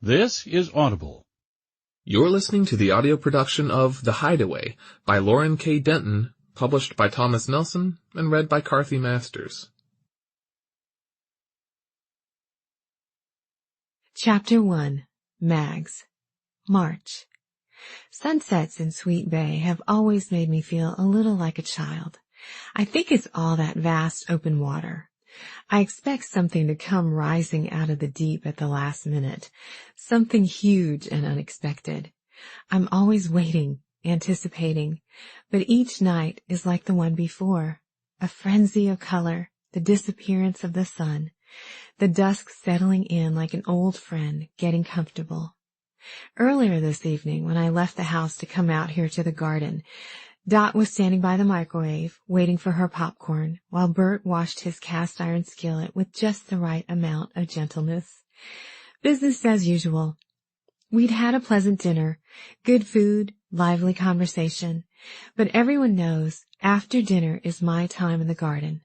This is Audible. You're listening to the audio production of The Hideaway by Lauren K. Denton, published by Thomas Nelson, and read by Carthy Masters. Chapter 1. Mags. March. Sunsets in Sweet Bay have always made me feel a little like a child. I think it's all that vast open water. I expect something to come rising out of the deep at the last minute, something huge and unexpected. I'm always waiting, anticipating, but each night is like the one before, a frenzy of color, the disappearance of the sun, the dusk settling in like an old friend getting comfortable. Earlier this evening, when I left the house to come out here to the garden, Dot was standing by the microwave, waiting for her popcorn, while Bert washed his cast-iron skillet with just the right amount of gentleness. Business as usual. We'd had a pleasant dinner, good food, lively conversation, but everyone knows after dinner is my time in the garden.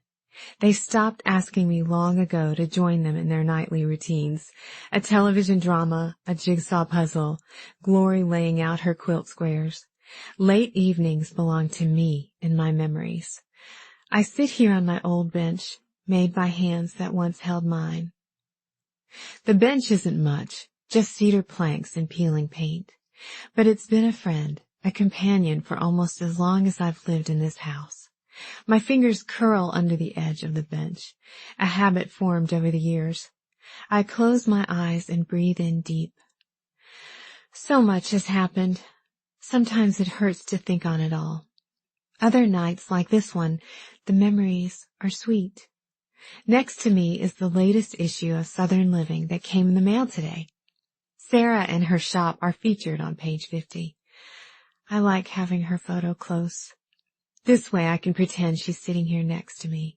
They stopped asking me long ago to join them in their nightly routines, a television drama, a jigsaw puzzle, Glory laying out her quilt squares. Late evenings belong to me in my memories. I sit here on my old bench, made by hands that once held mine. The bench isn't much, just cedar planks and peeling paint, but it's been a friend, a companion for almost as long as I've lived in this house. My fingers curl under the edge of the bench, a habit formed over the years. I close my eyes and breathe in deep. So much has happened. Sometimes it hurts to think on it all. Other nights, like this one, the memories are sweet. Next to me is the latest issue of Southern Living that came in the mail today. Sarah and her shop are featured on page 50. I like having her photo close. This way I can pretend she's sitting here next to me.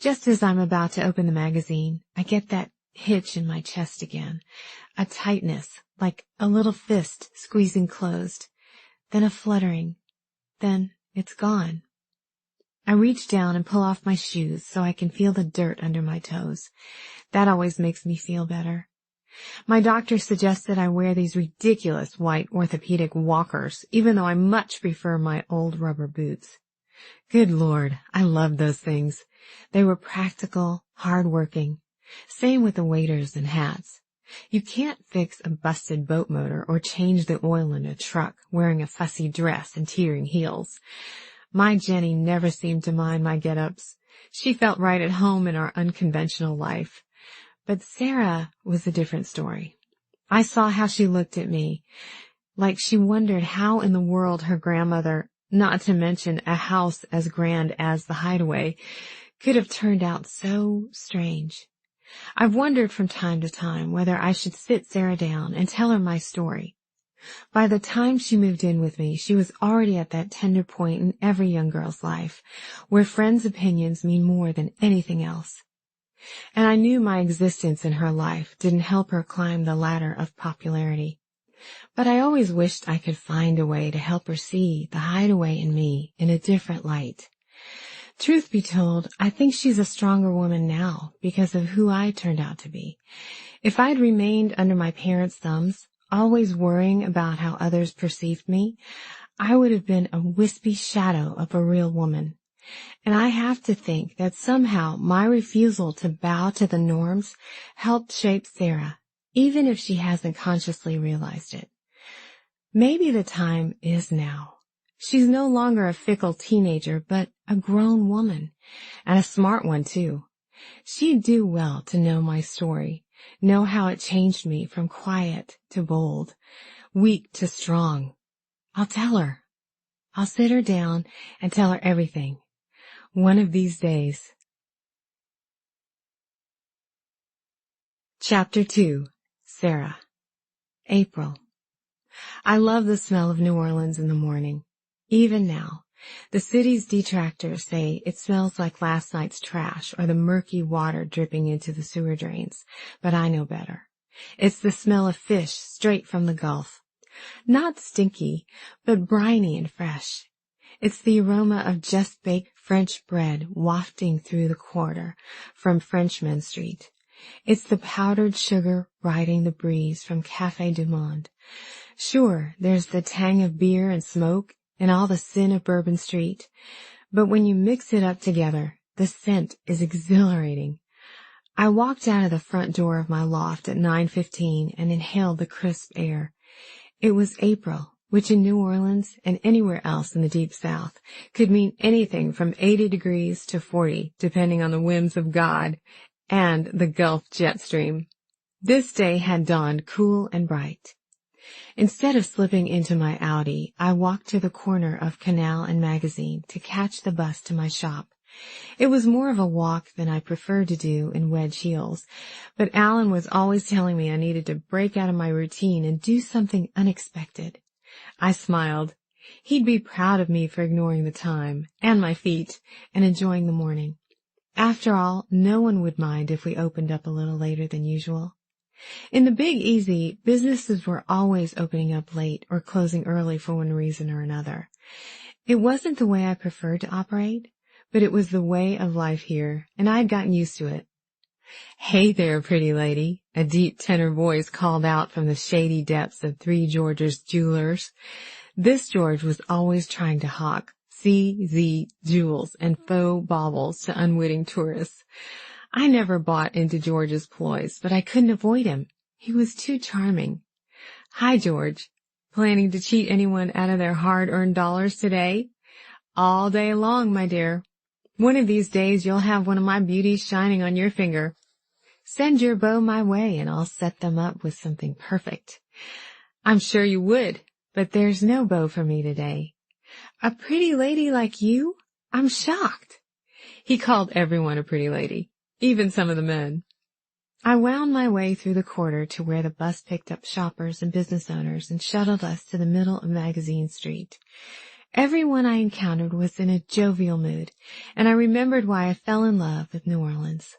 Just as I'm about to open the magazine, I get that hitch in my chest again, a tightness, like a little fist squeezing closed, then a fluttering, then it's gone. I reach down and pull off my shoes so I can feel the dirt under my toes. That always makes me feel better. My doctor suggested I wear these ridiculous white orthopedic walkers, even though I much prefer my old rubber boots. Good Lord, I loved those things. They were practical, hard-working. Same with the waders and hats. You can't fix a busted boat motor or change the oil in a truck wearing a fussy dress and teetering heels. My Jenny never seemed to mind my get-ups. She felt right at home in our unconventional life. But Sarah was a different story. I saw how she looked at me, like she wondered how in the world her grandmother, not to mention a house as grand as the Hideaway, could have turned out so strange. I've wondered from time to time whether I should sit Sarah down and tell her my story. By the time she moved in with me, she was already at that tender point in every young girl's life, where friends' opinions mean more than anything else. And I knew my existence in her life didn't help her climb the ladder of popularity. But I always wished I could find a way to help her see the Hideaway in me in a different light. Truth be told, I think she's a stronger woman now because of who I turned out to be. If I'd remained under my parents' thumbs, always worrying about how others perceived me, I would have been a wispy shadow of a real woman. And I have to think that somehow my refusal to bow to the norms helped shape Sarah, even if she hasn't consciously realized it. Maybe the time is now. She's no longer a fickle teenager, but a grown woman, and a smart one, too. She'd do well to know my story, know how it changed me from quiet to bold, weak to strong. I'll tell her. I'll sit her down and tell her everything. One of these days. Chapter 2. Sarah. April. I love the smell of New Orleans in the morning. Even now, the city's detractors say it smells like last night's trash or the murky water dripping into the sewer drains, but I know better. It's the smell of fish straight from the Gulf. Not stinky, but briny and fresh. It's the aroma of just-baked French bread wafting through the quarter from Frenchman Street. It's the powdered sugar riding the breeze from Café du Monde. Sure, there's the tang of beer and smoke and all the sin of Bourbon Street, but when you mix it up together, the scent is exhilarating. I walked out of the front door of my loft at 9:15 and inhaled the crisp air. It was April, which in New Orleans and anywhere else in the Deep South could mean anything from 80 degrees to 40, depending on the whims of God and the Gulf jet stream. This day had dawned cool and bright. Instead of slipping into my Audi, I walked to the corner of Canal and Magazine to catch the bus to my shop. It was more of a walk than I preferred to do in wedge heels, but Alan was always telling me I needed to break out of my routine and do something unexpected. I smiled. He'd be proud of me for ignoring the time and my feet and enjoying the morning. After all, no one would mind if we opened up a little later than usual. In the Big Easy, businesses were always opening up late or closing early for one reason or another. It wasn't the way I preferred to operate, but it was the way of life here, and I had gotten used to it. "Hey there, pretty lady," a deep tenor voice called out from the shady depths of Three George's Jewelers. This George was always trying to hawk CZ jewels and faux baubles to unwitting tourists. I never bought into George's ploys, but I couldn't avoid him. He was too charming. "Hi, George. Planning to cheat anyone out of their hard-earned dollars today?" "All day long, my dear. One of these days you'll have one of my beauties shining on your finger. Send your beau my way and I'll set them up with something perfect." "I'm sure you would, but there's no beau for me today." "A pretty lady like you? I'm shocked." He called everyone a pretty lady, even some of the men. I wound my way through the quarter to where the bus picked up shoppers and business owners and shuttled us to the middle of Magazine Street. Everyone I encountered was in a jovial mood, and I remembered why I fell in love with New Orleans.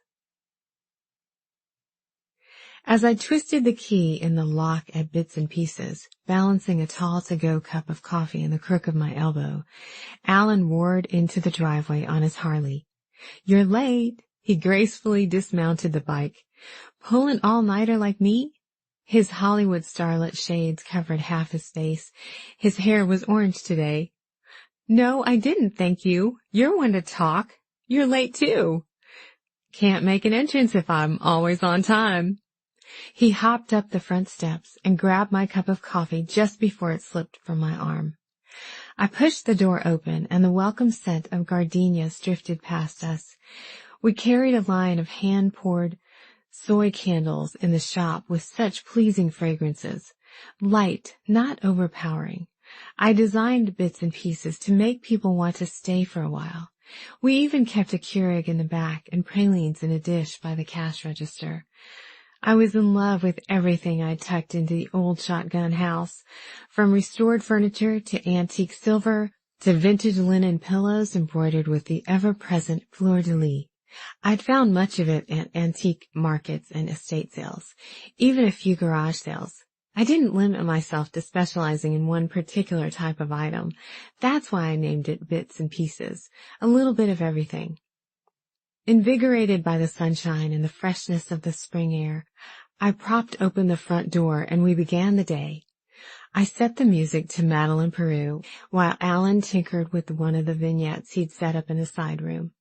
As I twisted the key in the lock at Bits and Pieces, balancing a tall to-go cup of coffee in the crook of my elbow, Alan roared into the driveway on his Harley. "You're late." He gracefully dismounted the bike. "Pull an all-nighter like me?" His Hollywood starlet shades covered half his face. His hair was orange today. "No, I didn't, thank you. You're one to talk. You're late, too." "Can't make an entrance if I'm always on time." He hopped up the front steps and grabbed my cup of coffee just before it slipped from my arm. I pushed the door open, and the welcome scent of gardenias drifted past us. We carried a line of hand-poured soy candles in the shop with such pleasing fragrances. Light, not overpowering. I designed Bits and Pieces to make people want to stay for a while. We even kept a Keurig in the back and pralines in a dish by the cash register. I was in love with everything I tucked into the old shotgun house, from restored furniture to antique silver to vintage linen pillows embroidered with the ever-present fleur-de-lis. I'd found much of it at antique markets and estate sales, even a few garage sales. I didn't limit myself to specializing in one particular type of item. That's why I named it Bits and Pieces, a little bit of everything. Invigorated by the sunshine and the freshness of the spring air, I propped open the front door and we began the day. I set the music to Madeline Peru while Alan tinkered with one of the vignettes he'd set up in the side room.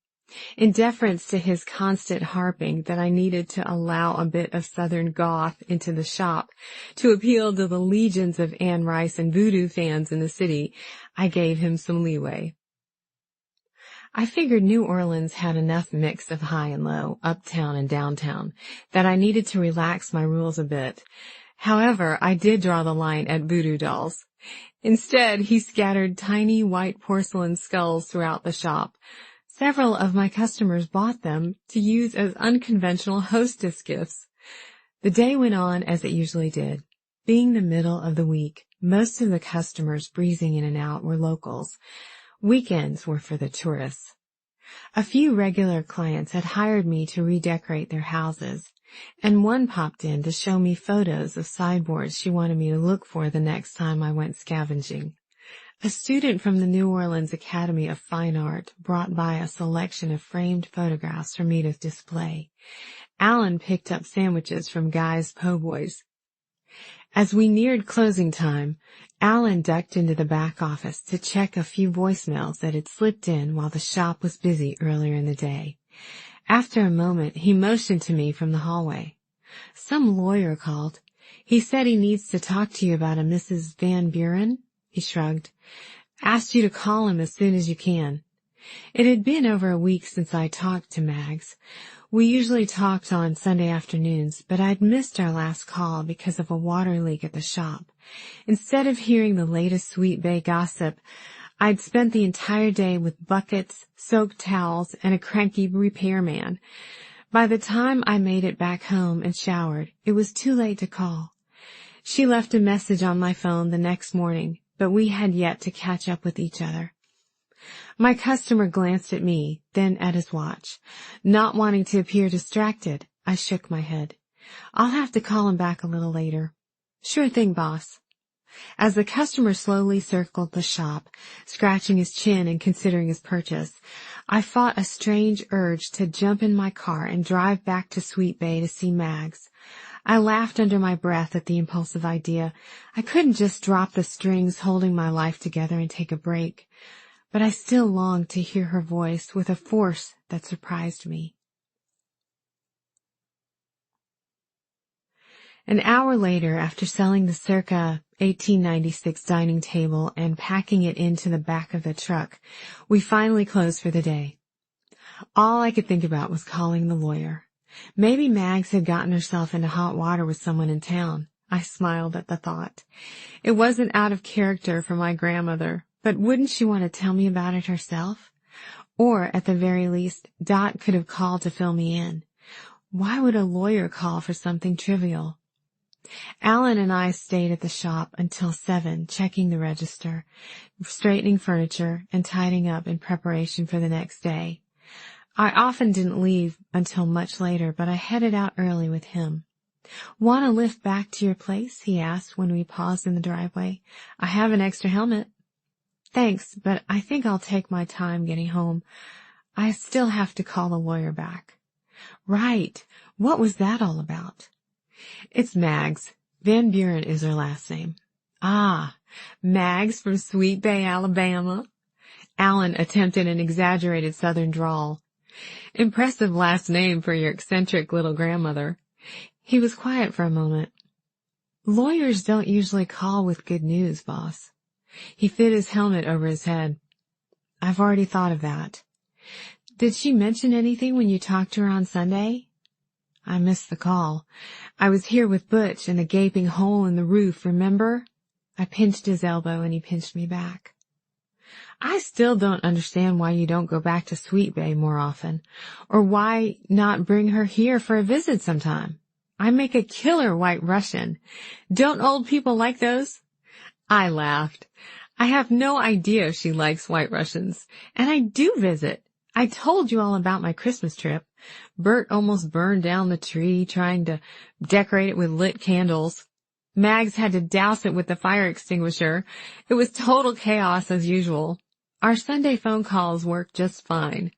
In deference to his constant harping that I needed to allow a bit of Southern goth into the shop to appeal to the legions of Anne Rice and voodoo fans in the city, I gave him some leeway. I figured New Orleans had enough mix of high and low, uptown and downtown, that I needed to relax my rules a bit. However, I did draw the line at voodoo dolls. Instead, he scattered tiny white porcelain skulls throughout the shop. Several of my customers bought them to use as unconventional hostess gifts. The day went on as it usually did. Being the middle of the week, most of the customers breezing in and out were locals. Weekends were for the tourists. A few regular clients had hired me to redecorate their houses, and one popped in to show me photos of sideboards she wanted me to look for the next time I went scavenging. A student from the New Orleans Academy of Fine Art brought by a selection of framed photographs for me to display. Alan picked up sandwiches from Guy's Po' Boys. As we neared closing time, Alan ducked into the back office to check a few voicemails that had slipped in while the shop was busy earlier in the day. After a moment, he motioned to me from the hallway. "Some lawyer called. He said he needs to talk to you about a Mrs. Van Buren." He shrugged. "Asked you to call him as soon as you can." It had been over a week since I talked to Mags. We usually talked on Sunday afternoons, but I'd missed our last call because of a water leak at the shop. Instead of hearing the latest Sweet Bay gossip, I'd spent the entire day with buckets, soaked towels, and a cranky repairman. By the time I made it back home and showered, it was too late to call. She left a message on my phone the next morning, but we had yet to catch up with each other. My customer glanced at me, then at his watch. Not wanting to appear distracted, I shook my head. "I'll have to call him back a little later." "Sure thing, boss." As the customer slowly circled the shop, scratching his chin and considering his purchase, I fought a strange urge to jump in my car and drive back to Sweet Bay to see Mags. I laughed under my breath at the impulsive idea. I couldn't just drop the strings holding my life together and take a break. But I still longed to hear her voice with a force that surprised me. An hour later, after selling the circa 1896 dining table and packing it into the back of the truck, we finally closed for the day. All I could think about was calling the lawyer. Maybe Mags had gotten herself into hot water with someone in town. I smiled at the thought. It wasn't out of character for my grandmother, but wouldn't she want to tell me about it herself? Or, at the very least, Dot could have called to fill me in. Why would a lawyer call for something trivial? Alan and I stayed at the shop until 7, checking the register, straightening furniture, and tidying up in preparation for the next day. I often didn't leave until much later, but I headed out early with him. "Want a lift back to your place?" he asked when we paused in the driveway. "I have an extra helmet." "Thanks, but I think I'll take my time getting home. I still have to call the lawyer back." "Right. What was that all about?" "It's Mags. Van Buren is her last name." "Ah, Mags from Sweet Bay, Alabama." Alan attempted an exaggerated southern drawl. "Impressive last name for your eccentric little grandmother." He was quiet for a moment. "Lawyers don't usually call with good news, boss." He fit his helmet over his head. "I've already thought of that." "Did she mention anything when you talked to her on Sunday?" "I missed the call. I was here with Butch and the gaping hole in the roof, remember?" I pinched his elbow and he pinched me back. "I still don't understand why you don't go back to Sweet Bay more often, or why not bring her here for a visit sometime. I make a killer White Russian. Don't old people like those?" I laughed. "I have no idea if she likes White Russians, and I do visit. I told you all about my Christmas trip. Bert almost burned down the tree trying to decorate it with lit candles. Mags had to douse it with the fire extinguisher. It was total chaos as usual. Our Sunday phone calls work just fine."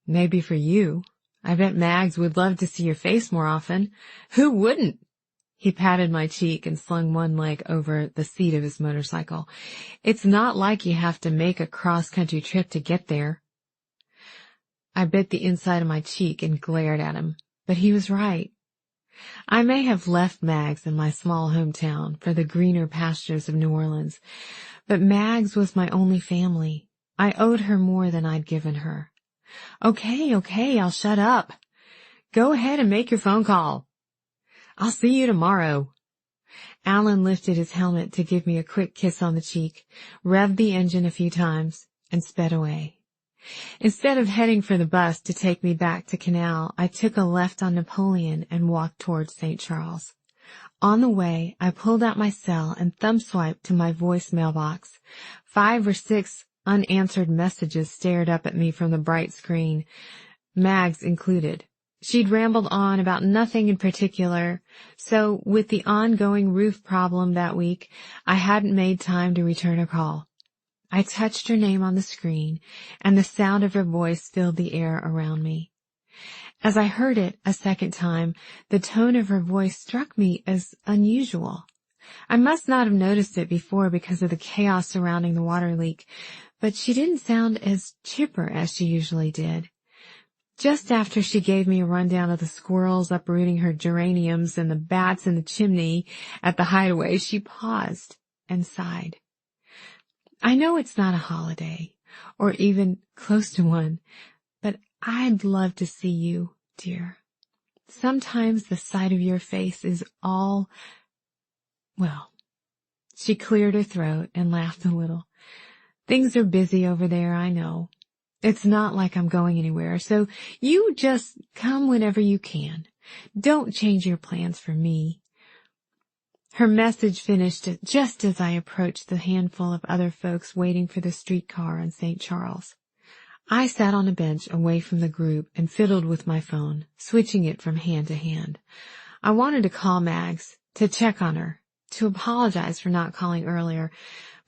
"Maybe for you. I bet Mags would love to see your face more often. Who wouldn't?" He patted my cheek and slung one leg over the seat of his motorcycle. "It's not like you have to make a cross-country trip to get there." I bit the inside of my cheek and glared at him, but he was right. I may have left Mags in my small hometown for the greener pastures of New Orleans, but Mags was my only family. I owed her more than I'd given her. Okay, I'll shut up. Go ahead and make your phone call." "I'll see you tomorrow." Alan lifted his helmet to give me a quick kiss on the cheek, revved the engine a few times, and sped away. Instead of heading for the bus to take me back to Canal, I took a left on Napoleon and walked towards St. Charles. On the way, I pulled out my cell and thumb-swiped to my voicemail box. 5 or 6 unanswered messages stared up at me from the bright screen, Mags included. She'd rambled on about nothing in particular, so with the ongoing roof problem that week, I hadn't made time to return her call. I touched her name on the screen, and the sound of her voice filled the air around me. As I heard it a second time, the tone of her voice struck me as unusual. I must not have noticed it before because of the chaos surrounding the water leak, but she didn't sound as chipper as she usually did. Just after she gave me a rundown of the squirrels uprooting her geraniums and the bats in the chimney at the Hideaway, she paused and sighed. I know it's not a holiday, or even close to one, but I'd love to see you, dear. Sometimes the sight of your face is all, well, she cleared her throat and laughed a little. Things are busy over there, I know. It's not like I'm going anywhere, so you just come whenever you can. Don't change your plans for me. Her message finished just as I approached the handful of other folks waiting for the streetcar on St. Charles. I sat on a bench away from the group and fiddled with my phone, switching it from hand to hand. I wanted to call Mags, to check on her, to apologize for not calling earlier,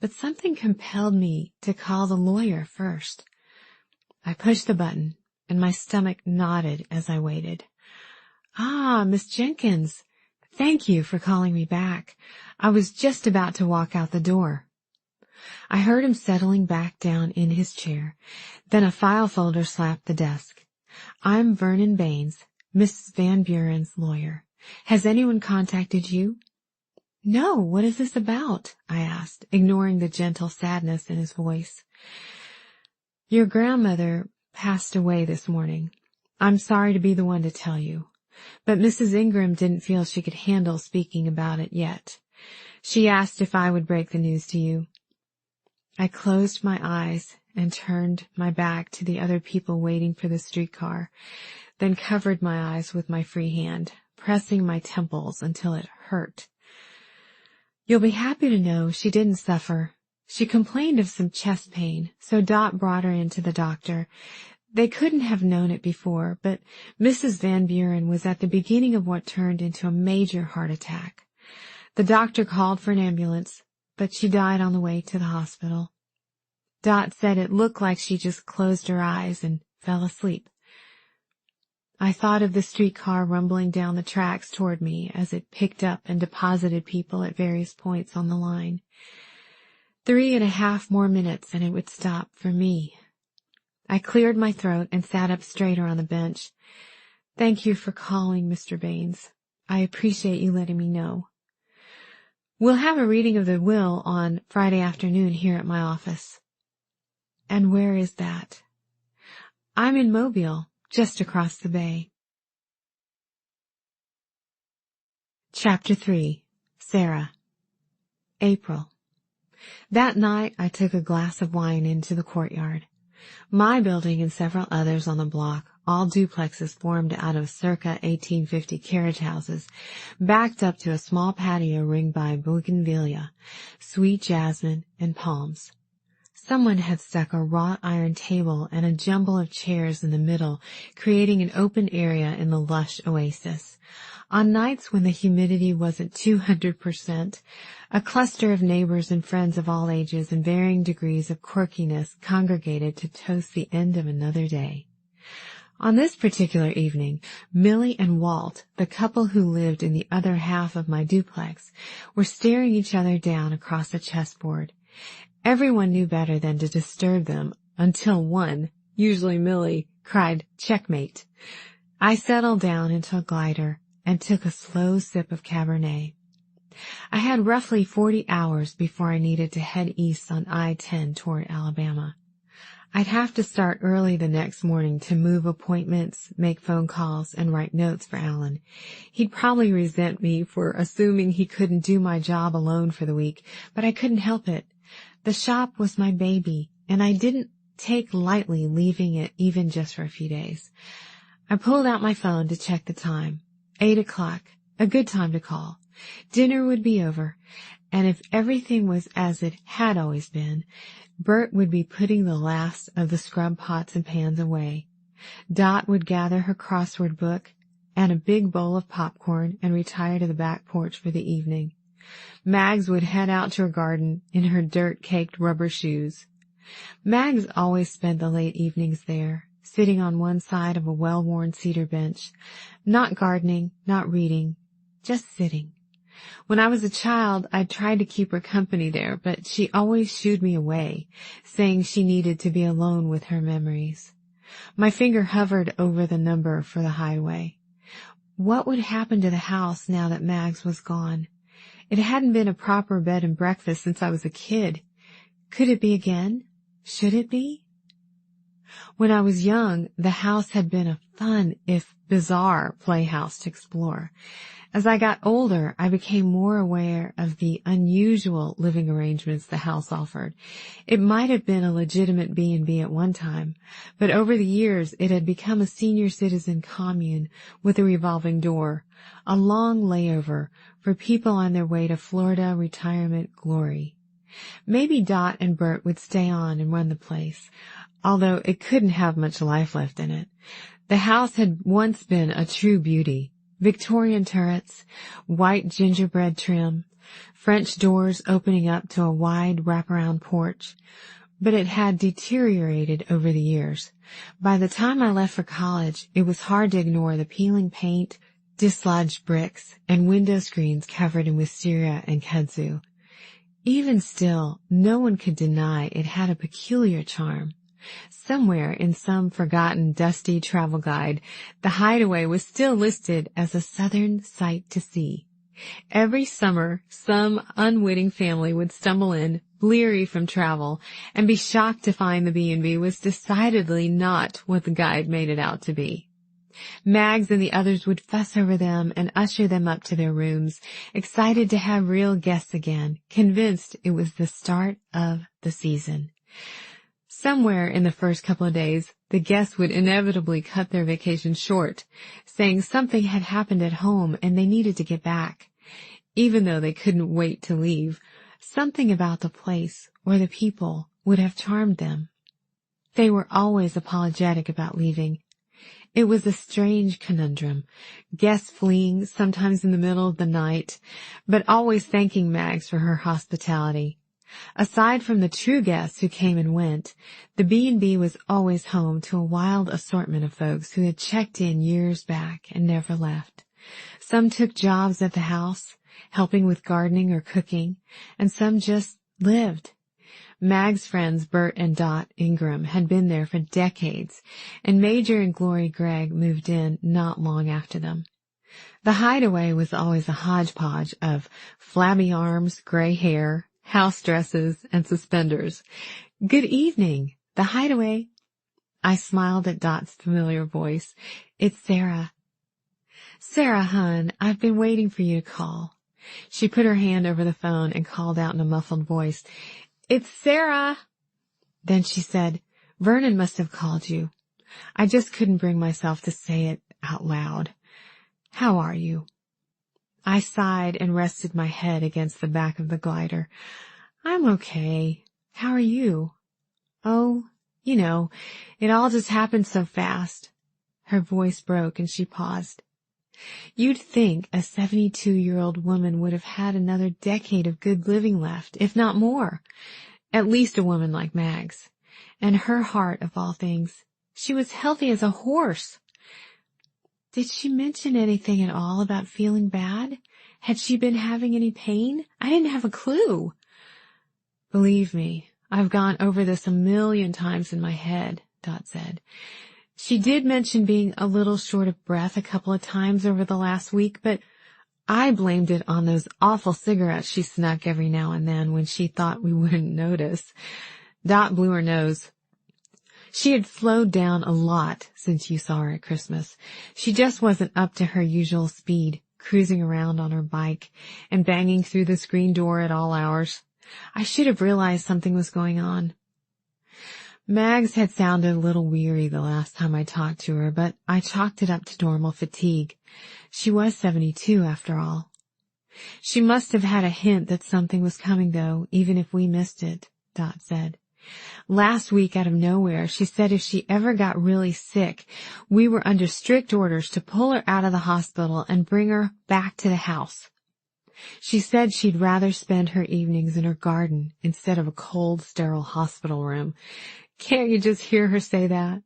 but something compelled me to call the lawyer first. I pushed the button, and my stomach nodded as I waited. Ah, Miss Jenkins, thank you for calling me back. I was just about to walk out the door. I heard him settling back down in his chair. Then a file folder slapped the desk. I'm Vernon Baines, Mrs. Van Buren's lawyer. Has anyone contacted you? No, what is this about? I asked, ignoring the gentle sadness in his voice. Your grandmother passed away this morning. I'm sorry to be the one to tell you, but Mrs. Ingram didn't feel she could handle speaking about it yet. She asked if I would break the news to you. I closed my eyes and turned my back to the other people waiting for the streetcar, then covered my eyes with my free hand, pressing my temples until it hurt. You'll be happy to know she didn't suffer. She complained of some chest pain, so Dot brought her in to the doctor. They couldn't have known it before, but Mrs. Van Buren was at the beginning of what turned into a major heart attack. The doctor called for an ambulance, but she died on the way to the hospital. Dot said it looked like she just closed her eyes and fell asleep. I thought of the streetcar rumbling down the tracks toward me as it picked up and deposited people at various points on the line. 3.5 more minutes and it would stop for me. I cleared my throat and sat up straighter on the bench. Thank you for calling, Mr. Baines. I appreciate you letting me know. We'll have a reading of the will on Friday afternoon here at my office. And where is that? I'm in Mobile, just across the bay. Chapter 3. Sarah. April. That night I took a glass of wine into the courtyard. My building and several others on the block, all duplexes formed out of circa 1850 carriage houses, backed up to a small patio ringed by bougainvillea, sweet jasmine, and palms. Someone had stuck a wrought iron table and a jumble of chairs in the middle, creating an open area in the lush oasis. On nights when the humidity wasn't 200%, a cluster of neighbors and friends of all ages and varying degrees of quirkiness congregated to toast the end of another day. On this particular evening, Millie and Walt, the couple who lived in the other half of my duplex, were staring each other down across a chessboard. Everyone knew better than to disturb them until one, usually Millie, cried, "Checkmate." I settled down into a glider and took a slow sip of Cabernet. I had roughly 40 hours before I needed to head east on I-10 toward Alabama. I'd have to start early the next morning to move appointments, make phone calls, and write notes for Alan. He'd probably resent me for assuming he couldn't do my job alone for the week, but I couldn't help it. The shop was my baby, and I didn't take lightly leaving it even just for a few days. I pulled out my phone to check the time. 8 o'clock, a good time to call. Dinner would be over, and if everything was as it had always been, Bert would be putting the last of the scrub pots and pans away. Dot would gather her crossword book and a big bowl of popcorn and retire to the back porch for the evening. Mags would head out to her garden in her dirt-caked rubber shoes. Mags always spent the late evenings there, sitting on one side of a well-worn cedar bench, not gardening, not reading, just sitting. When I was a child, I tried to keep her company there, but she always shooed me away, saying she needed to be alone with her memories. My finger hovered over the number for the Hideaway. What would happen to the house now that Mags was gone? It hadn't been a proper bed and breakfast since I was a kid. Could it be again? Should it be? When I was young, the house had been a fun, if bizarre, playhouse to explore. As I got older, I became more aware of the unusual living arrangements the house offered. It might have been a legitimate B&B at one time, but over the years it had become a senior citizen commune with a revolving door, a long layover for people on their way to Florida retirement glory. Maybe Dot and Bert would stay on and run the place, although it couldn't have much life left in it. The house had once been a true beauty. Victorian turrets, white gingerbread trim, French doors opening up to a wide wraparound porch, but it had deteriorated over the years. By the time I left for college, it was hard to ignore the peeling paint, dislodged bricks, and window screens covered in wisteria and kudzu. Even still, no one could deny it had a peculiar charm. Somewhere in some forgotten, dusty travel guide, the Hideaway was still listed as a southern sight to see. Every summer, some unwitting family would stumble in, bleary from travel, and be shocked to find the B&B was decidedly not what the guide made it out to be. Mags and the others would fuss over them and usher them up to their rooms, excited to have real guests again, convinced it was the start of the season. Somewhere in the first couple of days, the guests would inevitably cut their vacation short, saying something had happened at home and they needed to get back. Even though they couldn't wait to leave, something about the place or the people would have charmed them. They were always apologetic about leaving. It was a strange conundrum, guests fleeing sometimes in the middle of the night, but always thanking Mags for her hospitality. Aside from the true guests who came and went, the B&B was always home to a wild assortment of folks who had checked in years back and never left. Some took jobs at the house, helping with gardening or cooking, and some just lived. Mag's friends Bert and Dot Ingram had been there for decades, and Major and Glory Gregg moved in not long after them. The Hideaway was always a hodgepodge of flabby arms, gray hair, house dresses, and suspenders. "Good evening, the Hideaway." I smiled at Dot's familiar voice. "It's Sarah." "Sarah, hon, I've been waiting for you to call." She put her hand over the phone and called out in a muffled voice, "It's Sarah." Then she said, "Vernon must have called you." I just couldn't bring myself to say it out loud. "How are you?" I sighed and rested my head against the back of the glider. "I'm okay. How are you?" "Oh, it all just happened so fast." Her voice broke and she paused. "You'd think a 72-year-old woman would have had another decade of good living left, if not more. At least a woman like Mags. And her heart, of all things. She was healthy as a horse." "Did she mention anything at all about feeling bad? Had she been having any pain? I didn't have a clue." "Believe me, I've gone over this 1,000,000 times in my head," Dot said. "She did mention being a little short of breath a couple of times over the last week, but I blamed it on those awful cigarettes she snuck every now and then when she thought we wouldn't notice." Dot blew her nose. "She had slowed down a lot since you saw her at Christmas. She just wasn't up to her usual speed, cruising around on her bike and banging through the screen door at all hours. I should have realized something was going on." Mags had sounded a little weary the last time I talked to her, but I chalked it up to normal fatigue. She was 72 after all. "She must have had a hint that something was coming, though, even if we missed it," Dot said. "Last week, out of nowhere, she said if she ever got really sick, we were under strict orders to pull her out of the hospital and bring her back to the house. She said she'd rather spend her evenings in her garden instead of a cold, sterile hospital room. Can't you just hear her say that?"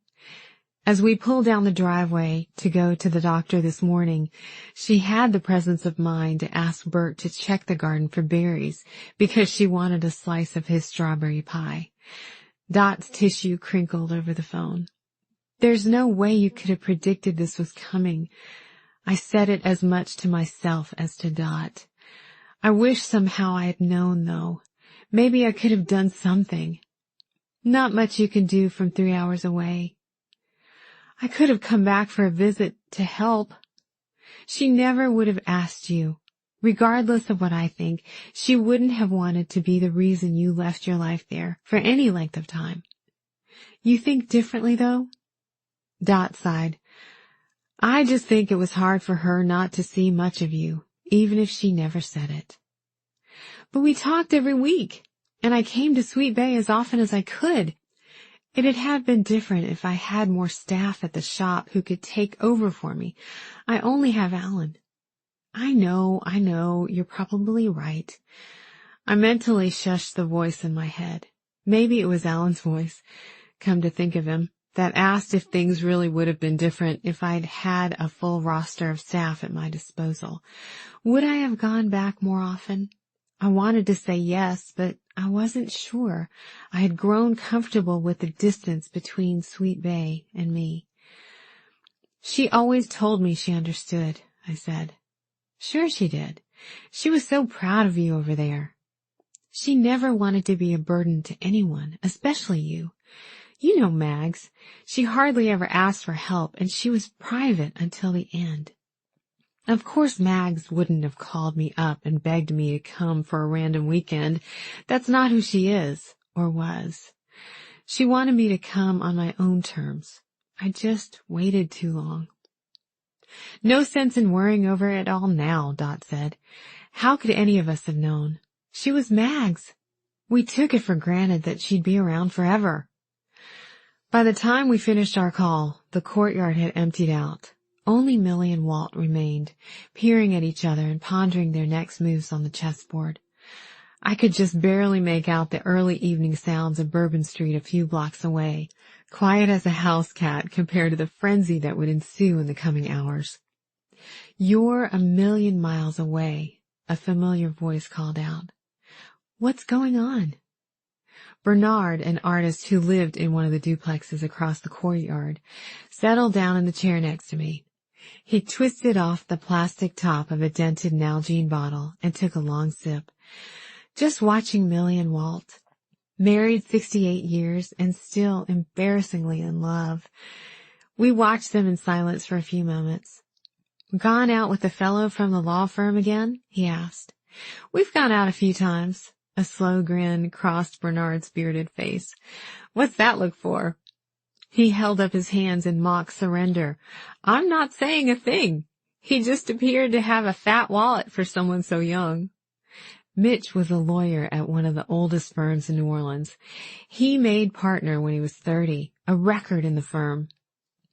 As we pulled down the driveway to go to the doctor this morning, she had the presence of mind to ask Bert to check the garden for berries because she wanted a slice of his strawberry pie. Dot's tissue crinkled over the phone. There's no way you could have predicted this was coming. I said it as much to myself as to Dot. I wish somehow I had known, though. Maybe I could have done something. Not much you can do from 3 hours away. I could have come back for a visit to help. She never would have asked you. Regardless of what I think, she wouldn't have wanted to be the reason you left your life there for any length of time. You think differently, though? Dot sighed. I just think it was hard for her not to see much of you, even if she never said it. But we talked every week, and I came to Sweet Bay as often as I could. It'd have been different if I had more staff at the shop who could take over for me. I only have Alan. I know, you're probably right. I mentally shushed the voice in my head. Maybe it was Alan's voice, come to think of him, that asked if things really would have been different if I'd had a full roster of staff at my disposal. Would I have gone back more often? I wanted to say yes, but I wasn't sure. I had grown comfortable with the distance between Sweet Bay and me. She always told me she understood, I said. Sure she did. She was so proud of you over there. She never wanted to be a burden to anyone, especially you. You know Mags. She hardly ever asked for help, and she was private until the end. Of course Mags wouldn't have called me up and begged me to come for a random weekend. That's not who she is, or was. She wanted me to come on my own terms. I just waited too long. No sense in worrying over it all now, Dot said. How could any of us have known? She was Mags. We took it for granted that she'd be around forever. By the time we finished our call, the courtyard had emptied out. Only Millie and Walt remained, peering at each other and pondering their next moves on the chessboard. I could just barely make out the early evening sounds of Bourbon Street a few blocks away, quiet as a house cat compared to the frenzy that would ensue in the coming hours. You're 1,000,000 miles away, a familiar voice called out. What's going on? Bernard, an artist who lived in one of the duplexes across the courtyard, settled down in the chair next to me. He twisted off the plastic top of a dented Nalgene bottle and took a long sip. Just watching Millie and Walt. Married 68 years and still embarrassingly in love. We watched them in silence for a few moments. Gone out with the fellow from the law firm again? He asked. We've gone out a few times. A slow grin crossed Bernard's bearded face. What's that look for? He held up his hands in mock surrender. I'm not saying a thing. He just appeared to have a fat wallet for someone so young. Mitch was a lawyer at one of the oldest firms in New Orleans. He made partner when he was 30, a record in the firm,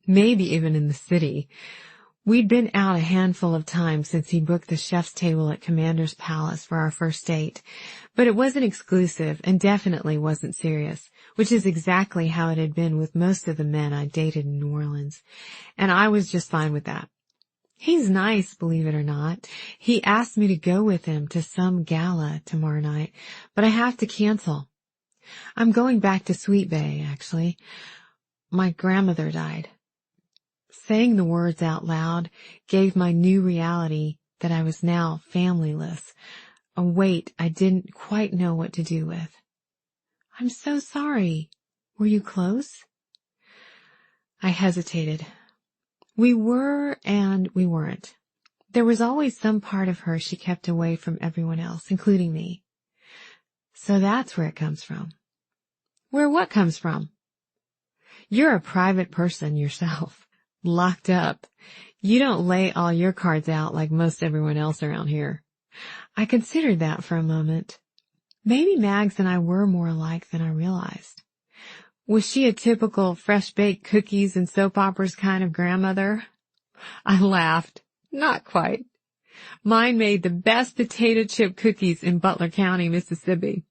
maybe even in the city. We'd been out a handful of times since he booked the chef's table at Commander's Palace for our first date, but it wasn't exclusive and definitely wasn't serious, which is exactly how it had been with most of the men I dated in New Orleans, and I was just fine with that. He's nice, believe it or not. He asked me to go with him to some gala tomorrow night, but I have to cancel. I'm going back to Sweet Bay, actually. My grandmother died. Saying the words out loud gave my new reality that I was now familyless, a weight I didn't quite know what to do with. I'm so sorry. Were you close? I hesitated. We were and we weren't. There was always some part of her she kept away from everyone else, including me. So that's where it comes from. Where what comes from? You're a private person yourself. Locked up. You don't lay all your cards out like most everyone else around here. I considered that for a moment. Maybe Mags and I were more alike than I realized. Was she a typical fresh-baked cookies and soap operas kind of grandmother? I laughed. Not quite. Mine made the best potato chip cookies in Butler County, Mississippi.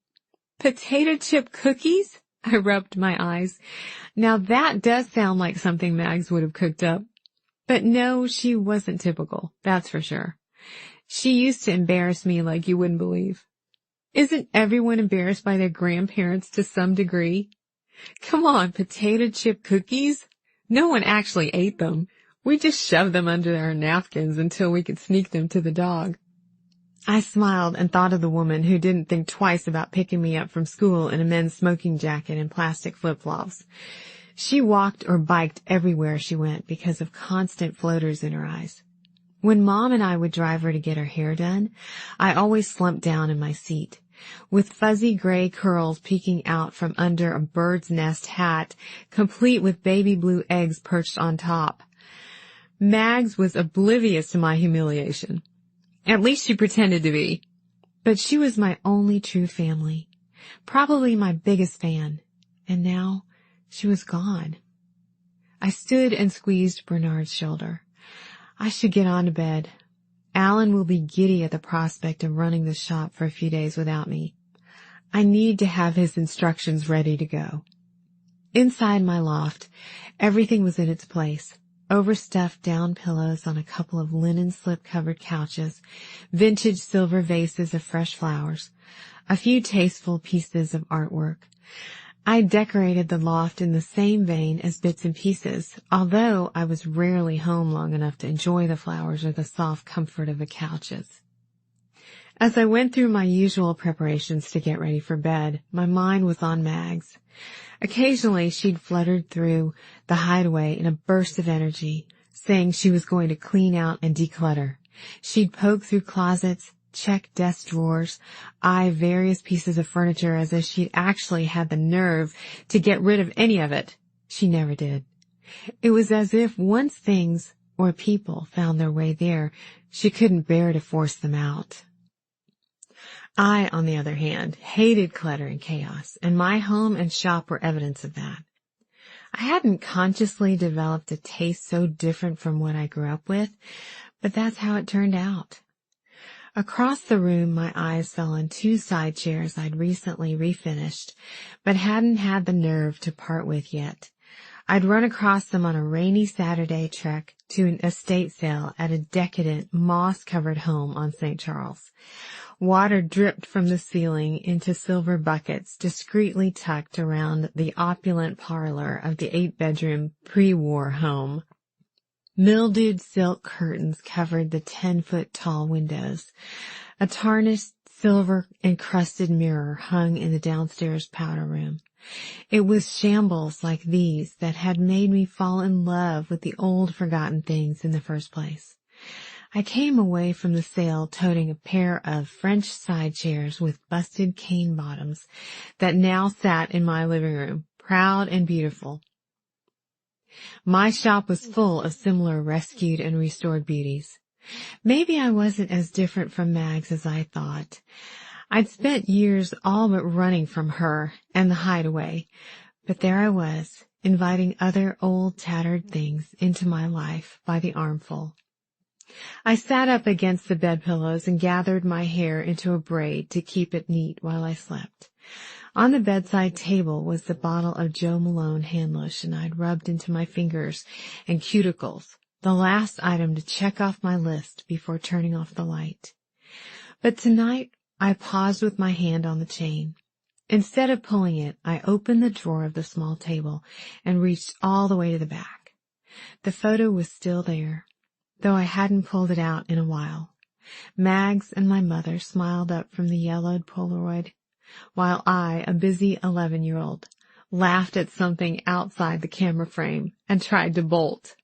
Potato chip cookies? I rubbed my eyes. Now that does sound like something Mags would have cooked up. But no, she wasn't typical, that's for sure. She used to embarrass me like you wouldn't believe. Isn't everyone embarrassed by their grandparents to some degree? Come on, potato chip cookies? No one actually ate them. We just shoved them under our napkins until we could sneak them to the dog. I smiled and thought of the woman who didn't think twice about picking me up from school in a men's smoking jacket and plastic flip-flops. She walked or biked everywhere she went because of constant floaters in her eyes. When Mom and I would drive her to get her hair done, I always slumped down in my seat, with fuzzy gray curls peeking out from under a bird's nest hat, complete with baby blue eggs perched on top. Mags was oblivious to my humiliation. At least she pretended to be. But she was my only true family, probably my biggest fan, and now she was gone. I stood and squeezed Bernard's shoulder. I should get on to bed. Alan will be giddy at the prospect of running the shop for a few days without me. I need to have his instructions ready to go. Inside my loft, everything was in its place. Overstuffed down pillows on a couple of linen slip-covered couches, vintage silver vases of fresh flowers, a few tasteful pieces of artwork. I decorated the loft in the same vein as Bits and Pieces, although I was rarely home long enough to enjoy the flowers or the soft comfort of the couches. As I went through my usual preparations to get ready for bed, my mind was on Mags. Occasionally she'd fluttered through the Hideaway in a burst of energy, saying she was going to clean out and declutter. She'd poke through closets, check desk drawers, eye various pieces of furniture as if she'd actually had the nerve to get rid of any of it. She never did. It was as if once things or people found their way there, she couldn't bear to force them out. I, on the other hand, hated clutter and chaos, and my home and shop were evidence of that. I hadn't consciously developed a taste so different from what I grew up with, but that's how it turned out. Across the room, my eyes fell on two side chairs I'd recently refinished, but hadn't had the nerve to part with yet. I'd run across them on a rainy Saturday trek to an estate sale at a decadent, moss-covered home on St. Charles. Water dripped from the ceiling into silver buckets discreetly tucked around the opulent parlor of the 8-bedroom pre-war home. Mildewed silk curtains covered the 10-foot-tall windows. A tarnished silver-encrusted mirror hung in the downstairs powder room. It was shambles like these that had made me fall in love with the old forgotten things in the first place. I came away from the sale toting a pair of French side chairs with busted cane bottoms that now sat in my living room, proud and beautiful. My shop was full of similar rescued and restored beauties. Maybe I wasn't as different from Mags as I thought. I'd spent years all but running from her and the Hideaway, but there I was, inviting other old tattered things into my life by the armful. I sat up against the bedpillows and gathered my hair into a braid to keep it neat while I slept. On the bedside table was the bottle of Joe Malone hand lotion I'd rubbed into my fingers and cuticles, the last item to check off my list before turning off the light. But tonight I paused with my hand on the chain. Instead of pulling it, I opened the drawer of the small table and reached all the way to the back. The photo was still there, though I hadn't pulled it out in a while. Mags and my mother smiled up from the yellowed Polaroid, while I, a busy 11-year-old, laughed at something outside the camera frame and tried to bolt.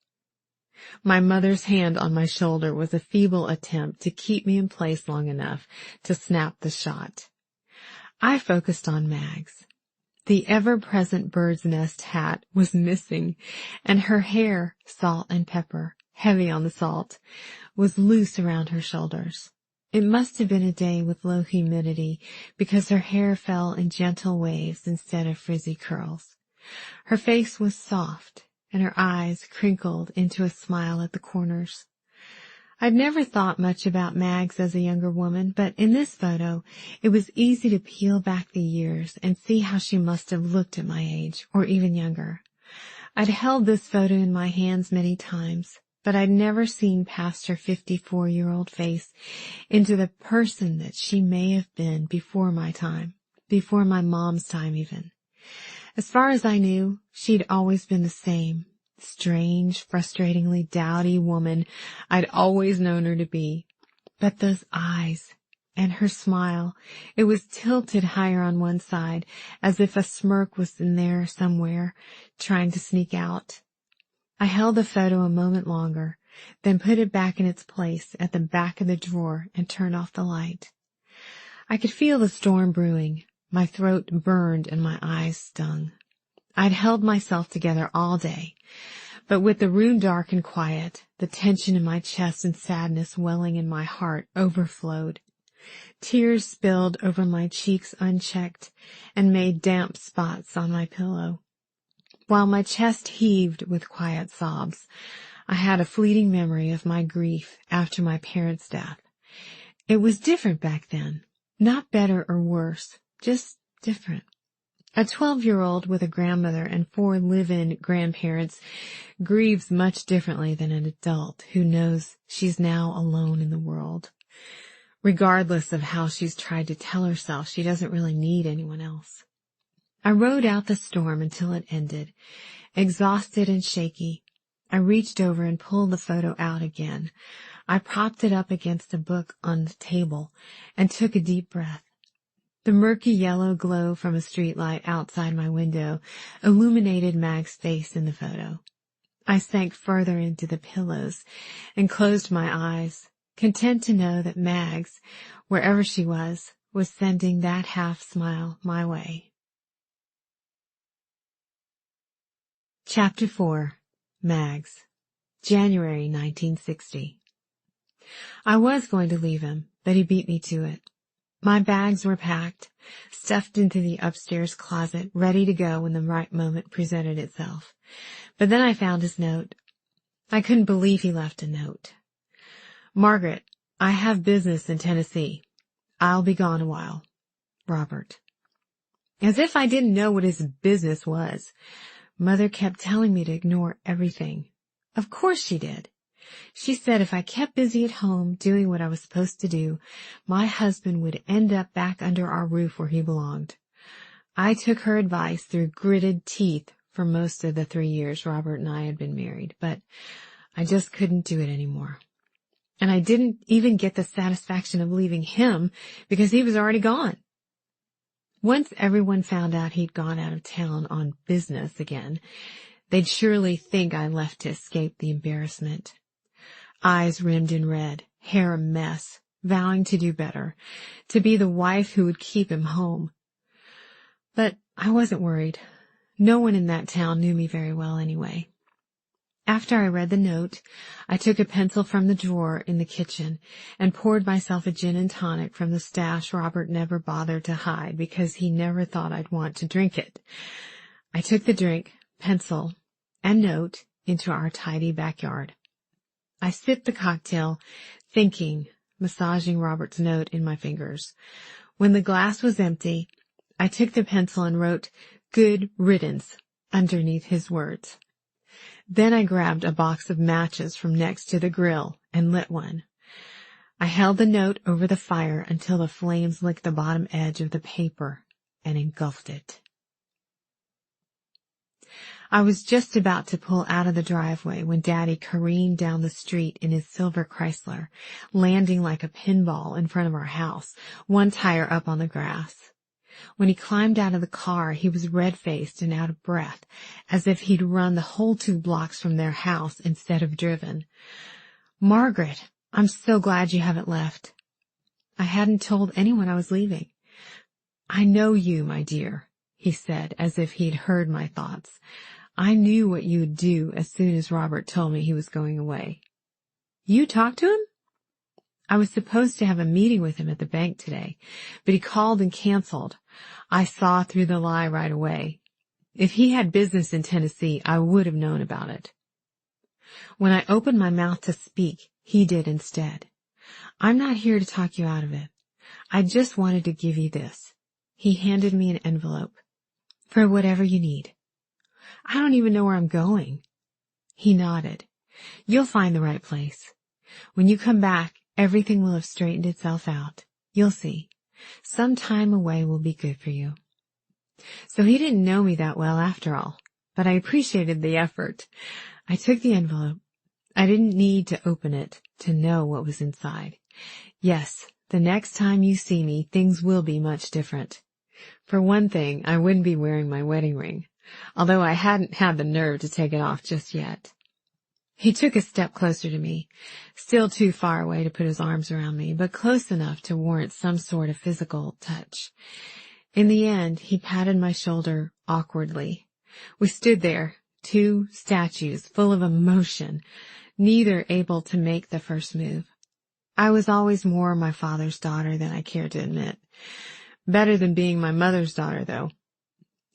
My mother's hand on my shoulder was a feeble attempt to keep me in place long enough to snap the shot. I focused on Mags. The ever-present bird's nest hat was missing, and her hair, salt and pepper, heavy on the salt, was loose around her shoulders. It must have been a day with low humidity because her hair fell in gentle waves instead of frizzy curls. Her face was soft, and her eyes crinkled into a smile at the corners. I'd never thought much about Mags as a younger woman, but in this photo, it was easy to peel back the years and see how she must have looked at my age, or even younger. I'd held this photo in my hands many times, but I'd never seen past her 54-year-old face into the person that she may have been before my time, before my mom's time even. As far as I knew, she'd always been the same strange, frustratingly dowdy woman I'd always known her to be. But those eyes and her smile, it was tilted higher on one side, as if a smirk was in there somewhere, trying to sneak out. I held the photo a moment longer, then put it back in its place at the back of the drawer and turned off the light. I could feel the storm brewing. My throat burned and my eyes stung. I'd held myself together all day, but with the room dark and quiet, the tension in my chest and sadness welling in my heart overflowed. Tears spilled over my cheeks unchecked and made damp spots on my pillow. While my chest heaved with quiet sobs, I had a fleeting memory of my grief after my parents' death. It was different back then, not better or worse, just different. A 12-year-old with a grandmother and 4 live-in grandparents grieves much differently than an adult who knows she's now alone in the world. Regardless of how she's tried to tell herself she doesn't really need anyone else. I rode out the storm until it ended. Exhausted and shaky, I reached over and pulled the photo out again. I propped it up against a book on the table and took a deep breath. The murky yellow glow from a streetlight outside my window illuminated Mag's face in the photo. I sank further into the pillows and closed my eyes, content to know that Mags, wherever she was sending that half-smile my way. Chapter 4. Mags. January 1960. I was going to leave him, but he beat me to it. My bags were packed, stuffed into the upstairs closet, ready to go when the right moment presented itself. But then I found his note. I couldn't believe he left a note. Margaret, I have business in Tennessee. I'll be gone a while. Robert. As if I didn't know what his business was. Mother kept telling me to ignore everything. Of course she did. She said if I kept busy at home doing what I was supposed to do, my husband would end up back under our roof where he belonged. I took her advice through gritted teeth for most of the 3 years Robert and I had been married, but I just couldn't do it anymore. And I didn't even get the satisfaction of leaving him because he was already gone. Once everyone found out he'd gone out of town on business again, they'd surely think I left to escape the embarrassment. Eyes rimmed in red, hair a mess, vowing to do better, to be the wife who would keep him home. But I wasn't worried. No one in that town knew me very well anyway. After I read the note, I took a pencil from the drawer in the kitchen and poured myself a gin and tonic from the stash Robert never bothered to hide because he never thought I'd want to drink it. I took the drink, pencil, and note into our tidy backyard. I sipped the cocktail, thinking, massaging Robert's note in my fingers. When the glass was empty, I took the pencil and wrote, "Good riddance," underneath his words. Then I grabbed a box of matches from next to the grill and lit one. I held the note over the fire until the flames licked the bottom edge of the paper and engulfed it. I was just about to pull out of the driveway when Daddy careened down the street in his silver Chrysler, landing like a pinball in front of our house, one tire up on the grass. When he climbed out of the car, he was red-faced and out of breath, as if he'd run the whole 2 blocks from their house instead of driven. "Margaret, I'm so glad you haven't left." I hadn't told anyone I was leaving. "I know you, my dear," he said, as if he'd heard my thoughts. "I knew what you would do as soon as Robert told me he was going away." "You talked to him?" "I was supposed to have a meeting with him at the bank today, but he called and canceled. I saw through the lie right away. If he had business in Tennessee, I would have known about it." When I opened my mouth to speak, He did instead. I'm not here to talk you out of it. I just wanted to give you this. He handed me an envelope. For whatever you need. I don't even know where I'm going. He nodded. You'll find the right place. When you come back, everything will have straightened itself out. You'll see. Some time away will be good for you. So he didn't know me that well after all, but I appreciated the effort. I took the envelope. I didn't need to open it to know what was inside. Yes, the next time you see me, things will be much different. For one thing, I wouldn't be wearing my wedding ring, although I hadn't had the nerve to take it off just yet. He took a step closer to me, still too far away to put his arms around me, but close enough to warrant some sort of physical touch. In the end, he patted my shoulder awkwardly. We stood there, two statues full of emotion, neither able to make the first move. I was always more my father's daughter than I cared to admit. Better than being my mother's daughter, though.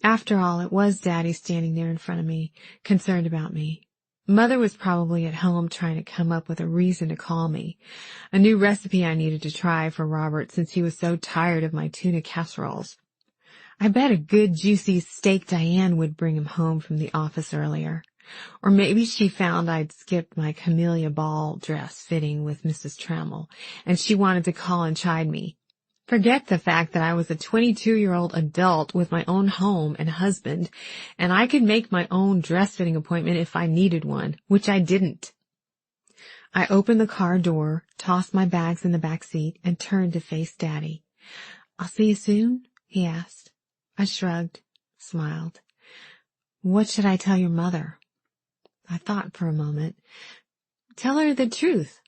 After all, it was Daddy standing there in front of me, concerned about me. Mother was probably at home trying to come up with a reason to call me, a new recipe I needed to try for Robert since he was so tired of my tuna casseroles. I bet a good juicy steak Diane would bring him home from the office earlier. Or maybe she found I'd skipped my camellia ball dress fitting with Mrs. Trammell, and she wanted to call and chide me. Forget the fact that I was a 22-year-old adult with my own home and husband, and I could make my own dress-fitting appointment if I needed one, which I didn't. I opened the car door, tossed my bags in the back seat, and turned to face Daddy. "I'll see you soon?" he asked. I shrugged, smiled. "What should I tell your mother?" I thought for a moment. Tell her the truth.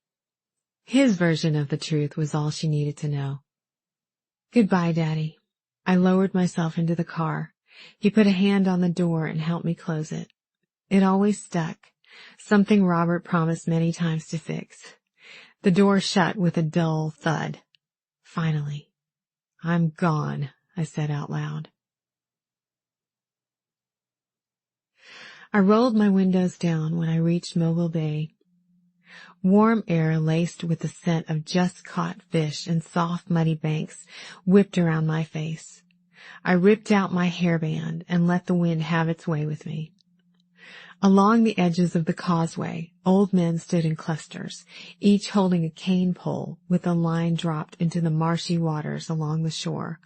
His version of the truth was all she needed to know. "Goodbye, Daddy." I lowered myself into the car. He put a hand on the door and helped me close it. It always stuck, something Robert promised many times to fix. The door shut with a dull thud. Finally. "I'm gone," I said out loud. I rolled my windows down when I reached Mobile Bay. Warm air laced with the scent of just-caught fish and soft, muddy banks whipped around my face. I ripped out my hairband and let the wind have its way with me. Along the edges of the causeway, old men stood in clusters, each holding a cane pole with a line dropped into the marshy waters along the shore.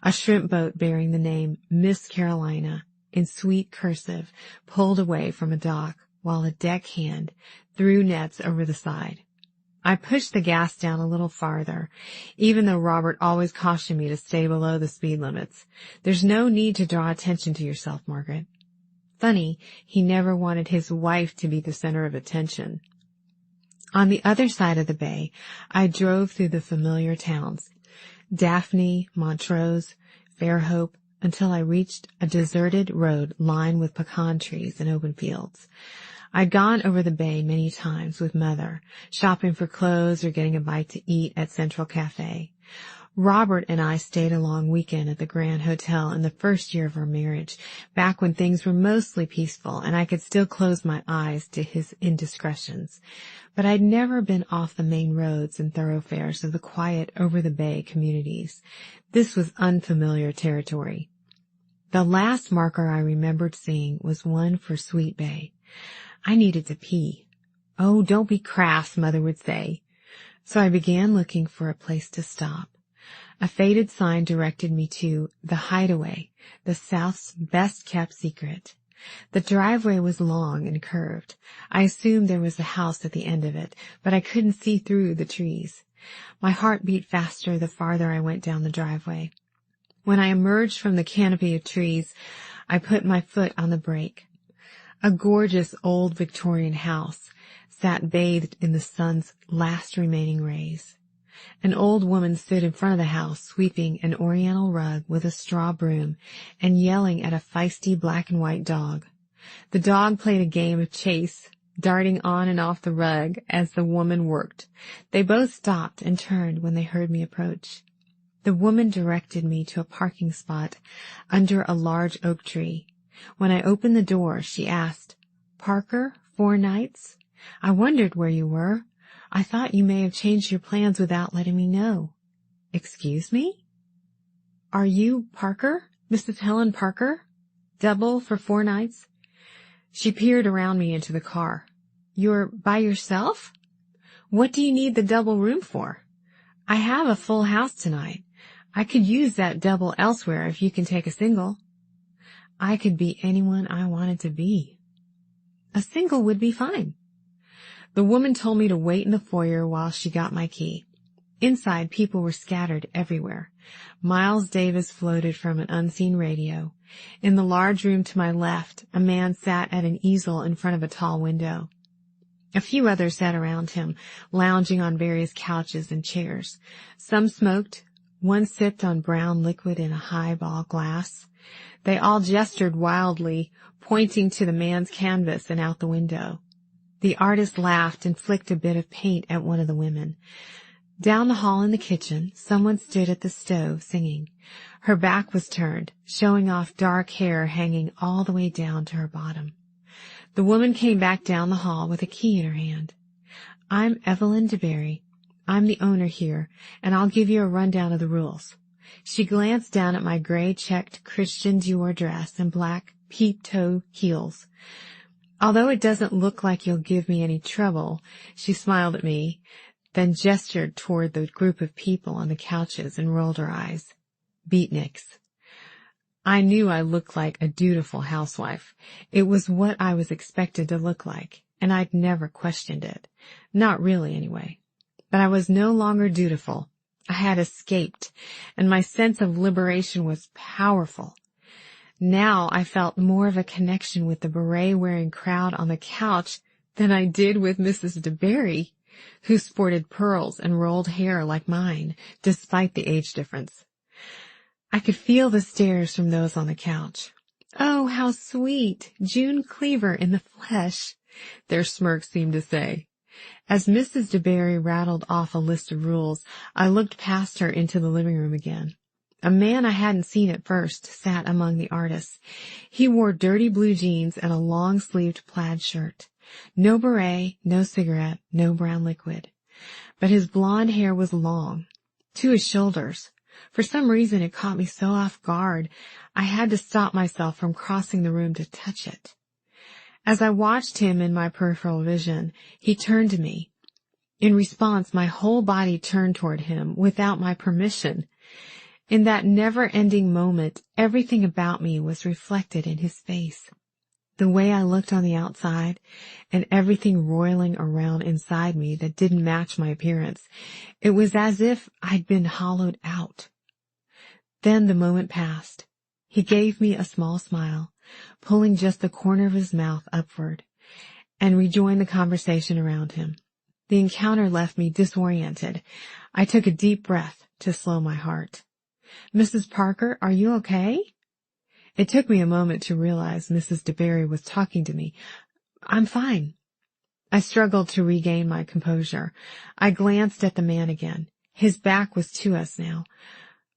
A shrimp boat bearing the name Miss Carolina in sweet cursive pulled away from a dock, while a deckhand threw nets over the side. I pushed the gas down a little farther, even though Robert always cautioned me to stay below the speed limits. There's no need to draw attention to yourself, Margaret. Funny, he never wanted his wife to be the center of attention. On the other side of the bay, I drove through the familiar towns, Daphne, Montrose, Fairhope, until I reached a deserted road lined with pecan trees and open fields. I'd gone over the bay many times with Mother, shopping for clothes or getting a bite to eat at Central Cafe. Robert and I stayed a long weekend at the Grand Hotel in the first year of our marriage, back when things were mostly peaceful and I could still close my eyes to his indiscretions. But I'd never been off the main roads and thoroughfares of the quiet over-the-bay communities. This was unfamiliar territory. The last marker I remembered seeing was one for Sweet Bay. I needed to pee. "Oh, don't be crass," Mother would say. So I began looking for a place to stop. A faded sign directed me to the Hideaway, the South's best-kept secret. The driveway was long and curved. I assumed there was a house at the end of it, but I couldn't see through the trees. My heart beat faster the farther I went down the driveway. When I emerged from the canopy of trees, I put my foot on the brake. A gorgeous old Victorian house sat bathed in the sun's last remaining rays. An old woman stood in front of the house, sweeping an oriental rug with a straw broom and yelling at a feisty black and white dog. The dog played a game of chase, darting on and off the rug as the woman worked. They both stopped and turned when they heard me approach. The woman directed me to a parking spot under a large oak tree. When I opened the door, she asked, "Parker, 4 nights? I wondered where you were. I thought you may have changed your plans without letting me know. Excuse me? Are you Parker? Mrs. Helen Parker? Double for 4 nights? She peered around me into the car. You're by yourself? What do you need the double room for? I have a full house tonight. I could use that double elsewhere if you can take a single. I could be anyone I wanted to be. A single would be fine. The woman told me to wait in the foyer while she got my key. Inside, people were scattered everywhere. Miles Davis floated from an unseen radio. In the large room to my left, a man sat at an easel in front of a tall window. A few others sat around him, lounging on various couches and chairs. Some smoked. One sipped on brown liquid in a highball glass. They all gestured wildly, pointing to the man's canvas and out the window. The artist laughed and flicked a bit of paint at one of the women. Down the hall in the kitchen, someone stood at the stove singing. Her back was turned, showing off dark hair hanging all the way down to her bottom. The woman came back down the hall with a key in her hand. I'm Evelyn DeBerry. I'm the owner here, and I'll give you a rundown of the rules. She glanced down at my gray checked Christian Dior dress and black peep-toe heels. Although it doesn't look like you'll give me any trouble, she smiled at me, then gestured toward the group of people on the couches and rolled her eyes. Beatniks. I knew I looked like a dutiful housewife. It was what I was expected to look like, and I'd never questioned it. Not really, anyway. But I was no longer dutiful. I had escaped, and my sense of liberation was powerful. Now I felt more of a connection with the beret-wearing crowd on the couch than I did with Mrs. DeBerry, who sported pearls and rolled hair like mine, despite the age difference. I could feel the stares from those on the couch. Oh, how sweet! June Cleaver in the flesh, their smirks seemed to say. As Mrs. DeBerry rattled off a list of rules, I looked past her into the living room again. A man I hadn't seen at first sat among the artists. He wore dirty blue jeans and a long-sleeved plaid shirt. No beret, no cigarette, no brown liquid. But his blonde hair was long, to his shoulders. For some reason it caught me so off guard, I had to stop myself from crossing the room to touch it. As I watched him in my peripheral vision, he turned to me. In response, my whole body turned toward him without my permission. In that never-ending moment, everything about me was reflected in his face. The way I looked on the outside, and everything roiling around inside me that didn't match my appearance. It was as if I'd been hollowed out. Then the moment passed. He gave me a small smile, pulling just the corner of his mouth upward, and rejoined the conversation around him. The encounter left me disoriented. I took a deep breath to slow my heart. Mrs. Parker, are you okay? It took me a moment to realize Mrs. DeBerry was talking to me. I'm fine. I struggled to regain my composure. I glanced at the man again. His back was to us now.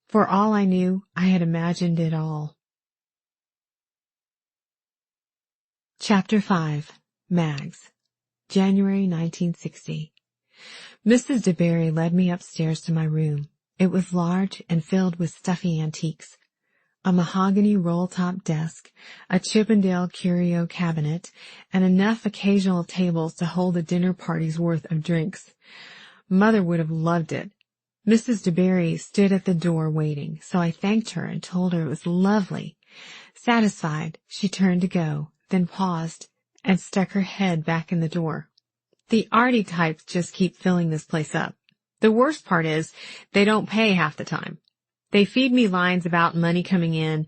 For all I knew, I had imagined it all. Chapter 5. Mags. January 1960. Mrs. DeBerry led me upstairs to my room. It was large and filled with stuffy antiques. A mahogany roll-top desk, a Chippendale curio cabinet, and enough occasional tables to hold a dinner party's worth of drinks. Mother would have loved it. Mrs. DeBerry stood at the door waiting, so I thanked her and told her it was lovely. Satisfied, she turned to go, then paused and stuck her head back in the door. The arty types just keep filling this place up. The worst part is they don't pay half the time. They feed me lines about money coming in.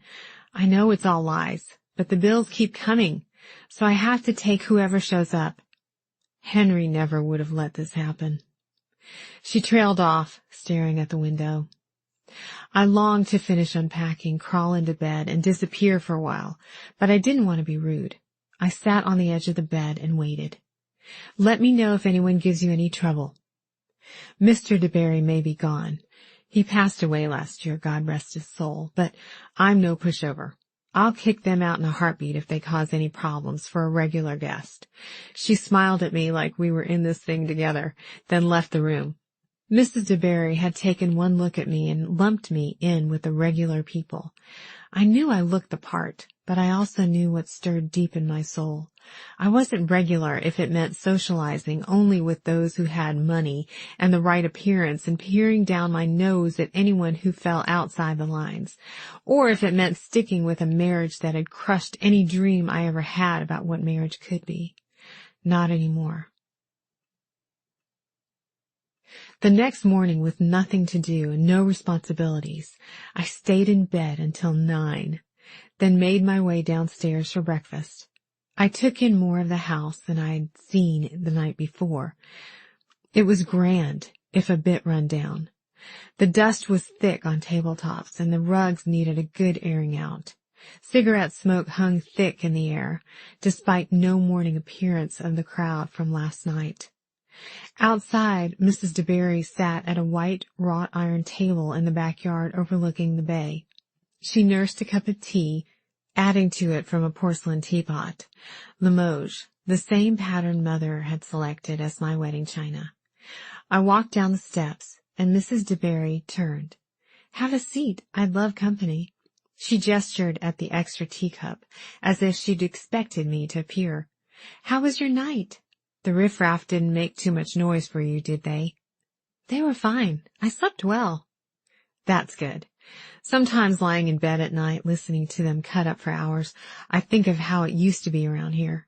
I know it's all lies, but the bills keep coming, so I have to take whoever shows up. Henry never would have let this happen. She trailed off, staring at the window. I longed to finish unpacking, crawl into bed, and disappear for a while, but I didn't want to be rude. I sat on the edge of the bed and waited. Let me know if anyone gives you any trouble. Mr. DeBerry may be gone. He passed away last year, God rest his soul, but I'm no pushover. I'll kick them out in a heartbeat if they cause any problems for a regular guest." She smiled at me like we were in this thing together, then left the room. Mrs. DeBerry had taken one look at me and lumped me in with the regular people. I knew I looked the part, but I also knew what stirred deep in my soul. I wasn't regular if it meant socializing only with those who had money and the right appearance and peering down my nose at anyone who fell outside the lines, or if it meant sticking with a marriage that had crushed any dream I ever had about what marriage could be. Not anymore. The next morning, with nothing to do and no responsibilities, I stayed in bed until 9, then made my way downstairs for breakfast. I took in more of the house than I'd seen the night before. It was grand, if a bit run down. The dust was thick on tabletops, and the rugs needed a good airing out. Cigarette smoke hung thick in the air, despite no morning appearance of the crowd from last night. Outside, Mrs. DeBerry sat at a white wrought iron table in the backyard overlooking the bay. She nursed a cup of tea, adding to it from a porcelain teapot, Limoges, the same pattern Mother had selected as my wedding china. I walked down the steps, and Mrs. DeBerry turned. "Have a seat. I'd love company." She gestured at the extra teacup, as if she'd expected me to appear. "How was your night? The riffraff didn't make too much noise for you, did they?" "They were fine. I slept well." "That's good. Sometimes lying in bed at night, listening to them cut up for hours, I think of how it used to be around here.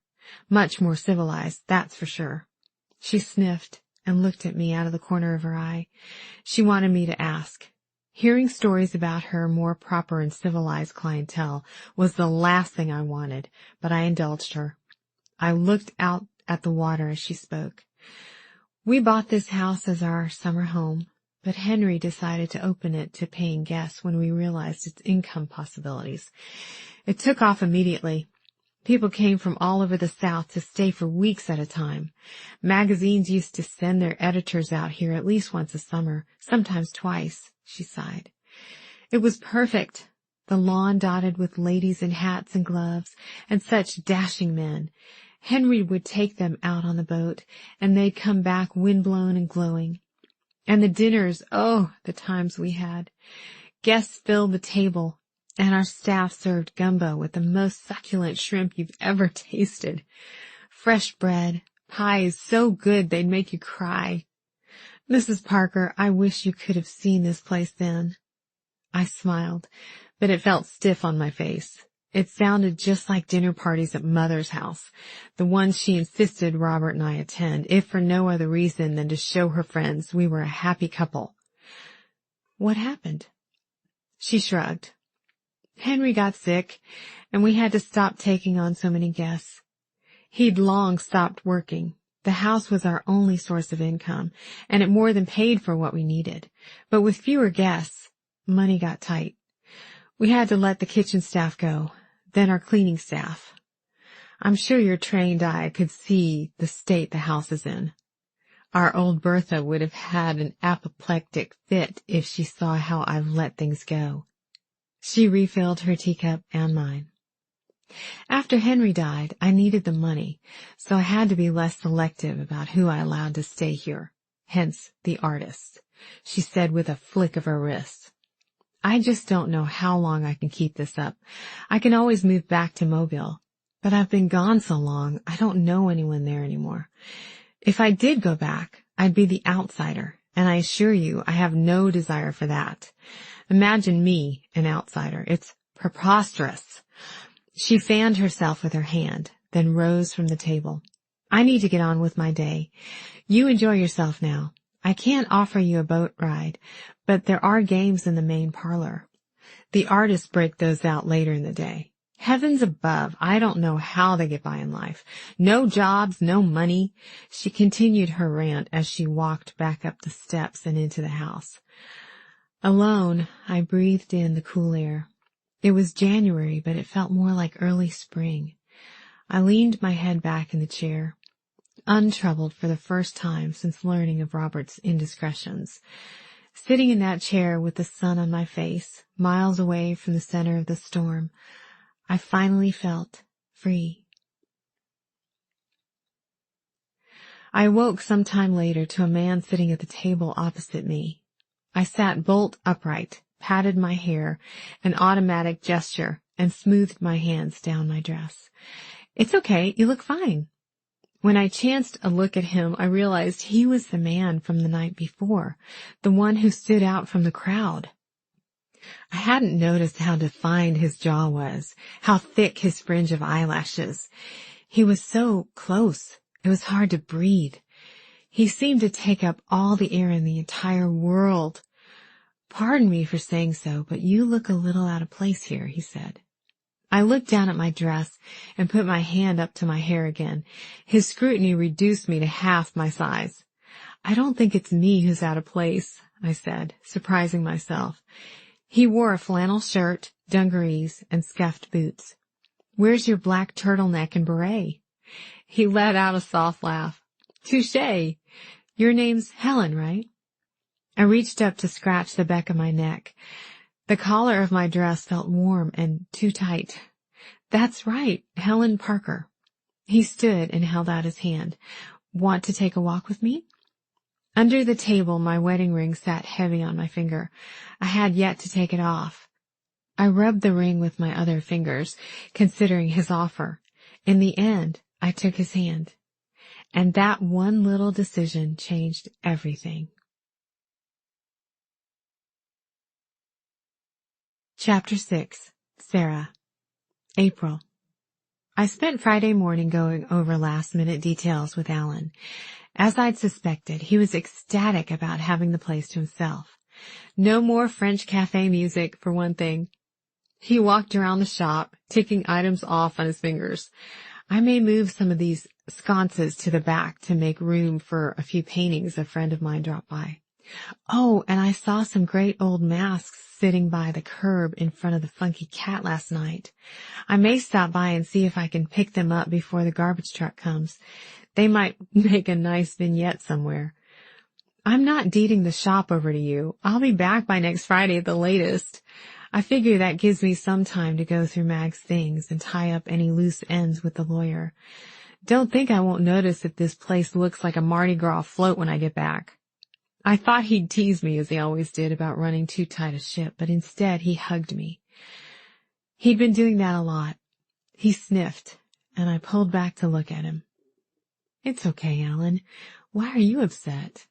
Much more civilized, that's for sure." She sniffed and looked at me out of the corner of her eye. She wanted me to ask. Hearing stories about her more proper and civilized clientele was the last thing I wanted, but I indulged her. I looked out at the water as she spoke. "We bought this house as our summer home, but Henry decided to open it to paying guests when we realized its income possibilities. It took off immediately. People came from all over the South to stay for weeks at a time. Magazines used to send their editors out here at least once a summer, sometimes twice," she sighed. "It was perfect. The lawn dotted with ladies in hats and gloves, and such dashing men. Henry would take them out on the boat, and they'd come back windblown and glowing. And the dinners, oh, the times we had. Guests filled the table, and our staff served gumbo with the most succulent shrimp you've ever tasted. Fresh bread, pies so good they'd make you cry. Mrs. Parker, I wish you could have seen this place then." I smiled, but it felt stiff on my face. It sounded just like dinner parties at Mother's house, the ones she insisted Robert and I attend, if for no other reason than to show her friends we were a happy couple. "What happened?" She shrugged. "Henry got sick, and we had to stop taking on so many guests. He'd long stopped working. The house was our only source of income, and it more than paid for what we needed. But with fewer guests, money got tight. We had to let the kitchen staff go, then our cleaning staff. I'm sure your trained eye could see the state the house is in. Our old Bertha would have had an apoplectic fit if she saw how I've let things go." She refilled her teacup and mine. "After Henry died, I needed the money, so I had to be less selective about who I allowed to stay here. Hence the artists," she said with a flick of her wrist. "I just don't know how long I can keep this up. I can always move back to Mobile, but I've been gone so long I don't know anyone there anymore. If I did go back, I'd be the outsider, and I assure you I have no desire for that. Imagine me, an outsider. It's preposterous." She fanned herself with her hand, then rose from the table. "I need to get on with my day. You enjoy yourself now. I can't offer you a boat ride, but there are games in the main parlor. The artists break those out later in the day. Heavens above, I don't know how they get by in life. No jobs, no money." She continued her rant as she walked back up the steps and into the house. Alone, I breathed in the cool air. It was January, but it felt more like early spring. I leaned my head back in the chair, untroubled for the first time since learning of Robert's indiscretions. Sitting in that chair with the sun on my face, miles away from the center of the storm, I finally felt free. I awoke some time later to a man sitting at the table opposite me. I sat bolt upright, patted my hair, an automatic gesture, and smoothed my hands down my dress. "It's okay, you look fine." When I chanced a look at him, I realized he was the man from the night before, the one who stood out from the crowd. I hadn't noticed how defined his jaw was, how thick his fringe of eyelashes. He was so close, it was hard to breathe. He seemed to take up all the air in the entire world. "Pardon me for saying so, but you look a little out of place here," he said. I looked down at my dress and put my hand up to my hair again. His scrutiny reduced me to half my size. "I don't think it's me who's out of place," I said, surprising myself. He wore a flannel shirt, dungarees, and scuffed boots. "Where's your black turtleneck and beret?" He let out a soft laugh. "Touché. Your name's Helen, right?" I reached up to scratch the back of my neck. The collar of my dress felt warm and too tight. "That's right, Helen Parker." He stood and held out his hand. "Want to take a walk with me?" Under the table, my wedding ring sat heavy on my finger. I had yet to take it off. I rubbed the ring with my other fingers, considering his offer. In the end, I took his hand. And that one little decision changed everything. Chapter 6. Sarah. April. I spent Friday morning going over last-minute details with Alan. As I'd suspected, he was ecstatic about having the place to himself. No more French cafe music, for one thing. He walked around the shop, ticking items off on his fingers. I may move some of these sconces to the back to make room for a few paintings a friend of mine dropped by. Oh, and I saw some great old masks sitting by the curb in front of the Funky Cat last night. I may stop by and see if I can pick them up before the garbage truck comes. They might make a nice vignette somewhere. I'm not deeding the shop over to you. I'll be back by next Friday at the latest. I figure that gives me some time to go through Mag's things and tie up any loose ends with the lawyer. Don't think I won't notice that this place looks like a Mardi Gras float when I get back. I thought he'd tease me, as he always did, about running too tight a ship, but instead he hugged me. He'd been doing that a lot. He sniffed, and I pulled back to look at him. "It's okay, Alan. Why are you upset?"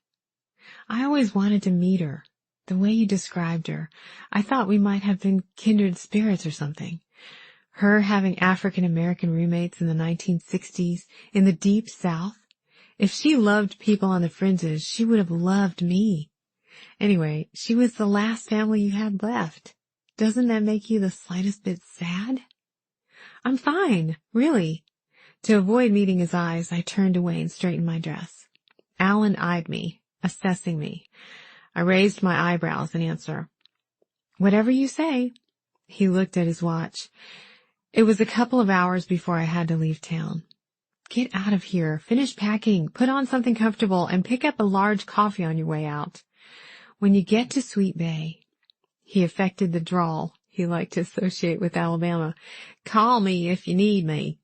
"I always wanted to meet her. The way you described her, I thought we might have been kindred spirits or something. Her having African-American roommates in the 1960s, in the deep South. If she loved people on the fringes, she would have loved me. Anyway, she was the last family you had left. Doesn't that make you the slightest bit sad?" "I'm fine, really." To avoid meeting his eyes, I turned away and straightened my dress. Alan eyed me, assessing me. I raised my eyebrows in answer. "Whatever you say." He looked at his watch. It was a couple of hours before I had to leave town. "Get out of here, finish packing, put on something comfortable, and pick up a large coffee on your way out. When you get to Sweet Bay," he affected the drawl he liked to associate with Alabama, "call me if you need me.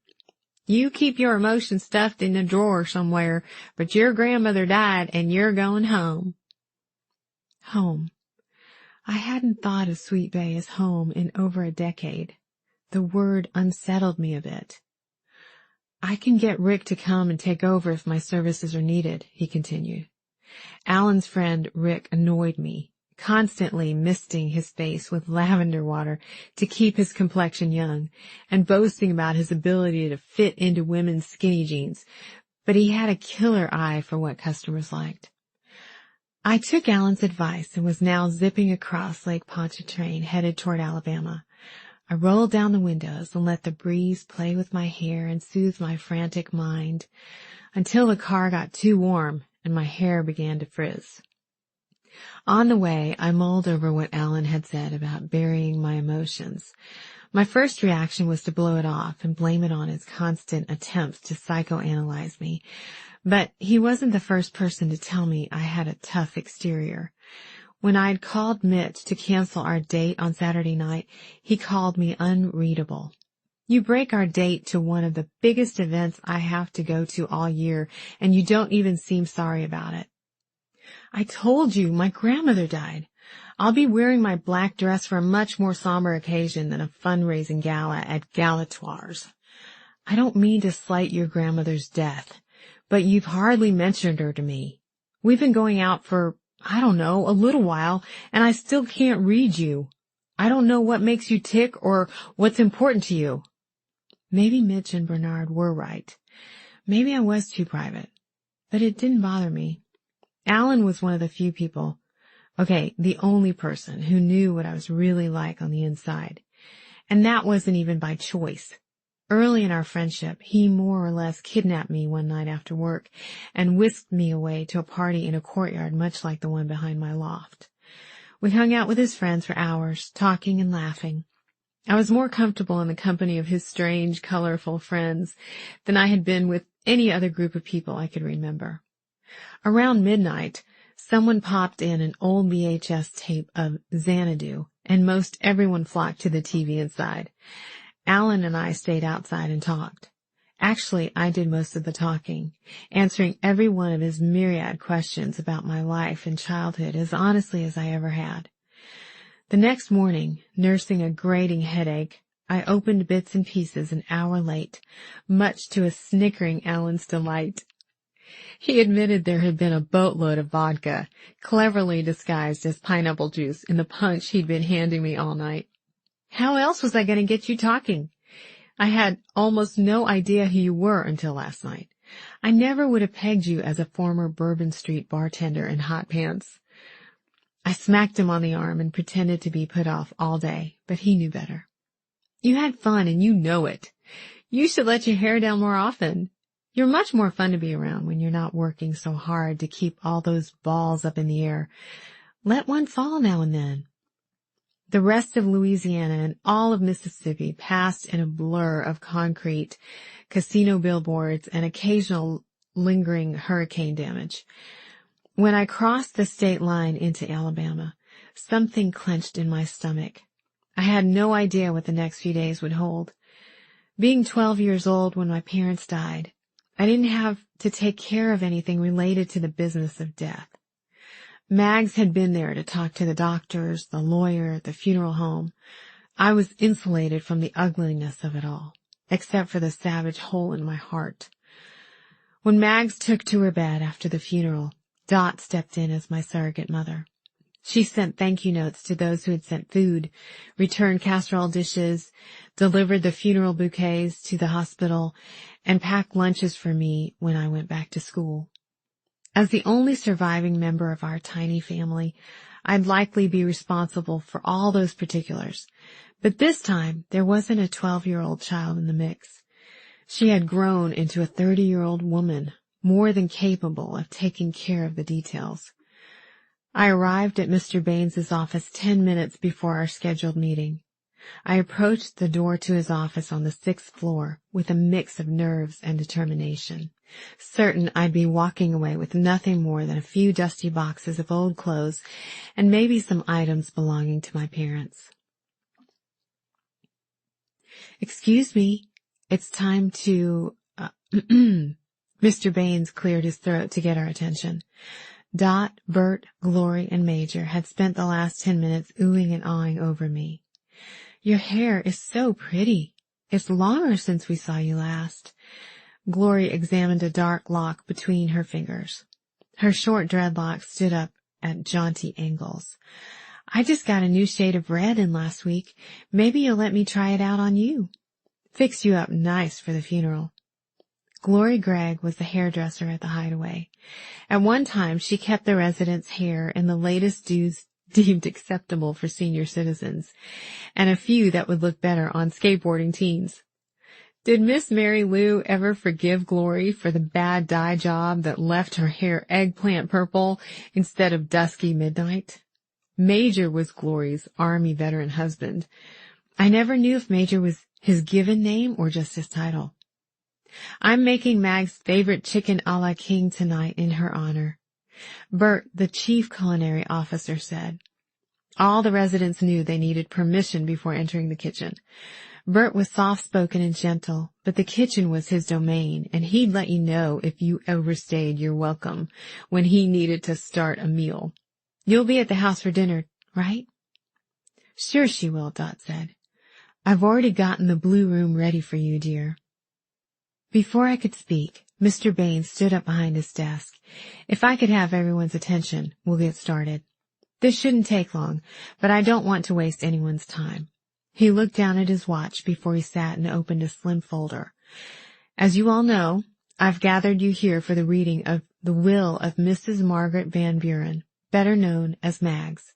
You keep your emotions stuffed in a drawer somewhere, but your grandmother died and you're going home." Home. I hadn't thought of Sweet Bay as home in over a decade. The word unsettled me a bit. "I can get Rick to come and take over if my services are needed," he continued. Alan's friend Rick annoyed me, constantly misting his face with lavender water to keep his complexion young, and boasting about his ability to fit into women's skinny jeans, but he had a killer eye for what customers liked. I took Alan's advice and was now zipping across Lake Pontchartrain, headed toward Alabama. I rolled down the windows and let the breeze play with my hair and soothe my frantic mind, until the car got too warm and my hair began to frizz. On the way, I mulled over what Alan had said about burying my emotions. My first reaction was to blow it off and blame it on his constant attempts to psychoanalyze me. But he wasn't the first person to tell me I had a tough exterior. When I'd called Mitch to cancel our date on Saturday night, he called me unreadable. You break our date to one of the biggest events I have to go to all year, and you don't even seem sorry about it. I told you my grandmother died. I'll be wearing my black dress for a much more somber occasion than a fundraising gala at Galatoire's. I don't mean to slight your grandmother's death, but you've hardly mentioned her to me. We've been going out for, a little while, and I still can't read you. I don't know what makes you tick or what's important to you. Maybe Mitch and Bernard were right. Maybe I was too private, but it didn't bother me. Alan was one of the few people, the only person who knew what I was really like on the inside. And that wasn't even by choice. Early in our friendship, he more or less kidnapped me one night after work and whisked me away to a party in a courtyard much like the one behind my loft. We hung out with his friends for hours, talking and laughing. I was more comfortable in the company of his strange, colorful friends than I had been with any other group of people I could remember. Around midnight, someone popped in an old VHS tape of Xanadu, and most everyone flocked to the TV inside. Alan and I stayed outside and talked. Actually, I did most of the talking, answering every one of his myriad questions about my life and childhood as honestly as I ever had. The next morning, nursing a grating headache, I opened Bits and Pieces an hour late, much to a snickering Alan's delight. He admitted there had been a boatload of vodka, cleverly disguised as pineapple juice, in the punch he'd been handing me all night. How else was I going to get you talking? I had almost no idea who you were until last night. I never would have pegged you as a former Bourbon Street bartender in hot pants. I smacked him on the arm and pretended to be put off all day, but he knew better. You had fun and you know it. You should let your hair down more often. You're much more fun to be around when you're not working so hard to keep all those balls up in the air. Let one fall now and then. The rest of Louisiana and all of Mississippi passed in a blur of concrete, casino billboards, and occasional lingering hurricane damage. When I crossed the state line into Alabama, something clenched in my stomach. I had no idea what the next few days would hold. Being 12 years old when my parents died, I didn't have to take care of anything related to the business of death. Mags had been there to talk to the doctors, the lawyer, the funeral home. I was insulated from the ugliness of it all, except for the savage hole in my heart. When Mags took to her bed after the funeral, Dot stepped in as my surrogate mother. She sent thank you notes to those who had sent food, returned casserole dishes, delivered the funeral bouquets to the hospital, and packed lunches for me when I went back to school. As the only surviving member of our tiny family, I'd likely be responsible for all those particulars. But this time, there wasn't a 12-year-old child in the mix. She had grown into a 30-year-old woman, more than capable of taking care of the details. I arrived at Mr. Baines's office 10 minutes before our scheduled meeting. I approached the door to his office on the 6th floor with a mix of nerves and determination, certain I'd be walking away with nothing more than a few dusty boxes of old clothes and maybe some items belonging to my parents. Excuse me, it's time to, Mr. Baines cleared his throat to get our attention. Dot, Bert, Glory, and Major had spent the last 10 minutes oohing and awing over me. Your hair is so pretty. It's longer since we saw you last. Glory examined a dark lock between her fingers. Her short dreadlocks stood up at jaunty angles. I just got a new shade of red in last week. Maybe you'll let me try it out on you. Fix you up nice for the funeral. Glory Gregg was the hairdresser at the Hideaway. At one time, she kept the residents' hair in the latest dues deemed acceptable for senior citizens, and a few that would look better on skateboarding teens. Did Miss Mary Lou ever forgive Glory for the bad dye job that left her hair eggplant purple instead of dusky midnight? Major was Glory's Army veteran husband. I never knew if Major was his given name or just his title. I'm making Mag's favorite chicken a la king tonight in her honor. Bert, the chief culinary officer, said. All the residents knew they needed permission before entering the kitchen. Bert was soft-spoken and gentle, but the kitchen was his domain, and he'd let you know if you overstayed your welcome when he needed to start a meal. You'll be at the house for dinner, right? Sure she will, Dot said. I've already gotten the blue room ready for you, dear. Before I could speak, Mr. Baines stood up behind his desk. If I could have everyone's attention, we'll get started. This shouldn't take long, but I don't want to waste anyone's time. He looked down at his watch before he sat and opened a slim folder. As you all know, I've gathered you here for the reading of the will of Mrs. Margaret Van Buren, better known as Mags.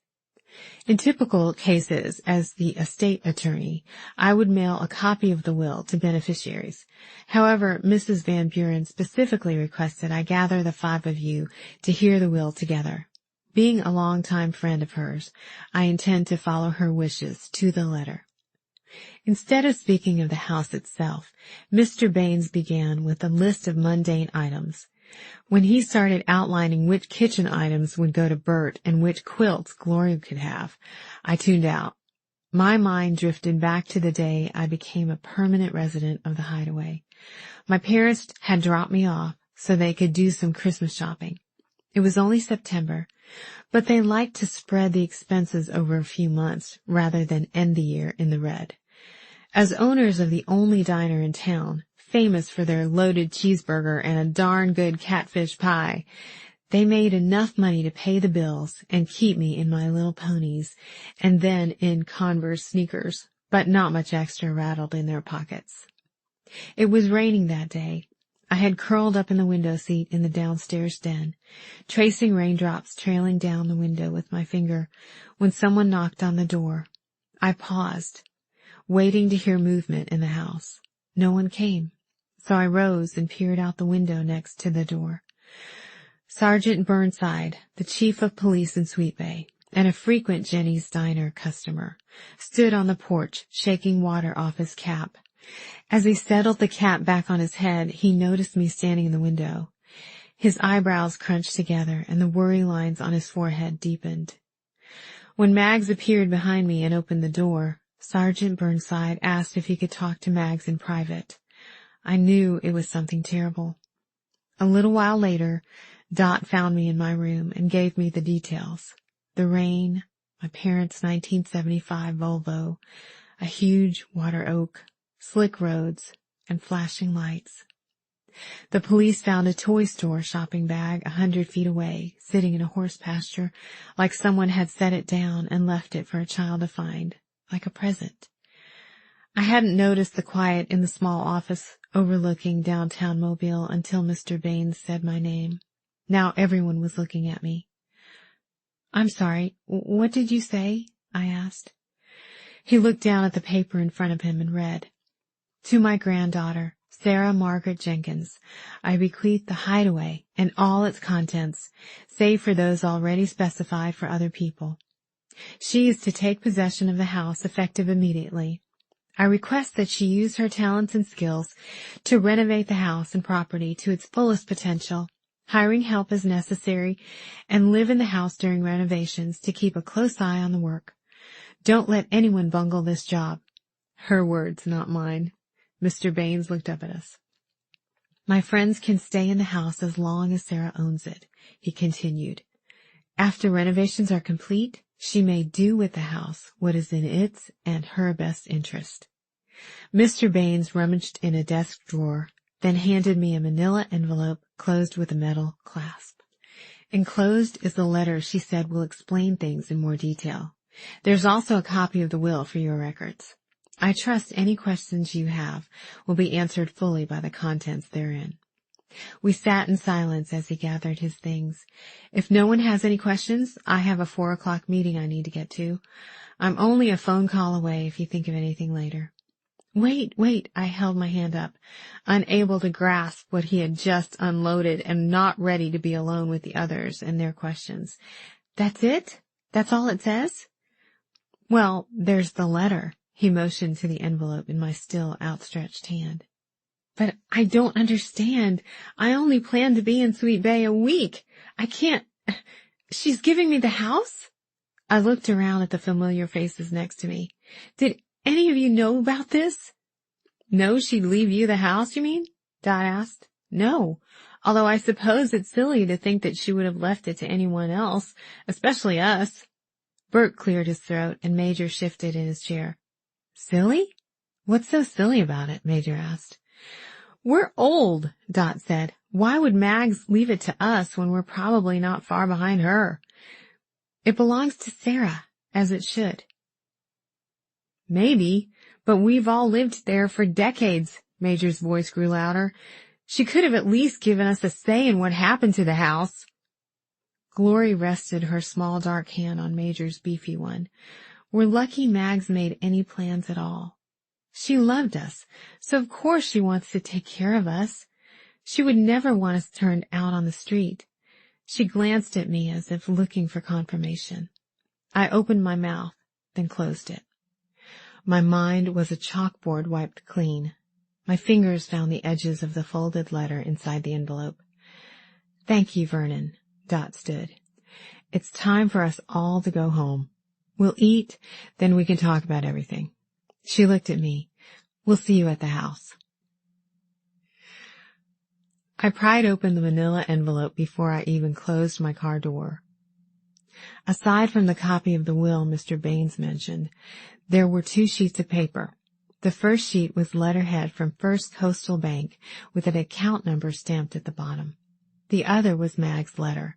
In typical cases, as the estate attorney, I would mail a copy of the will to beneficiaries. However, Mrs. Van Buren specifically requested I gather the 5 of you to hear the will together. Being a longtime friend of hers, I intend to follow her wishes to the letter. Instead of speaking of the house itself, Mr. Baines began with a list of mundane items. When he started outlining which kitchen items would go to Bert and which quilts Gloria could have, I tuned out. My mind drifted back to the day I became a permanent resident of the Hideaway. My parents had dropped me off so they could do some Christmas shopping. It was only September, but they liked to spread the expenses over a few months rather than end the year in the red. As owners of the only diner in town, famous for their loaded cheeseburger and a darn good catfish pie, they made enough money to pay the bills and keep me in my little ponies and then in Converse sneakers, but not much extra rattled in their pockets. It was raining that day. I had curled up in the window seat in the downstairs den, tracing raindrops trailing down the window with my finger, when someone knocked on the door. I paused, waiting to hear movement in the house. No one came, so I rose and peered out the window next to the door. Sergeant Burnside, the chief of police in Sweet Bay, and a frequent Jenny's Diner customer, stood on the porch, shaking water off his cap. As he settled the cap back on his head, he noticed me standing in the window. His eyebrows crunched together, and the worry lines on his forehead deepened. When Mags appeared behind me and opened the door, Sergeant Burnside asked if he could talk to Mags in private. I knew it was something terrible. A little while later, Dot found me in my room and gave me the details. The rain, my parents' 1975 Volvo, a huge water oak, slick roads, and flashing lights. The police found a toy store shopping bag 100 feet away, sitting in a horse pasture, like someone had set it down and left it for a child to find, like a present. I hadn't noticed the quiet in the small office overlooking downtown Mobile until Mr. Baines said my name. Now everyone was looking at me. I'm sorry, what did you say? I asked. He looked down at the paper in front of him and read, To my granddaughter, Sarah Margaret Jenkins, I bequeath the Hideaway and all its contents, save for those already specified for other people. She is to take possession of the house effective immediately. I request that she use her talents and skills to renovate the house and property to its fullest potential, hiring help as necessary, and live in the house during renovations to keep a close eye on the work. Don't let anyone bungle this job. Her words, not mine. Mr. Baines looked up at us. My friends can stay in the house as long as Sarah owns it, he continued. After renovations are complete, she may do with the house what is in its and her best interest. Mr. Baines rummaged in a desk drawer, then handed me a manila envelope closed with a metal clasp. Enclosed is the letter she said will explain things in more detail. There's also a copy of the will for your records. I trust any questions you have will be answered fully by the contents therein. We sat in silence as he gathered his things. If no one has any questions, I have a 4:00 meeting I need to get to. I'm only a phone call away if you think of anything later. Wait, I held my hand up, unable to grasp what he had just unloaded and not ready to be alone with the others and their questions. That's it? That's all it says? Well, there's the letter. He motioned to the envelope in my still outstretched hand. But I don't understand. I only plan to be in Sweet Bay a week. I can't. She's giving me the house? I looked around at the familiar faces next to me. Did Any of you know about this? Know she'd leave you the house, you mean? Dot asked. No, although I suppose it's silly to think that she would have left it to anyone else, especially us. Bert cleared his throat and Major shifted in his chair. Silly? What's so silly about it? Major asked. We're old, Dot said. Why would Mags leave it to us when we're probably not far behind her? It belongs to Sarah, as it should. Maybe, but we've all lived there for decades. Major's voice grew louder. She could have at least given us a say in what happened to the house. Glory rested her small dark hand on Major's beefy one. We're lucky Mags made any plans at all. She loved us, so of course she wants to take care of us. She would never want us turned out on the street. She glanced at me as if looking for confirmation. I opened my mouth, then closed it. My mind was a chalkboard wiped clean. My fingers found the edges of the folded letter inside the envelope. Thank you, Vernon. Dot stood. It's time for us all to go home. We'll eat, then we can talk about everything. She looked at me. We'll see you at the house. I pried open the manila envelope before I even closed my car door. Aside from the copy of the will Mr. Baines mentioned, there were 2 sheets of paper. The first sheet was letterhead from First Coastal Bank with an account number stamped at the bottom. The other was Mag's letter.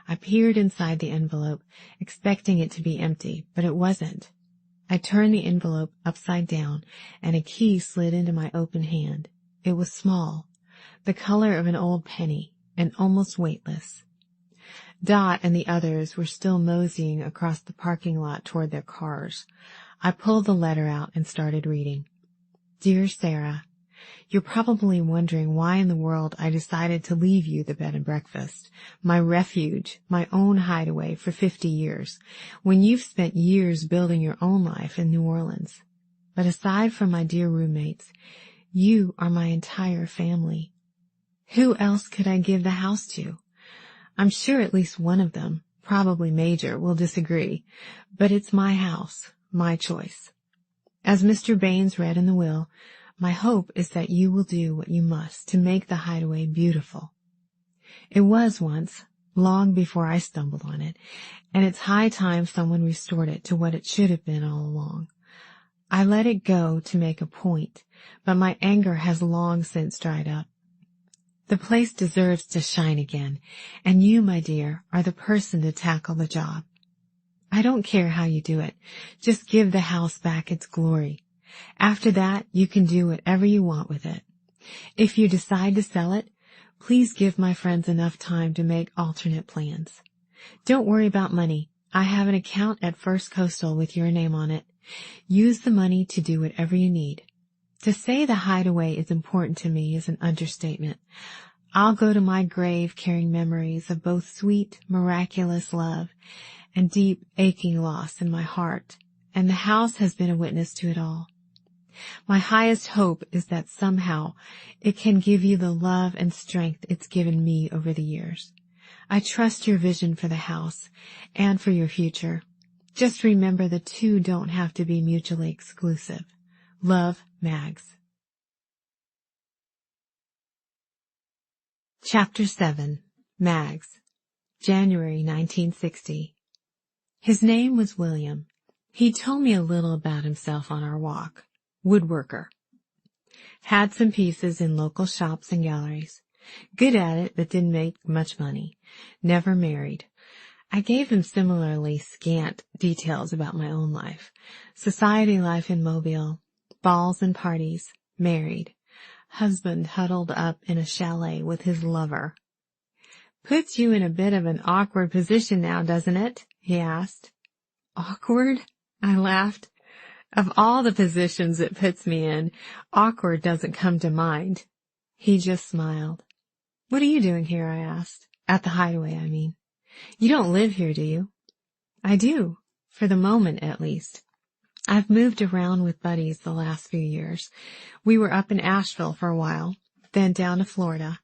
I peered inside the envelope, expecting it to be empty, but it wasn't. I turned the envelope upside down, and a key slid into my open hand. It was small, the color of an old penny, and almost weightless. Dot and the others were still moseying across the parking lot toward their cars. I pulled the letter out and started reading. Dear Sarah, you're probably wondering why in the world I decided to leave you the bed and breakfast, my refuge, my own hideaway for 50 years, when you've spent years building your own life in New Orleans. But aside from my dear roommates, you are my entire family. Who else could I give the house to? I'm sure at least one of them, probably Major, will disagree, but it's my house, my choice. As Mr. Baines read in the will, my hope is that you will do what you must to make the hideaway beautiful. It was once, long before I stumbled on it, and it's high time someone restored it to what it should have been all along. I let it go to make a point, but my anger has long since dried up. The place deserves to shine again, and you, my dear, are the person to tackle the job. I don't care how you do it. Just give the house back its glory. After that, you can do whatever you want with it. If you decide to sell it, please give my friends enough time to make alternate plans. Don't worry about money. I have an account at First Coastal with your name on it. Use the money to do whatever you need. To say the hideaway is important to me is an understatement. I'll go to my grave carrying memories of both sweet, miraculous love and deep, aching loss in my heart, and the house has been a witness to it all. My highest hope is that somehow it can give you the love and strength it's given me over the years. I trust your vision for the house and for your future. Just remember the 2 don't have to be mutually exclusive. Love, Mags. Chapter 7. Mags. January 1960. His name was William. He told me a little about himself on our walk. Woodworker. Had some pieces in local shops and galleries. Good at it, but didn't make much money. Never married. I gave him similarly scant details about my own life. Society life in Mobile. Balls and parties. Married. Husband huddled up in a chalet with his lover. Puts you in a bit of an awkward position now, doesn't it? He asked. Awkward? I laughed. Of all the positions it puts me in, awkward doesn't come to mind. He just smiled. What are you doing here? I asked. At the hideaway, I mean. You don't live here, do you? I do, for the moment at least. I've moved around with buddies the last few years. We were up in Asheville for a while, then down to Florida.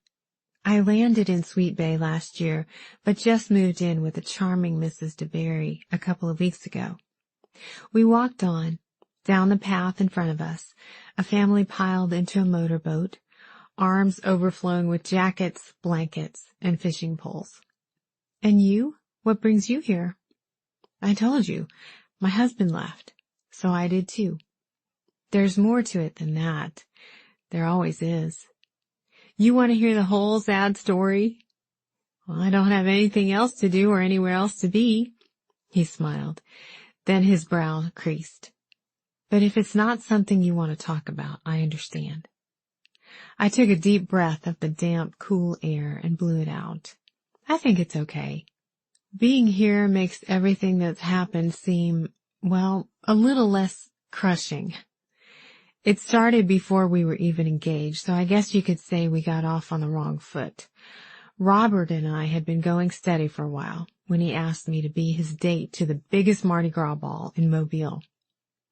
I landed in Sweet Bay last year, but just moved in with the charming Mrs. DeBerry a couple of weeks ago. We walked on. Down the path in front of us, a family piled into a motorboat, arms overflowing with jackets, blankets, and fishing poles. And you? What brings you here? I told you, my husband left, so I did too. There's more to it than that. There always is. You want to hear the whole sad story? Well, I don't have anything else to do or anywhere else to be. He smiled. Then his brow creased. But if it's not something you want to talk about, I understand. I took a deep breath of the damp, cool air and blew it out. I think it's okay. Being here makes everything that's happened seem, well, a little less crushing. It started before we were even engaged, so I guess you could say we got off on the wrong foot. Robert and I had been going steady for a while when he asked me to be his date to the biggest Mardi Gras ball in Mobile.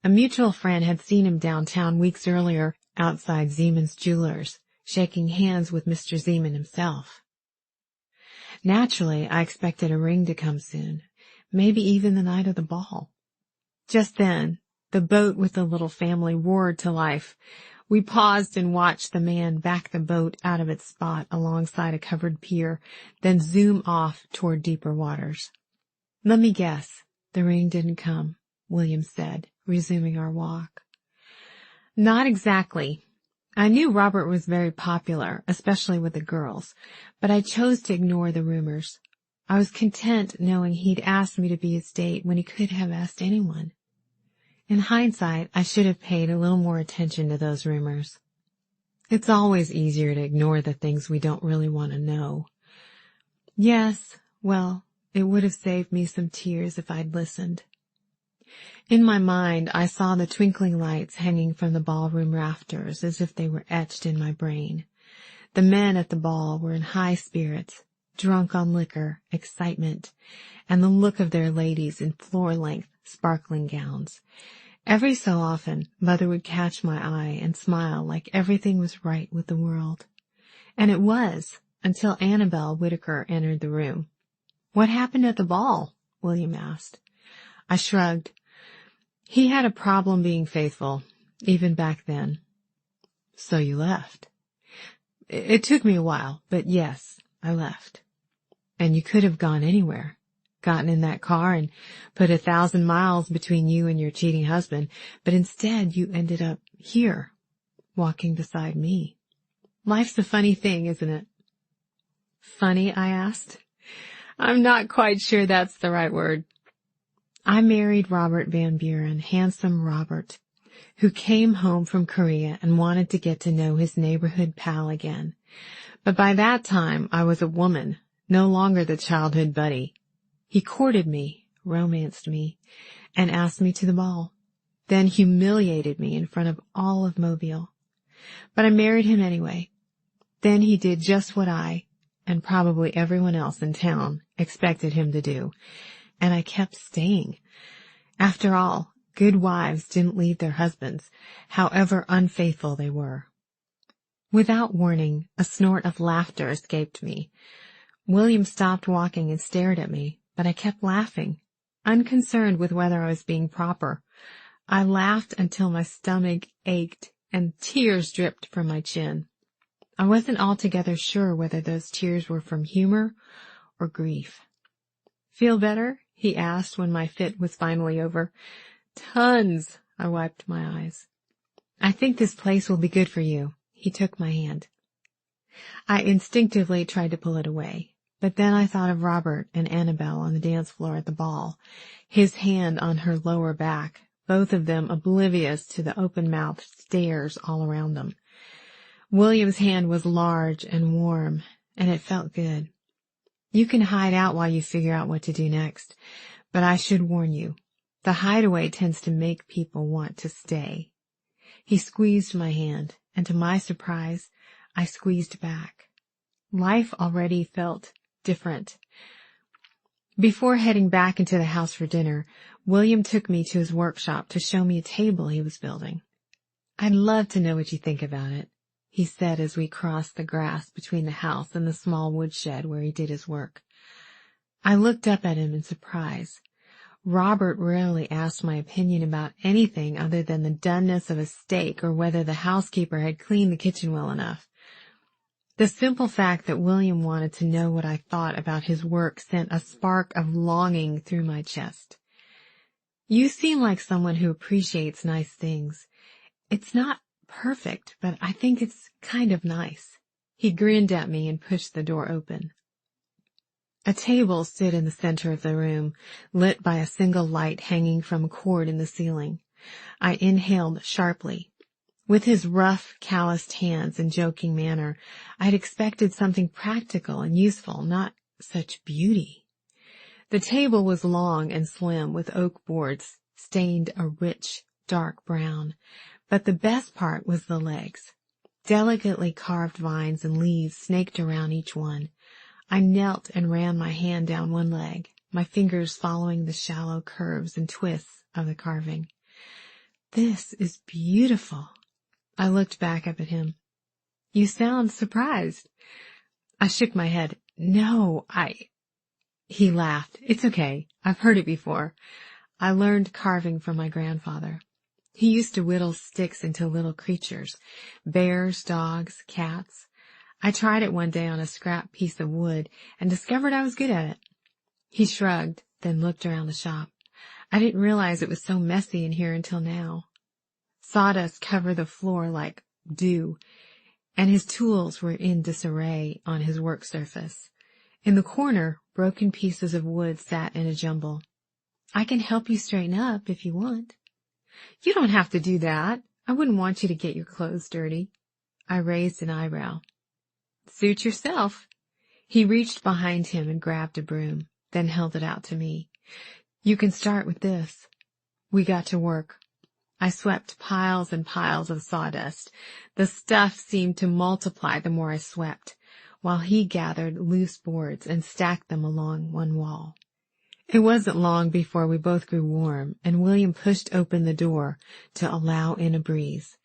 A mutual friend had seen him downtown weeks earlier outside Zeman's Jewelers, shaking hands with Mr. Zeman himself. Naturally, I expected a ring to come soon, maybe even the night of the ball. Just then, the boat with the little family roared to life. We paused and watched the man back the boat out of its spot alongside a covered pier, then zoom off toward deeper waters. Let me guess, the ring didn't come, William said, resuming our walk. Not exactly. I knew Robert was very popular, especially with the girls, but I chose to ignore the rumors. I was content knowing he'd asked me to be his date when he could have asked anyone. In hindsight, I should have paid a little more attention to those rumors. It's always easier to ignore the things we don't really want to know. Yes, well, it would have saved me some tears if I'd listened. In my mind, I saw the twinkling lights hanging from the ballroom rafters as if they were etched in my brain. The men at the ball were in high spirits, drunk on liquor, excitement, and the look of their ladies in floor-length, sparkling gowns. Every so often, Mother would catch my eye and smile like everything was right with the world. And it was, until Annabelle Whitaker entered the room. "What happened at the ball?" William asked. I shrugged. He had a problem being faithful, even back then. "So you left?" It took me a while, but yes, I left. "And you could have gone anywhere. Gotten in that car and put 1,000 miles between you and your cheating husband, but instead you ended up here, walking beside me. Life's a funny thing, isn't it?" "Funny?" I asked. I'm not quite sure that's the right word. I married Robert Van Buren, handsome Robert, who came home from Korea and wanted to get to know his neighborhood pal again. But by that time, I was a woman, no longer the childhood buddy. He courted me, romanced me, and asked me to the ball, then humiliated me in front of all of Mobile. But I married him anyway. Then he did just what I, and probably everyone else in town, expected him to do, and I kept staying. After all, good wives didn't leave their husbands, however unfaithful they were. Without warning, a snort of laughter escaped me. William stopped walking and stared at me, but I kept laughing, unconcerned with whether I was being proper. I laughed until my stomach ached and tears dripped from my chin. I wasn't altogether sure whether those tears were from humor or grief. "Feel better?" he asked when my fit was finally over. "Tons," I wiped my eyes. "I think this place will be good for you." He took my hand. I instinctively tried to pull it away, but then I thought of Robert and Annabelle on the dance floor at the ball, his hand on her lower back, both of them oblivious to the open-mouthed stares all around them. William's hand was large and warm, and it felt good. You can hide out while you figure out what to do next, but I should warn you, the Hideaway tends to make people want to stay. He squeezed my hand, and to my surprise, I squeezed back. Life already felt different. Before heading back into the house for dinner, William took me to his workshop to show me a table he was building. "I'd love to know what you think about it," he said as we crossed the grass between the house and the small woodshed where he did his work. I looked up at him in surprise. Robert rarely asked my opinion about anything other than the doneness of a steak or whether the housekeeper had cleaned the kitchen well enough. The simple fact that William wanted to know what I thought about his work sent a spark of longing through my chest. You seem like someone who appreciates nice things. It's not perfect, but I think it's kind of nice. He grinned at me and pushed the door open. A table stood in the center of the room, lit by a single light hanging from a cord in the ceiling. I inhaled sharply. With his rough, calloused hands and joking manner, I had expected something practical and useful, not such beauty. The table was long and slim, with oak boards, stained a rich, dark brown, but the best part was the legs. Delicately carved vines and leaves snaked around each one. I knelt and ran my hand down one leg, my fingers following the shallow curves and twists of the carving. This is beautiful. I looked back up at him. You sound surprised. I shook my head. No, He laughed. It's okay. I've heard it before. I learned carving from my grandfather. He used to whittle sticks into little creatures, bears, dogs, cats. I tried it one day on a scrap piece of wood and discovered I was good at it. He shrugged, then looked around the shop. I didn't realize it was so messy in here until now. Sawdust covered the floor like dew, and his tools were in disarray on his work surface. In the corner, broken pieces of wood sat in a jumble. I can help you straighten up if you want. You don't have to do that. I wouldn't want you to get your clothes dirty. I raised an eyebrow. Suit yourself. He reached behind him and grabbed a broom, then held it out to me. You can start with this. We got to work. I swept piles and piles of sawdust. The stuff seemed to multiply the more I swept, while he gathered loose boards and stacked them along one wall. It wasn't long before we both grew warm, and William pushed open the door to allow in a breeze.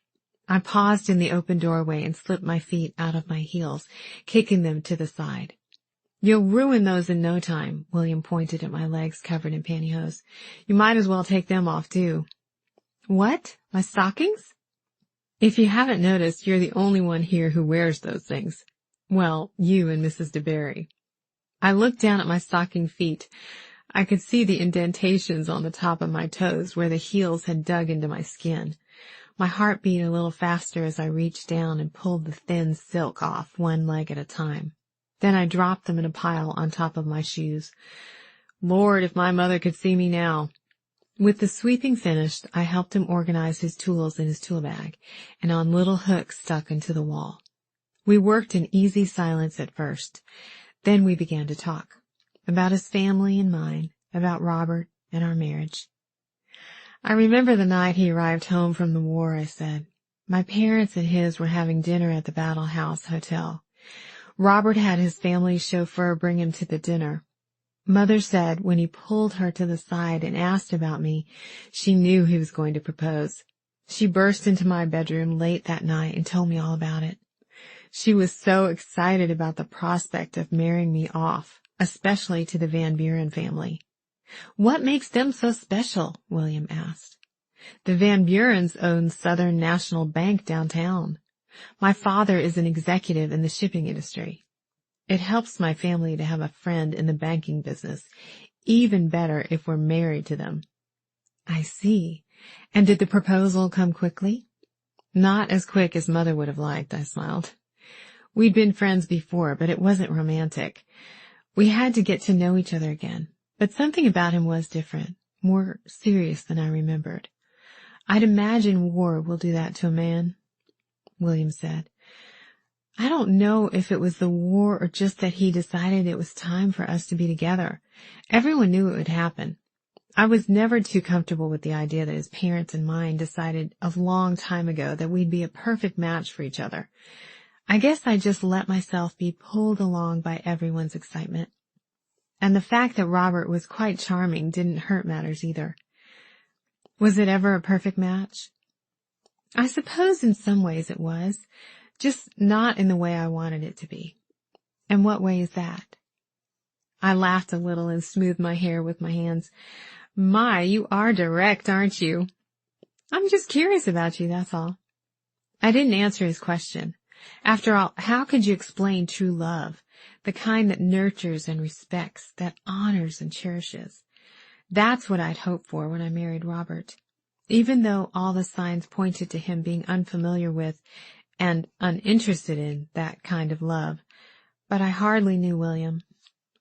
I paused in the open doorway and slipped my feet out of my heels, kicking them to the side. You'll ruin those in no time, William pointed at my legs covered in pantyhose. You might as well take them off, too. What? My stockings? If you haven't noticed, you're the only one here who wears those things. Well, you and Mrs. DeBerry. I looked down at my stocking feet. I could see the indentations on the top of my toes where the heels had dug into my skin. My heart beat a little faster as I reached down and pulled the thin silk off one leg at a time. Then I dropped them in a pile on top of my shoes. Lord, if my mother could see me now. With the sweeping finished, I helped him organize his tools in his tool bag and on little hooks stuck into the wall. We worked in easy silence at first. Then we began to talk about his family and mine, about Robert and our marriage. I remember the night he arrived home from the war, I said. My parents and his were having dinner at the Battle House Hotel. Robert had his family's chauffeur bring him to the dinner. Mother said when he pulled her to the side and asked about me, she knew he was going to propose. She burst into my bedroom late that night and told me all about it. She was so excited about the prospect of marrying me off, especially to the Van Buren family. What makes them so special? William asked. The Van Burens own Southern National Bank downtown. My father is an executive in the shipping industry. It helps my family to have a friend in the banking business. Even better if we're married to them. I see. And did the proposal come quickly? Not as quick as Mother would have liked, I smiled. We'd been friends before, but it wasn't romantic. We had to get to know each other again. But something about him was different, more serious than I remembered. I'd imagine war will do that to a man, William said. I don't know if it was the war or just that he decided it was time for us to be together. Everyone knew it would happen. I was never too comfortable with the idea that his parents and mine decided a long time ago that we'd be a perfect match for each other. I guess I just let myself be pulled along by everyone's excitement. And the fact that Robert was quite charming didn't hurt matters either. Was it ever a perfect match? I suppose in some ways it was. Just not in the way I wanted it to be. And what way is that? I laughed a little and smoothed my hair with my hands. My, you are direct, aren't you? I'm just curious about you, that's all. I didn't answer his question. After all, how could you explain true love? The kind that nurtures and respects, that honors and cherishes. That's what I'd hoped for when I married Robert. Even though all the signs pointed to him being unfamiliar with and uninterested in that kind of love. But I hardly knew William,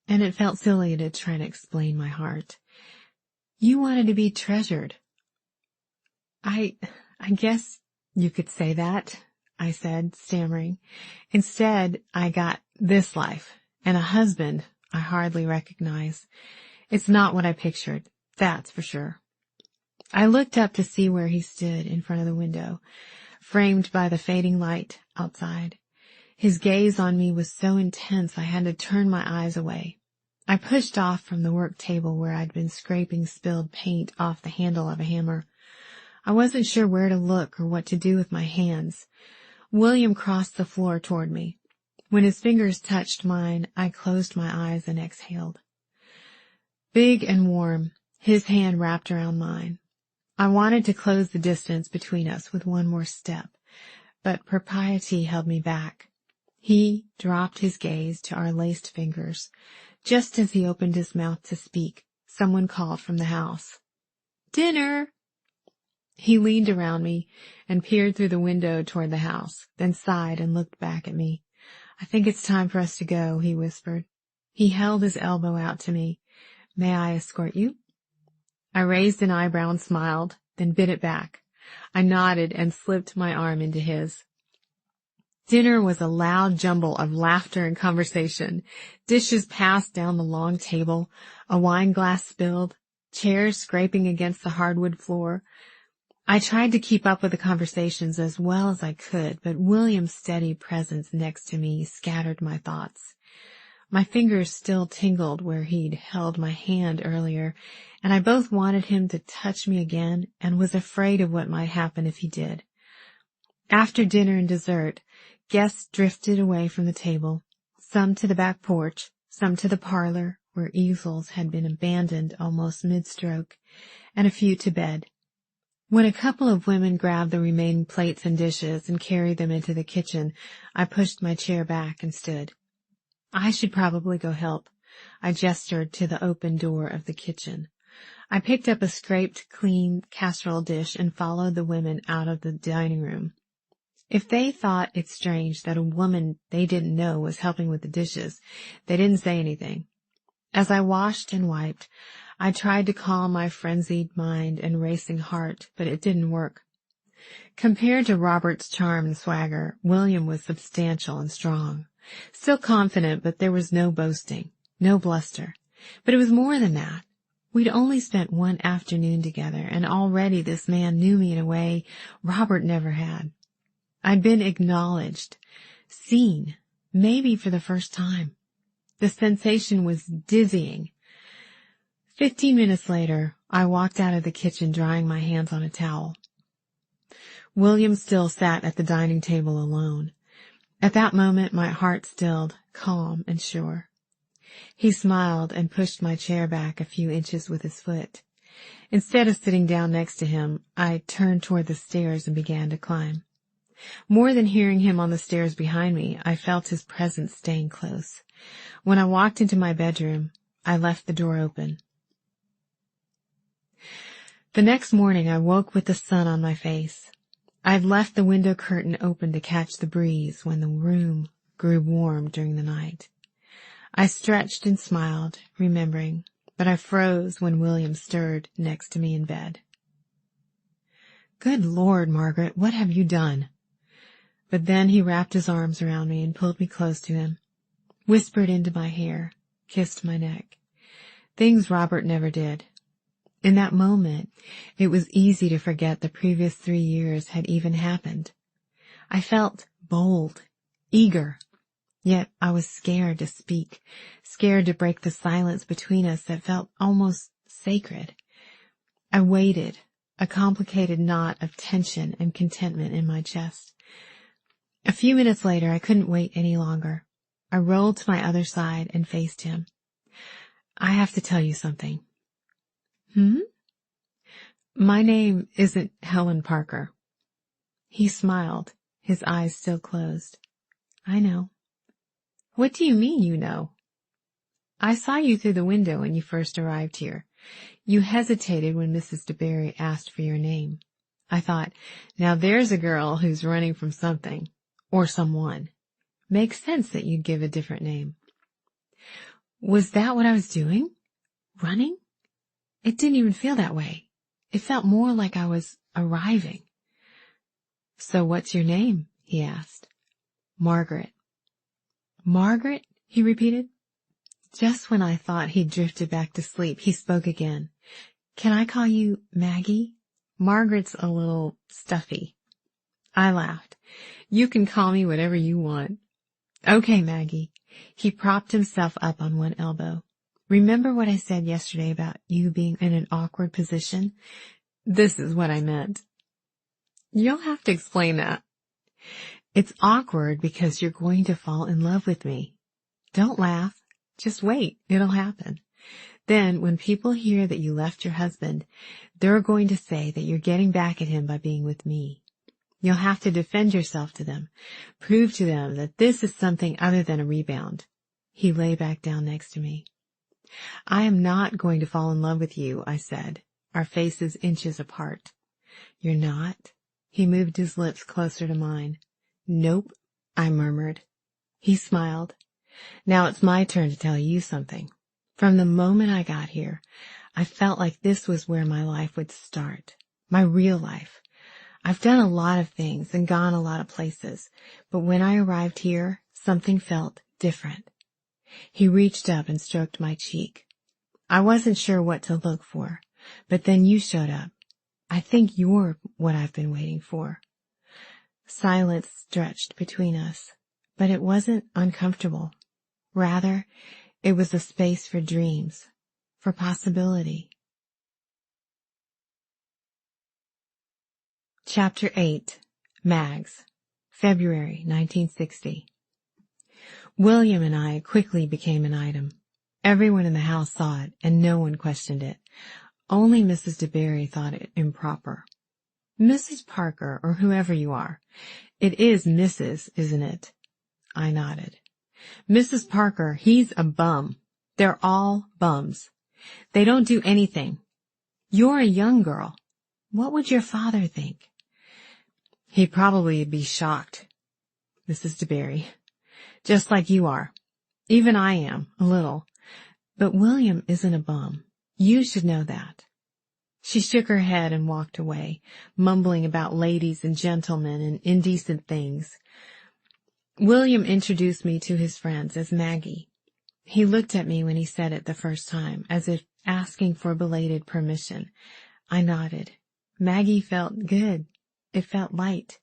and it felt silly to try to explain my heart. You wanted to be treasured. I guess you could say that, I said, stammering. Instead, I got this life, and a husband I hardly recognize. It's not what I pictured, that's for sure. I looked up to see where he stood in front of the window, framed by the fading light outside. His gaze on me was so intense I had to turn my eyes away. I pushed off from the work table where I'd been scraping spilled paint off the handle of a hammer. I wasn't sure where to look or what to do with my hands. William crossed the floor toward me. When his fingers touched mine, I closed my eyes and exhaled. Big and warm, his hand wrapped around mine. I wanted to close the distance between us with one more step, but propriety held me back. He dropped his gaze to our laced fingers. Just as he opened his mouth to speak, someone called from the house. "Dinner!" He leaned around me and peered through the window toward the house, then sighed and looked back at me. "I think it's time for us to go," he whispered. He held his elbow out to me. "May I escort you?" I raised an eyebrow and smiled, then bit it back. I nodded and slipped my arm into his. Dinner was a loud jumble of laughter and conversation. Dishes passed down the long table, a wine glass spilled, chairs scraping against the hardwood floor. I tried to keep up with the conversations as well as I could, but William's steady presence next to me scattered my thoughts. My fingers still tingled where he'd held my hand earlier, and I both wanted him to touch me again and was afraid of what might happen if he did. After dinner and dessert, guests drifted away from the table, some to the back porch, some to the parlor, where easels had been abandoned almost mid-stroke, and a few to bed. When a couple of women grabbed the remaining plates and dishes and carried them into the kitchen, I pushed my chair back and stood. I should probably go help. I gestured to the open door of the kitchen. I picked up a scraped, clean casserole dish and followed the women out of the dining room. If they thought it strange that a woman they didn't know was helping with the dishes, they didn't say anything. As I washed and wiped, I tried to calm my frenzied mind and racing heart, but it didn't work. Compared to Robert's charm and swagger, William was substantial and strong. Still confident, but there was no boasting, no bluster. But it was more than that. We'd only spent one afternoon together, and already this man knew me in a way Robert never had. I'd been acknowledged, seen, maybe for the first time. The sensation was dizzying. 15 minutes later, I walked out of the kitchen drying my hands on a towel. William still sat at the dining table alone. At that moment, my heart stilled, calm and sure. He smiled and pushed my chair back a few inches with his foot. Instead of sitting down next to him, I turned toward the stairs and began to climb. More than hearing him on the stairs behind me, I felt his presence staying close. When I walked into my bedroom, I left the door open. The next morning, I woke with the sun on my face. I'd left the window curtain open to catch the breeze when the room grew warm during the night. I stretched and smiled, remembering, but I froze when William stirred next to me in bed. "Good Lord, Margaret, what have you done?" But then he wrapped his arms around me and pulled me close to him, whispered into my hair, kissed my neck. Things Robert never did. In that moment, it was easy to forget the previous 3 years had even happened. I felt bold, eager, yet I was scared to speak, scared to break the silence between us that felt almost sacred. I waited, a complicated knot of tension and contentment in my chest. A few minutes later, I couldn't wait any longer. I rolled to my other side and faced him. "I have to tell you something." Hmm? My name isn't Helen Parker. He smiled, his eyes still closed. I know. What do you mean you know? I saw you through the window when you first arrived here. You hesitated when Mrs. DeBerry asked for your name. I thought, now there's a girl who's running from something, or someone. Makes sense that you'd give a different name. Was that what I was doing? Running? It didn't even feel that way. It felt more like I was arriving. So what's your name? He asked. Margaret. Margaret? He repeated. Just when I thought he'd drifted back to sleep, he spoke again. Can I call you Maggie? Margaret's a little stuffy. I laughed. You can call me whatever you want. Okay, Maggie. He propped himself up on one elbow. Remember what I said yesterday about you being in an awkward position? This is what I meant. You'll have to explain that. It's awkward because you're going to fall in love with me. Don't laugh. Just wait. It'll happen. Then, when people hear that you left your husband, they're going to say that you're getting back at him by being with me. You'll have to defend yourself to them. Prove to them that this is something other than a rebound. He lay back down next to me. I am not going to fall in love with you, I said, our faces inches apart. You're not? He moved his lips closer to mine. Nope, I murmured. He smiled. Now it's my turn to tell you something. From the moment I got here, I felt like this was where my life would start. My real life. I've done a lot of things and gone a lot of places, but when I arrived here, something felt different. He reached up and stroked my cheek. I wasn't sure what to look for, but then you showed up. I think you're what I've been waiting for. Silence stretched between us, but it wasn't uncomfortable. Rather, it was a space for dreams, for possibility. Chapter 8. Mags. February 1960. William and I quickly became an item. Everyone in the house saw it, and no one questioned it. Only Mrs. DeBerry thought it improper. Mrs. Parker, or whoever you are. It is Mrs., isn't it? I nodded. Mrs. Parker, he's a bum. They're all bums. They don't do anything. You're a young girl. What would your father think? He'd probably be shocked, Mrs. DeBerry. Just like you are. Even I am, a little. But William isn't a bum. You should know that. She shook her head and walked away, mumbling about ladies and gentlemen and indecent things. William introduced me to his friends as Maggie. He looked at me when he said it the first time, as if asking for belated permission. I nodded. Maggie felt good. It felt light.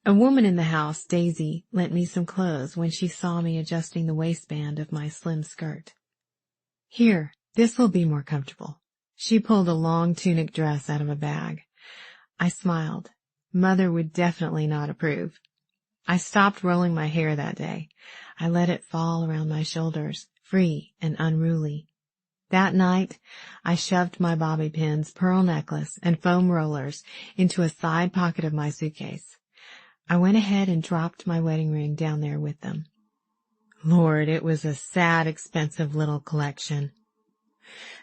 A woman in the house, Daisy, lent me some clothes when she saw me adjusting the waistband of my slim skirt. Here, this will be more comfortable. She pulled a long tunic dress out of a bag. I smiled. Mother would definitely not approve. I stopped rolling my hair that day. I let it fall around my shoulders, free and unruly. That night, I shoved my bobby pins, pearl necklace, and foam rollers into a side pocket of my suitcase. I went ahead and dropped my wedding ring down there with them. Lord, it was a sad, expensive little collection.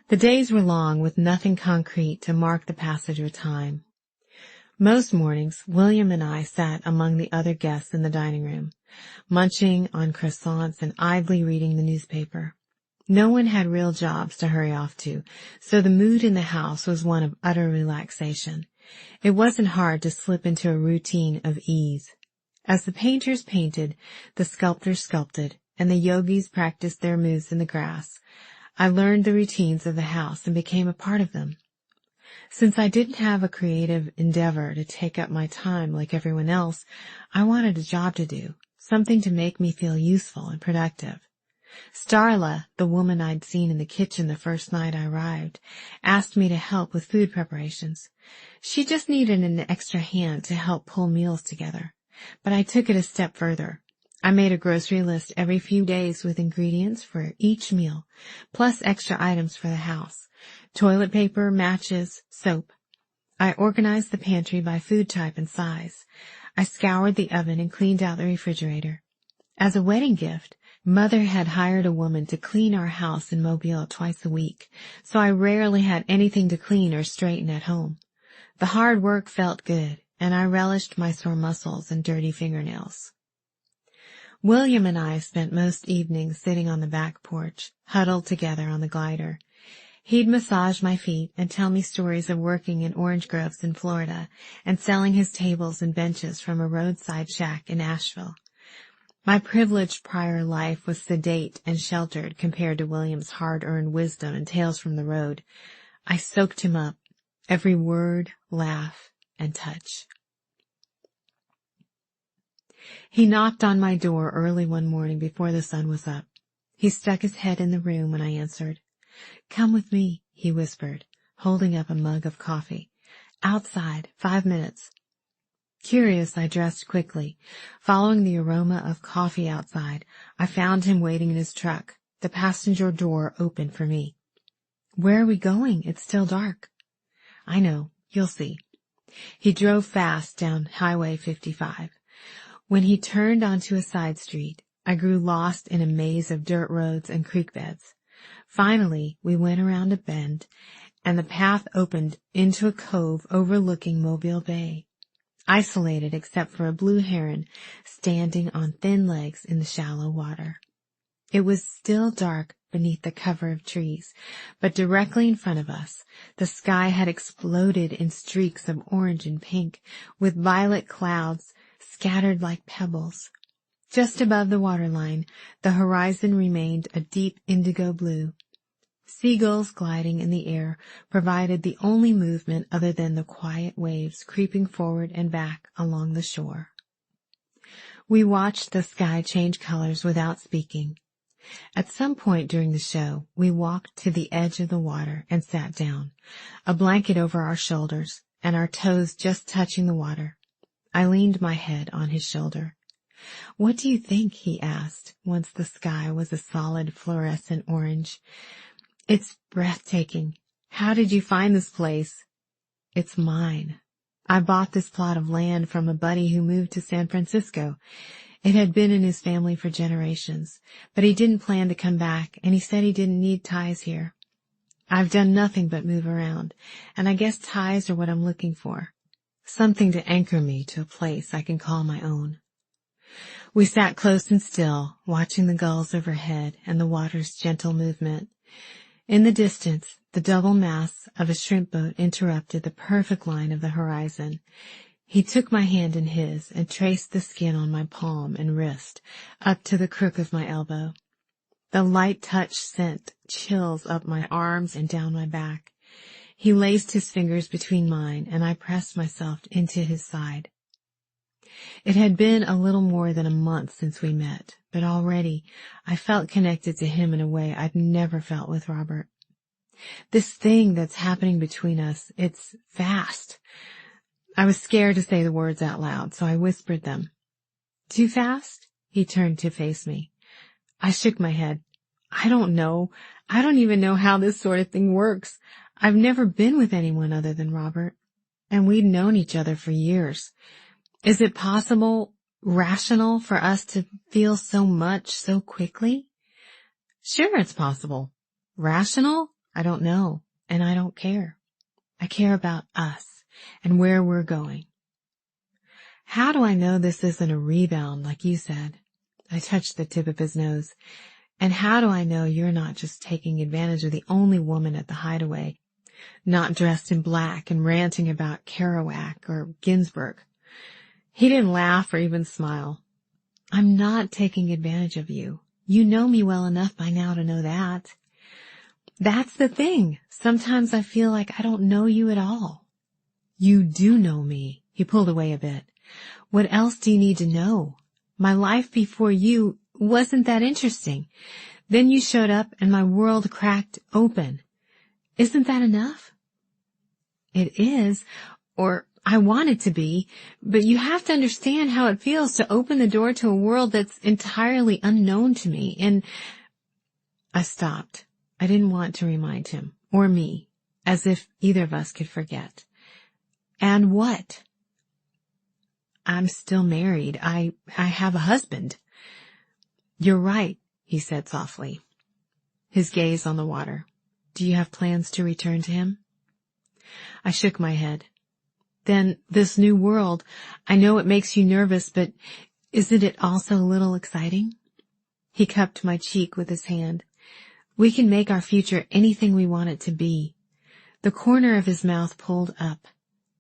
The days were long, with nothing concrete to mark the passage of time. Most mornings, William and I sat among the other guests in the dining room, munching on croissants and idly reading the newspaper. No one had real jobs to hurry off to, so the mood in the house was one of utter relaxation. It wasn't hard to slip into a routine of ease. As the painters painted, the sculptors sculpted, and the yogis practiced their moves in the grass, I learned the routines of the house and became a part of them. Since I didn't have a creative endeavor to take up my time like everyone else, I wanted a job to do, something to make me feel useful and productive. Starla, the woman I'd seen in the kitchen the first night I arrived, asked me to help with food preparations. She just needed an extra hand to help pull meals together. But I took it a step further. I made a grocery list every few days with ingredients for each meal, plus extra items for the house. Toilet paper, matches, soap. I organized the pantry by food type and size. I scoured the oven and cleaned out the refrigerator. As a wedding gift, Mother had hired a woman to clean our house in Mobile twice a week, so I rarely had anything to clean or straighten at home. The hard work felt good, and I relished my sore muscles and dirty fingernails. William and I spent most evenings sitting on the back porch, huddled together on the glider. He'd massage my feet and tell me stories of working in orange groves in Florida and selling his tables and benches from a roadside shack in Asheville. My privileged prior life was sedate and sheltered compared to William's hard-earned wisdom and tales from the road. I soaked him up, every word, laugh, and touch. He knocked on my door early one morning before the sun was up. He stuck his head in the room when I answered. "Come with me," he whispered, holding up a mug of coffee. "Outside, 5 minutes." Curious, I dressed quickly. Following the aroma of coffee outside, I found him waiting in his truck, the passenger door open for me. "Where are we going? It's still dark." "I know. You'll see." He drove fast down Highway 55. When he turned onto a side street, I grew lost in a maze of dirt roads and creek beds. Finally, we went around a bend, and the path opened into a cove overlooking Mobile Bay, isolated except for a blue heron standing on thin legs in the shallow water. It was still dark beneath the cover of trees, but directly in front of us, the sky had exploded in streaks of orange and pink, with violet clouds scattered like pebbles. Just above the waterline, the horizon remained a deep indigo blue. Seagulls gliding in the air provided the only movement other than the quiet waves creeping forward and back along the shore. We watched the sky change colors without speaking. At some point during the show, we walked to the edge of the water and sat down, a blanket over our shoulders and our toes just touching the water. I leaned my head on his shoulder. "What do you think?" he asked, once the sky was a solid fluorescent orange. "It's breathtaking. How did you find this place?" "It's mine. I bought this plot of land from a buddy who moved to San Francisco. It had been in his family for generations, but he didn't plan to come back, and he said he didn't need ties here. I've done nothing but move around, and I guess ties are what I'm looking for. Something to anchor me to a place I can call my own." We sat close and still, watching the gulls overhead and the water's gentle movement. In the distance, the double masts of a shrimp boat interrupted the perfect line of the horizon. He took my hand in his and traced the skin on my palm and wrist up to the crook of my elbow. The light touch sent chills up my arms and down my back. He laced his fingers between mine, and I pressed myself into his side. It had been a little more than a month since we met, but already I felt connected to him in a way I'd never felt with Robert. This thing that's happening between us, it's fast. I was scared to say the words out loud, so I whispered them. "Too fast?" He turned to face me. I shook my head. "I don't know. I don't even know how this sort of thing works. I've never been with anyone other than Robert, and we'd known each other for years. Is it possible, rational, for us to feel so much so quickly?" "Sure, it's possible. Rational? I don't know, and I don't care. I care about us and where we're going." "How do I know this isn't a rebound, like you said?" I touched the tip of his nose. "And how do I know you're not just taking advantage of the only woman at the Hideaway, not dressed in black and ranting about Kerouac or Ginsberg?" He didn't laugh or even smile. "I'm not taking advantage of you. You know me well enough by now to know that." "That's the thing. Sometimes I feel like I don't know you at all." "You do know me." He pulled away a bit. "What else do you need to know? My life before you wasn't that interesting. Then you showed up and my world cracked open. Isn't that enough?" "It is, or I want it to be, but you have to understand how it feels to open the door to a world that's entirely unknown to me, and—" I stopped. I didn't want to remind him, or me, as if either of us could forget. And what? I'm still married. I have a husband. You're right, he said softly, his gaze on the water. Do you have plans to return to him? I shook my head. Then this new world, I know it makes you nervous, but isn't it also a little exciting? He cupped my cheek with his hand. We can make our future anything we want it to be. The corner of his mouth pulled up,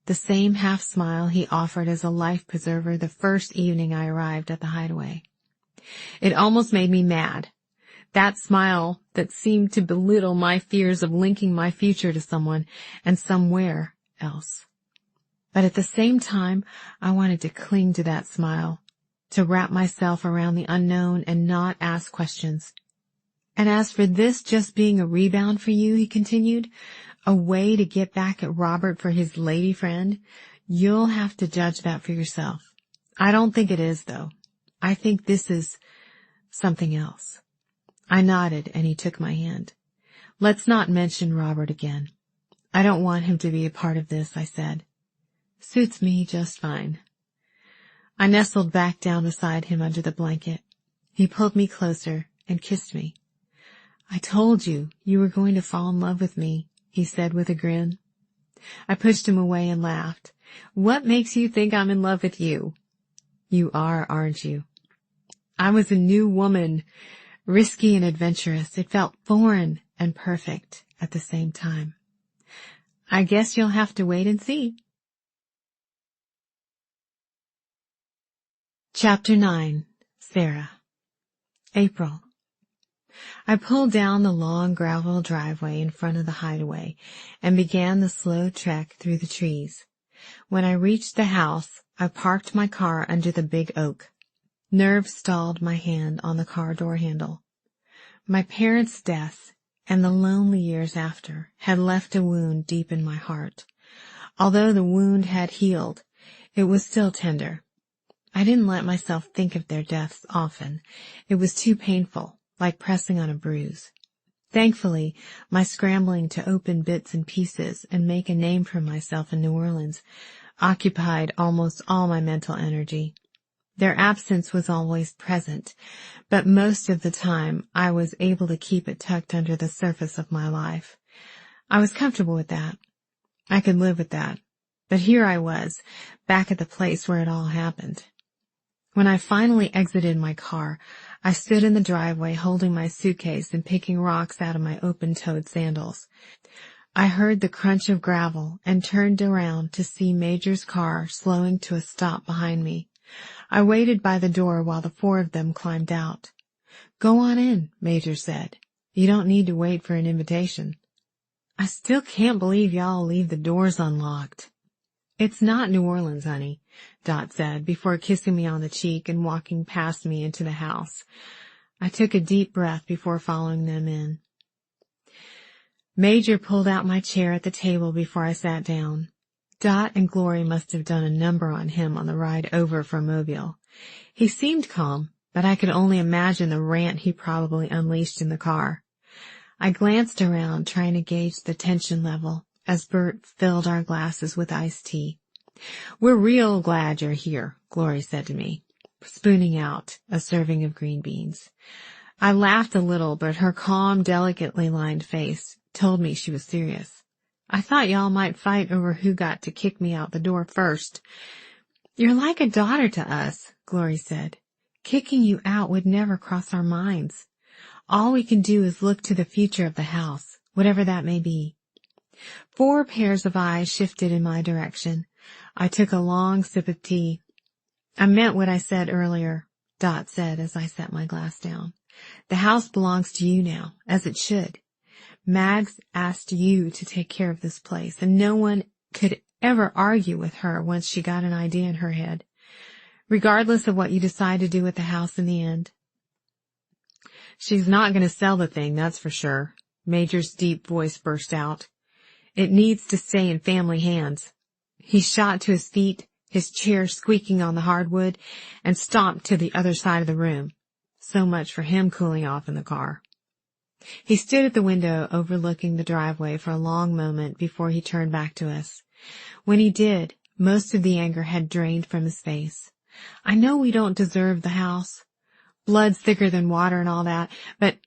the same half smile he offered as a life preserver the first evening I arrived at the Hideaway. It almost made me mad. That smile that seemed to belittle my fears of linking my future to someone and somewhere else. But at the same time, I wanted to cling to that smile, to wrap myself around the unknown and not ask questions. And as for this just being a rebound for you, he continued, a way to get back at Robert for his lady friend, you'll have to judge that for yourself. I don't think it is, though. I think this is something else. I nodded and he took my hand. Let's not mention Robert again. I don't want him to be a part of this, I said. Suits me just fine. I nestled back down beside him under the blanket. He pulled me closer and kissed me. I told you were going to fall in love with me, he said with a grin. I pushed him away and laughed. What makes you think I'm in love with you? You are, aren't you? I was a new woman, risky and adventurous. It felt foreign and perfect at the same time. I guess you'll have to wait and see. Chapter 9. Sarah. April. I pulled down the long gravel driveway in front of the Hideaway and began the slow trek through the trees. When I reached the house, I parked my car under the big oak. Nerves stalled my hand on the car door handle. My parents' death and the lonely years after had left a wound deep in my heart. Although the wound had healed, it was still tender. I didn't let myself think of their deaths often. It was too painful, like pressing on a bruise. Thankfully, my scrambling to open bits and pieces and make a name for myself in New Orleans occupied almost all my mental energy. Their absence was always present, but most of the time I was able to keep it tucked under the surface of my life. I was comfortable with that. I could live with that. But here I was, back at the place where it all happened. When I finally exited my car, I stood in the driveway holding my suitcase and picking rocks out of my open-toed sandals. I heard the crunch of gravel and turned around to see Major's car slowing to a stop behind me. I waited by the door while the four of them climbed out. Go on in, Major said. You don't need to wait for an invitation. I still can't believe y'all leave the doors unlocked. It's not New Orleans, honey, Dot said before kissing me on the cheek and walking past me into the house. I took a deep breath before following them in. Major pulled out my chair at the table before I sat down. Dot and Glory must have done a number on him on the ride over from Mobile. He seemed calm, but I could only imagine the rant he probably unleashed in the car. I glanced around, trying to gauge the tension level, as Bert filled our glasses with iced tea. We're real glad you're here, Glory said to me, spooning out a serving of green beans. I laughed a little, but her calm, delicately lined face told me she was serious. I thought y'all might fight over who got to kick me out the door first. You're like a daughter to us, Glory said. Kicking you out would never cross our minds. All we can do is look to the future of the house, whatever that may be. 4 pairs of eyes shifted in my direction. I took a long sip of tea. I meant what I said earlier, Dot said as I set my glass down. The house belongs to you now, as it should. Mags asked you to take care of this place, and no one could ever argue with her once she got an idea in her head, regardless of what you decide to do with the house in the end. She's not going to sell the thing, that's for sure. Major's deep voice burst out. It needs to stay in family hands. He shot to his feet, his chair squeaking on the hardwood, and stomped to the other side of the room. So much for him cooling off in the car. He stood at the window overlooking the driveway for a long moment before he turned back to us. When he did, most of the anger had drained from his face. I know we don't deserve the house. Blood's thicker than water and all that, but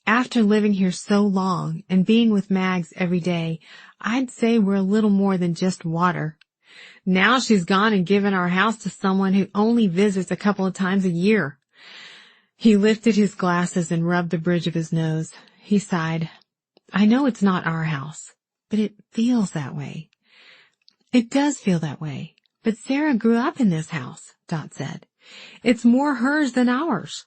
after living here so long and being with Mags every day, I'd say we're a little more than just water. Now she's gone and given our house to someone who only visits a couple of times a year. He lifted his glasses and rubbed the bridge of his nose. He sighed. I know it's not our house, but it feels that way. It does feel that way, but Sarah grew up in this house, Dot said. It's more hers than ours.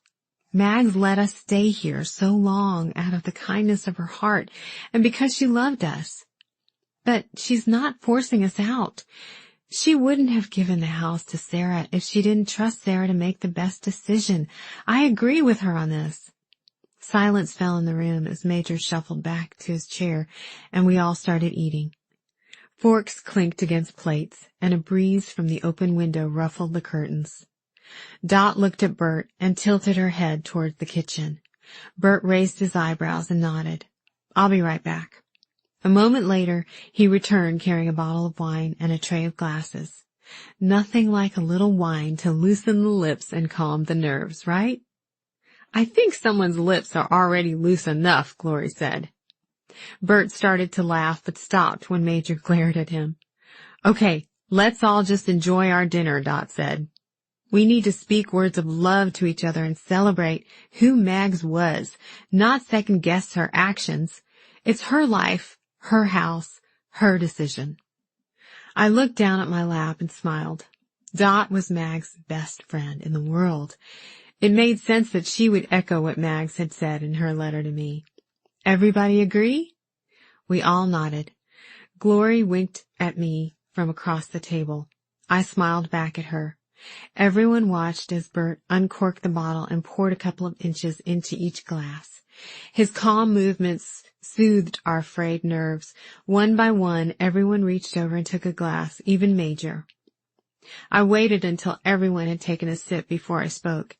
Mags let us stay here so long out of the kindness of her heart and because she loved us. But she's not forcing us out. She wouldn't have given the house to Sarah if she didn't trust Sarah to make the best decision. I agree with her on this. Silence fell in the room as Major shuffled back to his chair and we all started eating. Forks clinked against plates and a breeze from the open window ruffled the curtains. Dot looked at Bert and tilted her head toward the kitchen. Bert raised his eyebrows and nodded. I'll be right back. A moment later, he returned carrying a bottle of wine and a tray of glasses. Nothing like a little wine to loosen the lips and calm the nerves, right? I think someone's lips are already loose enough, Glory said. Bert started to laugh but stopped when Major glared at him. Okay, let's all just enjoy our dinner, Dot said. We need to speak words of love to each other and celebrate who Mags was, not second-guess her actions. It's her life, her house, her decision. I looked down at my lap and smiled. Dot was Mag's best friend in the world. It made sense that she would echo what Mags had said in her letter to me. Everybody agree? We all nodded. Glory winked at me from across the table. I smiled back at her. Everyone watched as Bert uncorked the bottle and poured a couple of inches into each glass. His calm movements soothed our frayed nerves. One by one, everyone reached over and took a glass, even Major. I waited until everyone had taken a sip before I spoke.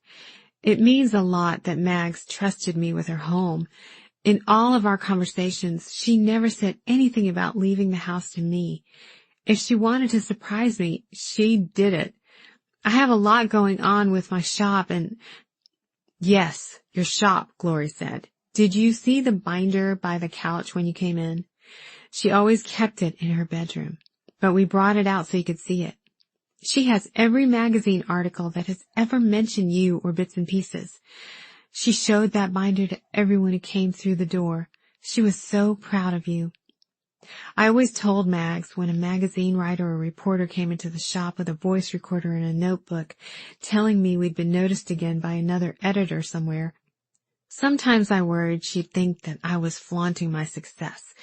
It means a lot that Mags trusted me with her home. In all of our conversations, she never said anything about leaving the house to me. If she wanted to surprise me, she did it. I have a lot going on with my shop and— Yes, your shop, Glory said. Did you see the binder by the couch when you came in? She always kept it in her bedroom, but we brought it out so you could see it. She has every magazine article that has ever mentioned you or bits and pieces. She showed that binder to everyone who came through the door. She was so proud of you. I always told Mags when a magazine writer or reporter came into the shop with a voice recorder and a notebook, telling me we'd been noticed again by another editor somewhere. Sometimes I worried she'd think that I was flaunting my success,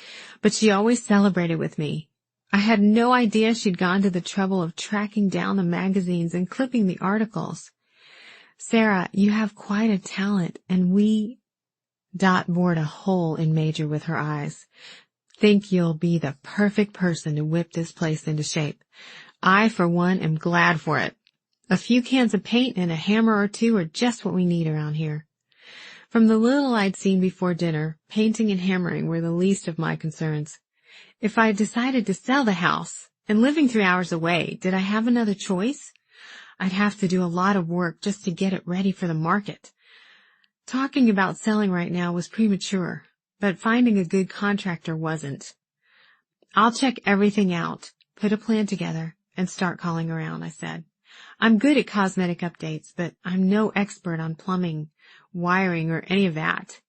but she always celebrated with me. I had no idea she'd gone to the trouble of tracking down the magazines and clipping the articles. Sarah, you have quite a talent, and we— Dot bored a hole in Major with her eyes. Think you'll be the perfect person to whip this place into shape. I, for one, am glad for it. A few cans of paint and a hammer or two are just what we need around here. From the little I'd seen before dinner, painting and hammering were the least of my concerns. If I decided to sell the house and living 3 hours away, did I have another choice? I'd have to do a lot of work just to get it ready for the market. Talking about selling right now was premature, but finding a good contractor wasn't. I'll check everything out, put a plan together, and start calling around, I said. I'm good at cosmetic updates, but I'm no expert on plumbing, wiring, or any of that.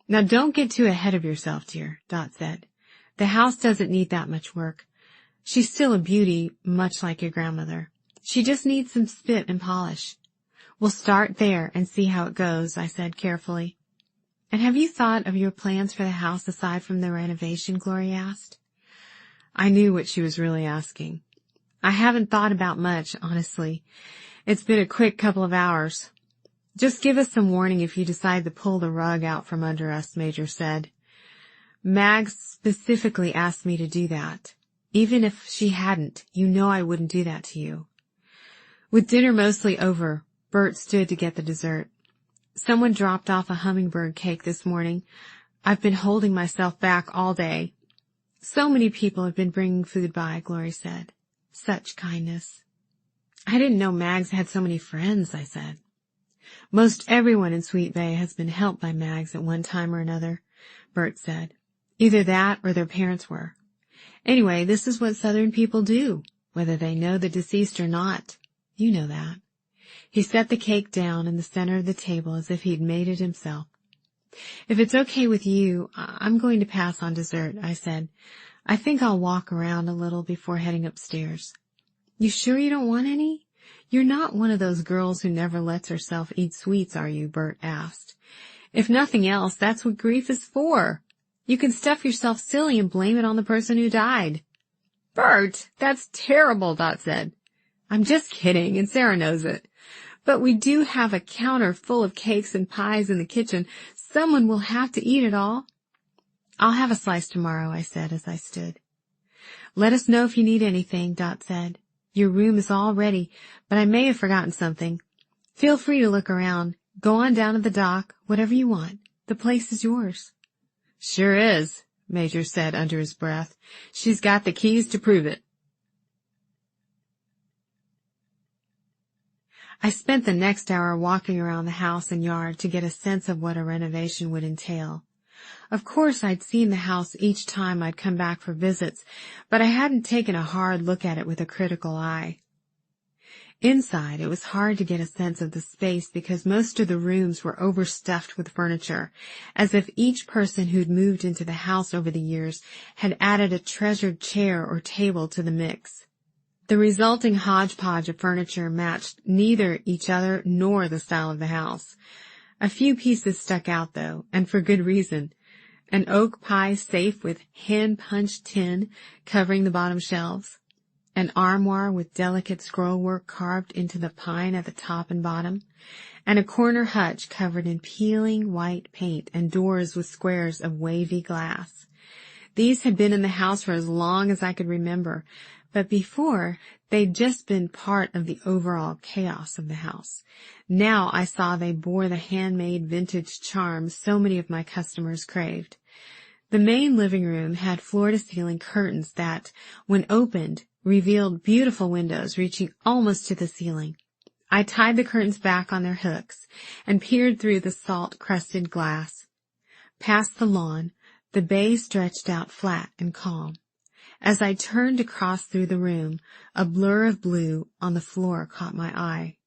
Now don't get too ahead of yourself, dear, Dot said. The house doesn't need that much work. She's still a beauty, much like your grandmother. She just needs some spit and polish. We'll start there and see how it goes, I said carefully. And have you thought of your plans for the house aside from the renovation, Gloria asked. I knew what she was really asking. I haven't thought about much, honestly. It's been a quick couple of hours. Just give us some warning if you decide to pull the rug out from under us, Major said. Mags specifically asked me to do that. Even if she hadn't, you know I wouldn't do that to you. With dinner mostly over, Bert stood to get the dessert. Someone dropped off a hummingbird cake this morning. I've been holding myself back all day. So many people have been bringing food by, Glory said. Such kindness. I didn't know Mags had so many friends, I said. Most everyone in Sweet Bay has been helped by Mags at one time or another, Bert said. Either that or their parents were. Anyway, this is what Southern people do, whether they know the deceased or not. You know that. He set the cake down in the center of the table as if he'd made it himself. If it's okay with you, I'm going to pass on dessert, I said. I think I'll walk around a little before heading upstairs. You sure you don't want any? You're not one of those girls who never lets herself eat sweets, are you? Bert asked. If nothing else, that's what grief is for. You can stuff yourself silly and blame it on the person who died. Bert, that's terrible, Dot said. I'm just kidding, and Sarah knows it. But we do have a counter full of cakes and pies in the kitchen. Someone will have to eat it all. I'll have a slice tomorrow, I said as I stood. Let us know if you need anything, Dot said. Your room is all ready, but I may have forgotten something. Feel free to look around. Go on down to the dock, whatever you want. The place is yours. Sure is, Major said under his breath. She's got the keys to prove it. I spent the next hour walking around the house and yard to get a sense of what a renovation would entail. Of course, I'd seen the house each time I'd come back for visits, but I hadn't taken a hard look at it with a critical eye. Inside, it was hard to get a sense of the space because most of the rooms were overstuffed with furniture, as if each person who'd moved into the house over the years had added a treasured chair or table to the mix. The resulting hodgepodge of furniture matched neither each other nor the style of the house. A few pieces stuck out, though, and for good reason. An oak pie safe with hand-punched tin covering the bottom shelves, an armoire with delicate scrollwork carved into the pine at the top and bottom, and a corner hutch covered in peeling white paint and doors with squares of wavy glass. These had been in the house for as long as I could remember, but before, they'd just been part of the overall chaos of the house. Now I saw they bore the handmade vintage charm so many of my customers craved. The main living room had floor-to-ceiling curtains that, when opened, revealed beautiful windows reaching almost to the ceiling. I tied the curtains back on their hooks and peered through the salt-crusted glass. Past the lawn, the bay stretched out flat and calm. As I turned to cross through the room, a blur of blue on the floor caught my eye.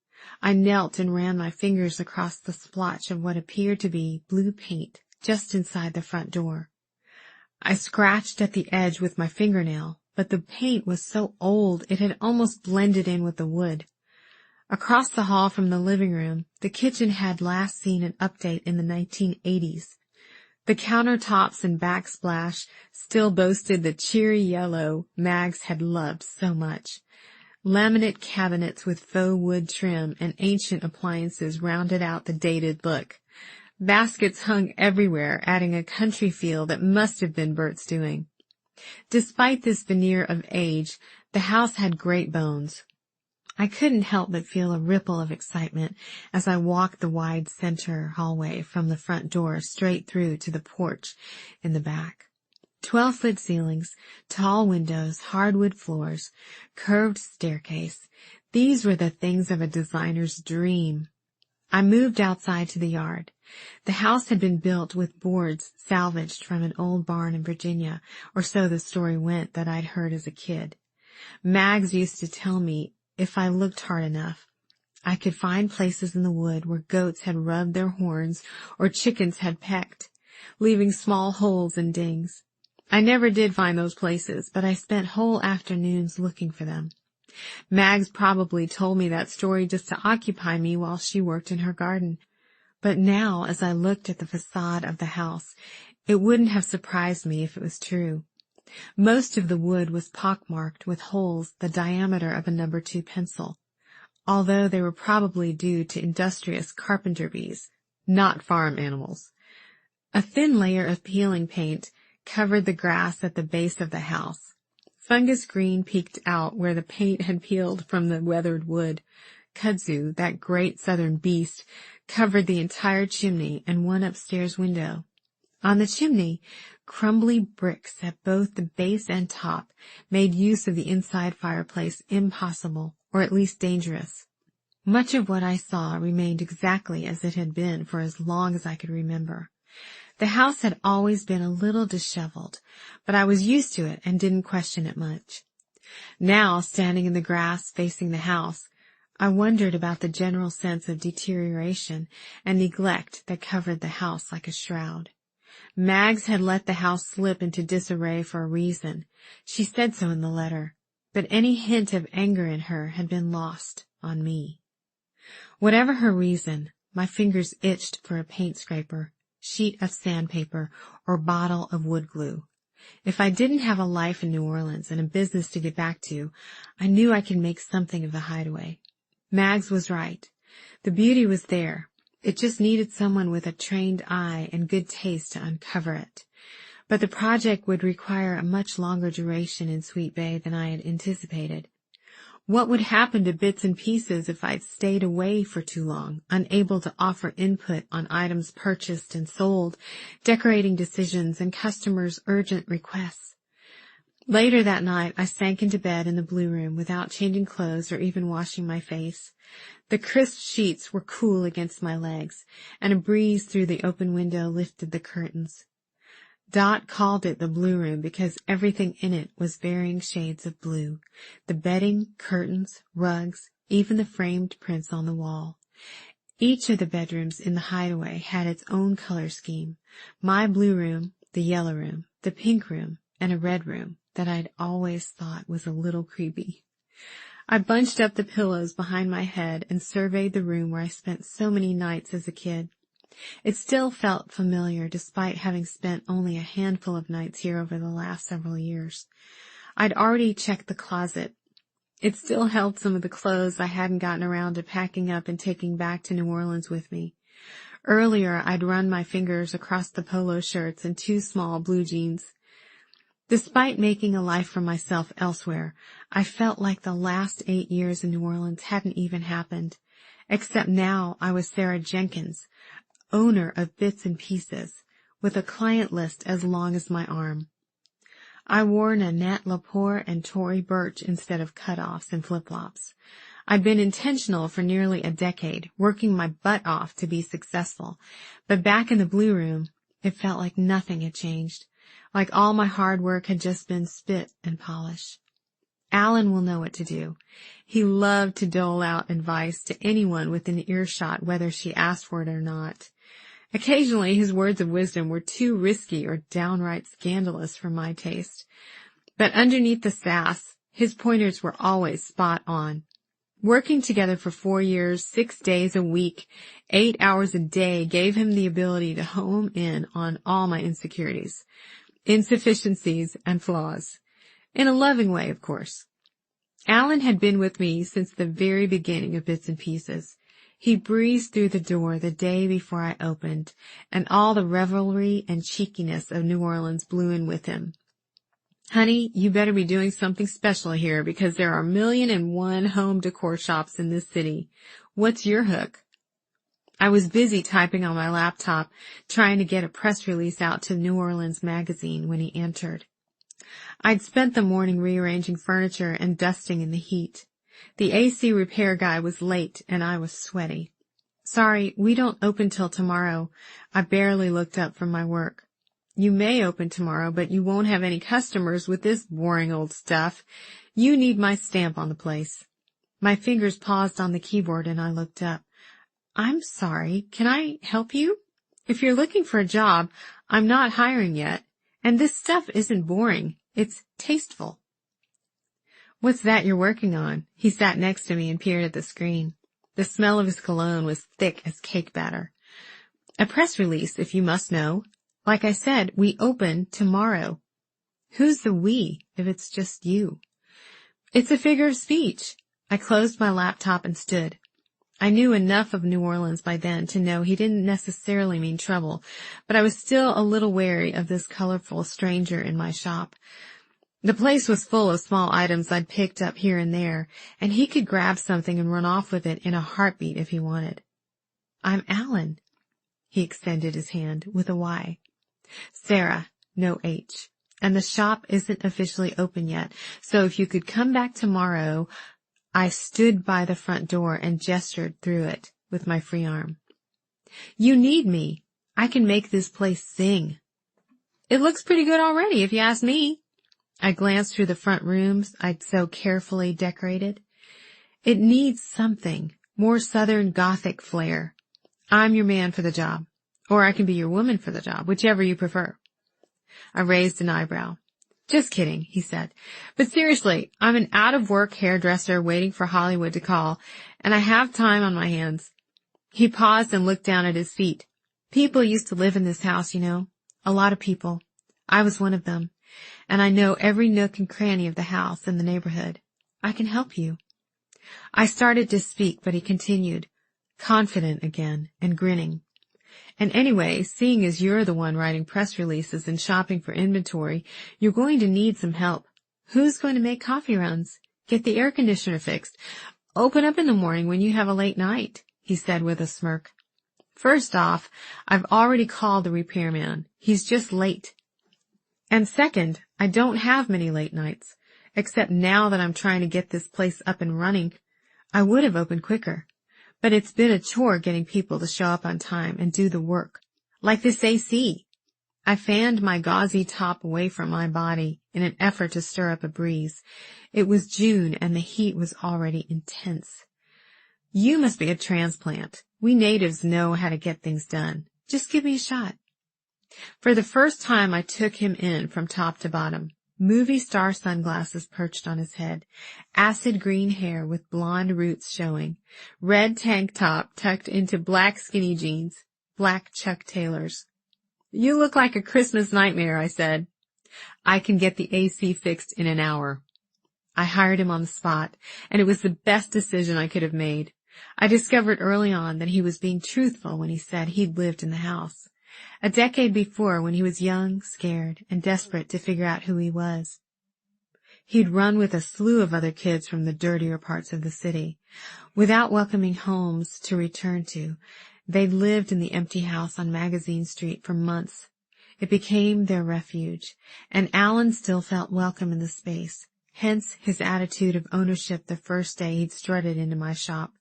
I knelt and ran my fingers across the splotch of what appeared to be blue paint just inside the front door. I scratched at the edge with my fingernail, but the paint was so old it had almost blended in with the wood. Across the hall from the living room, the kitchen had last seen an update in the 1980s. The countertops and backsplash still boasted the cheery yellow Mags had loved so much. Laminate cabinets with faux wood trim and ancient appliances rounded out the dated look. Baskets hung everywhere, adding a country feel that must have been Bert's doing. Despite this veneer of age, the house had great bones. I couldn't help but feel a ripple of excitement as I walked the wide center hallway from the front door straight through to the porch in the back. 12-foot ceilings, tall windows, hardwood floors, curved staircase. These were the things of a designer's dream. I moved outside to the yard. The house had been built with boards salvaged from an old barn in Virginia, or so the story went that I'd heard as a kid. Mags used to tell me if I looked hard enough, I could find places in the wood where goats had rubbed their horns or chickens had pecked, leaving small holes and dings. I never did find those places, but I spent whole afternoons looking for them. Mags probably told me that story just to occupy me while she worked in her garden. But now, as I looked at the facade of the house, it wouldn't have surprised me if it was true. Most of the wood was pockmarked with holes the diameter of a No. 2 pencil, although they were probably due to industrious carpenter bees, not farm animals. A thin layer of peeling paint covered the grass at the base of the house. Fungus green peeked out where the paint had peeled from the weathered wood. Kudzu, that great southern beast, covered the entire chimney and one upstairs window. On the chimney, crumbly bricks at both the base and top made use of the inside fireplace impossible, or at least dangerous. Much of what I saw remained exactly as it had been for as long as I could remember. The house had always been a little disheveled, but I was used to it and didn't question it much. Now, standing in the grass facing the house, I wondered about the general sense of deterioration and neglect that covered the house like a shroud. Mags had let the house slip into disarray for a reason. She said so in the letter, but any hint of anger in her had been lost on me. Whatever her reason, my fingers itched for a paint scraper, sheet of sandpaper, or bottle of wood glue. If I didn't have a life in New Orleans and a business to get back to, I knew I could make something of the Hideaway. Mags was right. The beauty was there. It just needed someone with a trained eye and good taste to uncover it. But the project would require a much longer duration in Sweet Bay than I had anticipated. What would happen to Bits and Pieces if I'd stayed away for too long, unable to offer input on items purchased and sold, decorating decisions, and customers' urgent requests? Later that night, I sank into bed in the blue room without changing clothes or even washing my face. The crisp sheets were cool against my legs, and a breeze through the open window lifted the curtains. Dot called it the blue room because everything in it was varying shades of blue. The bedding, curtains, rugs, even the framed prints on the wall. Each of the bedrooms in the Hideaway had its own color scheme. My blue room, the yellow room, the pink room, and a red room that I'd always thought was a little creepy. I bunched up the pillows behind my head and surveyed the room where I spent so many nights as a kid. It still felt familiar despite having spent only a handful of nights here over the last several years. I'd already checked the closet. It still held some of the clothes I hadn't gotten around to packing up and taking back to New Orleans with me. Earlier, I'd run my fingers across the polo shirts and 2 small blue jeans. Despite making a life for myself elsewhere, I felt like the last 8 years in New Orleans hadn't even happened. Except now I was Sarah Jenkins, owner of Bits and Pieces, with a client list as long as my arm. I wore Nanette Lepore and Tory Burch instead of cutoffs and flip-flops. I'd been intentional for nearly a decade, working my butt off to be successful, but back in the blue room, it felt like nothing had changed, like all my hard work had just been spit and polish. Alan will know what to do. He loved to dole out advice to anyone within earshot, whether she asked for it or not. Occasionally, his words of wisdom were too risky or downright scandalous for my taste. But underneath the sass, his pointers were always spot on. Working together for 4 years, 6 days a week, 8 hours a day gave him the ability to home in on all my insecurities, insufficiencies, and flaws. In a loving way, of course. Alan had been with me since the very beginning of Bits and Pieces. He breezed through the door the day before I opened, and all the revelry and cheekiness of New Orleans blew in with him. Honey, you better be doing something special here because there are 1,000,001 home decor shops in this city. What's your hook? I was busy typing on my laptop, trying to get a press release out to New Orleans Magazine when he entered. I'd spent the morning rearranging furniture and dusting in the heat. The AC repair guy was late, and I was sweaty. Sorry, we don't open till tomorrow. I barely looked up from my work. You may open tomorrow, but you won't have any customers with this boring old stuff. You need my stamp on the place. My fingers paused on the keyboard, and I looked up. I'm sorry, can I help you? If you're looking for a job, I'm not hiring yet. And this stuff isn't boring. It's tasteful. What's that you're working on? He sat next to me and peered at the screen. The smell of his cologne was thick as cake batter. A press release, if you must know. Like I said, we open tomorrow. Who's the we, if it's just you? It's a figure of speech. I closed my laptop and stood. I knew enough of New Orleans by then to know he didn't necessarily mean trouble, but I was still a little wary of this colorful stranger in my shop. The place was full of small items I'd picked up here and there, and he could grab something and run off with it in a heartbeat if he wanted. I'm Alan. He extended his hand with a Y. Sarah, no H. And the shop isn't officially open yet, so if you could come back tomorrow. I stood by the front door and gestured through it with my free arm. You need me. I can make this place sing. It looks pretty good already, if you ask me. I glanced through the front rooms I'd so carefully decorated. It needs something, more Southern Gothic flair. I'm your man for the job, or I can be your woman for the job, whichever you prefer. I raised an eyebrow. Just kidding, he said. But seriously, I'm an out-of-work hairdresser waiting for Hollywood to call, and I have time on my hands. He paused and looked down at his feet. People used to live in this house, you know. A lot of people. I was one of them, and I know every nook and cranny of the house and the neighborhood. I can help you. I started to speak, but he continued, confident again and grinning. And anyway, seeing as you're the one writing press releases and shopping for inventory, you're going to need some help. Who's going to make coffee runs? Get the air conditioner fixed. Open up in the morning when you have a late night, he said with a smirk. First off, I've already called the repairman. He's just late. And second, I don't have many late nights, except now that I'm trying to get this place up and running. I would have opened quicker, but it's been a chore getting people to show up on time and do the work, like this AC. I fanned my gauzy top away from my body in an effort to stir up a breeze. It was June and the heat was already intense. You must be a transplant. We natives know how to get things done. Just give me a shot. For the first time, I took him in from top to bottom. Movie star sunglasses perched on his head, acid green hair with blonde roots showing, red tank top tucked into black skinny jeans, black Chuck Taylors. You look like a Christmas nightmare, I said. I can get the AC fixed in an hour. I hired him on the spot, and it was the best decision I could have made. I discovered early on that he was being truthful when he said he'd lived in the house. A decade before, when he was young, scared, and desperate to figure out who he was. He'd run with a slew of other kids from the dirtier parts of the city. Without welcoming homes to return to, they'd lived in the empty house on Magazine Street for months. It became their refuge, and Alan still felt welcome in the space, hence his attitude of ownership the first day he'd strutted into my shop.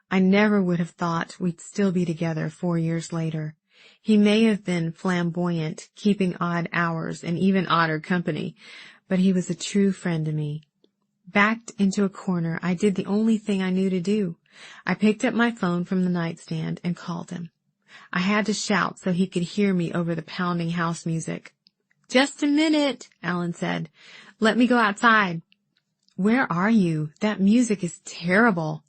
I never would have thought we'd still be together 4 years later. He may have been flamboyant, keeping odd hours and even odder company, but he was a true friend to me. Backed into a corner, I did the only thing I knew to do. I picked up my phone from the nightstand and called him. I had to shout so he could hear me over the pounding house music. Just a minute, Alan said. Let me go outside. Where are you? That music is terrible.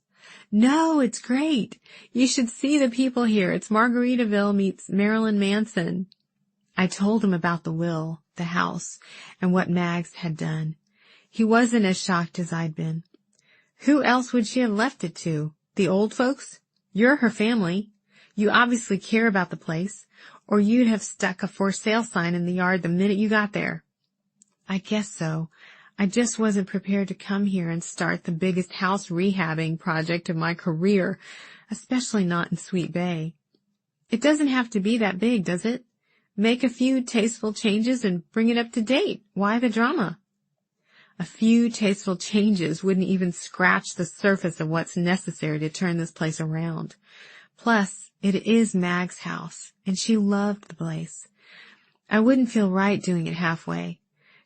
No, it's great. You should see the people here. It's Margaritaville meets Marilyn Manson. I told him about the will, the house, and what Mags had done. He wasn't as shocked as I'd been. Who else would she have left it to? The old folks? You're her family. You obviously care about the place, or you'd have stuck a for sale sign in the yard the minute you got there. I guess so. I just wasn't prepared to come here and start the biggest house rehabbing project of my career, especially not in Sweet Bay. It doesn't have to be that big, does it? Make a few tasteful changes and bring it up to date. Why the drama? A few tasteful changes wouldn't even scratch the surface of what's necessary to turn this place around. Plus, it is Mag's house, and she loved the place. I wouldn't feel right doing it halfway.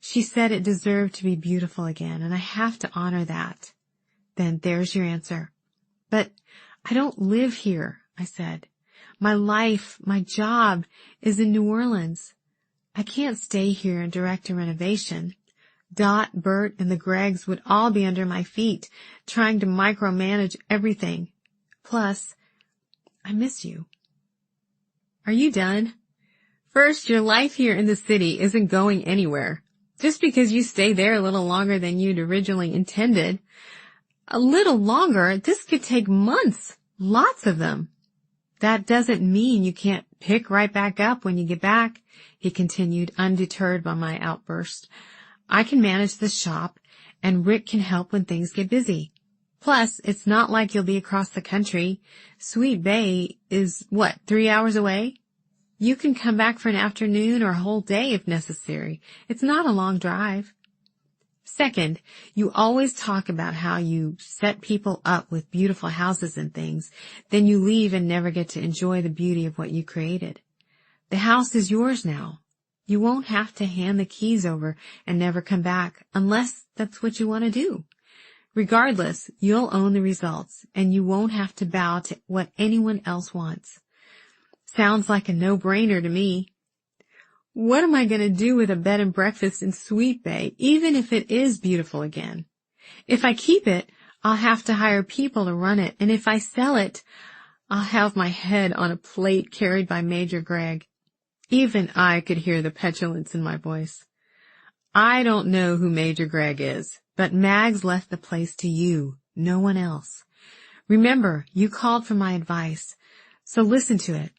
She said it deserved to be beautiful again, and I have to honor that. Then there's your answer. But I don't live here, I said. My life, my job is in New Orleans. I can't stay here and direct a renovation. Dot, Bert, and the Greggs would all be under my feet, trying to micromanage everything. Plus, I miss you. Are you done? First, your life here in the city isn't going anywhere. Just because you stay there a little longer than you'd originally intended. A little longer? This could take months. Lots of them. That doesn't mean you can't pick right back up when you get back, he continued, undeterred by my outburst. I can manage the shop, and Rick can help when things get busy. Plus, it's not like you'll be across the country. Sweet Bay is, 3 hours away? You can come back for an afternoon or a whole day if necessary. It's not a long drive. Second, you always talk about how you set people up with beautiful houses and things, then you leave and never get to enjoy the beauty of what you created. The house is yours now. You won't have to hand the keys over and never come back unless that's what you want to do. Regardless, you'll own the results and you won't have to bow to what anyone else wants. Sounds like a no-brainer to me. What am I going to do with a bed and breakfast in Sweet Bay, even if it is beautiful again? If I keep it, I'll have to hire people to run it, and if I sell it, I'll have my head on a plate carried by Major Gregg. Even I could hear the petulance in my voice. I don't know who Major Gregg is, but Mags left the place to you, no one else. Remember, you called for my advice, so listen to it.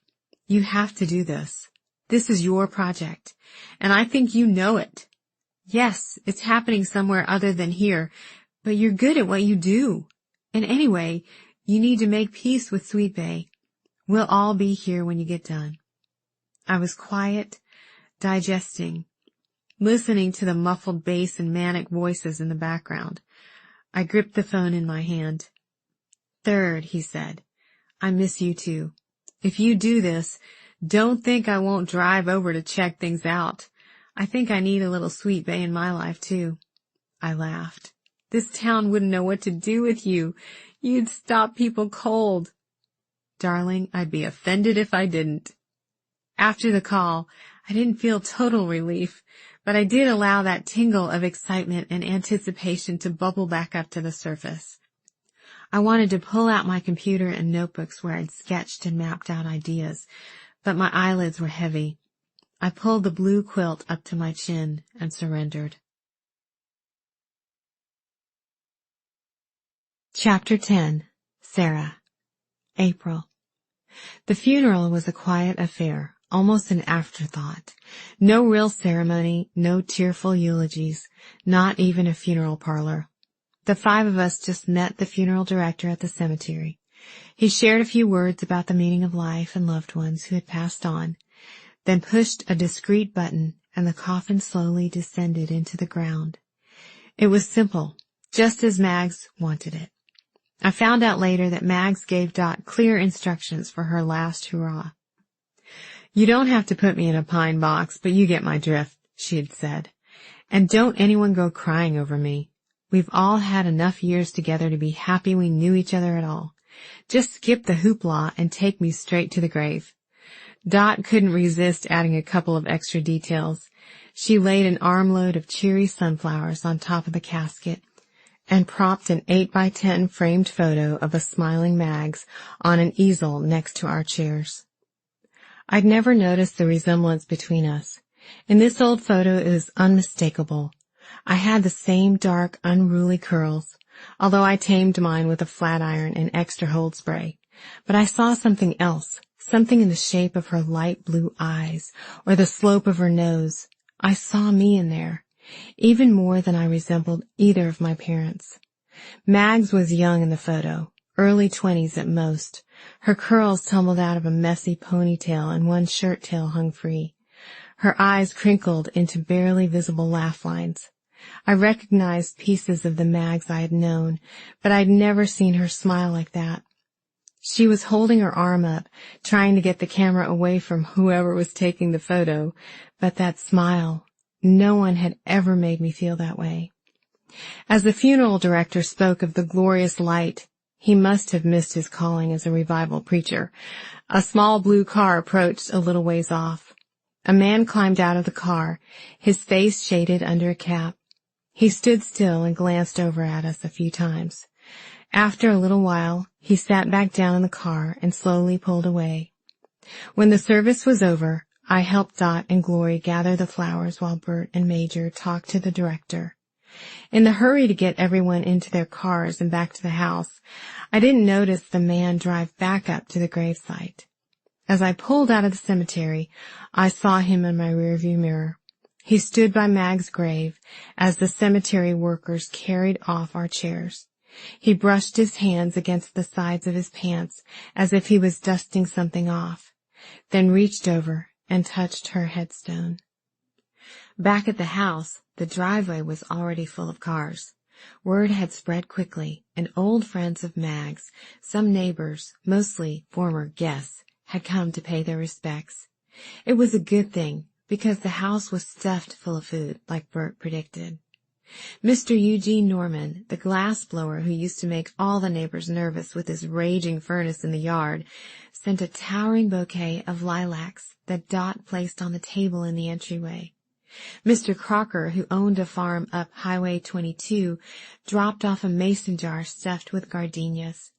You have to do this. This is your project, and I think you know it. Yes, it's happening somewhere other than here, but you're good at what you do. And anyway, you need to make peace with Sweet Bay. We'll all be here when you get done. I was quiet, digesting, listening to the muffled bass and manic voices in the background. I gripped the phone in my hand. Third, he said, I miss you too. If you do this, don't think I won't drive over to check things out. I think I need a little Sweet Bay in my life, too. I laughed. This town wouldn't know what to do with you. You'd stop people cold. Darling, I'd be offended if I didn't. After the call, I didn't feel total relief, but I did allow that tingle of excitement and anticipation to bubble back up to the surface. I wanted to pull out my computer and notebooks where I'd sketched and mapped out ideas, but my eyelids were heavy. I pulled the blue quilt up to my chin and surrendered. Chapter 10. Sarah. April. The funeral was a quiet affair, almost an afterthought. No real ceremony, no tearful eulogies, not even a funeral parlor. The 5 of us just met the funeral director at the cemetery. He shared a few words about the meaning of life and loved ones who had passed on, then pushed a discreet button and the coffin slowly descended into the ground. It was simple, just as Mags wanted it. I found out later that Mags gave Dot clear instructions for her last hurrah. You don't have to put me in a pine box, but you get my drift, she had said. And don't anyone go crying over me. We've all had enough years together to be happy we knew each other at all. Just skip the hoopla and take me straight to the grave. Dot couldn't resist adding a couple of extra details. She laid an armload of cherry sunflowers on top of the casket and propped an 8x10 framed photo of a smiling Mags on an easel next to our chairs. I'd never noticed the resemblance between us. In this old photo it was unmistakable. I had the same dark, unruly curls, although I tamed mine with a flat iron and extra hold spray. But I saw something else, something in the shape of her light blue eyes or the slope of her nose. I saw me in there, even more than I resembled either of my parents. Mags was young in the photo, early 20s at most. Her curls tumbled out of a messy ponytail and one shirt tail hung free. Her eyes crinkled into barely visible laugh lines. I recognized pieces of the Mags I had known, but I'd never seen her smile like that. She was holding her arm up, trying to get the camera away from whoever was taking the photo, but that smile, no one had ever made me feel that way. As the funeral director spoke of the glorious light, he must have missed his calling as a revival preacher. A small blue car approached a little ways off. A man climbed out of the car, his face shaded under a cap. He stood still and glanced over at us a few times. After a little while, he sat back down in the car and slowly pulled away. When the service was over, I helped Dot and Glory gather the flowers while Bert and Major talked to the director. In the hurry to get everyone into their cars and back to the house, I didn't notice the man drive back up to the gravesite. As I pulled out of the cemetery, I saw him in my rearview mirror. He stood by Mag's grave as the cemetery workers carried off our chairs. He brushed his hands against the sides of his pants as if he was dusting something off, then reached over and touched her headstone. Back at the house, the driveway was already full of cars. Word had spread quickly, and old friends of Mag's, some neighbors, mostly former guests, had come to pay their respects. It was a good thing, because the house was stuffed full of food, like Bert predicted. Mr. Eugene Norman, the glass blower who used to make all the neighbors nervous with his raging furnace in the yard, sent a towering bouquet of lilacs that Dot placed on the table in the entryway. Mr. Crocker, who owned a farm up Highway 22, dropped off a mason jar stuffed with gardenias.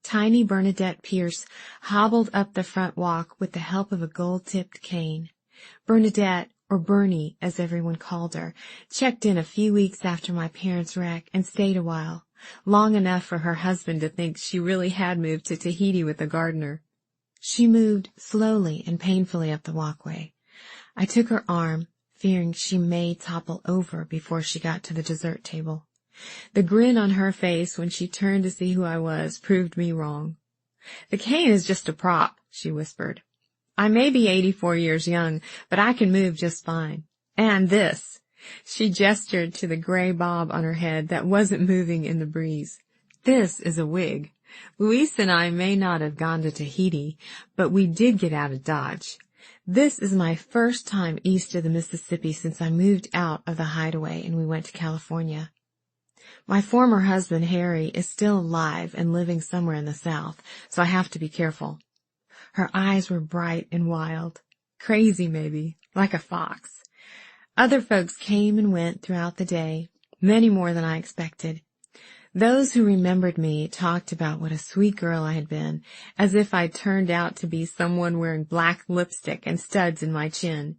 Tiny Bernadette Pierce hobbled up the front walk with the help of a gold-tipped cane. Bernadette, or Bernie, as everyone called her, checked in a few weeks after my parents' wreck and stayed a while, long enough for her husband to think she really had moved to Tahiti with the gardener. She moved slowly and painfully up the walkway. I took her arm, fearing she may topple over before she got to the dessert table. The grin on her face when she turned to see who I was proved me wrong. "The cane is just a prop," she whispered. "I may be 84 years young, but I can move just fine. And this." She gestured to the gray bob on her head that wasn't moving in the breeze. "This is a wig. Luis and I may not have gone to Tahiti, but we did get out of Dodge. This is my first time east of the Mississippi since I moved out of the Hideaway and we went to California. My former husband, Harry, is still alive and living somewhere in the South, so I have to be careful." Her eyes were bright and wild. Crazy, maybe, like a fox. Other folks came and went throughout the day, many more than I expected. Those who remembered me talked about what a sweet girl I had been, as if I'd turned out to be someone wearing black lipstick and studs in my chin.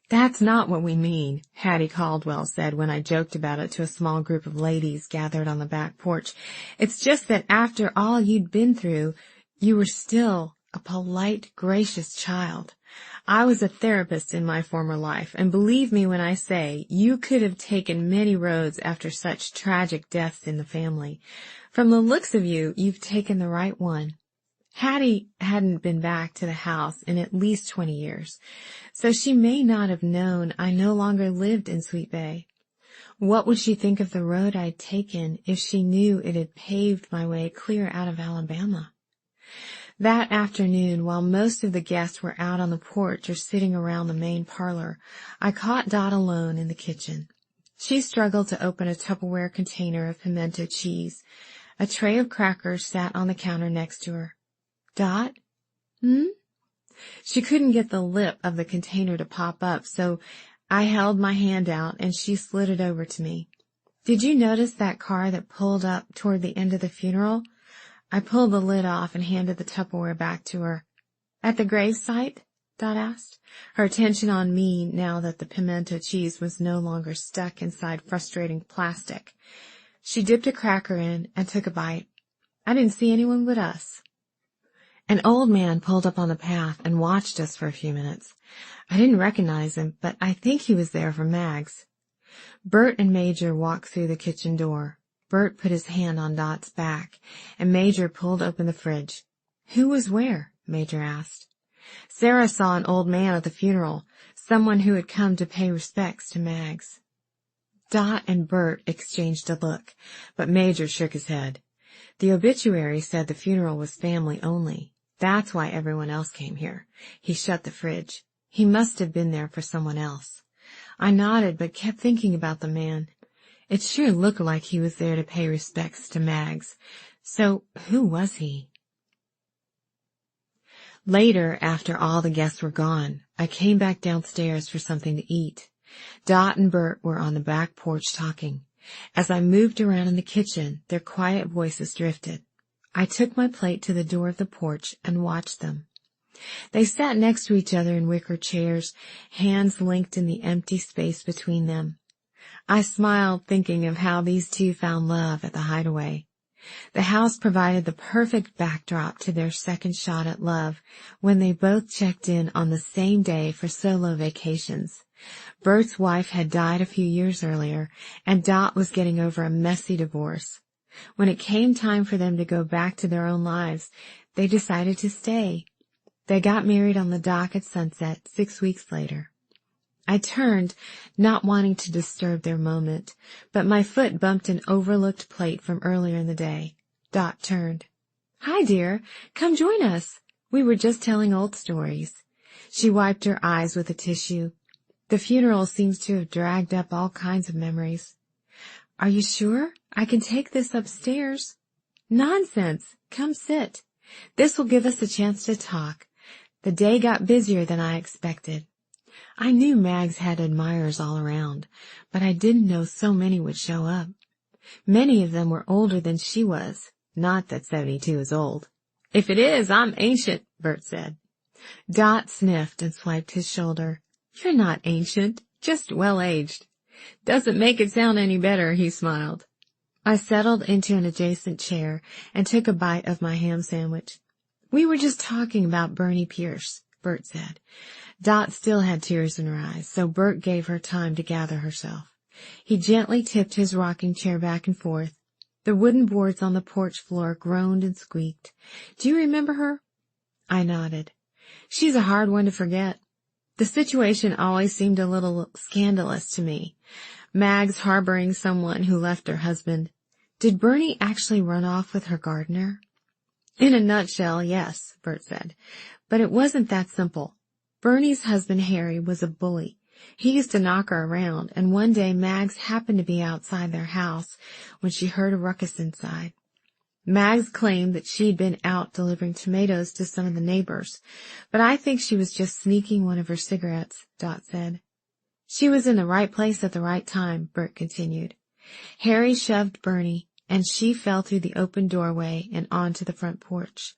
"That's not what we mean," Hattie Caldwell said when I joked about it to a small group of ladies gathered on the back porch. "It's just that after all you'd been through, you were still a polite, gracious child. I was a therapist in my former life, and believe me when I say you could have taken many roads after such tragic deaths in the family. From the looks of you, you've taken the right one." Hattie hadn't been back to the house in at least 20 years, so she may not have known I no longer lived in Sweet Bay. What would she think of the road I'd taken if she knew it had paved my way clear out of Alabama? That afternoon, while most of the guests were out on the porch or sitting around the main parlor, I caught Dot alone in the kitchen. She struggled to open a Tupperware container of pimento cheese. A tray of crackers sat on the counter next to her. "Dot? She couldn't get the lip of the container to pop up, so I held my hand out and she slid it over to me. "Did you notice that car that pulled up toward the end of the funeral?" I pulled the lid off and handed the Tupperware back to her. "At the gravesite?" Dot asked, her attention on me now that the pimento cheese was no longer stuck inside frustrating plastic. She dipped a cracker in and took a bite. "I didn't see anyone but us." An old man pulled up on the path and watched us for a few minutes. I didn't recognize him, but I think he was there for Mags. Bert and Major walked through the kitchen door. Bert put his hand on Dot's back, and Major pulled open the fridge. "Who was where?" Major asked. "Sarah saw an old man at the funeral, someone who had come to pay respects to Mags." Dot and Bert exchanged a look, but Major shook his head. "The obituary said the funeral was family only. That's why everyone else came here." He shut the fridge. "He must have been there for someone else." I nodded, but kept thinking about the man. It sure looked like he was there to pay respects to Mags. So who was he? Later, after all the guests were gone, I came back downstairs for something to eat. Dot and Bert were on the back porch talking. As I moved around in the kitchen, their quiet voices drifted. I took my plate to the door of the porch and watched them. They sat next to each other in wicker chairs, hands linked in the empty space between them. I smiled, thinking of how these two found love at the Hideaway. The house provided the perfect backdrop to their second shot at love when they both checked in on the same day for solo vacations. Bert's wife had died a few years earlier, and Dot was getting over a messy divorce. When it came time for them to go back to their own lives, they decided to stay. They got married on the dock at sunset 6 weeks later. I turned, not wanting to disturb their moment, but my foot bumped an overlooked plate from earlier in the day. Dot turned. "Hi, dear. Come join us. We were just telling old stories." She wiped her eyes with a tissue. The funeral seems to have dragged up all kinds of memories. "Are you sure? I can take this upstairs." "Nonsense. Come sit. This will give us a chance to talk. The day got busier than I expected. I knew Mags had admirers all around, but I didn't know so many would show up. Many of them were older than she was. Not that 72 is old." "If it is, I'm ancient," Bert said. Dot sniffed and swiped his shoulder. "You're not ancient, just well-aged." "Doesn't make it sound any better," he smiled. I settled into an adjacent chair and took a bite of my ham sandwich. "We were just talking about Bernie Pierce," Bert said. Dot still had tears in her eyes, so Bert gave her time to gather herself. He gently tipped his rocking chair back and forth. The wooden boards on the porch floor groaned and squeaked. "Do you remember her?" I nodded. "She's a hard one to forget. The situation always seemed a little scandalous to me. Mags harboring someone who left her husband. Did Bernie actually run off with her gardener?" "In a nutshell, yes," Bert said. "But it wasn't that simple. Bernie's husband, Harry, was a bully. He used to knock her around, and one day Mags happened to be outside their house when she heard a ruckus inside. Mags claimed that she'd been out delivering tomatoes to some of the neighbors, but I think she was just sneaking one of her cigarettes," Dot said. "She was in the right place at the right time," Bert continued. "Harry shoved Bernie, and she fell through the open doorway and onto the front porch.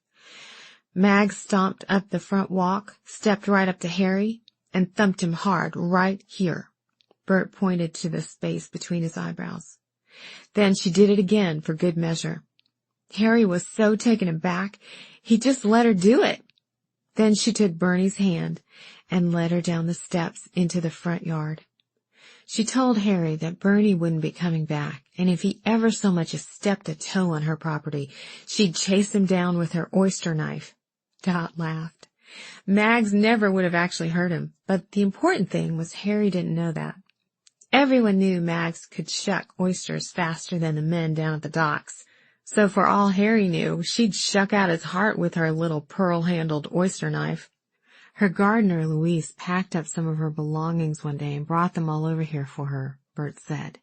Mags stomped up the front walk, stepped right up to Harry, and thumped him hard right here." Bert pointed to the space between his eyebrows. "Then she did it again for good measure. Harry was so taken aback, he just let her do it. Then she took Bernie's hand and led her down the steps into the front yard. She told Harry that Bernie wouldn't be coming back, and if he ever so much as stepped a toe on her property, she'd chase him down with her oyster knife." Dot laughed. "Mags never would have actually hurt him, but the important thing was Harry didn't know that. Everyone knew Mags could shuck oysters faster than the men down at the docks. So for all Harry knew, she'd shuck out his heart with her little pearl-handled oyster knife. Her gardener, Louise, packed up some of her belongings one day and brought them all over here for her," Bert said.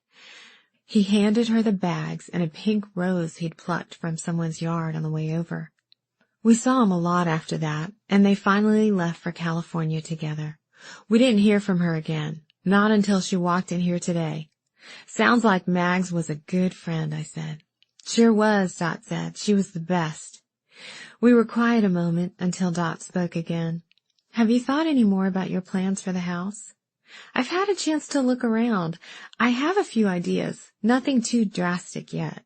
He handed her the bags and a pink rose he'd plucked from someone's yard on the way over. "We saw him a lot after that, and they finally left for California together. We didn't hear from her again, not until she walked in here today." "Sounds like Mags was a good friend," I said. "Sure was," Dot said. "She was the best." We were quiet a moment until Dot spoke again. "Have you thought any more about your plans for the house?" "I've had a chance to look around. I have a few ideas, nothing too drastic yet.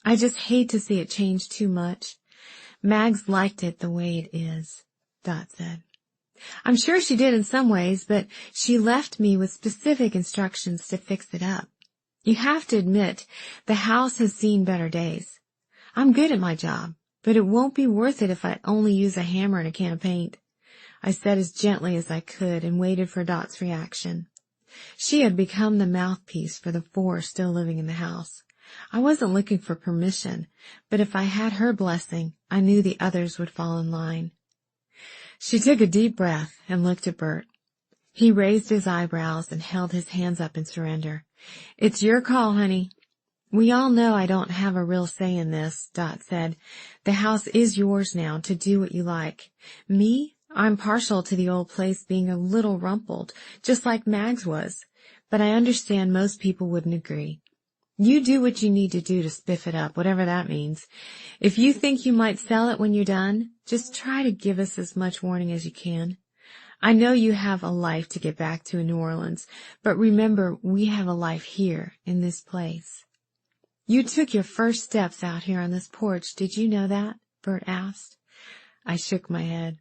I just hate to see it change too much. Mags liked it the way it is," Dot said. "I'm sure she did in some ways, but she left me with specific instructions to fix it up. You have to admit, the house has seen better days. I'm good at my job, but it won't be worth it if I only use a hammer and a can of paint." I said as gently as I could and waited for Dot's reaction. She had become the mouthpiece for the 4 still living in the house. I wasn't looking for permission, but if I had her blessing, I knew the others would fall in line. She took a deep breath and looked at Bert. He raised his eyebrows and held his hands up in surrender. "It's your call, honey." "We all know I don't have a real say in this," Dot said. "The house is yours now to do what you like. Me, I'm partial to the old place being a little rumpled, just like Mags was, but I understand most people wouldn't agree. You do what you need to do to spiff it up, whatever that means. If you think you might sell it when you're done, just try to give us as much warning as you can. I know you have a life to get back to in New Orleans, but remember we have a life here in this place." "You took your first steps out here on this porch, did you know that?" Bert asked. I shook my head.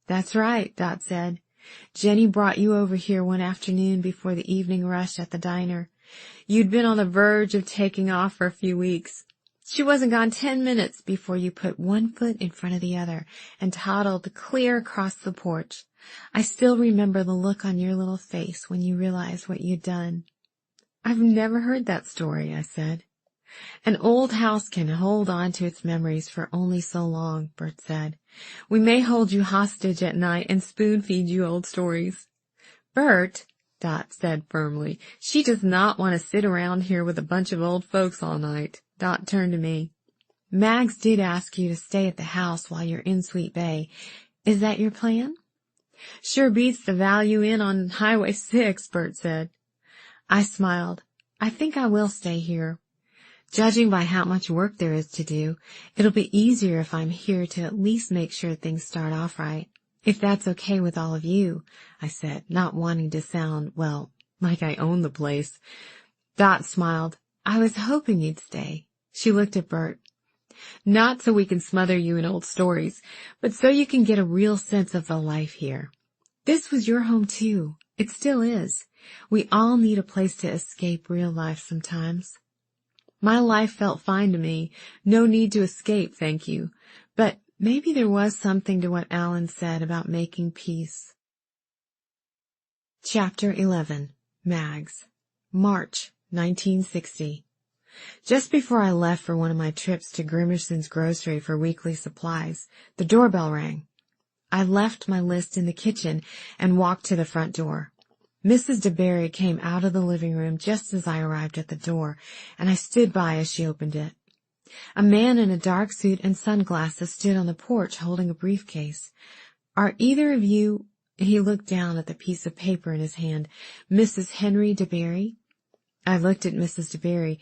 "That's right," Dot said. "Jenny brought you over here one afternoon before the evening rush at the diner. You'd been on the verge of taking off for a few weeks. She wasn't gone 10 minutes before you put one foot in front of the other and toddled clear across the porch. I still remember the look on your little face when you realized what you'd done. I've never heard that story, I said. An old house can hold on to its memories for only so long, Bert said. We may hold you hostage at night and spoon-feed you old stories. Bert, Dot said firmly, she does not want to sit around here with a bunch of old folks all night. Dot turned to me. Mags did ask you to stay at the house while you're in Sweet Bay. Is that your plan? Sure beats the value in on Highway 6, Bert said. I smiled. I think I will stay here. Judging by how much work there is to do, it'll be easier if I'm here to at least make sure things start off right. If that's okay with all of you, I said, not wanting to sound, well, like I own the place. Dot smiled. I was hoping you'd stay. She looked at Bert. Not so we can smother you in old stories, but so you can get a real sense of the life here. This was your home too. It still is. We all need a place to escape real life sometimes. My life felt fine to me. No need to escape, thank you. But maybe there was something to what Alan said about making peace. Chapter 11. Mags. March, 1960. Just before I left for one of my trips to Grimerson's grocery for weekly supplies, the doorbell rang. I left my list in the kitchen and walked to the front door. Mrs. DeBerry came out of the living room just as I arrived at the door, and I stood by as she opened it. A man in a dark suit and sunglasses stood on the porch holding a briefcase. Are either of you, he looked down at the piece of paper in his hand, Mrs. Henry DeBerry? I looked at Mrs. DeBerry.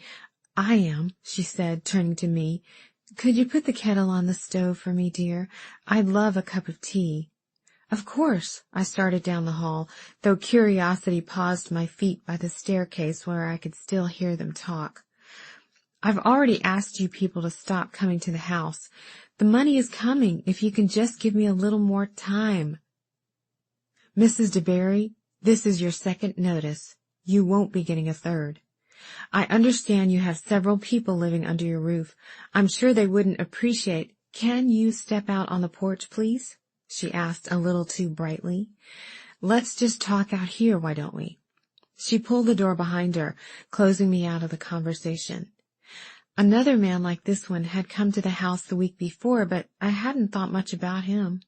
I am, she said, turning to me. Could you put the kettle on the stove for me, dear? I'd love a cup of tea. Of course. I started down the hall, though curiosity paused my feet by the staircase where I could still hear them talk. I've already asked you people to stop coming to the house. The money is coming if you can just give me a little more time. Mrs. DeBerry, this is your second notice. You won't be getting a third. I understand you have several people living under your roof. I'm sure they wouldn't appreciate. Can you step out on the porch, please? She asked a little too brightly. Let's just talk out here, why don't we? She pulled the door behind her, closing me out of the conversation. Another man like this one had come to the house the week before, but I hadn't thought much about him.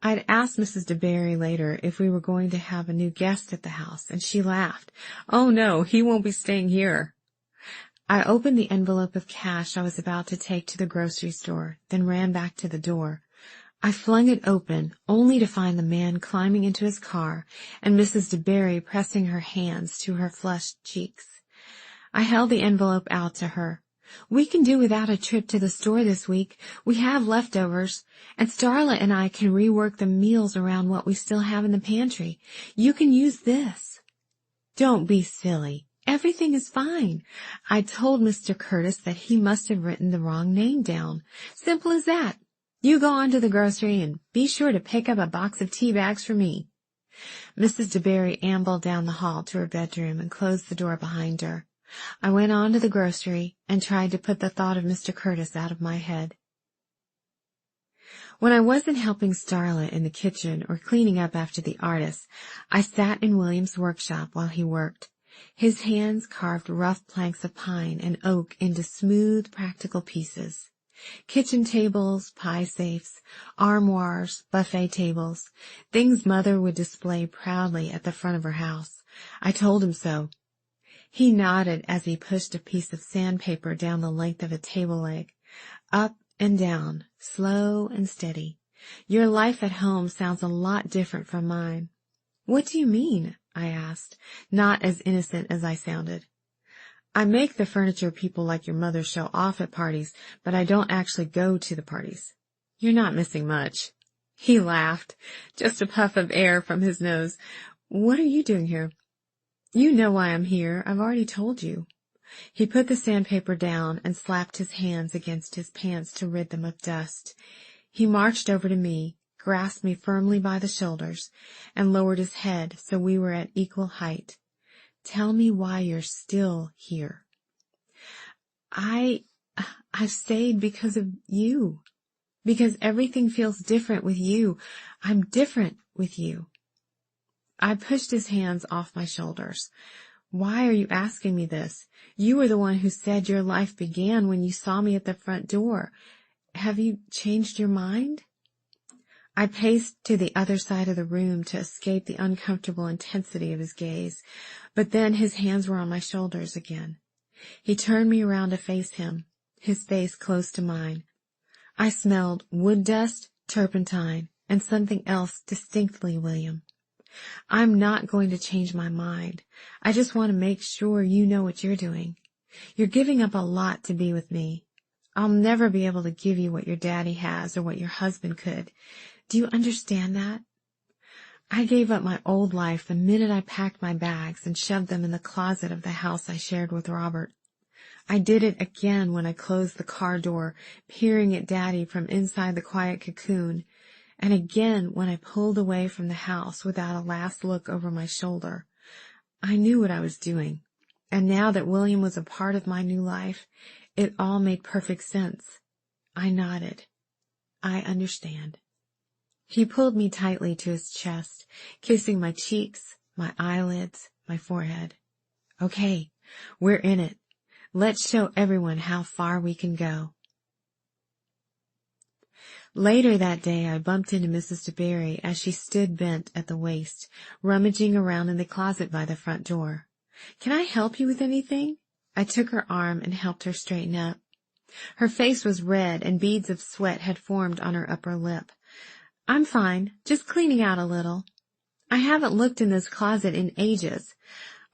I'd asked Mrs. DeBerry later if we were going to have a new guest at the house, and she laughed. Oh, no, he won't be staying here. I opened the envelope of cash I was about to take to the grocery store, then ran back to the door. I flung it open, only to find the man climbing into his car and Mrs. DeBerry pressing her hands to her flushed cheeks. I held the envelope out to her. We can do without a trip to the store this week. We have leftovers, and Starla and I can rework the meals around what we still have in the pantry. You can use this. Don't be silly. Everything is fine. I told Mr. Curtis that he must have written the wrong name down. Simple as that. You go on to the grocery and be sure to pick up a box of tea bags for me. Mrs. DeBerry ambled down the hall to her bedroom and closed the door behind her. I went on to the grocery and tried to put the thought of Mr. Curtis out of my head. When I wasn't helping Starla in the kitchen or cleaning up after the artists, I sat in William's workshop while he worked. His hands carved rough planks of pine and oak into smooth, practical pieces. Kitchen tables, pie safes, armoires, buffet tables, things Mother would display proudly at the front of her house. I told him so. He nodded as he pushed a piece of sandpaper down the length of a table leg. Up and down, slow and steady. Your life at home sounds a lot different from mine. What do you mean? I asked, not as innocent as I sounded. I make the furniture people like your mother show off at parties, but I don't actually go to the parties. You're not missing much. He laughed, just a puff of air from his nose. What are you doing here? You know why I'm here. I've already told you. He put the sandpaper down and slapped his hands against his pants to rid them of dust. He marched over to me, grasped me firmly by the shoulders, and lowered his head so we were at equal height. Tell me why you're still here. I I've stayed because of you. Because everything feels different with you. I'm different with you. I pushed his hands off my shoulders. Why are you asking me this? You were the one who said your life began when you saw me at the front door. Have you changed your mind? I paced to the other side of the room to escape the uncomfortable intensity of his gaze, but then his hands were on my shoulders again. He turned me around to face him, his face close to mine. I smelled wood dust, turpentine, and something else distinctly, William. I'm not going to change my mind. I just want to make sure you know what you're doing. You're giving up a lot to be with me. I'll never be able to give you what your daddy has or what your husband could. Do you understand that? I gave up my old life the minute I packed my bags and shoved them in the closet of the house I shared with Robert. I did it again when I closed the car door, peering at Daddy from inside the quiet cocoon, and again when I pulled away from the house without a last look over my shoulder. I knew what I was doing, and now that William was a part of my new life, it all made perfect sense. I nodded. I understand. He pulled me tightly to his chest, kissing my cheeks, my eyelids, my forehead. Okay, we're in it. Let's show everyone how far we can go. Later that day, I bumped into Mrs. DeBerry as she stood bent at the waist, rummaging around in the closet by the front door. Can I help you with anything? I took her arm and helped her straighten up. Her face was red and beads of sweat had formed on her upper lip. I'm fine, just cleaning out a little. I haven't looked in this closet in ages.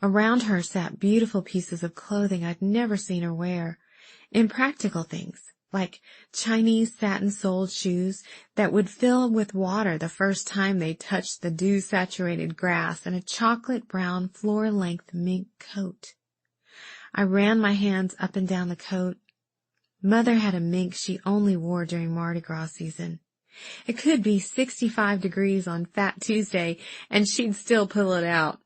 Around her sat beautiful pieces of clothing I'd never seen her wear. Impractical things, like Chinese satin-soled shoes that would fill with water the first time they touched the dew-saturated grass, and a chocolate-brown floor-length mink coat. I ran my hands up and down the coat. Mother had a mink she only wore during Mardi Gras season. It could be 65 degrees on Fat Tuesday, and she'd still pull it out.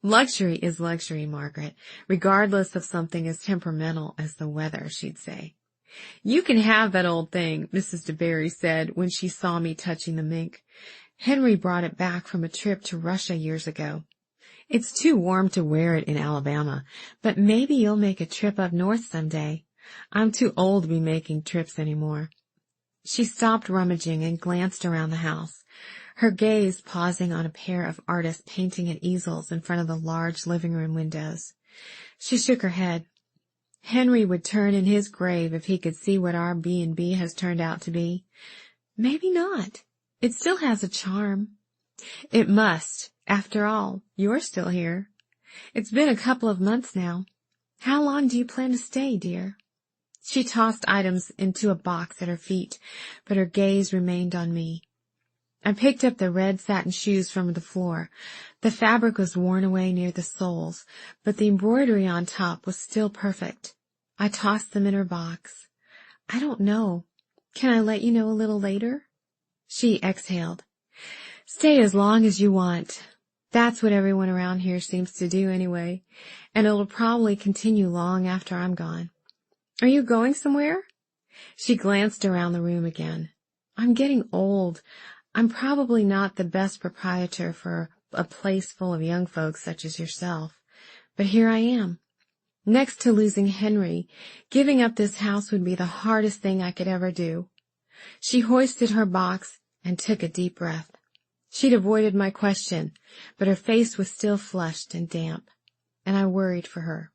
Luxury is luxury, Margaret, regardless of something as temperamental as the weather, she'd say. You can have that old thing, Mrs. DeBerry said when she saw me touching the mink. Henry brought it back from a trip to Russia years ago. It's too warm to wear it in Alabama, but maybe you'll make a trip up north someday. I'm too old to be making trips anymore. She stopped rummaging and glanced around the house, her gaze pausing on a pair of artists painting at easels in front of the large living room windows. She shook her head. Henry would turn in his grave if he could see what our B&B has turned out to be. Maybe not. It still has a charm. It must. After all, you're still here. It's been a couple of months now. How long do you plan to stay, dear? She tossed items into a box at her feet, but her gaze remained on me. I picked up the red satin shoes from the floor. The fabric was worn away near the soles, but the embroidery on top was still perfect. I tossed them in her box. I don't know. Can I let you know a little later? She exhaled. Stay as long as you want. That's what everyone around here seems to do anyway, and it'll probably continue long after I'm gone. Are you going somewhere? She glanced around the room again. I'm getting old. I'm probably not the best proprietor for a place full of young folks such as yourself, but here I am. Next to losing Henry, giving up this house would be the hardest thing I could ever do. She hoisted her box and took a deep breath. She'd avoided my question, but her face was still flushed and damp, and I worried for her.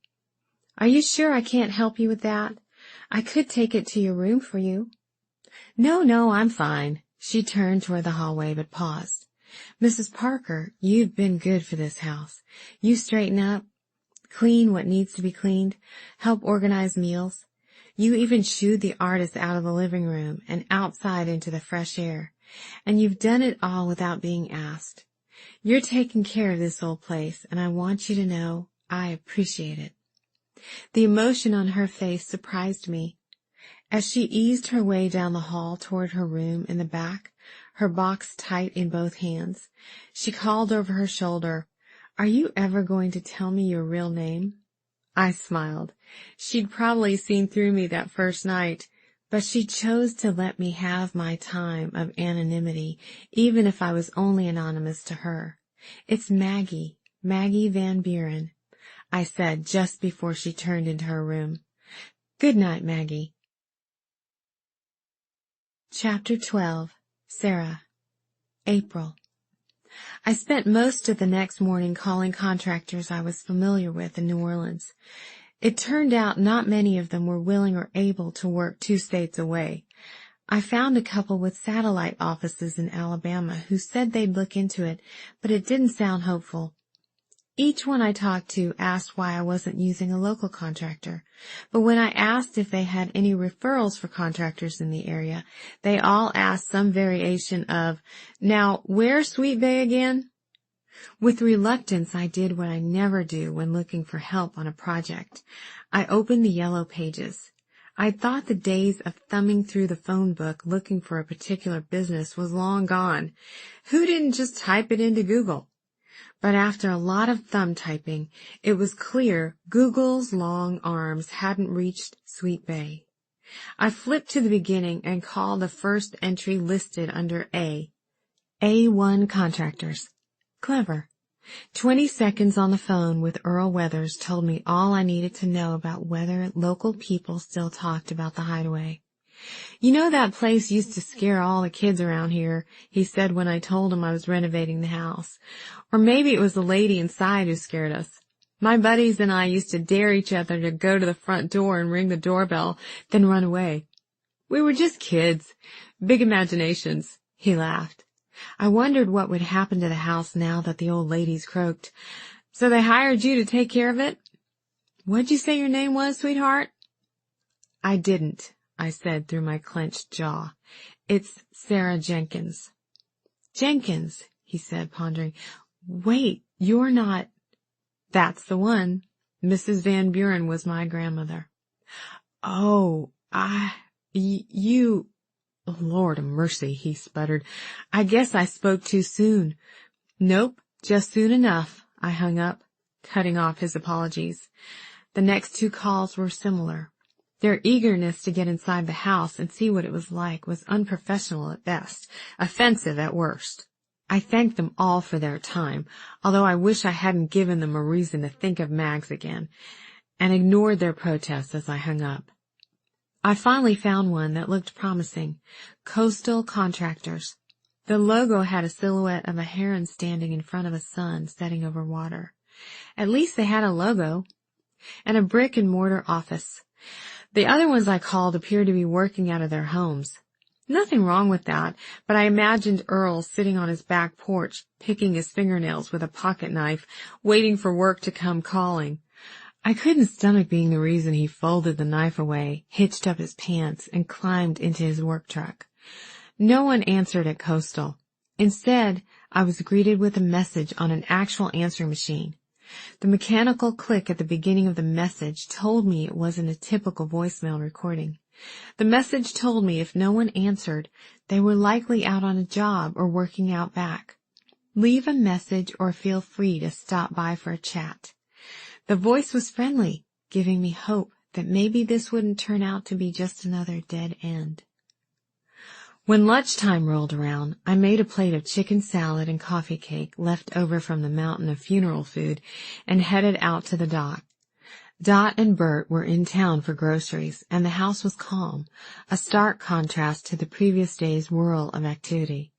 Are you sure I can't help you with that? I could take it to your room for you. No, I'm fine. She turned toward the hallway, but paused. Mrs. Parker, you've been good for this house. You straighten up, clean what needs to be cleaned, help organize meals. You even shooed the artists out of the living room and outside into the fresh air. And you've done it all without being asked. You're taking care of this old place, and I want you to know I appreciate it. The emotion on her face surprised me. As she eased her way down the hall toward her room in the back, her box tight in both hands, she called over her shoulder, Are you ever going to tell me your real name? I smiled. She'd probably seen through me that first night, but she chose to let me have my time of anonymity, even if I was only anonymous to her. It's Maggie Van Buren, I said just before she turned into her room. Good night, Maggie. Chapter 12. Sarah. April. I spent most of the next morning calling contractors I was familiar with in New Orleans. It turned out not many of them were willing or able to work 2 states away. I found a couple with satellite offices in Alabama who said they'd look into it, but it didn't sound hopeful. Each one I talked to asked why I wasn't using a local contractor, but when I asked if they had any referrals for contractors in the area, they all asked some variation of, "Now, where's Sweet Bay again?" With reluctance, I did what I never do when looking for help on a project. I opened the yellow pages. I thought the days of thumbing through the phone book looking for a particular business was long gone. Who didn't just type it into Google? But after a lot of thumb typing, it was clear Google's long arms hadn't reached Sweet Bay. I flipped to the beginning and called the first entry listed under A. A1 Contractors. Clever. 20 seconds on the phone with Earl Weathers told me all I needed to know about whether local people still talked about the Hideaway. "You know that place used to scare all the kids around here," he said when I told him I was renovating the house. "Or maybe it was the lady inside who scared us. My buddies and I used to dare each other to go to the front door and ring the doorbell, then run away. We were just kids. Big imaginations," he laughed. I wondered what would happen to the house now that the old ladies croaked. "So they hired you to take care of it? What'd you say your name was, sweetheart?" "I didn't," I said through my clenched jaw. "It's Sarah Jenkins." "Jenkins," he said, pondering. "Wait, you're not—" "That's the one. Mrs. Van Buren was my grandmother." "Oh, you... Lord of mercy," he sputtered. "I guess I spoke too soon." "Nope, just soon enough," I hung up, cutting off his apologies. The next 2 calls were similar. Their eagerness to get inside the house and see what it was like was unprofessional at best, offensive at worst. I thanked them all for their time, although I wish I hadn't given them a reason to think of Mags again, and ignored their protests as I hung up. I finally found one that looked promising. Coastal Contractors. The logo had a silhouette of a heron standing in front of a sun setting over water. At least they had a logo. And a brick-and-mortar office. The other ones I called appeared to be working out of their homes. Nothing wrong with that, but I imagined Earl sitting on his back porch, picking his fingernails with a pocket knife, waiting for work to come calling. I couldn't stomach being the reason he folded the knife away, hitched up his pants, and climbed into his work truck. No one answered at Coastal. Instead, I was greeted with a message on an actual answering machine. The mechanical click at the beginning of the message told me it wasn't a typical voicemail recording. The message told me if no one answered, they were likely out on a job or working out back. Leave a message or feel free to stop by for a chat. The voice was friendly, giving me hope that maybe this wouldn't turn out to be just another dead end. When lunchtime rolled around, I made a plate of chicken salad and coffee cake left over from the mountain of funeral food and headed out to the dock. Dot and Bert were in town for groceries, and the house was calm, a stark contrast to the previous day's whirl of activity.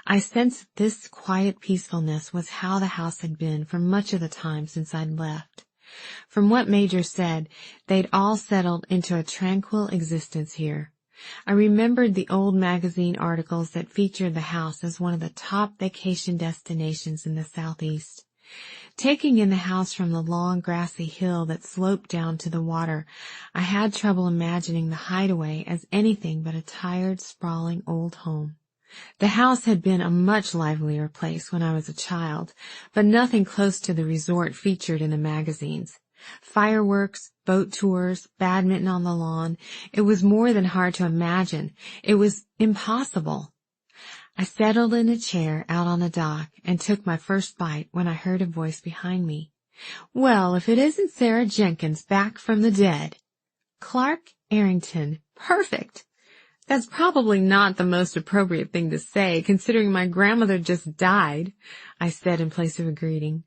I sensed this quiet peacefulness was how the house had been for much of the time since I'd left. From what Major said, they'd all settled into a tranquil existence here. I remembered the old magazine articles that featured the house as one of the top vacation destinations in the Southeast. Taking in the house from the long grassy hill that sloped down to the water, I had trouble imagining the Hideaway as anything but a tired, sprawling old home. The house had been a much livelier place when I was a child, but nothing close to the resort featured in the magazines. Fireworks, boat tours, badminton on the lawn. It was more than hard to imagine. It was impossible. I settled in a chair out on the dock and took my first bite when I heard a voice behind me. Well, if it isn't Sarah Jenkins back from the dead. Clark Arrington. Perfect. That's probably not the most appropriate thing to say, considering my grandmother just died, I said in place of a greeting.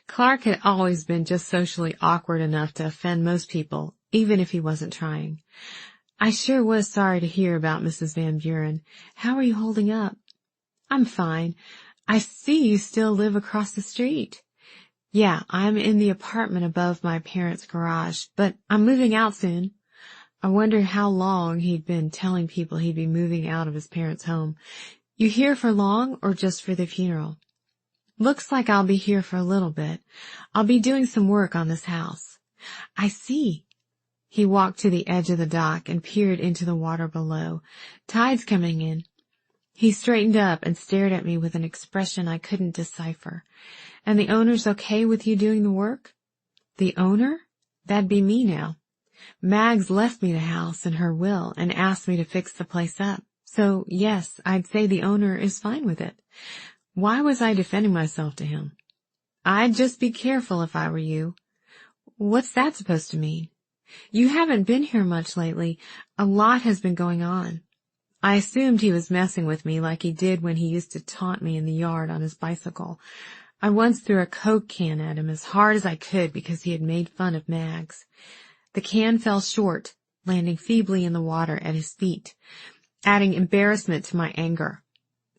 Clark had always been just socially awkward enough to offend most people, even if he wasn't trying. I sure was sorry to hear about Mrs. Van Buren. How are you holding up? I'm fine. I see you still live across the street. Yeah, I'm in the apartment above my parents' garage, but I'm moving out soon. I wondered how long he'd been telling people he'd be moving out of his parents' home. You here for long or just for the funeral? Looks like I'll be here for a little bit. I'll be doing some work on this house. I see. He walked to the edge of the dock and peered into the water below. Tide's coming in. He straightened up and stared at me with an expression I couldn't decipher. And the owner's okay with you doing the work? The owner? That'd be me now. Mags left me the house in her will and asked me to fix the place up. So, yes, I'd say the owner is fine with it. Why was I defending myself to him? I'd just be careful if I were you. What's that supposed to mean? You haven't been here much lately. A lot has been going on. I assumed he was messing with me like he did when he used to taunt me in the yard on his bicycle. I once threw a Coke can at him as hard as I could because he had made fun of Mags. The can fell short, landing feebly in the water at his feet, adding embarrassment to my anger.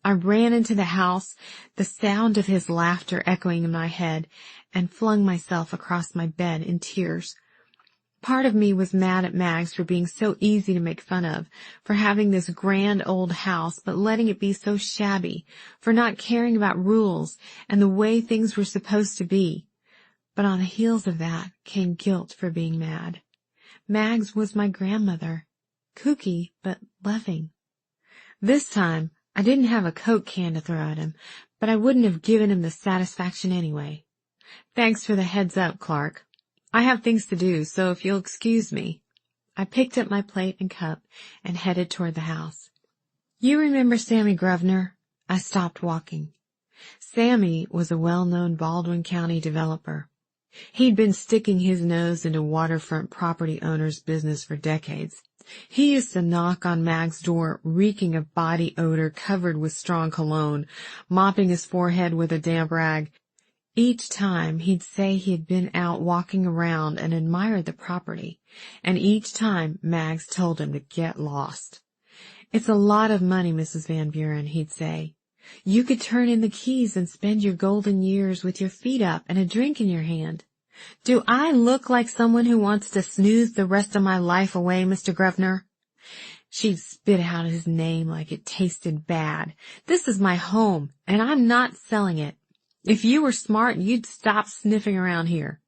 I ran into the house, the sound of his laughter echoing in my head, and flung myself across my bed in tears. Part of me was mad at Mags for being so easy to make fun of, for having this grand old house but letting it be so shabby, for not caring about rules and the way things were supposed to be. But on the heels of that came guilt for being mad. Mags was my grandmother, kooky but loving. This time, I didn't have a Coke can to throw at him, but I wouldn't have given him the satisfaction anyway. Thanks for the heads up, Clark. I have things to do, so if you'll excuse me. I picked up my plate and cup and headed toward the house. You remember Sammy Grosvenor? I stopped walking. Sammy was a well-known Baldwin County developer. He'd been sticking his nose into waterfront property owners' business for decades. He used to knock on Mag's door, reeking of body odor covered with strong cologne, mopping his forehead with a damp rag. Each time he'd say he had been out walking around and admired the property, and each time Mags told him to get lost. It's a lot of money, Mrs. Van Buren, he'd say. You could turn in the keys and spend your golden years with your feet up and a drink in your hand. Do I look like someone who wants to snooze the rest of my life away, Mr. Grosvenor? She'd spit out his name like it tasted bad. This is my home, and I'm not selling it. If you were smart, you'd stop sniffing around here.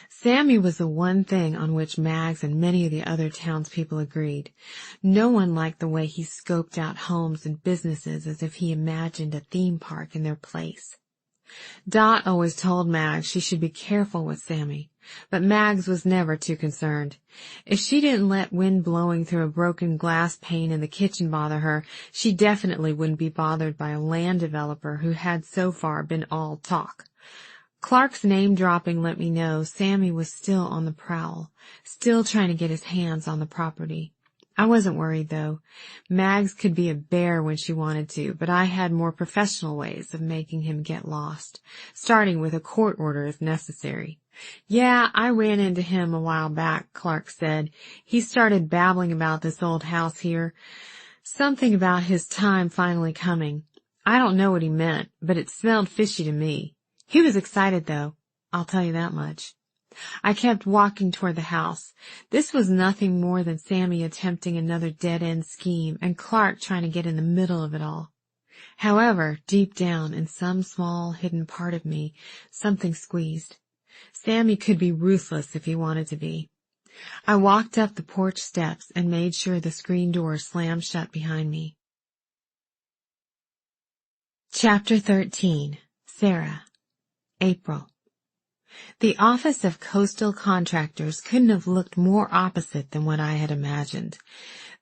Sammy was the one thing on which Mags and many of the other townspeople agreed. No one liked the way he scoped out homes and businesses as if he imagined a theme park in their place. Dot always told Mags she should be careful with Sammy, but Mags was never too concerned. If she didn't let wind blowing through a broken glass pane in the kitchen bother her, she definitely wouldn't be bothered by a land developer who had so far been all talk. Clark's name-dropping let me know Sammy was still on the prowl, still trying to get his hands on the property. I wasn't worried, though. Mags could be a bear when she wanted to, but I had more professional ways of making him get lost, starting with a court order if necessary. Yeah, I ran into him a while back, Clark said. He started babbling about this old house here. Something about his time finally coming. I don't know what he meant, but it smelled fishy to me. He was excited, though. I'll tell you that much. I kept walking toward the house. This was nothing more than Sammy attempting another dead-end scheme and Clark trying to get in the middle of it all. However, deep down in some small hidden part of me, something squeezed. Sammy could be ruthless if he wanted to be. I walked up the porch steps and made sure the screen door slammed shut behind me. Chapter 13. Sarah. April. The office of coastal contractors couldn't have looked more opposite than what I had imagined.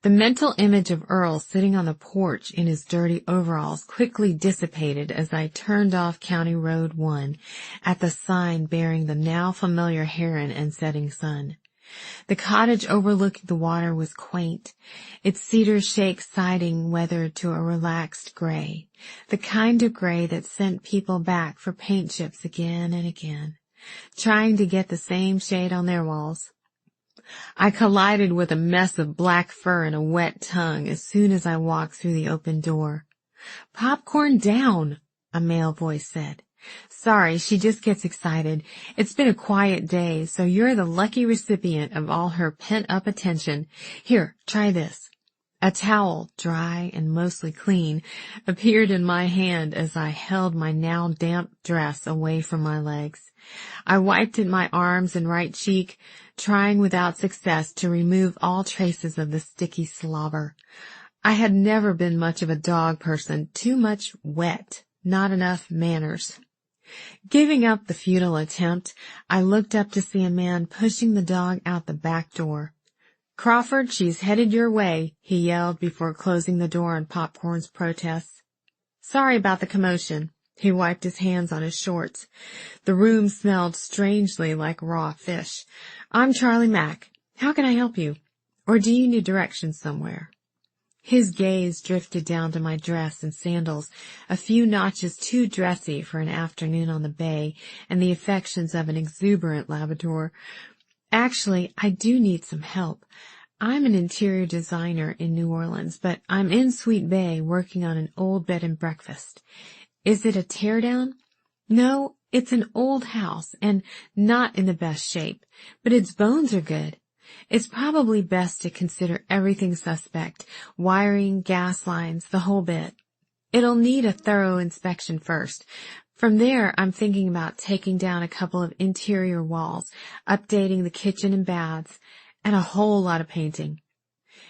The mental image of Earl sitting on the porch in his dirty overalls quickly dissipated as I turned off County Road 1 at the sign bearing the now familiar heron and setting sun. The cottage overlooking the water was quaint, its cedar shake siding weathered to a relaxed gray, the kind of gray that sent people back for paint chips again and again, trying to get the same shade on their walls. I collided with a mess of black fur and a wet tongue as soon as I walked through the open door. "Popcorn down," a male voice said. "Sorry, she just gets excited. It's been a quiet day, so you're the lucky recipient of all her pent-up attention. Here, try this." A towel, dry and mostly clean, appeared in my hand as I held my now damp dress away from my legs. I wiped at my arms and right cheek, trying without success to remove all traces of the sticky slobber. I had never been much of a dog person, too much wet, not enough manners. Giving up the futile attempt, I looked up to see a man pushing the dog out the back door. "Crawford, she's headed your way," he yelled before closing the door on Popcorn's protests. "Sorry about the commotion." He wiped his hands on his shorts. The room smelled strangely like raw fish. "I'm Charlie Mack. How can I help you? Or do you need directions somewhere?" His gaze drifted down to my dress and sandals, a few notches too dressy for an afternoon on the bay and the affections of an exuberant Labrador. "Actually, I do need some help. I'm an interior designer in New Orleans, but I'm in Sweet Bay working on an old bed and breakfast. Is it a teardown? No, it's an old house and not in the best shape, but its bones are good. It's probably best to consider everything suspect, wiring, gas lines, the whole bit. It'll need a thorough inspection first. From there, I'm thinking about taking down a couple of interior walls, updating the kitchen and baths, and a whole lot of painting."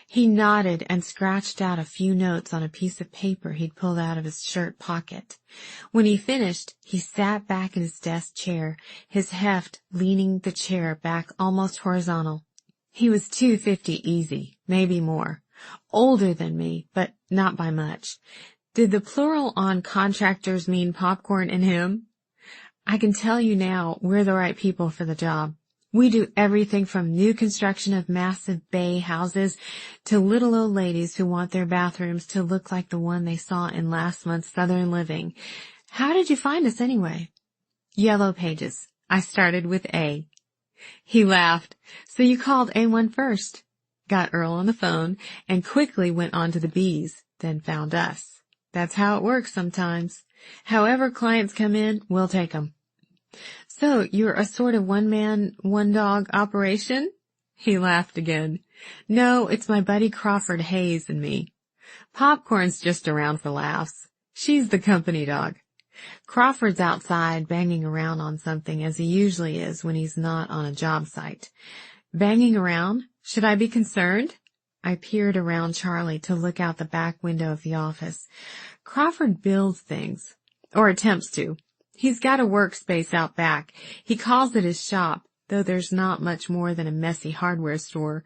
He nodded and scratched out a few notes on a piece of paper he'd pulled out of his shirt pocket. When he finished, he sat back in his desk chair, his heft leaning the chair back almost horizontal. He was 250 easy, maybe more. Older than me, but not by much. Did the plural on contractors mean Popcorn and him? I can tell you now we're the right people for the job. We do everything from new construction of massive bay houses to little old ladies who want their bathrooms to look like the one they saw in last month's Southern Living. How did you find us anyway? Yellow Pages. I started with A. He laughed. "So you called A1 first." Got Earl on the phone and quickly went on to the B's, then found us. That's how it works sometimes. However clients come in, we'll take 'em. "So you're a sort of one-man, one-dog operation?" He laughed again. "No, it's my buddy Crawford Hayes and me. Popcorn's just around for laughs. She's the company dog. Crawford's outside banging around on something as he usually is when he's not on a job site." "Banging around? Should I be concerned?" I peered around Charlie to look out the back window of the office. "Crawford builds things, or attempts to. He's got a workspace out back. He calls it his shop, though there's not much more than a messy hardware store.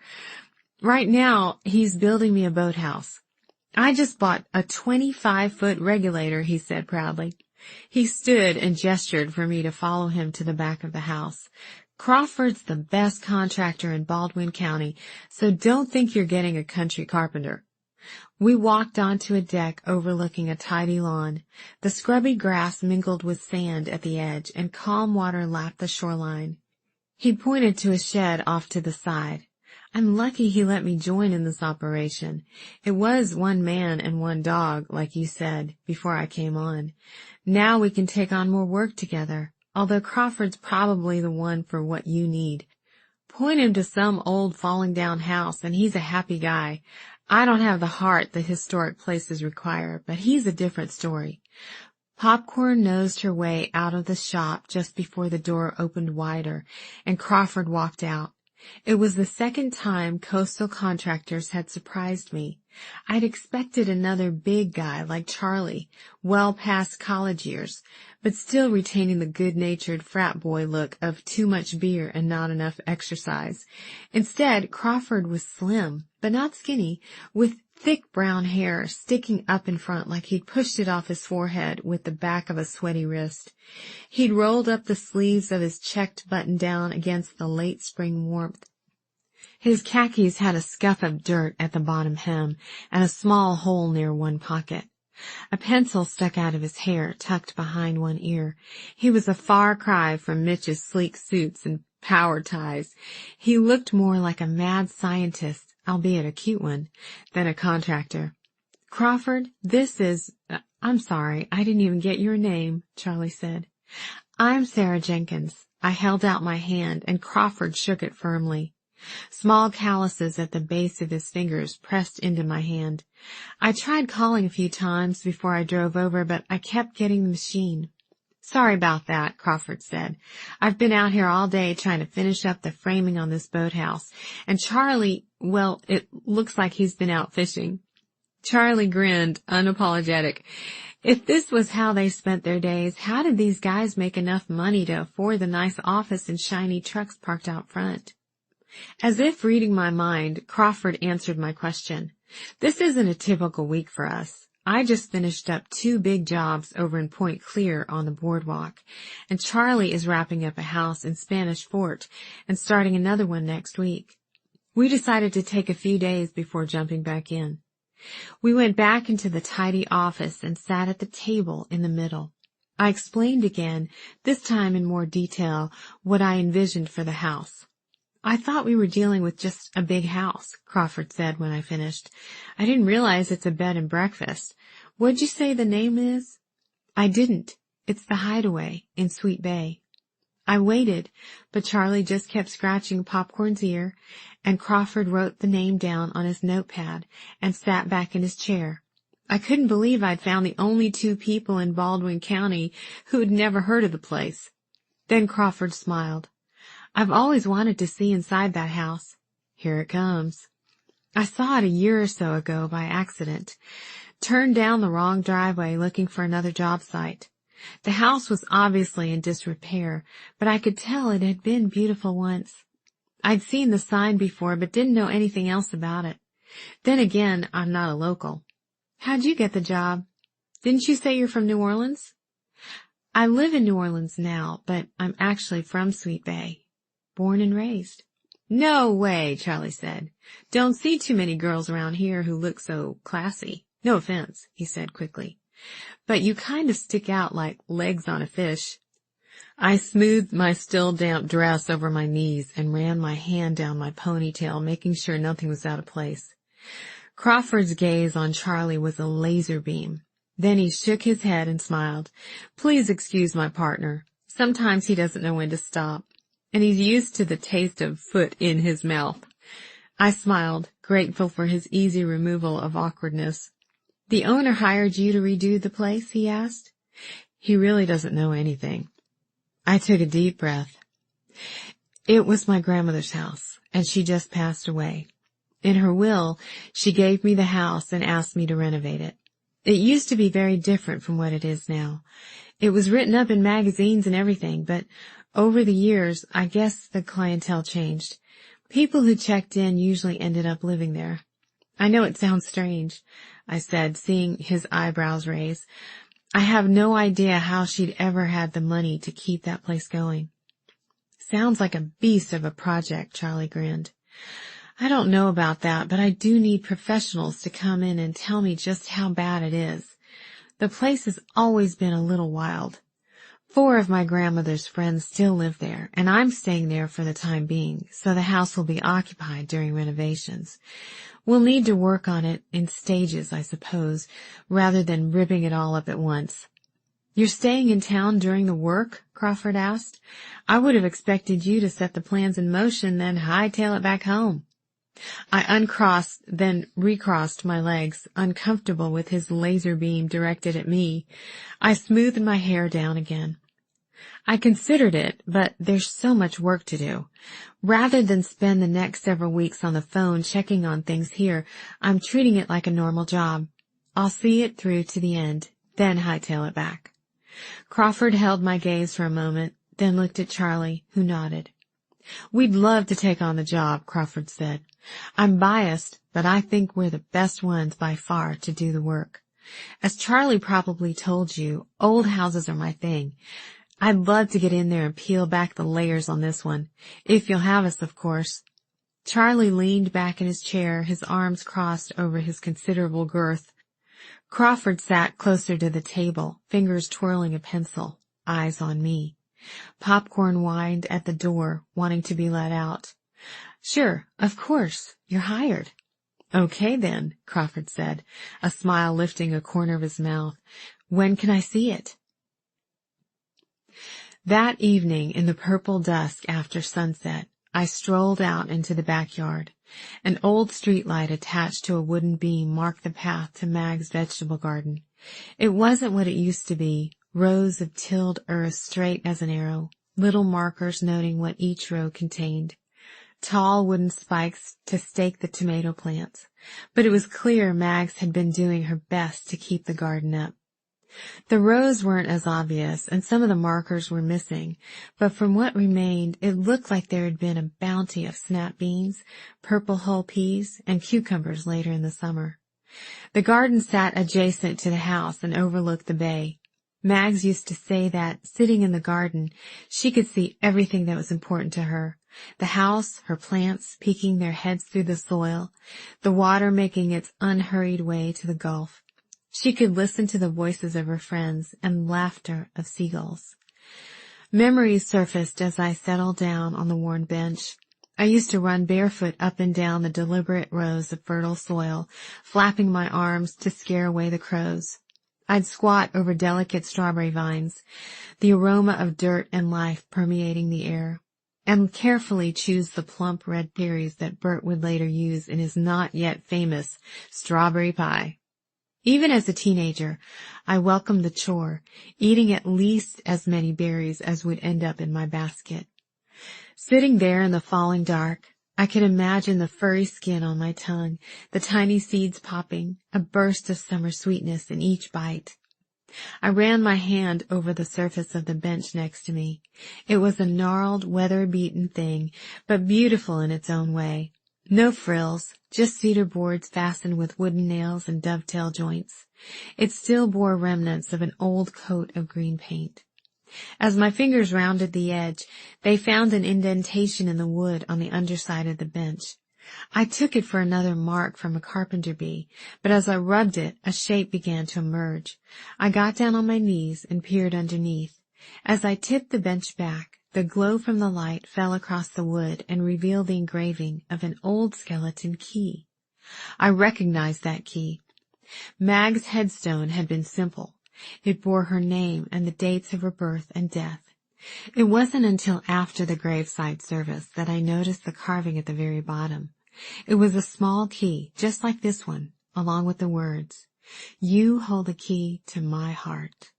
Right now, he's building me a boathouse. I just bought a 25-foot regulator," he said proudly. He stood and gestured for me to follow him to the back of the house. "Crawford's the best contractor in Baldwin County, so don't think you're getting a country carpenter." We walked onto a deck overlooking a tidy lawn. The scrubby grass mingled with sand at the edge, and calm water lapped the shoreline. He pointed to a shed off to the side. I'm lucky he let me join in this operation. It was one man and one dog, like you said, before I came on. Now we can take on more work together, although Crawford's probably the one for what you need. Point him to some old falling-down house, and he's a happy guy. I don't have the heart that historic places require, but he's a different story. Popcorn nosed her way out of the shop just before the door opened wider, and Crawford walked out. It was the second time coastal contractors had surprised me. I'd expected another big guy like Charlie, well past college years, but still retaining the good-natured frat boy look of too much beer and not enough exercise. Instead, Crawford was slim, but not skinny, with thick brown hair sticking up in front like he'd pushed it off his forehead with the back of a sweaty wrist. He'd rolled up the sleeves of his checked button-down against the late spring warmth. His khakis had a scuff of dirt at the bottom hem and a small hole near one pocket. A pencil stuck out of his hair, tucked behind one ear. He was a far cry from Mitch's sleek suits and power ties. He looked more like a mad scientist, albeit a cute one, than a contractor. "Crawford, this is— I'm sorry, I didn't even get your name," Charlie said. "I'm Sarah Jenkins." I held out my hand, and Crawford shook it firmly. Small calluses at the base of his fingers pressed into my hand. I tried calling a few times before I drove over, but I kept getting the machine. "Sorry about that," Crawford said. "I've been out here all day trying to finish up the framing on this boathouse, and Charlie, well, it looks like he's been out fishing." Charlie grinned, unapologetic. If this was how they spent their days, how did these guys make enough money to afford the nice office and shiny trucks parked out front? As if reading my mind, Crawford answered my question. "This isn't a typical week for us. I just finished up 2 big jobs over in Point Clear on the boardwalk, and Charlie is wrapping up a house in Spanish Fort and starting another one next week. We decided to take a few days before jumping back in." We went back into the tidy office and sat at the table in the middle. I explained again, this time in more detail, what I envisioned for the house. "I thought we were dealing with just a big house," Crawford said when I finished. "I didn't realize it's a bed and breakfast. What'd you say the name is?" "I didn't. It's the Hideaway in Sweet Bay." I waited, but Charlie just kept scratching Popcorn's ear, and Crawford wrote the name down on his notepad and sat back in his chair. I couldn't believe I'd found the only 2 people in Baldwin County who had never heard of the place. Then Crawford smiled. "I've always wanted to see inside that house. Here it comes." I saw it a year or so ago by accident. Turned down the wrong driveway looking for another job site. The house was obviously in disrepair, but I could tell it had been beautiful once. I'd seen the sign before, but didn't know anything else about it. Then again, I'm not a local. "How'd you get the job? Didn't you say you're from New Orleans?" "I live in New Orleans now, but I'm actually from Sweet Bay. Born and raised." "No way," Charlie said. "Don't see too many girls around here who look so classy. No offense," he said quickly. "But you kind of stick out like legs on a fish." I smoothed my still damp dress over my knees and ran my hand down my ponytail, making sure nothing was out of place. Crawford's gaze on Charlie was a laser beam. Then he shook his head and smiled. "Please excuse my partner. Sometimes he doesn't know when to stop, and he's used to the taste of foot in his mouth." I smiled, grateful for his easy removal of awkwardness. "The owner hired you to redo the place?" he asked. "He really doesn't know anything." I took a deep breath. "It was my grandmother's house, and she just passed away. In her will, she gave me the house and asked me to renovate it. It used to be very different from what it is now. It was written up in magazines and everything, but over the years, I guess the clientele changed. People who checked in usually ended up living there." "I know it sounds strange," I said, seeing his eyebrows raise. "I have no idea how she'd ever had the money to keep that place going." "Sounds like a beast of a project," Charlie grinned. "I don't know about that, but I do need professionals to come in and tell me just how bad it is. The place has always been a little wild. 4 of my grandmother's friends still live there, and I'm staying there for the time being, so the house will be occupied during renovations. We'll need to work on it in stages, I suppose, rather than ripping it all up at once." "You're staying in town during the work?" Crawford asked. "I would have expected you to set the plans in motion, then hightail it back home." I uncrossed, then recrossed my legs, uncomfortable with his laser beam directed at me. I smoothed my hair down again. I considered it, but there's so much work to do. Rather than spend the next several weeks on the phone checking on things here, I'm treating it like a normal job. I'll see it through to the end, then hightail it back. Crawford held my gaze for a moment, then looked at Charlie, who nodded. We'd love to take on the job, Crawford said. I'm biased, but I think we're the best ones by far to do the work. As Charlie probably told you, old houses are my thing. I'd love to get in there and peel back the layers on this one, if you'll have us, of course. Charlie leaned back in his chair, his arms crossed over his considerable girth. Crawford sat closer to the table, fingers twirling a pencil, eyes on me. Popcorn whined at the door, wanting to be let out. Sure, of course, you're hired. Okay then, Crawford said, a smile lifting a corner of his mouth. When can I see it? That evening, in the purple dusk after sunset, I strolled out into the backyard. An old streetlight attached to a wooden beam marked the path to Mag's vegetable garden. It wasn't what it used to be, rows of tilled earth straight as an arrow, little markers noting what each row contained, tall wooden spikes to stake the tomato plants. But it was clear Mags had been doing her best to keep the garden up. The rows weren't as obvious, and some of the markers were missing, but from what remained, it looked like there had been a bounty of snap beans, purple hull peas, and cucumbers later in the summer. The garden sat adjacent to the house and overlooked the bay. Mags used to say that, sitting in the garden, she could see everything that was important to her. The house, her plants peeking their heads through the soil, the water making its unhurried way to the Gulf. She could listen to the voices of her friends and laughter of seagulls. Memories surfaced as I settled down on the worn bench. I used to run barefoot up and down the deliberate rows of fertile soil, flapping my arms to scare away the crows. I'd squat over delicate strawberry vines, the aroma of dirt and life permeating the air, and carefully choose the plump red berries that Bert would later use in his not yet famous strawberry pie. Even as a teenager, I welcomed the chore, eating at least as many berries as would end up in my basket. Sitting there in the falling dark, I could imagine the furry skin on my tongue, the tiny seeds popping, a burst of summer sweetness in each bite. I ran my hand over the surface of the bench next to me. It was a gnarled, weather-beaten thing, but beautiful in its own way. No frills, just cedar boards fastened with wooden nails and dovetail joints. It still bore remnants of an old coat of green paint. As my fingers rounded the edge, they found an indentation in the wood on the underside of the bench. I took it for another mark from a carpenter bee, but as I rubbed it, a shape began to emerge. I got down on my knees and peered underneath. As I tipped the bench back, the glow from the light fell across the wood and revealed the engraving of an old skeleton key. I recognized that key. Mag's headstone had been simple. It bore her name and the dates of her birth and death. It wasn't until after the graveside service that I noticed the carving at the very bottom. It was a small key, just like this one, along with the words, "You hold the key to my heart."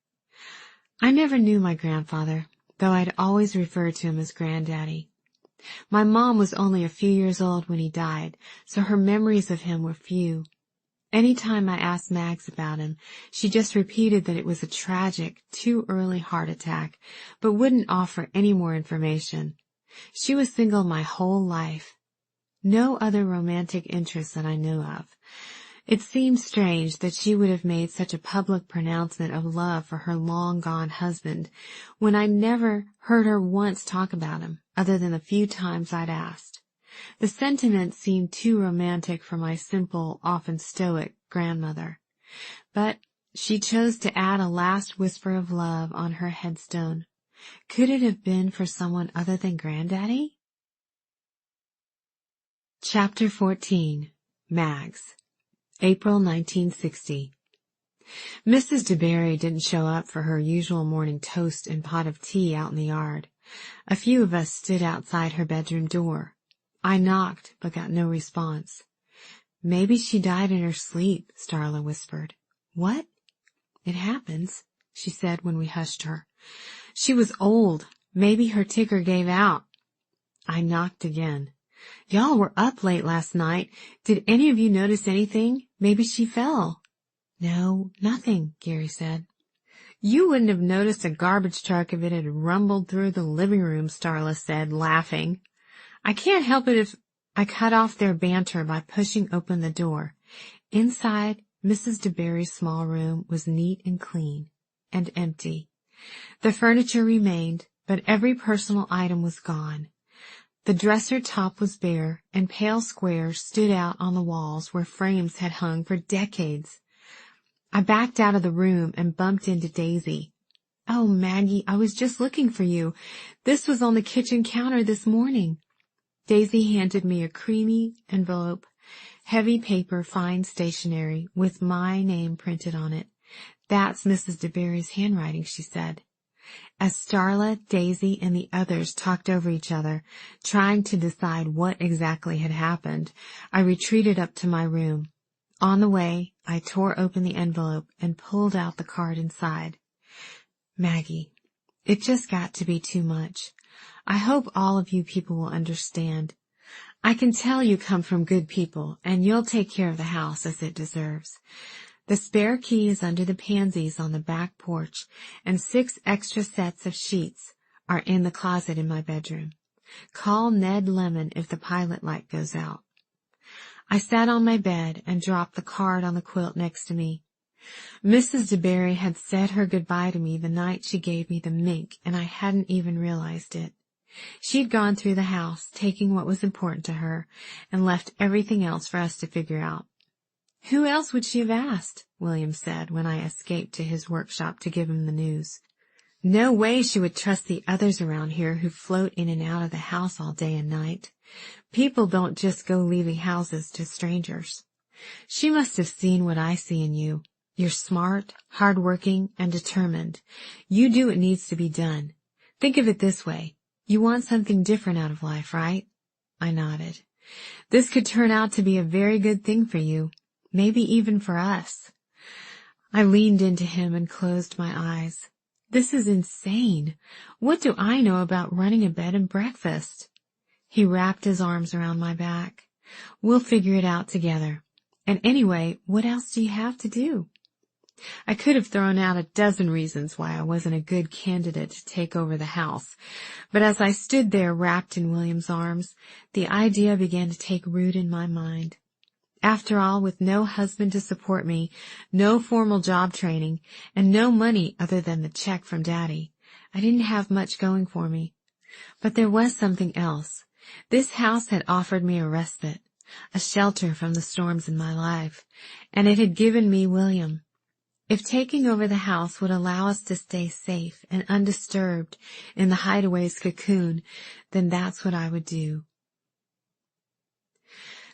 I never knew my grandfather, though I'd always referred to him as Granddaddy. My mom was only a few years old when he died, so her memories of him were few. Any time I asked Mags about him, she just repeated that it was a tragic, too early heart attack, but wouldn't offer any more information. She was single my whole life. No other romantic interest that I knew of. It seemed strange that she would have made such a public pronouncement of love for her long-gone husband when I never heard her once talk about him, other than the few times I'd asked. The sentiment seemed too romantic for my simple, often stoic grandmother. But she chose to add a last whisper of love on her headstone. Could it have been for someone other than Granddaddy? Chapter 14. Mags. April 1960. Mrs. DeBerry didn't show up for her usual morning toast and pot of tea out in the yard. A few of us stood outside her bedroom door. I knocked, but got no response. "Maybe she died in her sleep," Starla whispered. "What?" "It happens," she said when we hushed her. She was old. Maybe her ticker gave out. I knocked again. Y'all were up late last night. Did any of you notice anything? Maybe she fell. No, nothing, Gary said. You wouldn't have noticed a garbage truck if it had rumbled through the living room, Starla said, laughing. I can't help it if I cut off their banter by pushing open the door. Inside, Mrs. DeBerry's small room was neat and clean and empty. The furniture remained, but every personal item was gone. The dresser top was bare, and pale squares stood out on the walls where frames had hung for decades. I backed out of the room and bumped into Daisy. Oh, Maggie, I was just looking for you. This was on the kitchen counter this morning. Daisy handed me a creamy envelope, heavy paper, fine stationery, with my name printed on it. That's Mrs. DeBerry's handwriting, she said. As Starla, Daisy, and the others talked over each other, trying to decide what exactly had happened, I retreated up to my room. On the way, I tore open the envelope and pulled out the card inside. Maggie, it just got to be too much. I hope all of you people will understand. I can tell you come from good people, and you'll take care of the house as it deserves. The spare key is under the pansies on the back porch, and 6 extra sets of sheets are in the closet in my bedroom. Call Ned Lemon if the pilot light goes out. I sat on my bed and dropped the card on the quilt next to me. Mrs. DeBerry had said her goodbye to me the night she gave me the mink, and I hadn't even realized it. She'd gone through the house, taking what was important to her, and left everything else for us to figure out. Who else would she have asked? William said when I escaped to his workshop to give him the news. No way she would trust the others around here who float in and out of the house all day and night. People don't just go leaving houses to strangers. She must have seen what I see in you. You're smart, hardworking, and determined. You do what needs to be done. Think of it this way. You want something different out of life, right? I nodded. This could turn out to be a very good thing for you. Maybe even for us. I leaned into him and closed my eyes. This is insane. What do I know about running a bed and breakfast? He wrapped his arms around my back. We'll figure it out together. And anyway, what else do you have to do? I could have thrown out a dozen reasons why I wasn't a good candidate to take over the house, but as I stood there wrapped in William's arms, the idea began to take root in my mind. After all, with no husband to support me, no formal job training, and no money other than the check from Daddy, I didn't have much going for me. But there was something else. This house had offered me a respite, a shelter from the storms in my life, and it had given me William. If taking over the house would allow us to stay safe and undisturbed in the Hideaway's cocoon, then that's what I would do.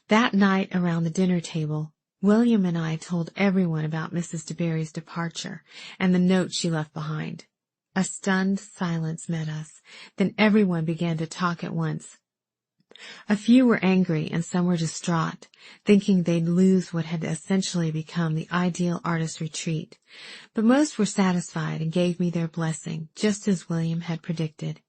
That night around the dinner table, William and I told everyone about Mrs. DeBerry's departure and the note she left behind. A stunned silence met us. Then everyone began to talk at once. A few were angry and some were distraught, thinking they'd lose what had essentially become the ideal artist retreat. But most were satisfied and gave me their blessing, just as William had predicted.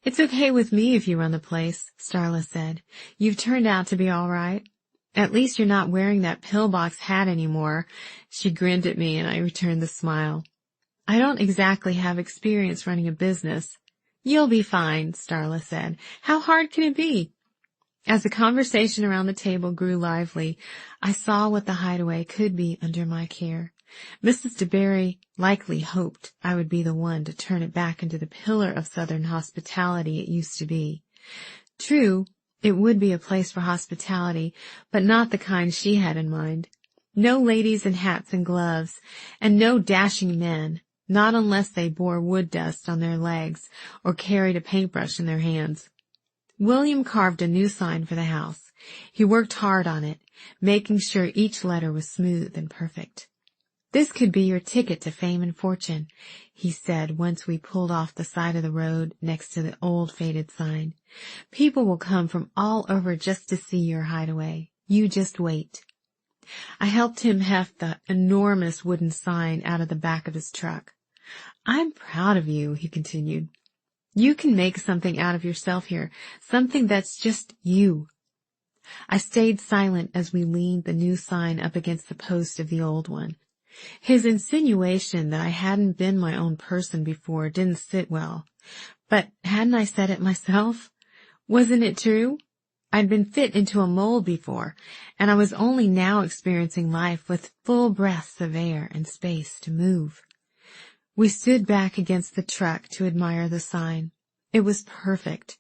It's okay with me if you run the place, Starla said. You've turned out to be all right. At least you're not wearing that pillbox hat anymore. She grinned at me and I returned the smile. I don't exactly have experience running a business. You'll be fine, Starla said. How hard can it be? As the conversation around the table grew lively, I saw what the Hideaway could be under my care. Mrs. DeBerry likely hoped I would be the one to turn it back into the pillar of Southern hospitality it used to be. True, it would be a place for hospitality, but not the kind she had in mind. No ladies in hats and gloves, and no dashing men, not unless they bore wood dust on their legs or carried a paintbrush in their hands. William carved a new sign for the house. He worked hard on it, making sure each letter was smooth and perfect. This could be your ticket to fame and fortune, he said once we pulled off the side of the road next to the old faded sign. People will come from all over just to see your Hideaway. You just wait. I helped him heft the enormous wooden sign out of the back of his truck. I'm proud of you, he continued. You can make something out of yourself here, something that's just you. I stayed silent as we leaned the new sign up against the post of the old one. His insinuation that I hadn't been my own person before didn't sit well. But hadn't I said it myself? Wasn't it true? I'd been fit into a mold before, and I was only now experiencing life with full breaths of air and space to move. We stood back against the truck to admire the sign. It was perfect.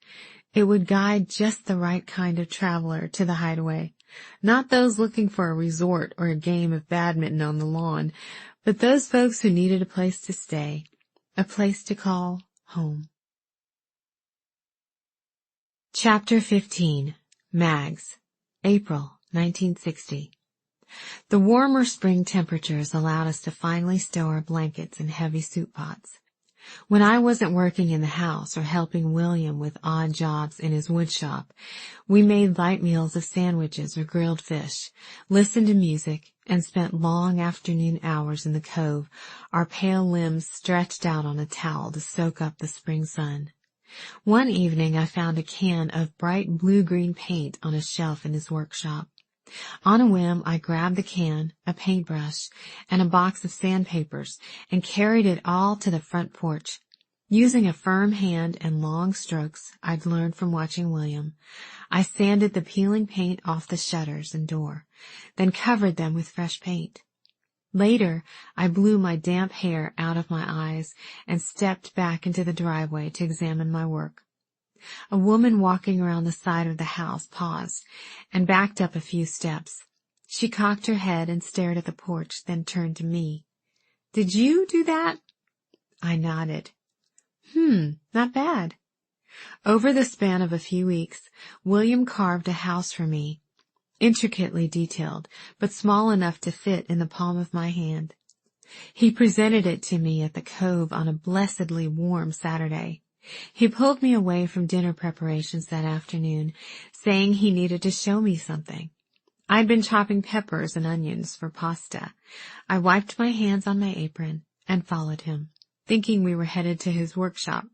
It would guide just the right kind of traveler to the Hideaway. Not those looking for a resort or a game of badminton on the lawn, but those folks who needed a place to stay, a place to call home. Chapter 15. Mags. April, 1960. The warmer spring temperatures allowed us to finally stow our blankets in heavy soup pots. When I wasn't working in the house or helping William with odd jobs in his wood shop, we made light meals of sandwiches or grilled fish, listened to music, and spent long afternoon hours in the cove, our pale limbs stretched out on a towel to soak up the spring sun. One evening I found a can of bright blue-green paint on a shelf in his workshop. On a whim, I grabbed the can, a paintbrush, and a box of sandpapers, and carried it all to the front porch. Using a firm hand and long strokes I'd learned from watching William, I sanded the peeling paint off the shutters and door, then covered them with fresh paint. Later, I blew my damp hair out of my eyes and stepped back into the driveway to examine my work. A woman walking around the side of the house paused and backed up a few steps. She cocked her head and stared at the porch, then turned to me. "Did you do that?" I nodded. Not bad." Over the span of a few weeks, William carved a house for me, intricately detailed, but small enough to fit in the palm of my hand. He presented it to me at the cove on a blessedly warm Saturday. He pulled me away from dinner preparations that afternoon, saying he needed to show me something. I'd been chopping peppers and onions for pasta. I wiped my hands on my apron and followed him, thinking we were headed to his workshop.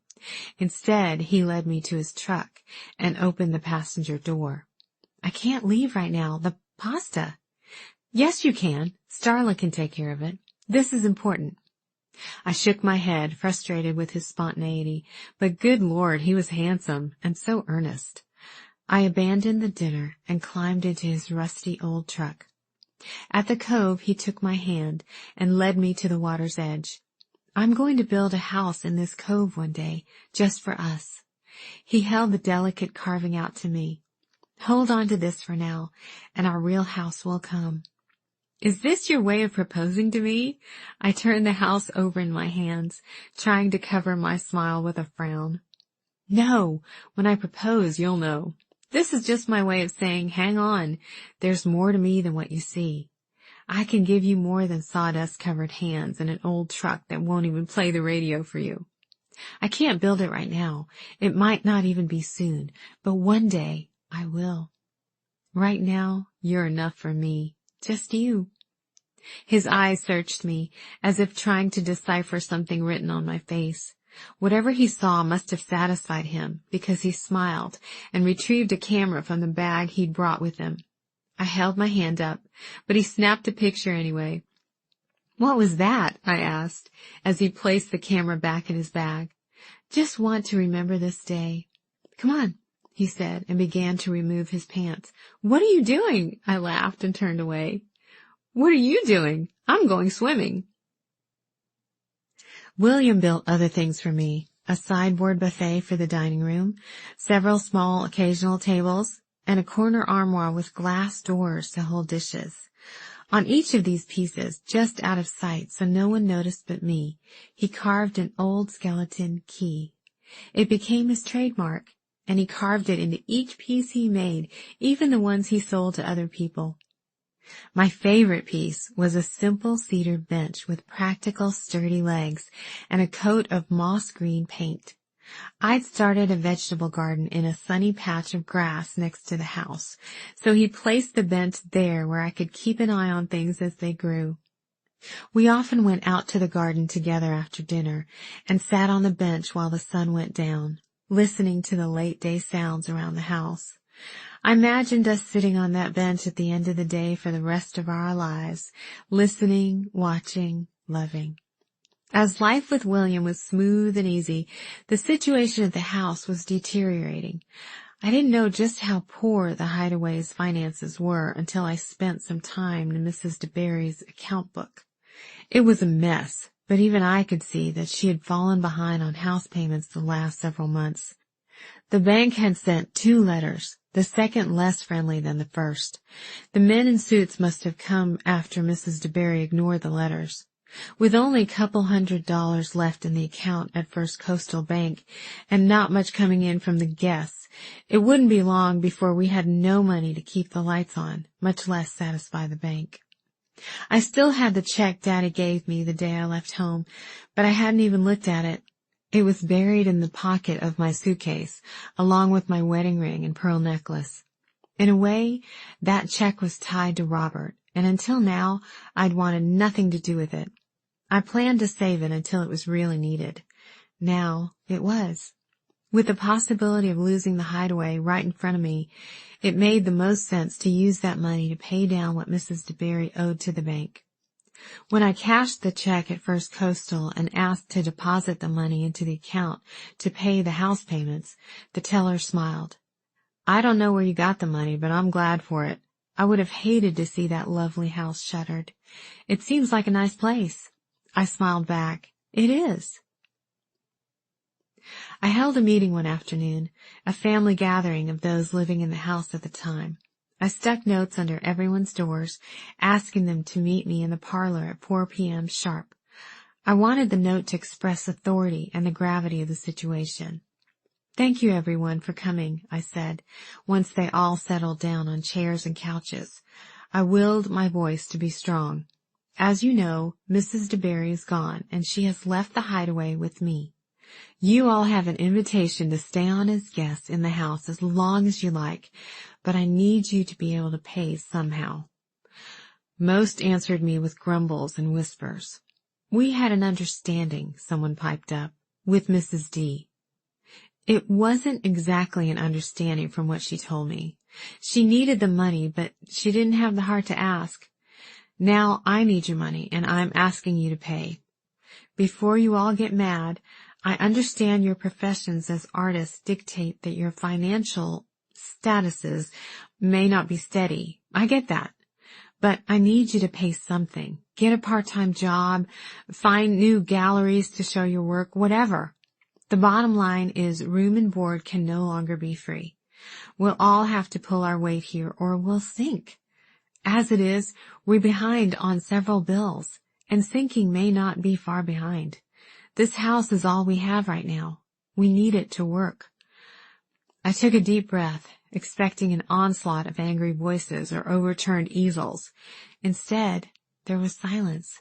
Instead, he led me to his truck and opened the passenger door. "I can't leave right now. The pasta." "Yes, you can. Starla can take care of it. This is important." I shook my head, frustrated with his spontaneity, but good Lord, he was handsome and so earnest. I abandoned the dinner and climbed into his rusty old truck. At the cove, he took my hand and led me to the water's edge. "I'm going to build a house in this cove one day, just for us." He held the delicate carving out to me. "Hold on to this for now, and our real house will come." "Is this your way of proposing to me?" I turned the house over in my hands, trying to cover my smile with a frown. "No, when I propose, you'll know. This is just my way of saying, hang on, there's more to me than what you see. I can give you more than sawdust-covered hands and an old truck that won't even play the radio for you. I can't build it right now. It might not even be soon, but one day I will. Right now, you're enough for me. Just you." His eyes searched me, as if trying to decipher something written on my face. Whatever he saw must have satisfied him, because he smiled and retrieved a camera from the bag he'd brought with him. I held my hand up, but he snapped a picture anyway. "What was that?" I asked, as he placed the camera back in his bag. "Just want to remember this day." "Come on," he said, and began to remove his pants. "What are you doing?" I laughed and turned away. "What are you doing? I'm going swimming." William built other things for me, a sideboard buffet for the dining room, several small occasional tables, and a corner armoire with glass doors to hold dishes. On each of these pieces, just out of sight so no one noticed but me, he carved an old skeleton key. It became his trademark, and he carved it into each piece he made, even the ones he sold to other people. My favorite piece was a simple cedar bench with practical, sturdy legs and a coat of moss-green paint. I'd started a vegetable garden in a sunny patch of grass next to the house, so he placed the bench there where I could keep an eye on things as they grew. We often went out to the garden together after dinner and sat on the bench while the sun went down, listening to the late-day sounds around the house. I imagined us sitting on that bench at the end of the day for the rest of our lives, listening, watching, loving. As life with William was smooth and easy, the situation at the house was deteriorating. I didn't know just how poor the Hideaway's finances were until I spent some time in Mrs. DeBerry's account book. It was a mess, but even I could see that she had fallen behind on house payments the last several months. The bank had sent 2 letters, the second less friendly than the first. The men in suits must have come after Mrs. DeBerry ignored the letters. With only a couple $100 left in the account at First Coastal Bank and not much coming in from the guests, it wouldn't be long before we had no money to keep the lights on, much less satisfy the bank. I still had the check Daddy gave me the day I left home, but I hadn't even looked at it. It was buried in the pocket of my suitcase, along with my wedding ring and pearl necklace. In a way, that check was tied to Robert, and until now, I'd wanted nothing to do with it. I planned to save it until it was really needed. Now, it was. With the possibility of losing the Hideaway right in front of me, it made the most sense to use that money to pay down what Mrs. DeBerry owed to the bank. When I cashed the check at First Coastal and asked to deposit the money into the account to pay the house payments, the teller smiled. "I don't know where you got the money, but I'm glad for it. I would have hated to see that lovely house shuttered. It seems like a nice place." I smiled back. "It is." I held a meeting one afternoon, a family gathering of those living in the house at the time. I stuck notes under everyone's doors, asking them to meet me in the parlor at 4 p.m. sharp. I wanted the note to express authority and the gravity of the situation. "Thank you, everyone, for coming," I said, once they all settled down on chairs and couches. I willed my voice to be strong. "As you know, Mrs. DeBerry is gone, and she has left the Hideaway with me. You all have an invitation to stay on as guests in the house as long as you like, but I need you to be able to pay somehow." Most answered me with grumbles and whispers. "We had an understanding," someone piped up, "with Mrs. D." It wasn't exactly an understanding from what she told me. She needed the money, but she didn't have the heart to ask. Now I need your money, and I'm asking you to pay. Before you all get mad, I understand your professions as artists dictate that your financial statuses may not be steady. I get that. But I need you to pay something. Get a part-time job, find new galleries to show your work, whatever. The bottom line is room and board can no longer be free. We'll all have to pull our weight here or we'll sink. As it is, we're behind on several bills, and sinking may not be far behind. This house is all we have right now. We need it to work. I took a deep breath, expecting an onslaught of angry voices or overturned easels. Instead, there was silence.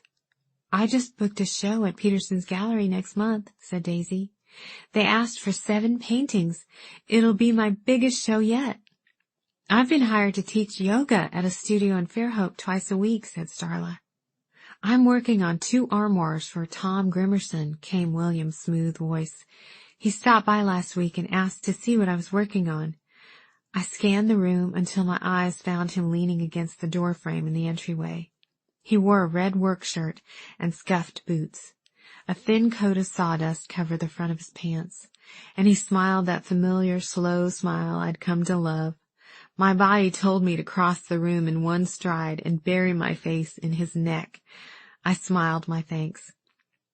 "I just booked a show at Peterson's Gallery next month," said Daisy. "They asked for 7 paintings. It'll be my biggest show yet." "I've been hired to teach yoga at a studio in Fairhope twice a week," said Starla. "I'm working on 2 armoires for Tom Grimerson," came William's smooth voice. "He stopped by last week and asked to see what I was working on." I scanned the room until my eyes found him leaning against the door frame in the entryway. He wore a red work shirt and scuffed boots. A thin coat of sawdust covered the front of his pants, and he smiled that familiar, slow smile I'd come to love. My body told me to cross the room in one stride and bury my face in his neck. I smiled my thanks.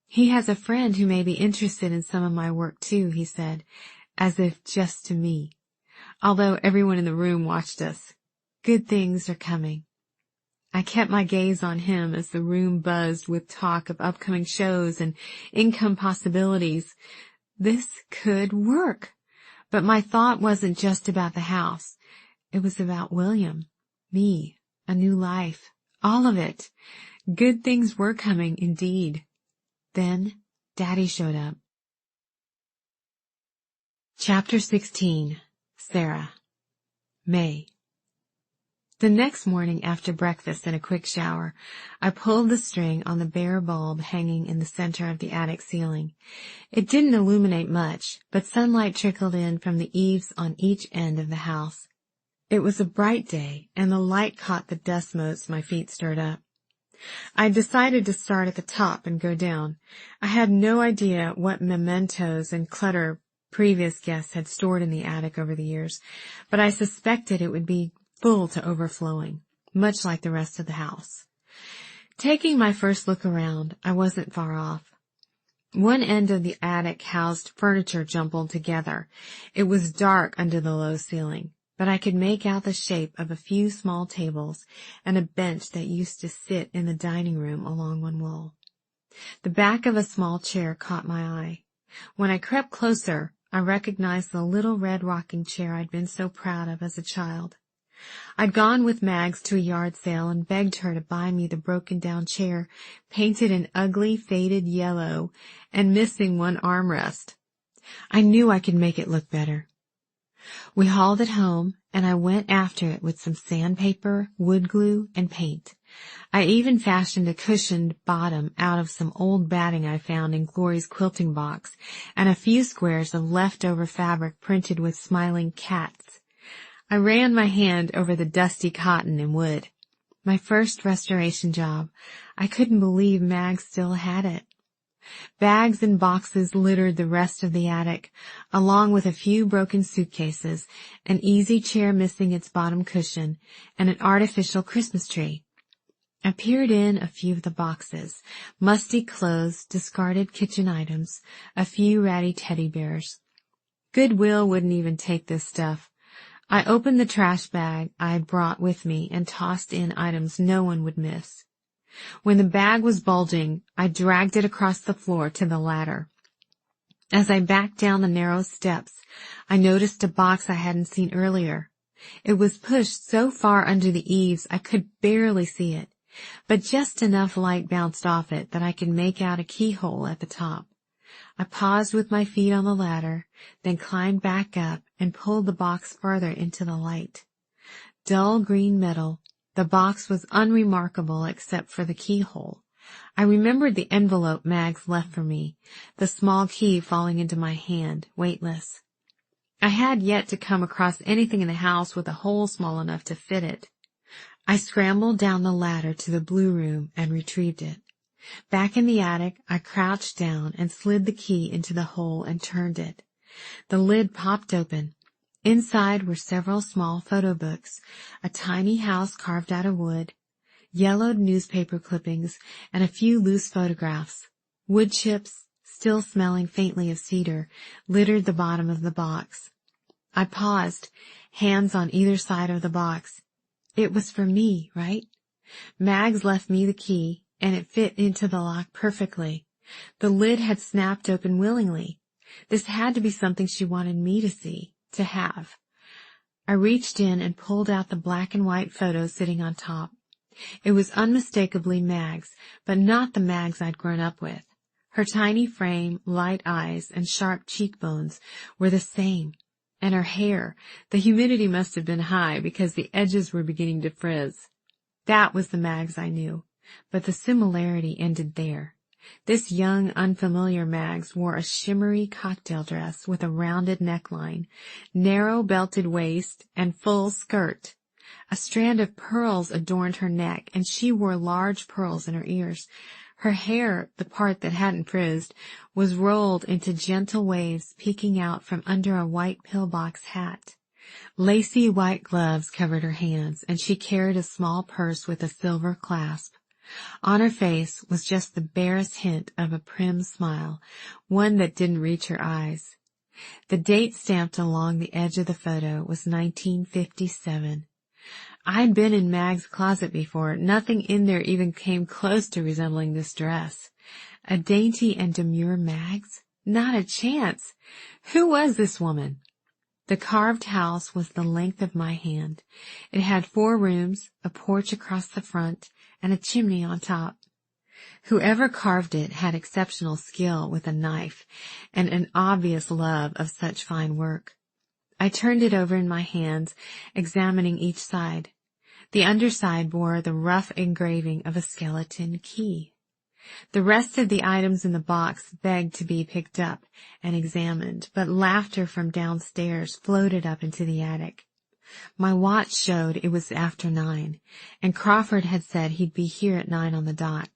"He has a friend who may be interested in some of my work too," he said, as if just to me, although everyone in the room watched us. "Good things are coming." I kept my gaze on him as the room buzzed with talk of upcoming shows and income possibilities. This could work. But my thought wasn't just about the house. It was about William, me, a new life, all of it. Good things were coming, indeed. Then Daddy showed up. Chapter 16. Sarah. May. The next morning after breakfast and a quick shower, I pulled the string on the bare bulb hanging in the center of the attic ceiling. It didn't illuminate much, but sunlight trickled in from the eaves on each end of the house. It was a bright day, and the light caught the dust motes my feet stirred up. I decided to start at the top and go down. I had no idea what mementos and clutter previous guests had stored in the attic over the years, but I suspected it would be full to overflowing, much like the rest of the house. Taking my first look around, I wasn't far off. One end of the attic housed furniture jumbled together. It was dark under the low ceiling, but I could make out the shape of a few small tables and a bench that used to sit in the dining room along one wall. The back of a small chair caught my eye. When I crept closer, I recognized the little red rocking chair I'd been so proud of as a child. I'd gone with Mags to a yard sale and begged her to buy me the broken-down chair, painted an ugly, faded yellow and missing one armrest. I knew I could make it look better. We hauled it home, and I went after it with some sandpaper, wood glue, and paint. I even fashioned a cushioned bottom out of some old batting I found in Glory's quilting box, and a few squares of leftover fabric printed with smiling cats. I ran my hand over the dusty cotton and wood. My first restoration job. I couldn't believe Mag still had it. Bags and boxes littered the rest of the attic, along with a few broken suitcases, an easy chair missing its bottom cushion, and an artificial Christmas tree. I peered in a few of the boxes, musty clothes, discarded kitchen items, a few ratty teddy bears. Goodwill wouldn't even take this stuff. I opened the trash bag I had brought with me and tossed in items no one would miss. When the bag was bulging, I dragged it across the floor to the ladder. As I backed down the narrow steps, I noticed a box I hadn't seen earlier. It was pushed so far under the eaves I could barely see it, but just enough light bounced off it that I could make out a keyhole at the top. I paused with my feet on the ladder, then climbed back up and pulled the box farther into the light. Dull green metal, the box was unremarkable except for the keyhole. I remembered the envelope Mags left for me, the small key falling into my hand, weightless. I had yet to come across anything in the house with a hole small enough to fit it. I scrambled down the ladder to the blue room and retrieved it. Back in the attic, I crouched down and slid the key into the hole and turned it. The lid popped open. Inside were several small photo books, a tiny house carved out of wood, yellowed newspaper clippings, and a few loose photographs. Wood chips, still smelling faintly of cedar, littered the bottom of the box. I paused, hands on either side of the box. It was for me, right? Mags left me the key, and it fit into the lock perfectly. The lid had snapped open willingly. This had to be something she wanted me to see, to have. I reached in and pulled out the black and white photo sitting on top. It was unmistakably Mags, but not the Mags I'd grown up with. Her tiny frame, light eyes, and sharp cheekbones were the same. And her hair, the humidity must have been high because the edges were beginning to frizz. That was the Mags I knew, but the similarity ended there. This young, unfamiliar Mags wore a shimmery cocktail dress with a rounded neckline, narrow belted waist, and full skirt. A strand of pearls adorned her neck, and she wore large pearls in her ears. Her hair, the part that hadn't frizzed, was rolled into gentle waves peeking out from under a white pillbox hat. Lacy white gloves covered her hands, and she carried a small purse with a silver clasp. On her face was just the barest hint of a prim smile, one that didn't reach her eyes. The date stamped along the edge of the photo was 1957. I'd been in Mag's closet before. Nothing in there even came close to resembling this dress. A dainty and demure Mag's? Not a chance. Who was this woman? The carved house was the length of my hand. It had 4 rooms, a porch across the front, and a chimney on top. Whoever carved it had exceptional skill with a knife and an obvious love of such fine work. I turned it over in my hands, examining each side. The underside bore the rough engraving of a skeleton key. The rest of the items in the box begged to be picked up and examined, but laughter from downstairs floated up into the attic. My watch showed it was after 9, and Crawford had said he'd be here at 9 on the dot.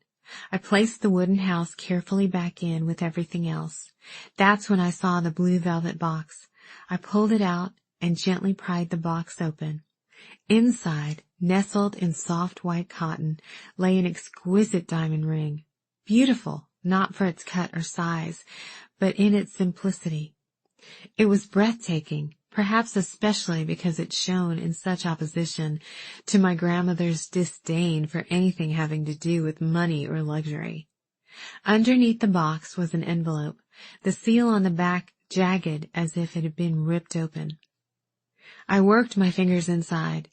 I placed the wooden house carefully back in with everything else. That's when I saw the blue velvet box. I pulled it out and gently pried the box open. Inside, nestled in soft white cotton, lay an exquisite diamond ring. Beautiful, not for its cut or size, but in its simplicity. It was breathtaking, perhaps especially because it shone in such opposition to my grandmother's disdain for anything having to do with money or luxury. Underneath the box was an envelope, the seal on the back jagged as if it had been ripped open. I worked my fingers inside.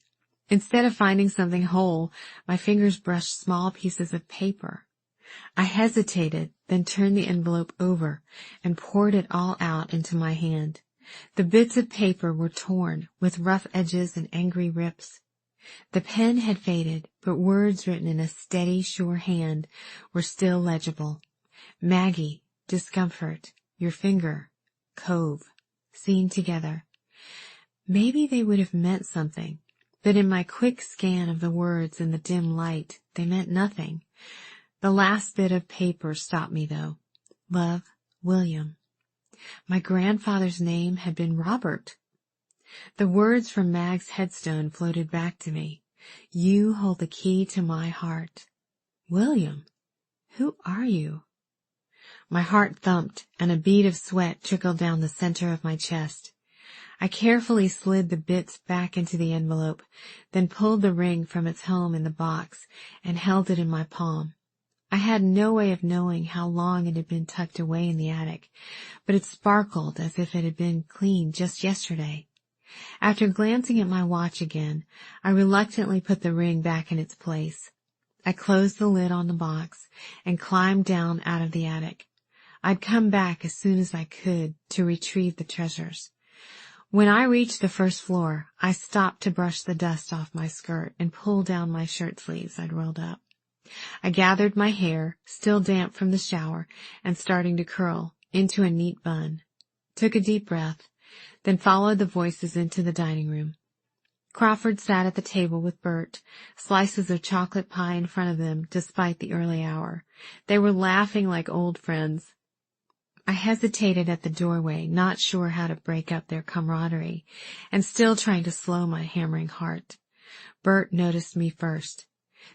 Instead of finding something whole, my fingers brushed small pieces of paper. I hesitated, then turned the envelope over and poured it all out into my hand. The bits of paper were torn, with rough edges and angry rips. The pen had faded, but words written in a steady, sure hand were still legible. Maggie, discomfort, your finger, cove, seen together. Maybe they would have meant something, but in my quick scan of the words in the dim light, they meant nothing. The last bit of paper stopped me, though. Love, William. My grandfather's name had been Robert. The words from Mag's headstone floated back to me. You hold the key to my heart. William, who are you? My heart thumped, and a bead of sweat trickled down the center of my chest. I carefully slid the bits back into the envelope, then pulled the ring from its home in the box and held it in my palm. I had no way of knowing how long it had been tucked away in the attic, but it sparkled as if it had been cleaned just yesterday. After glancing at my watch again, I reluctantly put the ring back in its place. I closed the lid on the box and climbed down out of the attic. I'd come back as soon as I could to retrieve the treasures. When I reached the first floor, I stopped to brush the dust off my skirt and pull down my shirt sleeves I'd rolled up. I gathered my hair, still damp from the shower and starting to curl, into a neat bun, took a deep breath, then followed the voices into the dining room. Crawford sat at the table with Bert, slices of chocolate pie in front of them despite the early hour. They were laughing like old friends. I hesitated at the doorway, not sure how to break up their camaraderie, and still trying to slow my hammering heart. Bert noticed me first.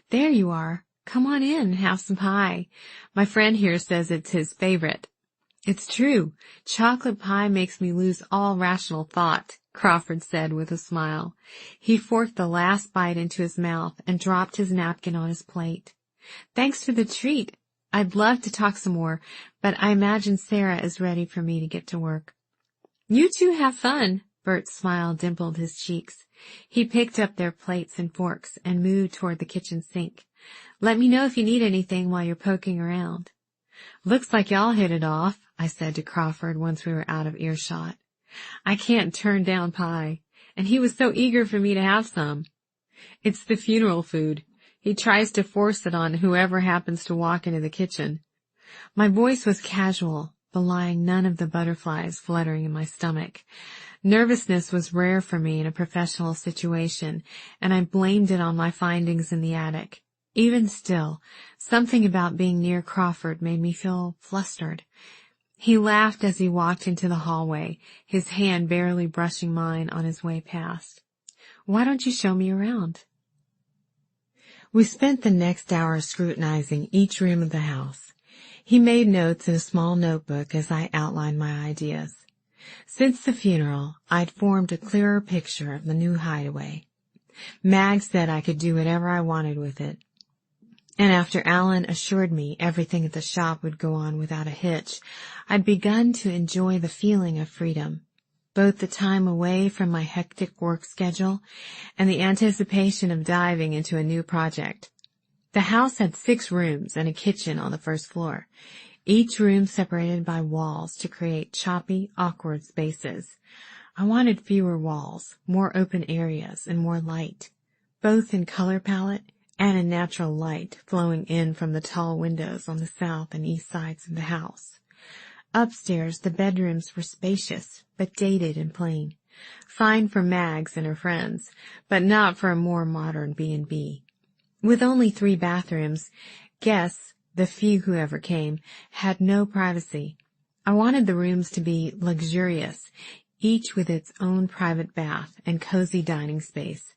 There you are. Come on in and have some pie. My friend here says it's his favorite. It's true. Chocolate pie makes me lose all rational thought, Crawford said with a smile. He forked the last bite into his mouth and dropped his napkin on his plate. Thanks for the treat. I'd love to talk some more, but I imagine Sarah is ready for me to get to work. You two have fun. Bert's smile dimpled his cheeks. He picked up their plates and forks and moved toward the kitchen sink. Let me know if you need anything while you're poking around. Looks like y'all hit it off, I said to Crawford once we were out of earshot. I can't turn down pie, and he was so eager for me to have some. It's the funeral food. He tries to force it on whoever happens to walk into the kitchen. My voice was casual, belying none of the butterflies fluttering in my stomach. Nervousness was rare for me in a professional situation, and I blamed it on my findings in the attic. Even still, something about being near Crawford made me feel flustered. He laughed as he walked into the hallway, his hand barely brushing mine on his way past. Why don't you show me around? We spent the next hour scrutinizing each room of the house. He made notes in a small notebook as I outlined my ideas. Since the funeral, I'd formed a clearer picture of the new Hideaway. Mag said I could do whatever I wanted with it. And after Alan assured me everything at the shop would go on without a hitch, I'd begun to enjoy the feeling of freedom, both the time away from my hectic work schedule and the anticipation of diving into a new project. The house had 6 rooms and a kitchen on the first floor, each room separated by walls to create choppy, awkward spaces. I wanted fewer walls, more open areas, and more light. both in color palette and in natural light flowing in from the tall windows on the south and east sides of the house. Upstairs, the bedrooms were spacious, but dated and plain. Fine for Mags and her friends, but not for a more modern B&B. With only 3 bathrooms, guests, the few who ever came, had no privacy. I wanted the rooms to be luxurious, each with its own private bath and cozy dining space.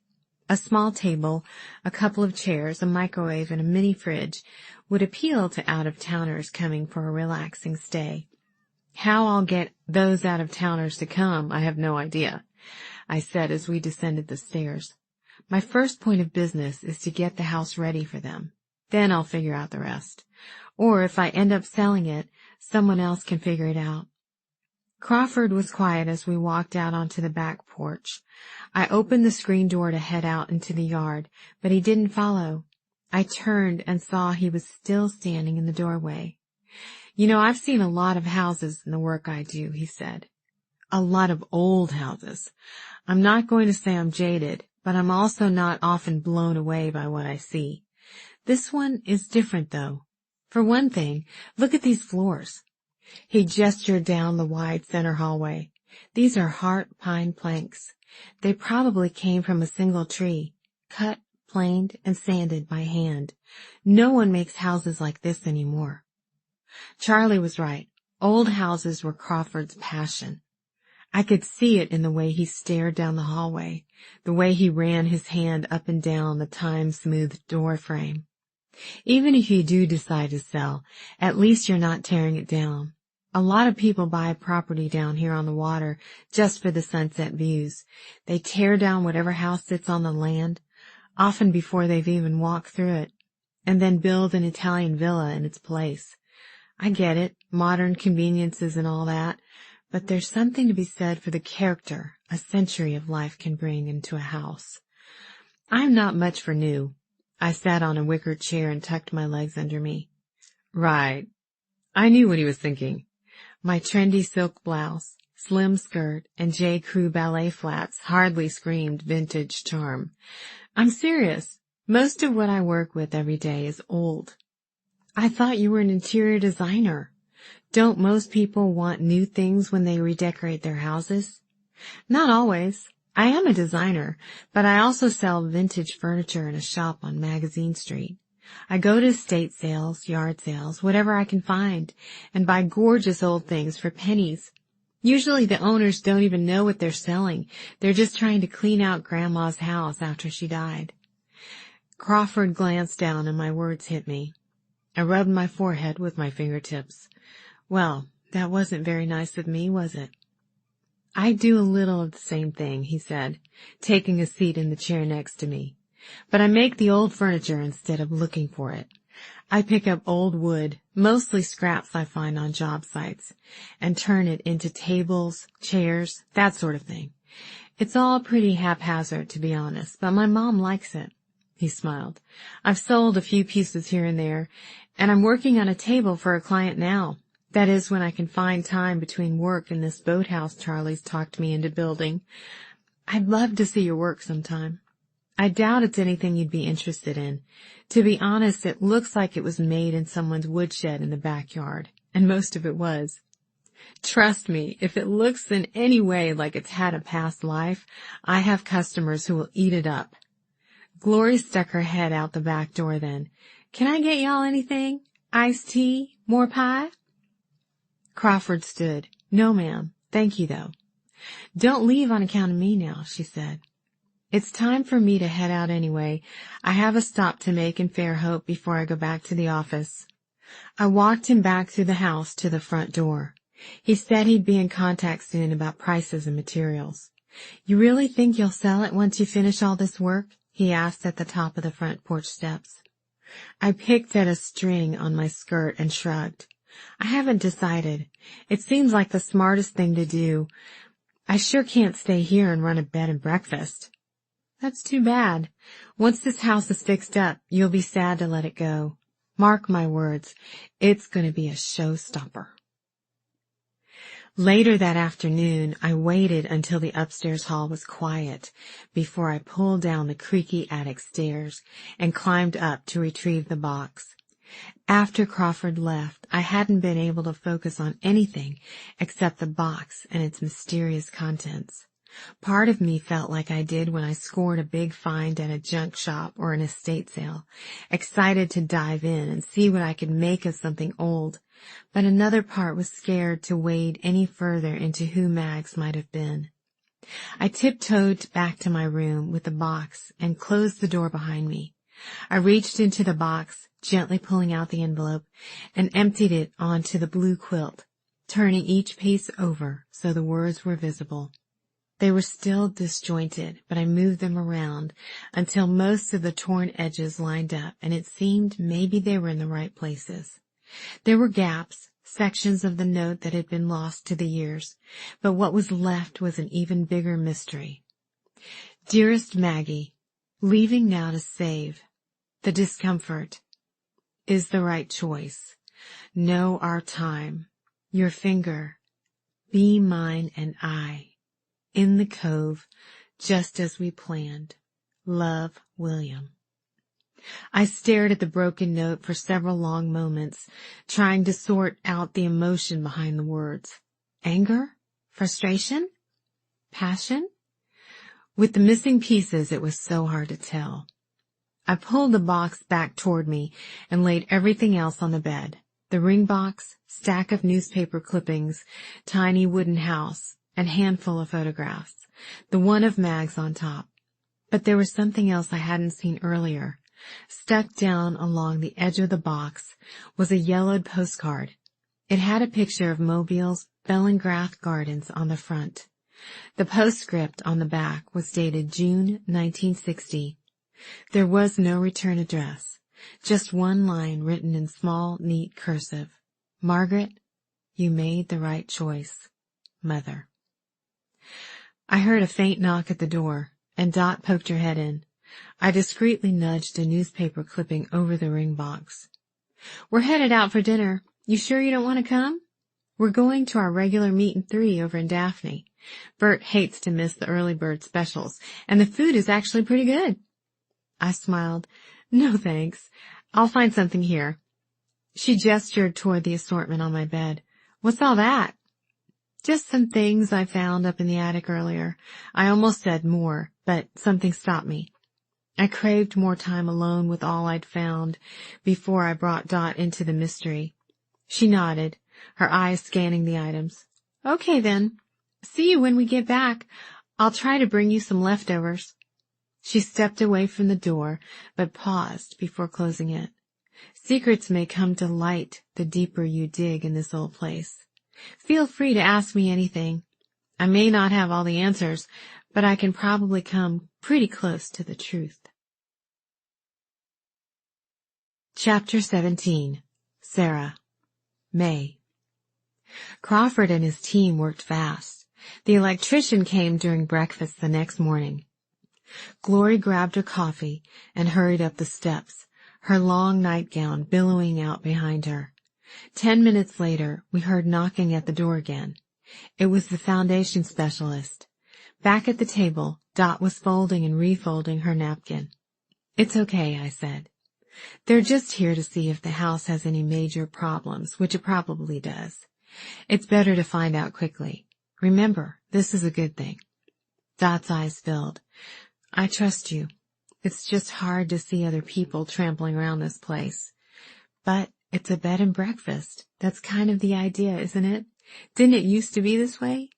A small table, a couple of chairs, a microwave, and a mini fridge would appeal to out-of-towners coming for a relaxing stay. How I'll get those out-of-towners to come, I have no idea, I said as we descended the stairs. My first point of business is to get the house ready for them. Then I'll figure out the rest. Or if I end up selling it, someone else can figure it out. Crawford was quiet as we walked out onto the back porch. I opened the screen door to head out into the yard, but he didn't follow. I turned and saw he was still standing in the doorway. You know, I've seen a lot of houses in the work I do, he said. A lot of old houses. I'm not going to say I'm jaded, but I'm also not often blown away by what I see. This one is different, though. For one thing, look at these floors. He gestured down the wide center hallway. These are heart pine planks. They probably came from a single tree, cut, planed, and sanded by hand. No one makes houses like this anymore. Charlie was right. Old houses were Crawford's passion. I could see it in the way he stared down the hallway, the way he ran his hand up and down the time-smoothed door frame. Even if you do decide to sell, at least you're not tearing it down. A lot of people buy property down here on the water just for the sunset views. They tear down whatever house sits on the land, often before they've even walked through it, and then build an Italian villa in its place. I get it, modern conveniences and all that, but there's something to be said for the character a century of life can bring into a house. I'm not much for new. I sat on a wicker chair and tucked my legs under me. Right. I knew what he was thinking. My trendy silk blouse, slim skirt, and J. Crew ballet flats hardly screamed vintage charm. I'm serious. Most of what I work with every day is old. I thought you were an interior designer. Don't most people want new things when they redecorate their houses? Not always. I am a designer, but I also sell vintage furniture in a shop on Magazine Street. I go to estate sales, yard sales, whatever I can find, and buy gorgeous old things for pennies. Usually the owners don't even know what they're selling. They're just trying to clean out Grandma's house after she died. Crawford glanced down and my words hit me. I rubbed my forehead with my fingertips. Well, that wasn't very nice of me, was it? I do a little of the same thing, he said, taking a seat in the chair next to me. But I make the old furniture instead of looking for it. I pick up old wood, mostly scraps I find on job sites, and turn it into tables, chairs, that sort of thing. It's all pretty haphazard, to be honest, but my mom likes it. He smiled. I've sold a few pieces here and there, and I'm working on a table for a client now. That is, when I can find time between work and this boathouse Charlie's talked me into building. I'd love to see your work sometime. I doubt it's anything you'd be interested in. To be honest, it looks like it was made in someone's woodshed in the backyard, and most of it was. Trust me, if it looks in any way like it's had a past life, I have customers who will eat it up. Glory stuck her head out the back door then. Can I get y'all anything? Iced tea? More pie? Crawford stood. No, ma'am. Thank you, though. Don't leave on account of me now, she said. It's time for me to head out anyway. I have a stop to make in Fairhope before I go back to the office. I walked him back through the house to the front door. He said he'd be in contact soon about prices and materials. You really think you'll sell it once you finish all this work? He asked at the top of the front porch steps. I picked at a string on my skirt and shrugged. I haven't decided. It seems like the smartest thing to do. I sure can't stay here and run a bed and breakfast. That's too bad. Once this house is fixed up, you'll be sad to let it go. Mark my words, it's going to be a showstopper. Later that afternoon, I waited until the upstairs hall was quiet before I pulled down the creaky attic stairs and climbed up to retrieve the box. After Crawford left, I hadn't been able to focus on anything except the box and its mysterious contents. Part of me felt like I did when I scored a big find at a junk shop or an estate sale, excited to dive in and see what I could make of something old. But another part was scared to wade any further into who Mags might have been. I tiptoed back to my room with the box and closed the door behind me. I reached into the box, gently pulling out the envelope, and emptied it onto the blue quilt, turning each piece over so the words were visible. They were still disjointed, but I moved them around until most of the torn edges lined up, and it seemed maybe they were in the right places. There were gaps, sections of the note that had been lost to the years, but what was left was an even bigger mystery. Dearest Maggie, leaving now to save. The discomfort is the right choice. Know our time. Your finger. Be mine and I. In the cove, just as we planned. Love, William. I stared at the broken note for several long moments, trying to sort out the emotion behind the words. Anger? Frustration? Passion? With the missing pieces, it was so hard to tell. I pulled the box back toward me and laid everything else on the bed. The ring box, stack of newspaper clippings, tiny wooden house, and handful of photographs, the one of Mags on top. But there was something else I hadn't seen earlier. Stuck down along the edge of the box was a yellowed postcard. It had a picture of Mobile's Bellingrath Gardens on the front. The postscript on the back was dated June 1960. There was no return address, just one line written in small, neat cursive. Margaret, you made the right choice. Mother. I heard a faint knock at the door, and Dot poked her head in. I discreetly nudged a newspaper clipping over the ring box. We're headed out for dinner. You sure you don't want to come? We're going to our regular meet and 3 over in Daphne. Bert hates to miss the early bird specials, and the food is actually pretty good. I smiled. No, thanks. I'll find something here. She gestured toward the assortment on my bed. What's all that? Just some things I found up in the attic earlier. I almost said more, but something stopped me. I craved more time alone with all I'd found before I brought Dot into the mystery. She nodded, her eyes scanning the items. Okay then. See you when we get back. I'll try to bring you some leftovers. She stepped away from the door, but paused before closing it. Secrets may come to light the deeper you dig in this old place. Feel free to ask me anything. I may not have all the answers, but I can probably come pretty close to the truth. Chapter 17. Sarah. May. Crawford and his team worked fast. The electrician came during breakfast the next morning. Glory grabbed her coffee and hurried up the steps, her long nightgown billowing out behind her. 10 minutes later, we heard knocking at the door again. It was the foundation specialist. Back at the table, Dot was folding and refolding her napkin. It's okay, I said. They're just here to see if the house has any major problems, which it probably does. It's better to find out quickly. Remember, this is a good thing. Dot's eyes filled. I trust you. It's just hard to see other people trampling around this place. But it's a bed and breakfast. That's kind of the idea, isn't it? Didn't it used to be this way?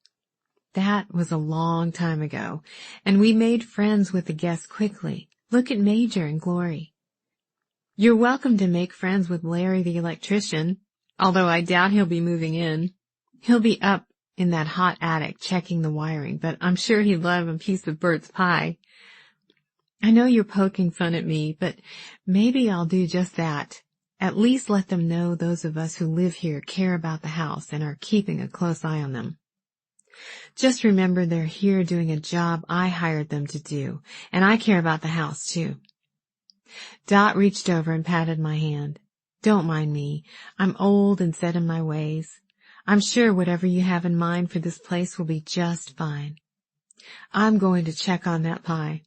That was a long time ago, and we made friends with the guests quickly. Look at Major and Glory. You're welcome to make friends with Larry the electrician, although I doubt he'll be moving in. He'll be up in that hot attic checking the wiring, but I'm sure he'd love a piece of Bert's pie. I know you're poking fun at me, but maybe I'll do just that. At least let them know those of us who live here care about the house and are keeping a close eye on them. Just remember they're here doing a job I hired them to do, and I care about the house too. Dot reached over and patted my hand. Don't mind me. I'm old and set in my ways. I'm sure whatever you have in mind for this place will be just fine. I'm going to check on that pie.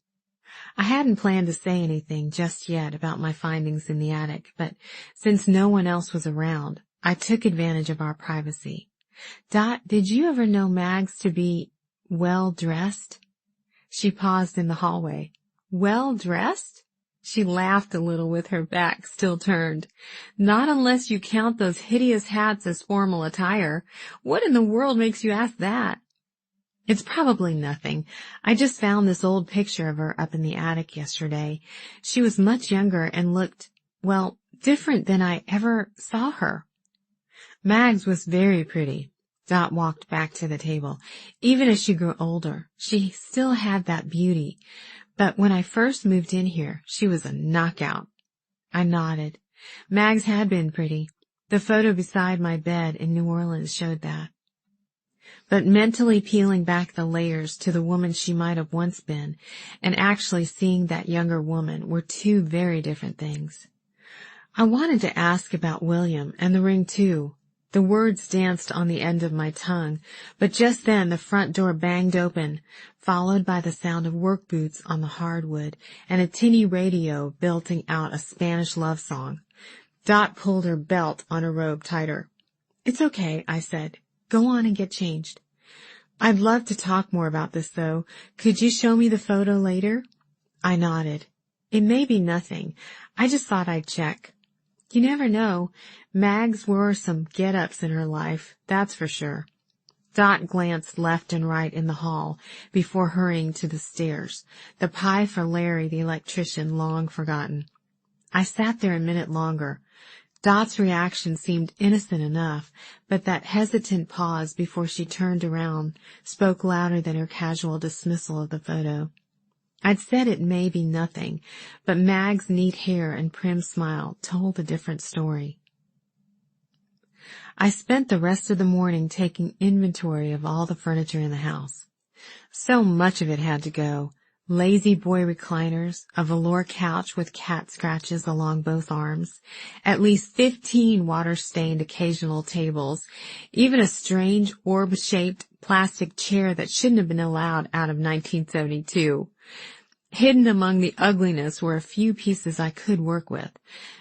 I hadn't planned to say anything just yet about my findings in the attic, but since no one else was around, I took advantage of our privacy. Dot, did you ever know Mags to be well-dressed? She paused in the hallway. Well-dressed? She laughed a little with her back still turned. Not unless you count those hideous hats as formal attire. What in the world makes you ask that? It's probably nothing. I just found this old picture of her up in the attic yesterday. She was much younger and looked, well, different than I ever saw her. Mags was very pretty. Dot walked back to the table. Even as she grew older, she still had that beauty. But when I first moved in here, she was a knockout. I nodded. Mags had been pretty. The photo beside my bed in New Orleans showed that. But mentally peeling back the layers to the woman she might have once been and actually seeing that younger woman were two very different things. I wanted to ask about William and the ring too. The words danced on the end of my tongue, but just then the front door banged open, followed by the sound of work boots on the hardwood and a tinny radio belting out a Spanish love song. Dot pulled her belt on her robe tighter. It's okay, I said. Go on and get changed. I'd love to talk more about this, though. Could you show me the photo later? I nodded. It may be nothing. I just thought I'd check. You never know. Mags wore some get-ups in her life, that's for sure. Dot glanced left and right in the hall before hurrying to the stairs, the pie for Larry the electrician long forgotten. I sat there a minute longer. Dot's reaction seemed innocent enough, but that hesitant pause before she turned around spoke louder than her casual dismissal of the photo. I'd said it may be nothing, but Mag's neat hair and prim smile told a different story. I spent the rest of the morning taking inventory of all the furniture in the house. So much of it had to go. Lazy boy recliners, a velour couch with cat scratches along both arms, at least 15 water-stained occasional tables, even a strange orb-shaped plastic chair that shouldn't have been allowed out of 1972. Hidden among the ugliness were a few pieces I could work with.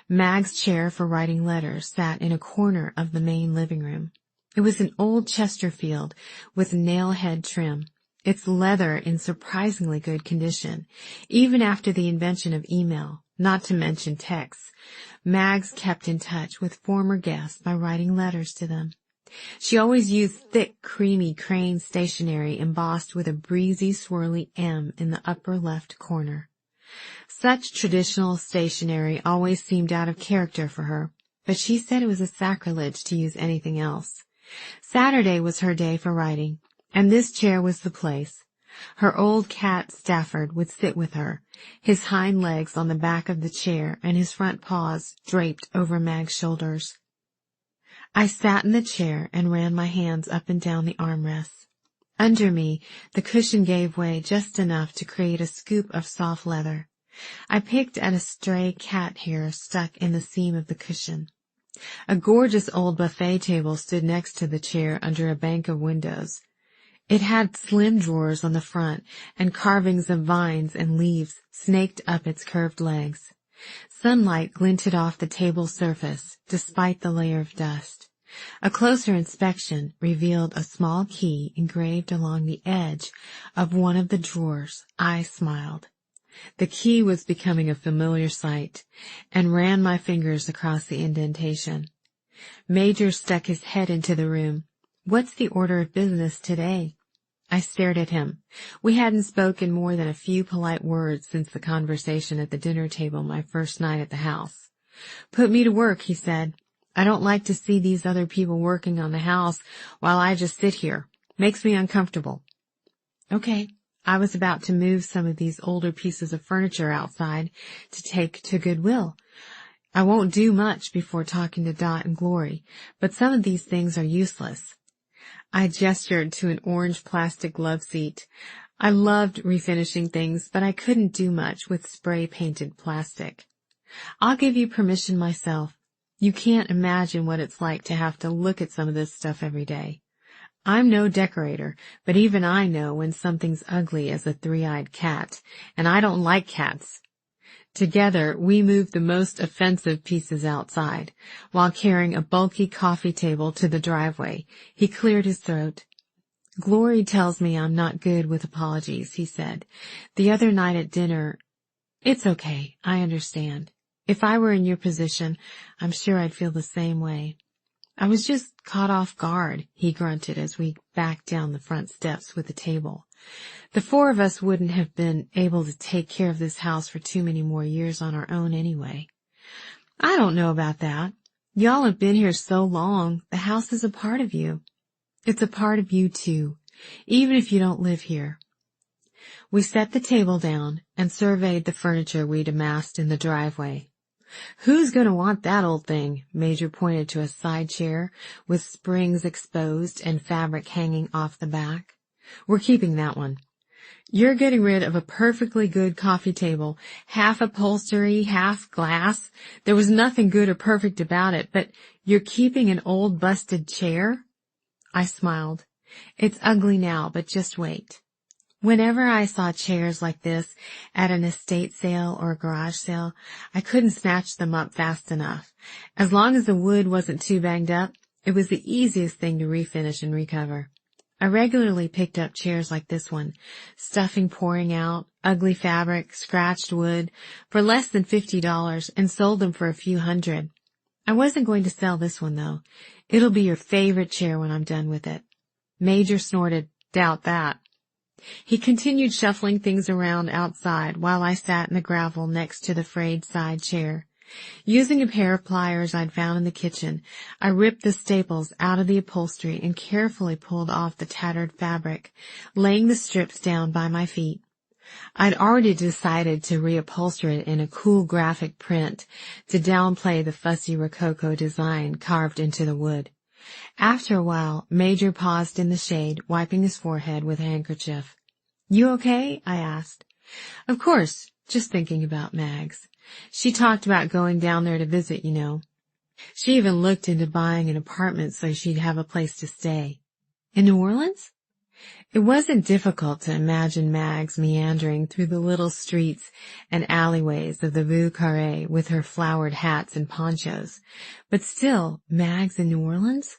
Mag's chair for writing letters sat in a corner of the main living room. It was an old Chesterfield with nail head trim, its leather in surprisingly good condition, even after the invention of email, not to mention texts. Mags kept in touch with former guests by writing letters to them. She always used thick, creamy Crane stationery embossed with a breezy, swirly M in the upper left corner. Such traditional stationery always seemed out of character for her, but she said it was a sacrilege to use anything else. Saturday was her day for writing, and this chair was the place. Her old cat Stafford would sit with her, his hind legs on the back of the chair and his front paws draped over Mag's shoulders. I sat in the chair and ran my hands up and down the armrests. Under me, the cushion gave way just enough to create a scoop of soft leather. I picked at a stray cat hair stuck in the seam of the cushion. A gorgeous old buffet table stood next to the chair under a bank of windows. It had slim drawers on the front, and carvings of vines and leaves snaked up its curved legs. Sunlight glinted off the table's surface, despite the layer of dust. A closer inspection revealed a small key engraved along the edge of one of the drawers. I smiled. The key was becoming a familiar sight, and ran my fingers across the indentation. Major stuck his head into the room. "What's the order of business today?" I stared at him. We hadn't spoken more than a few polite words since the conversation at the dinner table my first night at the house. "Put me to work," he said. "I don't like to see these other people working on the house while I just sit here. Makes me uncomfortable." Okay. I was about to move some of these older pieces of furniture outside to take to Goodwill. I won't do much before talking to Dot and Glory, but some of these things are useless. I gestured to an orange plastic love seat. I loved refinishing things, but I couldn't do much with spray-painted plastic. "I'll give you permission myself." You can't imagine what it's like to have to look at some of this stuff every day. I'm no decorator, but even I know when something's ugly as a three-eyed cat, and I don't like cats. Together, we moved the most offensive pieces outside, while carrying a bulky coffee table to the driveway. He cleared his throat. Glory tells me I'm not good with apologies, he said. The other night at dinner, it's okay, I understand. If I were in your position, I'm sure I'd feel the same way. I was just caught off guard, he grunted as we backed down the front steps with the table. The four of us wouldn't have been able to take care of this house for too many more years on our own anyway. I don't know about that. Y'all have been here so long, the house is a part of you. It's a part of you too, even if you don't live here. We set the table down and surveyed the furniture we'd amassed in the driveway. Who's going to want that old thing? Major pointed to a side chair with springs exposed and fabric hanging off the back. We're keeping that one. You're getting rid of a perfectly good coffee table, half upholstery, half glass. There was nothing good or perfect about it, but you're keeping an old busted chair? I smiled. It's ugly now, but just wait. Whenever I saw chairs like this at an estate sale or a garage sale, I couldn't snatch them up fast enough. As long as the wood wasn't too banged up, it was the easiest thing to refinish and recover. I regularly picked up chairs like this one, stuffing pouring out, ugly fabric, scratched wood, for less than $50 and sold them for a few hundred. I wasn't going to sell this one though. It'll be your favorite chair when I'm done with it. Major snorted, doubt that. He continued shuffling things around outside while I sat in the gravel next to the frayed side chair. Using a pair of pliers I'd found in the kitchen, I ripped the staples out of the upholstery and carefully pulled off the tattered fabric, laying the strips down by my feet. I'd already decided to reupholster it in a cool graphic print to downplay the fussy rococo design carved into the wood. After a while, Major paused in the shade, wiping his forehead with a handkerchief. You okay? I asked. Of course, just thinking about Mags. She talked about going down there to visit, you know. She even looked into buying an apartment so she'd have a place to stay. In New Orleans? It wasn't difficult to imagine Mags meandering through the little streets and alleyways of the Rue Carrée with her flowered hats and ponchos. But still, Mags in New Orleans?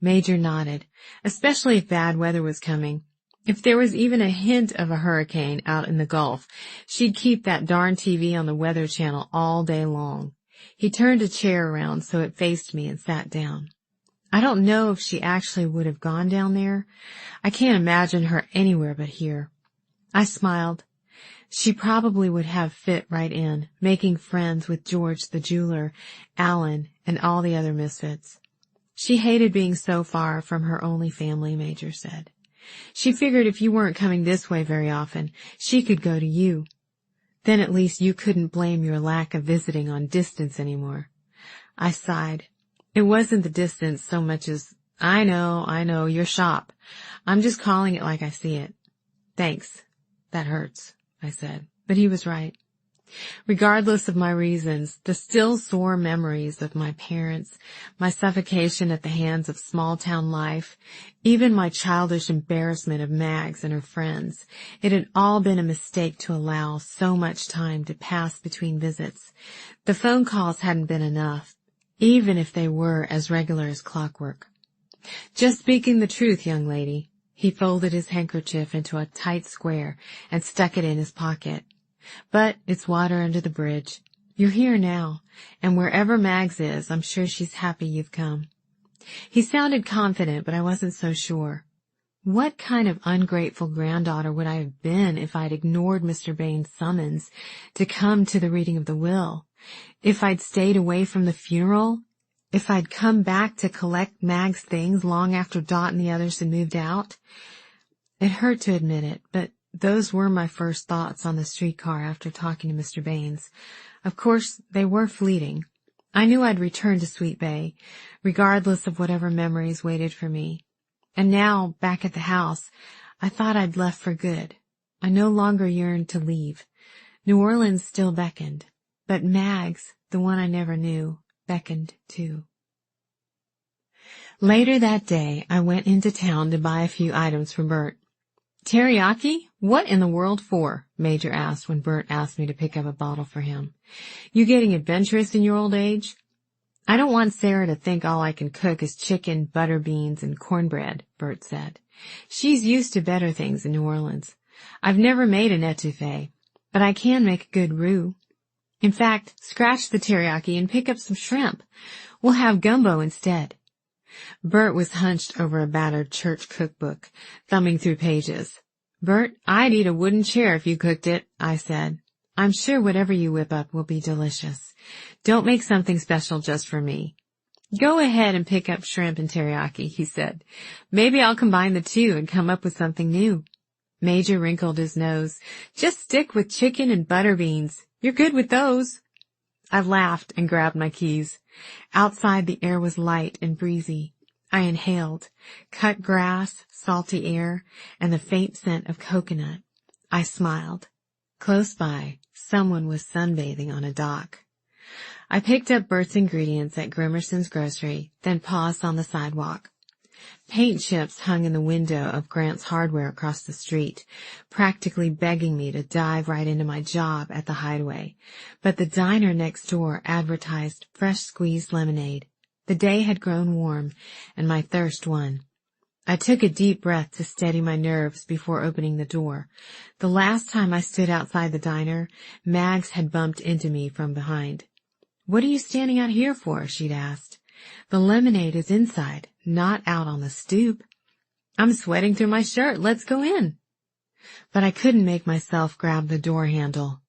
Major nodded, especially if bad weather was coming. If there was even a hint of a hurricane out in the Gulf, she'd keep that darn TV on the Weather Channel all day long. He turned a chair around so it faced me and sat down. I don't know if she actually would have gone down there. I can't imagine her anywhere but here. I smiled. She probably would have fit right in, making friends with George the jeweler, Alan, and all the other misfits. She hated being so far from her only family, Major said. She figured if you weren't coming this way very often, she could go to you. Then at least you couldn't blame your lack of visiting on distance anymore. I sighed. It wasn't the distance so much as, I know, your shop. I'm just calling it like I see it. Thanks. That hurts, I said. But he was right. Regardless of my reasons, the still sore memories of my parents, my suffocation at the hands of small-town life, even my childish embarrassment of Mags and her friends, it had all been a mistake to allow so much time to pass between visits. The phone calls hadn't been enough, even if they were as regular as clockwork. Just speaking the truth, young lady. He folded his handkerchief into a tight square and stuck it in his pocket. But it's water under the bridge. You're here now, and wherever Mags is, I'm sure she's happy you've come. He sounded confident, but I wasn't so sure. What kind of ungrateful granddaughter would I have been if I'd ignored Mr. Bain's summons to come to the reading of the will? If I'd stayed away from the funeral? If I'd come back to collect Mag's things long after Dot and the others had moved out? It hurt to admit it, but those were my first thoughts on the streetcar after talking to Mr. Baines. Of course, they were fleeting. I knew I'd return to Sweet Bay, regardless of whatever memories waited for me. And now, back at the house, I thought I'd left for good. I no longer yearned to leave. New Orleans still beckoned. But Mags, the one I never knew, beckoned too. Later that day, I went into town to buy a few items for Bert. "Teriyaki? What in the world for?" Major asked when Bert asked me to pick up a bottle for him. "You getting adventurous in your old age?" "I don't want Sarah to think all I can cook is chicken, butter beans, and cornbread," Bert said. "She's used to better things in New Orleans. I've never made an etouffee, but I can make a good roux. In fact, scratch the teriyaki and pick up some shrimp. We'll have gumbo instead." Bert was hunched over a battered church cookbook, thumbing through pages. "Bert, I'd eat a wooden chair if you cooked it," I said. "I'm sure whatever you whip up will be delicious. Don't make something special just for me." "Go ahead and pick up shrimp and teriyaki," he said. "Maybe I'll combine the two and come up with something new." Major wrinkled his nose. "Just stick with chicken and butter beans. You're good with those." I laughed and grabbed my keys. Outside the air was light and breezy. I inhaled cut grass, salty air, and the faint scent of coconut. I smiled. Close by, someone was sunbathing on a dock. I picked up Bert's ingredients at Grimerson's grocery, then paused on the sidewalk. Paint chips hung in the window of Grant's Hardware across the street, practically begging me to dive right into my job at the Hideaway. But the diner next door advertised fresh squeezed lemonade. The day had grown warm, and my thirst won. I took a deep breath to steady my nerves before opening the door. The last time I stood outside the diner, Mags had bumped into me from behind. "What are you standing out here for?" she'd asked. "The lemonade is inside, not out on the stoop." "I'm sweating through my shirt. Let's go in." But I couldn't make myself grab the door handle.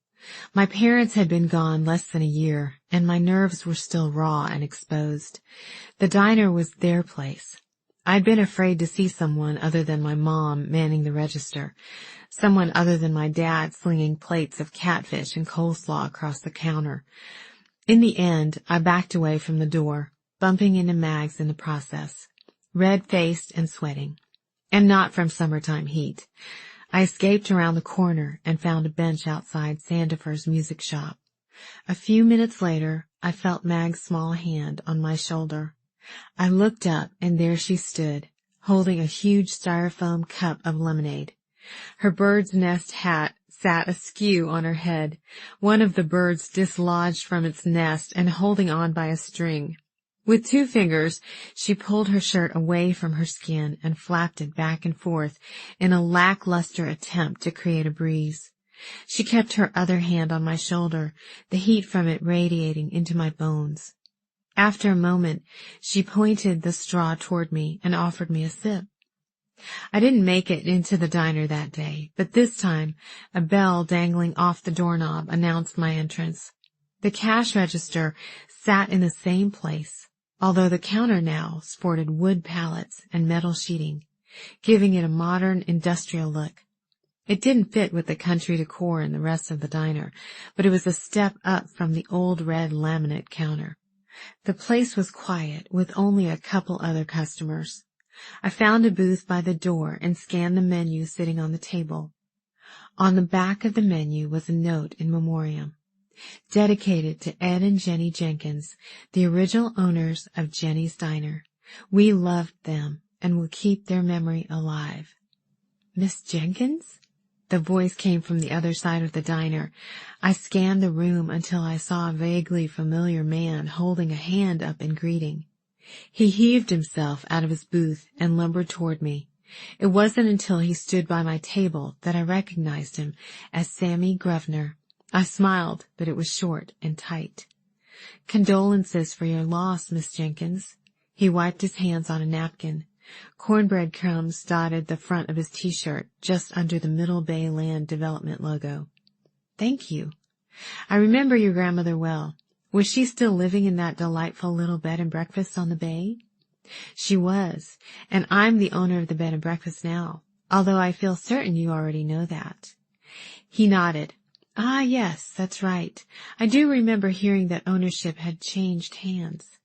My parents had been gone less than a year, and my nerves were still raw and exposed. The diner was their place. I'd been afraid to see someone other than my mom manning the register, someone other than my dad slinging plates of catfish and coleslaw across the counter. In the end, I backed away from the door, bumping into Mags in the process, red-faced and sweating, and not from summertime heat. I escaped around the corner and found a bench outside Sandifer's music shop. A few minutes later, I felt Mag's small hand on my shoulder. I looked up, and there she stood, holding a huge styrofoam cup of lemonade. Her bird's nest hat sat askew on her head, one of the birds dislodged from its nest and holding on by a string. With 2 fingers, she pulled her shirt away from her skin and flapped it back and forth in a lackluster attempt to create a breeze. She kept her other hand on my shoulder, the heat from it radiating into my bones. After a moment, she pointed the straw toward me and offered me a sip. I didn't make it into the diner that day, but this time a bell dangling off the doorknob announced my entrance. The cash register sat in the same place, although the counter now sported wood pallets and metal sheeting, giving it a modern industrial look. It didn't fit with the country decor in the rest of the diner, but it was a step up from the old red laminate counter. The place was quiet, with only a couple other customers. I found a booth by the door and scanned the menu sitting on the table. On the back of the menu was a note in memoriam, dedicated to Ed and Jenny Jenkins, the original owners of Jenny's Diner. We loved them and will keep their memory alive. "Miss Jenkins?" The voice came from the other side of the diner. I scanned the room until I saw a vaguely familiar man holding a hand up in greeting. He heaved himself out of his booth and lumbered toward me. It wasn't until he stood by my table that I recognized him as Sammy Grosvenor. I smiled, but it was short and tight. "Condolences for your loss, Miss Jenkins." He wiped his hands on a napkin. Cornbread crumbs dotted the front of his T-shirt, just under the Middle Bay Land Development logo. "Thank you. I remember your grandmother well. Was she still living in that delightful little bed and breakfast on the bay?" "She was, and I'm the owner of the bed and breakfast now, although I feel certain you already know that." He nodded. "Ah, yes, that's right. I do remember hearing that ownership had changed hands.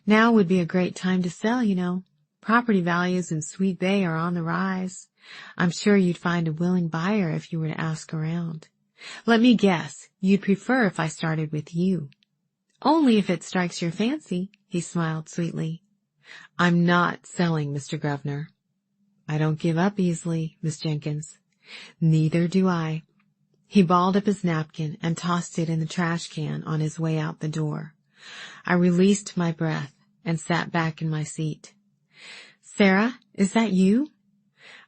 Now would be a great time to sell, you know. Property values in Sweet Bay are on the rise. I'm sure you'd find a willing buyer if you were to ask around. Let me guess, you'd prefer if I started with you." Only if it strikes your fancy, he smiled sweetly. I'm not selling, Mr. Grosvenor. I don't give up easily, Miss Jenkins. Neither do I. He balled up his napkin and tossed it in the trash can on his way out the door. I released my breath and sat back in my seat. Sarah, is that you?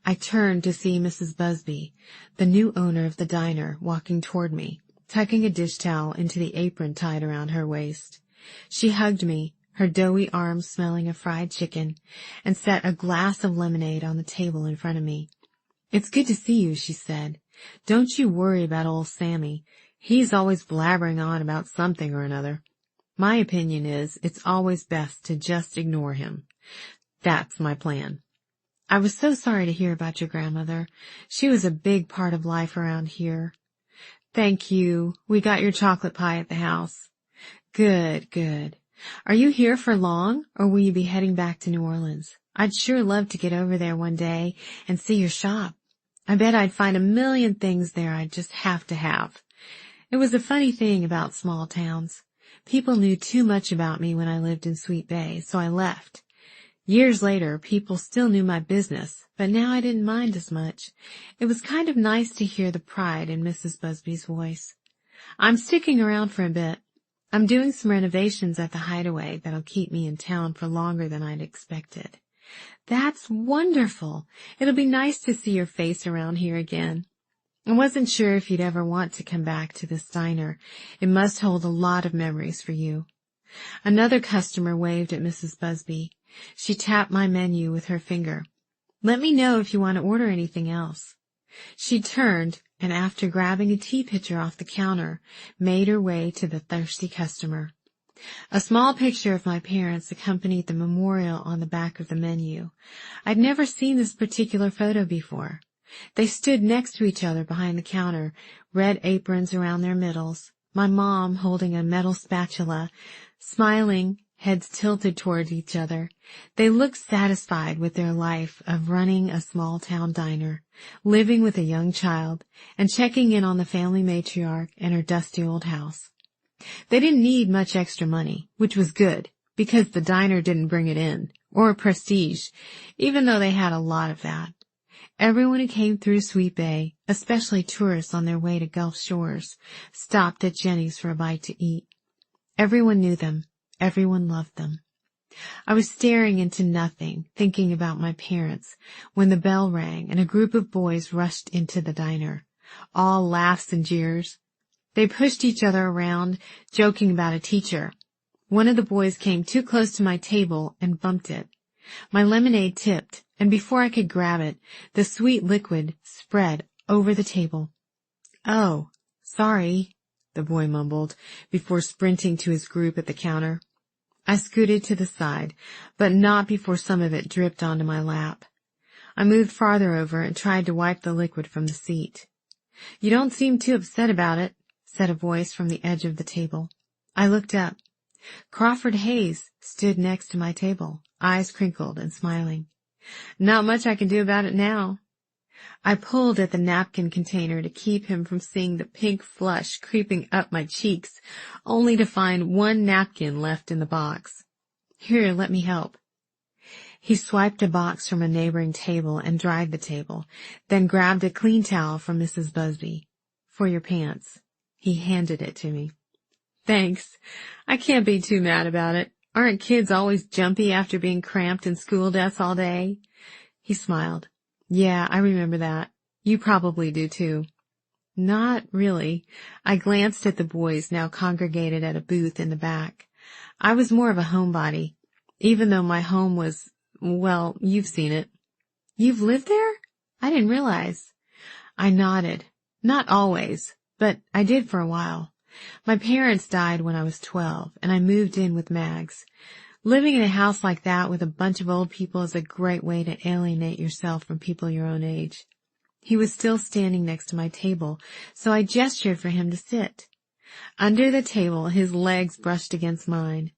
I turned to see Mrs. Busby, the new owner of the diner, walking toward me, tucking a dish towel into the apron tied around her waist. She hugged me, her doughy arms smelling of fried chicken, and set a glass of lemonade on the table in front of me. It's good to see you, she said. Don't you worry about old Sammy. He's always blabbering on about something or another. My opinion is it's always best to just ignore him. That's my plan. I was so sorry to hear about your grandmother. She was a big part of life around here. Thank you. We got your chocolate pie at the house. Good, good. Are you here for long, or will you be heading back to New Orleans? I'd sure love to get over there one day and see your shop. I bet I'd find a million things there I'd just have to have. It was a funny thing about small towns. People knew too much about me when I lived in Sweet Bay, so I left. Years later, people still knew my business, but now I didn't mind as much. It was kind of nice to hear the pride in Mrs. Busby's voice. I'm sticking around for a bit. I'm doing some renovations at the Hideaway that'll keep me in town for longer than I'd expected. That's wonderful. It'll be nice to see your face around here again. I wasn't sure if you'd ever want to come back to this diner. It must hold a lot of memories for you. Another customer waved at Mrs. Busby. She tapped my menu with her finger. Let me know if you want to order anything else. She turned and, after grabbing a tea pitcher off the counter, made her way to the thirsty customer. A small picture of my parents accompanied the memorial on the back of the menu. I'd never seen this particular photo before. They stood next to each other behind the counter, red aprons around their middles, my mom holding a metal spatula, smiling, heads tilted toward each other. They looked satisfied with their life of running a small-town diner, living with a young child, and checking in on the family matriarch and her dusty old house. They didn't need much extra money, which was good, because the diner didn't bring it in, or prestige, even though they had a lot of that. Everyone who came through Sweet Bay, especially tourists on their way to Gulf Shores, stopped at Jenny's for a bite to eat. Everyone knew them. Everyone loved them. I was staring into nothing, thinking about my parents, when the bell rang and a group of boys rushed into the diner, all laughs and jeers. They pushed each other around, joking about a teacher. One of the boys came too close to my table and bumped it. My lemonade tipped, and before I could grab it, the sweet liquid spread over the table. Oh, sorry, the boy mumbled, before sprinting to his group at the counter. I scooted to the side, but not before some of it dripped onto my lap. I moved farther over and tried to wipe the liquid from the seat. You don't seem too upset about it, said a voice from the edge of the table. I looked up. Crawford Hayes stood next to my table, eyes crinkled and smiling. Not much I can do about it now. I pulled at the napkin container to keep him from seeing the pink flush creeping up my cheeks, only to find one napkin left in the box. Here, let me help. He swiped a box from a neighboring table and dried the table, then grabbed a clean towel from Mrs. Busby. For your pants. He handed it to me. Thanks. I can't be too mad about it. Aren't kids always jumpy after being cramped in school desks all day? He smiled. Yeah, I remember that. You probably do too. Not really. I glanced at the boys now congregated at a booth in the back. I was more of a homebody, even though my home was, well, you've seen it. You've lived there? I didn't realize. I nodded. Not always, but I did for a while. My parents died when I was 12, and I moved in with Mags. Living in a house like that with a bunch of old people is a great way to alienate yourself from people your own age. He was still standing next to my table, so I gestured for him to sit. Under the table, his legs brushed against mine.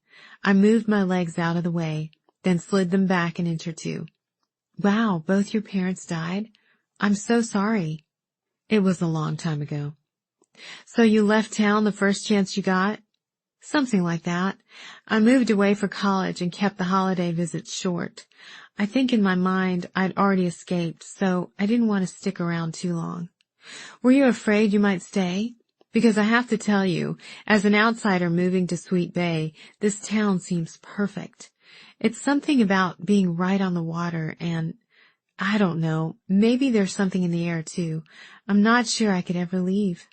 I moved my legs out of the way, then slid them back an inch or two. Wow, both your parents died? I'm so sorry. It was a long time ago. So you left town the first chance you got? Something like that. I moved away for college and kept the holiday visits short. I think in my mind I'd already escaped, so I didn't want to stick around too long. Were you afraid you might stay? Because I have to tell you, as an outsider moving to Sweet Bay, this town seems perfect. It's something about being right on the water and, I don't know, maybe there's something in the air too. I'm not sure I could ever leave.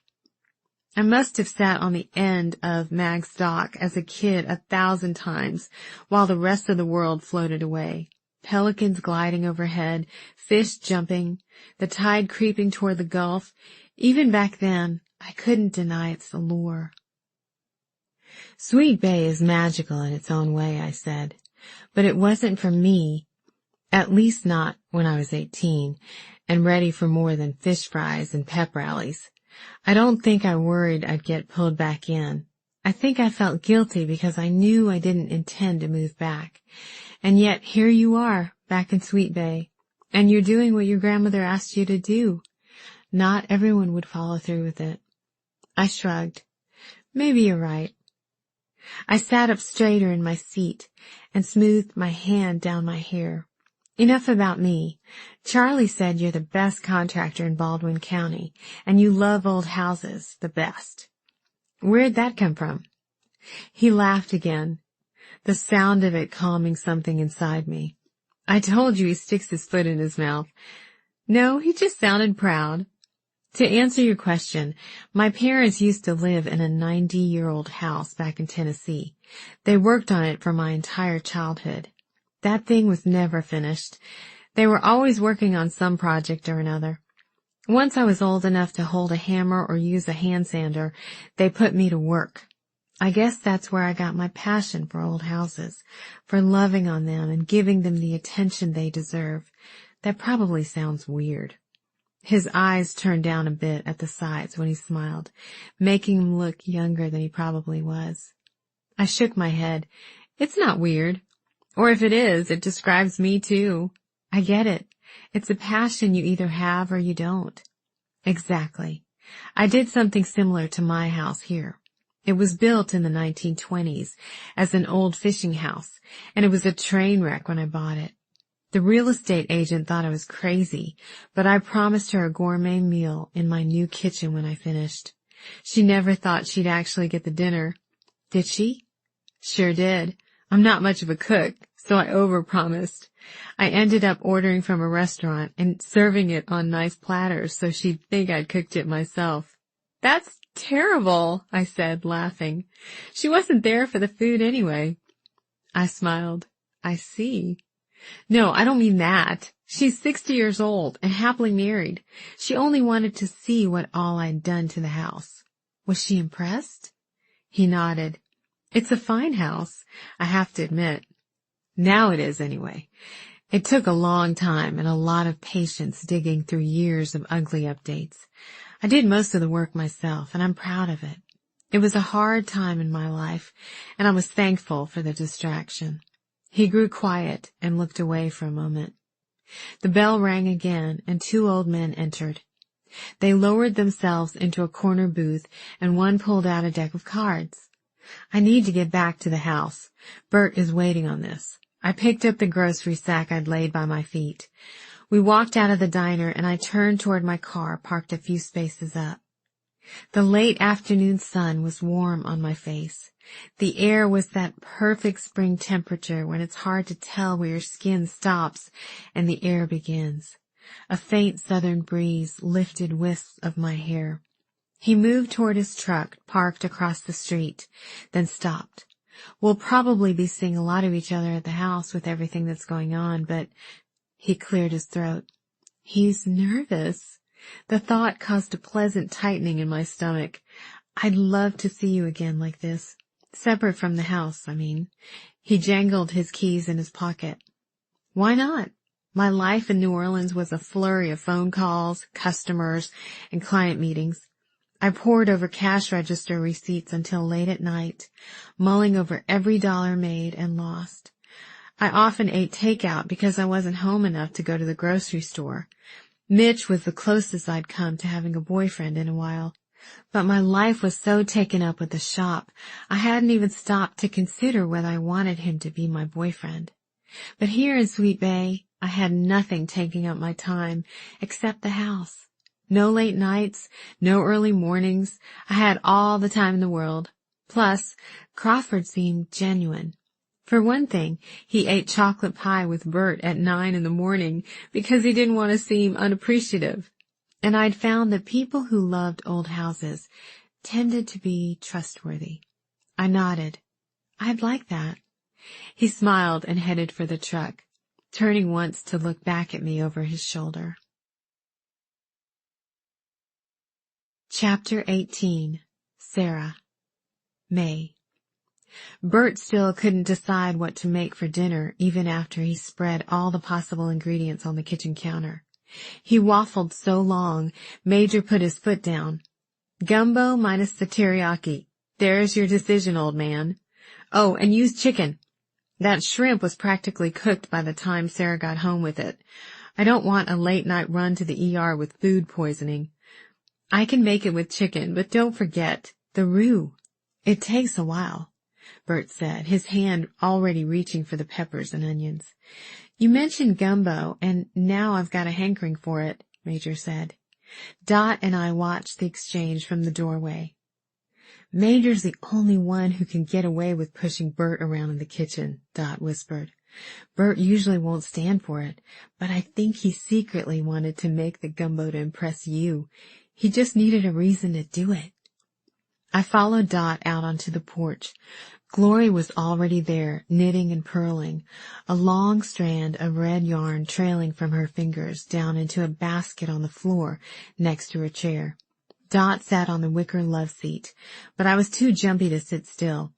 I must have sat on the end of Mag's dock as a kid 1,000 times while the rest of the world floated away. Pelicans gliding overhead, fish jumping, the tide creeping toward the Gulf. Even back then, I couldn't deny its allure. Sweet Bay is magical in its own way, I said, but it wasn't for me, at least not when I was 18 and ready for more than fish fries and pep rallies. I don't think I worried I'd get pulled back in. I think I felt guilty because I knew I didn't intend to move back. And yet here you are, back in Sweet Bay, and you're doing what your grandmother asked you to do. Not everyone would follow through with it. I shrugged. Maybe you're right. I sat up straighter in my seat and smoothed my hand down my hair. Enough about me. Charlie said you're the best contractor in Baldwin County, and you love old houses the best. Where'd that come from? He laughed again, the sound of it calming something inside me. I told you he sticks his foot in his mouth. No, he just sounded proud. To answer your question, my parents used to live in a 90-year-old house back in Tennessee. They worked on it for my entire childhood. That thing was never finished. They were always working on some project or another. Once I was old enough to hold a hammer or use a hand sander, they put me to work. I guess that's where I got my passion for old houses, for loving on them and giving them the attention they deserve. That probably sounds weird. His eyes turned down a bit at the sides when he smiled, making him look younger than he probably was. I shook my head. It's not weird. Or if it is, it describes me too. I get it. It's a passion you either have or you don't. Exactly. I did something similar to my house here. It was built in the 1920s as an old fishing house, and it was a train wreck when I bought it. The real estate agent thought I was crazy, but I promised her a gourmet meal in my new kitchen when I finished. She never thought she'd actually get the dinner. Did she? Sure did. I'm not much of a cook, so I overpromised. I ended up ordering from a restaurant and serving it on nice platters so she'd think I'd cooked it myself. That's terrible, I said, laughing. She wasn't there for the food anyway. I smiled. I see. No, I don't mean that. She's 60 years old and happily married. She only wanted to see what all I'd done to the house. Was she impressed? He nodded. It's a fine house, I have to admit. Now it is, anyway. It took a long time and a lot of patience digging through years of ugly updates. I did most of the work myself, and I'm proud of it. It was a hard time in my life, and I was thankful for the distraction. He grew quiet and looked away for a moment. The bell rang again, and 2 old men entered. They lowered themselves into a corner booth, and one pulled out a deck of cards. I need to get back to the house. Bert is waiting on this. I picked up the grocery sack I'd laid by my feet. We walked out of the diner, and I turned toward my car, parked a few spaces up. The late afternoon sun was warm on my face. The air was that perfect spring temperature when it's hard to tell where your skin stops and the air begins. A faint southern breeze lifted wisps of my hair. He moved toward his truck, parked across the street, then stopped. We'll probably be seeing a lot of each other at the house with everything that's going on, but he cleared his throat. He's nervous. The thought caused a pleasant tightening in my stomach. I'd love to see you again like this. Separate from the house, I mean. He jangled his keys in his pocket. Why not? My life in New Orleans was a flurry of phone calls, customers, and client meetings. I pored over cash register receipts until late at night, mulling over every dollar made and lost. I often ate takeout because I wasn't home enough to go to the grocery store. Mitch was the closest I'd come to having a boyfriend in a while. But my life was so taken up with the shop, I hadn't even stopped to consider whether I wanted him to be my boyfriend. But here in Sweet Bay, I had nothing taking up my time except the house. No late nights, no early mornings. I had all the time in the world. Plus, Crawford seemed genuine. For one thing, he ate chocolate pie with Bert at 9 a.m. because he didn't want to seem unappreciative. And I'd found that people who loved old houses tended to be trustworthy. I nodded. I'd like that. He smiled and headed for the truck, turning once to look back at me over his shoulder. Chapter 18. Sarah. May. Bert still couldn't decide what to make for dinner even after he spread all the possible ingredients on the kitchen counter. He waffled so long, Major put his foot down. Gumbo minus the teriyaki. There's your decision, old man. Oh, and use chicken. That shrimp was practically cooked by the time Sarah got home with it. I don't want a late-night run to the ER with food poisoning. I can make it with chicken, but don't forget the roux. It takes a while, Bert said, his hand already reaching for the peppers and onions. You mentioned gumbo, and now I've got a hankering for it, Major said. Dot and I watched the exchange from the doorway. Major's the only one who can get away with pushing Bert around in the kitchen, Dot whispered. Bert usually won't stand for it, but I think he secretly wanted to make the gumbo to impress you. He just needed a reason to do it. I followed Dot out onto the porch. Glory was already there, knitting and purling, a long strand of red yarn trailing from her fingers down into a basket on the floor next to her chair. Dot sat on the wicker love seat, but I was too jumpy to sit still.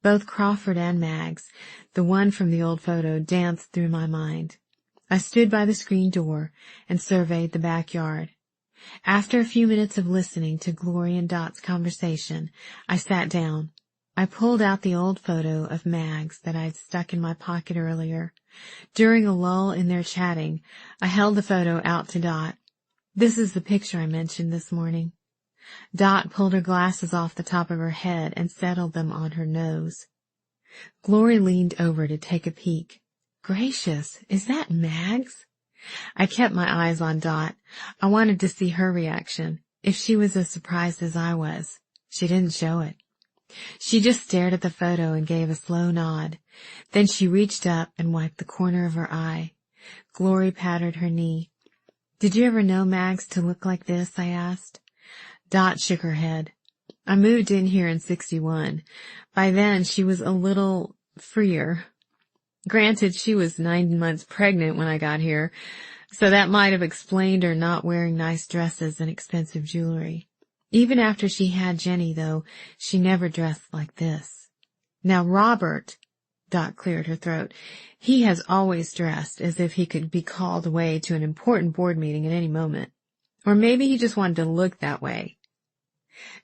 Both Crawford and Mags, the one from the old photo, danced through my mind. I stood by the screen door and surveyed the backyard. After a few minutes of listening to Glory and Dot's conversation, I sat down. I pulled out the old photo of Mags that I'd stuck in my pocket earlier. During a lull in their chatting, I held the photo out to Dot. This is the picture I mentioned this morning. Dot pulled her glasses off the top of her head and settled them on her nose. Glory leaned over to take a peek. Gracious, is that Mags? I kept my eyes on Dot. I wanted to see her reaction, if she was as surprised as I was. She didn't show it. She just stared at the photo and gave a slow nod. Then she reached up and wiped the corner of her eye. Glory patted her knee. Did you ever know Mags to look like this? I asked. Dot shook her head. I moved in here in 61. By then she was a little freer. Granted, she was 9 months pregnant when I got here, so that might have explained her not wearing nice dresses and expensive jewelry. Even after she had Jenny, though, she never dressed like this. Now Robert, Dot cleared her throat, he has always dressed as if he could be called away to an important board meeting at any moment. Or maybe he just wanted to look that way.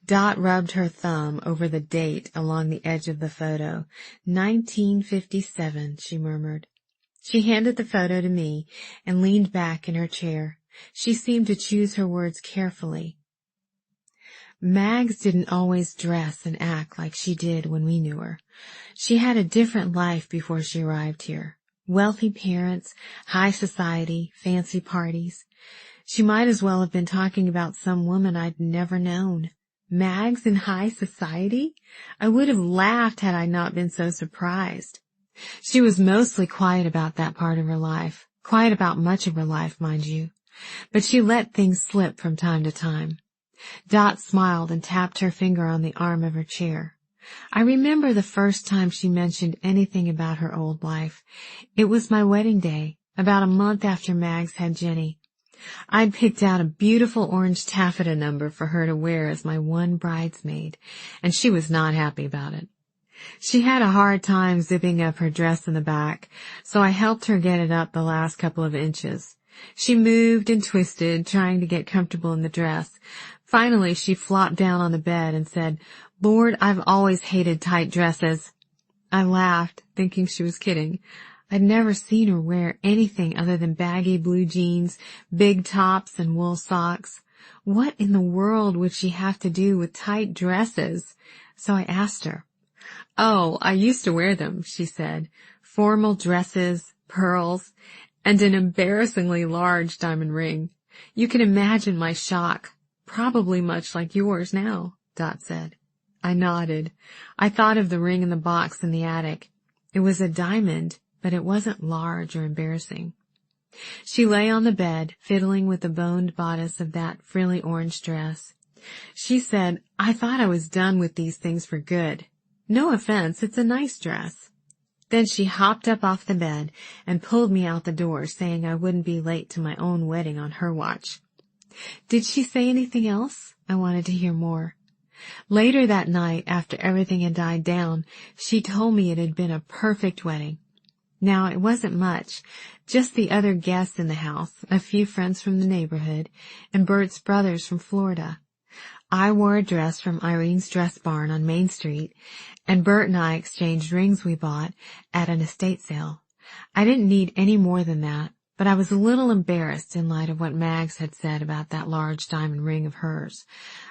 Dot rubbed her thumb over the date along the edge of the photo. 1957, she murmured. She handed the photo to me and leaned back in her chair. She seemed to choose her words carefully. Mags didn't always dress and act like she did when we knew her. She had a different life before she arrived here. Wealthy parents, high society, fancy parties. She might as well have been talking about some woman I'd never known. Mags in high society? I would have laughed had I not been so surprised. She was mostly quiet about that part of her life. Quiet about much of her life, mind you. But she let things slip from time to time. Dot smiled and tapped her finger on the arm of her chair. I remember the first time she mentioned anything about her old life. It was my wedding day, about a month after Mags had Jenny. I'd picked out a beautiful orange taffeta number for her to wear as my one bridesmaid, and she was not happy about it. She had a hard time zipping up her dress in the back, so I helped her get it up the last couple of inches. She moved and twisted, trying to get comfortable in the dress. Finally, she flopped down on the bed and said, "Lord, I've always hated tight dresses." I laughed, thinking she was kidding. I'd never seen her wear anything other than baggy blue jeans, big tops, and wool socks. What in the world would she have to do with tight dresses? So I asked her. "Oh, I used to wear them," she said. "Formal dresses, pearls, and an embarrassingly large diamond ring. You can imagine my shock. Probably much like yours now," Dot said. I nodded. I thought of the ring in the box in the attic. It was a diamond, but it wasn't large or embarrassing. She lay on the bed, fiddling with the boned bodice of that frilly orange dress. She said, "I thought I was done with these things for good. No offense, it's a nice dress." Then she hopped up off the bed and pulled me out the door, saying I wouldn't be late to my own wedding on her watch. Did she say anything else? I wanted to hear more. Later that night, after everything had died down, she told me it had been a perfect wedding. Now, it wasn't much, just the other guests in the house, a few friends from the neighborhood, and Bert's brothers from Florida. I wore a dress from Irene's Dress Barn on Main Street, and Bert and I exchanged rings we bought at an estate sale. I didn't need any more than that, but I was a little embarrassed in light of what Mags had said about that large diamond ring of hers.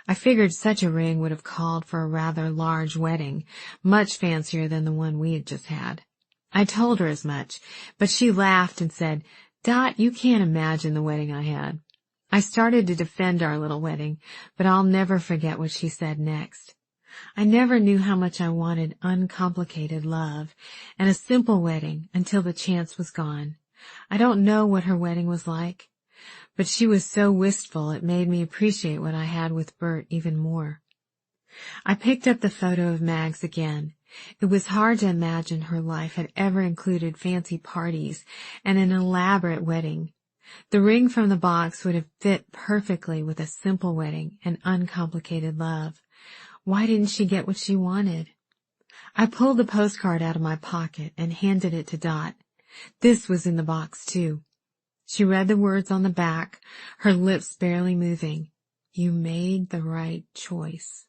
I figured such a ring would have called for a rather large wedding, much fancier than the one we had just had. I told her as much, but she laughed and said, "Dot, you can't imagine the wedding I had." I started to defend our little wedding, but I'll never forget what she said next. I never knew how much I wanted uncomplicated love and a simple wedding until the chance was gone. I don't know what her wedding was like, but she was so wistful it made me appreciate what I had with Bert even more. I picked up the photo of Mags again. It was hard to imagine her life had ever included fancy parties and an elaborate wedding. The ring from the box would have fit perfectly with a simple wedding and uncomplicated love. Why didn't she get what she wanted? I pulled the postcard out of my pocket and handed it to Dot. This was in the box, too. She read the words on the back, her lips barely moving. "You made the right choice."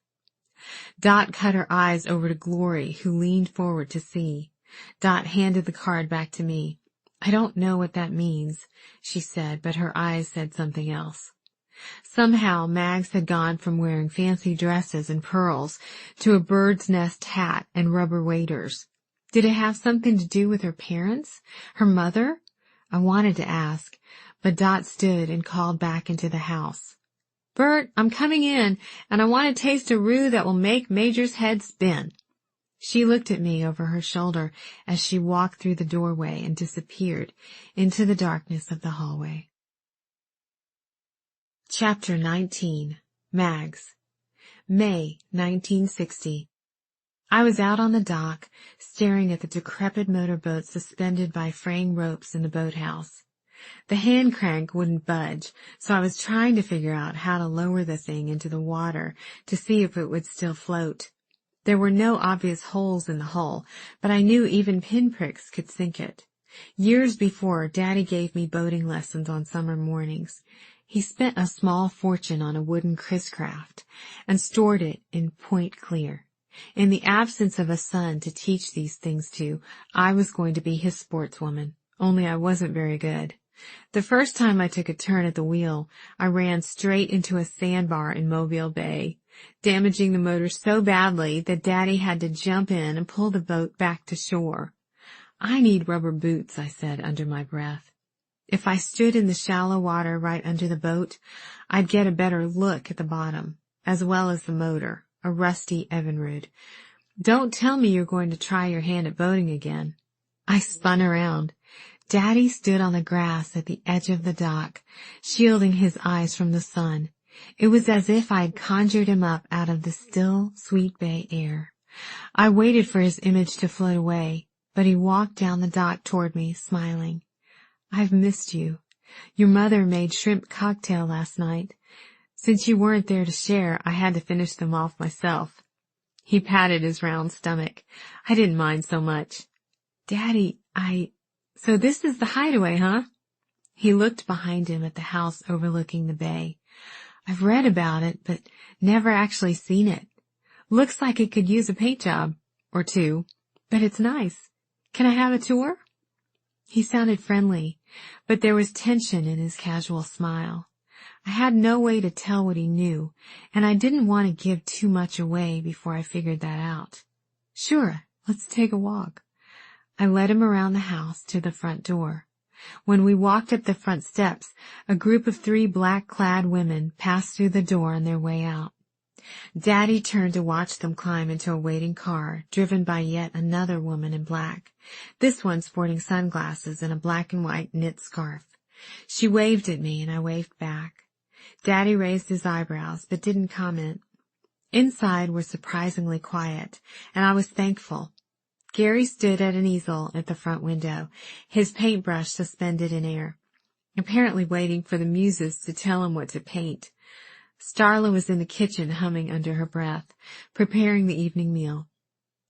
Dot cut her eyes over to Glory, who leaned forward to see. Dot handed the card back to me. "I don't know what that means," she said, but her eyes said something else. Somehow Mags had gone from wearing fancy dresses and pearls to a bird's nest hat and rubber waders. Did it have something to do with her parents? Her mother? I wanted to ask, but Dot stood and called back into the house. "Bert, I'm coming in, and I want to taste a roux that will make Major's head spin." She looked at me over her shoulder as she walked through the doorway and disappeared into the darkness of the hallway. Chapter 19. Mags. May 1960. I was out on the dock, staring at the decrepit motorboat suspended by fraying ropes in the boathouse. The hand crank wouldn't budge, so I was trying to figure out how to lower the thing into the water to see if it would still float. There were no obvious holes in the hull, but I knew even pinpricks could sink it. Years before, Daddy gave me boating lessons on summer mornings. He spent a small fortune on a wooden Chris-craft and stored it in Point Clear. In the absence of a son to teach these things to, I was going to be his sportswoman, only I wasn't very good. The first time I took a turn at the wheel, I ran straight into a sandbar in Mobile Bay, damaging the motor so badly that Daddy had to jump in and pull the boat back to shore. "I need rubber boots," I said under my breath. If I stood in the shallow water right under the boat, I'd get a better look at the bottom, as well as the motor, a rusty Evinrude. "Don't tell me you're going to try your hand at boating again." I spun around. Daddy stood on the grass at the edge of the dock, shielding his eyes from the sun. It was as if I had conjured him up out of the still, sweet bay air. I waited for his image to float away, but he walked down the dock toward me, smiling. "I've missed you. Your mother made shrimp cocktail last night. Since you weren't there to share, I had to finish them off myself." He patted his round stomach. I didn't mind so much. "Daddy, So this is the Hideaway, huh?" He looked behind him at the house overlooking the bay. "I've read about it, but never actually seen it. Looks like it could use a paint job or two, but it's nice. Can I have a tour?" He sounded friendly, but there was tension in his casual smile. I had no way to tell what he knew, and I didn't want to give too much away before I figured that out. Sure, let's take a walk. I led him around the house to the front door. When we walked up the front steps, a group of 3 black-clad women passed through the door on their way out. Daddy turned to watch them climb into a waiting car, driven by yet another woman in black, this one sporting sunglasses and a black and white knit scarf. She waved at me and I waved back. Daddy raised his eyebrows but didn't comment. Inside was surprisingly quiet, and I was thankful. Gary stood at an easel at the front window, his paintbrush suspended in air, apparently waiting for the muses to tell him what to paint. Starla was in the kitchen humming under her breath, preparing the evening meal.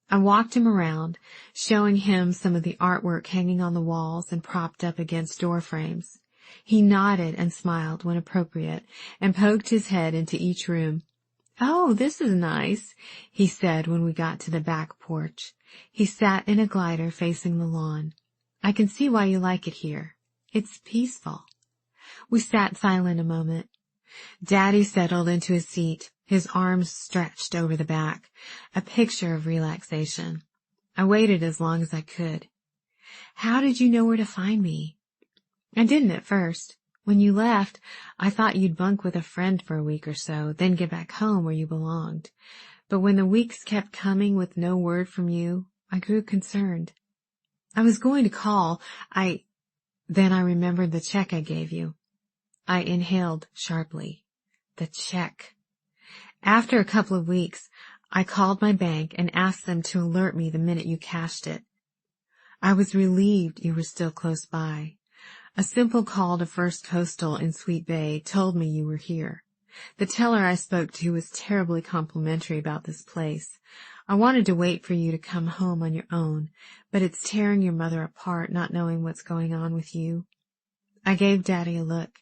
I walked him around, showing him some of the artwork hanging on the walls and propped up against door frames. He nodded and smiled when appropriate and poked his head into each room. "Oh, this is nice," he said when we got to the back porch. He sat in a glider facing the lawn. "I can see why you like it here. It's peaceful." We sat silent a moment. Daddy settled into his seat, his arms stretched over the back, a picture of relaxation. I waited as long as I could. "How did you know where to find me?" "I didn't at first. When you left, I thought you'd bunk with a friend for a week or so, then get back home where you belonged. But when the weeks kept coming with no word from you, I grew concerned. I was going to call. Then I remembered the check I gave you." I inhaled sharply. The check. "After a couple of weeks, I called my bank and asked them to alert me the minute you cashed it. I was relieved you were still close by. A simple call to First Coastal in Sweet Bay told me you were here. The teller I spoke to was terribly complimentary about this place. I wanted to wait for you to come home on your own, but it's tearing your mother apart not knowing what's going on with you." I gave Daddy a look.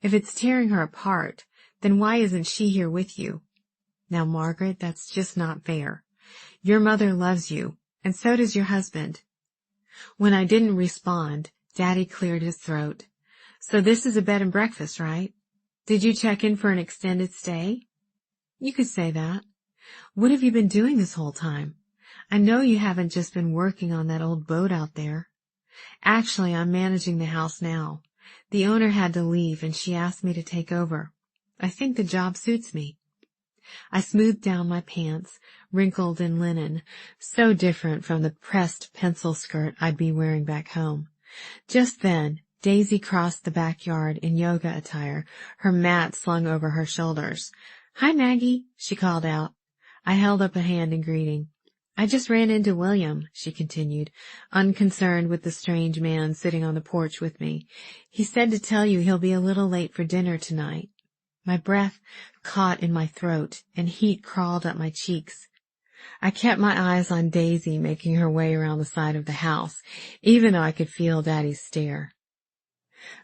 "If it's tearing her apart, then why isn't she here with you?" "Now, Margaret, that's just not fair. Your mother loves you, and so does your husband." When I didn't respond, Daddy cleared his throat. "So this is a bed and breakfast, right? Did you check in for an extended stay?" "You could say that. What have you been doing this whole time? I know you haven't just been working on that old boat out there." "Actually, I'm managing the house now. The owner had to leave, and she asked me to take over. I think the job suits me." I smoothed down my pants, wrinkled in linen, so different from the pressed pencil skirt I'd be wearing back home. Just then, Daisy crossed the backyard in yoga attire, her mat slung over her shoulders. "Hi, Maggie," she called out. I held up a hand in greeting. "I just ran into William," she continued, unconcerned with the strange man sitting on the porch with me. "He said to tell you he'll be a little late for dinner tonight." My breath caught in my throat, and heat crawled up my cheeks. I kept my eyes on Daisy making her way around the side of the house, even though I could feel Daddy's stare.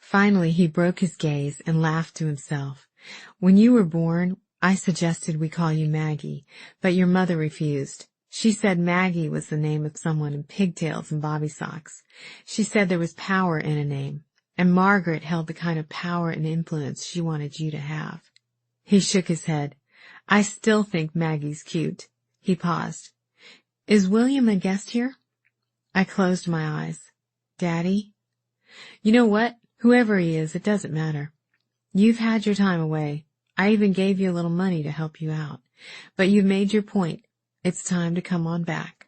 Finally, he broke his gaze and laughed to himself. "When you were born, I suggested we call you Maggie, but your mother refused. She said Maggie was the name of someone in pigtails and bobby socks. She said there was power in a name, and Margaret held the kind of power and influence she wanted you to have." He shook his head. "I still think Maggie's cute." He paused. "Is William a guest here?" I closed my eyes. "Daddy?" "You know what? Whoever he is, it doesn't matter. You've had your time away. I even gave you a little money to help you out. But you've made your point. It's time to come on back."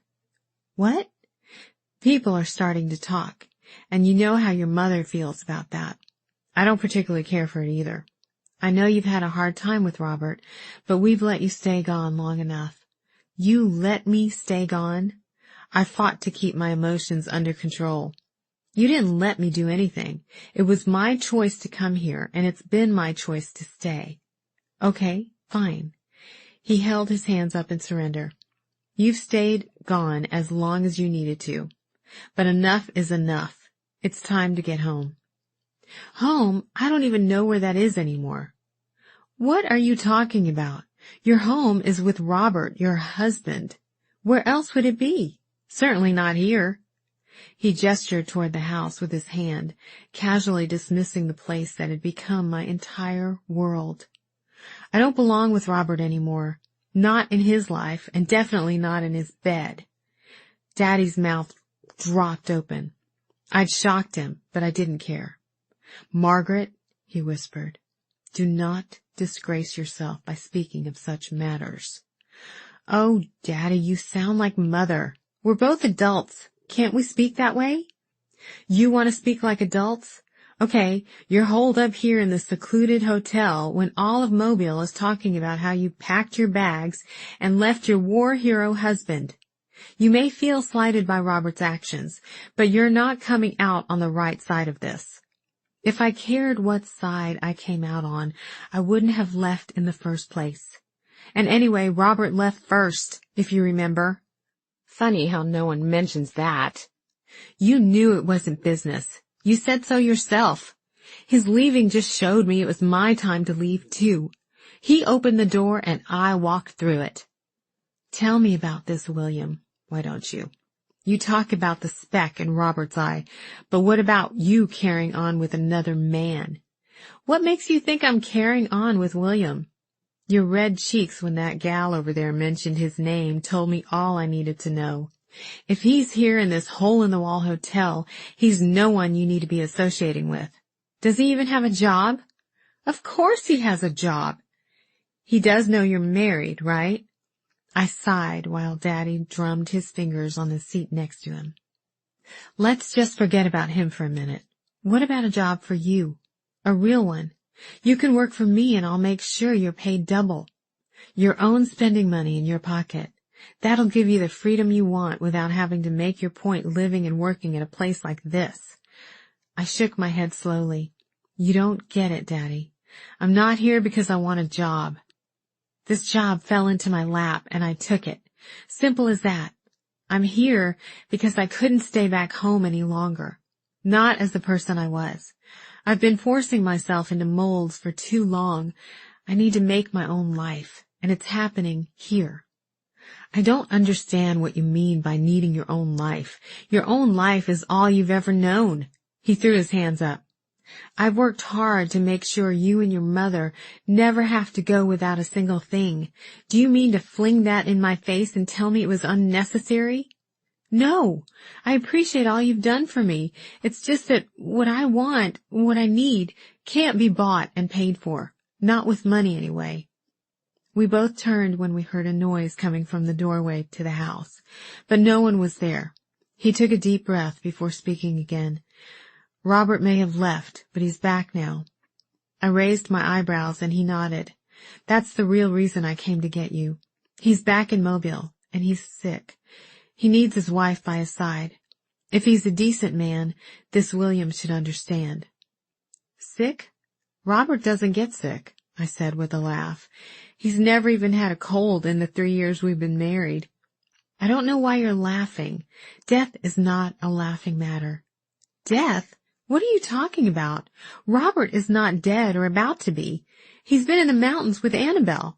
"What?" "People are starting to talk, and you know how your mother feels about that. I don't particularly care for it either. I know you've had a hard time with Robert, but we've let you stay gone long enough." "You let me stay gone?" I fought to keep my emotions under control. "You didn't let me do anything. It was my choice to come here, and it's been my choice to stay." "Okay, fine." He held his hands up in surrender. "You've stayed gone as long as you needed to. But enough is enough. It's time to get home." "Home? I don't even know where that is anymore." "What are you talking about? Your home is with Robert, your husband. Where else would it be? Certainly not here." He gestured toward the house with his hand, casually dismissing the place that had become my entire world. I don't belong with Robert anymore. Not in his life, and definitely not in his bed. Daddy's mouth dropped open. I'd shocked him, but I didn't care. Margaret, he whispered, do not disgrace yourself by speaking of such matters. Oh, Daddy, you sound like Mother. We're both adults. Can't we speak that way? You want to speak like adults? Okay, you're holed up here in the secluded hotel when all of Mobile is talking about how you packed your bags and left your war hero husband. You may feel slighted by Robert's actions, but you're not coming out on the right side of this. If I cared what side I came out on, I wouldn't have left in the first place. And anyway, Robert left first, if you remember. Funny how no one mentions that. You knew it wasn't business. You said so yourself. His leaving just showed me it was my time to leave too. He opened the door and I walked through it. Tell me about this, William. Why don't you? You talk about the speck in Robert's eye, but what about you carrying on with another man? What makes you think I'm carrying on with William? Your red cheeks when that gal over there mentioned his name told me all I needed to know. If he's here in this hole-in-the-wall hotel, he's no one you need to be associating with. Does he even have a job? Of course he has a job. He does know you're married, right? I sighed while Daddy drummed his fingers on the seat next to him. Let's just forget about him for a minute. What about a job for you? A real one. You can work for me and I'll make sure you're paid double. Your own spending money in your pocket. That'll give you the freedom you want without having to make your point living and working at a place like this. I shook my head slowly. You don't get it, Daddy. I'm not here because I want a job. This job fell into my lap and I took it. Simple as that. I'm here because I couldn't stay back home any longer. Not as the person I was. I've been forcing myself into molds for too long. I need to make my own life, and it's happening here. I don't understand what you mean by needing your own life. Your own life is all you've ever known. He threw his hands up. I've worked hard to make sure you and your mother never have to go without a single thing. Do you mean to fling that in my face and tell me it was unnecessary? No, I appreciate all you've done for me. It's just that what I want, what I need, can't be bought and paid for. Not with money anyway. We both turned when we heard a noise coming from the doorway to the house, but no one was there. He took a deep breath before speaking again. Robert may have left, but he's back now. I raised my eyebrows and he nodded. That's the real reason I came to get you. He's back in Mobile, and he's sick. He needs his wife by his side. If he's a decent man, this William should understand. Sick? Robert doesn't get sick, I said with a laugh. He's never even had a cold in the 3 years we've been married. I don't know why you're laughing. Death is not a laughing matter. Death? What are you talking about? Robert is not dead or about to be. He's been in the mountains with Annabelle.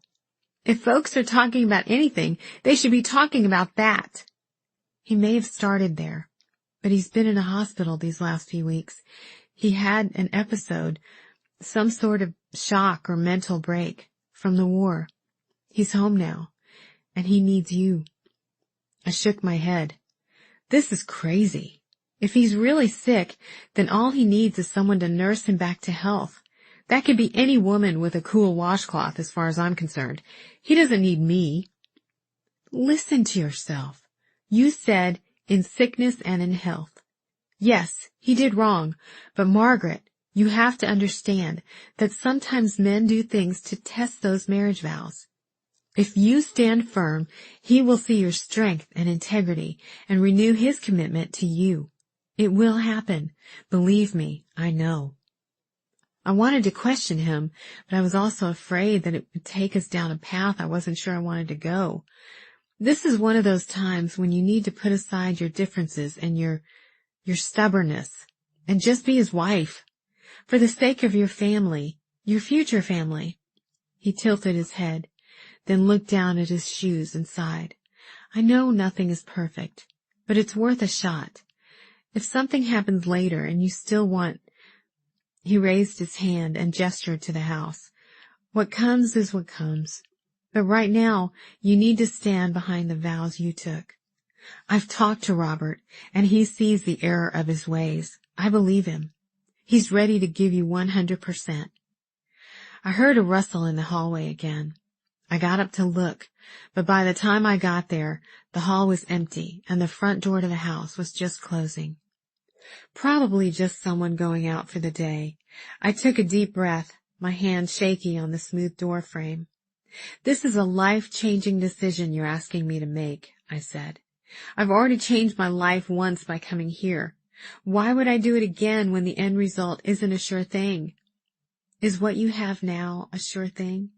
If folks are talking about anything, they should be talking about that. He may have started there, but he's been in a hospital these last few weeks. He had an episode, some sort of shock or mental break from the war. He's home now, and he needs you. I shook my head. This is crazy. If he's really sick, then all he needs is someone to nurse him back to health. That could be any woman with a cool washcloth as far as I'm concerned. He doesn't need me. Listen to yourself. You said in sickness and in health. Yes, he did wrong, but Margaret, you have to understand that sometimes men do things to test those marriage vows. If you stand firm, he will see your strength and integrity and renew his commitment to you. It will happen. Believe me, I know. I wanted to question him, but I was also afraid that it would take us down a path I wasn't sure I wanted to go. This is one of those times when you need to put aside your differences and your stubbornness and just be his wife. For the sake of your family, your future family. He tilted his head, then looked down at his shoes and sighed. I know nothing is perfect, but it's worth a shot. If something happens later and you still want—" He raised his hand and gestured to the house. "What comes is what comes. But right now, you need to stand behind the vows you took. I've talked to Robert, and he sees the error of his ways. I believe him. He's ready to give you 100%. I heard a rustle in the hallway again. I got up to look, but by the time I got there, the hall was empty, and the front door to the house was just closing. Probably just someone going out for the day. I took a deep breath, my hand shaky on the smooth door frame. "This is a life-changing decision you're asking me to make," I said. "I've already changed my life once by coming here. Why would I do it again when the end result isn't a sure thing? Is what you have now a sure thing?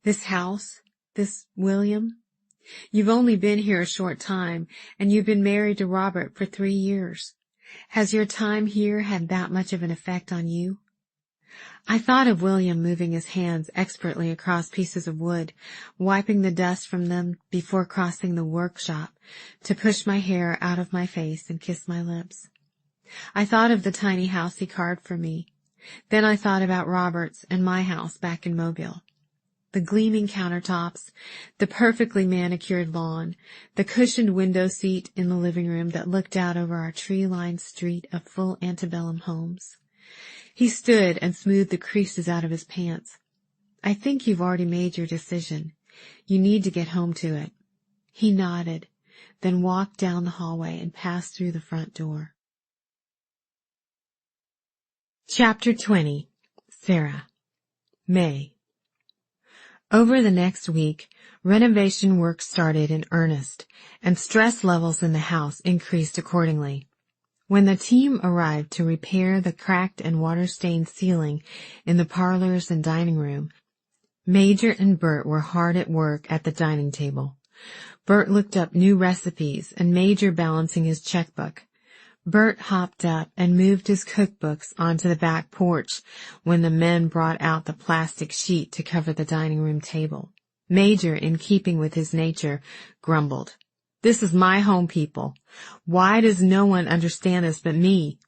This house? This William? You've only been here a short time, and you've been married to Robert for 3 years. Has your time here had that much of an effect on you?" I thought of William moving his hands expertly across pieces of wood, wiping the dust from them before crossing the workshop to push my hair out of my face and kiss my lips. I thought of the tiny house he carved for me. Then I thought about Robert's and my house back in Mobile. The gleaming countertops, the perfectly manicured lawn, the cushioned window seat in the living room that looked out over our tree-lined street of full antebellum homes. He stood and smoothed the creases out of his pants. "I think you've already made your decision. You need to get home to it." He nodded, then walked down the hallway and passed through the front door. Chapter 20. Sarah. May. Over the next week, renovation work started in earnest, and stress levels in the house increased accordingly. When the team arrived to repair the cracked and water-stained ceiling in the parlors and dining room, Major and Bert were hard at work at the dining table. Bert looked up new recipes and Major balancing his checkbook. Bert hopped up and moved his cookbooks onto the back porch when the men brought out the plastic sheet to cover the dining room table. Major, in keeping with his nature, grumbled. "This is my home, people. Why does no one understand this but me?"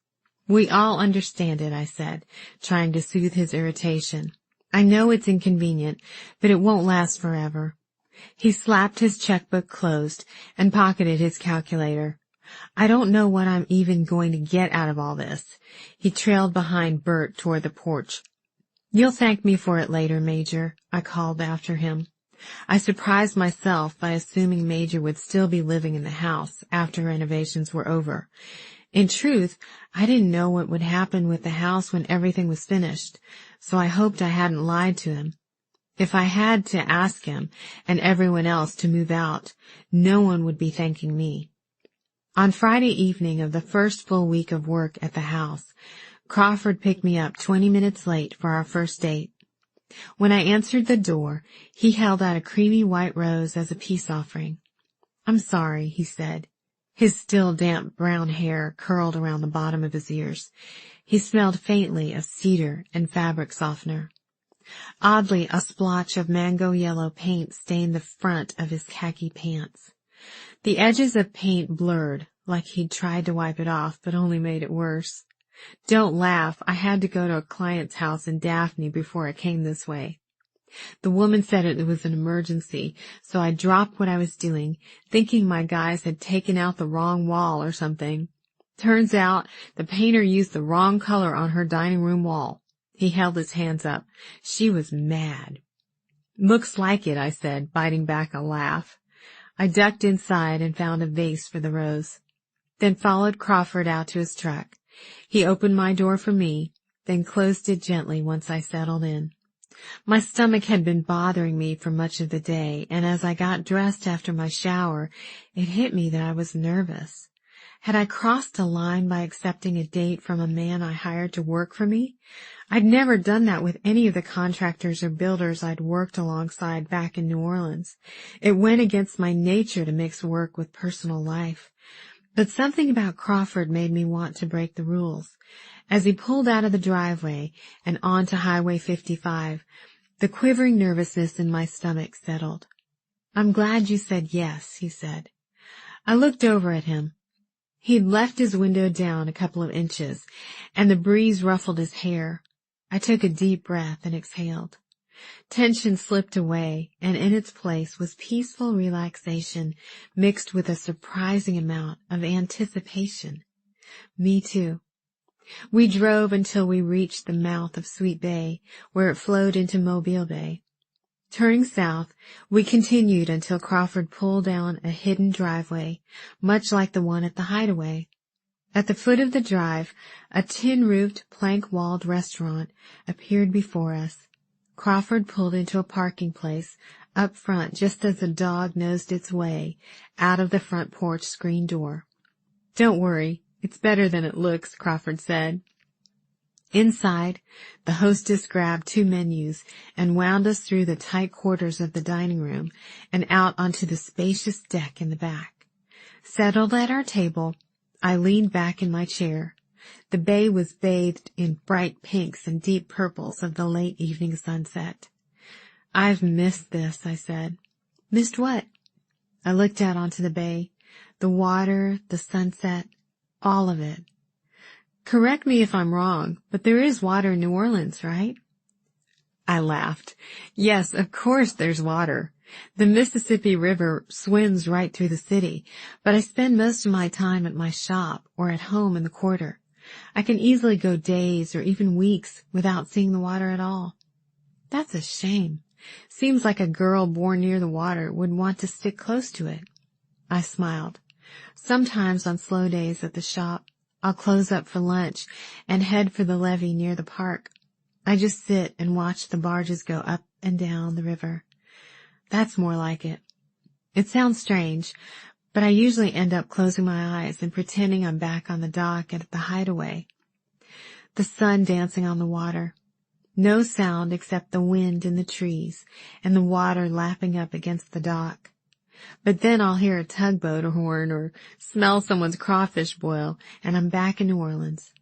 "We all understand it," I said, trying to soothe his irritation. "I know it's inconvenient, but it won't last forever." He slapped his checkbook closed and pocketed his calculator. "I don't know what I'm even going to get out of all this." He trailed behind Bert toward the porch. "You'll thank me for it later, Major," I called after him. I surprised myself by assuming Major would still be living in the house after renovations were over. In truth, I didn't know what would happen with the house when everything was finished, so I hoped I hadn't lied to him. If I had to ask him and everyone else to move out, no one would be thanking me. On Friday evening of the first full week of work at the house, Crawford picked me up 20 minutes late for our first date. When I answered the door, he held out a creamy white rose as a peace offering. "I'm sorry," he said. His still damp brown hair curled around the bottom of his ears. He smelled faintly of cedar and fabric softener. Oddly, a splotch of mango yellow paint stained the front of his khaki pants. The edges of paint blurred, like he'd tried to wipe it off, but only made it worse. Don't laugh, I had to go to a client's house in Daphne before I came this way. The woman said it was an emergency, so I dropped what I was doing, thinking my guys had taken out the wrong wall or something. Turns out the painter used the wrong color on her dining room wall. He held his hands up. She was mad. "Looks like it," I said, biting back a laugh. I ducked inside and found a vase for the rose, then followed Crawford out to his truck. He opened my door for me, then closed it gently once I settled in. My stomach had been bothering me for much of the day, and as I got dressed after my shower, it hit me that I was nervous. Had I crossed a line by accepting a date from a man I hired to work for me? I'd never done that with any of the contractors or builders I'd worked alongside back in New Orleans. It went against my nature to mix work with personal life. But something about Crawford made me want to break the rules. As he pulled out of the driveway and onto Highway 55, the quivering nervousness in my stomach settled. "I'm glad you said yes," he said. I looked over at him. He'd left his window down a couple of inches, and the breeze ruffled his hair. I took a deep breath and exhaled. Tension slipped away, and in its place was peaceful relaxation mixed with a surprising amount of anticipation. Me too. We drove until we reached the mouth of Sweet Bay, where it flowed into Mobile Bay. Turning south, we continued until Crawford pulled down a hidden driveway, much like the one at the Hideaway. At the foot of the drive, a tin-roofed, plank-walled restaurant appeared before us. Crawford pulled into a parking place up front just as the dog nosed its way out of the front porch screen door. "Don't worry, it's better than it looks," Crawford said. Inside, the hostess grabbed 2 menus and wound us through the tight quarters of the dining room and out onto the spacious deck in the back. Settled at our table, I leaned back in my chair. The bay was bathed in bright pinks and deep purples of the late evening sunset. "I've missed this," I said. "Missed what?" I looked out onto the bay. The water, the sunset, all of it. "Correct me if I'm wrong, but there is water in New Orleans, right?" I laughed. "Yes, of course there's water. The Mississippi River swims right through the city, but I spend most of my time at my shop or at home in the quarter. I can easily go days or even weeks without seeing the water at all." "That's a shame. Seems like a girl born near the water would want to stick close to it." I smiled. "Sometimes on slow days at the shop, I'll close up for lunch and head for the levee near the park. I just sit and watch the barges go up and down the river. That's more like it. It sounds strange, but I usually end up closing my eyes and pretending I'm back on the dock at the Hideaway. The sun dancing on the water. No sound except the wind in the trees and the water lapping up against the dock. But then I'll hear a tugboat horn or smell someone's crawfish boil, and I'm back in New Orleans."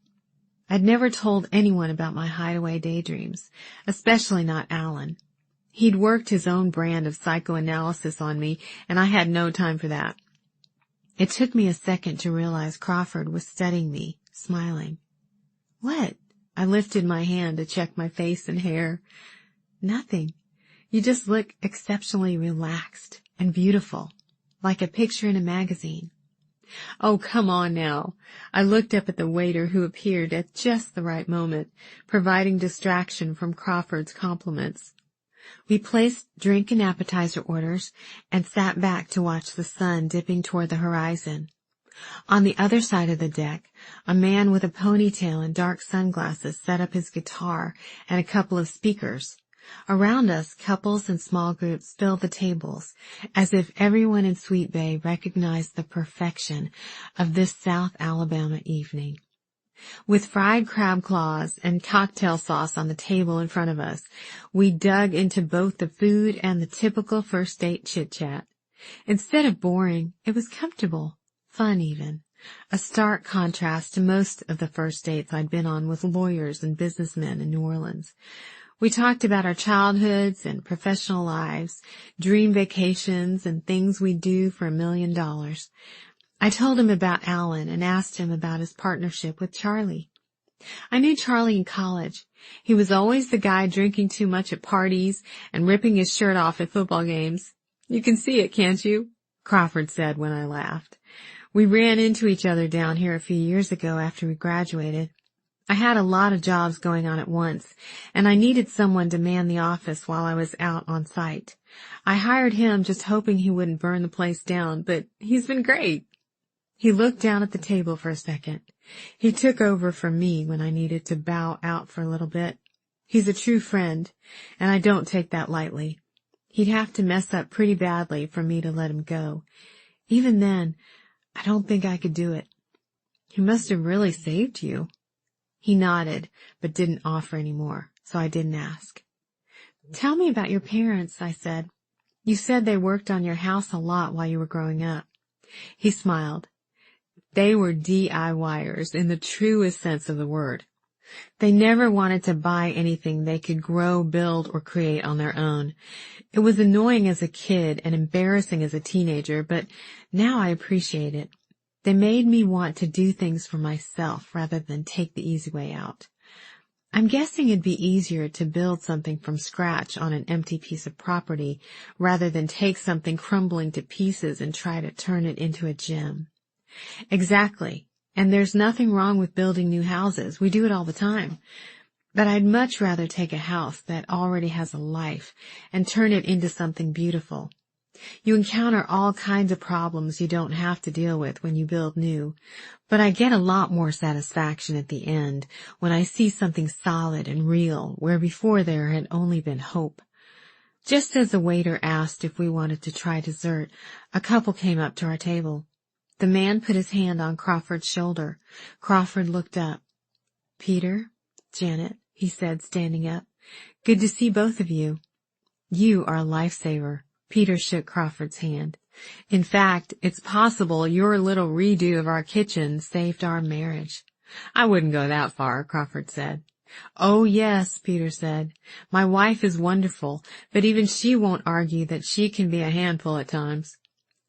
I'd never told anyone about my Hideaway daydreams, especially not Alan. He'd worked his own brand of psychoanalysis on me, and I had no time for that. It took me a second to realize Crawford was studying me, smiling. "What?" I lifted my hand to check my face and hair. "Nothing. You just look exceptionally relaxed and beautiful, like a picture in a magazine." "Oh, come on now." I looked up at the waiter who appeared at just the right moment, providing distraction from Crawford's compliments. We placed drink and appetizer orders and sat back to watch the sun dipping toward the horizon. On the other side of the deck, a man with a ponytail and dark sunglasses set up his guitar and a couple of speakers. Around us, couples and small groups filled the tables, as if everyone in Sweet Bay recognized the perfection of this South Alabama evening. With fried crab claws and cocktail sauce on the table in front of us, we dug into both the food and the typical first date chit-chat. Instead of boring, it was comfortable, fun even, a stark contrast to most of the first dates I'd been on with lawyers and businessmen in New Orleans. We talked about our childhoods and professional lives, dream vacations, and things we'd do for $1 million. I told him about Alan and asked him about his partnership with Charlie. I knew Charlie in college. He was always the guy drinking too much at parties and ripping his shirt off at football games. "You can see it, can't you?" Crawford said when I laughed. "We ran into each other down here a few years ago after we graduated. I had a lot of jobs going on at once, and I needed someone to man the office while I was out on site. I hired him just hoping he wouldn't burn the place down, but he's been great." He looked down at the table for a second. He took over for me when I needed to bow out for a little bit. He's a true friend, and I don't take that lightly. He'd have to mess up pretty badly for me to let him go. Even then, I don't think I could do it. "He must have really saved you." He nodded, but didn't offer any more, so I didn't ask. "Tell me about your parents," I said. "You said they worked on your house a lot while you were growing up." He smiled. "They were DIYers in the truest sense of the word. They never wanted to buy anything they could grow, build, or create on their own. It was annoying as a kid and embarrassing as a teenager, but now I appreciate it. They made me want to do things for myself rather than take the easy way out. I'm guessing it'd be easier to build something from scratch on an empty piece of property rather than take something crumbling to pieces and try to turn it into a gem. Exactly. And there's nothing wrong with building new houses. We do it all the time. But I'd much rather take a house that already has a life and turn it into something beautiful. You encounter all kinds of problems you don't have to deal with when you build new, but I get a lot more satisfaction at the end when I see something solid and real where before there had only been hope. Just as the waiter asked if we wanted to try dessert, a couple came up to our table. The man put his hand on Crawford's shoulder. Crawford looked up. "Peter, Janet," he said, standing up. "Good to see both of you. You are a lifesaver." Peter shook Crawford's hand. "In fact, it's possible your little redo of our kitchen saved our marriage." "I wouldn't go that far," Crawford said. "Oh, yes," Peter said. "My wife is wonderful, but even she won't argue that she can be a handful at times."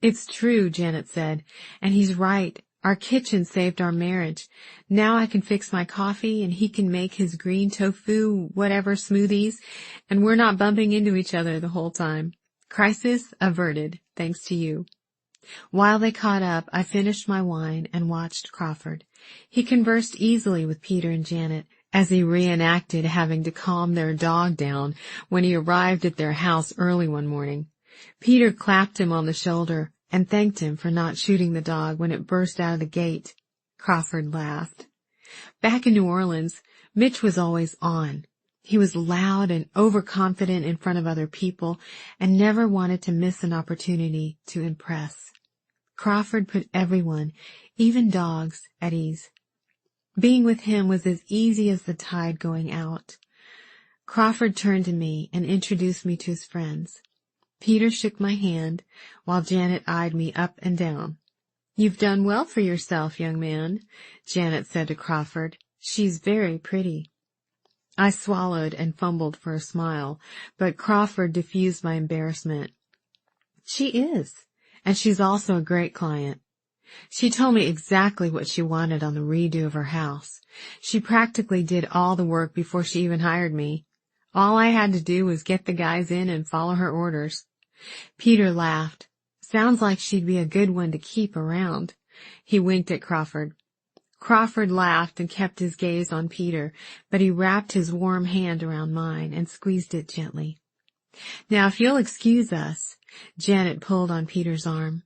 "It's true," Janet said, "and he's right. Our kitchen saved our marriage. Now I can fix my coffee and he can make his green tofu whatever smoothies, and we're not bumping into each other the whole time. Crisis averted, thanks to you." While they caught up, I finished my wine and watched Crawford. He conversed easily with Peter and Janet as he reenacted having to calm their dog down when he arrived at their house early one morning. Peter clapped him on the shoulder and thanked him for not shooting the dog when it burst out of the gate. Crawford laughed. Back in New Orleans, Mitch was always on. He was loud and overconfident in front of other people and never wanted to miss an opportunity to impress. Crawford put everyone, even dogs, at ease. Being with him was as easy as the tide going out. Crawford turned to me and introduced me to his friends. Peter shook my hand while Janet eyed me up and down. "You've done well for yourself, young man," Janet said to Crawford. "She's very pretty." I swallowed and fumbled for a smile, but Crawford diffused my embarrassment. "She is, and she's also a great client. She told me exactly what she wanted on the redo of her house. She practically did all the work before she even hired me. All I had to do was get the guys in and follow her orders." Peter laughed. "Sounds like she'd be a good one to keep around." He winked at Crawford. Crawford laughed and kept his gaze on Peter, but he wrapped his warm hand around mine and squeezed it gently. "Now, if you'll excuse us," Janet pulled on Peter's arm.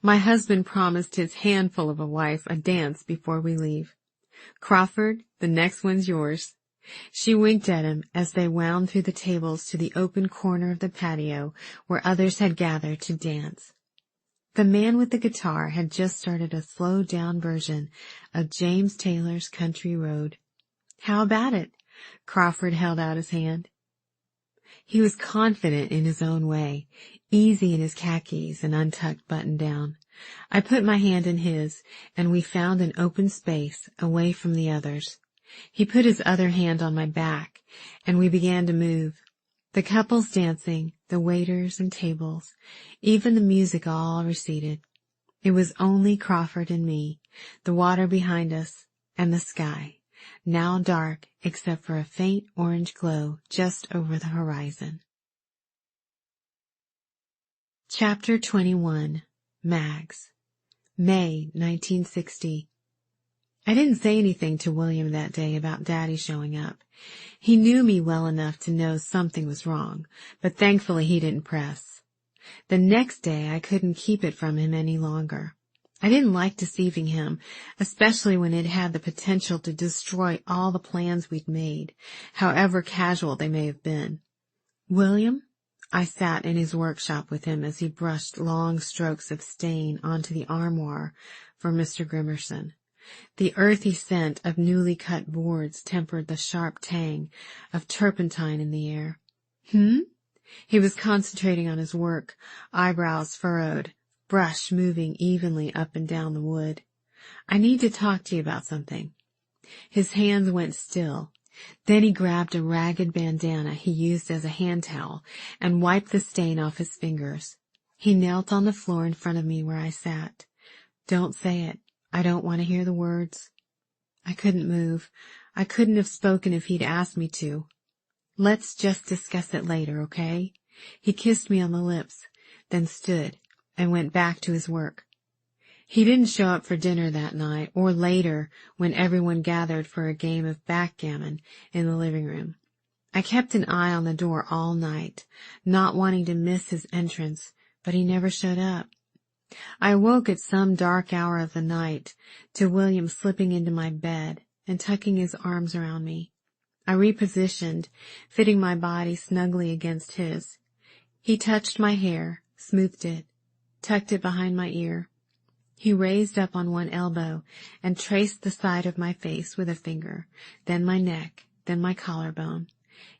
"My husband promised his handful of a wife a dance before we leave. Crawford, the next one's yours." She winked at him as they wound through the tables to the open corner of the patio where others had gathered to dance. The man with the guitar had just started a slowed-down version of James Taylor's Country Road. "How about it?" Crawford held out his hand. He was confident in his own way, easy in his khakis and untucked button-down. I put my hand in his, and we found an open space away from the others. He put his other hand on my back, and we began to move. The couples dancing, the waiters and tables, even the music all receded. It was only Crawford and me, the water behind us, and the sky, now dark except for a faint orange glow just over the horizon. Chapter 21. Mags. May 1960. I didn't say anything to William that day about Daddy showing up. He knew me well enough to know something was wrong, but thankfully he didn't press. The next day I couldn't keep it from him any longer. I didn't like deceiving him, especially when it had the potential to destroy all the plans we'd made, however casual they may have been. "William?" I sat in his workshop with him as he brushed long strokes of stain onto the armoire for Mr. Grimerson. The earthy scent of newly cut boards tempered the sharp tang of turpentine in the air. He was concentrating on his work, eyebrows furrowed, brush moving evenly up and down the wood. "I need to talk to you about something." His hands went still. Then he grabbed a ragged bandana he used as a hand towel and wiped the stain off his fingers. He knelt on the floor in front of me where I sat. "Don't say it," I don't want to hear the words. I couldn't move. I couldn't have spoken if he'd asked me to. Let's just discuss it later, okay? He kissed me on the lips, then stood and went back to his work. He didn't show up for dinner that night or later when everyone gathered for a game of backgammon in the living room. I kept an eye on the door all night, not wanting to miss his entrance, but he never showed up. I awoke at some dark hour of the night to William slipping into my bed and tucking his arms around me. I repositioned, fitting my body snugly against his. He touched my hair, smoothed it, tucked it behind my ear. He raised up on one elbow and traced the side of my face with a finger, then my neck, then my collarbone.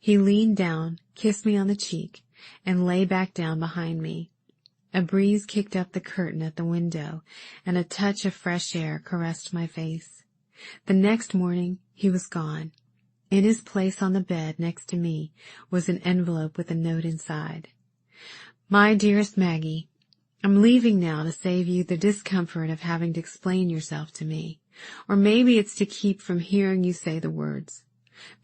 He leaned down, kissed me on the cheek, and lay back down behind me. A breeze kicked up the curtain at the window, and a touch of fresh air caressed my face. The next morning he was gone. In his place on the bed next to me was an envelope with a note inside. My dearest Maggie, I'm leaving now to save you the discomfort of having to explain yourself to me, or maybe it's to keep from hearing you say the words.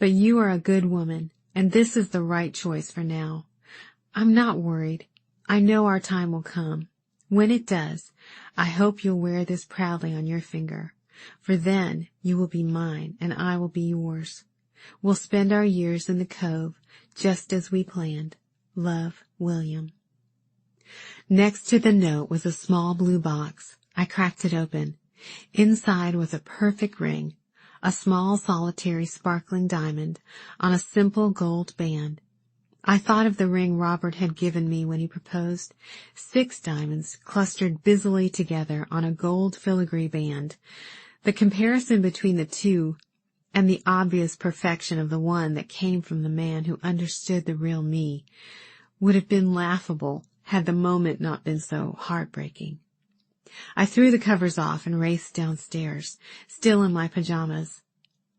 But you are a good woman, and this is the right choice for now. I'm not worried. I know our time will come. When it does, I hope you'll wear this proudly on your finger, for then you will be mine and I will be yours. We'll spend our years in the cove just as we planned. Love, William. Next to the note was a small blue box. I cracked it open. Inside was a perfect ring, a small solitary sparkling diamond on a simple gold band. I thought of the ring Robert had given me when he proposed, 6 diamonds clustered busily together on a gold filigree band. The comparison between the two and the obvious perfection of the one that came from the man who understood the real me would have been laughable had the moment not been so heartbreaking. I threw the covers off and raced downstairs, still in my pajamas.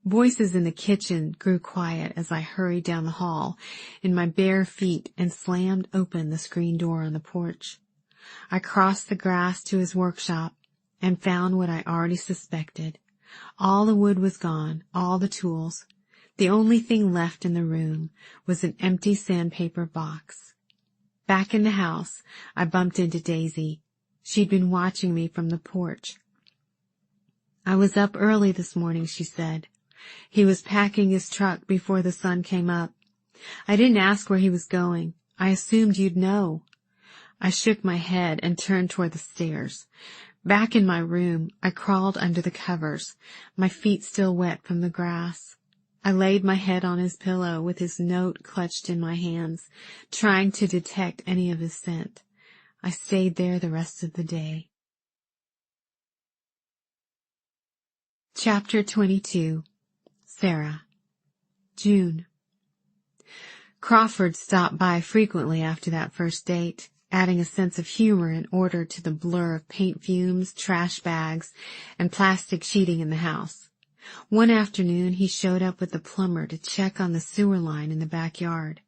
Voices in the kitchen grew quiet as I hurried down the hall in my bare feet and slammed open the screen door on the porch. I crossed the grass to his workshop and found what I already suspected. All the wood was gone, all the tools. The only thing left in the room was an empty sandpaper box. Back in the house, I bumped into Daisy. She'd been watching me from the porch. I was up early this morning, she said. He was packing his truck before the sun came up. I didn't ask where he was going. I assumed you'd know. I shook my head and turned toward the stairs. Back in my room, I crawled under the covers, my feet still wet from the grass. I laid my head on his pillow with his note clutched in my hands, trying to detect any of his scent. I stayed there the rest of the day. Chapter 22. Sarah. June. Crawford stopped by frequently after that first date, adding a sense of humor and order to the blur of paint fumes, trash bags, and plastic sheeting in the house. One afternoon he showed up with the plumber to check on the sewer line in the backyard.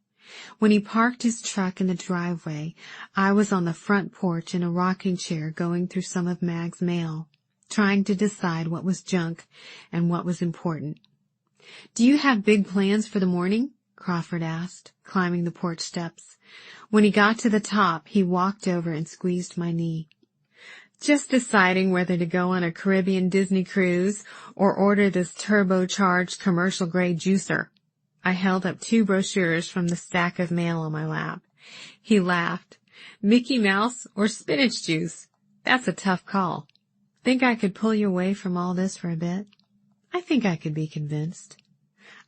When he parked his truck in the driveway, I was on the front porch in a rocking chair going through some of Mag's mail, trying to decide what was junk and what was important. "Do you have big plans for the morning?" Crawford asked, climbing the porch steps. When he got to the top, he walked over and squeezed my knee. "Just deciding whether to go on a Caribbean Disney cruise or order this turbocharged commercial-grade juicer." I held up 2 brochures from the stack of mail on my lap. He laughed. "Mickey Mouse or spinach juice? That's a tough call. Think I could pull you away from all this for a bit?" I think I could be convinced.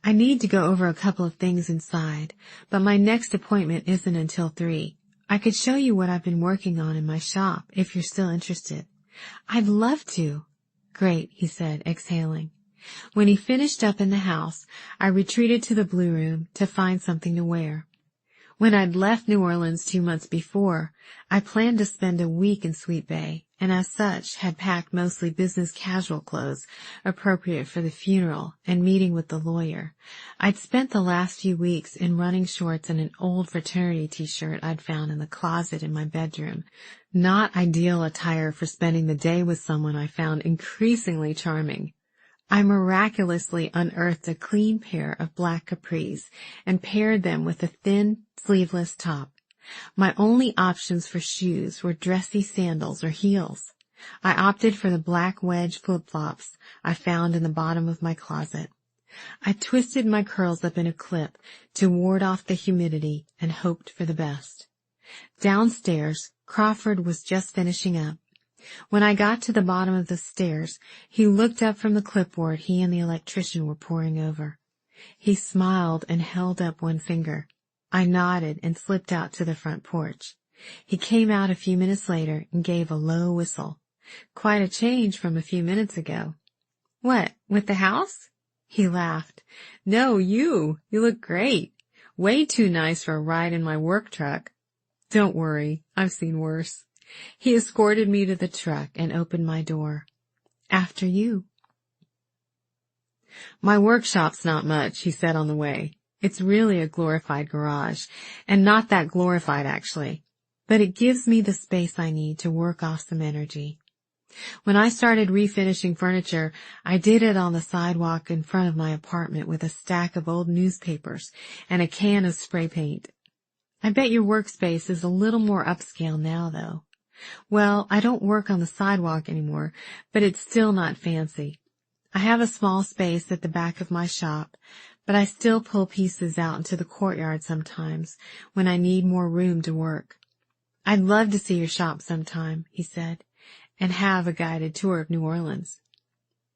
I need to go over a couple of things inside, but my next appointment isn't until 3. I could show you what I've been working on in my shop, if you're still interested. I'd love to. Great, he said, exhaling. When he finished up in the house, I retreated to the blue room to find something to wear. When I'd left New Orleans 2 months before, I planned to spend a week in Sweet Bay, and as such had packed mostly business casual clothes appropriate for the funeral and meeting with the lawyer. I'd spent the last few weeks in running shorts and an old fraternity t-shirt I'd found in the closet in my bedroom. Not ideal attire for spending the day with someone I found increasingly charming. I miraculously unearthed a clean pair of black capris and paired them with a thin, sleeveless top. My only options for shoes were dressy sandals or heels. I opted for the black wedge flip-flops I found in the bottom of my closet. I twisted my curls up in a clip to ward off the humidity and hoped for the best. Downstairs, Crawford was just finishing up. When I got to the bottom of the stairs, he looked up from the clipboard he and the electrician were poring over. He smiled and held up one finger. I nodded and slipped out to the front porch. He came out a few minutes later and gave a low whistle. Quite a change from a few minutes ago. "What, with the house?" He laughed. "No, you look great. Way too nice for a ride in my work truck." "Don't worry, I've seen worse." He escorted me to the truck and opened my door. "After you." "My workshop's not much," he said on the way. "It's really a glorified garage, and not that glorified actually, but it gives me the space I need to work off some energy. When I started refinishing furniture, I did it on the sidewalk in front of my apartment with a stack of old newspapers and a can of spray paint. I bet your workspace is a little more upscale now, though. Well, I don't work on the sidewalk anymore, but it's still not fancy. I have a small space at the back of my shop, but I still pull pieces out into the courtyard sometimes when I need more room to work. I'd love to see your shop sometime," he said, "and have a guided tour of New Orleans."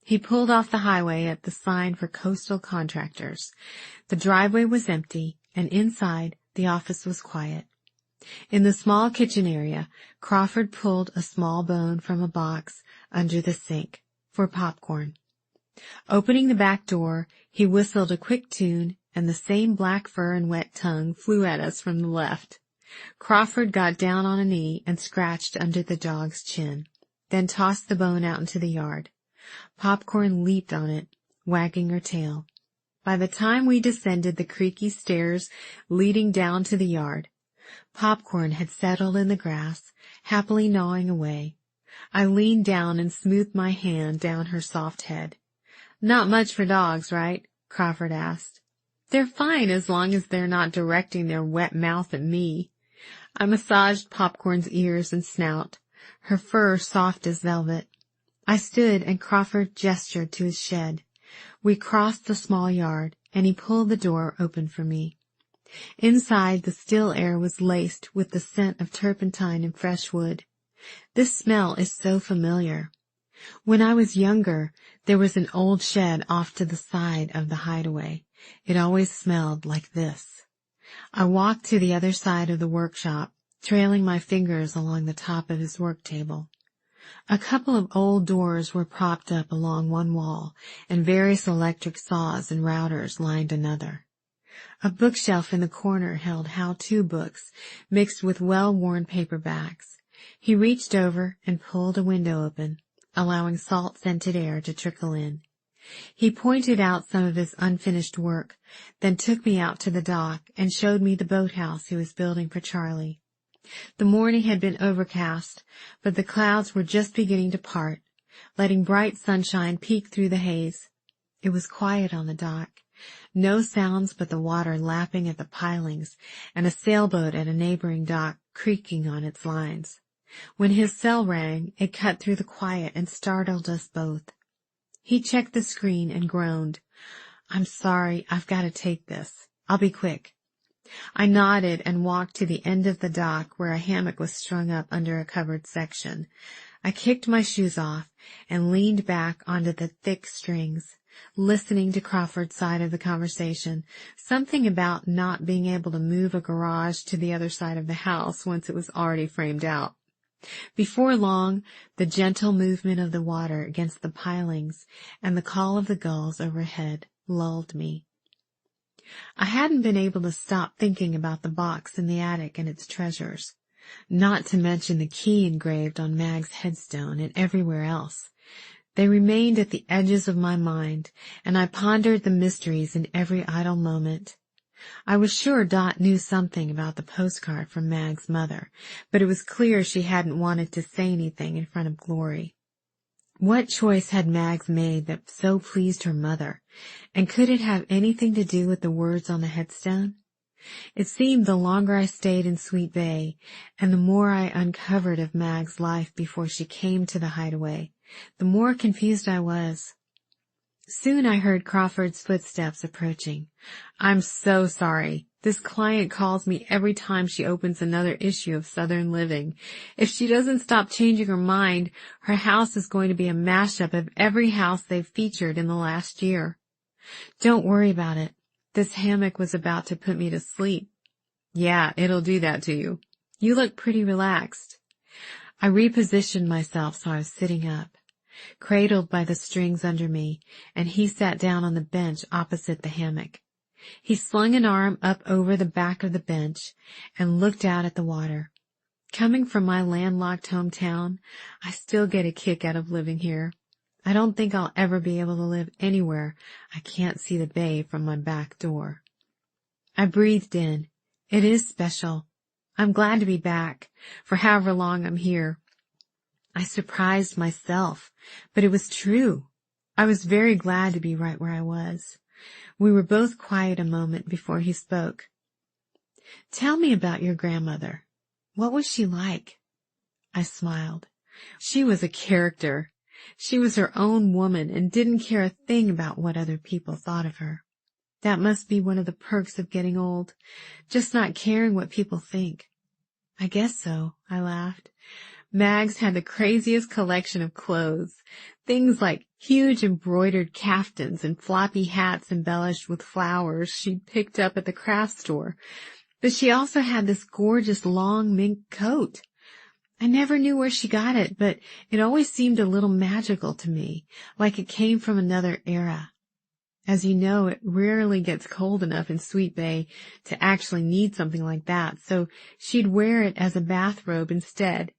He pulled off the highway at the sign for coastal contractors. The driveway was empty, and inside the office was quiet. In the small kitchen area, Crawford pulled a small bone from a box under the sink for popcorn. Opening the back door, he whistled a quick tune, and the same black fur and wet tongue flew at us from the left. Crawford got down on a knee and scratched under the dog's chin, then tossed the bone out into the yard. Popcorn leaped on it, wagging her tail. By the time we descended the creaky stairs leading down to the yard, Popcorn had settled in the grass, happily gnawing away. I leaned down and smoothed my hand down her soft head. "Not much for dogs, right?" Crawford asked. "They're fine as long as they're not directing their wet mouth at me." I massaged Popcorn's ears and snout, her fur soft as velvet. I stood and Crawford gestured to his shed. We crossed the small yard, and he pulled the door open for me. Inside, the still air was laced with the scent of turpentine and fresh wood. This smell is so familiar. When I was younger, there was an old shed off to the side of the Hideaway. It always smelled like this. I walked to the other side of the workshop, trailing my fingers along the top of his work table. A couple of old doors were propped up along one wall, and various electric saws and routers lined another. A bookshelf in the corner held how-to books mixed with well-worn paperbacks. He reached over and pulled a window open, allowing salt-scented air to trickle in. He pointed out some of his unfinished work, then took me out to the dock and showed me the boathouse he was building for Charlie. The morning had been overcast, but the clouds were just beginning to part, letting bright sunshine peek through the haze. It was quiet on the dock. No sounds but the water lapping at the pilings and a sailboat at a neighboring dock creaking on its lines. When his cell rang, it cut through the quiet and startled us both. He checked the screen and groaned. "I'm sorry, I've got to take this. I'll be quick." I nodded and walked to the end of the dock where a hammock was strung up under a covered section. I kicked my shoes off and leaned back onto the thick strings, listening to Crawford's side of the conversation, something about not being able to move a garage to the other side of the house once it was already framed out. Before long, the gentle movement of the water against the pilings and the call of the gulls overhead lulled me. I hadn't been able to stop thinking about the box in the attic and its treasures, not to mention the key engraved on Mag's headstone and everywhere else. They remained at the edges of my mind, and I pondered the mysteries in every idle moment. I was sure Dot knew something about the postcard from Mag's mother, but it was clear she hadn't wanted to say anything in front of Glory. What choice had Mags made that so pleased her mother, and could it have anything to do with the words on the headstone? It seemed the longer I stayed in Sweet Bay, and the more I uncovered of Mag's life before she came to the Hideaway, the more confused I was. Soon I heard Crawford's footsteps approaching. "I'm so sorry. This client calls me every time she opens another issue of Southern Living. If she doesn't stop changing her mind, her house is going to be a mashup of every house they've featured in the last year. Don't worry about it. This hammock was about to put me to sleep." "Yeah, it'll do that to you. You look pretty relaxed." I repositioned myself so I was sitting up, cradled by the strings under me, and he sat down on the bench opposite the hammock. He slung an arm up over the back of the bench and looked out at the water. Coming from my landlocked hometown, I still get a kick out of living here. I don't think I'll ever be able to live anywhere I can't see the bay from my back door. I breathed in. It is special. I'm glad to be back, for however long I'm here. I surprised myself, but it was true. I was very glad to be right where I was. We were both quiet a moment before he spoke. "Tell me about your grandmother. What was she like?" I smiled. She was a character. She was her own woman and didn't care a thing about what other people thought of her. That must be one of the perks of getting old, just not caring what people think. "I guess so," I laughed. Mags had the craziest collection of clothes, things like huge embroidered caftans and floppy hats embellished with flowers she'd picked up at the craft store. But she also had this gorgeous long mink coat. I never knew where she got it, but it always seemed a little magical to me, like it came from another era. As you know, it rarely gets cold enough in Sweet Bay to actually need something like that, so she'd wear it as a bathrobe instead.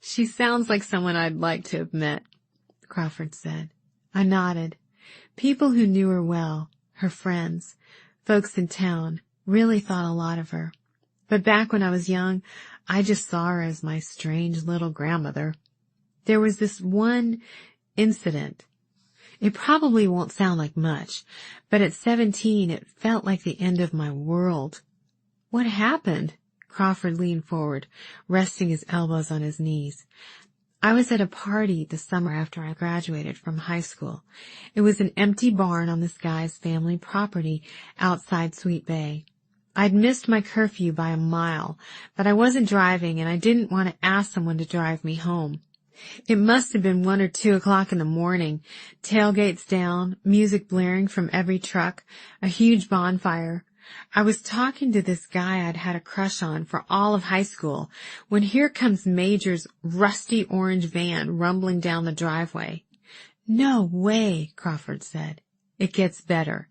"She sounds like someone I'd like to have met," Crawford said. I nodded. People who knew her well, her friends, folks in town, really thought a lot of her. But back when I was young, I just saw her as my strange little grandmother. There was this one incident. It probably won't sound like much, but at 17 it felt like the end of my world. "What happened?" Crawford leaned forward, resting his elbows on his knees. "I was at a party the summer after I graduated from high school. It was an empty barn on this guy's family property outside Sweet Bay. I'd missed my curfew by a mile, but I wasn't driving and I didn't want to ask someone to drive me home. It must have been 1 or 2 o'clock in the morning, tailgates down, music blaring from every truck, a huge bonfire. I was talking to this guy I'd had a crush on for all of high school when here comes Major's rusty orange van rumbling down the driveway." "No way," Crawford said. "It gets better.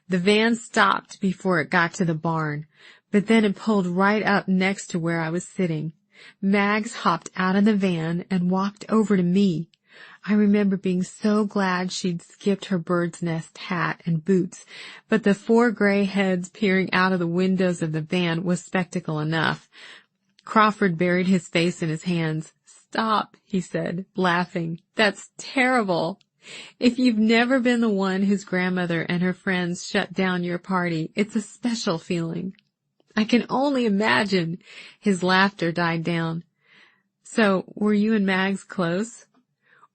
The van stopped before it got to the barn, but then it pulled right up next to where I was sitting. Mags hopped out of the van and walked over to me. I remember being so glad she'd skipped her bird's nest hat and boots, but the 4 gray heads peering out of the windows of the van was spectacle enough." Crawford buried his face in his hands. "Stop," he said, laughing. "That's terrible. If you've never been the one whose grandmother and her friends shut down your party, it's a special feeling." "I can only imagine." His laughter died down. "So, were you and Mags close?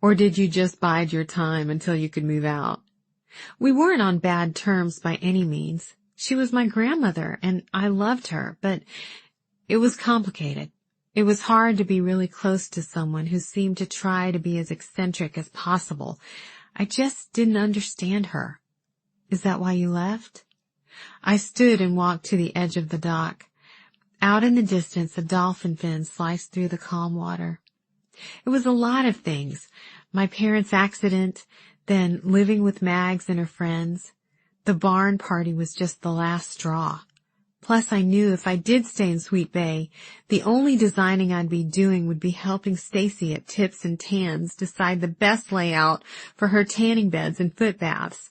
Or did you just bide your time until you could move out?" "We weren't on bad terms by any means. She was my grandmother, and I loved her, but it was complicated. It was hard to be really close to someone who seemed to try to be as eccentric as possible. I just didn't understand her." "Is that why you left?" I stood and walked to the edge of the dock. Out in the distance, a dolphin fin sliced through the calm water. It was a lot of things. My parents' accident, then living with Mags and her friends, The barn party was just the last straw. Plus, I knew if I did stay in Sweet Bay, the only designing I'd be doing would be helping Stacy at Tips and Tans decide the best layout for her tanning beds and foot baths,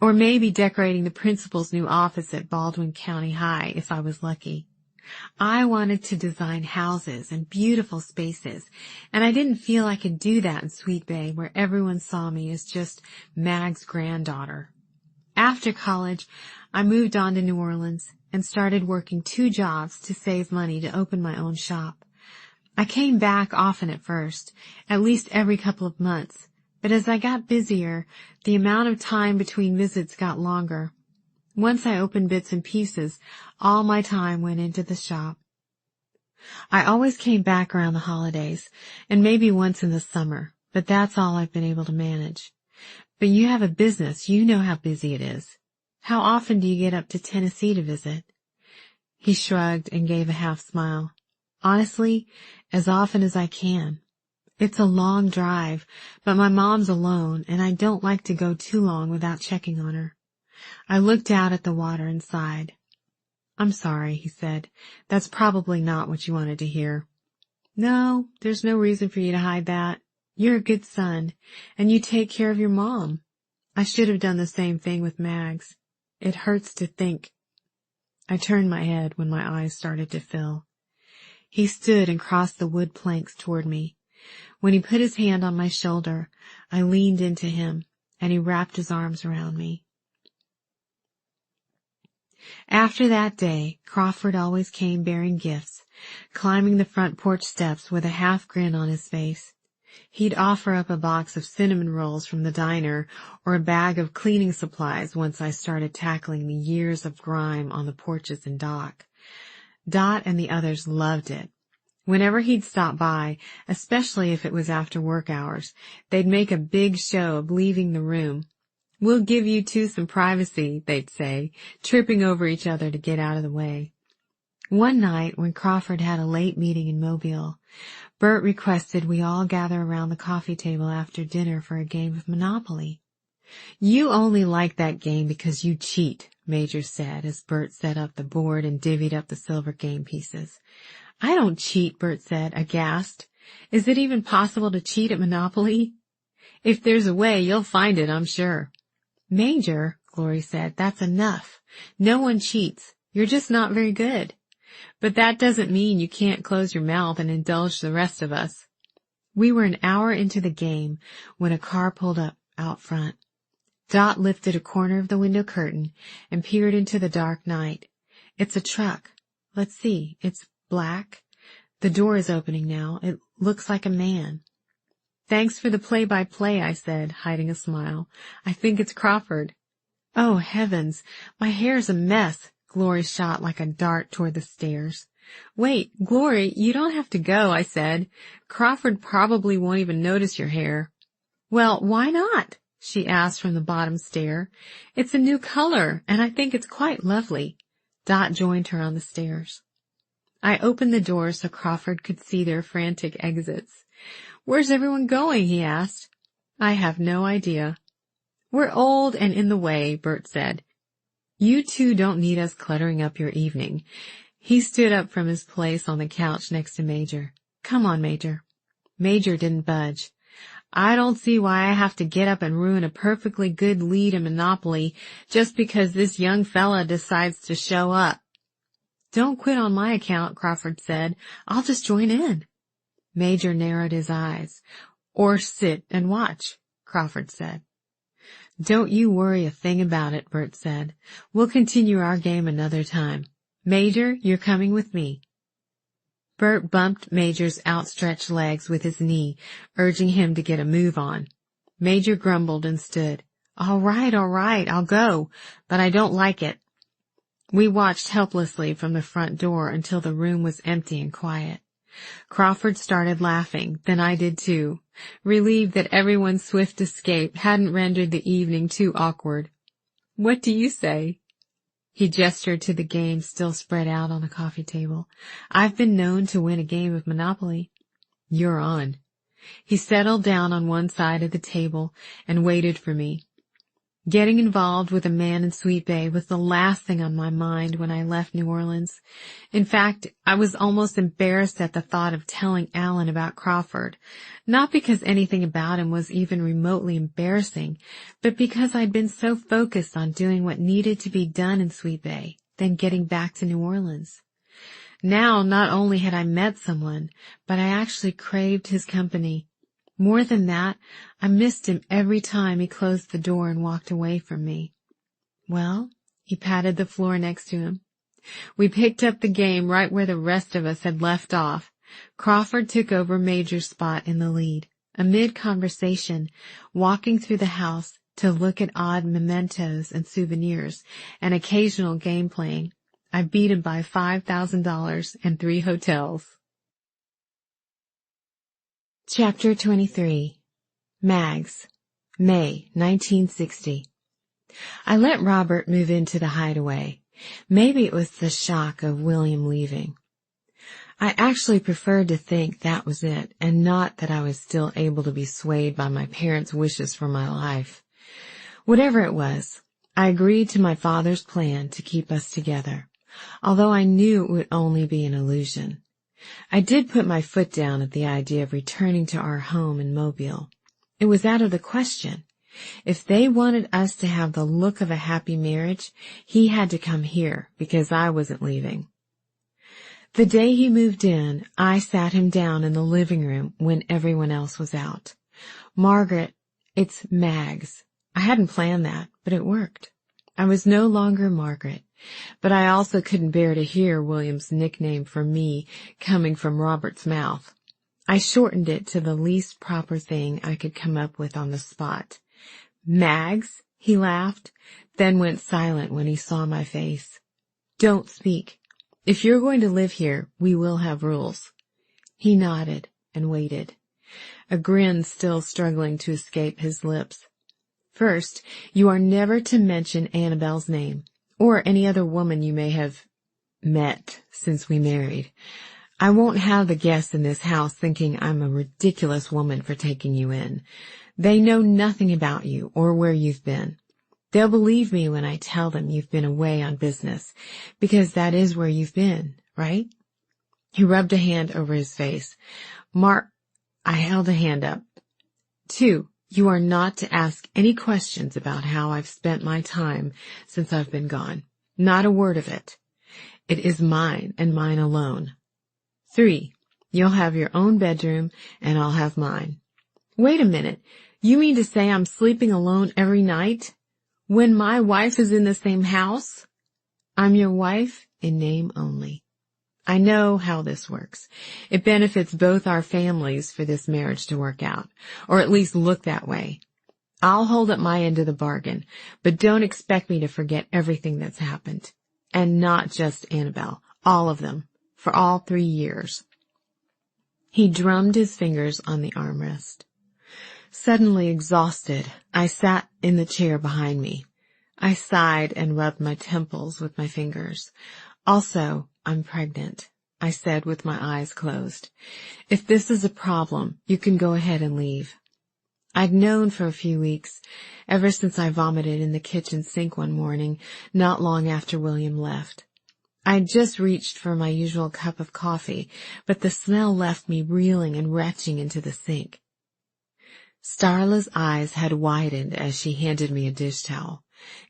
or maybe decorating the principal's new office at Baldwin County High if I was lucky. I wanted to design houses and beautiful spaces, and I didn't feel I could do that in Sweet Bay, where everyone saw me as just Mag's granddaughter. After college, I moved on to New Orleans and started working 2 jobs to save money to open my own shop. I came back often at first, at least every couple of months, but as I got busier, the amount of time between visits got longer. Once I opened bits and pieces, all my time went into the shop. I always came back around the holidays, and maybe once in the summer, but that's all I've been able to manage. But you have a business, you know how busy it is. How often do you get up to Tennessee to visit? He shrugged and gave a half smile. Honestly, as often as I can. It's a long drive, but my mom's alone, and I don't like to go too long without checking on her. I looked out at the water and sighed. I'm sorry, he said. That's probably not what you wanted to hear. No, there's no reason for you to hide that. You're a good son, and you take care of your mom. I should have done the same thing with Mags. It hurts to think. I turned my head when my eyes started to fill. He stood and crossed the wood planks toward me. When he put his hand on my shoulder, I leaned into him, and he wrapped his arms around me. After that day, Crawford always came bearing gifts, climbing the front porch steps with a half grin on his face. He'd offer up a box of cinnamon rolls from the diner or a bag of cleaning supplies once I started tackling the years of grime on the porches and dock. Dot and the others loved it. Whenever he'd stop by, especially if it was after work hours, they'd make a big show of leaving the room. We'll give you two some privacy, they'd say, tripping over each other to get out of the way. One night, when Crawford had a late meeting in Mobile, Bert requested we all gather around the coffee table after dinner for a game of Monopoly. You only like that game because you cheat, Major said as Bert set up the board and divvied up the silver game pieces. I don't cheat, Bert said, aghast. Is it even possible to cheat at Monopoly? If there's a way, you'll find it, I'm sure. Major, Glory said, that's enough. No one cheats. You're just not very good. But that doesn't mean you can't close your mouth and indulge the rest of us. We were an hour into the game when a car pulled up out front. Dot lifted a corner of the window curtain and peered into the dark night. It's a truck. Let's see. It's black. The door is opening now. It looks like a man. Thanks for the play-by-play, I said, hiding a smile. I think it's Crawford. Oh, heavens, my hair's a mess. Glory shot like a dart toward the stairs. Wait, Glory, you don't have to go, I said. Crawford probably won't even notice your hair. Well, why not? She asked from the bottom stair. It's a new color, and I think it's quite lovely. Dot joined her on the stairs. I opened the door so Crawford could see their frantic exits. Where's everyone going? He asked. I have no idea. We're old and in the way, Bert said. You two don't need us cluttering up your evening. He stood up from his place on the couch next to Major. Come on, Major. Major didn't budge. I don't see why I have to get up and ruin a perfectly good lead in Monopoly just because this young fella decides to show up. Don't quit on my account, Crawford said. I'll just join in. Major narrowed his eyes. Or sit and watch, Crawford said. Don't you worry a thing about it, Bert said. We'll continue our game another time. Major, you're coming with me. Bert bumped Major's outstretched legs with his knee, urging him to get a move on. Major grumbled and stood. All right, I'll go, but I don't like it. We watched helplessly from the front door until the room was empty and quiet. Crawford started laughing, then I did too, relieved that everyone's swift escape hadn't rendered the evening too awkward. What do you say? He gestured to the game still spread out on the coffee table. I've been known to win a game of Monopoly. You're on. He settled down on one side of the table and waited for me. Getting involved with a man in Sweet Bay was the last thing on my mind when I left New Orleans. In fact, I was almost embarrassed at the thought of telling Alan about Crawford, not because anything about him was even remotely embarrassing, but because I'd been so focused on doing what needed to be done in Sweet Bay, then getting back to New Orleans. Now, not only had I met someone, but I actually craved his company. More than that, I missed him every time he closed the door and walked away from me. Well, he patted the floor next to him. We picked up the game right where the rest of us had left off. Crawford took over Major's spot in the lead. Amid conversation, walking through the house to look at odd mementos and souvenirs and occasional game playing, I beat him by $5,000 and 3 hotels. Chapter 23. Mags, May 1960. I let Robert move into the Hideaway. Maybe it was the shock of William leaving. I actually preferred to think that was it, and not that I was still able to be swayed by my parents' wishes for my life. Whatever it was, I agreed to my father's plan to keep us together, although I knew it would only be an illusion. I did put my foot down at the idea of returning to our home in Mobile. It was out of the question. If they wanted us to have the look of a happy marriage, he had to come here because I wasn't leaving. The day he moved in, I sat him down in the living room when everyone else was out. Margaret, it's Mags. I hadn't planned that, but it worked. I was no longer Margaret. But I also couldn't bear to hear William's nickname for me coming from Robert's mouth. I shortened it to the least proper thing I could come up with on the spot. Mags, he laughed, then went silent when he saw my face. Don't speak. If you're going to live here, we will have rules. He nodded and waited, a grin still struggling to escape his lips. First, you are never to mention Annabelle's name, or any other woman you may have met since we married. I won't have the guests in this house thinking I'm a ridiculous woman for taking you in. They know nothing about you or where you've been. They'll believe me when I tell them you've been away on business, because that is where you've been, right? He rubbed a hand over his face. I held a hand up. 2, you are not to ask any questions about how I've spent my time since I've been gone. Not a word of it. It is mine and mine alone. 3, you'll have your own bedroom and I'll have mine. Wait a minute. You mean to say I'm sleeping alone every night? When my wife is in the same house? I'm your wife in name only. I know how this works. It benefits both our families for this marriage to work out, or at least look that way. I'll hold up my end of the bargain, but don't expect me to forget everything that's happened. And not just Annabelle, all of them, for all 3 years. He drummed his fingers on the armrest. Suddenly exhausted, I sat in the chair behind me. I sighed and rubbed my temples with my fingers. Also, I'm pregnant, I said with my eyes closed. If this is a problem, you can go ahead and leave. I'd known for a few weeks, ever since I vomited in the kitchen sink one morning, not long after William left. I'd just reached for my usual cup of coffee, but the smell left me reeling and retching into the sink. Starla's eyes had widened as she handed me a dish towel.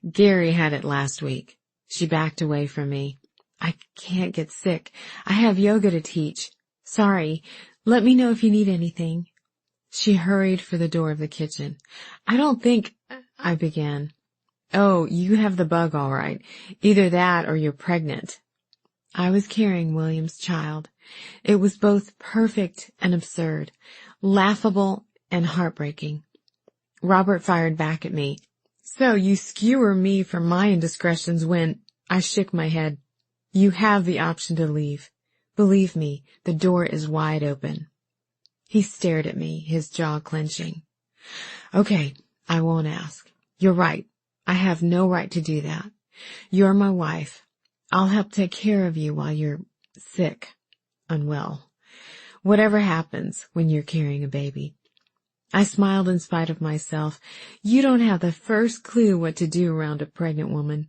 Gary had it last week. She backed away from me. I can't get sick. I have yoga to teach. Sorry. Let me know if you need anything. She hurried for the door of the kitchen. I began. Oh, you have the bug all right. Either that or you're pregnant. I was carrying William's child. It was both perfect and absurd, laughable and heartbreaking. Robert fired back at me. So you skewer me for my indiscretions when... I shook my head. You have the option to leave. Believe me, the door is wide open. He stared at me, his jaw clenching. Okay, I won't ask. You're right. I have no right to do that. You're my wife. I'll help take care of you while you're sick, unwell. Whatever happens when you're carrying a baby. I smiled in spite of myself. You don't have the first clue what to do around a pregnant woman.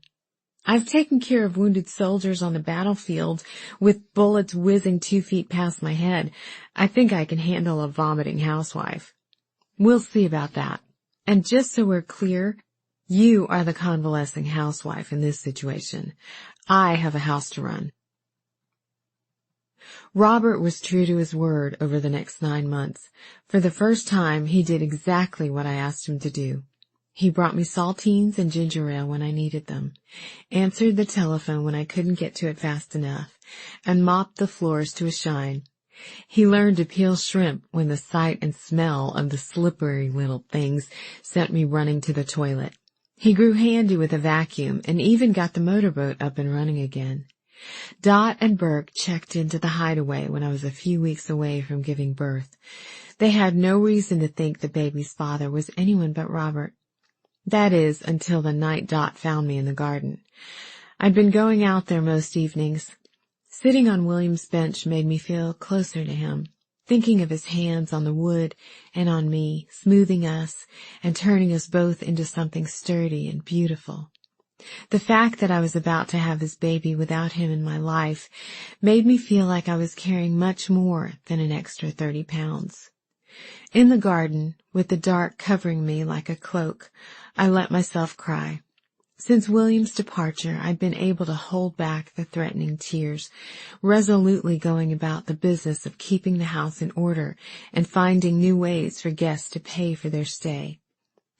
I've taken care of wounded soldiers on the battlefield with bullets whizzing 2 feet past my head. I think I can handle a vomiting housewife. We'll see about that. And just so we're clear, you are the convalescing housewife in this situation. I have a house to run. Robert was true to his word over the next 9 months. For the first time, he did exactly what I asked him to do. He brought me saltines and ginger ale when I needed them, answered the telephone when I couldn't get to it fast enough, and mopped the floors to a shine. He learned to peel shrimp when the sight and smell of the slippery little things sent me running to the toilet. He grew handy with a vacuum and even got the motorboat up and running again. Dot and Burke checked into the Hideaway when I was a few weeks away from giving birth. They had no reason to think the baby's father was anyone but Robert. That is, until the night Dot found me in the garden. I'd been going out there most evenings. Sitting on William's bench made me feel closer to him, thinking of his hands on the wood and on me, smoothing us and turning us both into something sturdy and beautiful. The fact that I was about to have his baby without him in my life made me feel like I was carrying much more than an extra 30 pounds. In the garden, with the dark covering me like a cloak, I let myself cry. Since William's departure, I'd been able to hold back the threatening tears, resolutely going about the business of keeping the house in order and finding new ways for guests to pay for their stay.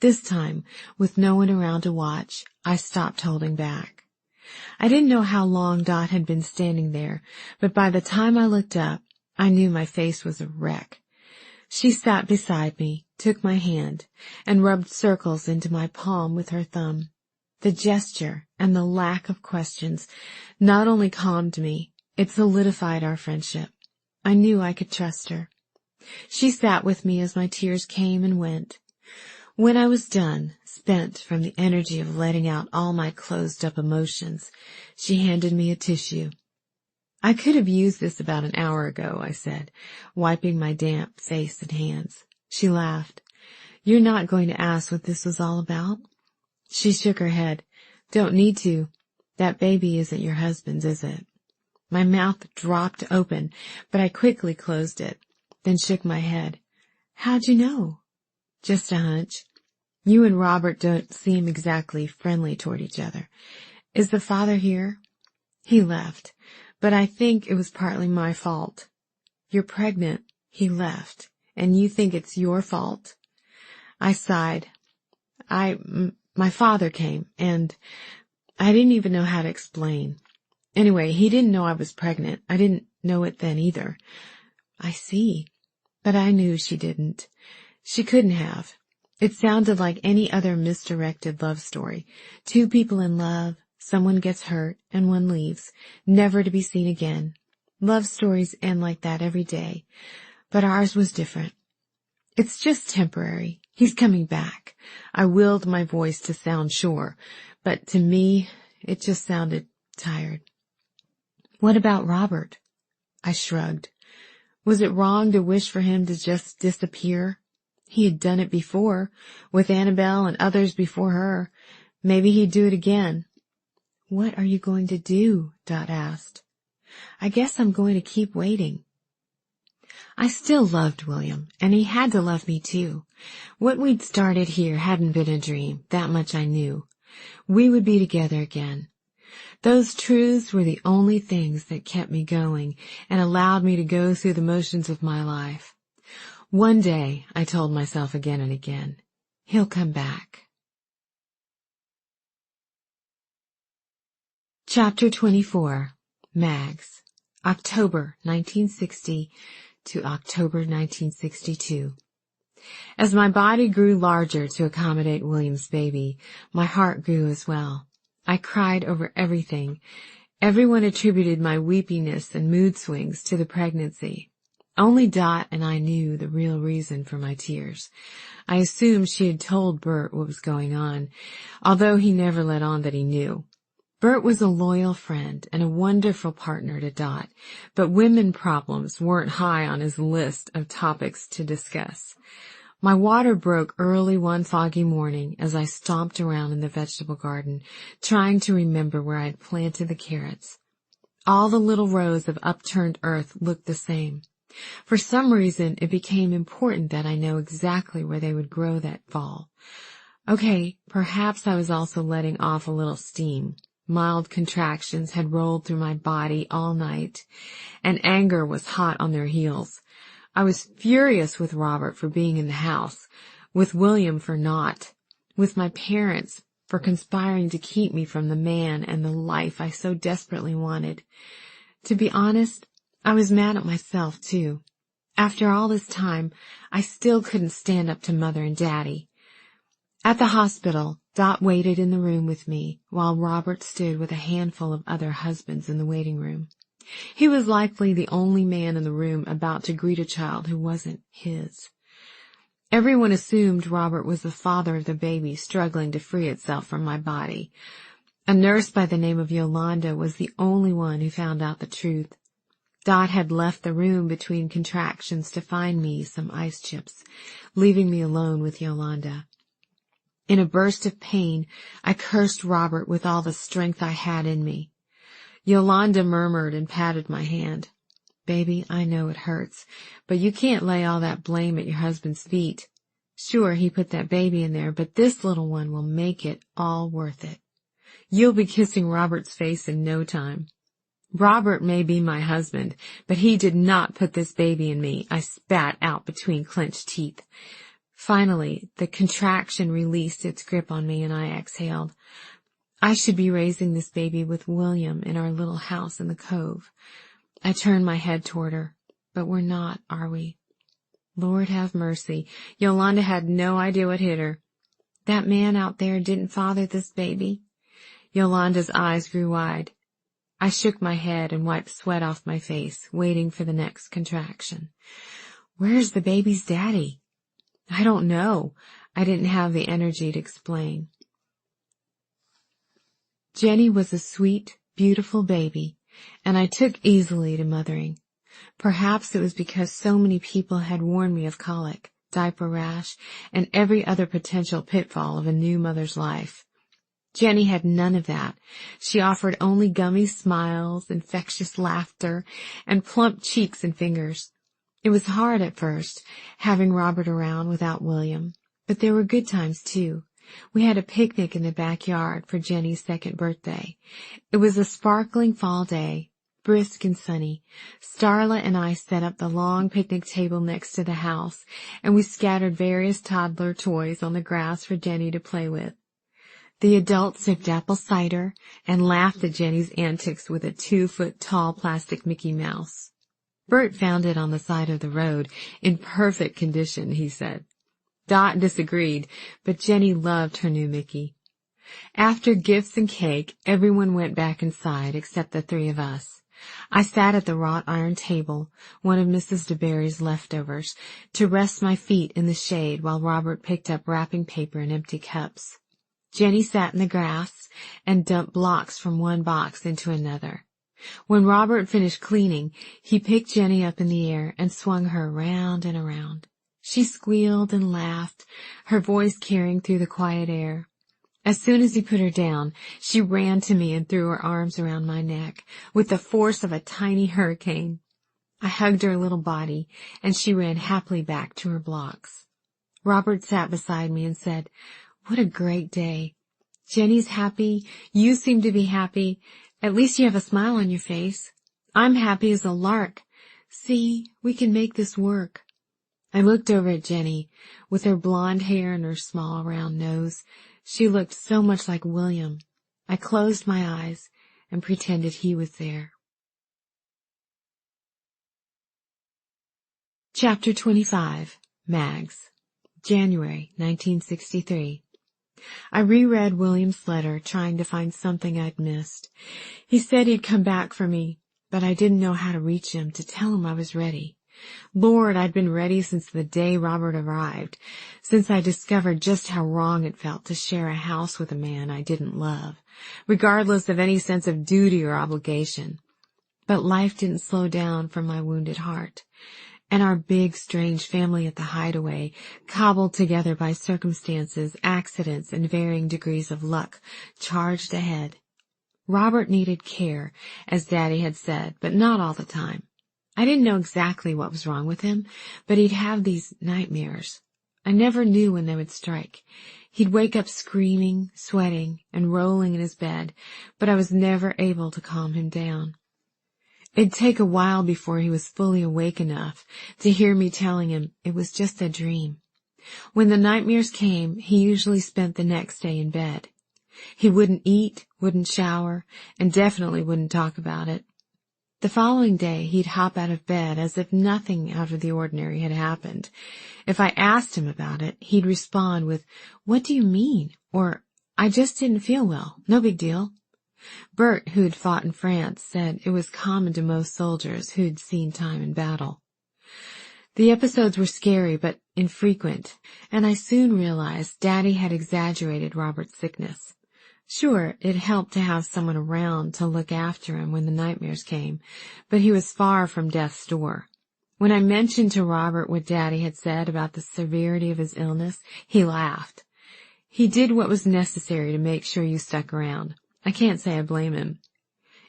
This time, with no one around to watch, I stopped holding back. I didn't know how long Dot had been standing there, but by the time I looked up, I knew my face was a wreck. She sat beside me, took my hand, and rubbed circles into my palm with her thumb. The gesture and the lack of questions not only calmed me, it solidified our friendship. I knew I could trust her. She sat with me as my tears came and went. When I was done, spent from the energy of letting out all my closed-up emotions, she handed me a tissue. I could have used this about an hour ago, I said, wiping my damp face and hands. She laughed. You're not going to ask what this was all about? She shook her head. Don't need to. That baby isn't your husband's, is it? My mouth dropped open, but I quickly closed it, then shook my head. How'd you know? Just a hunch. You and Robert don't seem exactly friendly toward each other. Is the father here? He left, but I think it was partly my fault. You're pregnant. He left, and you think it's your fault? I sighed. My father came, and I didn't even know how to explain. Anyway, he didn't know I was pregnant. I didn't know it then either. I see. But I knew she didn't. She couldn't have. It sounded like any other misdirected love story. 2 people in love, someone gets hurt, and one leaves, never to be seen again. Love stories end like that every day, but ours was different. It's just temporary. He's coming back. I willed my voice to sound sure, but to me, it just sounded tired. What about Robert? I shrugged. Was it wrong to wish for him to just disappear? He had done it before, with Annabelle and others before her. Maybe he'd do it again. What are you going to do? Dot asked. I guess I'm going to keep waiting. I still loved William, and he had to love me too. What we'd started here hadn't been a dream, that much I knew. We would be together again. Those truths were the only things that kept me going and allowed me to go through the motions of my life. One day, I told myself again and again, he'll come back. Chapter 24, Mags, October 1960 to October 1962. As my body grew larger to accommodate William's baby, my heart grew as well. I cried over everything. Everyone attributed my weepiness and mood swings to the pregnancy. Only Dot and I knew the real reason for my tears. I assumed she had told Bert what was going on, although he never let on that he knew. Bert was a loyal friend and a wonderful partner to Dot, but women problems weren't high on his list of topics to discuss. My water broke early one foggy morning as I stomped around in the vegetable garden, trying to remember where I had planted the carrots. All the little rows of upturned earth looked the same. For some reason, it became important that I know exactly where they would grow that fall. Okay, perhaps I was also letting off a little steam. Mild contractions had rolled through my body all night, and anger was hot on their heels. I was furious with Robert for being in the house, with William for not, with my parents for conspiring to keep me from the man and the life I so desperately wanted. To be honest, I was mad at myself, too. After all this time, I still couldn't stand up to Mother and Daddy. At the hospital, Dot waited in the room with me, while Robert stood with a handful of other husbands in the waiting room. He was likely the only man in the room about to greet a child who wasn't his. Everyone assumed Robert was the father of the baby struggling to free itself from my body. A nurse by the name of Yolanda was the only one who found out the truth. Dot had left the room between contractions to find me some ice chips, leaving me alone with Yolanda. In a burst of pain, I cursed Robert with all the strength I had in me. Yolanda murmured and patted my hand. "Baby, I know it hurts, but you can't lay all that blame at your husband's feet. Sure, he put that baby in there, but this little one will make it all worth it. You'll be kissing Robert's face in no time. Robert may be my husband, but he did not put this baby in me," I spat out between clenched teeth. Finally, the contraction released its grip on me and I exhaled. I should be raising this baby with William in our little house in the cove. I turned my head toward her. But we're not, are we? Lord have mercy. Yolanda had no idea what hit her. That man out there didn't father this baby? Yolanda's eyes grew wide. I shook my head and wiped sweat off my face, waiting for the next contraction. Where's the baby's daddy? I don't know. I didn't have the energy to explain. Jenny was a sweet, beautiful baby, and I took easily to mothering. Perhaps it was because so many people had warned me of colic, diaper rash, and every other potential pitfall of a new mother's life. Jenny had none of that. She offered only gummy smiles, infectious laughter, and plump cheeks and fingers. It was hard at first, having Robert around without William, but there were good times, too. We had a picnic in the backyard for Jenny's 2nd birthday. It was a sparkling fall day, brisk and sunny. Starla and I set up the long picnic table next to the house, and we scattered various toddler toys on the grass for Jenny to play with. The adults sipped apple cider and laughed at Jenny's antics with a 2-foot-tall plastic Mickey Mouse. Bert found it on the side of the road, in perfect condition, he said. Dot disagreed, but Jenny loved her new Mickey. After gifts and cake, everyone went back inside except the 3 of us. I sat at the wrought iron table, one of Mrs. DeBerry's leftovers, to rest my feet in the shade while Robert picked up wrapping paper and empty cups. Jenny sat in the grass and dumped blocks from one box into another. When Robert finished cleaning, he picked Jenny up in the air and swung her round and around. She squealed and laughed, her voice carrying through the quiet air. As soon as he put her down, she ran to me and threw her arms around my neck with the force of a tiny hurricane. I hugged her little body, and she ran happily back to her blocks. Robert sat beside me and said, "What a great day. Jenny's happy. You seem to be happy. At least you have a smile on your face. I'm happy as a lark. See, we can make this work." I looked over at Jenny. With her blonde hair and her small round nose, she looked so much like William. I closed my eyes and pretended he was there. Chapter 25, Mags, January 1963. I reread William's letter, trying to find something I'd missed. He said he'd come back for me, but I didn't know how to reach him to tell him I was ready. Lord, I'd been ready since the day Robert arrived, since I discovered just how wrong it felt to share a house with a man I didn't love, regardless of any sense of duty or obligation. But life didn't slow down for my wounded heart. and our big, strange family at the Hideaway, cobbled together by circumstances, accidents, and varying degrees of luck, charged ahead. Robert needed care, as Daddy had said, but not all the time. I didn't know exactly what was wrong with him, but he'd have these nightmares. I never knew when they would strike. He'd wake up screaming, sweating, and rolling in his bed, but I was never able to calm him down. It'd take a while before he was fully awake enough to hear me telling him it was just a dream. When the nightmares came, he usually spent the next day in bed. He wouldn't eat, wouldn't shower, and definitely wouldn't talk about it. The following day, he'd hop out of bed as if nothing out of the ordinary had happened. If I asked him about it, he'd respond with, "What do you mean?" Or, "I just didn't feel well. No big deal." Bert, who had fought in France, said it was common to most soldiers who'd seen time in battle. The episodes were scary but infrequent, and I soon realized Daddy had exaggerated Robert's sickness. Sure, it helped to have someone around to look after him when the nightmares came, but he was far from death's door. When I mentioned to Robert what Daddy had said about the severity of his illness, he laughed. He did what was necessary to make sure you stuck around. I can't say I blame him.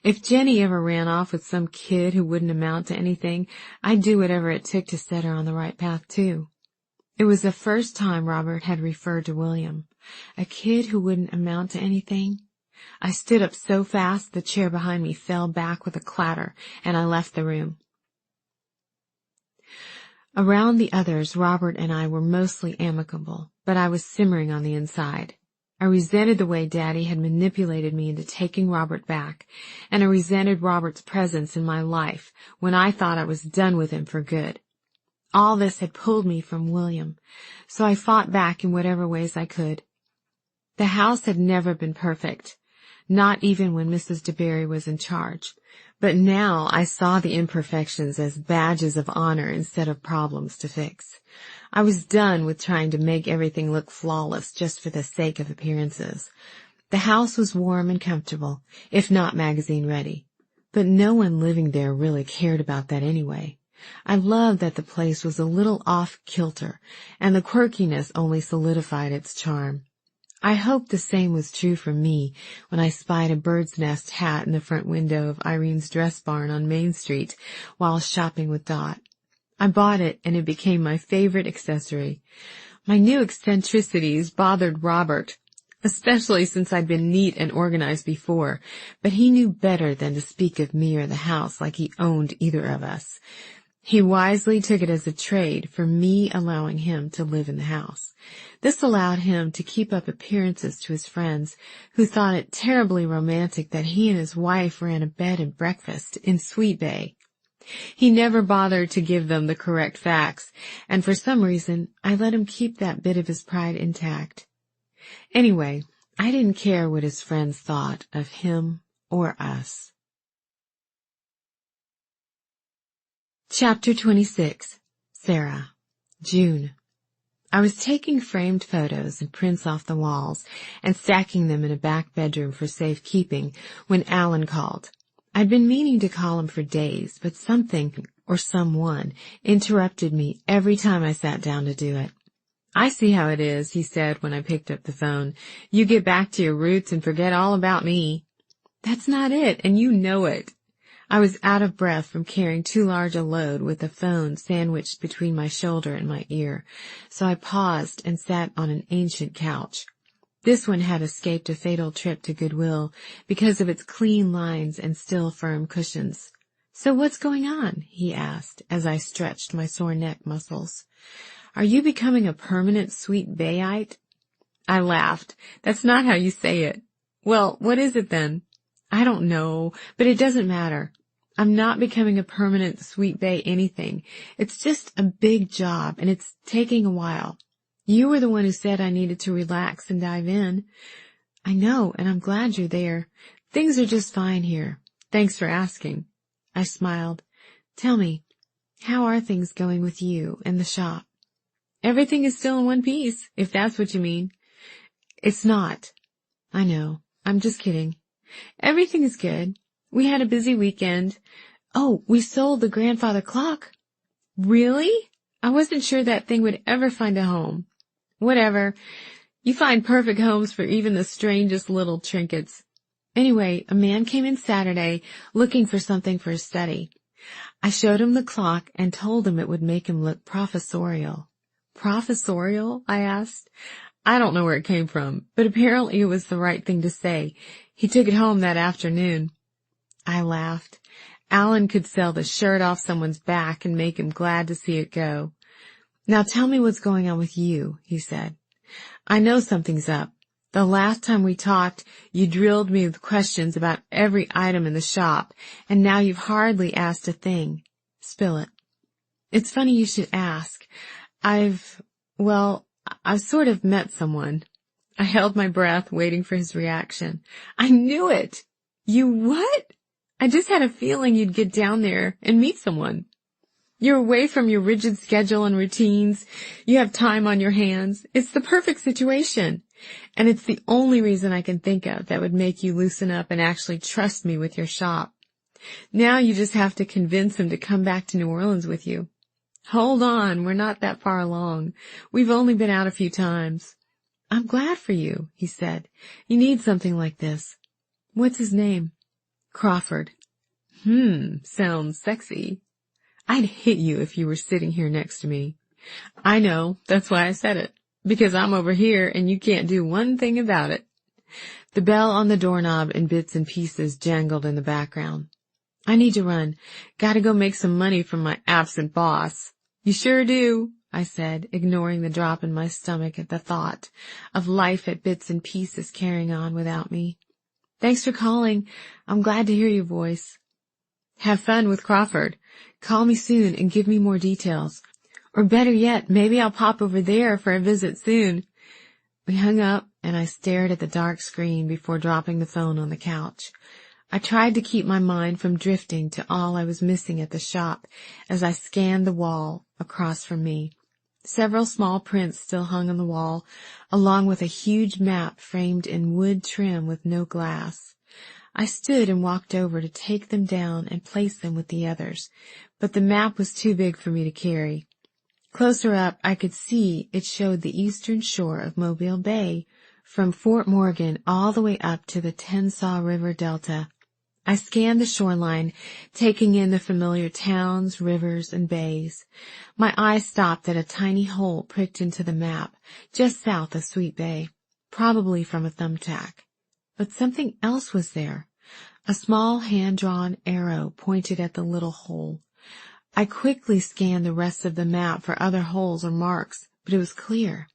If Jenny ever ran off with some kid who wouldn't amount to anything, I'd do whatever it took to set her on the right path, too. It was the first time Robert had referred to William. A kid who wouldn't amount to anything? I stood up so fast the chair behind me fell back with a clatter, and I left the room. Around the others, Robert and I were mostly amicable, but I was simmering on the inside. I resented the way Daddy had manipulated me into taking Robert back, and I resented Robert's presence in my life when I thought I was done with him for good. All this had pulled me from William, so I fought back in whatever ways I could. The house had never been perfect, not even when Mrs. DeBerry was in charge, but now I saw the imperfections as badges of honor instead of problems to fix. I was done with trying to make everything look flawless just for the sake of appearances. The house was warm and comfortable, if not magazine-ready, but no one living there really cared about that anyway. I loved that the place was a little off-kilter, and the quirkiness only solidified its charm. I hoped the same was true for me when I spied a bird's nest hat in the front window of Irene's dress barn on Main Street while shopping with Dot. I bought it, and it became my favorite accessory. My new eccentricities bothered Robert, especially since I'd been neat and organized before, but he knew better than to speak of me or the house like he owned either of us. He wisely took it as a trade for me allowing him to live in the house. This allowed him to keep up appearances to his friends, who thought it terribly romantic that he and his wife ran a bed and breakfast in Sweet Bay. He never bothered to give them the correct facts, and for some reason I let him keep that bit of his pride intact. Anyway, I didn't care what his friends thought of him or us. Chapter 26. Sarah. June. I was taking framed photos and prints off the walls and stacking them in a back bedroom for safekeeping when Alan called. I'd been meaning to call him for days, but something or someone interrupted me every time I sat down to do it. "I see how it is," he said when I picked up the phone. "You get back to your roots and forget all about me." "That's not it, and you know it." I was out of breath from carrying too large a load with the phone sandwiched between my shoulder and my ear, so I paused and sat on an ancient couch. This one had escaped a fatal trip to Goodwill because of its clean lines and still firm cushions. "So what's going on?" he asked as I stretched my sore neck muscles. "Are you becoming a permanent Sweet Bayite?" I laughed. "That's not how you say it." "Well, what is it then?" "I don't know, but it doesn't matter. I'm not becoming a permanent Sweet Bay anything. It's just a big job, and it's taking a while. You were the one who said I needed to relax and dive in." "I know, and I'm glad you're there. Things are just fine here. Thanks for asking." I smiled. "Tell me, how are things going with you and the shop?" "Everything is still in one piece, if that's what you mean." "It's not." "I know. I'm just kidding. Everything is good. We had a busy weekend. Oh, we sold the grandfather clock." Really? I wasn't sure that thing would ever find a home. Whatever. You find perfect homes for even the strangest little trinkets. Anyway, a man came in Saturday looking for something for his study. I showed him the clock and told him it would make him look professorial. Professorial? I asked. I don't know where it came from, but apparently it was the right thing to say. He took it home that afternoon. I laughed. Alan could sell the shirt off someone's back and make him glad to see it go. Now tell me what's going on with you, he said. I know something's up. The last time we talked, you drilled me with questions about every item in the shop, and now you've hardly asked a thing. Spill it. It's funny you should ask. I've sort of met someone. I held my breath, waiting for his reaction. I knew it! You what? I just had a feeling you'd get down there and meet someone. You're away from your rigid schedule and routines. You have time on your hands. It's the perfect situation. And it's the only reason I can think of that would make you loosen up and actually trust me with your shop. Now you just have to convince him to come back to New Orleans with you. Hold on, we're not that far along. We've only been out a few times. I'm glad for you, he said. You need something like this. What's his name? Crawford. Sounds sexy. I'd hit you if you were sitting here next to me. I know, that's why I said it. Because I'm over here and you can't do one thing about it. The bell on the doorknob in bits and pieces jangled in the background. I need to run. Gotta go make some money from my absent boss. You sure do, I said, ignoring the drop in my stomach at the thought of life at bits and pieces carrying on without me. Thanks for calling. I'm glad to hear your voice. Have fun with Crawford. Call me soon and give me more details. Or better yet, maybe I'll pop over there for a visit soon. We hung up and I stared at the dark screen before dropping the phone on the couch. I tried to keep my mind from drifting to all I was missing at the shop as I scanned the wall across from me. Several small prints still hung on the wall, along with a huge map framed in wood trim with no glass. I stood and walked over to take them down and place them with the others, but the map was too big for me to carry. Closer up, I could see it showed the eastern shore of Mobile Bay, from Fort Morgan all the way up to the Tensaw River Delta. I scanned the shoreline, taking in the familiar towns, rivers, and bays. My eye stopped at a tiny hole pricked into the map, just south of Sweet Bay, probably from a thumbtack. But something else was there. A small hand-drawn arrow pointed at the little hole. I quickly scanned the rest of the map for other holes or marks, but it was clear.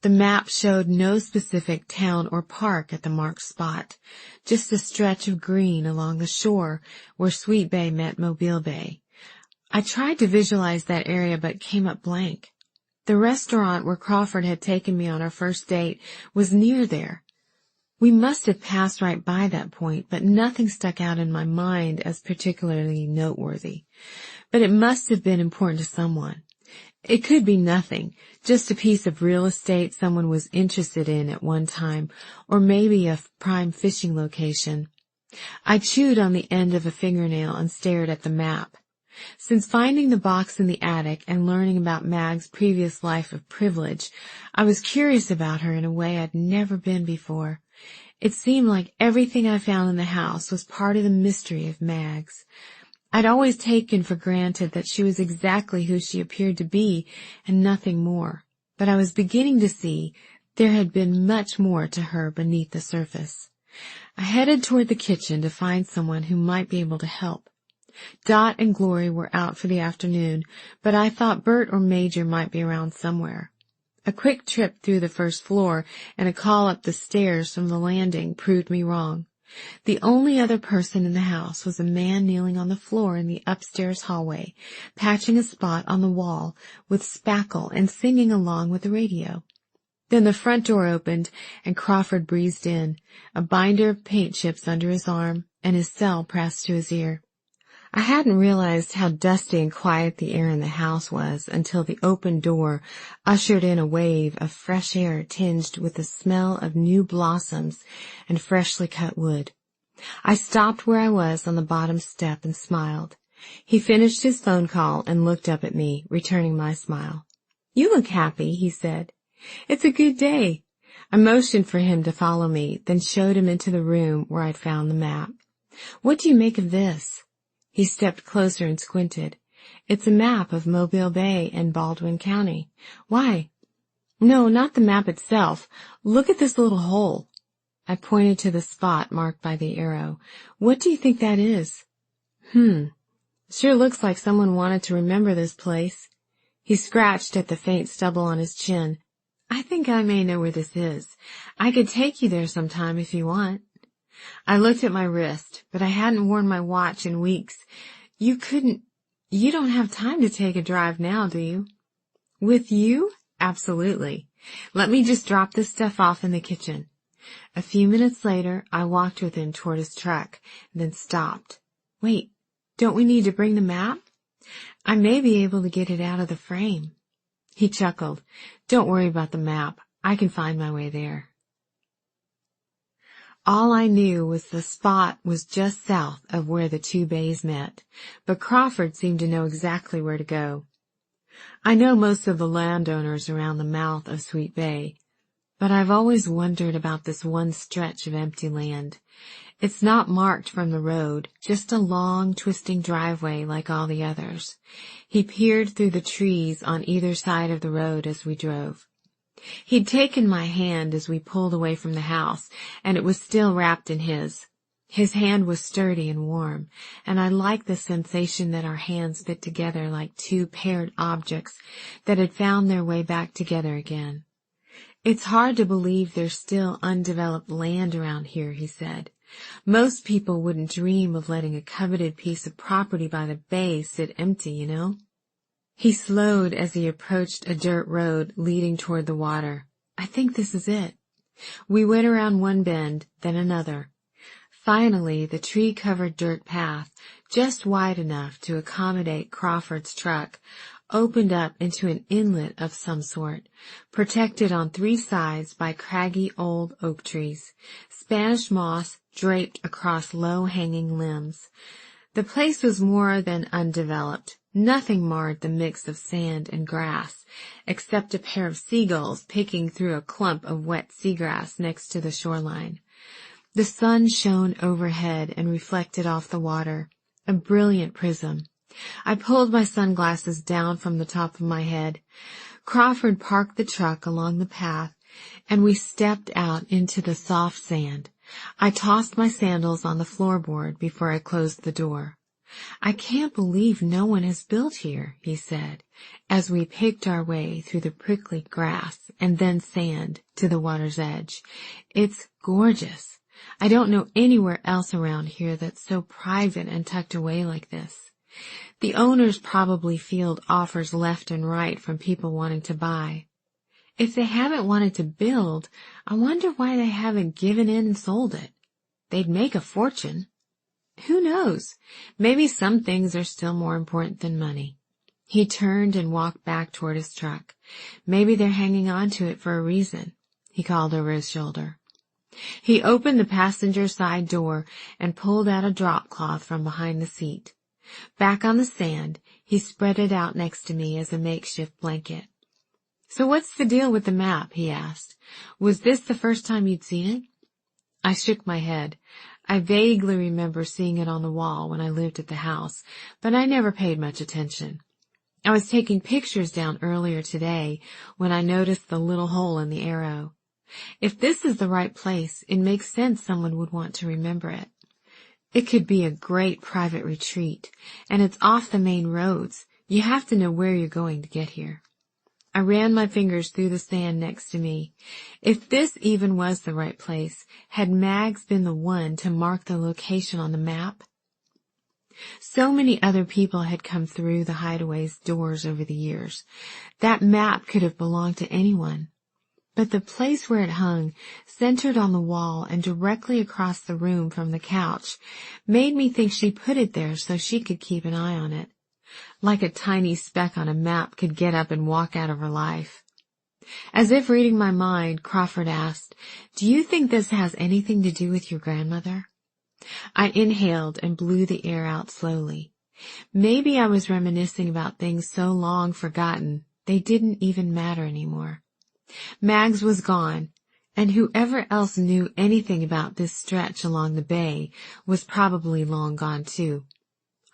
The map showed no specific town or park at the marked spot, just a stretch of green along the shore where Sweet Bay met Mobile Bay. I tried to visualize that area but came up blank. The restaurant where Crawford had taken me on our first date was near there. We must have passed right by that point, but nothing stuck out in my mind as particularly noteworthy. But it must have been important to someone. It could be nothing, just a piece of real estate someone was interested in at one time, or maybe a prime fishing location. I chewed on the end of a fingernail and stared at the map. Since finding the box in the attic and learning about Mag's previous life of privilege, I was curious about her in a way I'd never been before. It seemed like everything I found in the house was part of the mystery of Mag's. I'd always taken for granted that she was exactly who she appeared to be and nothing more, but I was beginning to see there had been much more to her beneath the surface. I headed toward the kitchen to find someone who might be able to help. Dot and Glory were out for the afternoon, but I thought Bert or Major might be around somewhere. A quick trip through the first floor and a call up the stairs from the landing proved me wrong. The only other person in the house was a man kneeling on the floor in the upstairs hallway, patching a spot on the wall with spackle and singing along with the radio. Then the front door opened and Crawford breezed in, a binder of paint chips under his arm and his cell pressed to his ear. I hadn't realized how dusty and quiet the air in the house was until the open door ushered in a wave of fresh air tinged with the smell of new blossoms and freshly cut wood. I stopped where I was on the bottom step and smiled. He finished his phone call and looked up at me, returning my smile. "You look happy," he said. "It's a good day." I motioned for him to follow me, then showed him into the room where I'd found the map. "What do you make of this?" He stepped closer and squinted. "It's a map of Mobile Bay and Baldwin County." "Why?" "No, not the map itself. Look at this little hole." I pointed to the spot marked by the arrow. "What do you think that is?" Sure looks like someone wanted to remember this place." He scratched at the faint stubble on his chin. "I think I may know where this is. I could take you there sometime if you want." I looked at my wrist, but I hadn't worn my watch in weeks. You don't have time to take a drive now, do you?" "With you? Absolutely. Let me just drop this stuff off in the kitchen." A few minutes later, I walked with him toward his truck, then stopped. "Wait, don't we need to bring the map?" "I may be able to get it out of the frame." He chuckled. "Don't worry about the map. I can find my way there." All I knew was the spot was just south of where the two bays met, but Crawford seemed to know exactly where to go. I know most of the landowners around the mouth of Sweet Bay, but I've always wondered about this one stretch of empty land. It's not marked from the road, just a long, twisting driveway like all the others. He peered through the trees on either side of the road as we drove. He'd taken my hand as we pulled away from the house, and it was still wrapped in his. His hand was sturdy and warm, and I liked the sensation that our hands fit together like two paired objects that had found their way back together again. "It's hard to believe there's still undeveloped land around here," he said. "Most people wouldn't dream of letting a coveted piece of property by the bay sit empty, you know." He slowed as he approached a dirt road leading toward the water. "I think this is it." We went around one bend, then another. Finally, the tree-covered dirt path, just wide enough to accommodate Crawford's truck, opened up into an inlet of some sort, protected on three sides by craggy old oak trees, Spanish moss draped across low-hanging limbs. The place was more than undeveloped. Nothing marred the mix of sand and grass, except a pair of seagulls picking through a clump of wet seagrass next to the shoreline. The sun shone overhead and reflected off the water, a brilliant prism. I pulled my sunglasses down from the top of my head. Crawford parked the truck along the path, and we stepped out into the soft sand. I tossed my sandals on the floorboard before I closed the door. "I can't believe no one has built here," he said, as we picked our way through the prickly grass and then sand to the water's edge. "It's gorgeous. I don't know anywhere else around here that's so private and tucked away like this. The owners probably field offers left and right from people wanting to buy. If they haven't wanted to build, I wonder why they haven't given in and sold it. They'd make a fortune. Who knows? Maybe some things are still more important than money." He turned and walked back toward his truck. "Maybe they're hanging on to it for a reason," he called over his shoulder. He opened the passenger side door and pulled out a drop cloth from behind the seat. Back on the sand, he spread it out next to me as a makeshift blanket. "So what's the deal with the map?" he asked. "Was this the first time you'd seen it?" I shook my head. I vaguely remember seeing it on the wall when I lived at the house, but I never paid much attention. I was taking pictures down earlier today when I noticed the little hole in the arrow. If this is the right place, it makes sense someone would want to remember it. It could be a great private retreat, and it's off the main roads. You have to know where you're going to get here. I ran my fingers through the sand next to me. If this even was the right place, had Mags been the one to mark the location on the map? So many other people had come through the Hideaway's doors over the years. That map could have belonged to anyone. But the place where it hung, centered on the wall and directly across the room from the couch, made me think she put it there so she could keep an eye on it. Like a tiny speck on a map could get up and walk out of her life. As if reading my mind, Crawford asked, "Do you think this has anything to do with your grandmother?" I inhaled and blew the air out slowly. Maybe I was reminiscing about things so long forgotten they didn't even matter anymore. Mags was gone, and whoever else knew anything about this stretch along the bay was probably long gone too.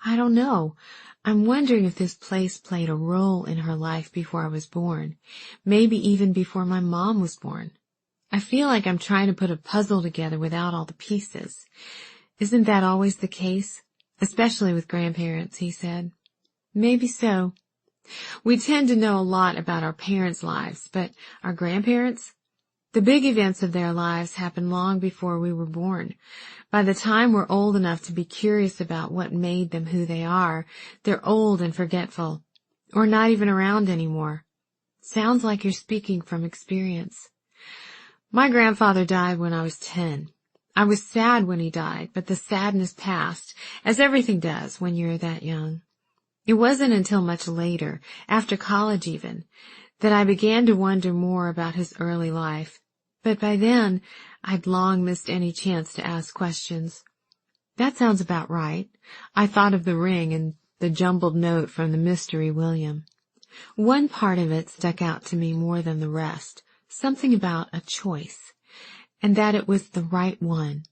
I don't know. I'm wondering if this place played a role in her life before I was born, maybe even before my mom was born. I feel like I'm trying to put a puzzle together without all the pieces. Isn't that always the case? Especially with grandparents, he said. Maybe so. We tend to know a lot about our parents' lives, but our grandparents? The big events of their lives happened long before we were born. By the time we're old enough to be curious about what made them who they are, they're old and forgetful, or not even around anymore. Sounds like you're speaking from experience. My grandfather died when I was 10. I was sad when he died, but the sadness passed, as everything does when you're that young. It wasn't until much later, after college even, that I began to wonder more about his early life. But by then, I'd long missed any chance to ask questions. That sounds about right. I thought of the ring and the jumbled note from the mystery William. One part of it stuck out to me more than the rest, something about a choice, and that it was the right one.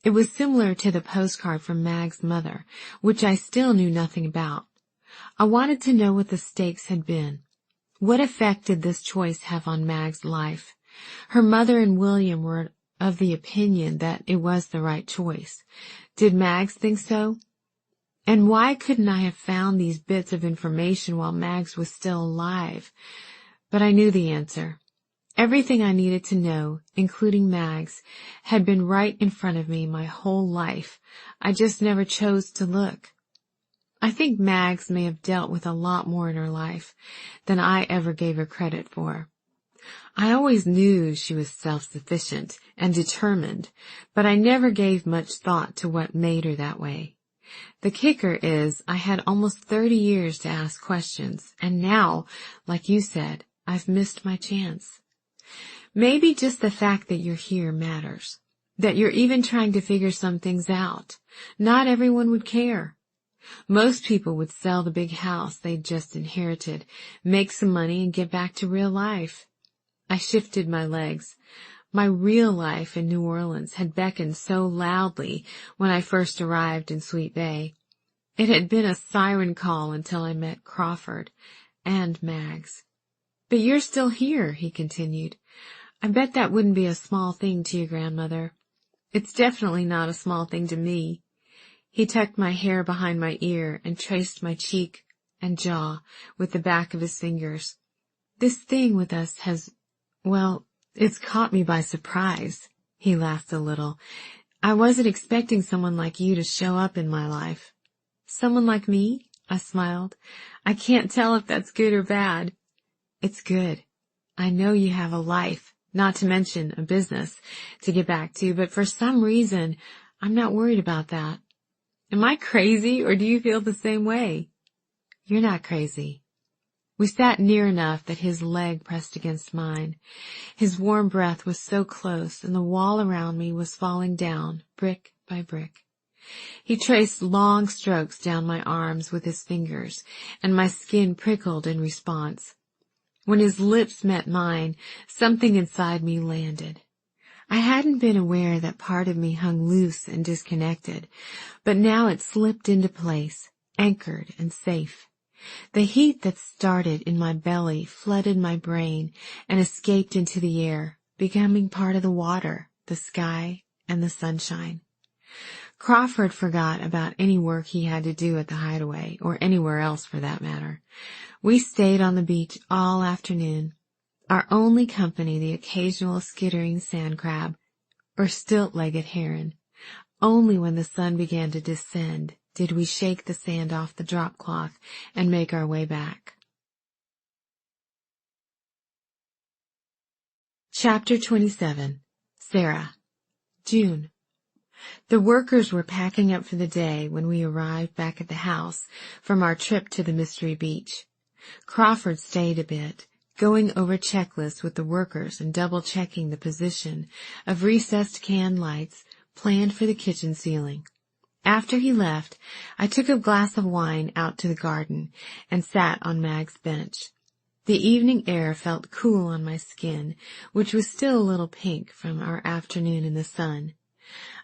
It was similar to the postcard from Mag's mother, which I still knew nothing about. I wanted to know what the stakes had been. What effect did this choice have on Mag's life? Her mother and William were of the opinion that it was the right choice. Did Mags think so? And why couldn't I have found these bits of information while Mags was still alive? But I knew the answer. Everything I needed to know, including Mags, had been right in front of me my whole life. I just never chose to look. I think Mags may have dealt with a lot more in her life than I ever gave her credit for. I always knew she was self-sufficient and determined, but I never gave much thought to what made her that way. The kicker is I had almost 30 years to ask questions, and now, like you said, I've missed my chance. Maybe just the fact that you're here matters, that you're even trying to figure some things out. Not everyone would care. Most people would sell the big house they'd just inherited, make some money, and get back to real life. I shifted my legs. My real life in New Orleans had beckoned so loudly when I first arrived in Sweet Bay. It had been a siren call until I met Crawford and Mags. But you're still here, he continued. I bet that wouldn't be a small thing to your grandmother. It's definitely not a small thing to me. He tucked my hair behind my ear and traced my cheek and jaw with the back of his fingers. This thing with us has, well, it's caught me by surprise. He laughed a little. I wasn't expecting someone like you to show up in my life. Someone like me? I smiled. I can't tell if that's good or bad. It's good. I know you have a life, not to mention a business, to get back to, but for some reason, I'm not worried about that. Am I crazy, or do you feel the same way? You're not crazy. We sat near enough that his leg pressed against mine. His warm breath was so close, and the wall around me was falling down, brick by brick. He traced long strokes down my arms with his fingers, and my skin prickled in response. When his lips met mine, something inside me landed. I hadn't been aware that part of me hung loose and disconnected, but now it slipped into place, anchored and safe. The heat that started in my belly flooded my brain and escaped into the air, becoming part of the water, the sky, and the sunshine. Crawford forgot about any work he had to do at the Hideaway, or anywhere else for that matter. We stayed on the beach all afternoon. Our only company the occasional skittering sand crab, or stilt-legged heron. Only when the sun began to descend did we shake the sand off the drop cloth and make our way back. Chapter 27. Sarah. June. The workers were packing up for the day when we arrived back at the house from our trip to the Mystery Beach. Crawford stayed a bit, going over checklists with the workers and double-checking the position of recessed can lights planned for the kitchen ceiling. After he left, I took a glass of wine out to the garden and sat on Mag's bench. The evening air felt cool on my skin, which was still a little pink from our afternoon in the sun.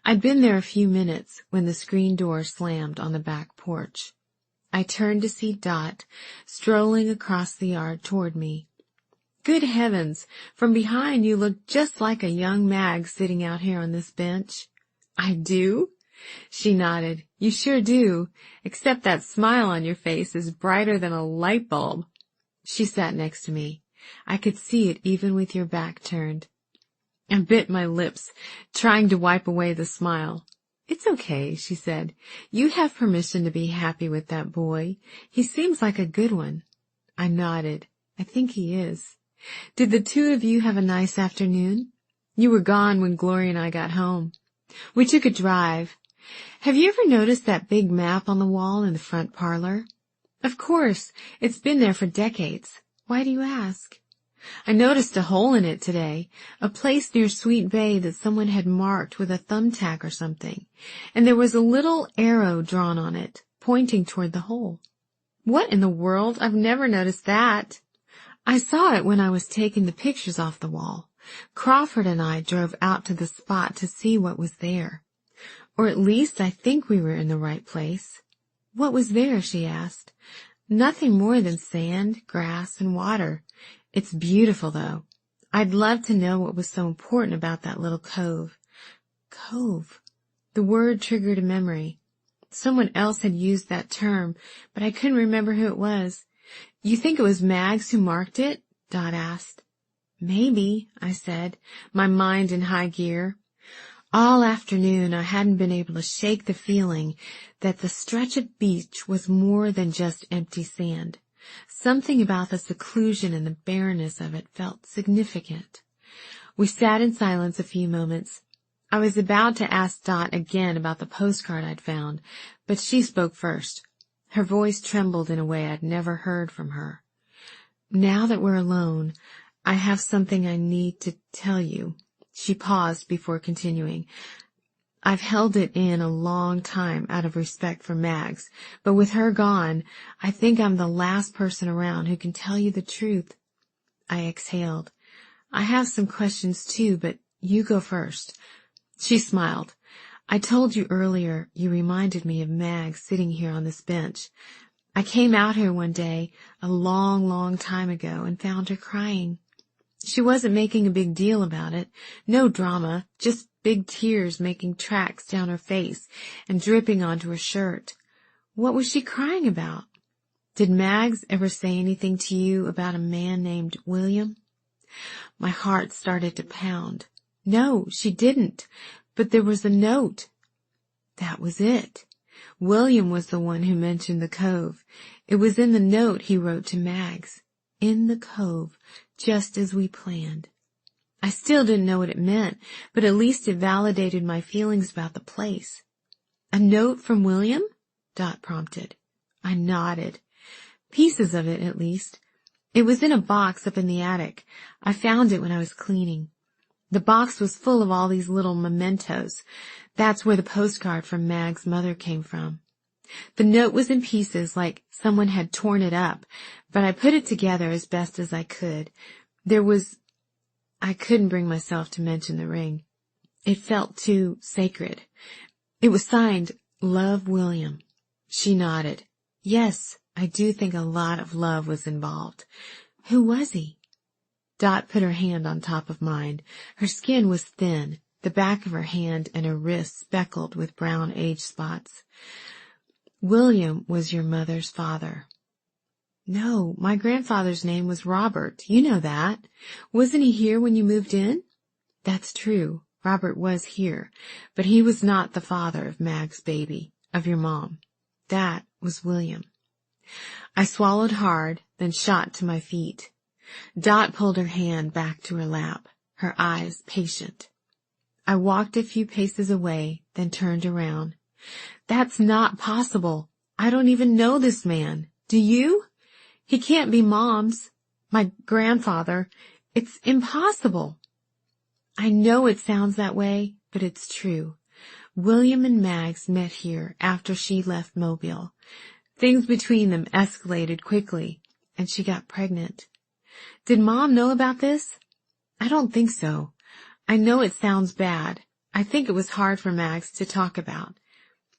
I'd been there a few minutes when the screen door slammed on the back porch. I turned to see Dot strolling across the yard toward me. Good heavens, from behind you look just like a young Mag sitting out here on this bench. I do? She nodded. You sure do, except that smile on your face is brighter than a light bulb. She sat next to me. I could see it even with your back turned. I bit my lips, trying to wipe away the smile. It's okay, she said. You have permission to be happy with that boy. He seems like a good one. I nodded. I think he is. Did the two of you have a nice afternoon? You were gone when Gloria and I got home. We took a drive. Have you ever noticed that big map on the wall in the front parlor? Of course, it's been there for decades. Why do you ask? I noticed a hole in it today, a place near Sweet Bay that someone had marked with a thumbtack or something, and there was a little arrow drawn on it, pointing toward the hole. What in the world? I've never noticed that. I saw it when I was taking the pictures off the wall. Crawford and I drove out to the spot to see what was there. Or at least I think we were in the right place. What was there? She asked. Nothing more than sand, grass, and water. It's beautiful, though. I'd love to know what was so important about that little cove. Cove. The word triggered a memory. Someone else had used that term, but I couldn't remember who it was. You think it was Mags who marked it? Dot asked. Maybe, I said, my mind in high gear. All afternoon I hadn't been able to shake the feeling that the stretch of beach was more than just empty sand. Something about the seclusion and the barrenness of it felt significant. We sat in silence a few moments. I was about to ask Dot again about the postcard I'd found, but she spoke first. Her voice trembled in a way I'd never heard from her. Now that we're alone, I have something I need to tell you. She paused before continuing. I've held it in a long time out of respect for Mags, but with her gone, I think I'm the last person around who can tell you the truth. I exhaled. I have some questions too, but you go first. She smiled. I told you earlier you reminded me of Mags sitting here on this bench. I came out here one day a long, long time ago and found her crying. She wasn't making a big deal about it. No drama, just big tears making tracks down her face and dripping onto her shirt. What was she crying about? Did Mags ever say anything to you about a man named William? My heart started to pound. No, she didn't. But there was a note. That was it. William was the one who mentioned the cove. It was in the note he wrote to Mags. In the cove, just as we planned. I still didn't know what it meant, but at least it validated my feelings about the place. A note from William? Dot prompted. I nodded. Pieces of it, at least. It was in a box up in the attic. I found it when I was cleaning. The box was full of all these little mementos. That's where the postcard from Mag's mother came from. The note was in pieces, like someone had torn it up, but I put it together as best as I could. I couldn't bring myself to mention the ring. It felt too sacred. It was signed, Love William. She nodded. Yes, I do think a lot of love was involved. Who was he? Dot put her hand on top of mine. Her skin was thin, the back of her hand and her wrist speckled with brown age spots. William was your mother's father. No, my grandfather's name was Robert. You know that. Wasn't he here when you moved in? That's true. Robert was here, but he was not the father of Mag's baby, of your mom. That was William. I swallowed hard, then shot to my feet. Dot pulled her hand back to her lap, her eyes patient. I walked a few paces away, then turned around. That's not possible. I don't even know this man. Do you? He can't be Mom's, my grandfather. It's impossible. I know it sounds that way, but it's true. William and Mags met here after she left Mobile. Things between them escalated quickly, and she got pregnant. Did Mom know about this? I don't think so. I know it sounds bad. I think it was hard for Mags to talk about.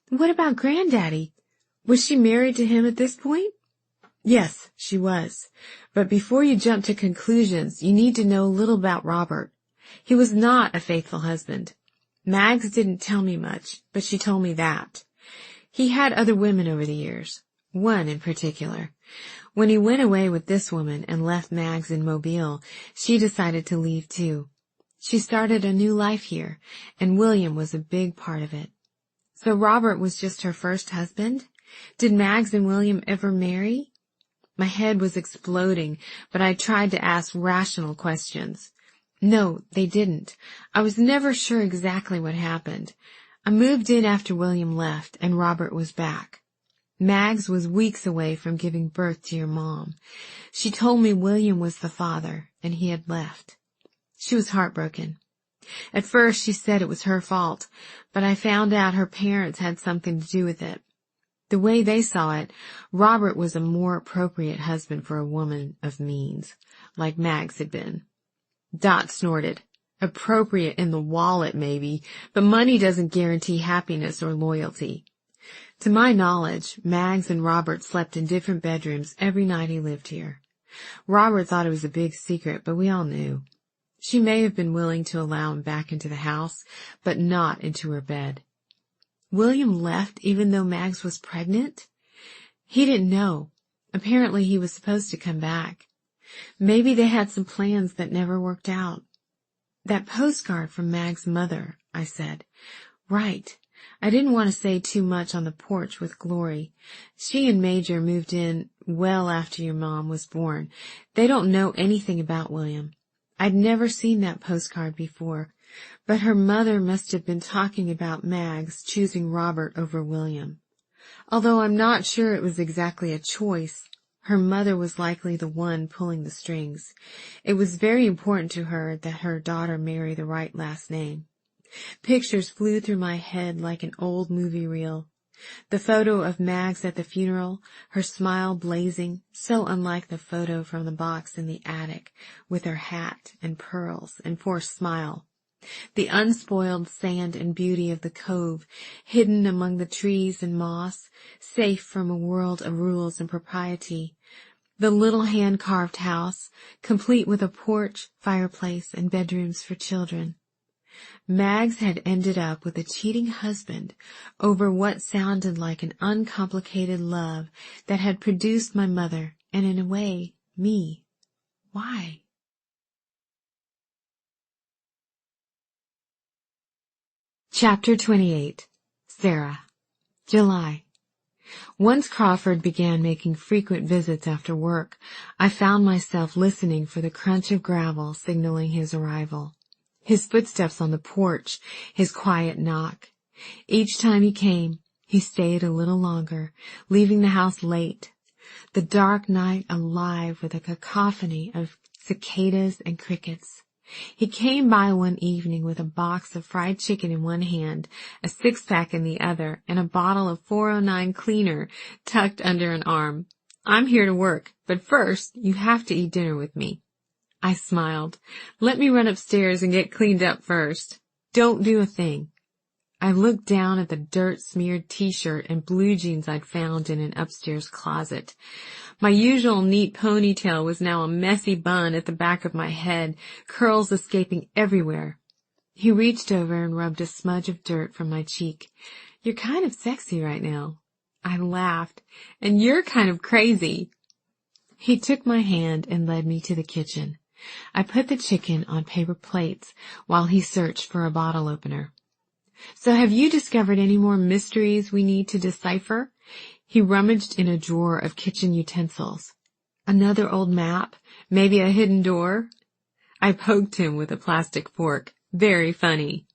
What about Granddaddy? Was she married to him at this point? Yes, she was. But before you jump to conclusions, you need to know a little about Robert. He was not a faithful husband. Mags didn't tell me much, but she told me that. He had other women over the years, one in particular. When he went away with this woman and left Mags in Mobile, she decided to leave too. She started a new life here, and William was a big part of it. So Robert was just her first husband? Did Mags and William ever marry? My head was exploding, but I tried to ask rational questions. No, they didn't. I was never sure exactly what happened. I moved in after William left, and Robert was back. Mags was weeks away from giving birth to your mom. She told me William was the father, and he had left. She was heartbroken. At first she said it was her fault, but I found out her parents had something to do with it. The way they saw it, Robert was a more appropriate husband for a woman of means, like Mags had been. Dot snorted. Appropriate in the wallet, maybe, but money doesn't guarantee happiness or loyalty. To my knowledge, Mags and Robert slept in different bedrooms every night he lived here. Robert thought it was a big secret, but we all knew. She may have been willing to allow him back into the house, but not into her bed. William left even though Mags was pregnant? He didn't know. Apparently he was supposed to come back. Maybe they had some plans that never worked out. That postcard from Mag's mother, I said. Right. I didn't want to say too much on the porch with Glory. She and Major moved in well after your mom was born. They don't know anything about William. I'd never seen that postcard before, but her mother must have been talking about Mags choosing Robert over William. Although I'm not sure it was exactly a choice, her mother was likely the one pulling the strings. It was very important to her that her daughter marry the right last name. Pictures flew through my head like an old movie reel. The photo of Mags at the funeral, her smile blazing, so unlike the photo from the box in the attic, with her hat and pearls and forced smile. The unspoiled sand and beauty of the cove, hidden among the trees and moss, safe from a world of rules and propriety. The little hand-carved house, complete with a porch, fireplace, and bedrooms for children. Mags had ended up with a cheating husband over what sounded like an uncomplicated love that had produced my mother and, in a way, me. Why? Chapter 28. Sarah. July. Once Crawford began making frequent visits after work, I found myself listening for the crunch of gravel signaling his arrival. His footsteps on the porch, his quiet knock. Each time he came, he stayed a little longer, leaving the house late. The dark night alive with a cacophony of cicadas and crickets. He came by one evening with a box of fried chicken in one hand, a six-pack in the other, and a bottle of 409 cleaner tucked under an arm. I'm here to work, but first you have to eat dinner with me. I smiled. Let me run upstairs and get cleaned up first. Don't do a thing. I looked down at the dirt-smeared t-shirt and blue jeans I'd found in an upstairs closet. My usual neat ponytail was now a messy bun at the back of my head, curls escaping everywhere. He reached over and rubbed a smudge of dirt from my cheek. You're kind of sexy right now. I laughed. And you're kind of crazy. He took my hand and led me to the kitchen. I put the chicken on paper plates while he searched for a bottle opener. So have you discovered any more mysteries we need to decipher? He rummaged in a drawer of kitchen utensils. Another old map? Maybe a hidden door? I poked him with a plastic fork. Very funny.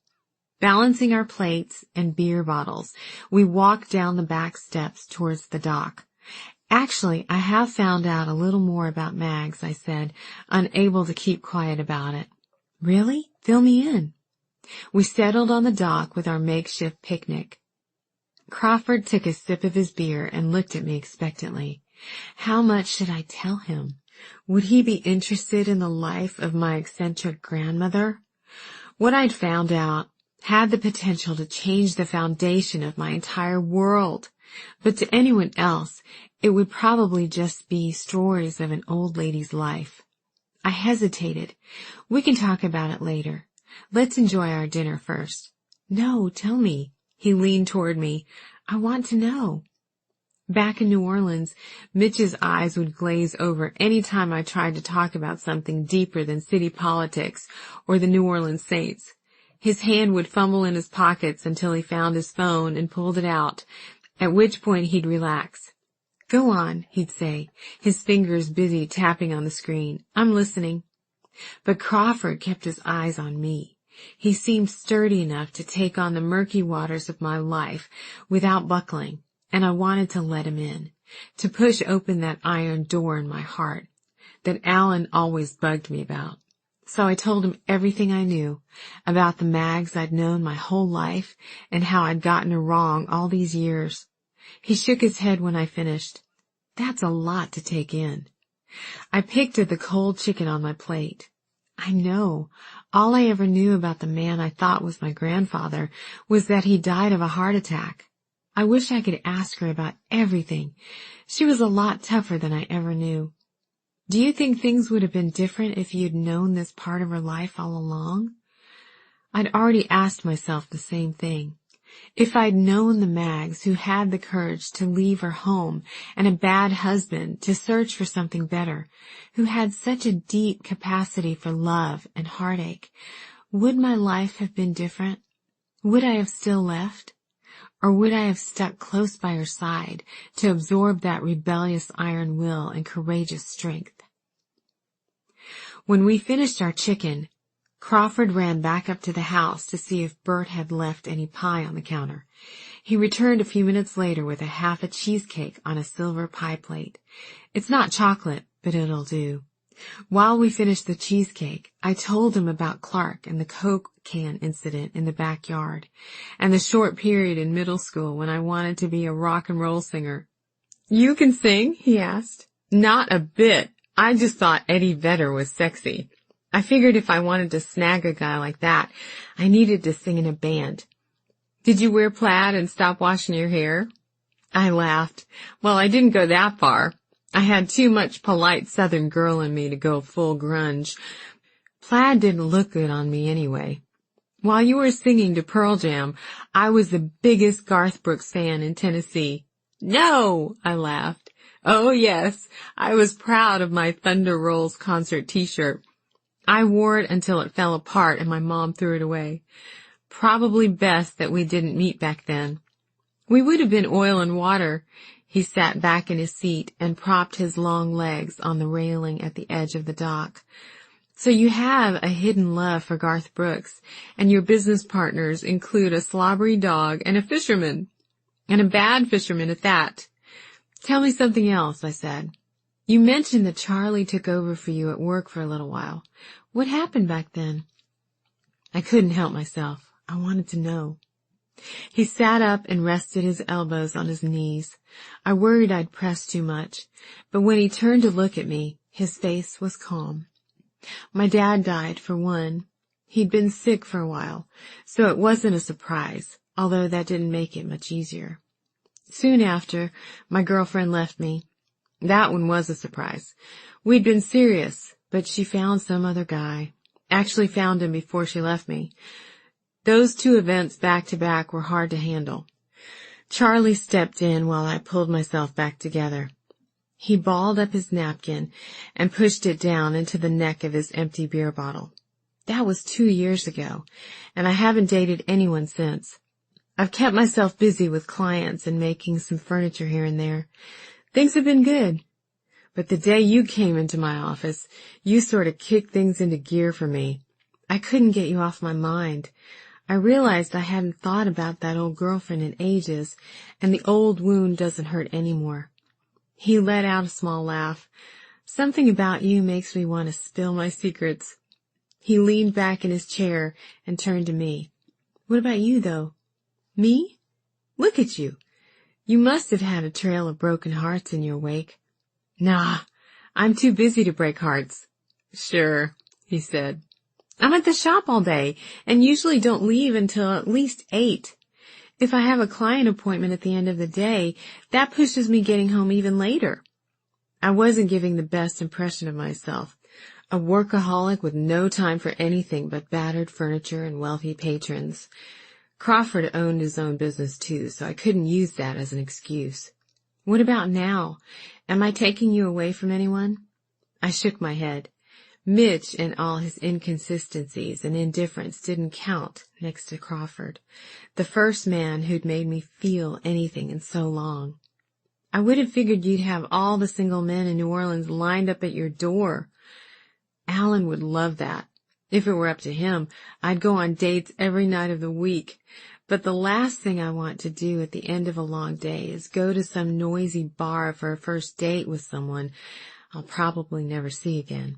Balancing our plates and beer bottles, we walked down the back steps towards the dock. Actually, I have found out a little more about Mags, I said, unable to keep quiet about it. Really? Fill me in. We settled on the dock with our makeshift picnic. Crawford took a sip of his beer and looked at me expectantly. How much should I tell him? Would he be interested in the life of my eccentric grandmother? What I'd found out had the potential to change the foundation of my entire world. But to anyone else, it would probably just be stories of an old lady's life. I hesitated. We can talk about it later. Let's enjoy our dinner first. No, tell me. He leaned toward me. I want to know. Back in New Orleans, Mitch's eyes would glaze over any time I tried to talk about something deeper than city politics or the New Orleans Saints. His hand would fumble in his pockets until he found his phone and pulled it out, at which point he'd relax. Go on, he'd say, his fingers busy tapping on the screen. I'm listening. But Crawford kept his eyes on me. He seemed sturdy enough to take on the murky waters of my life without buckling, and I wanted to let him in, to push open that iron door in my heart that Alan always bugged me about. So I told him everything I knew about the Mags I'd known my whole life and how I'd gotten her wrong all these years. He shook his head when I finished. That's a lot to take in. I picked at the cold chicken on my plate. I know. All I ever knew about the man I thought was my grandfather was that he died of a heart attack. I wish I could ask her about everything. She was a lot tougher than I ever knew. Do you think things would have been different if you'd known this part of her life all along? I'd already asked myself the same thing. If I'd known the Mags who had the courage to leave her home and a bad husband to search for something better, who had such a deep capacity for love and heartache, would my life have been different? Would I have still left? Or would I have stuck close by her side to absorb that rebellious iron will and courageous strength? When we finished our chicken, Crawford ran back up to the house to see if Bert had left any pie on the counter. He returned a few minutes later with half a cheesecake on a silver pie plate. It's not chocolate, but it'll do. While we finished the cheesecake, I told him about Clark and the Coke can incident in the backyard, and the short period in middle school when I wanted to be a rock and roll singer. You can sing? He asked. Not a bit. I just thought Eddie Vedder was sexy. I figured if I wanted to snag a guy like that, I needed to sing in a band. Did you wear plaid and stop washing your hair? I laughed. Well, I didn't go that far. I had too much polite Southern girl in me to go full grunge. Plaid didn't look good on me anyway. While you were singing to Pearl Jam, I was the biggest Garth Brooks fan in Tennessee. No, I laughed. Oh yes, I was proud of my Thunder Rolls concert t-shirt. I wore it until it fell apart and my mom threw it away. Probably best that we didn't meet back then. We would have been oil and water. He sat back in his seat and propped his long legs on the railing at the edge of the dock. So you have a hidden love for Garth Brooks, and your business partners include a slobbery dog and a fisherman, and a bad fisherman at that. Tell me something else, I said. You mentioned that Charlie took over for you at work for a little while. What happened back then? I couldn't help myself. I wanted to know. He sat up and rested his elbows on his knees. I worried I'd pressed too much, but when he turned to look at me, his face was calm. My dad died, for one. He'd been sick for a while, so it wasn't a surprise, although that didn't make it much easier. Soon after, my girlfriend left me. That one was a surprise. We'd been serious, but she found some other guy. Actually found him before she left me. Those two events back to back were hard to handle. Charlie stepped in while I pulled myself back together. He balled up his napkin and pushed it down into the neck of his empty beer bottle. That was 2 years ago, and I haven't dated anyone since. I've kept myself busy with clients and making some furniture here and there. Things have been good. But the day you came into my office, you sort of kicked things into gear for me. I couldn't get you off my mind. I realized I hadn't thought about that old girlfriend in ages, and the old wound doesn't hurt anymore. He let out a small laugh. Something about you makes me want to spill my secrets. He leaned back in his chair and turned to me. What about you, though? Me? Look at you. You must have had a trail of broken hearts in your wake. Nah, I'm too busy to break hearts. Sure, he said. I'm at the shop all day and usually don't leave until at least 8. If I have a client appointment at the end of the day, that pushes me getting home even later. I wasn't giving the best impression of myself. A workaholic with no time for anything but battered furniture and wealthy patrons. Crawford owned his own business too, so I couldn't use that as an excuse. What about now? Am I taking you away from anyone? I shook my head. Mitch and all his inconsistencies and indifference didn't count next to Crawford, the first man who'd made me feel anything in so long. I would have figured you'd have all the single men in New Orleans lined up at your door. Alan would love that. If it were up to him, I'd go on dates every night of the week. But the last thing I want to do at the end of a long day is go to some noisy bar for a first date with someone I'll probably never see again.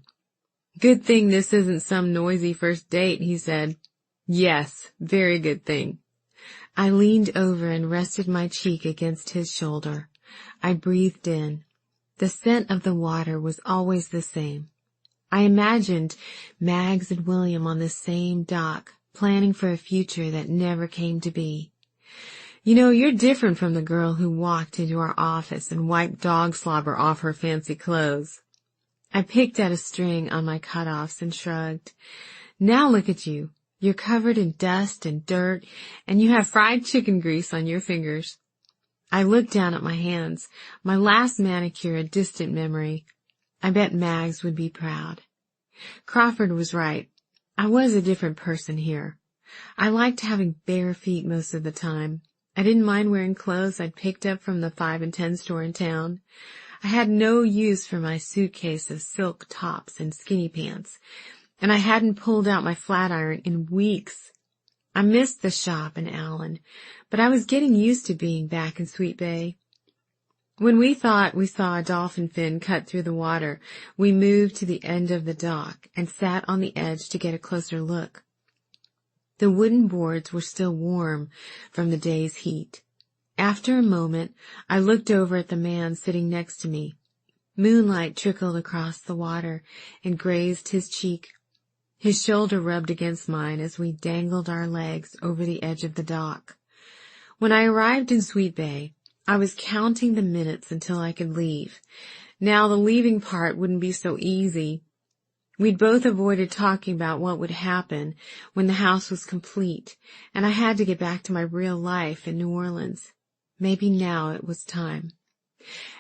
Good thing this isn't some noisy first date, he said. Yes, very good thing. I leaned over and rested my cheek against his shoulder. I breathed in. The scent of the water was always the same. I imagined Mags and William on the same dock, planning for a future that never came to be. You know, you're different from the girl who walked into our office and wiped dog slobber off her fancy clothes. I picked at a string on my cutoffs and shrugged. Now look at you. You're covered in dust and dirt, and you have fried chicken grease on your fingers. I looked down at my hands, my last manicure a distant memory. I bet Mags would be proud. Crawford was right. I was a different person here. I liked having bare feet most of the time. I didn't mind wearing clothes I'd picked up from the 5 and 10 store in town. I had no use for my suitcase of silk tops and skinny pants, and I hadn't pulled out my flat iron in weeks. I missed the shop and Alan, but I was getting used to being back in Sweet Bay. When we thought we saw a dolphin fin cut through the water, we moved to the end of the dock and sat on the edge to get a closer look. The wooden boards were still warm from the day's heat. After a moment, I looked over at the man sitting next to me. Moonlight trickled across the water and grazed his cheek. His shoulder rubbed against mine as we dangled our legs over the edge of the dock. When I arrived in Sweet Bay, I was counting the minutes until I could leave. Now the leaving part wouldn't be so easy. We'd both avoided talking about what would happen when the house was complete, and I had to get back to my real life in New Orleans. Maybe now it was time.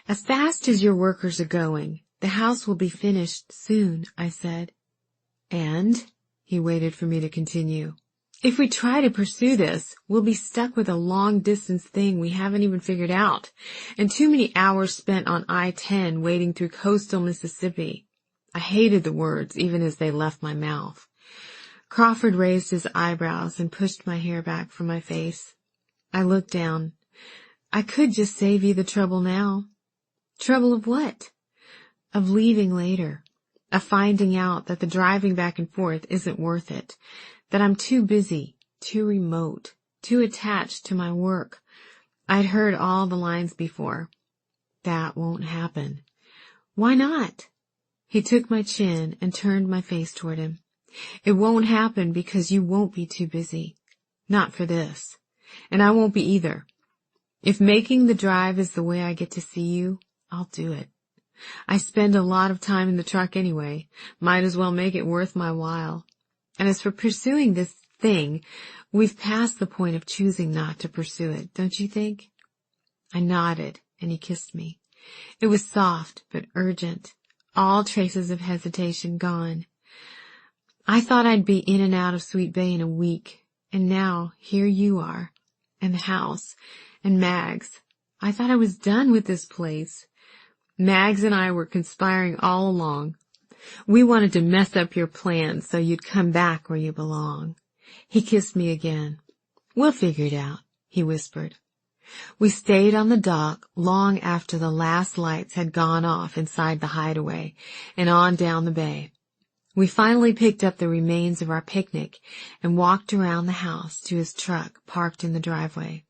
As fast as your workers are going, the house will be finished soon, I said. And? He waited for me to continue. If we try to pursue this, we'll be stuck with a long-distance thing we haven't even figured out, and too many hours spent on I-10 wading through coastal Mississippi. I hated the words, even as they left my mouth. Crawford raised his eyebrows and pushed my hair back from my face. I looked down. I could just save you the trouble now. Trouble of what? Of leaving later. Of finding out that the driving back and forth isn't worth it. That I'm too busy, too remote, too attached to my work. I'd heard all the lines before. That won't happen. Why not? He took my chin and turned my face toward him. It won't happen because you won't be too busy. Not for this. And I won't be either. If making the drive is the way I get to see you, I'll do it. I spend a lot of time in the truck anyway. Might as well make it worth my while. And as for pursuing this thing, we've passed the point of choosing not to pursue it, don't you think? I nodded, and he kissed me. It was soft but urgent, all traces of hesitation gone. I thought I'd be in and out of Sweet Bay in a week, and now here you are, and the house, and Mags. I thought I was done with this place. Mags and I were conspiring all along. We wanted to mess up your plans so you'd come back where you belong. He kissed me again. We'll figure it out, he whispered. We stayed on the dock long after the last lights had gone off inside the Hideaway and on down the bay. We finally picked up the remains of our picnic and walked around the house to his truck parked in the driveway.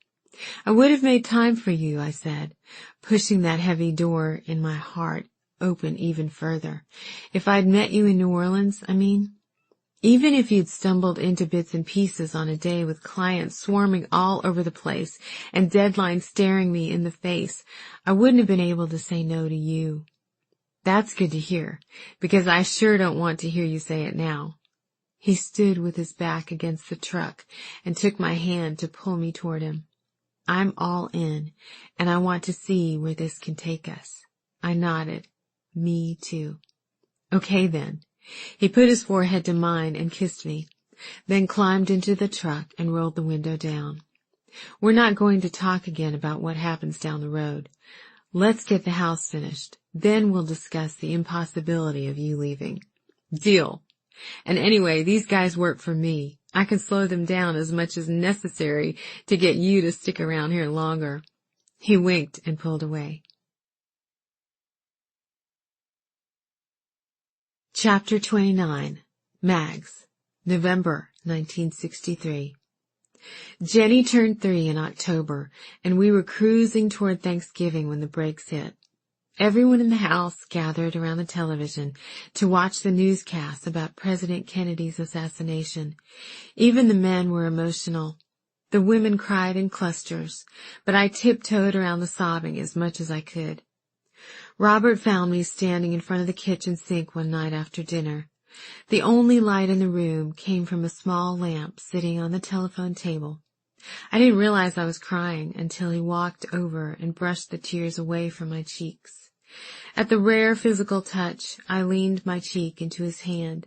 I would have made time for you, I said, pushing that heavy door in my heart open even further. If I'd met you in New Orleans, I mean. Even if you'd stumbled into bits and pieces on a day with clients swarming all over the place and deadlines staring me in the face, I wouldn't have been able to say no to you. That's good to hear, because I sure don't want to hear you say it now. He stood with his back against the truck and took my hand to pull me toward him. I'm all in, and I want to see where this can take us. I nodded. Me too. Okay then. He put his forehead to mine and kissed me, then climbed into the truck and rolled the window down. We're not going to talk again about what happens down the road. Let's get the house finished. Then we'll discuss the impossibility of you leaving. Deal. And anyway, these guys work for me. I can slow them down as much as necessary to get you to stick around here longer. He winked and pulled away. Chapter 29. Mags. November 1963. Jenny turned 3 in October, and we were cruising toward Thanksgiving when the breaks hit. Everyone in the house gathered around the television to watch the newscasts about President Kennedy's assassination. Even the men were emotional. The women cried in clusters, but I tiptoed around the sobbing as much as I could. Robert found me standing in front of the kitchen sink one night after dinner. The only light in the room came from a small lamp sitting on the telephone table. I didn't realize I was crying until he walked over and brushed the tears away from my cheeks. At the rare physical touch, I leaned my cheek into his hand,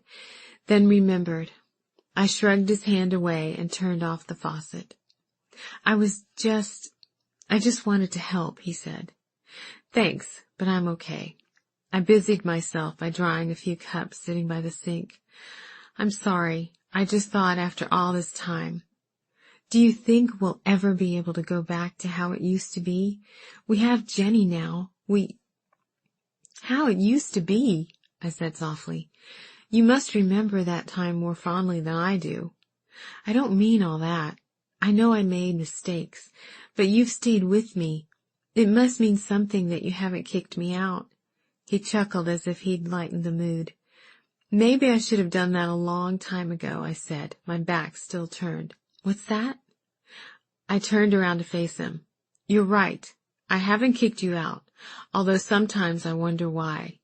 then remembered. I shrugged his hand away and turned off the faucet. I just wanted to help, he said. Thanks, but I'm okay. I busied myself by drying a few cups sitting by the sink. I'm sorry. I just thought after all this time. Do you think we'll ever be able to go back to how it used to be? We have Jenny now. How it used to be, I said softly. You must remember that time more fondly than I do. I don't mean all that. I know I made mistakes, but you've stayed with me. It must mean something that you haven't kicked me out. He chuckled as if he'd lightened the mood. Maybe I should have done that a long time ago, I said, my back still turned. What's that? I turned around to face him. You're right. I haven't kicked you out, although sometimes I wonder why.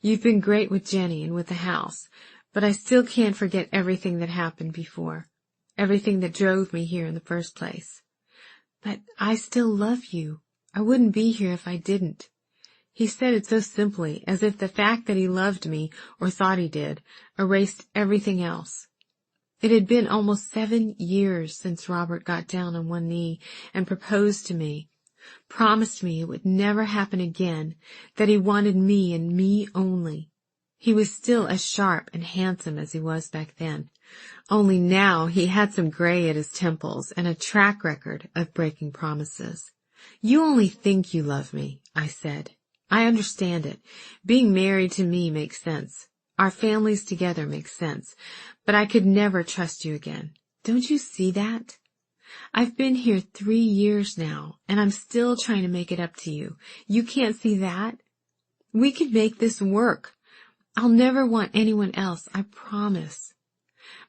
You've been great with Jenny and with the house, but I still can't forget everything that happened before, everything that drove me here in the first place. But I still love you. I wouldn't be here if I didn't. He said it so simply, as if the fact that he loved me, or thought he did, erased everything else. It had been almost 7 years since Robert got down on one knee and proposed to me, promised me it would never happen again, that he wanted me and me only. He was still as sharp and handsome as he was back then, only now he had some gray at his temples and a track record of breaking promises. You only think you love me, I said. I understand it. Being married to me makes sense. Our families together make sense. But I could never trust you again. Don't you see that? I've been here 3 years now, and I'm still trying to make it up to you. You can't see that? We could make this work. I'll never want anyone else, I promise.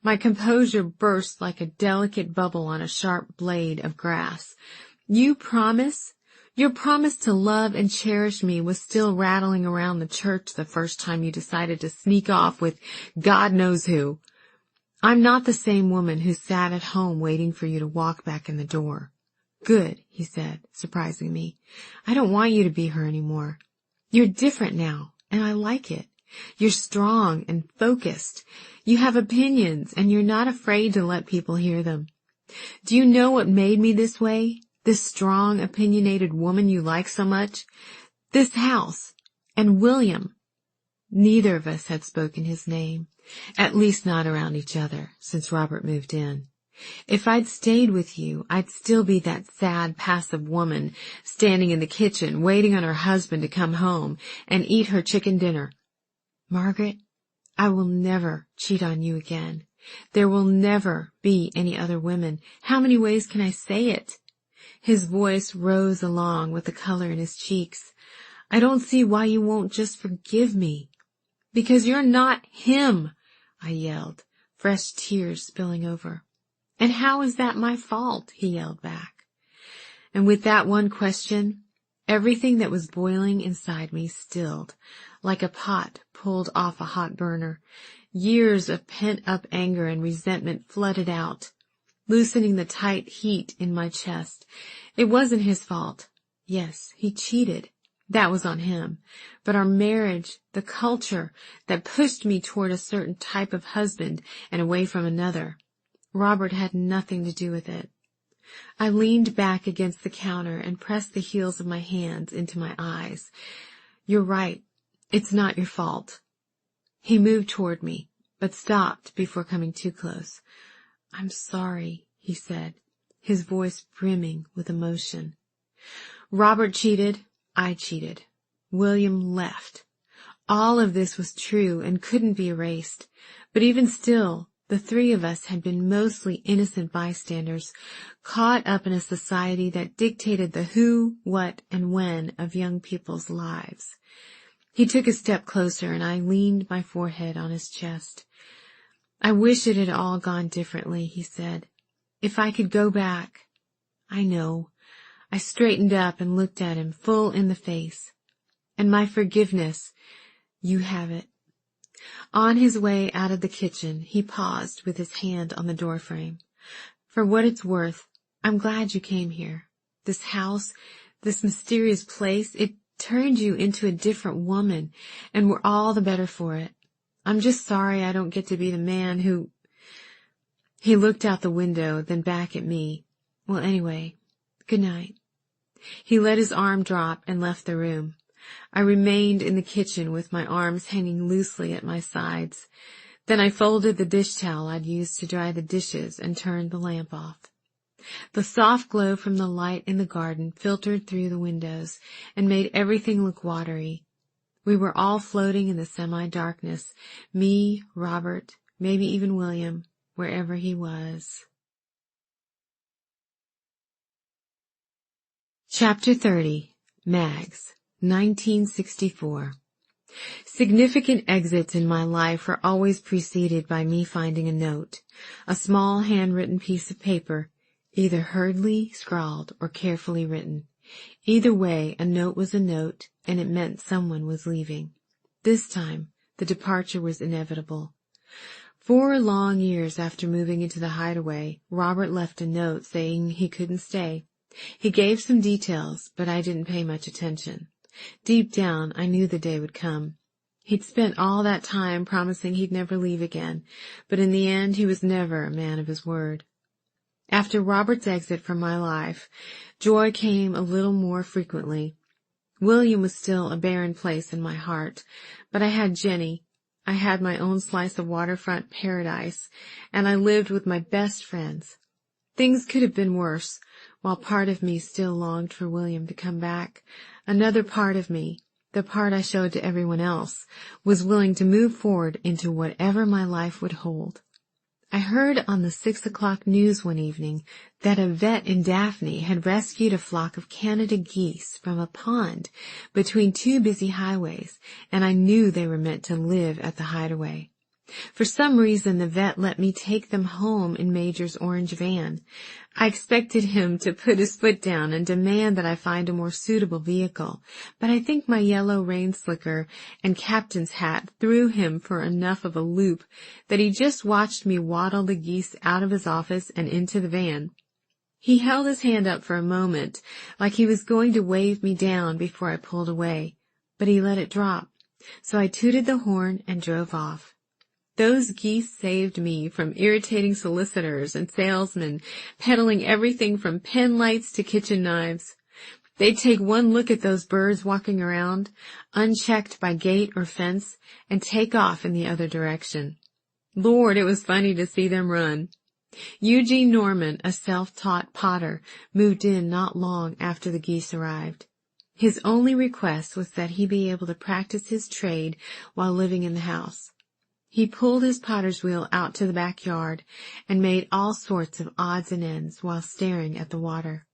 My composure burst like a delicate bubble on a sharp blade of grass. You promise? Your promise to love and cherish me was still rattling around the church the first time you decided to sneak off with God knows who. I'm not the same woman who sat at home waiting for you to walk back in the door. Good, he said, surprising me. I don't want you to be her anymore. You're different now, and I like it. You're strong and focused. You have opinions, and you're not afraid to let people hear them. Do you know what made me this way? This strong, opinionated woman you like so much? This house. And William. Neither of us had spoken his name, at least not around each other, since Robert moved in. If I'd stayed with you, I'd still be that sad, passive woman standing in the kitchen, waiting on her husband to come home and eat her chicken dinner. Margaret, I will never cheat on you again. There will never be any other women. How many ways can I say it? His voice rose along with the color in his cheeks. I don't see why you won't just forgive me. Because you're not him, I yelled, fresh tears spilling over. And how is that my fault? He yelled back. And with that one question, everything that was boiling inside me stilled, like a pot pulled off a hot burner. Years of pent-up anger and resentment flooded out, loosening the tight heat in my chest. It wasn't his fault. Yes, he cheated. That was on him. But our marriage, the culture that pushed me toward a certain type of husband and away from another, Robert had nothing to do with it. I leaned back against the counter and pressed the heels of my hands into my eyes. You're right. It's not your fault. He moved toward me, but stopped before coming too close. I'm sorry, he said, his voice brimming with emotion. Robert cheated. I cheated. William left. All of this was true and couldn't be erased. But even still, the three of us had been mostly innocent bystanders, caught up in a society that dictated the who, what, and when of young people's lives. He took a step closer, and I leaned my forehead on his chest. I wish it had all gone differently, he said. If I could go back. I know. I straightened up and looked at him full in the face. And my forgiveness, you have it. On his way out of the kitchen, he paused with his hand on the doorframe. For what it's worth, I'm glad you came here. This house, this mysterious place, it turned you into a different woman, and we're all the better for it. I'm just sorry I don't get to be the man who... He looked out the window, then back at me. Well, anyway, good night. He let his arm drop and left the room. I remained in the kitchen with my arms hanging loosely at my sides. Then I folded the dish towel I'd used to dry the dishes and turned the lamp off. The soft glow from the light in the garden filtered through the windows and made everything look watery. We were all floating in the semi-darkness, me, Robert, maybe even William, wherever he was. Chapter 30. Mags, 1964. Significant exits in my life are always preceded by me finding a note, a small handwritten piece of paper, either hurriedly scrawled or carefully written. Either way, a note was a note, and it meant someone was leaving. This time, the departure was inevitable. 4 long years after moving into the Hideaway, Robert left a note saying he couldn't stay. He gave some details, but I didn't pay much attention. Deep down, I knew the day would come. He'd spent all that time promising he'd never leave again, but in the end he was never a man of his word. After Robert's exit from my life, joy came a little more frequently. William was still a barren place in my heart, but I had Jenny. I had my own slice of waterfront paradise, and I lived with my best friends. Things could have been worse. While part of me still longed for William to come back, another part of me, the part I showed to everyone else, was willing to move forward into whatever my life would hold. I heard on the 6 o'clock news one evening that a vet in Daphne had rescued a flock of Canada geese from a pond between 2 busy highways, and I knew they were meant to live at the Hideaway. For some reason, the vet let me take them home in Major's orange van. I expected him to put his foot down and demand that I find a more suitable vehicle, but I think my yellow rain slicker and captain's hat threw him for enough of a loop that he just watched me waddle the geese out of his office and into the van. He held his hand up for a moment, like he was going to wave me down before I pulled away, but he let it drop, so I tooted the horn and drove off. Those geese saved me from irritating solicitors and salesmen peddling everything from pen lights to kitchen knives. They'd take one look at those birds walking around, unchecked by gate or fence, and take off in the other direction. Lord, it was funny to see them run. Eugene Norman, a self-taught potter, moved in not long after the geese arrived. His only request was that he be able to practice his trade while living in the house. He pulled his potter's wheel out to the backyard and made all sorts of odds and ends while staring at the water.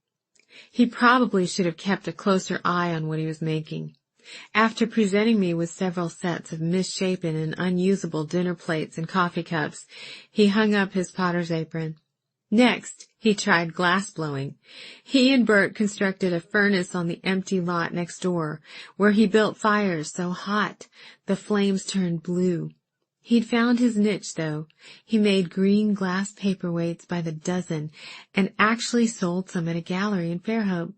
He probably should have kept a closer eye on what he was making. After presenting me with several sets of misshapen and unusable dinner plates and coffee cups, he hung up his potter's apron. Next, he tried glass blowing. He and Bert constructed a furnace on the empty lot next door, where he built fires so hot the flames turned blue. He'd found his niche, though. He made green glass paperweights by the dozen and actually sold some at a gallery in Fairhope.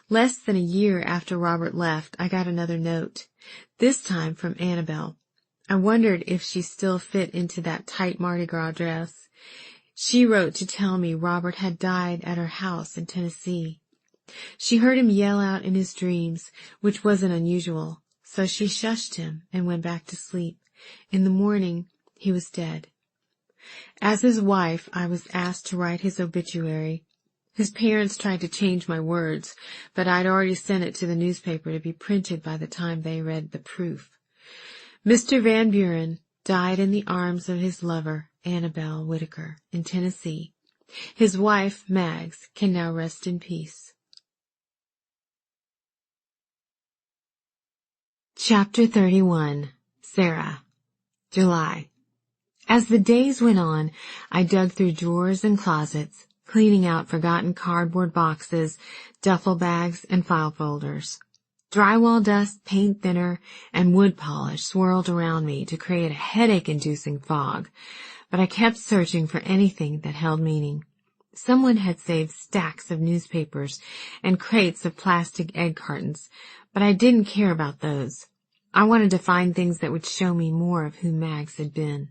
Less than a year after Robert left, I got another note, this time from Annabelle. I wondered if she still fit into that tight Mardi Gras dress. She wrote to tell me Robert had died at her house in Tennessee. She heard him yell out in his dreams, which wasn't unusual, so she shushed him and went back to sleep. In the morning, he was dead. As his wife, I was asked to write his obituary. His parents tried to change my words, but I'd already sent it to the newspaper to be printed by the time they read the proof. Mr. Van Buren died in the arms of his lover, Annabelle Whitaker, in Tennessee. His wife, Mags, can now rest in peace. Chapter 31. Sarah. July. As the days went on, I dug through drawers and closets, cleaning out forgotten cardboard boxes, duffel bags, and file folders. Drywall dust, paint thinner, and wood polish swirled around me to create a headache-inducing fog, but I kept searching for anything that held meaning. Someone had saved stacks of newspapers and crates of plastic egg cartons, but I didn't care about those. I wanted to find things that would show me more of who Mags had been.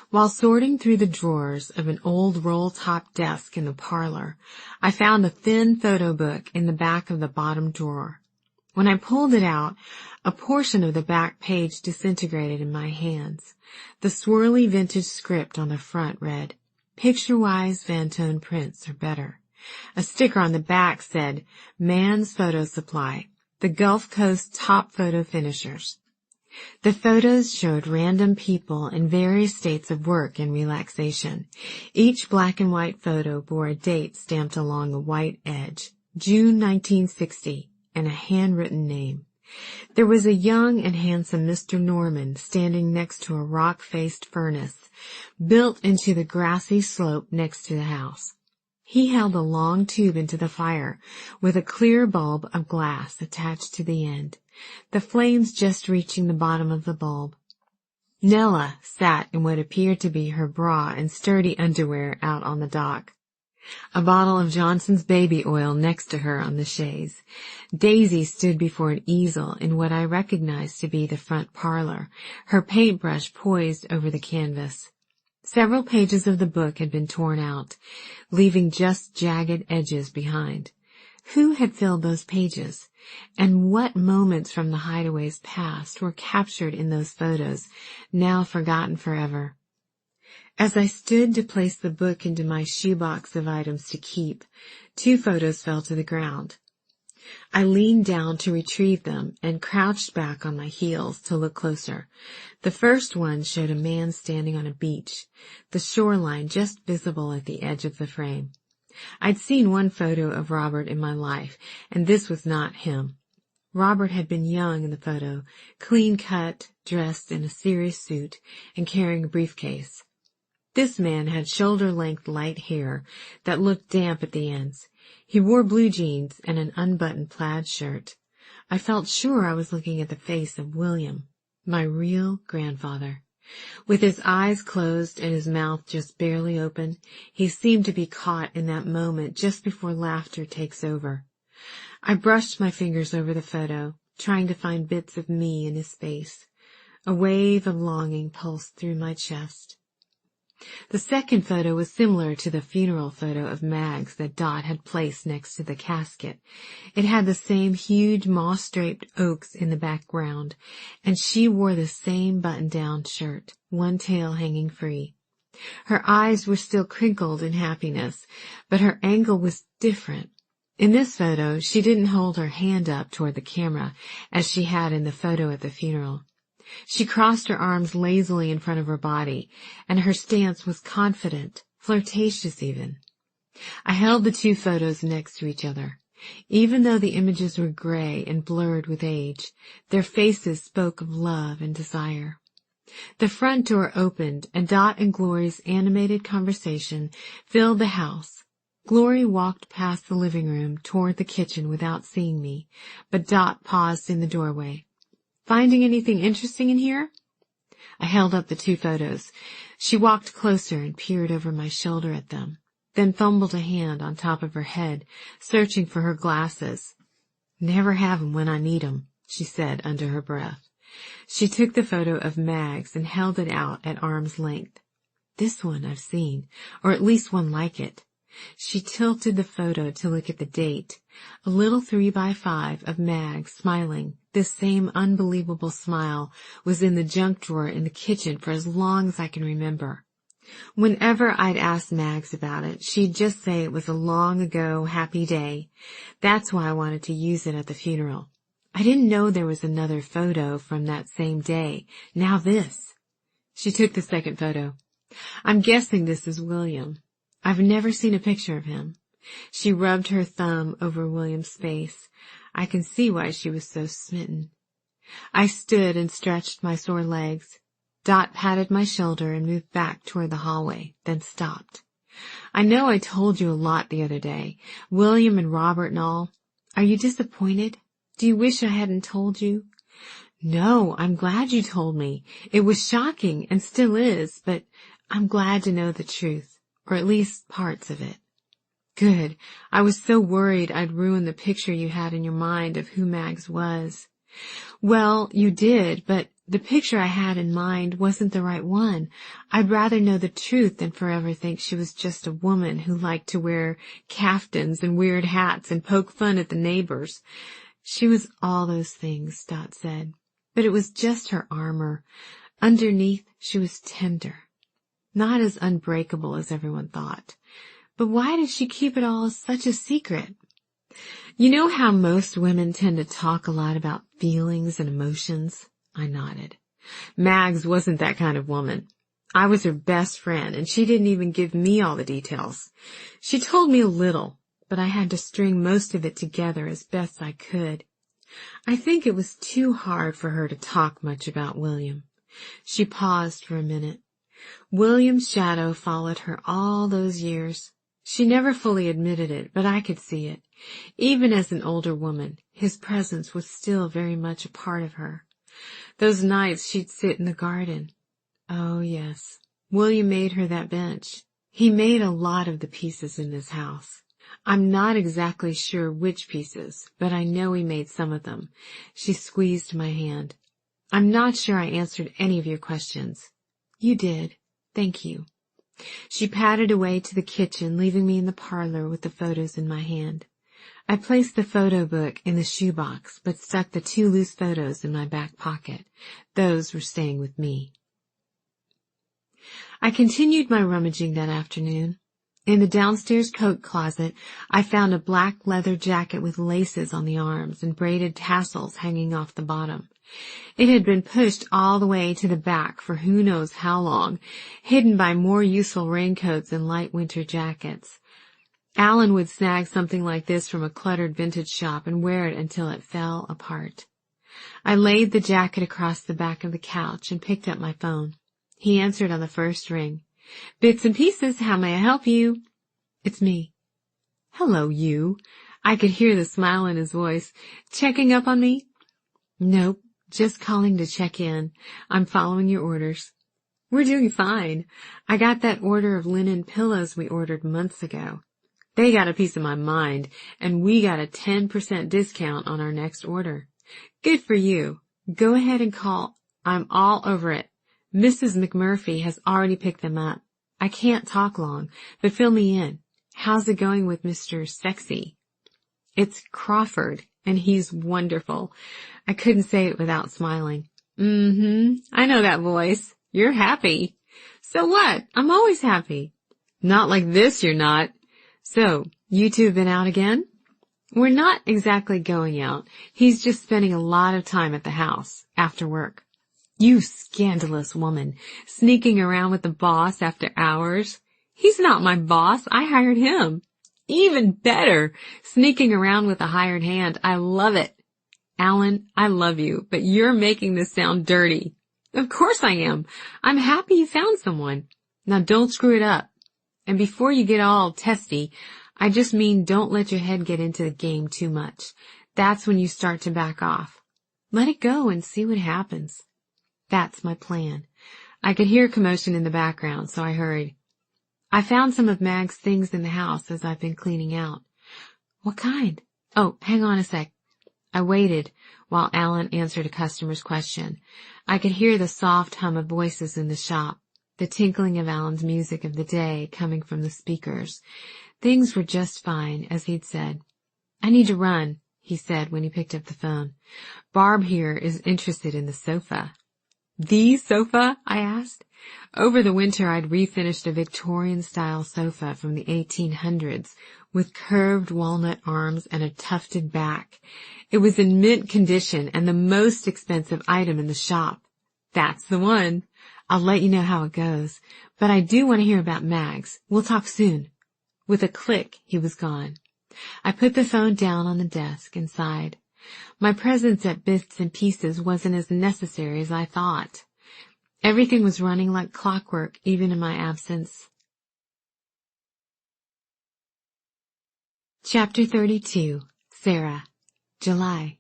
While sorting through the drawers of an old roll-top desk in the parlor, I found a thin photo book in the back of the bottom drawer. When I pulled it out, a portion of the back page disintegrated in my hands. The swirly vintage script on the front read, "Picture-wise Vantone prints are better." A sticker on the back said, "Man's Photo Supply, the Gulf Coast top photo finishers." The photos showed random people in various states of work and relaxation. Each black and white photo bore a date stamped along a white edge, June 1960, and a handwritten name. There was a young and handsome Mr. Norman standing next to a rock-faced furnace built into the grassy slope next to the house. He held a long tube into the fire with a clear bulb of glass attached to the end, the flames just reaching the bottom of the bulb. Nella sat in what appeared to be her bra and sturdy underwear out on the dock. A bottle of Johnson's baby oil next to her on the chaise. Daisy stood before an easel in what I recognized to be the front parlor, her paintbrush poised over the canvas. Several pages of the book had been torn out, leaving just jagged edges behind. Who had filled those pages? And what moments from the Hideaway's past were captured in those photos, now forgotten forever? As I stood to place the book into my shoebox of items to keep, 2 photos fell to the ground. I leaned down to retrieve them and crouched back on my heels to look closer. The first one showed a man standing on a beach, the shoreline just visible at the edge of the frame. I'd seen one photo of Robert in my life, and this was not him. Robert had been young in the photo, clean-cut, dressed in a serious suit, and carrying a briefcase. This man had shoulder-length light hair that looked damp at the ends. He wore blue jeans and an unbuttoned plaid shirt. I felt sure I was looking at the face of William, my real grandfather. With his eyes closed and his mouth just barely open, he seemed to be caught in that moment just before laughter takes over. I brushed my fingers over the photo, trying to find bits of me in his face. A wave of longing pulsed through my chest. The second photo was similar to the funeral photo of Mags that Dot had placed next to the casket. It had the same huge moss-draped oaks in the background, and she wore the same button-down shirt, one tail hanging free. Her eyes were still crinkled in happiness, but her angle was different. In this photo, she didn't hold her hand up toward the camera, as she had in the photo at the funeral. She crossed her arms lazily in front of her body, and her stance was confident, flirtatious even. I held the two photos next to each other. Even though the images were gray and blurred with age, their faces spoke of love and desire. The front door opened, and Dot and Glory's animated conversation filled the house. Glory walked past the living room toward the kitchen without seeing me, but Dot paused in the doorway. "Finding anything interesting in here?" I held up the two photos. She walked closer and peered over my shoulder at them, then fumbled a hand on top of her head, searching for her glasses. "Never have 'em when I need 'em," she said under her breath. She took the photo of Mags and held it out at arm's length. "This one I've seen, or at least one like it." She tilted the photo to look at the date. A little 3x5 of Mags smiling. This same unbelievable smile was in the junk drawer in the kitchen for as long as I can remember. Whenever I'd ask Mags about it, she'd just say it was a long ago happy day. That's why I wanted to use it at the funeral. I didn't know there was another photo from that same day. Now this. She took the second photo. "I'm guessing this is William. I've never seen a picture of him." She rubbed her thumb over William's face. I can see why she was so smitten. I stood and stretched my sore legs. Dot patted my shoulder and moved back toward the hallway, then stopped. "I know I told you a lot the other day, William and Robert and all. Are you disappointed? Do you wish I hadn't told you?" "No, I'm glad you told me. It was shocking and still is, but I'm glad to know the truth, or at least parts of it." "Good. I was so worried I'd ruin the picture you had in your mind of who Mags was." "Well, you did, but the picture I had in mind wasn't the right one. I'd rather know the truth than forever think she was just a woman who liked to wear caftans and weird hats and poke fun at the neighbors." "She was all those things," Dot said, "but it was just her armor. Underneath, she was tender. Not as unbreakable as everyone thought. But why did she keep it all such a secret?" "You know how most women tend to talk a lot about feelings and emotions?" I nodded. "Mags wasn't that kind of woman. I was her best friend, and she didn't even give me all the details. She told me a little, but I had to string most of it together as best I could. I think it was too hard for her to talk much about William." She paused for a minute. "William's shadow followed her all those years. She never fully admitted it, but I could see it. Even as an older woman, his presence was still very much a part of her. Those nights she'd sit in the garden. Oh, yes, William made her that bench. He made a lot of the pieces in this house. I'm not exactly sure which pieces, but I know he made some of them." She squeezed my hand. "I'm not sure I answered any of your questions." "You did. Thank you." She padded away to the kitchen, leaving me in the parlor with the photos in my hand. I placed the photo book in the shoebox, but stuck the two loose photos in my back pocket. Those were staying with me. I continued my rummaging that afternoon. In the downstairs coat closet, I found a black leather jacket with laces on the arms and braided tassels hanging off the bottom. It had been pushed all the way to the back for who knows how long, hidden by more useful raincoats and light winter jackets. Alan would snag something like this from a cluttered vintage shop and wear it until it fell apart. I laid the jacket across the back of the couch and picked up my phone. He answered on the first ring. "Bits and pieces, how may I help you?" "It's me." "Hello, you." I could hear the smile in his voice. "Checking up on me?" "Nope, just calling to check in. I'm following your orders." "We're doing fine. I got that order of linen pillows we ordered months ago. They got a piece of my mind, and we got a 10% discount on our next order. Good for you. Go ahead and call. I'm all over it. Mrs. McMurphy has already picked them up. I can't talk long, but fill me in. How's it going with Mr. Sexy?" "It's Crawford, and he's wonderful." I couldn't say it without smiling. I know that voice. You're happy." "So what? I'm always happy." "Not like this, you're not." "So, you two have been out again?" "We're not exactly going out. He's just spending a lot of time at the house, after work." You scandalous woman, sneaking around with the boss after hours. He's not my boss. I hired him. Even better, sneaking around with a hired hand. I love it. Alan, I love you, but you're making this sound dirty. Of course I am. I'm happy you found someone. Now don't screw it up. And before you get all testy, I just mean don't let your head get into the game too much. That's when you start to back off. Let it go and see what happens. That's my plan. I could hear commotion in the background, so I hurried. I found some of Mag's things in the house as I've been cleaning out. What kind? Oh, hang on a sec. I waited while Alan answered a customer's question. I could hear the soft hum of voices in the shop, the tinkling of Alan's music of the day coming from the speakers. Things were just fine, as he'd said. I need to run, he said when he picked up the phone. Barb here is interested in the sofa. The sofa? I asked. Over the winter I'd refinished a Victorian-style sofa from the 1800s with curved walnut arms and a tufted back. It was in mint condition and the most expensive item in the shop. That's the one. I'll let you know how it goes. But I do want to hear about Mags. We'll talk soon. With a click, he was gone. I put the phone down on the desk and sighed. My presence at Bits and Pieces wasn't as necessary as I thought. Everything was running like clockwork, even in my absence. Chapter 32. Sarah. July.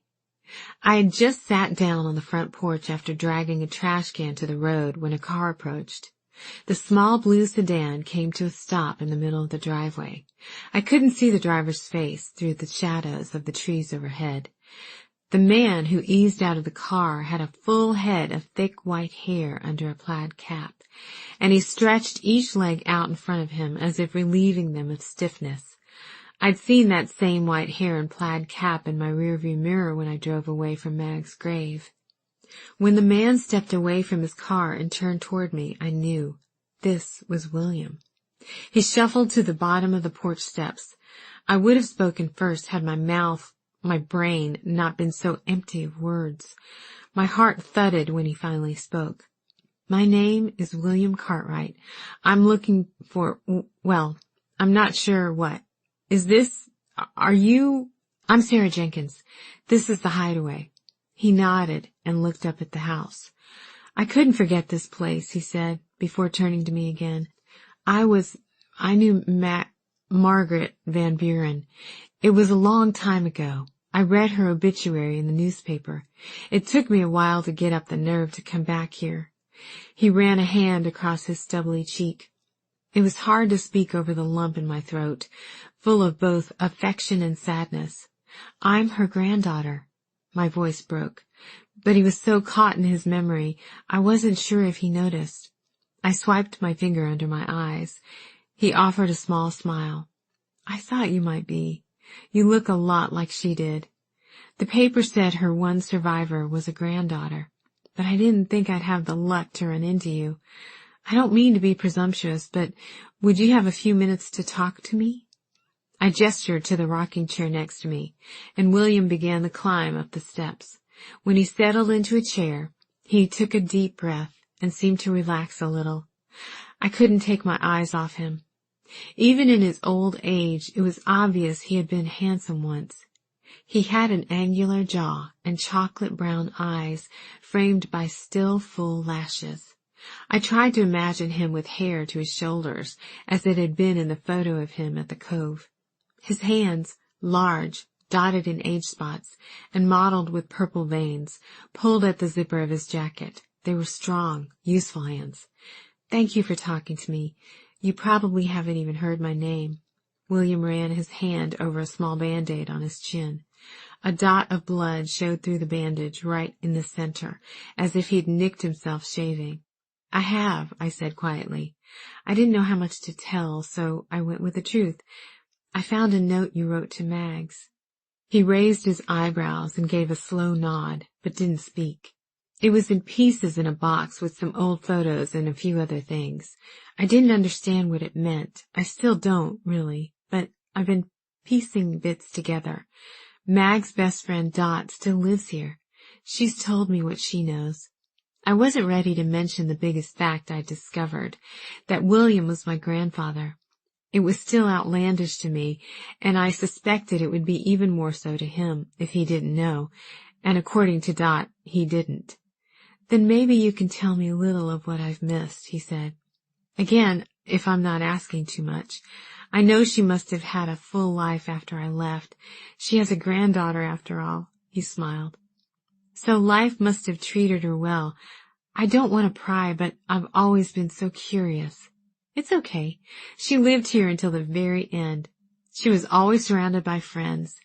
I had just sat down on the front porch after dragging a trash can to the road when a car approached. The small blue sedan came to a stop in the middle of the driveway. I couldn't see the driver's face through the shadows of the trees overhead. The man who eased out of the car had a full head of thick white hair under a plaid cap, and he stretched each leg out in front of him as if relieving them of stiffness. I'd seen that same white hair and plaid cap in my rearview mirror when I drove away from Mag's grave. When the man stepped away from his car and turned toward me, I knew this was William. He shuffled to the bottom of the porch steps. I would have spoken first had my brain not been so empty of words. My heart thudded when he finally spoke. My name is William Cartwright. I'm looking for, well, I'm not sure what. I'm Sarah Jenkins. This is the Hideaway. He nodded and looked up at the house. I couldn't forget this place, he said, before turning to me again. I knew Margaret Van Buren. It was a long time ago. I read her obituary in the newspaper. It took me a while to get up the nerve to come back here. He ran a hand across his stubbly cheek. It was hard to speak over the lump in my throat, full of both affection and sadness. I'm her granddaughter. My voice broke, but he was so caught in his memory, I wasn't sure if he noticed. I swiped my finger under my eyes. He offered a small smile. I thought you might be. You look a lot like she did. The paper said her one survivor was a granddaughter, but I didn't think I'd have the luck to run into you. I don't mean to be presumptuous, but would you have a few minutes to talk to me? I gestured to the rocking chair next to me, and William began the climb up the steps. When he settled into a chair, he took a deep breath and seemed to relax a little. I couldn't take my eyes off him. Even in his old age, it was obvious he had been handsome once. He had an angular jaw and chocolate brown eyes framed by still full lashes. I tried to imagine him with hair to his shoulders, as it had been in the photo of him at the Cove. His hands, large, dotted in age spots, and mottled with purple veins, pulled at the zipper of his jacket. They were strong, useful hands. Thank you for talking to me. You probably haven't even heard my name. William ran his hand over a small Band-Aid on his chin. A dot of blood showed through the bandage right in the center, as if he'd nicked himself shaving. I have, I said quietly. I didn't know how much to tell, so I went with the truth. I found a note you wrote to Mags. He raised his eyebrows and gave a slow nod, but didn't speak. It was in pieces in a box with some old photos and a few other things. I didn't understand what it meant. I still don't, really, but I've been piecing bits together. Mag's best friend Dot still lives here. She's told me what she knows. I wasn't ready to mention the biggest fact I'd discovered, that William was my grandfather. It was still outlandish to me, and I suspected it would be even more so to him if he didn't know, and according to Dot, he didn't. "Then maybe you can tell me a little of what I've missed," he said. "Again, if I'm not asking too much. I know she must have had a full life after I left. She has a granddaughter after all," he smiled. "So life must have treated her well. I don't want to pry, but I've always been so curious." "It's okay. She lived here until the very end. She was always surrounded by friends.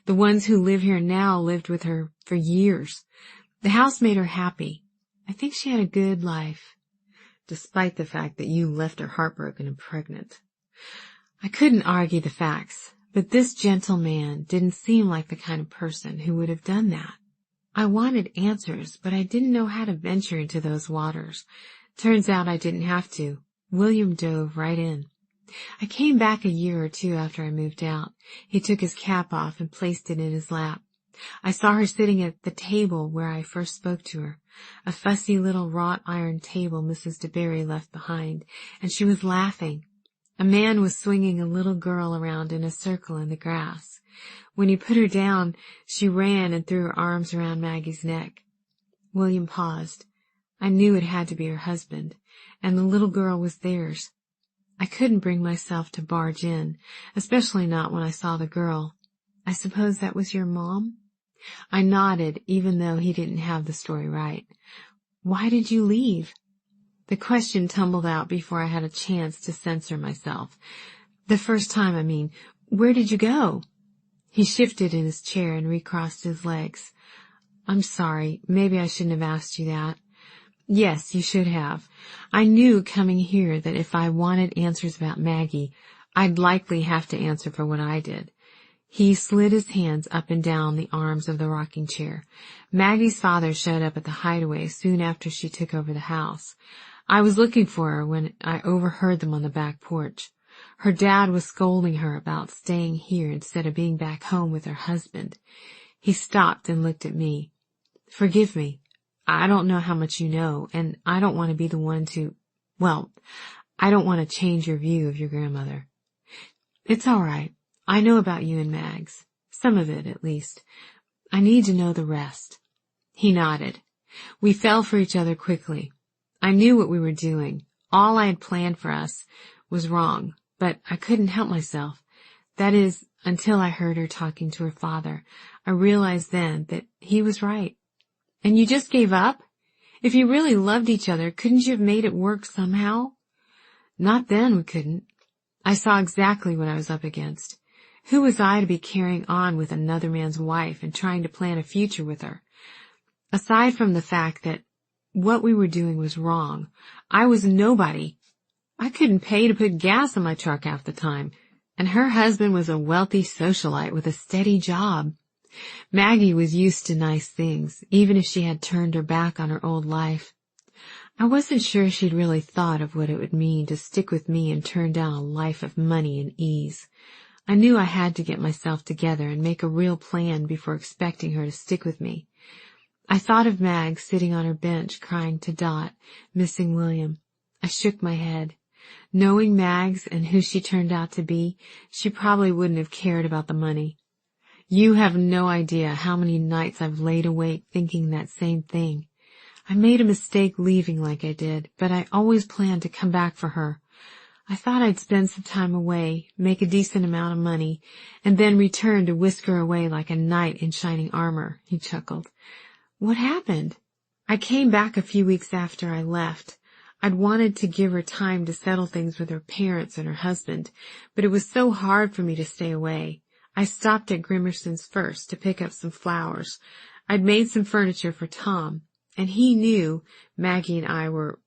The ones who live here now lived with her for years. The house made her happy. I think she had a good life, despite the fact that you left her heartbroken and pregnant." I couldn't argue the facts, but this gentle man didn't seem like the kind of person who would have done that. I wanted answers, but I didn't know how to venture into those waters. Turns out I didn't have to. William dove right in. I came back a year or two after I moved out. He took his cap off and placed it in his lap. I saw her sitting at the table where I first spoke to her, a fussy little wrought iron table Mrs. DeBerry left behind, and she was laughing. A man was swinging a little girl around in a circle in the grass. When he put her down, she ran and threw her arms around Maggie's neck. William paused. I knew it had to be her husband, and the little girl was theirs. I couldn't bring myself to barge in, especially not when I saw the girl. "I suppose that was your mom?" I nodded, even though he didn't have the story right. "Why did you leave?" The question tumbled out before I had a chance to censor myself. "The first time, I mean. Where did you go?" He shifted in his chair and recrossed his legs. "I'm sorry. Maybe I shouldn't have asked you that." "Yes, you should have. I knew coming here that if I wanted answers about Maggie, I'd likely have to answer for what I did." He slid his hands up and down the arms of the rocking chair. "Maggie's father showed up at the Hideaway soon after she took over the house. I was looking for her when I overheard them on the back porch. Her dad was scolding her about staying here instead of being back home with her husband." He stopped and looked at me. "Forgive me. I don't know how much you know, and I don't want to be the one to, I don't want to change your view of your grandmother." "It's all right. I know about you and Mags. Some of it, at least. I need to know the rest." He nodded. We fell for each other quickly. I knew what we were doing. All I had planned for us was wrong, but I couldn't help myself. That is, until I heard her talking to her father. I realized then that he was right. "And you just gave up? If you really loved each other, couldn't you have made it work somehow?" "Not then, we couldn't. I saw exactly what I was up against. Who was I to be carrying on with another man's wife and trying to plan a future with her? Aside from the fact that what we were doing was wrong, I was nobody. I couldn't pay to put gas in my truck half the time, and her husband was a wealthy socialite with a steady job. Maggie was used to nice things, even if she had turned her back on her old life. I wasn't sure she'd really thought of what it would mean to stick with me and turn down a life of money and ease. I knew I had to get myself together and make a real plan before expecting her to stick with me. I thought of Mag sitting on her bench crying to Dot, missing William. I shook my head. Knowing Mags and who she turned out to be, she probably wouldn't have cared about the money. You have no idea how many nights I've laid awake thinking that same thing. I made a mistake leaving like I did, but I always planned to come back for her. I thought I'd spend some time away, make a decent amount of money, and then return to whisk her away like a knight in shining armor, he chuckled. What happened? I came back a few weeks after I left. I'd wanted to give her time to settle things with her parents and her husband, but it was so hard for me to stay away. I stopped at Grimmerson's first to pick up some flowers. I'd made some furniture for Tom, and he knew Maggie and I were,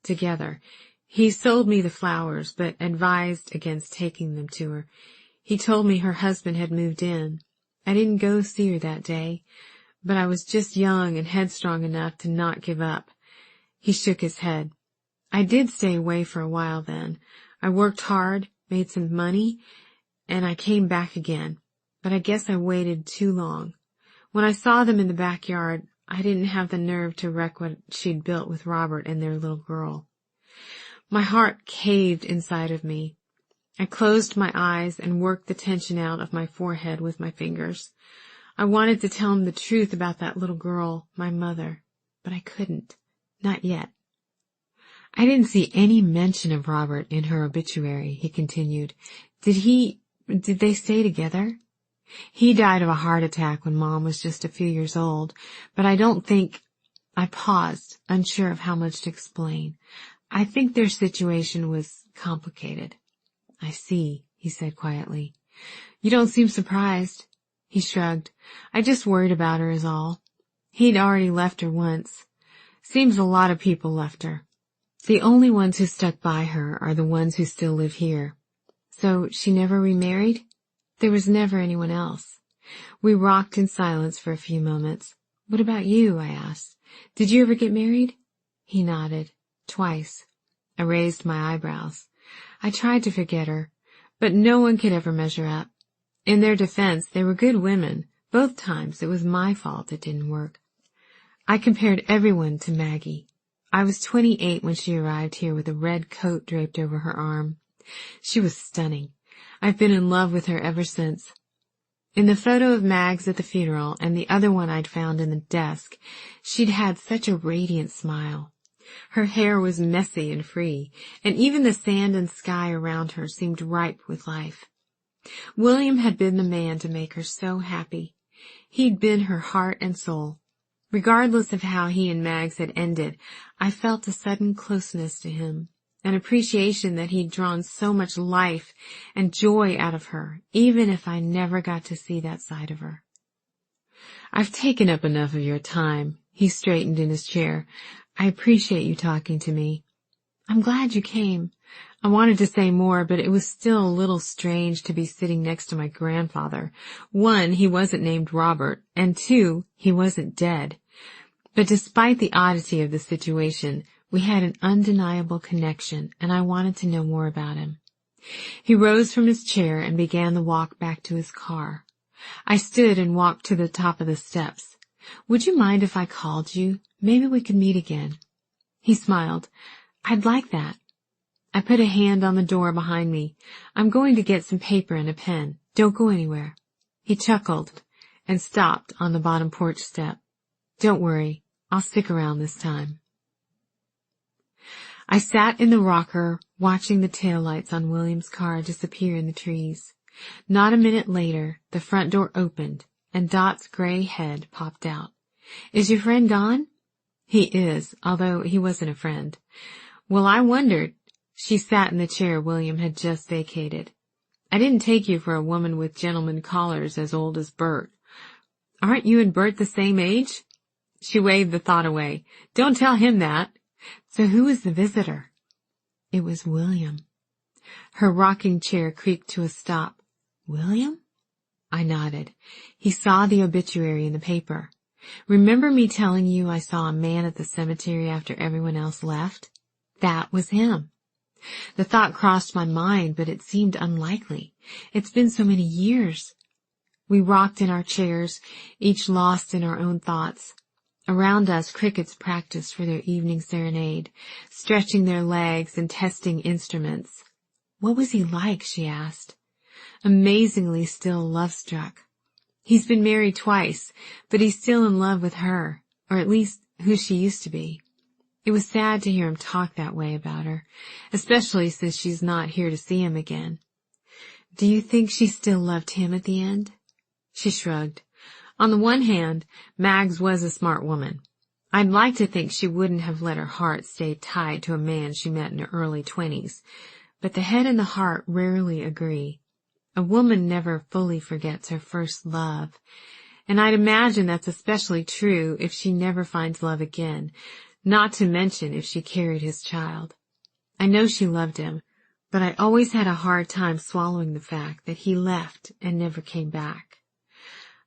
together. He sold me the flowers, but advised against taking them to her. He told me her husband had moved in. I didn't go see her that day, but I was just young and headstrong enough to not give up. He shook his head. I did stay away for a while then. I worked hard, made some money, and I came back again. But I guess I waited too long. When I saw them in the backyard, I didn't have the nerve to wreck what she'd built with Robert and their little girl. My heart caved inside of me. I closed my eyes and worked the tension out of my forehead with my fingers. I wanted to tell him the truth about that little girl, my mother, but I couldn't. Not yet. I didn't see any mention of Robert in her obituary, he continued. Did they stay together? He died of a heart attack when Mom was just a few years old, but I paused, unsure of how much to explain. I think their situation was complicated. I see, he said quietly. You don't seem surprised. He shrugged. I just worried about her is all. He'd already left her once. Seems a lot of people left her. The only ones who stuck by her are the ones who still live here. So she never remarried? There was never anyone else. We rocked in silence for a few moments. What about you? I asked. Did you ever get married? He nodded. Twice. I raised my eyebrows. I tried to forget her, but no one could ever measure up. In their defense, they were good women. Both times it was my fault it didn't work. I compared everyone to Maggie. I was 28 when she arrived here with a red coat draped over her arm. She was stunning. I've been in love with her ever since. In the photo of Mags at the funeral and the other one I'd found in the desk, she'd had such a radiant smile. Her hair was messy and free, and even the sand and sky around her seemed ripe with life. William had been the man to make her so happy. He'd been her heart and soul. Regardless of how he and Mags had ended, I felt a sudden closeness to him, an appreciation that he'd drawn so much life and joy out of her, even if I never got to see that side of her. I've taken up enough of your time. He straightened in his chair. I appreciate you talking to me. I'm glad you came. I wanted to say more, but it was still a little strange to be sitting next to my grandfather. 1, he wasn't named Robert, and 2, he wasn't dead. But despite the oddity of the situation, we had an undeniable connection, and I wanted to know more about him. He rose from his chair and began the walk back to his car. I stood and walked to the top of the steps. Would you mind if I called you? Maybe we could meet again. He smiled. I'd like that. I put a hand on the door behind me. I'm going to get some paper and a pen. Don't go anywhere. He chuckled and stopped on the bottom porch step. Don't worry. I'll stick around this time. I sat in the rocker watching the taillights on William's car disappear in the trees. Not a minute later, the front door opened and Dot's gray head popped out. Is your friend gone? He is, although he wasn't a friend. Well, I wondered. She sat in the chair William had just vacated. I didn't take you for a woman with gentleman callers as old as Bert. Aren't you and Bert the same age? She waved the thought away. Don't tell him that. So who was the visitor? It was William. Her rocking chair creaked to a stop. William? I nodded. He saw the obituary in the paper. Remember me telling you I saw a man at the cemetery after everyone else left? That was him. The thought crossed my mind, but it seemed unlikely. It's been so many years. We rocked in our chairs, each lost in our own thoughts. Around us, crickets practiced for their evening serenade, stretching their legs and testing instruments. What was he like? She asked. Amazingly still love-struck. He's been married twice, but he's still in love with her, or at least who she used to be. It was sad to hear him talk that way about her, especially since she's not here to see him again. Do you think she still loved him at the end? She shrugged. On the one hand, Mags was a smart woman. I'd like to think she wouldn't have let her heart stay tied to a man she met in her early 20s, but the head and the heart rarely agree. A woman never fully forgets her first love, and I'd imagine that's especially true if she never finds love again, not to mention if she carried his child. I know she loved him, but I always had a hard time swallowing the fact that he left and never came back.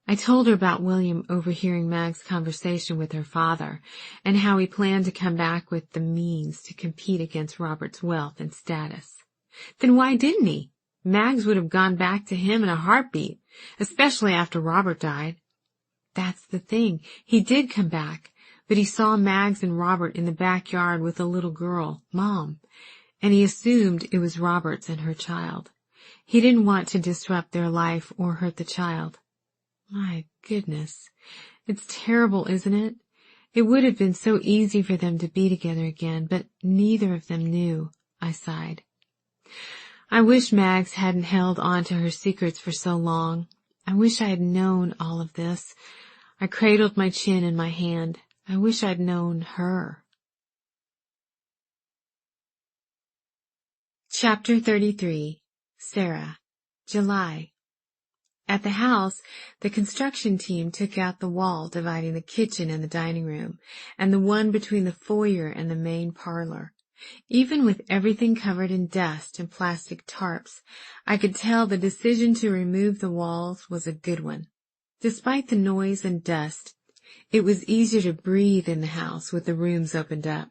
I told her about William overhearing Mag's conversation with her father and how he planned to come back with the means to compete against Robert's wealth and status. Then why didn't he? Mags would have gone back to him in a heartbeat, especially after Robert died. That's the thing. He did come back, but he saw Mags and Robert in the backyard with a little girl, Mom, and he assumed it was Robert's and her child. He didn't want to disrupt their life or hurt the child. My goodness. It's terrible, isn't it? It would have been so easy for them to be together again, but neither of them knew. I sighed. I wish Mags hadn't held on to her secrets for so long. I wish I had known all of this. I cradled my chin in my hand. I wish I'd known her. Chapter 33. Sarah. July. At the house, the construction team took out the wall dividing the kitchen and the dining room, and the one between the foyer and the main parlor. Even with everything covered in dust and plastic tarps, I could tell the decision to remove the walls was a good one. Despite the noise and dust, it was easier to breathe in the house with the rooms opened up.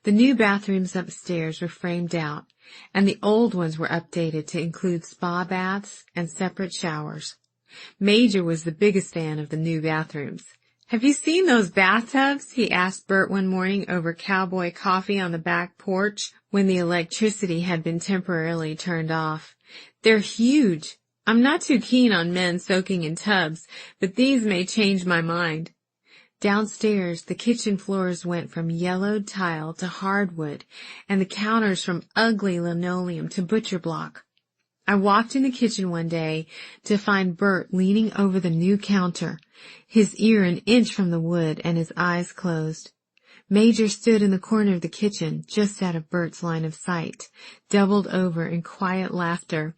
The new bathrooms upstairs were framed out, and the old ones were updated to include spa baths and separate showers. Major was the biggest fan of the new bathrooms. "Have you seen those bathtubs?" he asked Bert one morning over cowboy coffee on the back porch when the electricity had been temporarily turned off. "They're huge. I'm not too keen on men soaking in tubs, but these may change my mind." Downstairs, the kitchen floors went from yellowed tile to hardwood, and the counters from ugly linoleum to butcher block. I walked in the kitchen one day to find Bert leaning over the new counter, his ear an inch from the wood and his eyes closed. Major stood in the corner of the kitchen, just out of Bert's line of sight, doubled over in quiet laughter.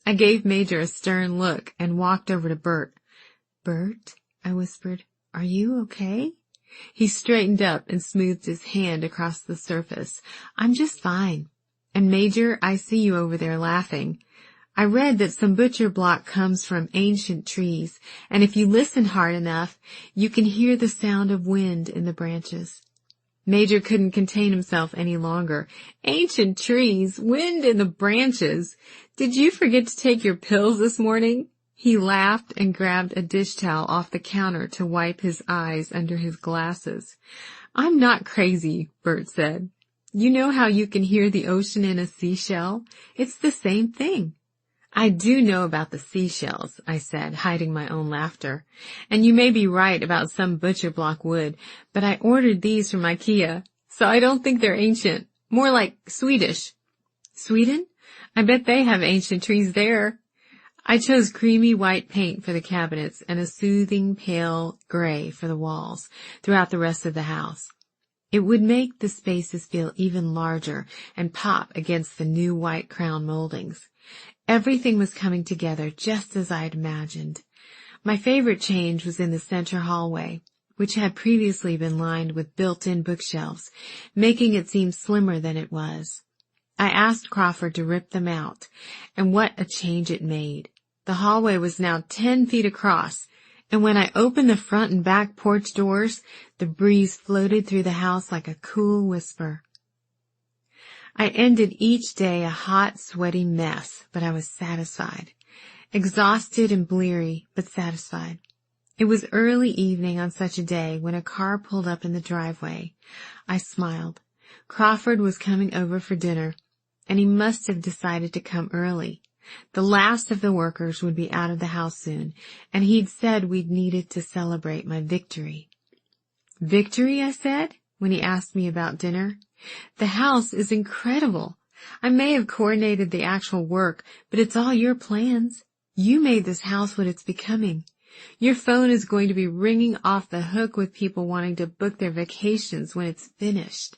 I gave Major a stern look and walked over to Bert. "Bert," I whispered, "are you okay?" He straightened up and smoothed his hand across the surface. "I'm just fine. And Major, I see you over there laughing. I read that some butcher block comes from ancient trees, and if you listen hard enough, you can hear the sound of wind in the branches." Major couldn't contain himself any longer. "Ancient trees, wind in the branches. Did you forget to take your pills this morning?" He laughed and grabbed a dish towel off the counter to wipe his eyes under his glasses. "I'm not crazy," Bert said. "You know how you can hear the ocean in a seashell? It's the same thing." "I do know about the seashells," I said, hiding my own laughter. "And you may be right about some butcher block wood, but I ordered these from IKEA, so I don't think they're ancient. More like Swedish." "Sweden? I bet they have ancient trees there." I chose creamy white paint for the cabinets and a soothing pale gray for the walls throughout the rest of the house. It would make the spaces feel even larger and pop against the new white crown moldings. Everything was coming together just as I had imagined. My favorite change was in the center hallway, which had previously been lined with built-in bookshelves, making it seem slimmer than it was. I asked Crawford to rip them out, and what a change it made. The hallway was now 10 feet across, and when I opened the front and back porch doors, the breeze floated through the house like a cool whisper. I ended each day a hot, sweaty mess, but I was satisfied. Exhausted and bleary, but satisfied. It was early evening on such a day when a car pulled up in the driveway. I smiled. Crawford was coming over for dinner, and he must have decided to come early. The last of the workers would be out of the house soon, and he'd said we'd needed to celebrate my victory. "Victory?" I said, when he asked me about dinner. "The house is incredible. I may have coordinated the actual work, but it's all your plans. You made this house what it's becoming. Your phone is going to be ringing off the hook with people wanting to book their vacations when it's finished."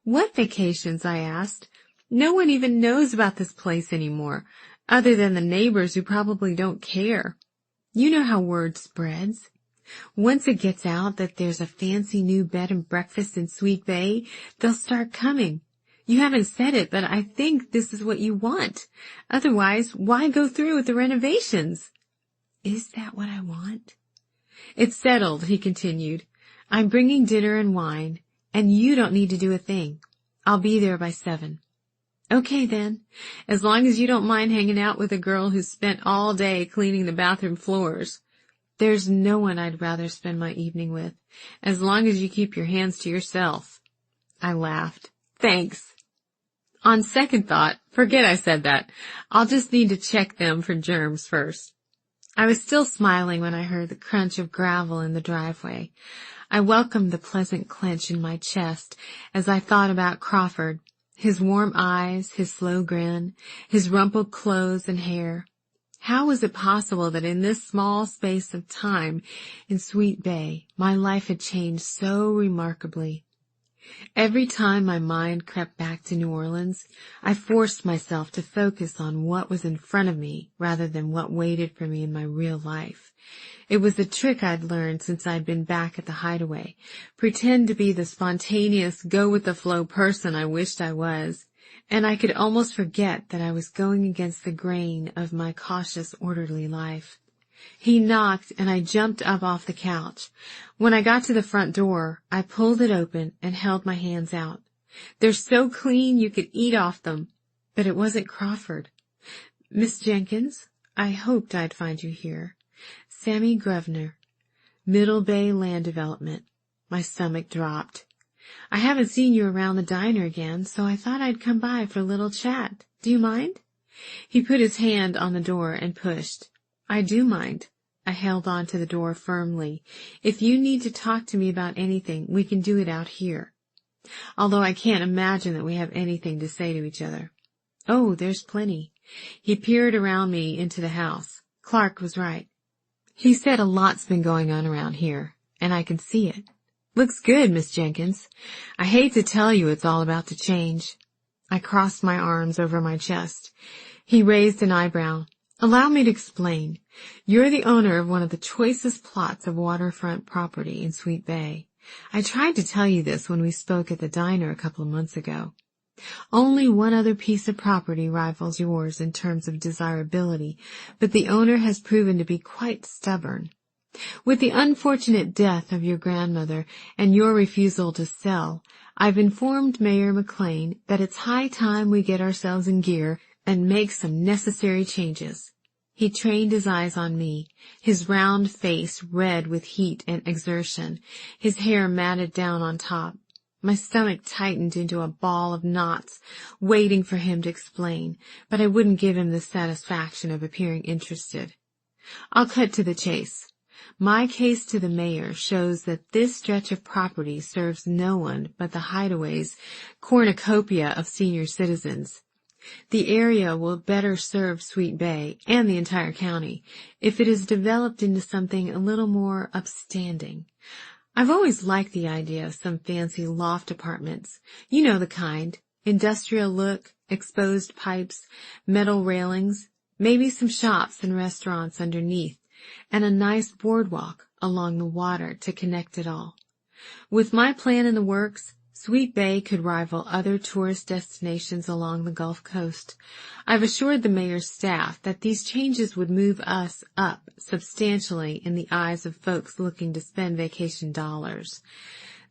"What vacations?" I asked. "No one even knows about this place anymore, other than the neighbors who probably don't care. You know how word spreads. Once it gets out that there's a fancy new bed and breakfast in Sweet Bay, they'll start coming. You haven't said it, but I think this is what you want. Otherwise, why go through with the renovations?" "Is that what I want?" "It's settled," he continued. "I'm bringing dinner and wine, and you don't need to do a thing. I'll be there by 7. "Okay, then, as long as you don't mind hanging out with a girl who's spent all day cleaning the bathroom floors." There's no one I'd rather spend my evening with, as long as you keep your hands to yourself. I laughed. Thanks. On second thought, forget I said that. I'll just need to check them for germs first. I was still smiling when I heard the crunch of gravel in the driveway. I welcomed the pleasant clench in my chest as I thought about Crawford, his warm eyes, his slow grin, his rumpled clothes and hair. How was it possible that in this small space of time in Sweet Bay, my life had changed so remarkably? Every time my mind crept back to New Orleans, I forced myself to focus on what was in front of me rather than what waited for me in my real life. It was a trick I'd learned since I'd been back at the Hideaway. Pretend to be the spontaneous, go-with-the-flow person I wished I was, and I could almost forget that I was going against the grain of my cautious, orderly life. He knocked, and I jumped up off the couch. When I got to the front door, I pulled it open and held my hands out. They're so clean you could eat off them. But it wasn't Crawford. Miss Jenkins, I hoped I'd find you here. Sammy Grosvenor, Middle Bay Land Development. My stomach dropped. I haven't seen you around the diner again, so I thought I'd come by for a little chat. Do you mind? He put his hand on the door and pushed. I do mind. I held on to the door firmly. If you need to talk to me about anything, we can do it out here. Although I can't imagine that we have anything to say to each other. Oh, there's plenty. He peered around me into the house. Clark was right. He said a lot's been going on around here, and I can see it. Looks good, Miss Jenkins. I hate to tell you it's all about to change. I crossed my arms over my chest. He raised an eyebrow. Allow me to explain. You're the owner of one of the choicest plots of waterfront property in Sweet Bay. I tried to tell you this when we spoke at the diner a couple of months ago. Only one other piece of property rivals yours in terms of desirability, but the owner has proven to be quite stubborn. With the unfortunate death of your grandmother and your refusal to sell, I've informed Mayor McLean that it's high time we get ourselves in gear and make some necessary changes. He trained his eyes on me, his round face red with heat and exertion, his hair matted down on top. My stomach tightened into a ball of knots, waiting for him to explain, but I wouldn't give him the satisfaction of appearing interested. I'll cut to the chase. My case to the mayor shows that this stretch of property serves no one but the Hideaway's cornucopia of senior citizens. The area will better serve Sweet Bay and the entire county if it is developed into something a little more upstanding. I've always liked the idea of some fancy loft apartments. You know the kind. Industrial look, exposed pipes, metal railings, maybe some shops and restaurants underneath, and a nice boardwalk along the water to connect it all. With my plan in the works, Sweet Bay could rival other tourist destinations along the Gulf Coast. I've assured the mayor's staff that these changes would move us up substantially in the eyes of folks looking to spend vacation dollars.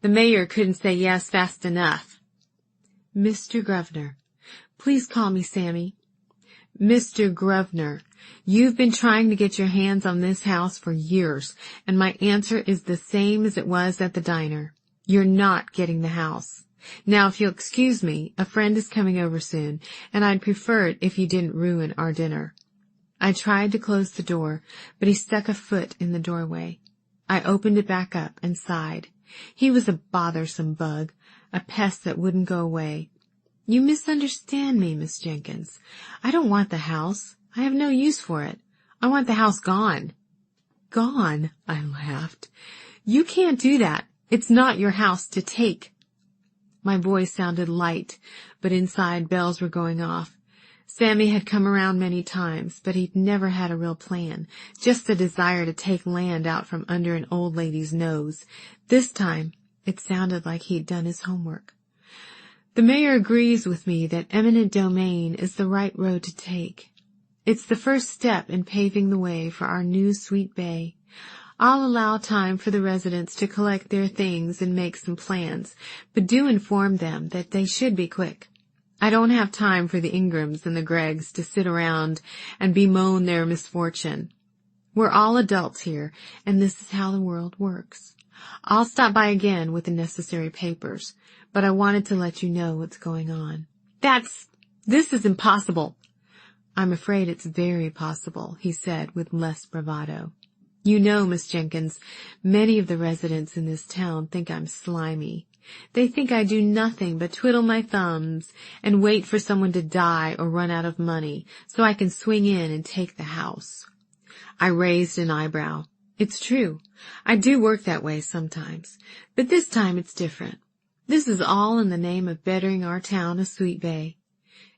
The mayor couldn't say yes fast enough. Mr. Grosvenor, please call me Sammy. Mr. Grosvenor, you've been trying to get your hands on this house for years, and my answer is the same as it was at the diner. You're not getting the house. Now, if you'll excuse me, a friend is coming over soon, and I'd prefer it if you didn't ruin our dinner. I tried to close the door, but he stuck a foot in the doorway. I opened it back up and sighed. He was a bothersome bug, a pest that wouldn't go away. You misunderstand me, Miss Jenkins. I don't want the house. I have no use for it. I want the house gone. Gone? I laughed. You can't do that. It's not your house to take. My voice sounded light, but inside bells were going off. Sammy had come around many times, but he'd never had a real plan, just the desire to take land out from under an old lady's nose. This time, it sounded like he'd done his homework. The mayor agrees with me that eminent domain is the right road to take. It's the first step in paving the way for our new Sweet Bay. I'll allow time for the residents to collect their things and make some plans, but do inform them that they should be quick. I don't have time for the Ingrams and the Greggs to sit around and bemoan their misfortune. We're all adults here, and this is how the world works. I'll stop by again with the necessary papers, but I wanted to let you know what's going on." This is impossible." "I'm afraid it's very possible," he said with less bravado. "You know, Miss Jenkins, many of the residents in this town think I'm slimy. They think I do nothing but twiddle my thumbs and wait for someone to die or run out of money so I can swing in and take the house." I raised an eyebrow. "It's true. I do work that way sometimes, but this time it's different. This is all in the name of bettering our town of Sweet Bay."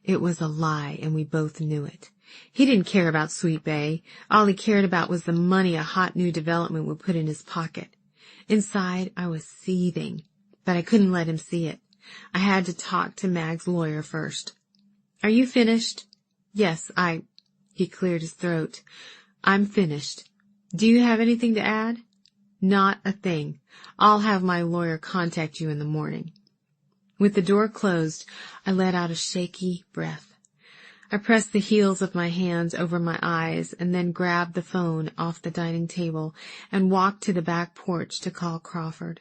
It was a lie, and we both knew it. He didn't care about Sweet Bay. All he cared about was the money a hot new development would put in his pocket. Inside, I was seething, but I couldn't let him see it. I had to talk to Mag's lawyer first. "Are you finished?" "Yes, He cleared his throat. "I'm finished. Do you have anything to add?" "Not a thing. I'll have my lawyer contact you in the morning." With the door closed, I let out a shaky breath. I pressed the heels of my hands over my eyes and then grabbed the phone off the dining table and walked to the back porch to call Crawford.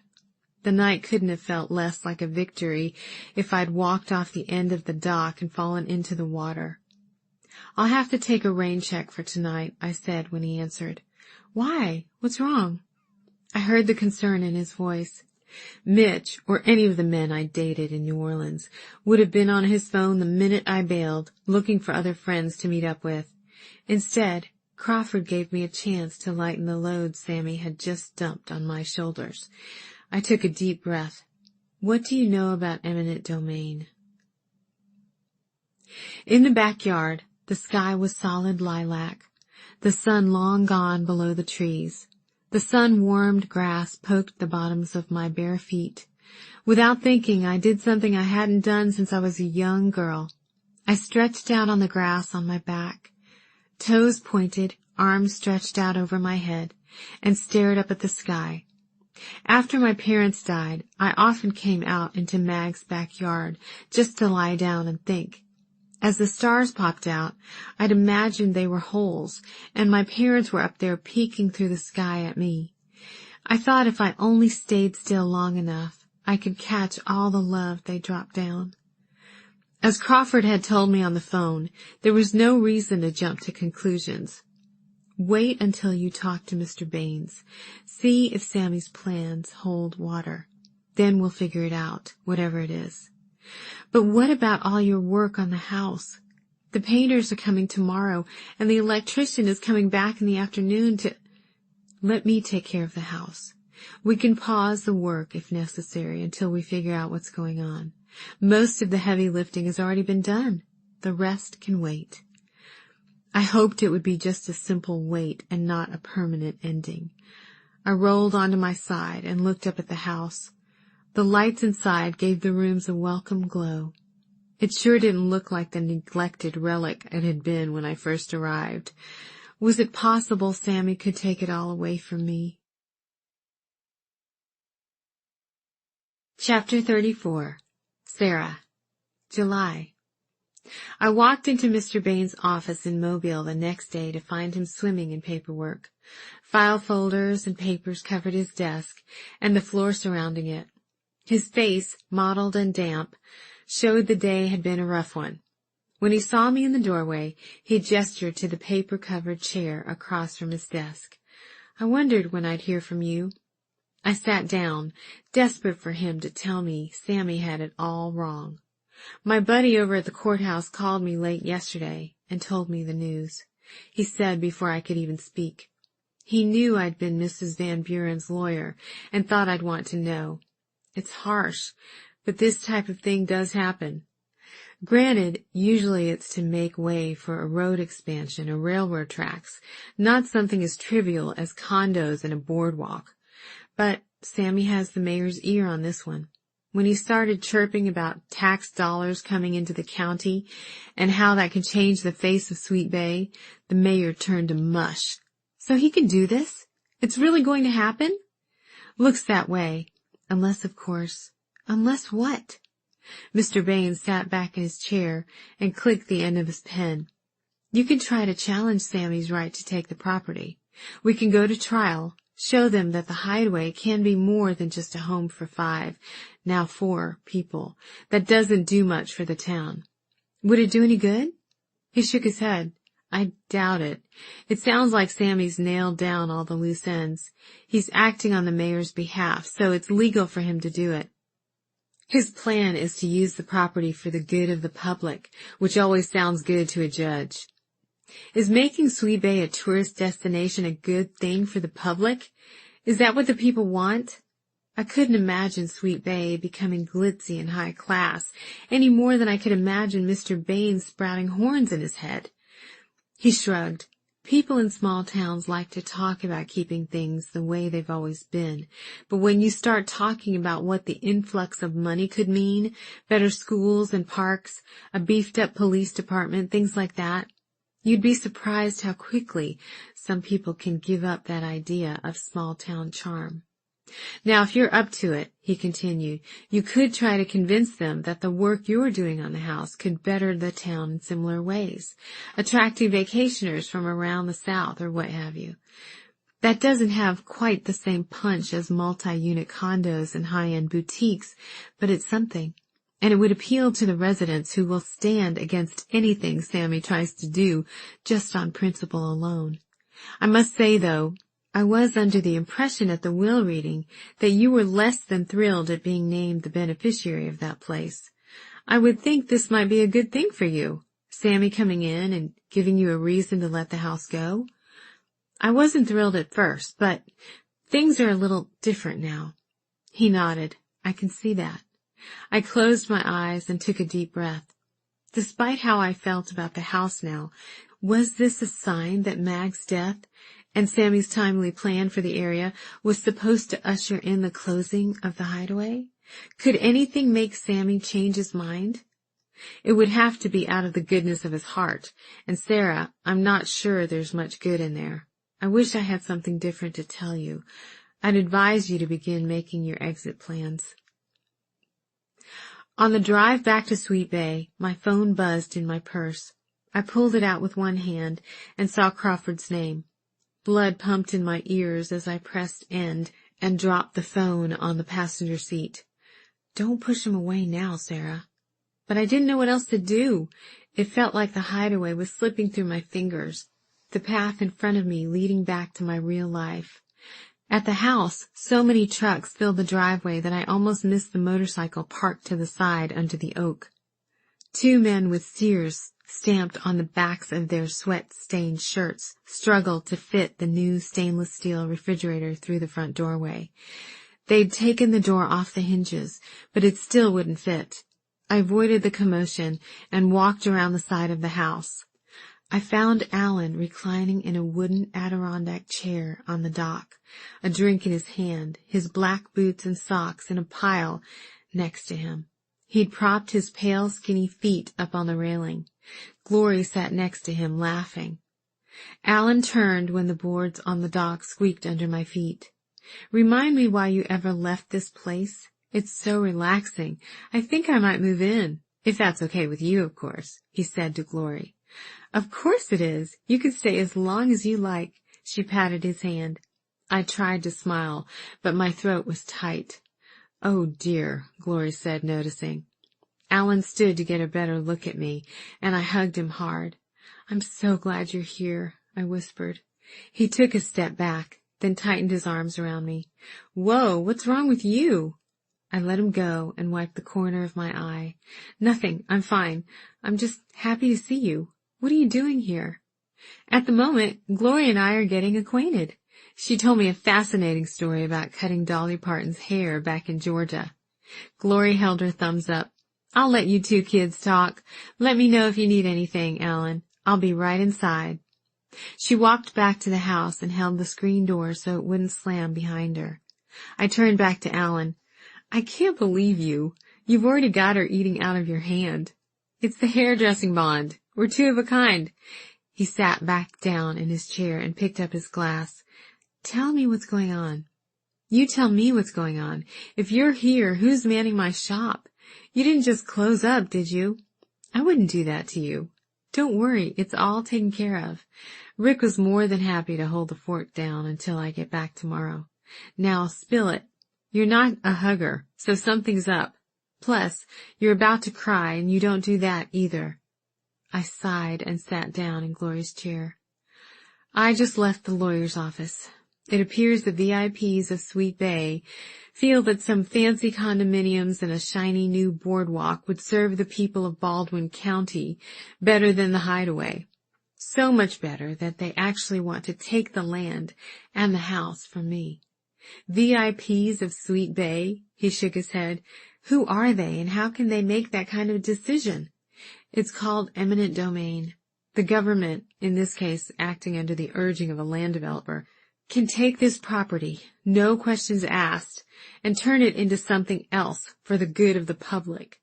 The night couldn't have felt less like a victory if I'd walked off the end of the dock and fallen into the water. "I'll have to take a rain check for tonight," I said when he answered. "Why? What's wrong?" I heard the concern in his voice. Mitch, or any of the men I dated in New Orleans, would have been on his phone the minute I bailed, looking for other friends to meet up with. Instead, Crawford gave me a chance to lighten the load Sammy had just dumped on my shoulders. I took a deep breath. "What do you know about eminent domain?" In the backyard, the sky was solid lilac, the sun long gone below the trees. The sun-warmed grass poked the bottoms of my bare feet. Without thinking, I did something I hadn't done since I was a young girl. I stretched out on the grass on my back, toes pointed, arms stretched out over my head, and stared up at the sky. After my parents died, I often came out into Mag's backyard just to lie down and think. As the stars popped out, I'd imagined they were holes, and my parents were up there peeking through the sky at me. I thought if I only stayed still long enough, I could catch all the love they dropped down. As Crawford had told me on the phone, there was no reason to jump to conclusions. Wait until you talk to Mr. Baines. See if Sammy's plans hold water. Then we'll figure it out, whatever it is. But what about all your work on the house? The painters are coming tomorrow, and the electrician is coming back in the afternoon to... Let me take care of the house. We can pause the work if necessary until we figure out what's going on. Most of the heavy lifting has already been done. The rest can wait. I hoped it would be just a simple wait and not a permanent ending. I rolled onto my side and looked up at the house. The lights inside gave the rooms a welcome glow. It sure didn't look like the neglected relic it had been when I first arrived. Was it possible Sammy could take it all away from me? Chapter 34. Sarah. July. I walked into Mr. Baines' office in Mobile the next day to find him swimming in paperwork. File folders and papers covered his desk and the floor surrounding it. His face, mottled and damp, showed the day had been a rough one. When he saw me in the doorway, he gestured to the paper-covered chair across from his desk. "I wondered when I'd hear from you." I sat down, desperate for him to tell me Sammy had it all wrong. My buddy over at the courthouse called me late yesterday and told me the news. He said before I could even speak. He knew I'd been Mrs. Van Buren's lawyer and thought I'd want to know. It's harsh, but this type of thing does happen. Granted, usually it's to make way for a road expansion or railroad tracks, not something as trivial as condos and a boardwalk. But Sammy has the mayor's ear on this one. When he started chirping about tax dollars coming into the county and how that could change the face of Sweet Bay, the mayor turned to mush. So he can do this? It's really going to happen? Looks that way. Unless, of course, unless what? Mr. Baines sat back in his chair and clicked the end of his pen. You can try to challenge Sammy's right to take the property. We can go to trial, show them that the Hideaway can be more than just a home for 5, now 4 people, that doesn't do much for the town. Would it do any good? He shook his head. I doubt it. It sounds like Sammy's nailed down all the loose ends. He's acting on the mayor's behalf, so it's legal for him to do it. His plan is to use the property for the good of the public, which always sounds good to a judge. Is making Sweet Bay a tourist destination a good thing for the public? Is that what the people want? I couldn't imagine Sweet Bay becoming glitzy and high class, any more than I could imagine Mr. Baines sprouting horns in his head. He shrugged. People in small towns like to talk about keeping things the way they've always been, but when you start talking about what the influx of money could mean, better schools and parks, a beefed-up police department, things like that, you'd be surprised how quickly some people can give up that idea of small-town charm. Now, if you're up to it, he continued, you could try to convince them that the work you're doing on the house could better the town in similar ways, attracting vacationers from around the South or what have you. That doesn't have quite the same punch as multi-unit condos and high-end boutiques, but it's something, and it would appeal to the residents who will stand against anything Sammy tries to do just on principle alone. I must say, though, I was under the impression at the will reading that you were less than thrilled at being named the beneficiary of that place. I would think this might be a good thing for you, Sammy coming in and giving you a reason to let the house go. I wasn't thrilled at first, but things are a little different now. He nodded. I can see that. I closed my eyes and took a deep breath. Despite how I felt about the house now, was this a sign that Mag's death and Sammy's timely plan for the area was supposed to usher in the closing of the Hideaway? Could anything make Sammy change his mind? It would have to be out of the goodness of his heart, and Sarah, I'm not sure there's much good in there. I wish I had something different to tell you. I'd advise you to begin making your exit plans. On the drive back to Sweet Bay, my phone buzzed in my purse. I pulled it out with one hand and saw Crawford's name. Blood pumped in my ears as I pressed end and dropped the phone on the passenger seat. Don't push him away now, Sarah. But I didn't know what else to do. It felt like the Hideaway was slipping through my fingers, the path in front of me leading back to my real life. At the house, so many trucks filled the driveway that I almost missed the motorcycle parked to the side under the oak. 2 men with Sears stamped on the backs of their sweat-stained shirts struggled to fit the new stainless steel refrigerator through the front doorway. They'd taken the door off the hinges, but it still wouldn't fit. I avoided the commotion and walked around the side of the house. I found Alan reclining in a wooden Adirondack chair on the dock, a drink in his hand, his black boots and socks in a pile next to him. He'd propped his pale, skinny feet up on the railing. Glory sat next to him, laughing. Alan turned when the boards on the dock squeaked under my feet. Remind me why you ever left this place. It's so relaxing. I think I might move in. If that's okay with you, of course, he said to Glory. Of course it is. You can stay as long as you like. She patted his hand. I tried to smile, but my throat was tight. Oh, dear, Glory said, noticing. Alan stood to get a better look at me, and I hugged him hard. I'm so glad you're here, I whispered. He took a step back, then tightened his arms around me. Whoa, what's wrong with you? I let him go and wiped the corner of my eye. Nothing, I'm fine. I'm just happy to see you. What are you doing here? At the moment, Gloria and I are getting acquainted. She told me a fascinating story about cutting Dolly Parton's hair back in Georgia. Glory held her thumbs up. I'll let you 2 kids talk. Let me know if you need anything, Alan. I'll be right inside. She walked back to the house and held the screen door so it wouldn't slam behind her. I turned back to Alan. I can't believe you. You've already got her eating out of your hand. It's the hairdressing bond. We're 2 of a kind. He sat back down in his chair and picked up his glass. Tell me what's going on. You tell me what's going on. If you're here, who's manning my shop? You didn't just close up, did you? I wouldn't do that to you. Don't worry, it's all taken care of. Rick was more than happy to hold the fork down until I get back tomorrow. Now, spill it. You're not a hugger, so something's up. Plus, you're about to cry, and you don't do that either. I sighed and sat down in Gloria's chair. I just left the lawyer's office. It appears the VIPs of Sweet Bay feel that some fancy condominiums and a shiny new boardwalk would serve the people of Baldwin County better than the Hideaway. So much better that they actually want to take the land and the house from me. VIPs of Sweet Bay? He shook his head. Who are they, and how can they make that kind of decision? It's called eminent domain. The government, in this case acting under the urging of a land developer, can take this property, no questions asked, and turn it into something else for the good of the public.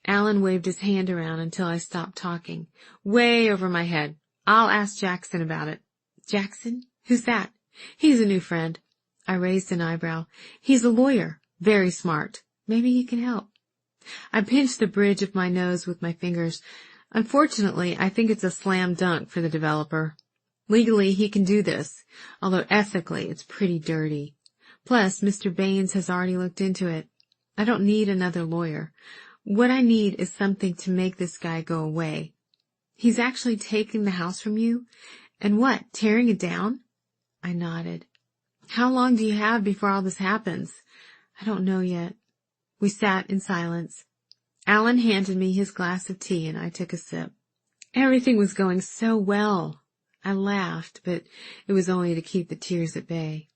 Alan waved his hand around until I stopped talking. Way over my head. I'll ask Jackson about it. Jackson? Who's that? He's a new friend. I raised an eyebrow. He's a lawyer. Very smart. Maybe he can help. I pinched the bridge of my nose with my fingers. Unfortunately, I think it's a slam dunk for the developer. Legally, he can do this, although ethically, it's pretty dirty. Plus, Mr. Baines has already looked into it. I don't need another lawyer. What I need is something to make this guy go away. He's actually taking the house from you? And what, tearing it down? I nodded. How long do you have before all this happens? I don't know yet. We sat in silence. Alan handed me his glass of tea and I took a sip. Everything was going so well. I laughed, but it was only to keep the tears at bay.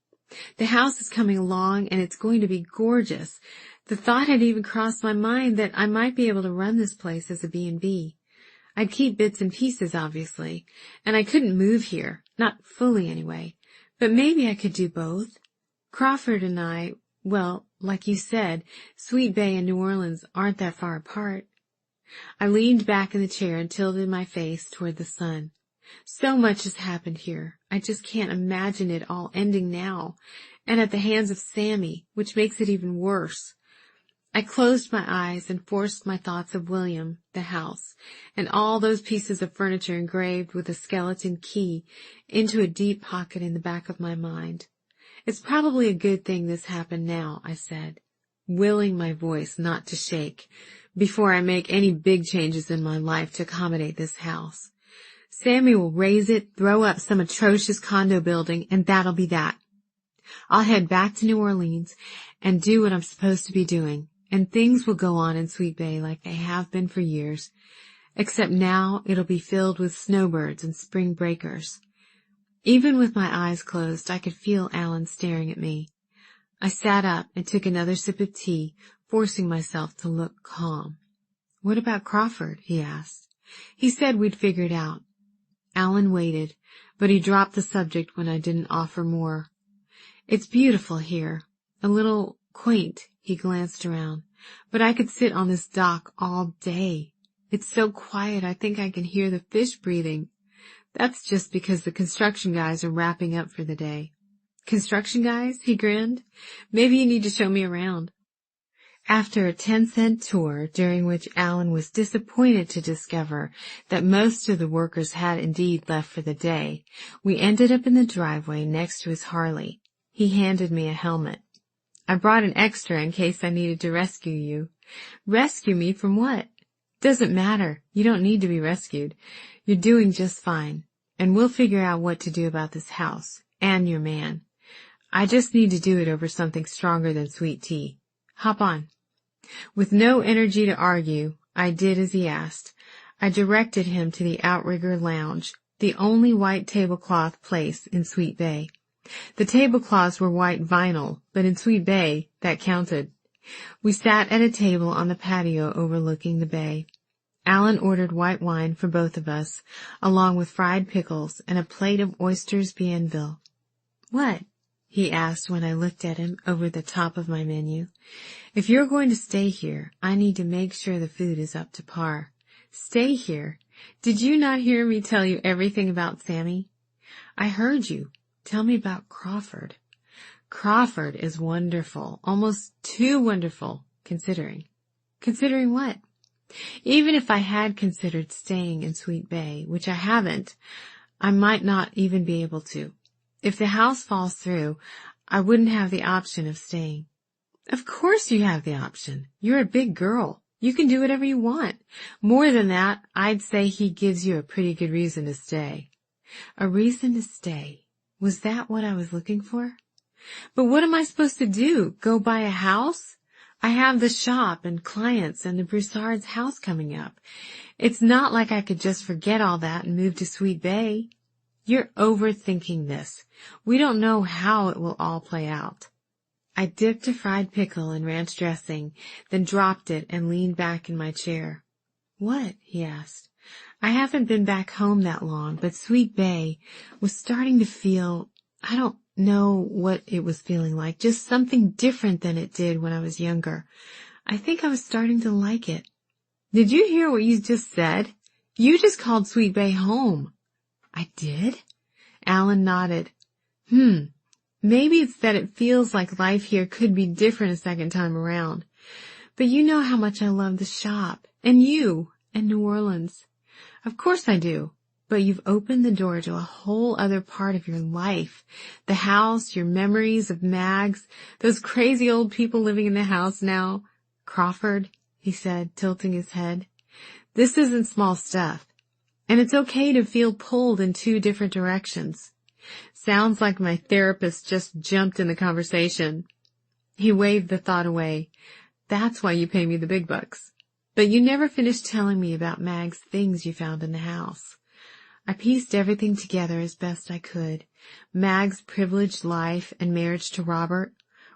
The house is coming along and it's going to be gorgeous. The thought had even crossed my mind that I might be able to run this place as a B&B. I'd keep bits and pieces, obviously, and I couldn't move here, not fully anyway, but maybe I could do both. Crawford and I, well, like you said, Sweet Bay and New Orleans aren't that far apart. I leaned back in the chair and tilted my face toward the sun. So much has happened here. I just can't imagine it all ending now, and at the hands of Sammy, which makes it even worse. I closed my eyes and forced my thoughts of William, the house, and all those pieces of furniture engraved with a skeleton key into a deep pocket in the back of my mind. It's probably a good thing this happened now, I said, willing my voice not to shake, before I make any big changes in my life to accommodate this house. Sammy will raise it, throw up some atrocious condo building, and that'll be that. I'll head back to New Orleans and do what I'm supposed to be doing, and things will go on in Sweet Bay like they have been for years, except now it'll be filled with snowbirds and spring breakers. Even with my eyes closed, I could feel Alan staring at me. I sat up and took another sip of tea, forcing myself to look calm. What about Crawford? He asked. He said we'd figure it out. Alan waited, but he dropped the subject when I didn't offer more. It's beautiful here. A little quaint, he glanced around, but I could sit on this dock all day. It's so quiet I think I can hear the fish breathing. That's just because the construction guys are wrapping up for the day. Construction guys? He grinned. Maybe you need to show me around. After a 10-cent tour, during which Alan was disappointed to discover that most of the workers had indeed left for the day, we ended up in the driveway next to his Harley. He handed me a helmet. I brought an extra in case I needed to rescue you. Rescue me from what? Doesn't matter. You don't need to be rescued. You're doing just fine. And we'll figure out what to do about this house and your man. I just need to do it over something stronger than sweet tea. Hop on. With no energy to argue, I did as he asked. I directed him to the outrigger lounge, the only white tablecloth place in Sweet Bay. The tablecloths were white vinyl, but in Sweet Bay, that counted. We sat at a table on the patio overlooking the bay. Alan ordered white wine for both of us, along with fried pickles and a plate of oysters Bienville. What? He asked when I looked at him over the top of my menu. If you're going to stay here, I need to make sure the food is up to par. Stay here? Did you not hear me tell you everything about Sammy? I heard you. Tell me about Crawford. Crawford is wonderful, almost too wonderful, considering. Considering what? Even if I had considered staying in Sweet Bay, which I haven't, I might not even be able to. If the house falls through, I wouldn't have the option of staying. Of course you have the option. You're a big girl. You can do whatever you want. More than that, I'd say he gives you a pretty good reason to stay. A reason to stay. Was that what I was looking for? But what am I supposed to do? Go buy a house? I have the shop and clients and the Broussard's house coming up. It's not like I could just forget all that and move to Sweet Bay. You're overthinking this. We don't know how it will all play out. I dipped a fried pickle in ranch dressing, then dropped it and leaned back in my chair. What? He asked. I haven't been back home that long, but Sweet Bay was starting to feel, I don't know what it was feeling like, just something different than it did when I was younger. I think I was starting to like it. Did you hear what you just said? You just called Sweet Bay home. I did? Alan nodded. Maybe it's that it feels like life here could be different a second time around. But you know how much I love the shop, and you, and New Orleans. Of course I do. But you've opened the door to a whole other part of your life. The house, your memories of Mags, those crazy old people living in the house now. Crawford, he said, tilting his head. This isn't small stuff. And it's okay to feel pulled in two different directions. Sounds like my therapist just jumped in the conversation. He waved the thought away. That's why you pay me the big bucks. But you never finished telling me about Mag's things you found in the house. I pieced everything together as best I could. Mag's privileged life and marriage to Robert,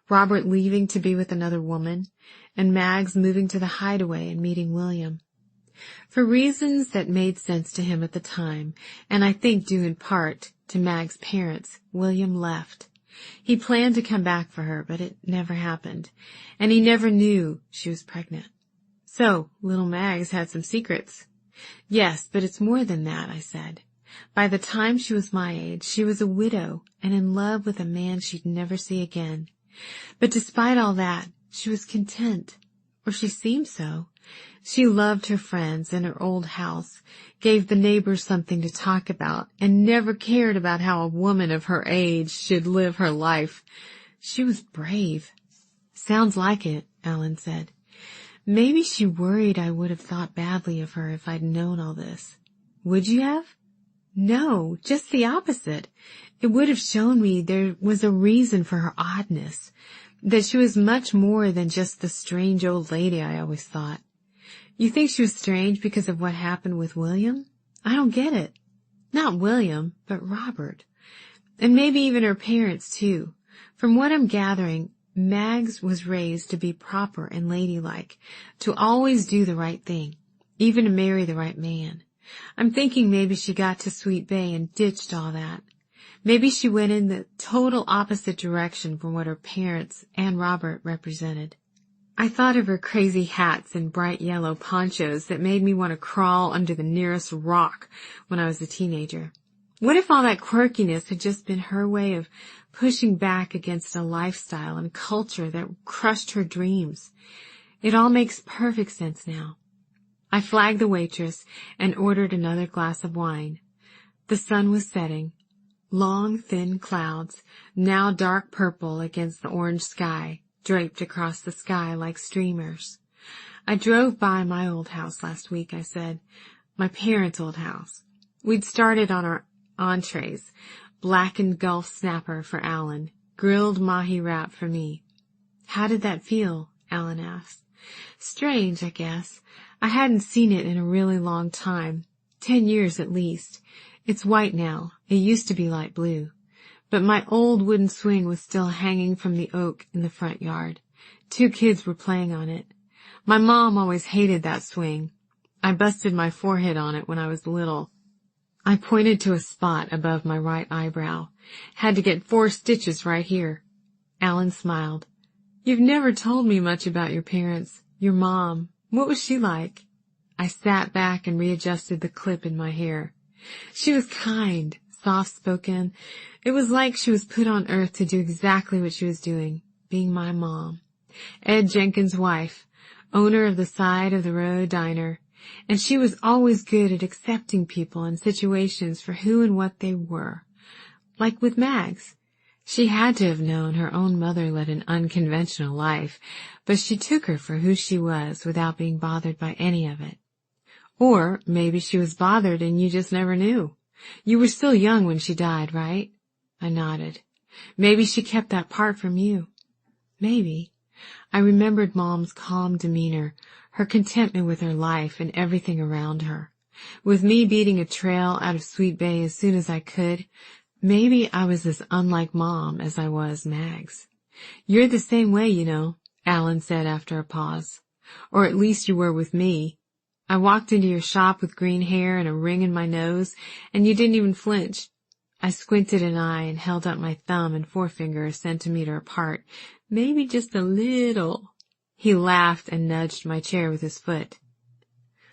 Robert leaving to be with another woman, and Mag's moving to the Hideaway and meeting William. For reasons that made sense to him at the time, and I think due in part to Mag's parents, William left. He planned to come back for her, but it never happened, and he never knew she was pregnant. So, little Mag's had some secrets. Yes, but it's more than that, I said. By the time she was my age, she was a widow and in love with a man she'd never see again. But despite all that, she was content, or she seemed so. She loved her friends and her old house, gave the neighbors something to talk about, and never cared about how a woman of her age should live her life. She was brave. Sounds like it, Alan said. Maybe she worried I would have thought badly of her if I'd known all this. Would you have? No, just the opposite. It would have shown me there was a reason for her oddness, that she was much more than just the strange old lady I always thought. You think she was strange because of what happened with William? I don't get it. Not William, but Robert. And maybe even her parents, too. From what I'm gathering, Mags was raised to be proper and ladylike, to always do the right thing, even to marry the right man. I'm thinking maybe she got to Sweet Bay and ditched all that. Maybe she went in the total opposite direction from what her parents and Robert represented. I thought of her crazy hats and bright yellow ponchos that made me want to crawl under the nearest rock when I was a teenager. What if all that quirkiness had just been her way of pushing back against a lifestyle and culture that crushed her dreams? It all makes perfect sense now. I flagged the waitress and ordered another glass of wine. The sun was setting. Long, thin clouds, now dark purple against the orange sky, draped across the sky like streamers. I drove by my old house last week, I said. My parents' old house. We'd started on our entrees, blackened Gulf snapper for Alan, grilled mahi wrap for me. How did that feel? Alan asked. Strange, I guess. I hadn't seen it in a really long time, 10 years at least. It's white now. It used to be light blue. But my old wooden swing was still hanging from the oak in the front yard. 2 kids were playing on it. My mom always hated that swing. I busted my forehead on it when I was little. I pointed to a spot above my right eyebrow. Had to get 4 stitches right here. Alan smiled. You've never told me much about your parents. Your mom. What was she like? I sat back and readjusted the clip in my hair. She was kind, soft-spoken. It was like she was put on earth to do exactly what she was doing, being my mom. Ed Jenkins' wife, owner of the side-of-the-road diner, and she was always good at accepting people and situations for who and what they were. Like with Mags. She had to have known her own mother led an unconventional life, but she took her for who she was without being bothered by any of it. Or maybe she was bothered and you just never knew. You were still young when she died, right? I nodded. Maybe she kept that part from you. Maybe. I remembered Mom's calm demeanor, her contentment with her life and everything around her. With me beating a trail out of Sweet Bay as soon as I could, maybe I was as unlike Mom as I was Mags. You're the same way, you know, Alan said after a pause. Or at least you were with me. I walked into your shop with green hair and a ring in my nose, and you didn't even flinch. I squinted an eye and held up my thumb and forefinger a centimeter apart, maybe just a little. He laughed and nudged my chair with his foot.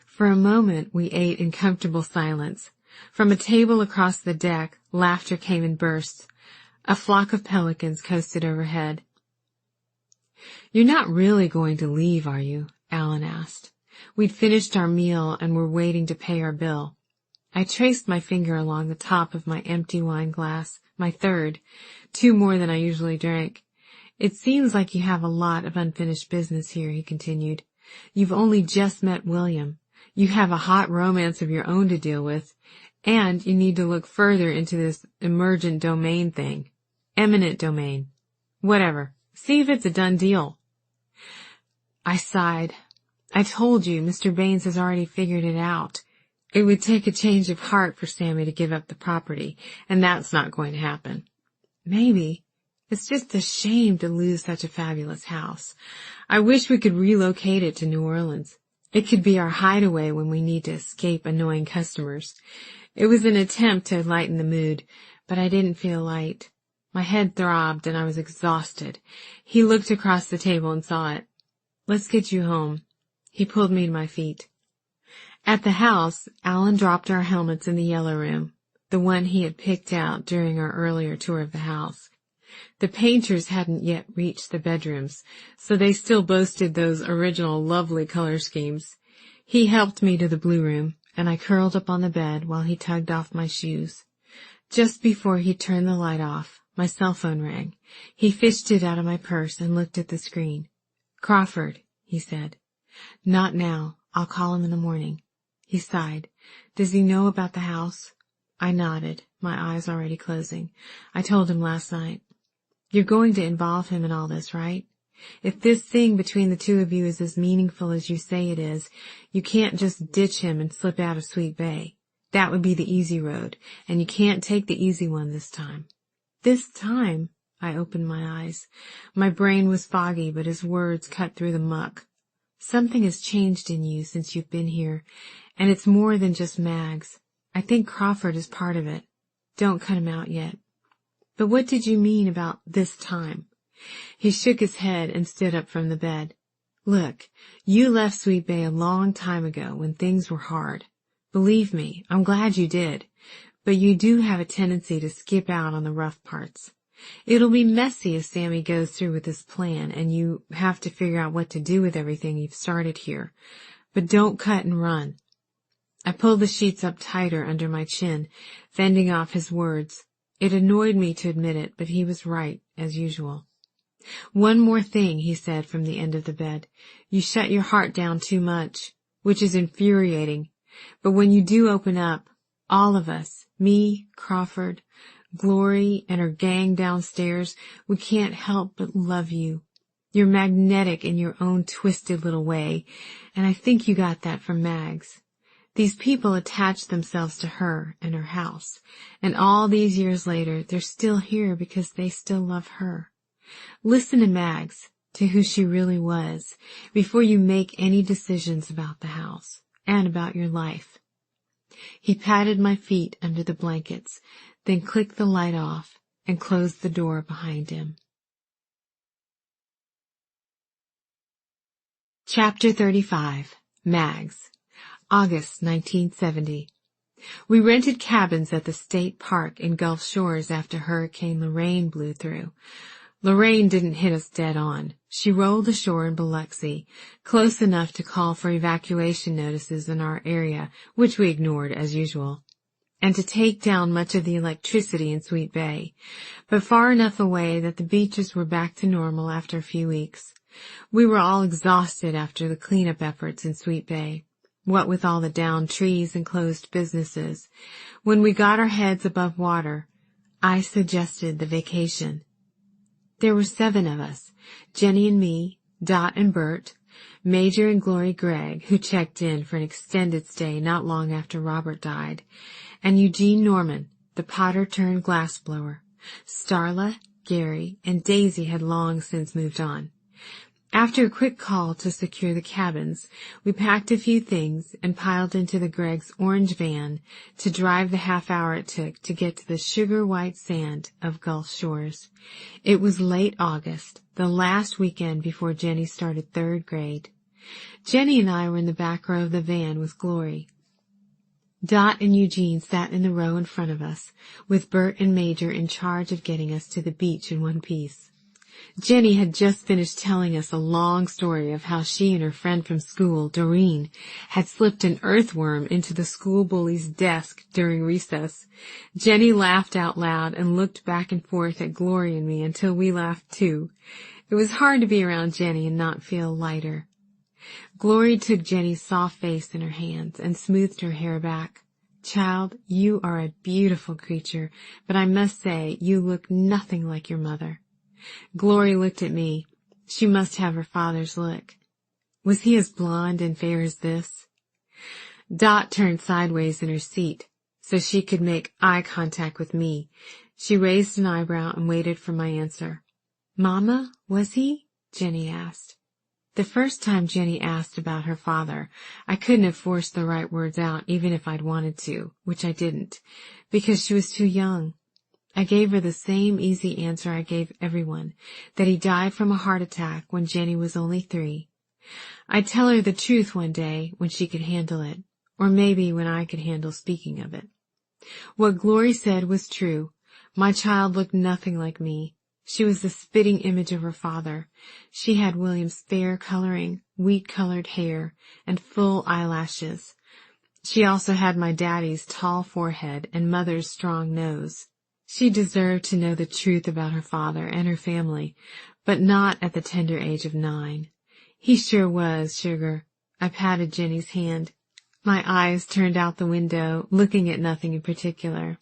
For a moment we ate in comfortable silence. From a table across the deck, laughter came in bursts. A flock of pelicans coasted overhead. "You're not really going to leave, are you?" Alan asked. We'd finished our meal and were waiting to pay our bill. I traced my finger along the top of my empty wine glass, my third, 2 more than I usually drank. "It seems like you have a lot of unfinished business here," he continued. "You've only just met William. You have a hot romance of your own to deal with, and you need to look further into this emergent domain thing. Eminent domain. Whatever. See if it's a done deal." I sighed. "I told you, Mr. Baines has already figured it out. It would take a change of heart for Sammy to give up the property, and that's not going to happen. Maybe. It's just a shame to lose such a fabulous house. I wish we could relocate it to New Orleans. It could be our hideaway when we need to escape annoying customers." It was an attempt to lighten the mood, but I didn't feel light. My head throbbed and I was exhausted. He looked across the table and saw it. "Let's get you home." He pulled me to my feet. At the house, Alan dropped our helmets in the yellow room, the one he had picked out during our earlier tour of the house. The painters hadn't yet reached the bedrooms, so they still boasted those original lovely color schemes. He helped me to the blue room, and I curled up on the bed while he tugged off my shoes. Just before he turned the light off, my cell phone rang. He fished it out of my purse and looked at the screen. "Crawford," he said. "Not now. I'll call him in the morning." He sighed. "Does he know about the house?" I nodded, my eyes already closing. "I told him last night." "You're going to involve him in all this, right? If this thing between the two of you is as meaningful as you say it is, you can't just ditch him and slip out of Sweet Bay. That would be the easy road, and you can't take the easy one this time." "This time?" I opened my eyes. My brain was foggy, but his words cut through the muck. "Something has changed in you since you've been here, and it's more than just Mags. I think Crawford is part of it. Don't cut him out yet." "But what did you mean about this time?" He shook his head and stood up from the bed. "Look, you left Sweet Bay a long time ago when things were hard. Believe me, I'm glad you did. But you do have a tendency to skip out on the rough parts. It'll be messy if Sammy goes through with his plan and you have to figure out what to do with everything you've started here. But don't cut and run." I pulled the sheets up tighter under my chin, fending off his words. It annoyed me to admit it, but he was right, as usual. "One more thing," he said from the end of the bed. "You shut your heart down too much, which is infuriating. But when you do open up, all of us, me, Crawford, Glory, and her gang downstairs, we can't help but love you. You're magnetic in your own twisted little way, and I think you got that from Mags. These people attached themselves to her and her house, and all these years later they're still here because they still love her. Listen to Mags, to who she really was, before you make any decisions about the house and about your life." He patted my feet under the blankets, then clicked the light off and closed the door behind him. Chapter 35. Mags. August 1970. We rented cabins at the state park in Gulf Shores after Hurricane Lorraine blew through. Lorraine didn't hit us dead on. She rolled ashore in Biloxi, close enough to call for evacuation notices in our area, which we ignored as usual, and to take down much of the electricity in Sweet Bay, but far enough away that the beaches were back to normal after a few weeks. We were all exhausted after the cleanup efforts in Sweet Bay, what with all the downed trees and closed businesses. When we got our heads above water, I suggested the vacation. There were 7 of us, Jenny and me, Dot and Bert, Major and Glory Gregg, who checked in for an extended stay not long after Robert died, and Eugene Norman, the potter-turned-glassblower. Starla, Gary, and Daisy had long since moved on. After a quick call to secure the cabins, we packed a few things and piled into the Gregg's orange van to drive the half-hour it took to get to the sugar-white sand of Gulf Shores. It was late August, the last weekend before Jenny started 3rd grade. Jenny and I were in the back row of the van with Glory. Dot and Eugene sat in the row in front of us, with Bert and Major in charge of getting us to the beach in one piece. Jenny had just finished telling us a long story of how she and her friend from school, Doreen, had slipped an earthworm into the school bully's desk during recess. Jenny laughed out loud and looked back and forth at Glory and me until we laughed too. It was hard to be around Jenny and not feel lighter. Glory took Jenny's soft face in her hands and smoothed her hair back. "Child, you are a beautiful creature, but I must say you look nothing like your mother." Glory looked at me. She must have her father's look. Was he as blonde and fair as this? Dot turned sideways in her seat so she could make eye contact with me. She raised an eyebrow and waited for my answer. "Mama, was he?" Jenny asked. The first time Jenny asked about her father, I couldn't have forced the right words out even if I'd wanted to, which I didn't, because she was too young. I gave her the same easy answer I gave everyone, that he died from a heart attack when Jenny was only 3. I'd tell her the truth one day when she could handle it, or maybe when I could handle speaking of it. What Glory said was true. My child looked nothing like me. She was the spitting image of her father. She had William's fair coloring, wheat-colored hair, and full eyelashes. She also had my daddy's tall forehead and mother's strong nose. She deserved to know the truth about her father and her family, but not at the tender age of 9. He sure was, sugar. I patted Jenny's hand. My eyes turned out the window, looking at nothing in particular.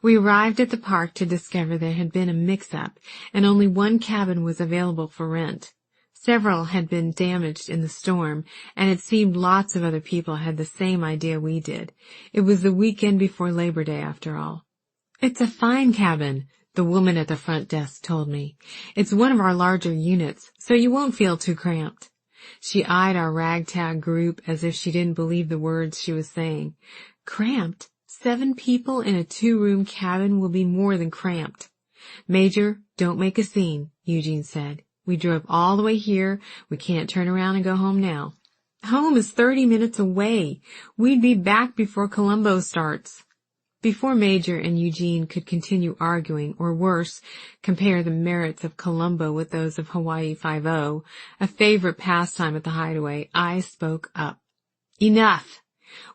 We arrived at the park to discover there had been a mix-up, and only one cabin was available for rent. Several had been damaged in the storm, and it seemed lots of other people had the same idea we did. It was the weekend before Labor Day, after all. "It's a fine cabin," the woman at the front desk told me. "It's one of our larger units, so you won't feel too cramped." She eyed our ragtag group as if she didn't believe the words she was saying. "Cramped? 7 people in a 2-room cabin will be more than cramped." "Major, don't make a scene," Eugene said. "We drove all the way here. We can't turn around and go home now." "Home is 30 minutes away. We'd be back before Columbo starts." Before Major and Eugene could continue arguing, or worse, compare the merits of Columbo with those of Hawaii Five-0, a favorite pastime at the Hideaway, I spoke up. "Enough!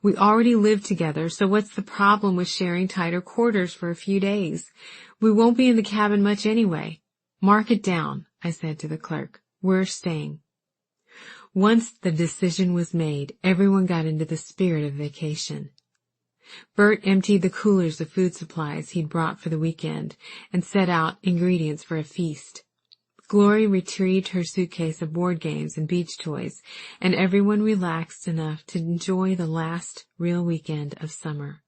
We already live together, so what's the problem with sharing tighter quarters for a few days? We won't be in the cabin much anyway. Mark it down," I said to the clerk. "We're staying." Once the decision was made, everyone got into the spirit of vacation. Bert emptied the coolers of food supplies he'd brought for the weekend and set out ingredients for a feast. Glory retrieved her suitcase of board games and beach toys, and everyone relaxed enough to enjoy the last real weekend of summer.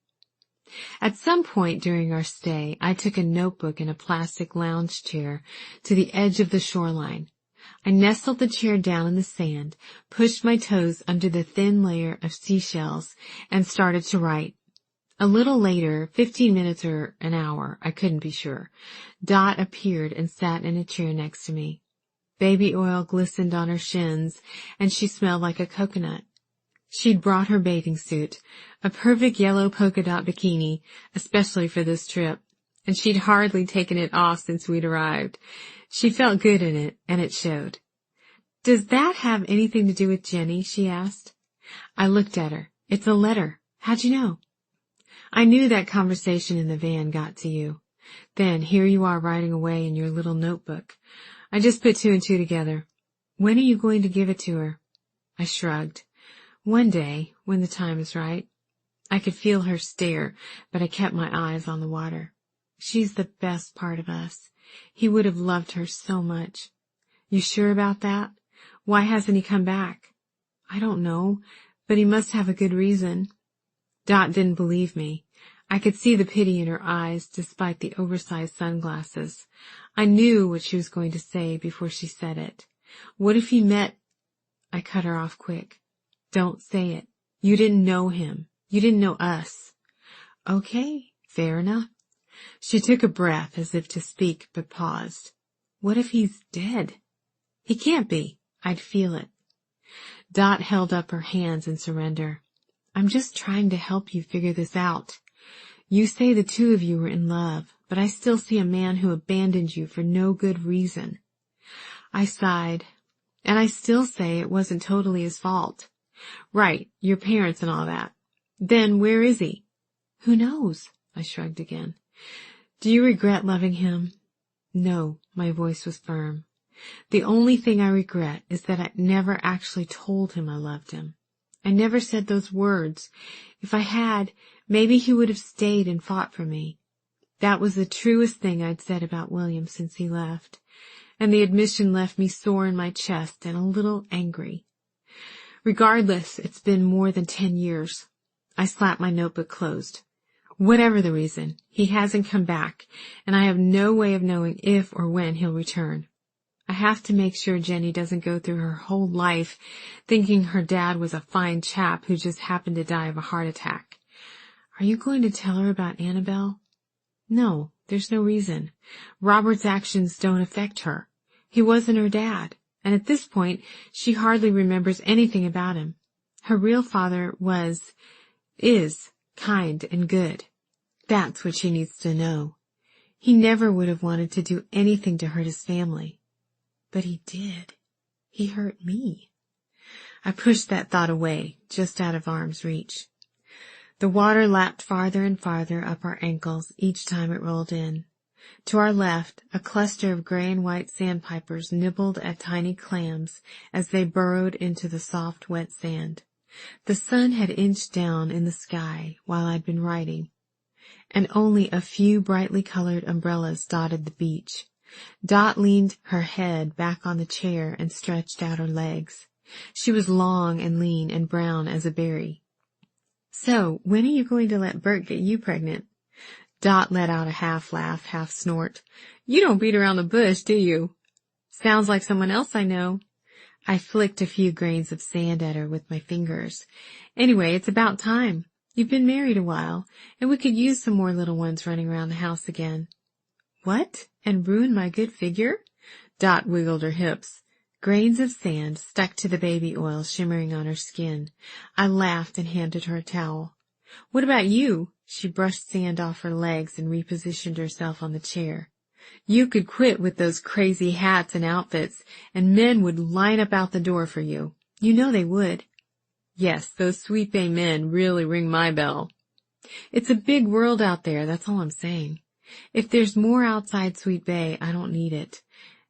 At some point during our stay, I took a notebook and a plastic lounge chair to the edge of the shoreline. I nestled the chair down in the sand, pushed my toes under the thin layer of seashells, and started to write. A little later, 15 minutes or an hour, I couldn't be sure, Dot appeared and sat in a chair next to me. Baby oil glistened on her shins, and she smelled like a coconut. She'd brought her bathing suit, a perfect yellow polka dot bikini, especially for this trip, and she'd hardly taken it off since we'd arrived. She felt good in it, and it showed. "Does that have anything to do with Jenny?" she asked. I looked at her. "It's a letter. How'd you know?" "I knew that conversation in the van got to you. Then here you are writing away in your little notebook. I just put two and two together. When are you going to give it to her?" I shrugged. "One day, when the time is right." I could feel her stare, but I kept my eyes on the water. "She's the best part of us. He would have loved her so much." "You sure about that? Why hasn't he come back?" "I don't know, but he must have a good reason." Dot didn't believe me. I could see the pity in her eyes despite the oversized sunglasses. I knew what she was going to say before she said it. "What if he met—" I cut her off quick. "Don't say it. You didn't know him. You didn't know us." "Okay, fair enough." She took a breath as if to speak, but paused. "What if he's dead?" "He can't be. I'd feel it." Dot held up her hands in surrender. "I'm just trying to help you figure this out. You say the two of you were in love, but I still see a man who abandoned you for no good reason." I sighed. "And I still say it wasn't totally his fault." "Right, your parents and all that. Then where is he?" "Who knows?" I shrugged again. "Do you regret loving him?" "No," my voice was firm. "The only thing I regret is that I never actually told him I loved him. I never said those words. If I had, maybe he would have stayed and fought for me. That was the truest thing I'd said about William since he left, and the admission left me sore in my chest and a little angry. Regardless, it's been more than 10 years. I slapped my notebook closed. Whatever the reason, he hasn't come back, and I have no way of knowing if or when he'll return. I have to make sure Jenny doesn't go through her whole life thinking her dad was a fine chap who just happened to die of a heart attack. Are you going to tell her about Annabelle?" "No, there's no reason. Robert's actions don't affect her. He wasn't her dad, and at this point she hardly remembers anything about him. Her real father is kind and good. That's what she needs to know. He never would have wanted to do anything to hurt his family. But he did. He hurt me." I pushed that thought away, just out of arm's reach. The water lapped farther and farther up our ankles each time it rolled in. To our left, a cluster of gray and white sandpipers nibbled at tiny clams as they burrowed into the soft, wet sand. The sun had inched down in the sky while I'd been writing, and only a few brightly colored umbrellas dotted the beach. Dot leaned her head back on the chair and stretched out her legs. She was long and lean and brown as a berry. "So, when are you going to let Bert get you pregnant?" Dot let out a half laugh, half snort. "You don't beat around the bush, do you?" "Sounds like someone else I know." I flicked a few grains of sand at her with my fingers. "Anyway, it's about time. You've been married a while, and we could use some more little ones running around the house again." "What? And ruin my good figure?" Dot wiggled her hips. Grains of sand stuck to the baby oil shimmering on her skin. I laughed and handed her a towel. "What about you?" She brushed sand off her legs and repositioned herself on the chair. "You could quit with those crazy hats and outfits, and men would line up out the door for you. You know they would." "Yes, those Sweet Bay men really ring my bell." "It's a big world out there, that's all I'm saying. If there's more outside Sweet Bay, I don't need it.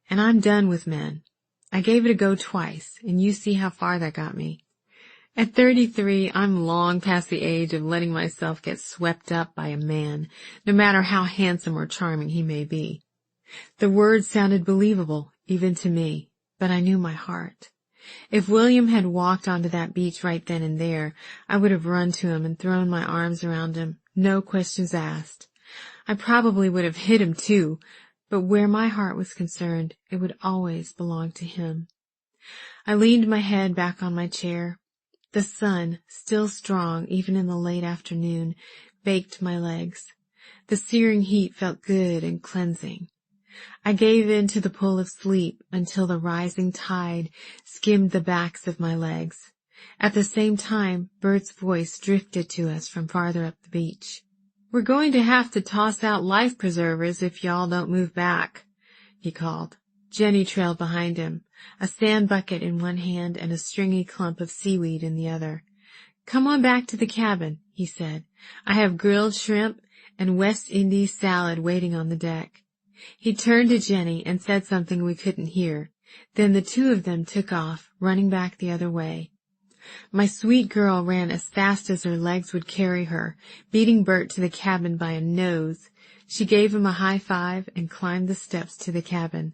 And I'm done with men. I gave it a go twice, and you see how far that got me. At 33, I'm long past the age of letting myself get swept up by a man, no matter how handsome or charming he may be." The words sounded believable, even to me, but I knew my heart. If William had walked onto that beach right then and there, I would have run to him and thrown my arms around him, no questions asked. I probably would have hit him too, but where my heart was concerned, it would always belong to him. I leaned my head back on my chair. The sun, still strong even in the late afternoon, baked my legs. The searing heat felt good and cleansing. I gave in to the pull of sleep until the rising tide skimmed the backs of my legs. At the same time, Bert's voice drifted to us from farther up the beach. "We're going to have to toss out life preservers if y'all don't move back," he called. Jenny trailed behind him, a sand bucket in one hand and a stringy clump of seaweed in the other. "Come on back to the cabin," he said. "I have grilled shrimp and West Indies salad waiting on the deck." He turned to Jenny and said something we couldn't hear. Then the two of them took off, running back the other way. My sweet girl ran as fast as her legs would carry her, beating Bert to the cabin by a nose. She gave him a high five and climbed the steps to the cabin.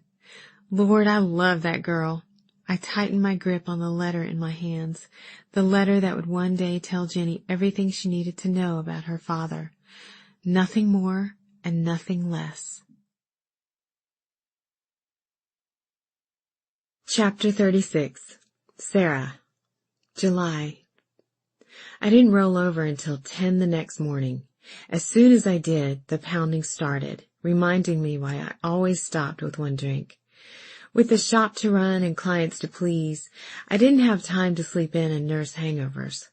Lord, I love that girl. I tightened my grip on the letter in my hands, the letter that would one day tell Jenny everything she needed to know about her father. Nothing more and nothing less. Chapter 36. Sarah. July. I didn't roll over until 10 the next morning. As soon as I did, the pounding started, reminding me why I always stopped with one drink. With the shop to run and clients to please, I didn't have time to sleep in and nurse hangovers.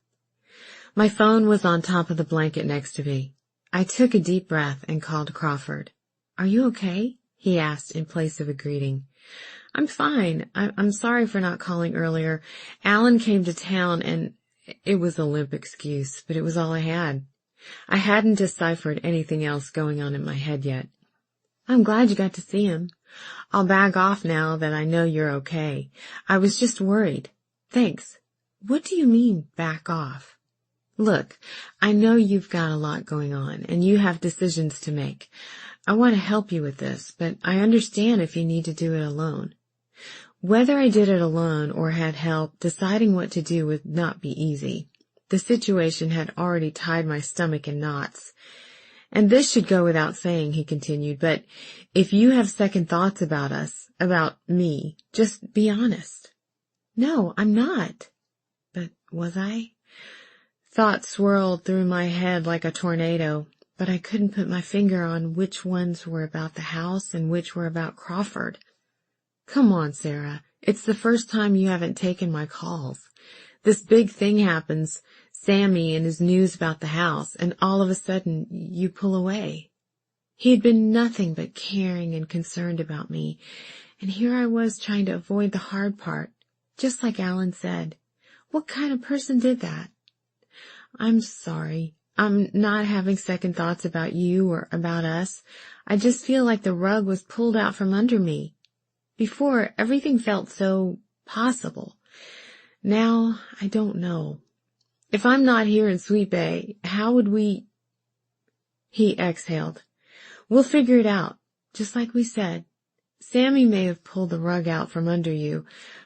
My phone was on top of the blanket next to me. I took a deep breath and called Crawford. "Are you okay?" he asked in place of a greeting. "I'm fine. I'm sorry for not calling earlier. Alan came to town and it was a limp excuse, but it was all I had. I hadn't deciphered anything else going on in my head yet." "I'm glad you got to see him. I'll bag off now that I know you're okay. I was just worried." "Thanks. What do you mean, back off?" "Look, I know you've got a lot going on and you have decisions to make. I want to help you with this, but I understand if you need to do it alone." Whether I did it alone or had help, deciding what to do would not be easy. The situation had already tied my stomach in knots. "And this should go without saying," he continued, "but if you have second thoughts about us, about me, just be honest." "No, I'm not." But was I? Thoughts swirled through my head like a tornado, but I couldn't put my finger on which ones were about the house and which were about Crawford. "Come on, Sarah. It's the first time you haven't taken my calls. This big thing happens, Sammy and his news about the house, and all of a sudden you pull away." He had been nothing but caring and concerned about me, and here I was trying to avoid the hard part, just like Alan said. What kind of person did that? "I'm sorry. I'm not having second thoughts about you or about us. I just feel like the rug was pulled out from under me. Before, everything felt so possible. Now, I don't know. If I'm not here in Sweet Bay, how would we—" He exhaled. "We'll figure it out, just like we said. Sammy may have pulled the rug out from under you,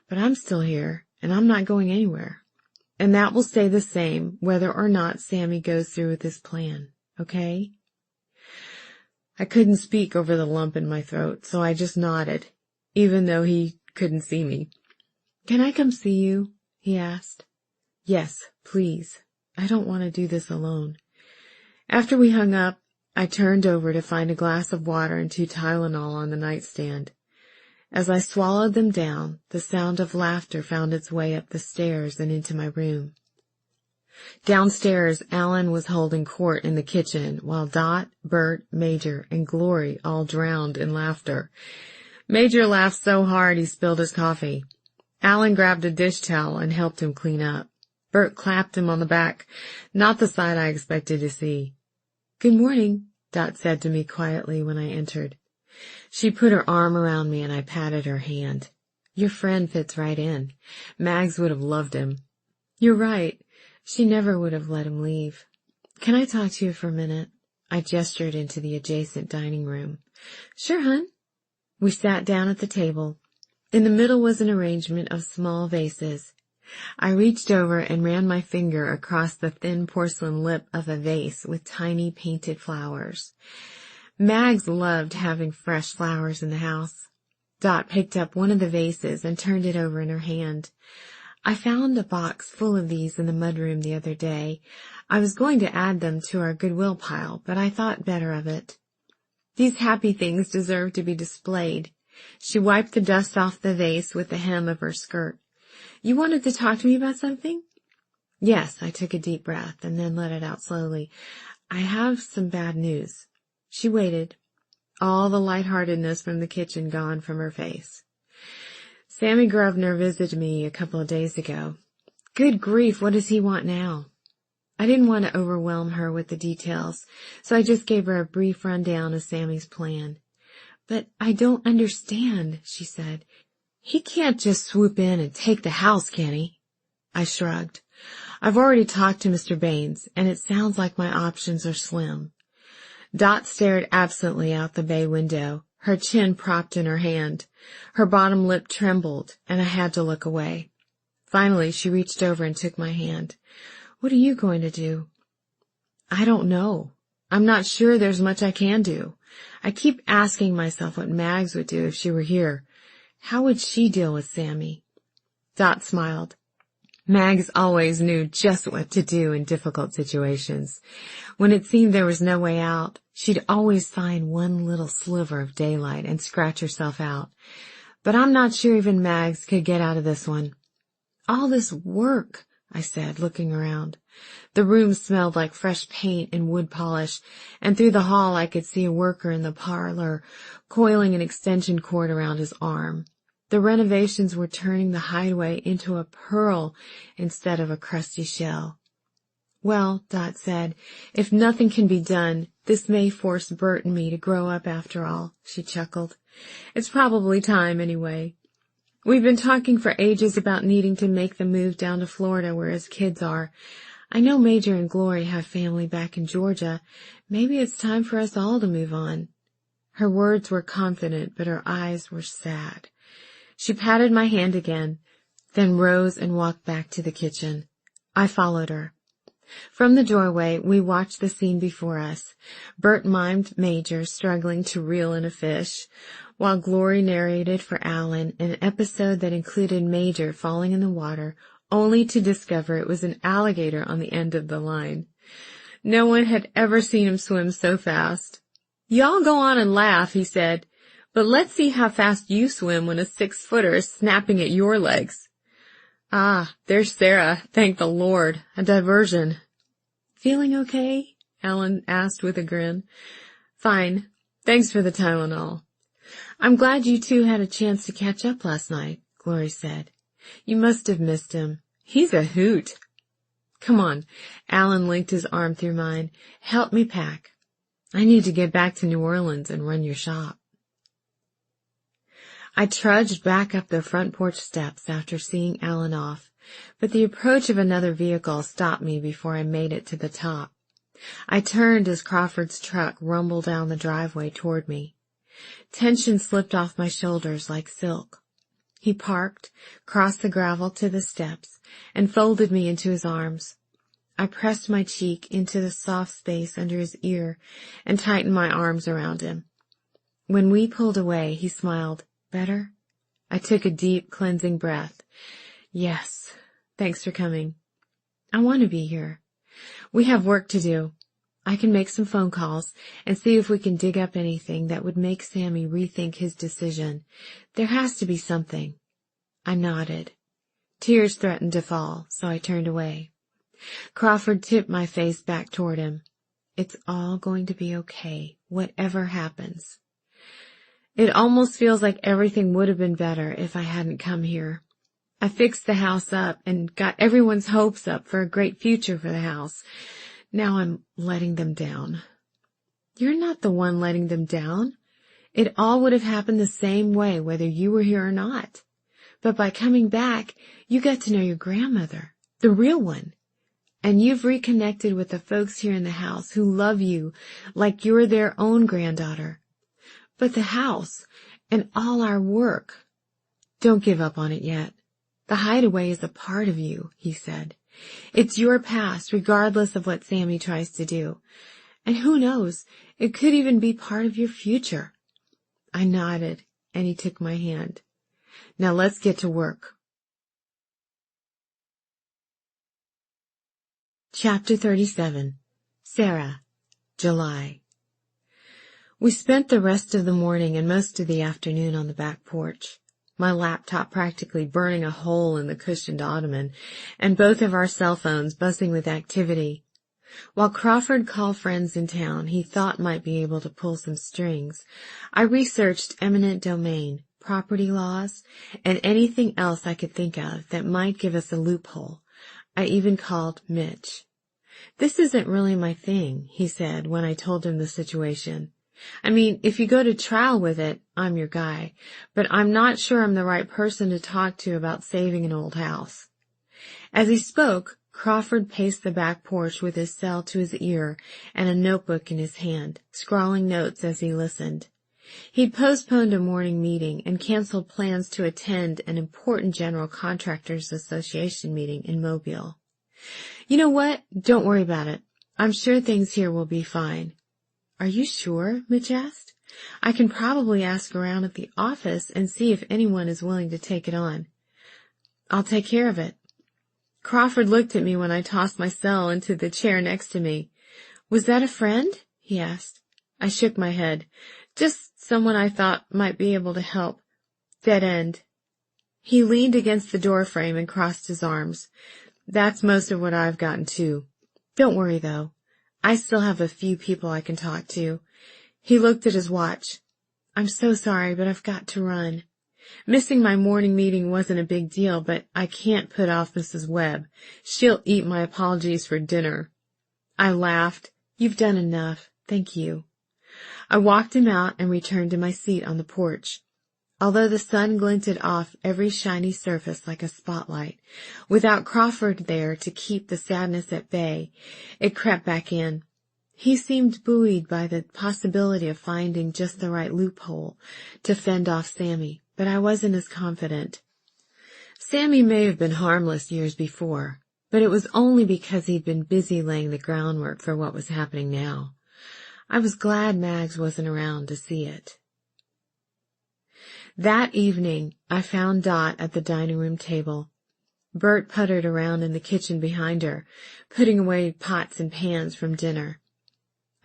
but I'm still here, and I'm not going anywhere. And that will stay the same whether or not Sammy goes through with his plan, okay?" I couldn't speak over the lump in my throat, so I just nodded, even though he couldn't see me. "Can I come see you?" he asked. "Yes, please. I don't want to do this alone." After we hung up, I turned over to find a glass of water and 2 Tylenol on the nightstand. As I swallowed them down, the sound of laughter found its way up the stairs and into my room. Downstairs, Alan was holding court in the kitchen, while Dot, Bert, Major, and Glory all drowned in laughter. Major laughed so hard he spilled his coffee. Alan grabbed a dish towel and helped him clean up. Bert clapped him on the back, not the side I expected to see. "Good morning," Dot said to me quietly when I entered. She put her arm around me and I patted her hand. "Your friend fits right in. Mags would have loved him." "You're right. She never would have let him leave. Can I talk to you for a minute?" I gestured into the adjacent dining room. "Sure, hun." We sat down at the table. In the middle was an arrangement of small vases. I reached over and ran my finger across the thin porcelain lip of a vase with tiny painted flowers. Mags loved having fresh flowers in the house. Dot picked up one of the vases and turned it over in her hand. "I found a box full of these in the mudroom the other day. I was going to add them to our Goodwill pile, but I thought better of it. These happy things deserve to be displayed." She wiped the dust off the vase with the hem of her skirt. "You wanted to talk to me about something?" "Yes," I took a deep breath and then let it out slowly. "I have some bad news." She waited, all the lightheartedness from the kitchen gone from her face. Sammy Grosvenor visited me a couple of days ago. Good grief, what does he want now? I didn't want to overwhelm her with the details, so I just gave her a brief rundown of Sammy's plan. But I don't understand, she said. He can't just swoop in and take the house, can he? I shrugged. I've already talked to Mr. Baines, and it sounds like my options are slim. Dot stared absently out the bay window, her chin propped in her hand. Her bottom lip trembled, and I had to look away. Finally, she reached over and took my hand. What are you going to do? I don't know. I'm not sure there's much I can do. I keep asking myself what Mags would do if she were here. How would she deal with Sammy? Dot smiled. Mags always knew just what to do in difficult situations. When it seemed there was no way out, she'd always find one little sliver of daylight and scratch herself out. But I'm not sure even Mags could get out of this one. All this work, I said, looking around. The room smelled like fresh paint and wood polish, and through the hall I could see a worker in the parlor, coiling an extension cord around his arm. The renovations were turning the Hideaway into a pearl instead of a crusty shell. Well, Dot said, if nothing can be done, this may force Bert and me to grow up after all, she chuckled. It's probably time anyway. We've been talking for ages about needing to make the move down to Florida where his kids are. I know Major and Glory have family back in Georgia. Maybe it's time for us all to move on. Her words were confident, but her eyes were sad. She patted my hand again, then rose and walked back to the kitchen. I followed her. From the doorway, we watched the scene before us. Bert mimed Major struggling to reel in a fish, while Glory narrated for Alan an episode that included Major falling in the water, only to discover it was an alligator on the end of the line. No one had ever seen him swim so fast. Y'all go on and laugh, he said, but let's see how fast you swim when a 6-footer is snapping at your legs. Ah, there's Sarah, thank the Lord, a diversion. Feeling okay? Alan asked with a grin. Fine, thanks for the Tylenol. I'm glad you two had a chance to catch up last night, Glory said. You must have missed him. He's a hoot. Come on, Alan linked his arm through mine. Help me pack. I need to get back to New Orleans and run your shop. I trudged back up the front porch steps after seeing Alan off, but the approach of another vehicle stopped me before I made it to the top. I turned as Crawford's truck rumbled down the driveway toward me. Tension slipped off my shoulders like silk. He parked, crossed the gravel to the steps, and folded me into his arms. I pressed my cheek into the soft space under his ear and tightened my arms around him. When we pulled away, he smiled. Better? I took a deep, cleansing breath. Yes, thanks for coming. I want to be here. We have work to do. I can make some phone calls and see if we can dig up anything that would make Sammy rethink his decision. There has to be something. I nodded. Tears threatened to fall, so I turned away. Crawford tipped my face back toward him. It's all going to be okay, whatever happens. It almost feels like everything would have been better if I hadn't come here. I fixed the house up and got everyone's hopes up for a great future for the house. Now I'm letting them down. You're not the one letting them down. It all would have happened the same way whether you were here or not. But by coming back, you got to know your grandmother, the real one. And you've reconnected with the folks here in the house who love you like you're their own granddaughter. But the house and all our work, don't give up on it yet. The Hideaway is a part of you, he said. It's your past, regardless of what Sammy tries to do. And who knows, it could even be part of your future. I nodded, and he took my hand. Now let's get to work. Chapter 37. Sarah, July. We spent the rest of the morning and most of the afternoon on the back porch, my laptop practically burning a hole in the cushioned ottoman, and both of our cell phones buzzing with activity. While Crawford called friends in town he thought might be able to pull some strings, I researched eminent domain, property laws, and anything else I could think of that might give us a loophole. I even called Mitch. "This isn't really my thing," he said when I told him the situation. "I mean, if you go to trial with it, I'm your guy, but I'm not sure I'm the right person to talk to about saving an old house." As he spoke, Crawford paced the back porch with his cell to his ear and a notebook in his hand, scrawling notes as he listened. He'd postponed a morning meeting and canceled plans to attend an important General Contractors Association meeting in Mobile. "You know what? Don't worry about it. I'm sure things here will be fine." "Are you sure?" Mitch asked. "I can probably ask around at the office and see if anyone is willing to take it on." "I'll take care of it." Crawford looked at me when I tossed my cell into the chair next to me. "Was that a friend?" he asked. I shook my head. "Just someone I thought might be able to help. Dead end." He leaned against the doorframe and crossed his arms. "That's most of what I've gotten too. Don't worry, though. I still have a few people I can talk to." He looked at his watch. "I'm so sorry, but I've got to run. Missing my morning meeting wasn't a big deal, but I can't put off Mrs. Webb. She'll eat my apologies for dinner." I laughed. "You've done enough. Thank you." I walked him out and returned to my seat on the porch. Although the sun glinted off every shiny surface like a spotlight, without Crawford there to keep the sadness at bay, it crept back in. He seemed buoyed by the possibility of finding just the right loophole to fend off Sammy, but I wasn't as confident. Sammy may have been harmless years before, but it was only because he'd been busy laying the groundwork for what was happening now. I was glad Mags wasn't around to see it. That evening, I found Dot at the dining room table. Bert puttered around in the kitchen behind her, putting away pots and pans from dinner.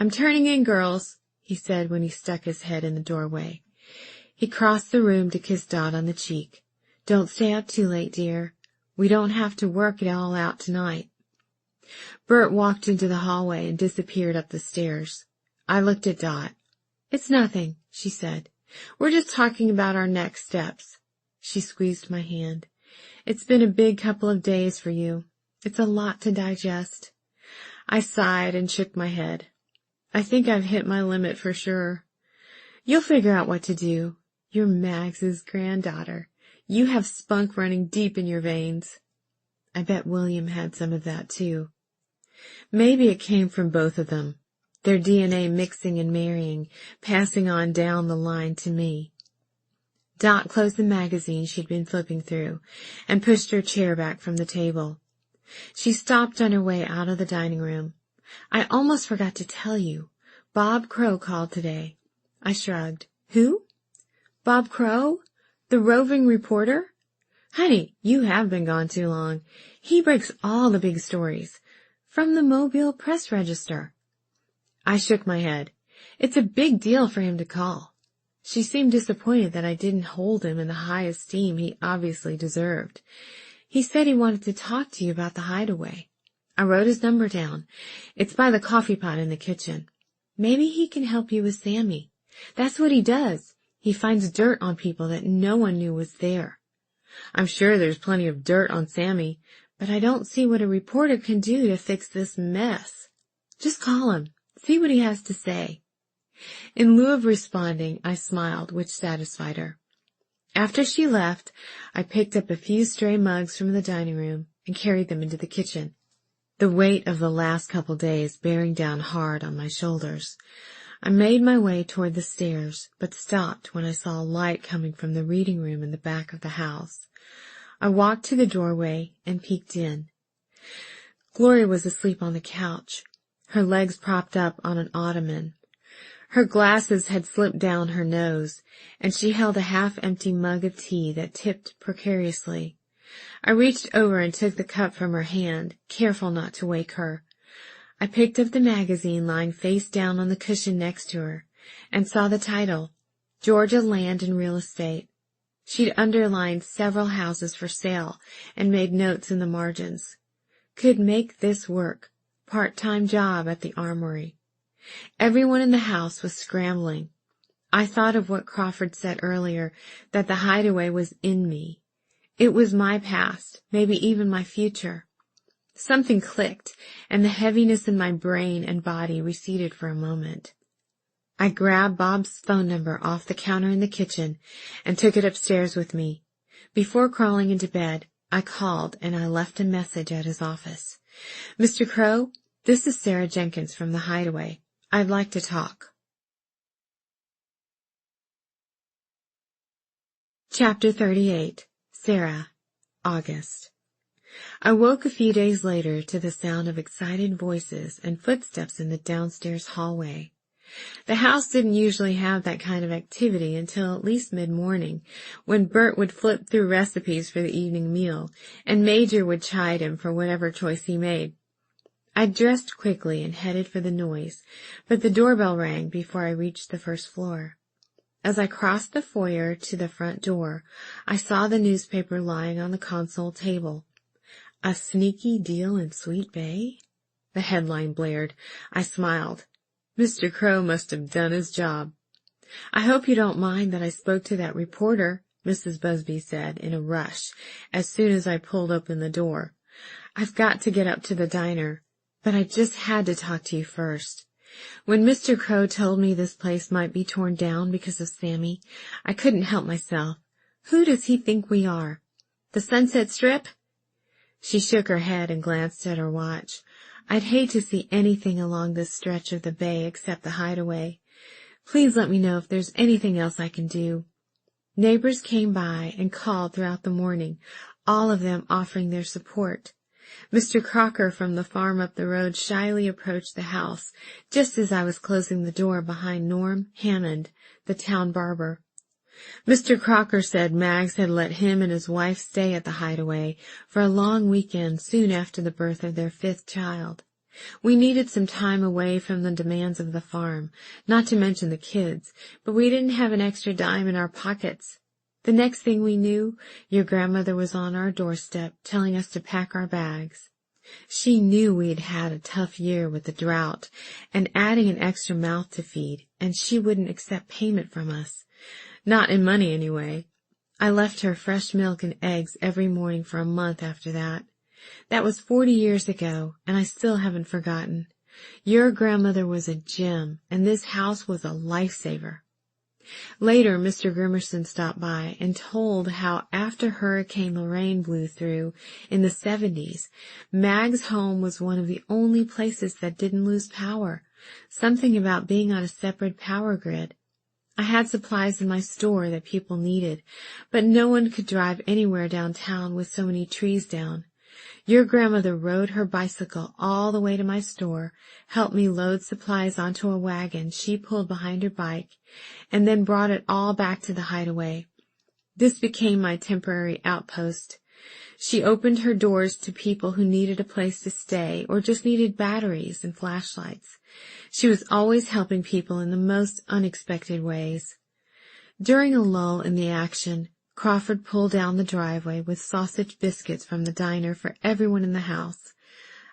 "I'm turning in, girls," he said when he stuck his head in the doorway. He crossed the room to kiss Dot on the cheek. "Don't stay up too late, dear. We don't have to work it all out tonight." Bert walked into the hallway and disappeared up the stairs. I looked at Dot. "It's nothing," she said. "We're just talking about our next steps." She squeezed my hand. "It's been a big couple of days for you. It's a lot to digest." I sighed and shook my head. "I think I've hit my limit for sure." "You'll figure out what to do. You're Mags's granddaughter. You have spunk running deep in your veins." I bet William had some of that, too. Maybe it came from both of them, their DNA mixing and marrying, passing on down the line to me. Dot closed the magazine she'd been flipping through and pushed her chair back from the table. She stopped on her way out of the dining room. "I almost forgot to tell you. Bob Crow called today." I shrugged. "Who?" "Bob Crow? The roving reporter? Honey, you have been gone too long. He breaks all the big stories. From the Mobile Press Register." I shook my head. "It's a big deal for him to call." She seemed disappointed that I didn't hold him in the high esteem he obviously deserved. "He said he wanted to talk to you about the Hideaway. I wrote his number down. It's by the coffee pot in the kitchen. Maybe he can help you with Sammy. That's what he does. He finds dirt on people that no one knew was there. I'm sure there's plenty of dirt on Sammy, but I don't see what a reporter can do to fix this mess. Just call him. See what he has to say." In lieu of responding, I smiled, which satisfied her. After she left, I picked up a few stray mugs from the dining room and carried them into the kitchen, the weight of the last couple days bearing down hard on my shoulders. I made my way toward the stairs, but stopped when I saw a light coming from the reading room in the back of the house. I walked to the doorway and peeked in. Gloria was asleep on the couch, her legs propped up on an ottoman. Her glasses had slipped down her nose, and she held a half-empty mug of tea that tipped precariously. I reached over and took the cup from her hand, careful not to wake her. I picked up the magazine lying face down on the cushion next to her, and saw the title, Georgia Land and Real Estate. She'd underlined several houses for sale and made notes in the margins. Could make this work. Part-time job at the armory. Everyone in the house was scrambling. I thought of what Crawford said earlier, that the Hideaway was in me. It was my past, maybe even my future. Something clicked, and the heaviness in my brain and body receded for a moment. I grabbed Bob's phone number off the counter in the kitchen and took it upstairs with me. Before crawling into bed, I called and I left a message at his office. "Mr. Crow, this is Sarah Jenkins from the Hideaway. I'd like to talk." Chapter 38. Sarah, August. I woke a few days later to the sound of excited voices and footsteps in the downstairs hallway. The house didn't usually have that kind of activity until at least mid-morning, when Bert would flip through recipes for the evening meal, and Major would chide him for whatever choice he made. I dressed quickly and headed for the noise, but the doorbell rang before I reached the first floor. As I crossed the foyer to the front door, I saw the newspaper lying on the console table. "A sneaky deal in Sweet Bay?" The headline blared. I smiled. Mr. Crow must have done his job. "I hope you don't mind that I spoke to that reporter," Mrs. Busby said in a rush as soon as I pulled open the door. "I've got to get up to the diner, but I just had to talk to you first. When Mr. Crow told me this place might be torn down because of Sammy, I couldn't help myself. Who does he think we are? The Sunset Strip?" She shook her head and glanced at her watch. "I'd hate to see anything along this stretch of the bay except the Hideaway. Please let me know if there's anything else I can do." Neighbors came by and called throughout the morning, all of them offering their support. Mr. Crocker from the farm up the road shyly approached the house just as I was closing the door behind Norm Hammond, the town barber. Mr. Crocker said Mags had let him and his wife stay at the Hideaway for a long weekend soon after the birth of their 5th child. We needed some time away from the demands of the farm, not to mention the kids, but we didn't have an extra dime in our pockets. The next thing we knew, your grandmother was on our doorstep telling us to pack our bags. She knew we'd had a tough year with the drought and adding an extra mouth to feed, and she wouldn't accept payment from us. Not in money, anyway. I left her fresh milk and eggs every morning for a month after that. That was 40 years ago, and I still haven't forgotten. Your grandmother was a gem, and this house was a lifesaver. Later, Mr. Grimerson stopped by and told how after Hurricane Lorraine blew through in the 70s, Mag's home was one of the only places that didn't lose power, something about being on a separate power grid. I had supplies in my store that people needed, but no one could drive anywhere downtown with so many trees down. Your grandmother rode her bicycle all the way to my store, helped me load supplies onto a wagon she pulled behind her bike, and then brought it all back to the Hideaway. This became my temporary outpost. She opened her doors to people who needed a place to stay or just needed batteries and flashlights. She was always helping people in the most unexpected ways. During a lull in the action, Crawford pulled down the driveway with sausage biscuits from the diner for everyone in the house.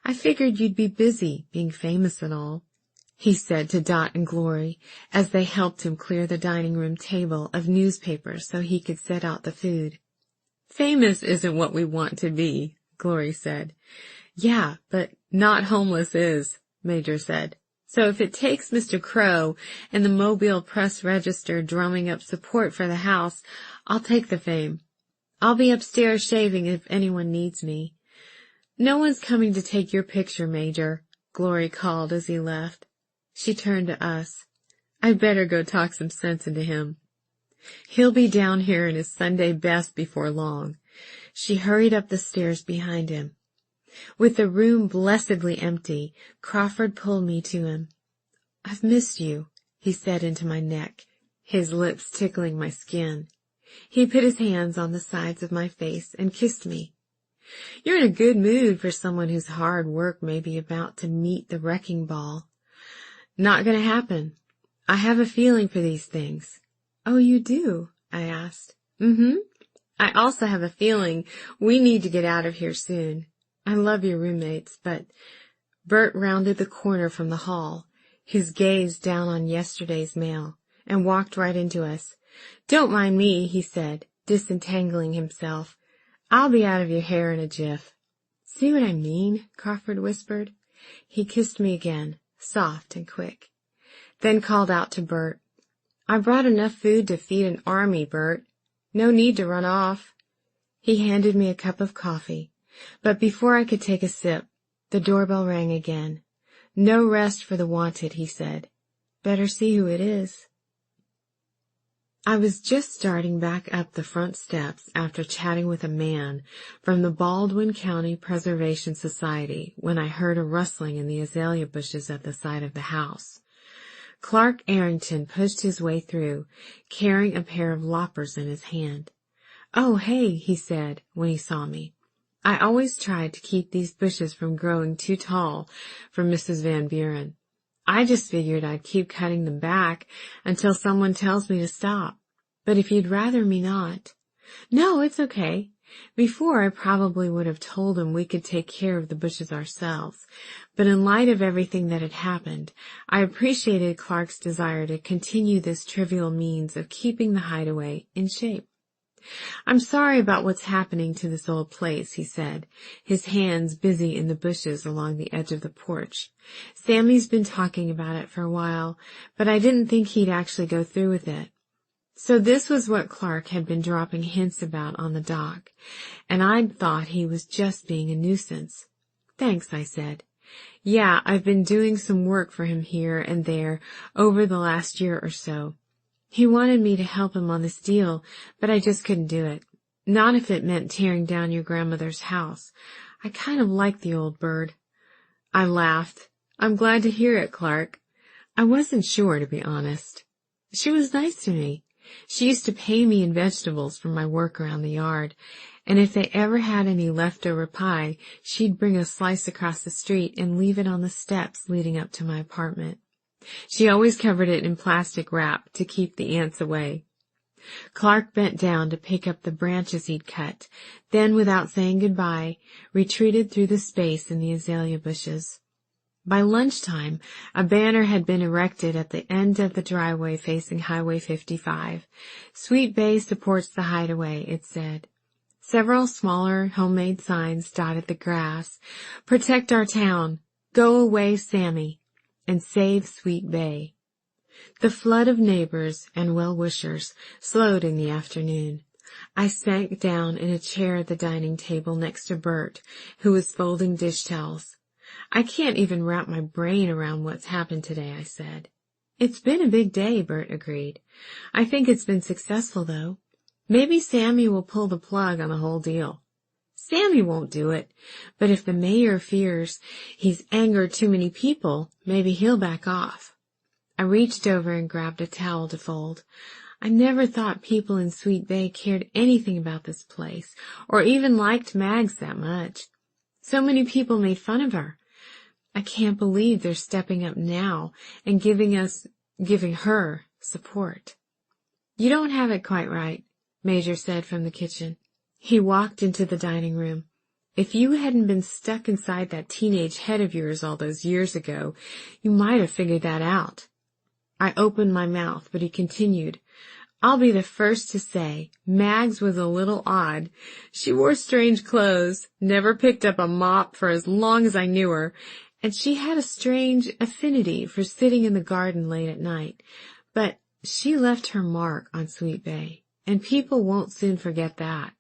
"I figured you'd be busy, being famous and all," he said to Dot and Glory as they helped him clear the dining room table of newspapers so he could set out the food. "Famous isn't what we want to be," Glory said. "Yeah, but not homeless is," Major said. "So if it takes Mr. Crow and the Mobile Press-Register drumming up support for the house, I'll take the fame. I'll be upstairs shaving if anyone needs me." "No one's coming to take your picture, Major," Glory called as he left. She turned to us. "I'd better go talk some sense into him. He'll be down here in his Sunday best before long." She hurried up the stairs behind him. With the room blessedly empty, Crawford pulled me to him. "I've missed you," he said into my neck, his lips tickling my skin. He put his hands on the sides of my face and kissed me. "You're in a good mood for someone whose hard work may be about to meet the wrecking ball." "Not going to happen. I have a feeling for these things." "Oh, you do?" I asked. "Mm-hmm. I also have a feeling we need to get out of here soon. I love your roommates, but—" Bert rounded the corner from the hall, his gaze down on yesterday's mail, and walked right into us. "Don't mind me," he said, disentangling himself. "I'll be out of your hair in a jiff." "See what I mean?" Crawford whispered. He kissed me again, soft and quick, then called out to Bert, "I brought enough food to feed an army, Bert. No need to run off." He handed me a cup of coffee, but before I could take a sip, the doorbell rang again. "No rest for the wanted," he said. "Better see who it is." I was just starting back up the front steps after chatting with a man from the Baldwin County Preservation Society when I heard a rustling in the azalea bushes at the side of the house. Clark Arrington pushed his way through, carrying a pair of loppers in his hand. "Oh, hey," he said when he saw me. "I always tried to keep these bushes from growing too tall for Mrs. Van Buren. I just figured I'd keep cutting them back until someone tells me to stop. But if you'd rather me not—" "No, it's okay. Before I probably would have told him we could take care of the bushes ourselves, but in light of everything that had happened, I appreciated Clark's desire to continue this trivial means of keeping the Hideaway in shape. "I'm sorry about what's happening to this old place," he said, his hands busy in the bushes along the edge of the porch. "Sammy's been talking about it for a while, but I didn't think he'd actually go through with it." So this was what Clark had been dropping hints about on the dock, and I'd thought he was just being a nuisance. "Thanks," I said. "Yeah, I've been doing some work for him here and there over the last year or so. He wanted me to help him on this deal, but I just couldn't do it. Not if it meant tearing down your grandmother's house. I kind of like the old bird." I laughed. "I'm glad to hear it, Clark." I wasn't sure, to be honest. She was nice to me. She used to pay me in vegetables for my work around the yard, and if they ever had any leftover pie, she'd bring a slice across the street and leave it on the steps leading up to my apartment. She always covered it in plastic wrap to keep the ants away. Clark bent down to pick up the branches he'd cut, then, without saying goodbye, retreated through the space in the azalea bushes. By lunchtime, a banner had been erected at the end of the driveway facing Highway 55. "Sweet Bay supports the Hideaway," it said. Several smaller homemade signs dotted the grass. "Protect our town," "Go away, Sammy," and "Save Sweet Bay." The flood of neighbors and well-wishers slowed in the afternoon. I sank down in a chair at the dining table next to Bert, who was folding dish towels. "I can't even wrap my brain around what's happened today," I said. "It's been a big day," Bert agreed. "I think it's been successful, though. Maybe Sammy will pull the plug on the whole deal." "Sammy won't do it, but if the mayor fears he's angered too many people, maybe he'll back off." I reached over and grabbed a towel to fold. I never thought people in Sweet Bay cared anything about this place, or even liked Mags that much. So many people made fun of her. I can't believe they're stepping up now and giving her support. "You don't have it quite right," Major said from the kitchen. He walked into the dining room. "If you hadn't been stuck inside that teenage head of yours all those years ago, you might have figured that out." I opened my mouth, but he continued, "I'll be the first to say Mags was a little odd. She wore strange clothes, never picked up a mop for as long as I knew her, and she had a strange affinity for sitting in the garden late at night. But she left her mark on Sweet Bay, and people won't soon forget that.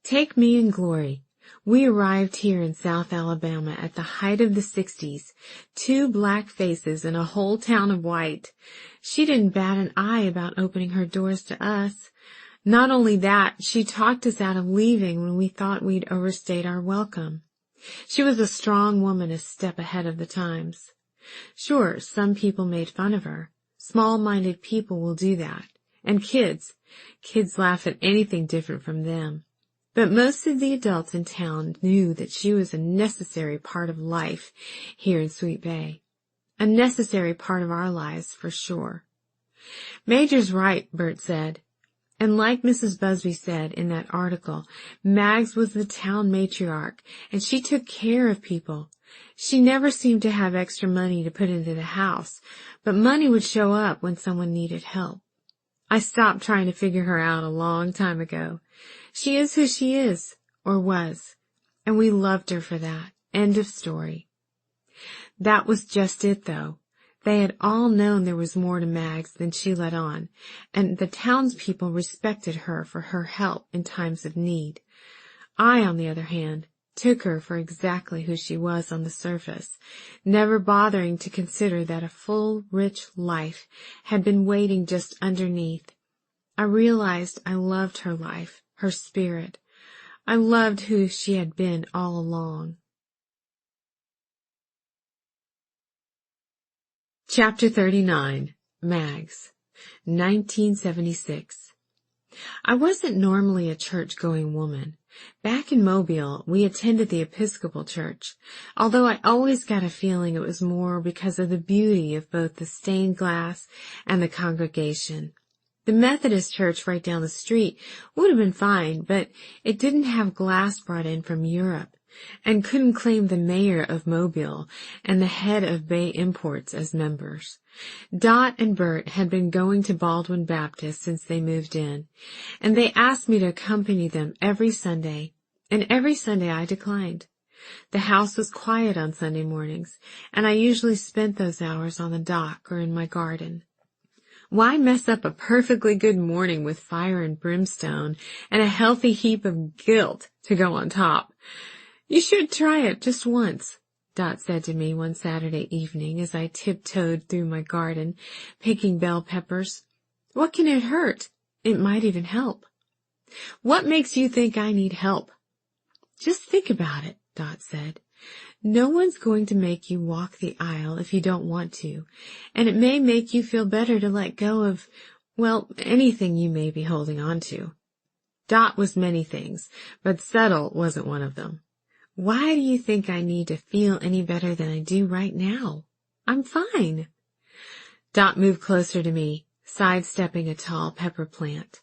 Take me in glory. We arrived here in South Alabama at the height of the 60s, 2 black faces and a whole town of white. She didn't bat an eye about opening her doors to us. Not only that, she talked us out of leaving when we thought we'd overstayed our welcome. She was a strong woman, a step ahead of the times. Sure, some people made fun of her. Small-minded people will do that. And kids laugh at anything different from them. But most of the adults in town knew that she was a necessary part of life here in Sweet Bay. A necessary part of our lives, for sure. "Major's right," Bert said. And like Mrs. Busby said in that article, Mags was the town matriarch, and she took care of people. She never seemed to have extra money to put into the house, but money would show up when someone needed help. I stopped trying to figure her out a long time ago. She is who she is, or was, and we loved her for that. End of story. That was just it, though. They had all known there was more to Mags than she let on, and the townspeople respected her for her help in times of need. I, on the other hand, took her for exactly who she was on the surface, never bothering to consider that a full, rich life had been waiting just underneath. I realized I loved her life, her spirit. I loved who she had been all along. Chapter 39. Mags. 1976. I wasn't normally a church-going woman. Back in Mobile, we attended the Episcopal Church, although I always got a feeling it was more because of the beauty of both the stained glass and the congregation. The Methodist church right down the street would have been fine, but it didn't have glass brought in from Europe, and couldn't claim the mayor of Mobile and the head of Bay Imports as members. Dot and Bert had been going to Baldwin Baptist since they moved in, and they asked me to accompany them every Sunday, and every Sunday I declined. The house was quiet on Sunday mornings, and I usually spent those hours on the dock or in my garden. Why mess up a perfectly good morning with fire and brimstone and a healthy heap of guilt to go on top? You should try it just once, Dot said to me one Saturday evening as I tiptoed through my garden, picking bell peppers. What can it hurt? It might even help. What makes you think I need help? Just think about it, Dot said. No one's going to make you walk the aisle if you don't want to, and it may make you feel better to let go of, well, anything you may be holding on to. Dot was many things, but settle wasn't one of them. Why do you think I need to feel any better than I do right now? I'm fine. Dot moved closer to me, sidestepping a tall pepper plant.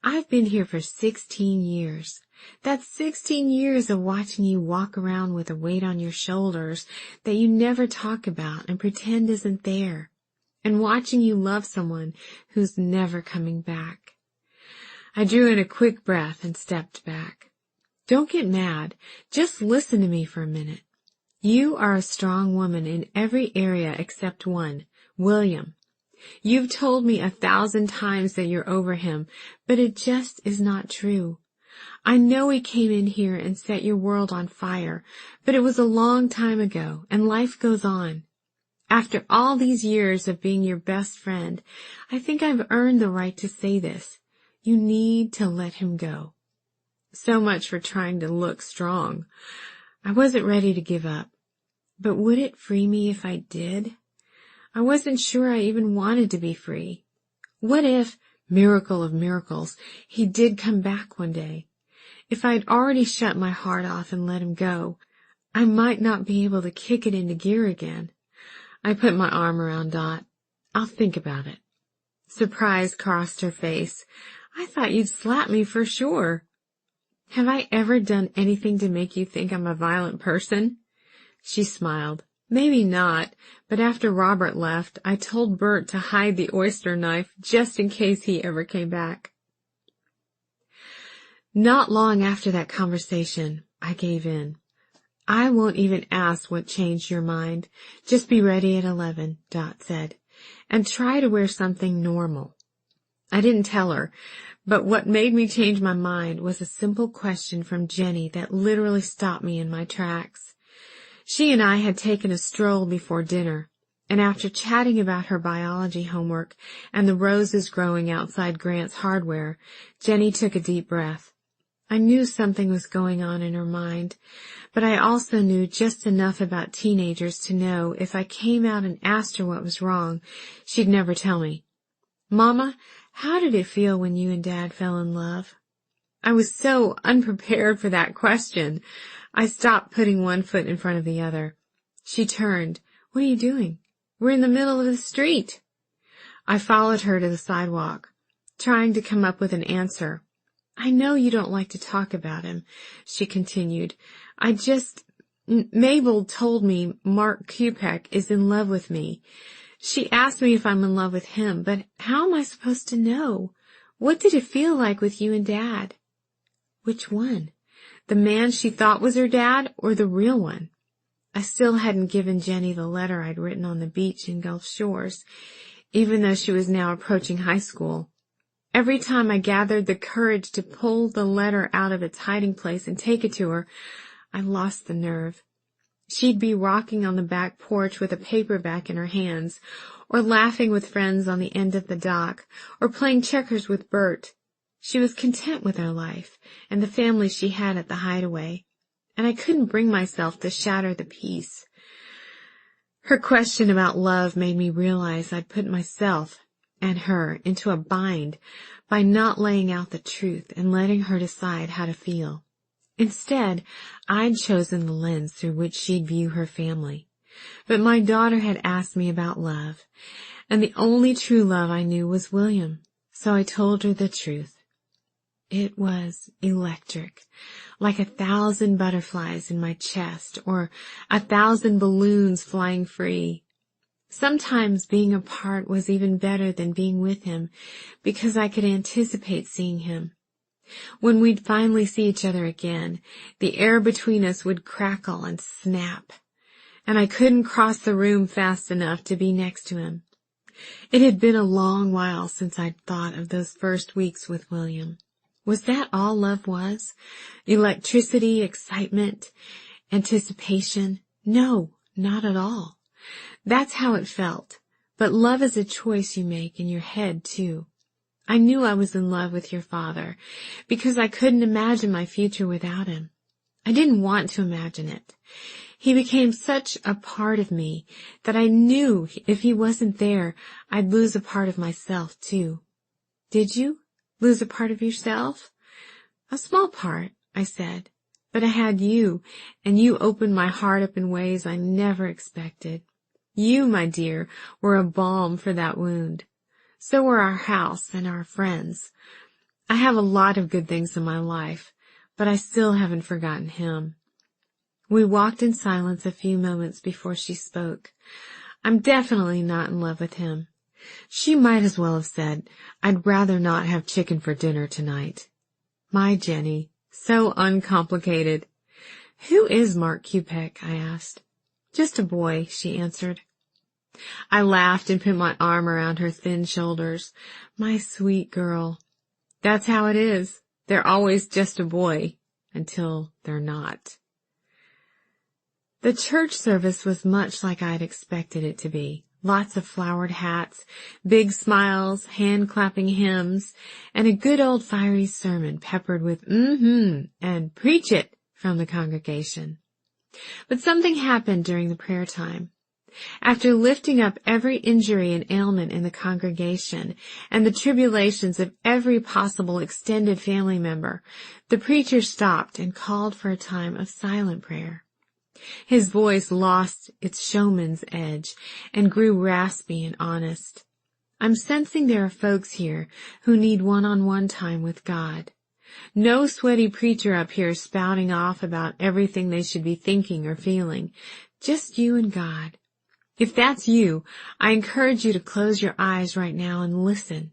I've been here for 16 years. That's 16 years of watching you walk around with a weight on your shoulders that you never talk about and pretend isn't there, and watching you love someone who's never coming back. I drew in a quick breath and stepped back. Don't get mad. Just listen to me for a minute. You are a strong woman in every area except one, William. You've told me 1,000 times that you're over him, but it just is not true. I know he came in here and set your world on fire, but it was a long time ago, and life goes on. After all these years of being your best friend, I think I've earned the right to say this. You need to let him go. So much for trying to look strong. I wasn't ready to give up. But would it free me if I did? I wasn't sure I even wanted to be free. What if, miracle of miracles, he did come back one day? If I'd already shut my heart off and let him go, I might not be able to kick it into gear again. I put my arm around Dot. I'll think about it. Surprise crossed her face. I thought you'd slap me for sure. Have I ever done anything to make you think I'm a violent person? She smiled. Maybe not, but after Robert left, I told Bert to hide the oyster knife just in case he ever came back. Not long after that conversation, I gave in. I won't even ask what changed your mind. Just be ready at 11, Dot said, and try to wear something normal. I didn't tell her, but what made me change my mind was a simple question from Jenny that literally stopped me in my tracks. She and I had taken a stroll before dinner, and after chatting about her biology homework and the roses growing outside Grant's Hardware, Jenny took a deep breath. I knew something was going on in her mind, but I also knew just enough about teenagers to know if I came out and asked her what was wrong, she'd never tell me. Mama, how did it feel when you and Dad fell in love? I was so unprepared for that question. I stopped putting one foot in front of the other. She turned. What are you doing? We're in the middle of the street. I followed her to the sidewalk, trying to come up with an answer. I know you don't like to talk about him, she continued. Mabel told me Mark Kupek is in love with me. She asked me if I'm in love with him, but how am I supposed to know? What did it feel like with you and Dad? Which one? The man she thought was her dad, or the real one? I still hadn't given Jenny the letter I'd written on the beach in Gulf Shores, even though she was now approaching high school. Every time I gathered the courage to pull the letter out of its hiding place and take it to her, I lost the nerve. She'd be rocking on the back porch with a paperback in her hands, or laughing with friends on the end of the dock, or playing checkers with Bert. She was content with her life and the family she had at the Hideaway, and I couldn't bring myself to shatter the peace. Her question about love made me realize I'd put myself and her into a bind by not laying out the truth and letting her decide how to feel. Instead, I'd chosen the lens through which she'd view her family. But my daughter had asked me about love, and the only true love I knew was William, so I told her the truth. It was electric, like 1,000 butterflies in my chest or 1,000 balloons flying free. Sometimes being apart was even better than being with him because I could anticipate seeing him. When we'd finally see each other again, the air between us would crackle and snap, and I couldn't cross the room fast enough to be next to him. It had been a long while since I'd thought of those first weeks with William. Was that all love was? Electricity, excitement, anticipation? No, not at all. That's how it felt. But love is a choice you make in your head, too. I knew I was in love with your father because I couldn't imagine my future without him. I didn't want to imagine it. He became such a part of me that I knew if he wasn't there, I'd lose a part of myself, too. Did you lose a part of yourself? A small part, I said, but I had you, and you opened my heart up in ways I never expected. You, my dear, were a balm for that wound. So were our house and our friends. I have a lot of good things in my life, but I still haven't forgotten him. We walked in silence a few moments before she spoke. I'm definitely not in love with him. She might as well have said, I'd rather not have chicken for dinner tonight. My Jenny, so uncomplicated. Who is Mark Kupek? I asked. Just a boy, she answered. I laughed and put my arm around her thin shoulders. My sweet girl. That's how it is. They're always just a boy until they're not. The church service was much like I'd expected it to be. Lots of flowered hats, big smiles, hand-clapping hymns, and a good old fiery sermon peppered with and preach it from the congregation. But something happened during the prayer time. After lifting up every injury and ailment in the congregation and the tribulations of every possible extended family member, the preacher stopped and called for a time of silent prayer. His voice lost its showman's edge and grew raspy and honest. I'm sensing there are folks here who need one-on-one time with God. No sweaty preacher up here spouting off about everything they should be thinking or feeling. Just you and God. If that's you, I encourage you to close your eyes right now and listen.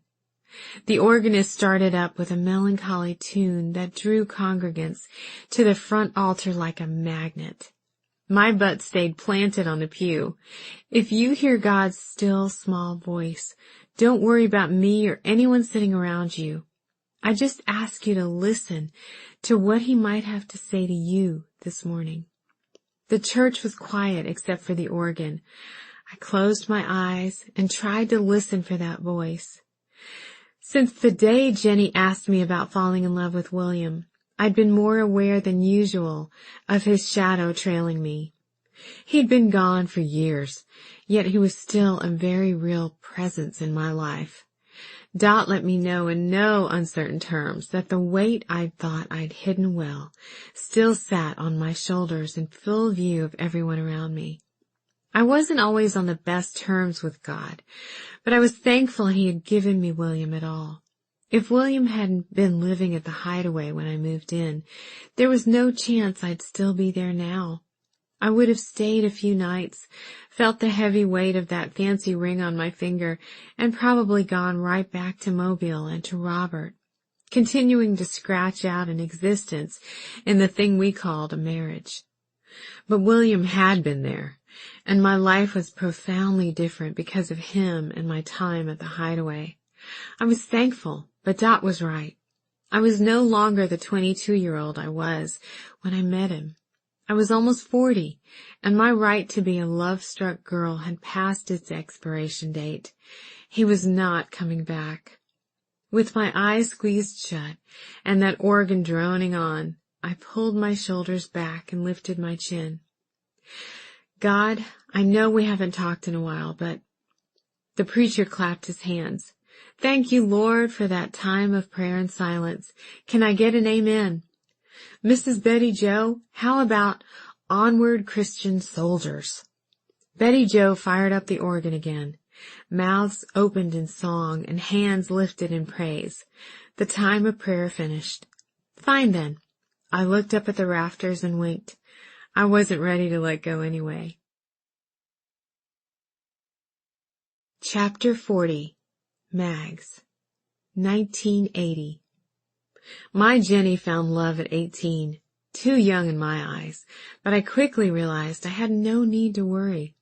The organist started up with a melancholy tune that drew congregants to the front altar like a magnet. My butt stayed planted on the pew. If you hear God's still, small voice, don't worry about me or anyone sitting around you. I just ask you to listen to what he might have to say to you this morning. The church was quiet except for the organ. I closed my eyes and tried to listen for that voice. Since the day Jenny asked me about falling in love with William, I'd been more aware than usual of his shadow trailing me. He'd been gone for years, yet he was still a very real presence in my life. Dot let me know in no uncertain terms that the weight I'd thought I'd hidden well still sat on my shoulders in full view of everyone around me. I wasn't always on the best terms with God, but I was thankful he had given me William at all. If William hadn't been living at the Hideaway when I moved in, there was no chance I'd still be there now. I would have stayed a few nights, felt the heavy weight of that fancy ring on my finger, and probably gone right back to Mobile and to Robert, continuing to scratch out an existence in the thing we called a marriage. But William had been there, and my life was profoundly different because of him and my time at the Hideaway. I was thankful, but Dot was right. I was no longer the 22-year-old I was when I met him. I was almost 40, and my right to be a love-struck girl had passed its expiration date. He was not coming back. With my eyes squeezed shut and that organ droning on, I pulled my shoulders back and lifted my chin. God, I know we haven't talked in a while, but... The preacher clapped his hands. Thank you, Lord, for that time of prayer and silence. Can I get an amen? Mrs. Betty Jo, how about Onward Christian Soldiers? Betty Jo fired up the organ again. Mouths opened in song and hands lifted in praise. The time of prayer finished. Fine then. I looked up at the rafters and winked. I wasn't ready to let go anyway. Chapter 40. Mags. 1980. My Jenny found love at 18, too young in my eyes, but I quickly realized I had no need to worry.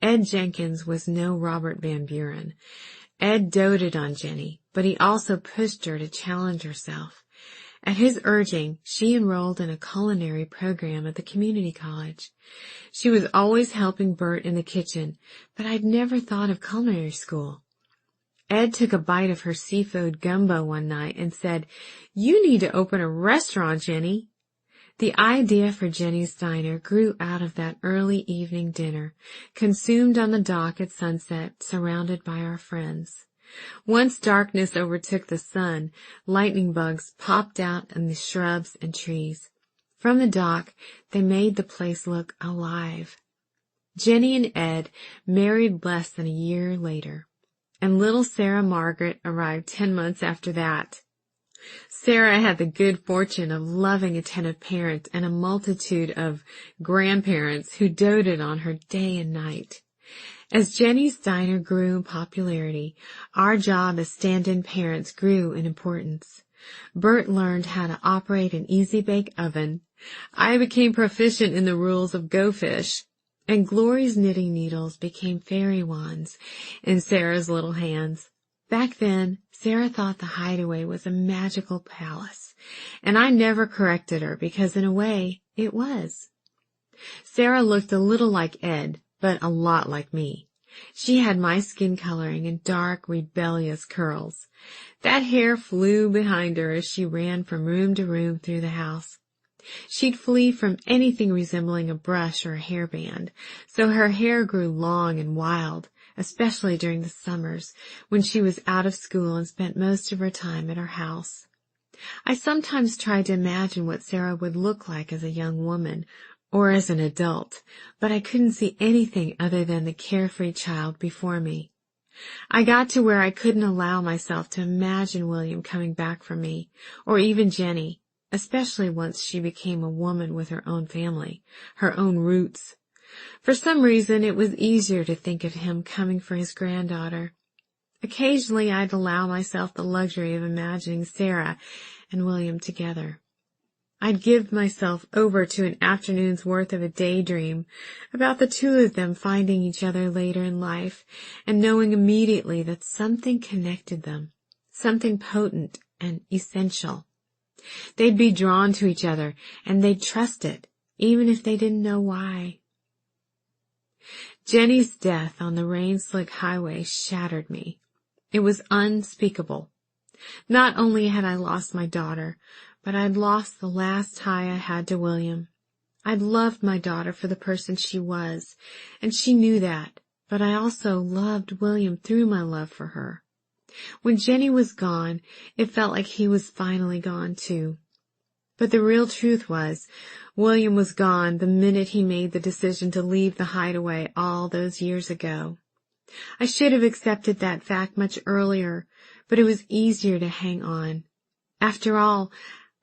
Ed Jenkins was no Robert Van Buren. Ed doted on Jenny, but he also pushed her to challenge herself. At his urging, she enrolled in a culinary program at the community college. She was always helping Bert in the kitchen, but I'd never thought of culinary school. Ed took a bite of her seafood gumbo one night and said, "You need to open a restaurant, Jenny." The idea for Jenny's Diner grew out of that early evening dinner, consumed on the dock at sunset, surrounded by our friends. Once darkness overtook the sun, lightning bugs popped out in the shrubs and trees. From the dock, they made the place look alive. Jenny and Ed married less than a year later, and little Sarah Margaret arrived 10 months after that. Sarah had the good fortune of loving, attentive parents and a multitude of grandparents who doted on her day and night. As Jenny's Diner grew in popularity, our job as stand-in parents grew in importance. Bert learned how to operate an easy-bake oven. I became proficient in the rules of Go Fish, and Glory's knitting needles became fairy wands in Sarah's little hands. Back then, Sarah thought the Hideaway was a magical palace, and I never corrected her because, in a way, it was. Sarah looked a little like Ed, but a lot like me. She had my skin coloring and dark, rebellious curls. That hair flew behind her as she ran from room to room through the house. She'd flee from anything resembling a brush or a hairband, so her hair grew long and wild, especially during the summers, when she was out of school and spent most of her time at our house. I sometimes tried to imagine what Sarah would look like as a young woman, or as an adult, but I couldn't see anything other than the carefree child before me. I got to where I couldn't allow myself to imagine William coming back for me, or even Jenny, especially once she became a woman with her own family, her own roots. For some reason, it was easier to think of him coming for his granddaughter. Occasionally, I'd allow myself the luxury of imagining Sarah and William together. I'd give myself over to an afternoon's worth of a daydream about the two of them finding each other later in life and knowing immediately that something connected them, something potent and essential. They'd be drawn to each other, and they'd trust it, even if they didn't know why. Jenny's death on the rain-slick highway shattered me. It was unspeakable. Not only had I lost my daughter, but I'd lost the last tie I had to William. I'd loved my daughter for the person she was, and she knew that, but I also loved William through my love for her. When Jenny was gone, it felt like he was finally gone too. But the real truth was, William was gone the minute he made the decision to leave the Hideaway all those years ago. I should have accepted that fact much earlier, but it was easier to hang on. After all,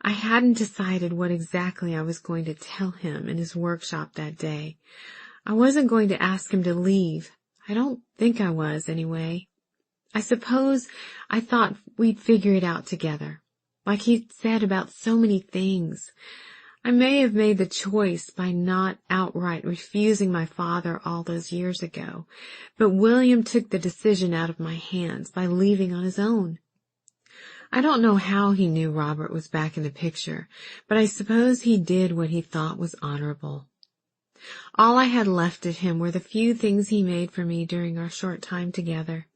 I hadn't decided what exactly I was going to tell him in his workshop that day. I wasn't going to ask him to leave. I don't think I was, anyway. I suppose I thought we'd figure it out together, like he'd said about so many things. I may have made the choice by not outright refusing my father all those years ago, but William took the decision out of my hands by leaving on his own. I don't know how he knew Robert was back in the picture, but I suppose he did what he thought was honorable. All I had left of him were the few things he made for me during our short time together.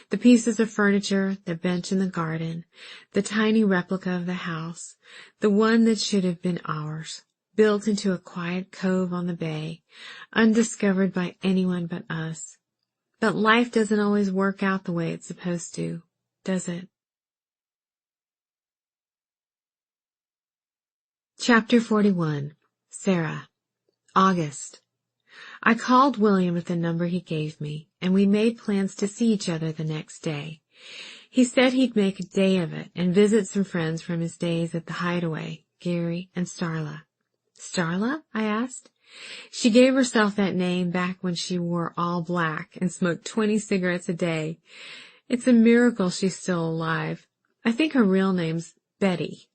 The pieces of furniture, the bench in the garden, the tiny replica of the house, the one that should have been ours, built into a quiet cove on the bay, undiscovered by anyone but us. But life doesn't always work out the way it's supposed to, does it? Chapter 41. Sarah. August. I called William at the number he gave me, and we made plans to see each other the next day. He said he'd make a day of it and visit some friends from his days at the Hideaway, Gary and Starla. Starla? I asked. She gave herself that name back when she wore all black and smoked 20 cigarettes a day. It's a miracle she's still alive. I think her real name's Betty.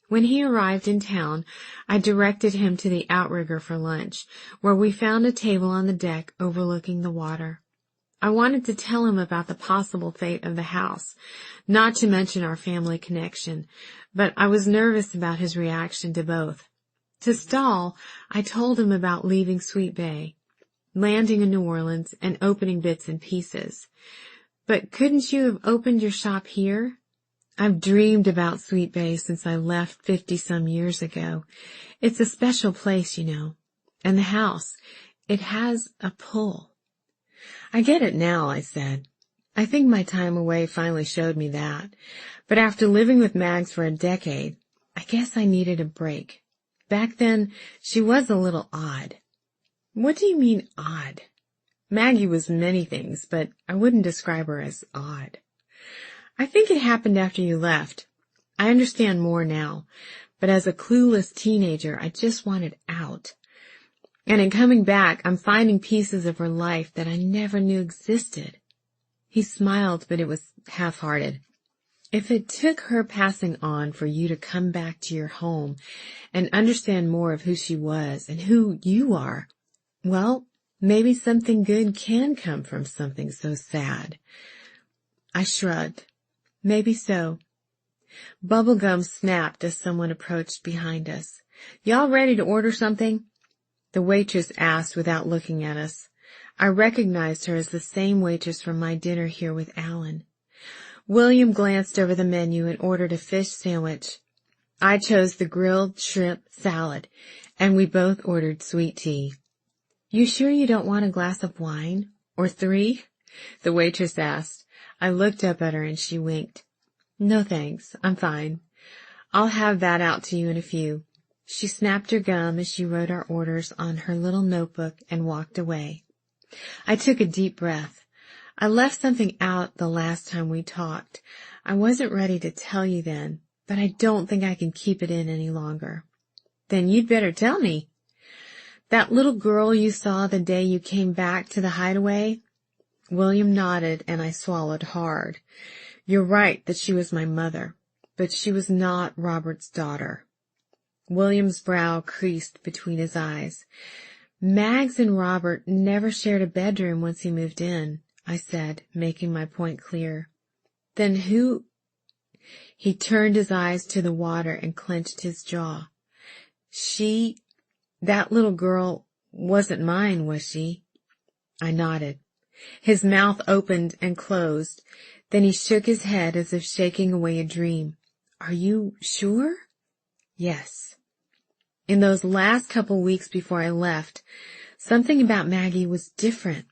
When he arrived in town, I directed him to the outrigger for lunch, where we found a table on the deck overlooking the water. I wanted to tell him about the possible fate of the house, not to mention our family connection, but I was nervous about his reaction to both. To stall, I told him about leaving Sweet Bay, landing in New Orleans, and opening bits and pieces. But couldn't you have opened your shop here? I've dreamed about Sweet Bay since I left 50-some years ago. It's a special place, you know. And the house, it has a pull. I get it now, I said. I think my time away finally showed me that. But after living with Mags for a decade, I guess I needed a break. Back then, she was a little odd. What do you mean, odd? Maggie was many things, but I wouldn't describe her as odd. I think it happened after you left. I understand more now, but as a clueless teenager, I just wanted out. And in coming back, I'm finding pieces of her life that I never knew existed. He smiled, but it was half-hearted. If it took her passing on for you to come back to your home and understand more of who she was and who you are, well, maybe something good can come from something so sad. I shrugged. Maybe so. Bubblegum snapped as someone approached behind us. Y'all ready to order something? The waitress asked without looking at us. I recognized her as the same waitress from my dinner here with Alan. William glanced over the menu and ordered a fish sandwich. I chose the grilled shrimp salad, and we both ordered sweet tea. You sure you don't want a glass of wine? Or 3? The waitress asked. I looked up at her and she winked. No thanks, I'm fine. I'll have that out to you in a few. She snapped her gum as she wrote our orders on her little notebook and walked away. I took a deep breath. I left something out the last time we talked. I wasn't ready to tell you then, but I don't think I can keep it in any longer. Then you'd better tell me. That little girl you saw the day you came back to the Hideaway? William nodded, and I swallowed hard. You're right that she was my mother, but she was not Robert's daughter. William's brow creased between his eyes. Mags and Robert never shared a bedroom once he moved in, I said, making my point clear. Then who? He turned his eyes to the water and clenched his jaw. That little girl wasn't mine, was she? I nodded. His mouth opened and closed. Then he shook his head as if shaking away a dream. Are you sure? Yes. In those last couple weeks before I left, something about Maggie was different.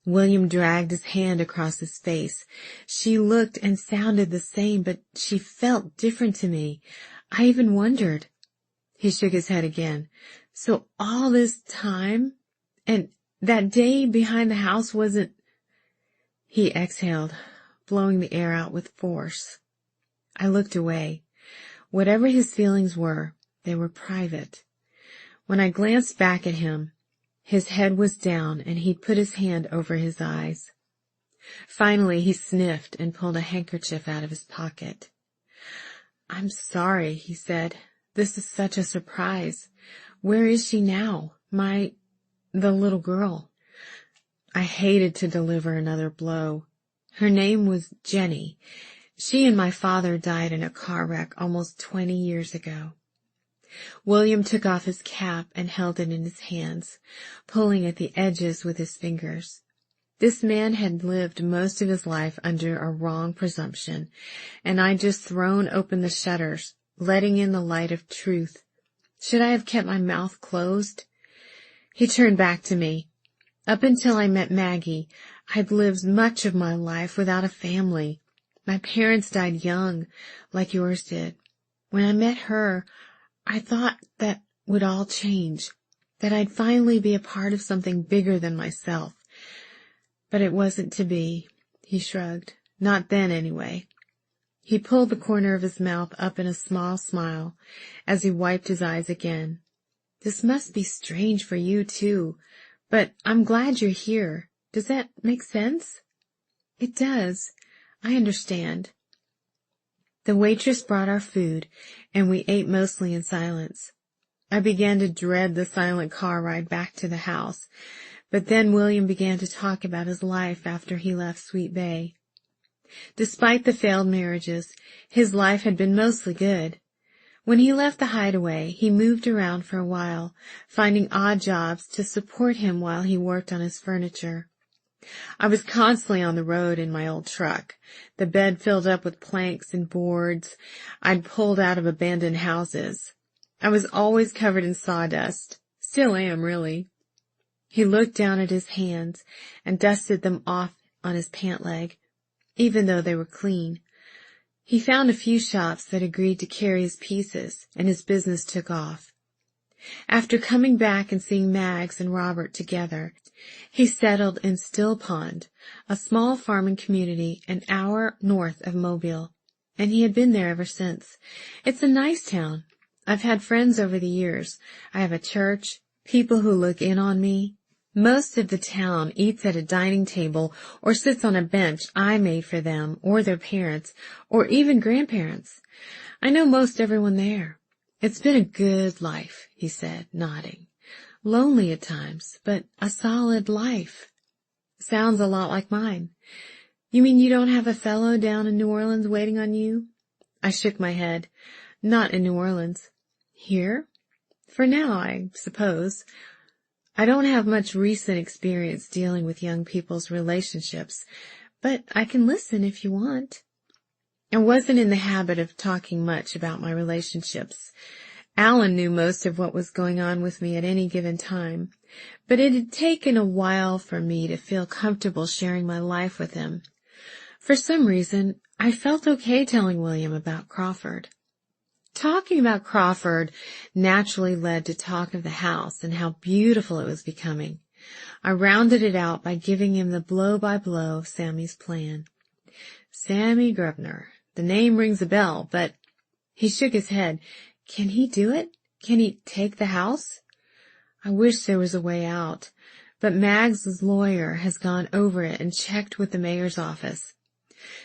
William dragged his hand across his face. She looked and sounded the same, but she felt different to me. I even wondered. He shook his head again. So all this time, and that day behind the house wasn't... He exhaled, blowing the air out with force. I looked away. Whatever his feelings were, they were private. When I glanced back at him, his head was down and he'd put his hand over his eyes. Finally, he sniffed and pulled a handkerchief out of his pocket. "I'm sorry," he said. "This is such a surprise. Where is she now? The little girl." I hated to deliver another blow. Her name was Jenny. She and my father died in a car wreck almost 20 years ago. William took off his cap and held it in his hands, pulling at the edges with his fingers. This man had lived most of his life under a wrong presumption, and I'd just thrown open the shutters, letting in the light of truth. Should I have kept my mouth closed? He turned back to me. "Up until I met Maggie, I'd lived much of my life without a family. My parents died young, like yours did. When I met her, I thought that would all change, that I'd finally be a part of something bigger than myself. But it wasn't to be," he shrugged. "Not then, anyway." He pulled the corner of his mouth up in a small smile as he wiped his eyes again. "This must be strange for you, too, but I'm glad you're here. Does that make sense?" "It does. I understand." The waitress brought our food, and we ate mostly in silence. I began to dread the silent car ride back to the house, but then William began to talk about his life after he left Sweet Bay. Despite the failed marriages, his life had been mostly good. When he left the Hideaway, he moved around for a while, finding odd jobs to support him while he worked on his furniture. I was constantly on the road in my old truck, the bed filled up with planks and boards I'd pulled out of abandoned houses. I was always covered in sawdust. Still am, really. He looked down at his hands and dusted them off on his pant leg, even though they were clean. He found a few shops that agreed to carry his pieces, and his business took off. After coming back and seeing Mags and Robert together, he settled in Still Pond, a small farming community an hour north of Mobile, and he had been there ever since. It's a nice town. I've had friends over the years. I have a church, people who look in on me. Most of the town eats at a dining table or sits on a bench I made for them or their parents or even grandparents. I know most everyone there. It's been a good life, he said, nodding. Lonely at times, but a solid life. Sounds a lot like mine. You mean you don't have a fellow down in New Orleans waiting on you? I shook my head. Not in New Orleans. Here? For now, I suppose. I don't have much recent experience dealing with young people's relationships, but I can listen if you want. I wasn't in the habit of talking much about my relationships. Alan knew most of what was going on with me at any given time, but it had taken a while for me to feel comfortable sharing my life with him. For some reason, I felt okay telling William about Crawford. Talking about Crawford naturally led to talk of the house and how beautiful it was becoming. I rounded it out by giving him the blow-by-blow of Sammy's plan. Sammy Grubner. The name rings a bell, but he shook his head. Can he do it? Can he take the house? I wish there was a way out, but Mags's lawyer has gone over it and checked with the mayor's office.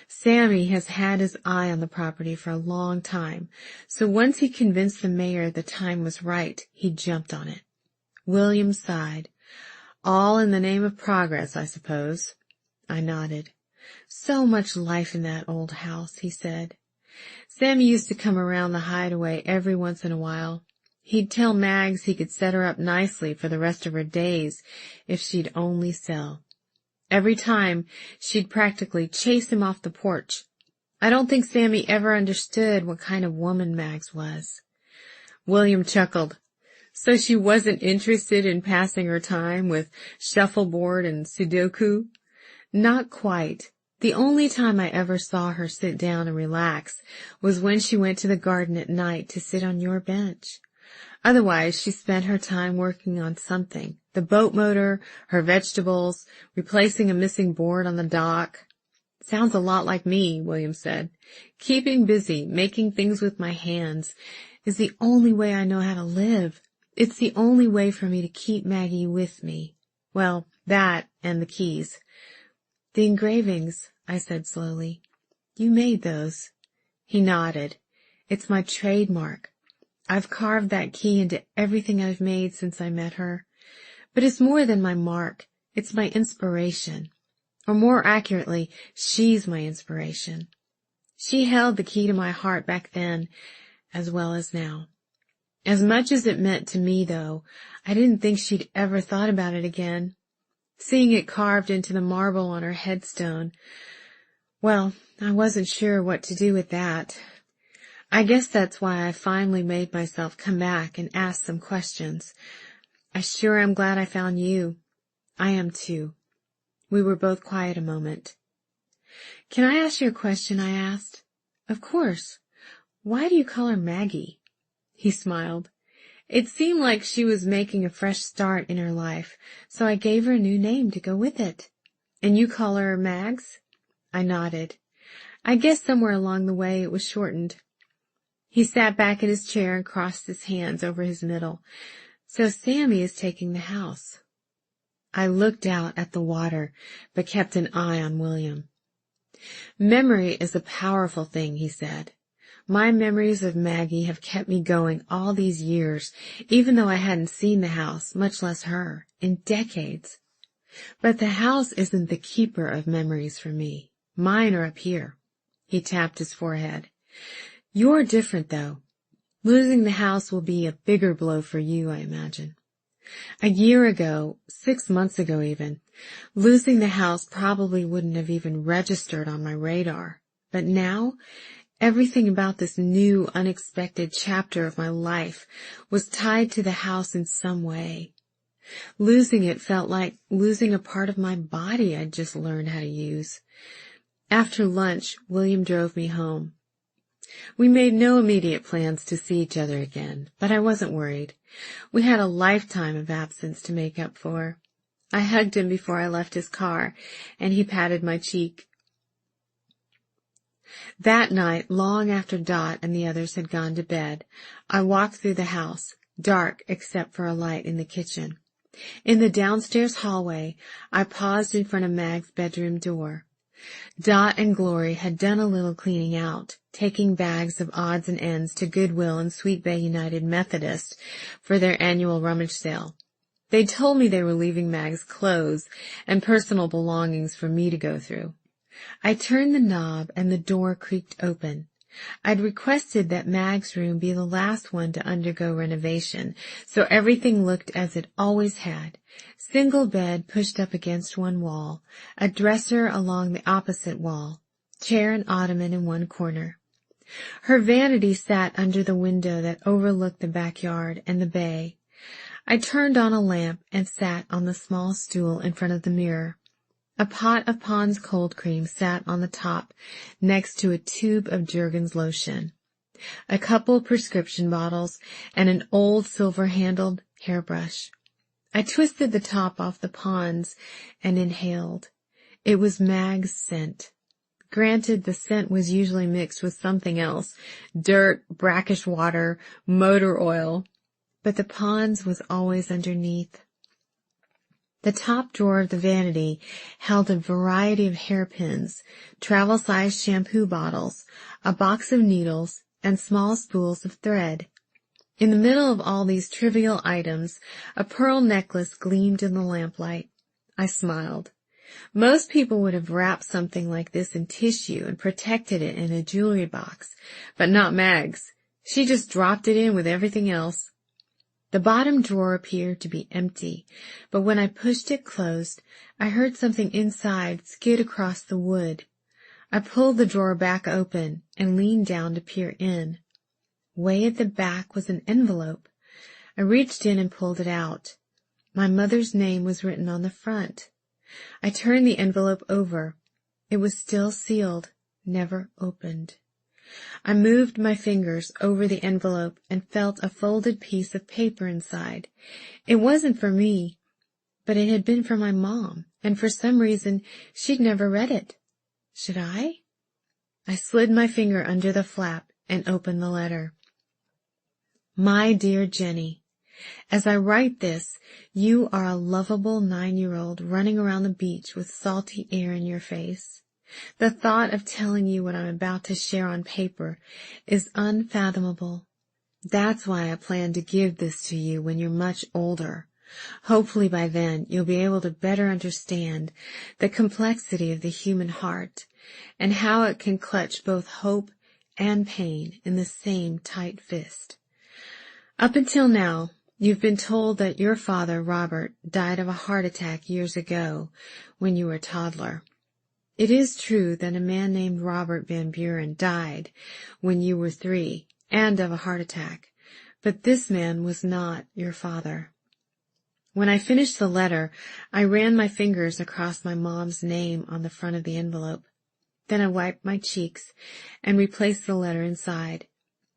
Sammy has had his eye on the property for a long time, so once he convinced the mayor the time was right, he jumped on it. William sighed. All in the name of progress, I suppose. I nodded. So much life in that old house, he said. Sammy used to come around the Hideaway every once in a while. He'd tell Mags he could set her up nicely for the rest of her days if she'd only sell. Every time, she'd practically chase him off the porch. I don't think Sammy ever understood what kind of woman Mags was. William chuckled. So she wasn't interested in passing her time with shuffleboard and Sudoku? Not quite. The only time I ever saw her sit down and relax was when she went to the garden at night to sit on your bench. Otherwise, she spent her time working on something. The boat motor, her vegetables, replacing a missing board on the dock. Sounds a lot like me, William said. Keeping busy, making things with my hands, is the only way I know how to live. It's the only way for me to keep Maggie with me. Well, that and the keys. The engravings, I said slowly. You made those. He nodded. It's my trademark. I've carved that key into everything I've made since I met her. But it's more than my mark. It's my inspiration. Or more accurately, she's my inspiration. She held the key to my heart back then, as well as now. As much as it meant to me, though, I didn't think she'd ever thought about it again. Seeing it carved into the marble on her headstone, well, I wasn't sure what to do with that. I guess that's why I finally made myself come back and ask some questions. I sure am glad I found you. I am too. We were both quiet a moment. Can I ask you a question? I asked. Of course. Why do you call her Maggie? He smiled. It seemed like she was making a fresh start in her life, so I gave her a new name to go with it. And you call her Mags? I nodded. I guess somewhere along the way it was shortened. He sat back in his chair and crossed his hands over his middle. So Sammy is taking the house. I looked out at the water, but kept an eye on William. Memory is a powerful thing, he said. My memories of Maggie have kept me going all these years, even though I hadn't seen the house, much less her, in decades. But the house isn't the keeper of memories for me. Mine are up here. He tapped his forehead. You're different, though. Losing the house will be a bigger blow for you, I imagine. A year ago, 6 months ago even, losing the house probably wouldn't have even registered on my radar. But now, everything about this new, unexpected chapter of my life was tied to the house in some way. Losing it felt like losing a part of my body I'd just learned how to use. After lunch, William drove me home. We made no immediate plans to see each other again, but I wasn't worried. We had a lifetime of absence to make up for. I hugged him before I left his car, and he patted my cheek. That night, long after Dot and the others had gone to bed, I walked through the house, dark except for a light in the kitchen. In the downstairs hallway, I paused in front of Mag's bedroom door. Dot and Glory had done a little cleaning out, taking bags of odds and ends to Goodwill and Sweet Bay United Methodist for their annual rummage sale. They told me they were leaving Mag's clothes and personal belongings for me to go through. I turned the knob and the door creaked open. I'd requested that Mag's room be the last one to undergo renovation, so everything looked as it always had. Single bed pushed up against one wall, a dresser along the opposite wall, chair and ottoman in one corner. Her vanity sat under the window that overlooked the backyard and the bay. I turned on a lamp and sat on the small stool in front of the mirror. A pot of Pond's cold cream sat on the top next to a tube of Jergens lotion, a couple prescription bottles, and an old silver-handled hairbrush. I twisted the top off the Pond's and inhaled. It was Mag's scent. Granted, the scent was usually mixed with something else, dirt, brackish water, motor oil, but the Pond's was always underneath. The top drawer of the vanity held a variety of hairpins, travel-sized shampoo bottles, a box of needles, and small spools of thread. In the middle of all these trivial items, a pearl necklace gleamed in the lamplight. I smiled. Most people would have wrapped something like this in tissue and protected it in a jewelry box, but not Mag's. She just dropped it in with everything else. The bottom drawer appeared to be empty, but when I pushed it closed, I heard something inside skid across the wood. I pulled the drawer back open and leaned down to peer in. Way at the back was an envelope. I reached in and pulled it out. My mother's name was written on the front. I turned the envelope over. It was still sealed, never opened. I moved my fingers over the envelope and felt a folded piece of paper inside. It wasn't for me, but it had been for my mom, and for some reason she'd never read it. Should I? I slid my finger under the flap and opened the letter. My dear Jenny, as I write this, you are a lovable 9-year-old running around the beach with salty air in your face. The thought of telling you what I'm about to share on paper is unfathomable. That's why I plan to give this to you when you're much older. Hopefully by then you'll be able to better understand the complexity of the human heart and how it can clutch both hope and pain in the same tight fist. Up until now, you've been told that your father, Robert, died of a heart attack years ago when you were a toddler. It is true that a man named Robert Van Buren died when you were 3 and of a heart attack, but this man was not your father. When I finished the letter, I ran my fingers across my mom's name on the front of the envelope. Then I wiped my cheeks and replaced the letter inside.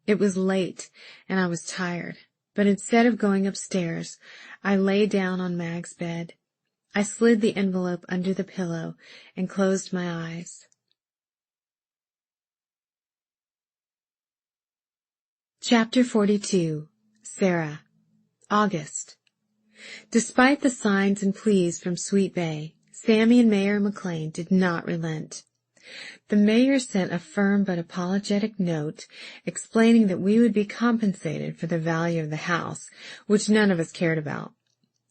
It was late and I was tired, but instead of going upstairs, I lay down on Mag's bed. I slid the envelope under the pillow and closed my eyes. Chapter 42. Sarah. August. Despite the signs and pleas from Sweet Bay, Sammy and Mayor McLean did not relent. The mayor sent a firm but apologetic note explaining that we would be compensated for the value of the house, which none of us cared about.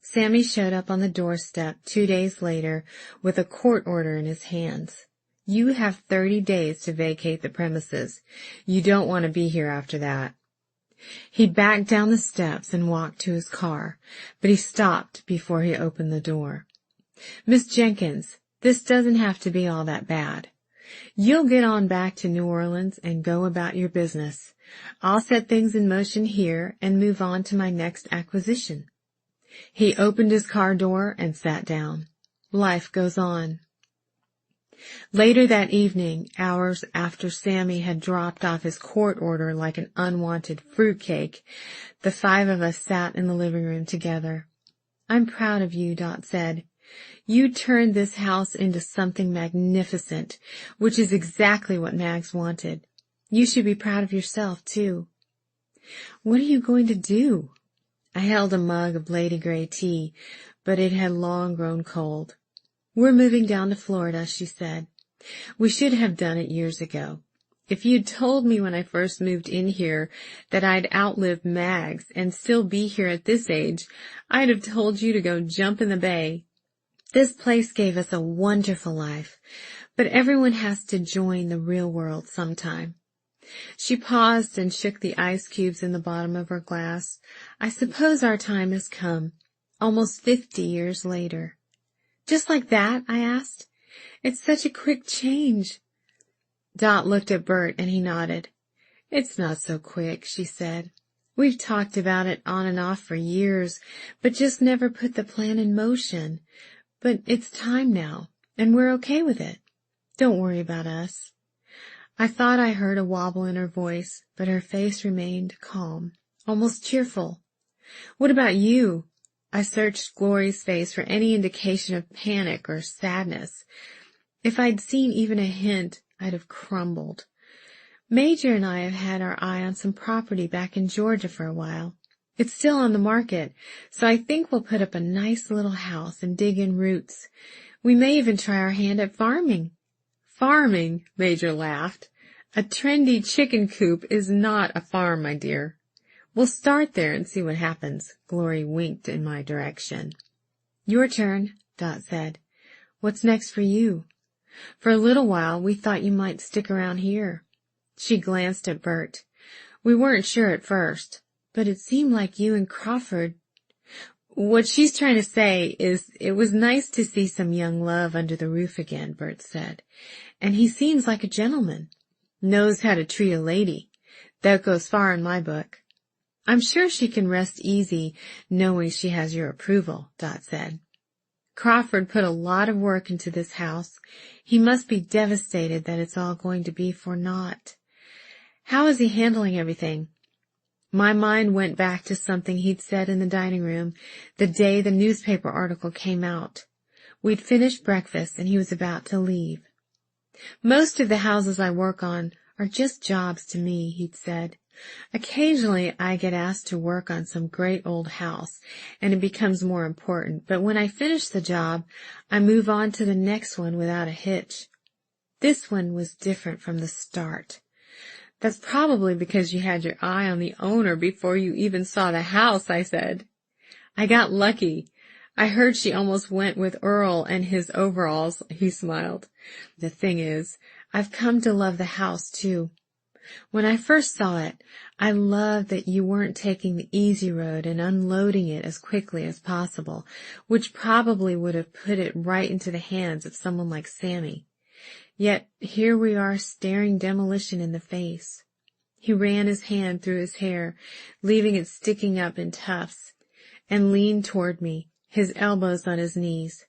Sammy showed up on the doorstep 2 days later with a court order in his hands. You have 30 days to vacate the premises. You don't want to be here after that. He backed down the steps and walked to his car, but he stopped before he opened the door. Miss Jenkins, this doesn't have to be all that bad. You'll get on back to New Orleans and go about your business. I'll set things in motion here and move on to my next acquisition. He opened his car door and sat down. Life goes on. Later that evening, hours after Sammy had dropped off his court order like an unwanted fruitcake, the 5 of us sat in the living room together. I'm proud of you, Dot said. You turned this house into something magnificent, which is exactly what Mags wanted. You should be proud of yourself, too. What are you going to do? I held a mug of Lady Grey tea, but it had long grown cold. We're moving down to Florida, she said. We should have done it years ago. If you'd told me when I first moved in here that I'd outlive Mags and still be here at this age, I'd have told you to go jump in the bay. This place gave us a wonderful life, but everyone has to join the real world sometime. She paused and shook the ice cubes in the bottom of her glass. I suppose our time has come, almost 50 years later. Just like that? I asked. It's such a quick change. Dot looked at Bert and he nodded. It's not so quick, she said. We've talked about it on and off for years, but just never put the plan in motion. But it's time now, and we're okay with it. Don't worry about us. I thought I heard a wobble in her voice, but her face remained calm, almost cheerful. What about you? I searched Glory's face for any indication of panic or sadness. If I'd seen even a hint, I'd have crumbled. Major and I have had our eye on some property back in Georgia for a while. It's still on the market, so I think we'll put up a nice little house and dig in roots. We may even try our hand at farming. Farming? Major laughed. A trendy chicken coop is not a farm, my dear. We'll start there and see what happens. Glory winked in my direction. Your turn, Dot said. What's next for you? For a little while, we thought you might stick around here. She glanced at Bert. We weren't sure at first, but it seemed like you and Crawford. What she's trying to say is it was nice to see some young love under the roof again, Bert said. And he seems like a gentleman. Knows how to treat a lady. That goes far in my book. I'm sure she can rest easy knowing she has your approval, Dot said. Crawford put a lot of work into this house. He must be devastated that it's all going to be for naught. How is he handling everything? My mind went back to something he'd said in the dining room the day the newspaper article came out. We'd finished breakfast and he was about to leave. Most of the houses I work on are just jobs to me, he'd said. Occasionally I get asked to work on some great old house, and it becomes more important, but when I finish the job, I move on to the next one without a hitch. This one was different from the start. That's probably because you had your eye on the owner before you even saw the house, I said. I got lucky. I heard she almost went with Earl and his overalls, he smiled. The thing is, I've come to love the house, too. When I first saw it, I loved that you weren't taking the easy road and unloading it as quickly as possible, which probably would have put it right into the hands of someone like Sammy. Yet here we are staring demolition in the face. He ran his hand through his hair, leaving it sticking up in tufts, and leaned toward me, his elbows on his knees.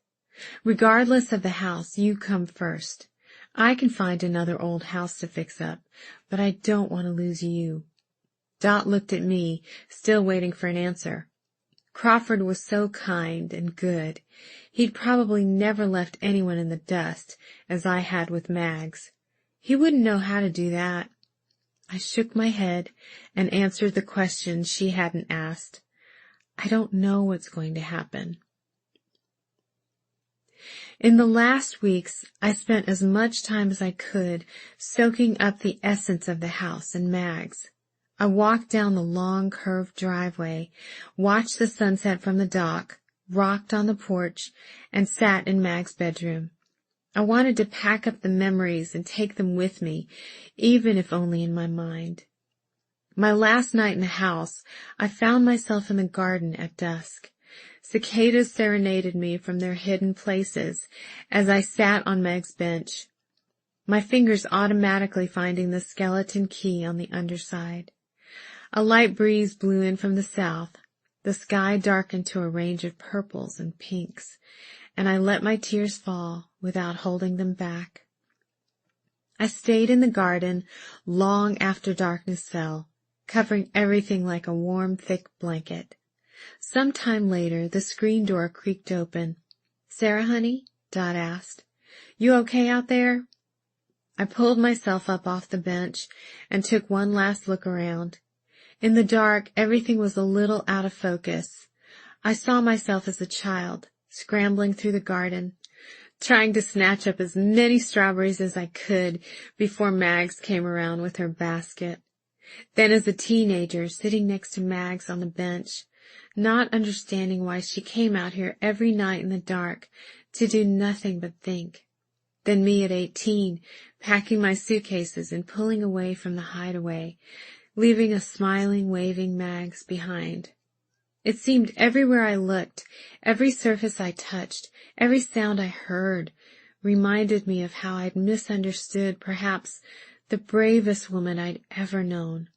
Regardless of the house, you come first. I can find another old house to fix up, but I don't want to lose you. Dot looked at me, still waiting for an answer. Crawford was so kind and good. He'd probably never left anyone in the dust, as I had with Mags. He wouldn't know how to do that. I shook my head and answered the question she hadn't asked. I don't know what's going to happen. In the last weeks, I spent as much time as I could soaking up the essence of the house and Mags. I walked down the long, curved driveway, watched the sunset from the dock, rocked on the porch, and sat in Mag's bedroom. I wanted to pack up the memories and take them with me, even if only in my mind. My last night in the house, I found myself in the garden at dusk. Cicadas serenaded me from their hidden places as I sat on Meg's bench, my fingers automatically finding the skeleton key on the underside. A light breeze blew in from the south. The sky darkened to a range of purples and pinks, and I let my tears fall without holding them back. I stayed in the garden long after darkness fell, covering everything like a warm, thick blanket. Some time later, the screen door creaked open. "Sarah, honey?" Dot asked. "You okay out there?" I pulled myself up off the bench and took one last look around. In the dark, everything was a little out of focus. I saw myself as a child, scrambling through the garden, trying to snatch up as many strawberries as I could before Mags came around with her basket. Then as a teenager, sitting next to Mags on the bench, not understanding why she came out here every night in the dark to do nothing but think. Then me at 18, packing my suitcases and pulling away from the Hideaway, leaving a smiling, waving Mags behind. It seemed everywhere I looked, every surface I touched, every sound I heard, reminded me of how I'd misunderstood perhaps the bravest woman I'd ever known.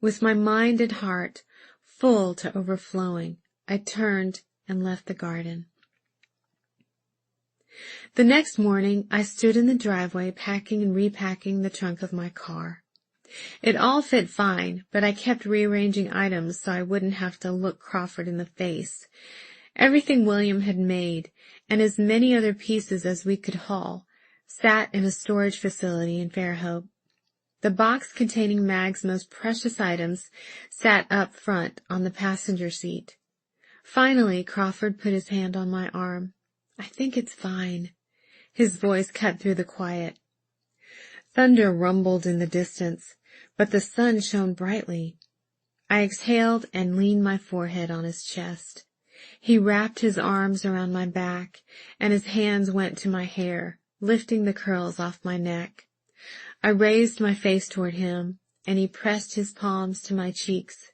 With my mind and heart full to overflowing, I turned and left the garden. The next morning, I stood in the driveway packing and repacking the trunk of my car. It all fit fine, but I kept rearranging items so I wouldn't have to look Crawford in the face. Everything William had made, and as many other pieces as we could haul, sat in a storage facility in Fairhope. The box containing Mag's most precious items sat up front on the passenger seat. Finally, Crawford put his hand on my arm. "I think it's fine." His voice cut through the quiet. Thunder rumbled in the distance, but the sun shone brightly. I exhaled and leaned my forehead on his chest. He wrapped his arms around my back, and his hands went to my hair, lifting the curls off my neck. I raised my face toward him, and he pressed his palms to my cheeks.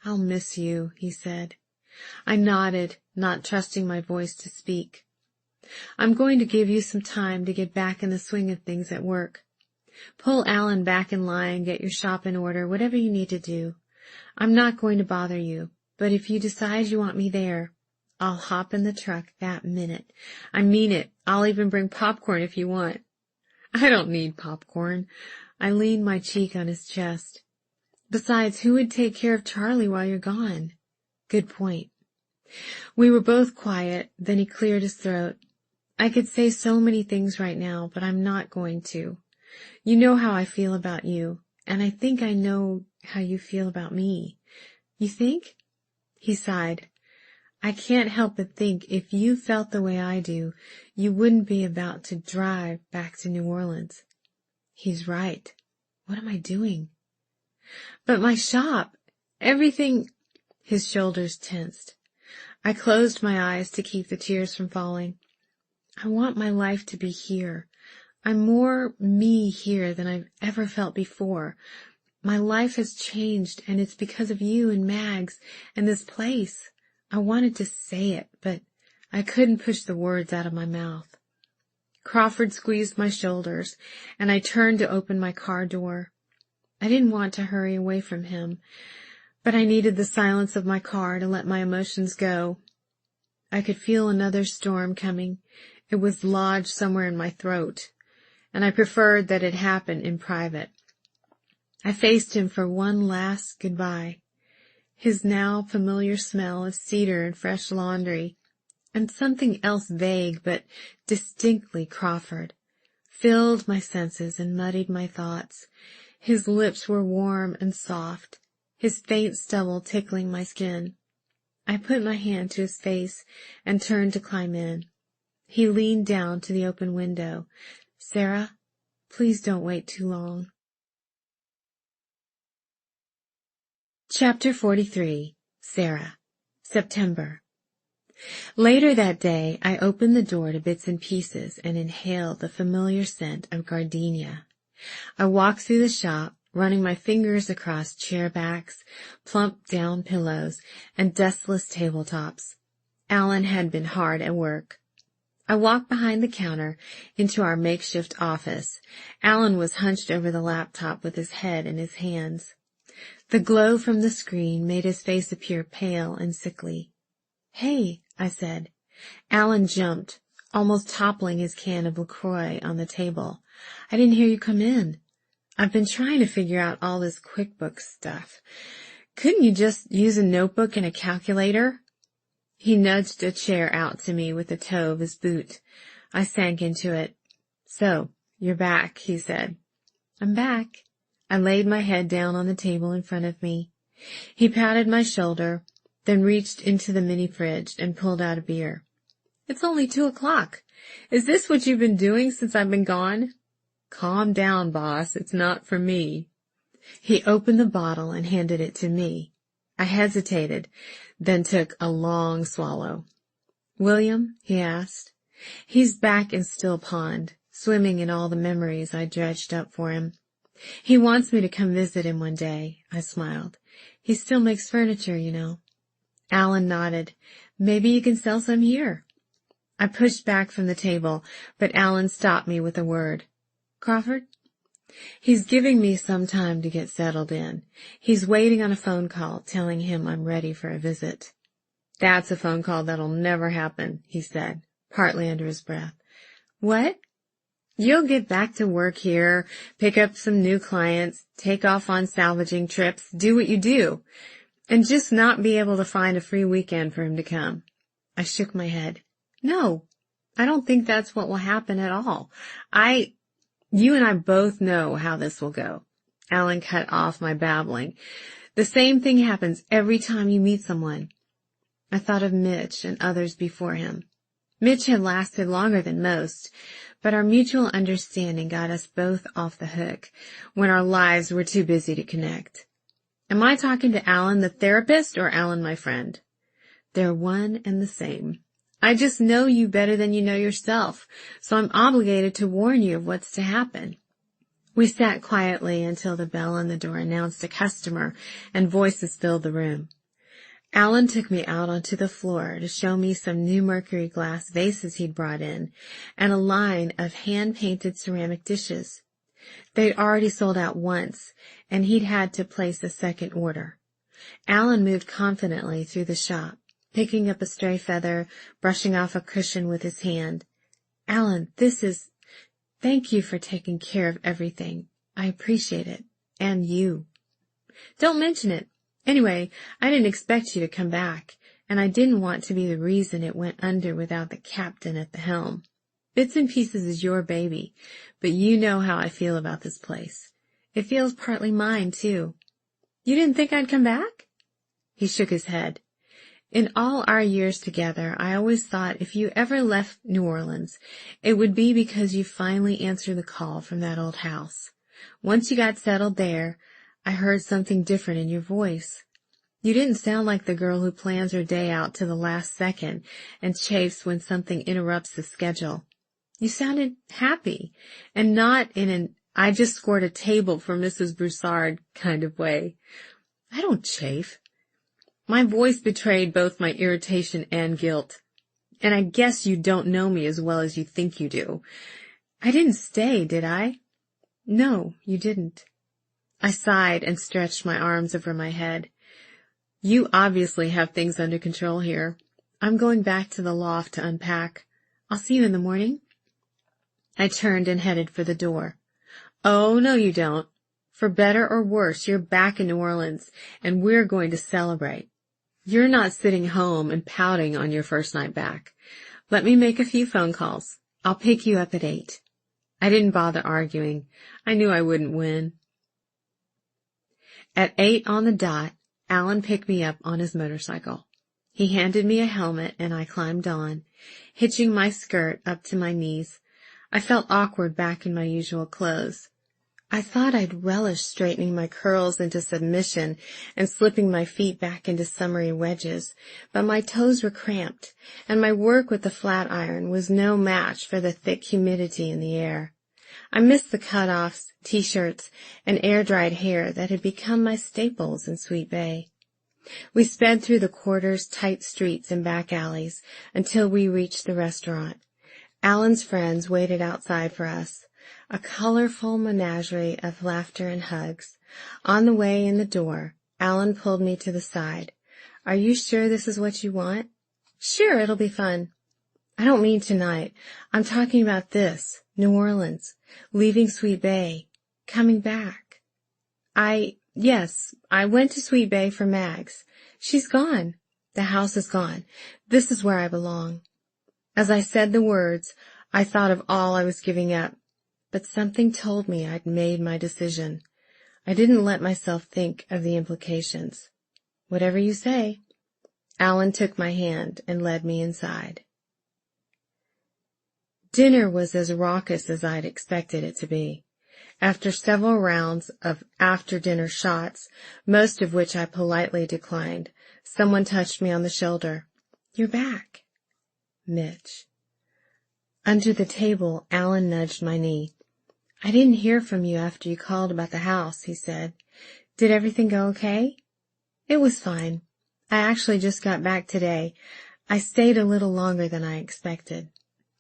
"I'll miss you," he said. I nodded, not trusting my voice to speak. "I'm going to give you some time to get back in the swing of things at work. Pull Alan back in line, get your shop in order, whatever you need to do. I'm not going to bother you, but if you decide you want me there, I'll hop in the truck that minute. I mean it. I'll even bring popcorn if you want." "I don't need popcorn." I leaned my cheek on his chest. "Besides, who would take care of Charlie while you're gone?" "Good point." We were both quiet, then he cleared his throat. I could say so many things right now, but I'm not going to. You know how I feel about you, and I think I know how you feel about me. You think? He sighed. I can't help but think if you felt the way I do, you wouldn't be about to drive back to New Orleans. He's right. What am I doing? But my shop, everything... His shoulders tensed. I closed my eyes to keep the tears from falling. I want my life to be here. I'm more me here than I've ever felt before. My life has changed, and it's because of you and Mags and this place. I wanted to say it, but I couldn't push the words out of my mouth. Crawford squeezed my shoulders, and I turned to open my car door. I didn't want to hurry away from him, but I needed the silence of my car to let my emotions go. I could feel another storm coming. It was lodged somewhere in my throat, and I preferred that it happen in private. I faced him for one last goodbye. His now familiar smell of cedar and fresh laundry, and something else vague but distinctly Crawford, filled my senses and muddied my thoughts. His lips were warm and soft, his faint stubble tickling my skin. I put my hand to his face and turned to climb in. He leaned down to the open window. Sarah, please don't wait too long. Chapter 43. Sarah. September. Later that day, I opened the door to Bits and Pieces and inhaled the familiar scent of gardenia. I walked through the shop, running my fingers across chair backs, plump down pillows, and dustless tabletops. Alan had been hard at work. I walked behind the counter into our makeshift office. Alan was hunched over the laptop with his head in his hands. The glow from the screen made his face appear pale and sickly. Hey, I said. Alan jumped, almost toppling his can of LaCroix on the table. I didn't hear you come in. I've been trying to figure out all this QuickBooks stuff. Couldn't you just use a notebook and a calculator? He nudged a chair out to me with the toe of his boot. I sank into it. So, you're back, he said. I'm back. I laid my head down on the table in front of me. He patted my shoulder, then reached into the mini fridge and pulled out a beer. It's only 2:00. Is this what you've been doing since I've been gone? Calm down, boss. It's not for me. He opened the bottle and handed it to me. I hesitated, then took a long swallow. William? He asked. He's back in Still Pond, swimming in all the memories I dredged up for him. He wants me to come visit him one day, I smiled. He still makes furniture, you know. Alan nodded. Maybe you can sell some here. I pushed back from the table, but Alan stopped me with a word. Crawford? He's giving me some time to get settled in. He's waiting on a phone call telling him I'm ready for a visit. That's a phone call that'll never happen, he said, partly under his breath. What? You'll get back to work here, pick up some new clients, take off on salvaging trips, do what you do, and just not be able to find a free weekend for him to come. I shook my head. No, I don't think that's what will happen at all. You and I both know how this will go. Alan cut off my babbling. The same thing happens every time you meet someone. I thought of Mitch and others before him. Mitch had lasted longer than most, but our mutual understanding got us both off the hook when our lives were too busy to connect. Am I talking to Alan the therapist or Alan my friend? They're one and the same. I just know you better than you know yourself, so I'm obligated to warn you of what's to happen. We sat quietly until the bell on the door announced a customer and voices filled the room. Alan took me out onto the floor to show me some new mercury glass vases he'd brought in and a line of hand-painted ceramic dishes. They'd already sold out once, and he'd had to place a second order. Alan moved confidently through the shop, picking up a stray feather, brushing off a cushion with his hand. Alan, thank you for taking care of everything. I appreciate it. And you. Don't mention it. Anyway, I didn't expect you to come back, and I didn't want to be the reason it went under without the captain at the helm. Bits and Pieces is your baby, but you know how I feel about this place. It feels partly mine, too. You didn't think I'd come back? He shook his head. In all our years together, I always thought if you ever left New Orleans, it would be because you finally answered the call from that old house. Once you got settled there, I heard something different in your voice. You didn't sound like the girl who plans her day out to the last second and chafes when something interrupts the schedule. You sounded happy, and not in an I just scored a table for Mrs. Broussard kind of way. I don't chafe. My voice betrayed both my irritation and guilt. And I guess you don't know me as well as you think you do. I didn't stay, did I? No, you didn't. I sighed and stretched my arms over my head. You obviously have things under control here. I'm going back to the loft to unpack. I'll see you in the morning. I turned and headed for the door. Oh, no, you don't. For better or worse, you're back in New Orleans, and we're going to celebrate. You're not sitting home and pouting on your first night back. Let me make a few phone calls. I'll pick you up at 8. I didn't bother arguing. I knew I wouldn't win. At 8 on the dot, Alan picked me up on his motorcycle. He handed me a helmet and I climbed on, hitching my skirt up to my knees. I felt awkward back in my usual clothes. I thought I'd relish straightening my curls into submission and slipping my feet back into summery wedges, but my toes were cramped, and my work with the flat iron was no match for the thick humidity in the air. I missed the cut-offs, T-shirts, and air-dried hair that had become my staples in Sweet Bay. We sped through the quarters, tight streets, and back alleys until we reached the restaurant. Alan's friends waited outside for us. A colorful menagerie of laughter and hugs. On the way in the door, Alan pulled me to the side. Are you sure this is what you want? Sure, it'll be fun. I don't mean tonight. I'm talking about this, New Orleans, leaving Sweet Bay, coming back. Yes, I went to Sweet Bay for Mags. She's gone. The house is gone. This is where I belong. As I said the words, I thought of all I was giving up. But something told me I'd made my decision. I didn't let myself think of the implications. Whatever you say. Alan took my hand and led me inside. Dinner was as raucous as I'd expected it to be. After several rounds of after-dinner shots, most of which I politely declined, someone touched me on the shoulder. You're back. Mitch. Under the table, Alan nudged my knee. I didn't hear from you after you called about the house, he said. Did everything go okay? It was fine. I actually just got back today. I stayed a little longer than I expected.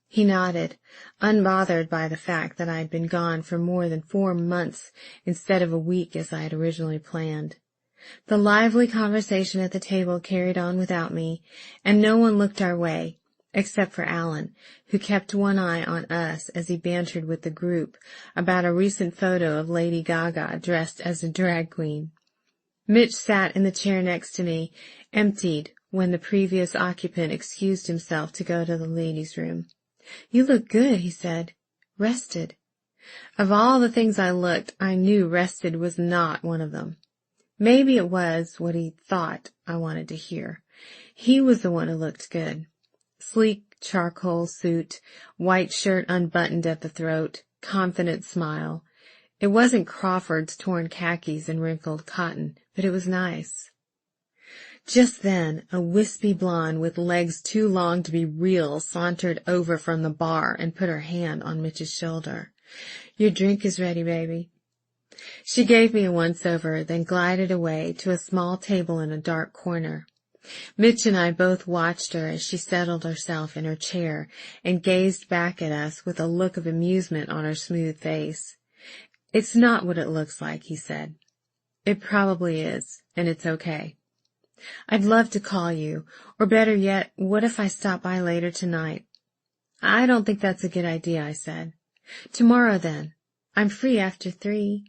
He nodded, unbothered by the fact that I had been gone for more than 4 months instead of a week as I had originally planned. The lively conversation at the table carried on without me, and no one looked our way, except for Alan, who kept one eye on us as he bantered with the group about a recent photo of Lady Gaga dressed as a drag queen. Mitch sat in the chair next to me, emptied when the previous occupant excused himself to go to the ladies' room. You look good, he said. Rested. Of all the things I looked, I knew rested was not one of them. Maybe it was what he thought I wanted to hear. He was the one who looked good. Sleek charcoal suit, white shirt unbuttoned at the throat, confident smile. It wasn't Crawford's torn khakis and wrinkled cotton, but it was nice. Just then, a wispy blonde with legs too long to be real sauntered over from the bar and put her hand on Mitch's shoulder. Your drink is ready, baby. She gave me a once-over, then glided away to a small table in a dark corner. Mitch and I both watched her as she settled herself in her chair and gazed back at us with a look of amusement on her smooth face. It's not what it looks like, he said. It probably is, and it's okay. I'd love to call you, or better yet, what if I stop by later tonight? I don't think that's a good idea, I said. Tomorrow, then. I'm free after 3.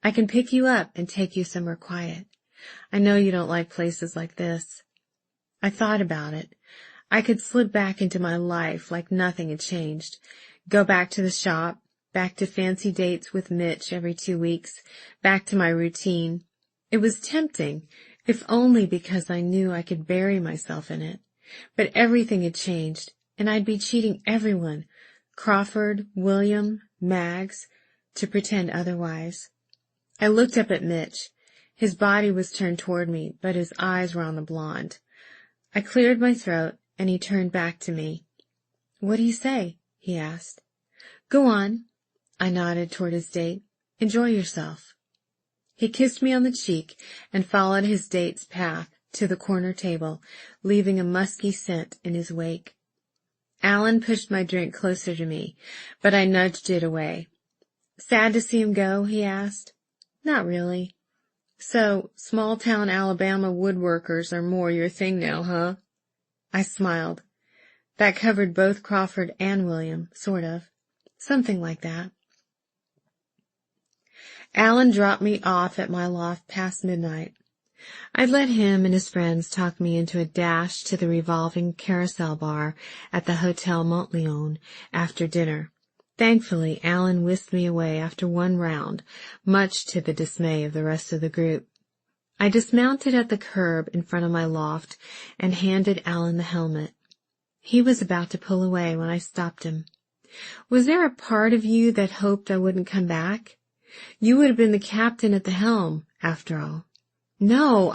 I can pick you up and take you somewhere quiet. I know you don't like places like this. I thought about it. I could slip back into my life like nothing had changed. Go back to the shop, back to fancy dates with Mitch every 2 weeks, back to my routine. It was tempting, if only because I knew I could bury myself in it. But everything had changed, and I'd be cheating everyone, Crawford, William, Mags, to pretend otherwise. I looked up at Mitch. His body was turned toward me, but his eyes were on the blonde. I cleared my throat, and he turned back to me. "What do you say?" he asked. "Go on." I nodded toward his date. "Enjoy yourself." He kissed me on the cheek and followed his date's path to the corner table, leaving a musky scent in his wake. Alan pushed my drink closer to me, but I nudged it away. "Sad to see him go?" he asked. "Not really." "So, small-town Alabama woodworkers are more your thing now, huh?" I smiled. That covered both Crawford and William, sort of. Something like that. Alan dropped me off at my loft past midnight. I'd let him and his friends talk me into a dash to the revolving carousel bar at the Hotel Montleone after dinner. Thankfully, Alan whisked me away after one round, much to the dismay of the rest of the group. I dismounted at the curb in front of my loft and handed Alan the helmet. He was about to pull away when I stopped him. "Was there a part of you that hoped I wouldn't come back? You would have been the captain at the helm, after all." "No,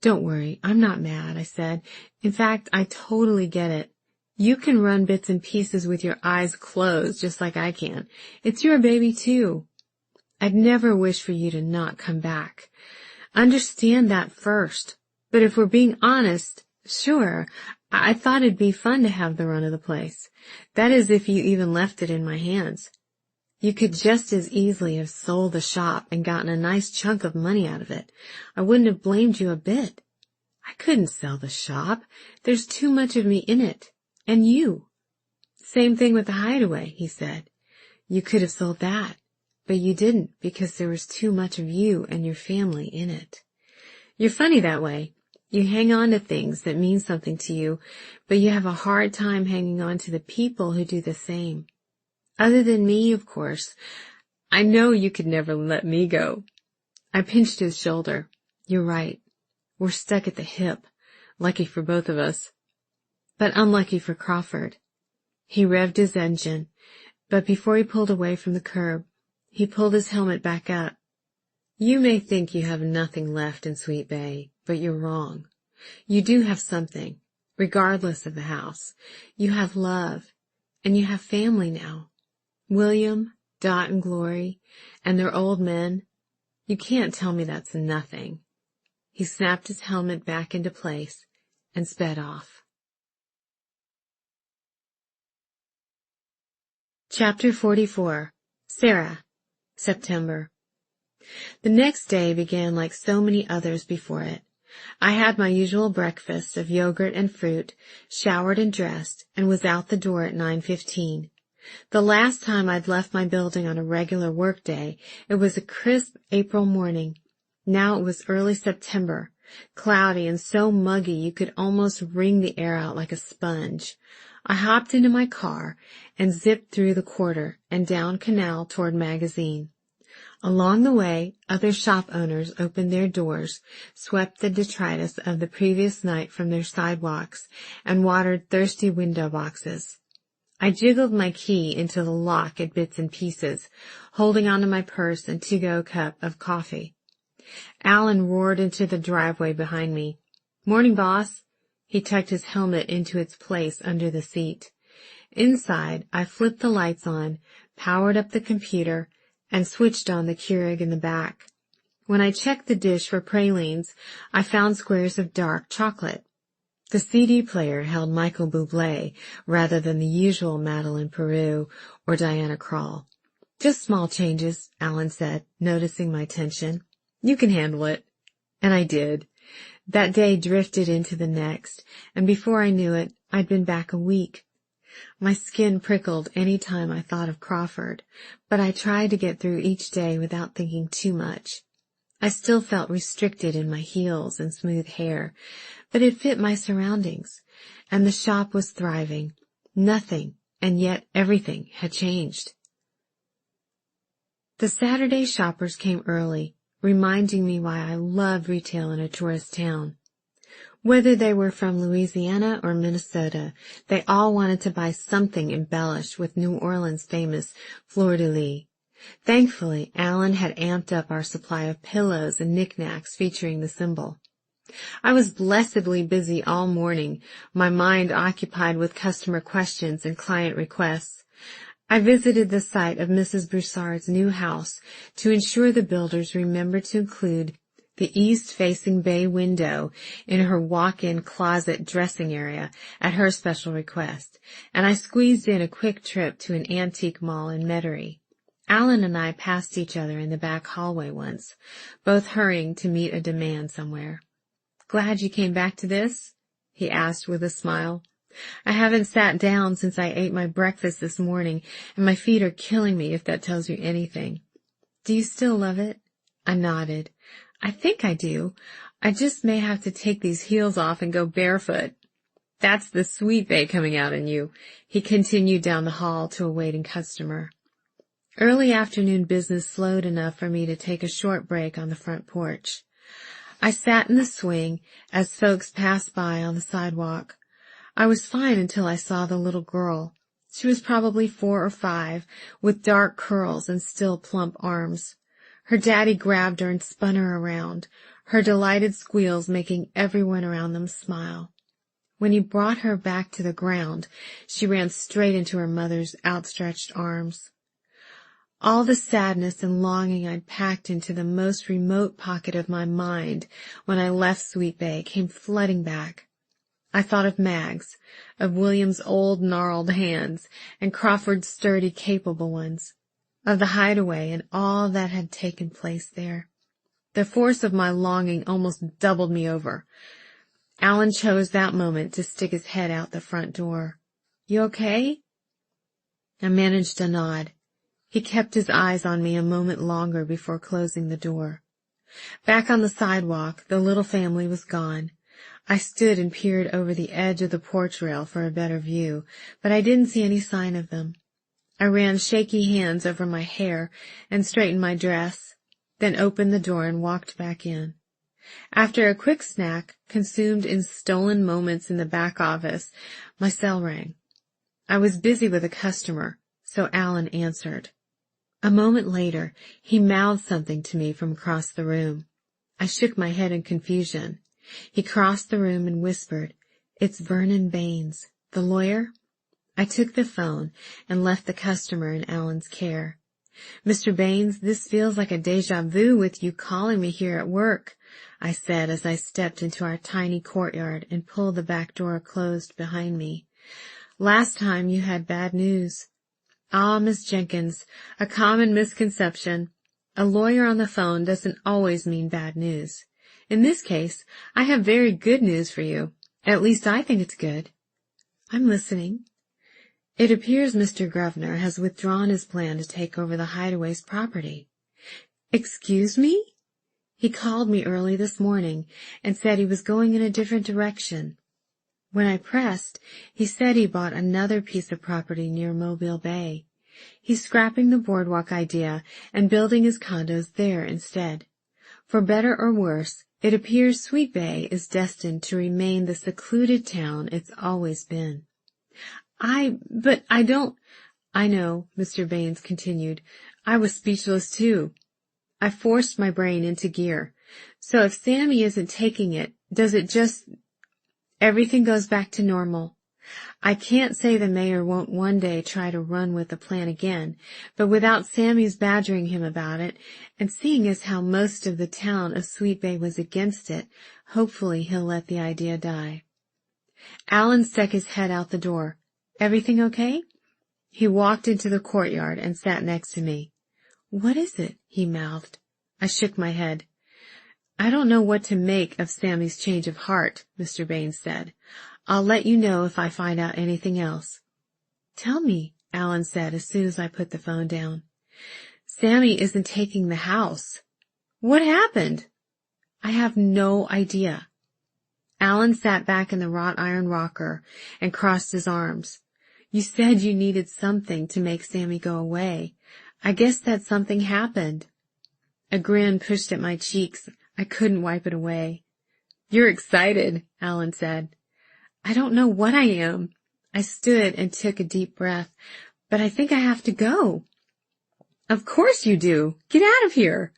Don't worry, I'm not mad," I said. "In fact, I totally get it. You can run bits and pieces with your eyes closed, just like I can. It's your baby, too. I'd never wish for you to not come back. Understand that first. But if we're being honest, sure, I thought it'd be fun to have the run of the place. That is, if you even left it in my hands. You could just as easily have sold the shop and gotten a nice chunk of money out of it. I wouldn't have blamed you a bit. I couldn't sell the shop. There's too much of me in it. And you. Same thing with the Hideaway," he said. "You could have sold that, but you didn't because there was too much of you and your family in it. You're funny that way. You hang on to things that mean something to you, but you have a hard time hanging on to the people who do the same. Other than me, of course. I know you could never let me go." I pinched his shoulder. "You're right. We're stuck at the hip. Lucky for both of us. But unlucky for Crawford." He revved his engine, but before he pulled away from the curb, he pulled his helmet back up. "You may think you have nothing left in Sweet Bay, but you're wrong. You do have something, regardless of the house. You have love, and you have family now. William, Dot, and Glory, and their old men. You can't tell me that's nothing." He snapped his helmet back into place and sped off. Chapter 44. Sarah. September. The next day began like so many others before it. I had my usual breakfast of yogurt and fruit, showered and dressed, and was out the door at 9:15. The last time I'd left my building on a regular work day, it was a crisp April morning. Now it was early September, cloudy and so muggy you could almost wring the air out like a sponge. I hopped into my car and zipped through the quarter and down Canal toward Magazine. Along the way, other shop owners opened their doors, swept the detritus of the previous night from their sidewalks, and watered thirsty window boxes. I jiggled my key into the lock at bits and pieces, holding onto my purse and to-go cup of coffee. Alan roared into the driveway behind me. "Morning, boss." He tucked his helmet into its place under the seat. Inside, I flipped the lights on, powered up the computer, and switched on the Keurig in the back. When I checked the dish for pralines, I found squares of dark chocolate. The CD player held Michael Bublé rather than the usual Madeleine Peru or Diana Krall. "Just small changes," Alan said, noticing my tension. "You can handle it." And I did. That day drifted into the next, and before I knew it, I'd been back a week. My skin prickled any time I thought of Crawford, but I tried to get through each day without thinking too much. I still felt restricted in my heels and smooth hair, but it fit my surroundings, and the shop was thriving. Nothing, and yet everything, had changed. The Saturday shoppers came early, reminding me why I love retail in a tourist town. Whether they were from Louisiana or Minnesota, they all wanted to buy something embellished with New Orleans' famous fleur-de-lis. Thankfully, Alan had amped up our supply of pillows and knickknacks featuring the symbol. I was blessedly busy all morning, my mind occupied with customer questions and client requests. I visited the site of Mrs. Broussard's new house to ensure the builders remembered to include the east-facing bay window in her walk-in closet dressing area at her special request, and I squeezed in a quick trip to an antique mall in Metairie. Alan and I passed each other in the back hallway once, both hurrying to meet a demand somewhere. "Glad you came back to this?" he asked with a smile. "I haven't sat down since I ate my breakfast this morning, and my feet are killing me, if that tells you anything. Do you still love it?" I nodded. "I think I do. I just may have to take these heels off and go barefoot." "That's the Sweet Bay coming out in you," he continued down the hall to a waiting customer. Early afternoon business slowed enough for me to take a short break on the front porch. I sat in the swing as folks passed by on the sidewalk. I was fine until I saw the little girl. She was probably 4 or 5, with dark curls and still plump arms. Her daddy grabbed her and spun her around, her delighted squeals making everyone around them smile. When he brought her back to the ground, she ran straight into her mother's outstretched arms. All the sadness and longing I'd packed into the most remote pocket of my mind when I left Sweet Bay came flooding back. I thought of Mags, of William's old gnarled hands, and Crawford's sturdy, capable ones, of the Hideaway and all that had taken place there. The force of my longing almost doubled me over. Alan chose that moment to stick his head out the front door. "You okay?" I managed a nod. He kept his eyes on me a moment longer before closing the door. Back on the sidewalk, the little family was gone. I stood and peered over the edge of the porch rail for a better view, but I didn't see any sign of them. I ran shaky hands over my hair and straightened my dress, then opened the door and walked back in. After a quick snack, consumed in stolen moments in the back office, my cell rang. I was busy with a customer, so Alan answered. A moment later, he mouthed something to me from across the room. I shook my head in confusion. He crossed the room and whispered, "It's Vernon Baines, the lawyer?" I took the phone and left the customer in Alan's care. "Mr. Baines, this feels like a déjà vu with you calling me here at work," I said as I stepped into our tiny courtyard and pulled the back door closed behind me. "Last time you had bad news." "Ah, Miss Jenkins, a common misconception. A lawyer on the phone doesn't always mean bad news. In this case, I have very good news for you. At least I think it's good." "I'm listening." "It appears Mr. Grosvenor has withdrawn his plan to take over the Hideaway's property." "Excuse me?" "He called me early this morning and said he was going in a different direction. When I pressed, he said he bought another piece of property near Mobile Bay. He's scrapping the boardwalk idea and building his condos there instead. For better or worse, it appears Sweet Bay is destined to remain the secluded town it's always been." But I don't... "I know," Mr. Baines continued. "I was speechless too. I forced my brain into gear. So if Sammy isn't taking it, does it just... everything goes back to normal? I can't say the mayor won't one day try to run with the plan again, but without Sammy's badgering him about it, and seeing as how most of the town of Sweet Bay was against it, hopefully he'll let the idea die." Alan stuck his head out the door. "Everything okay?" He walked into the courtyard and sat next to me. "What is it?" he mouthed. I shook my head. "I don't know what to make of Sammy's change of heart," Mr. Baines said. "I'll let you know if I find out anything else." "Tell me," Alan said as soon as I put the phone down. "Sammy isn't taking the house." What happened? I have no idea. Alan sat back in the wrought iron rocker and crossed his arms. You said you needed something to make Sammy go away. I guess that something happened. A grin pushed at my cheeks. I couldn't wipe it away. You're excited, Alan said. I don't know what I am. I stood and took a deep breath, but I think I have to go. Of course you do. Get out of here.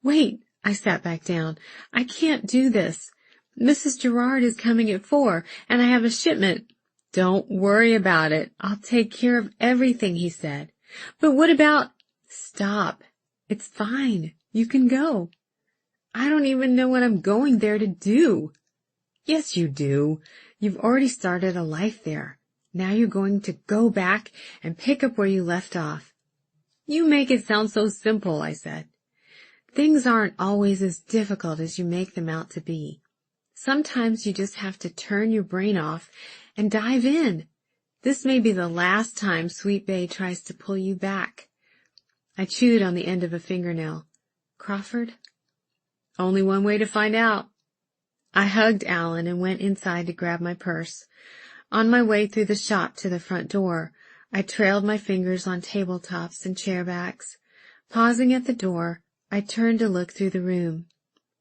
Wait, I sat back down. I can't do this. Mrs. Gerard is coming at 4, and I have a shipment. Don't worry about it. I'll take care of everything, he said. But what about... Stop. It's fine. You can go. I don't even know what I'm going there to do. Yes, you do. You've already started a life there. Now you're going to go back and pick up where you left off. You make it sound so simple, I said. Things aren't always as difficult as you make them out to be. Sometimes you just have to turn your brain off and dive in. This may be the last time Sweet Bay tries to pull you back. I chewed on the end of a fingernail. Crawford? Only one way to find out. I hugged Alan and went inside to grab my purse. On my way through the shop to the front door, I trailed my fingers on tabletops and chair backs. Pausing at the door, I turned to look through the room.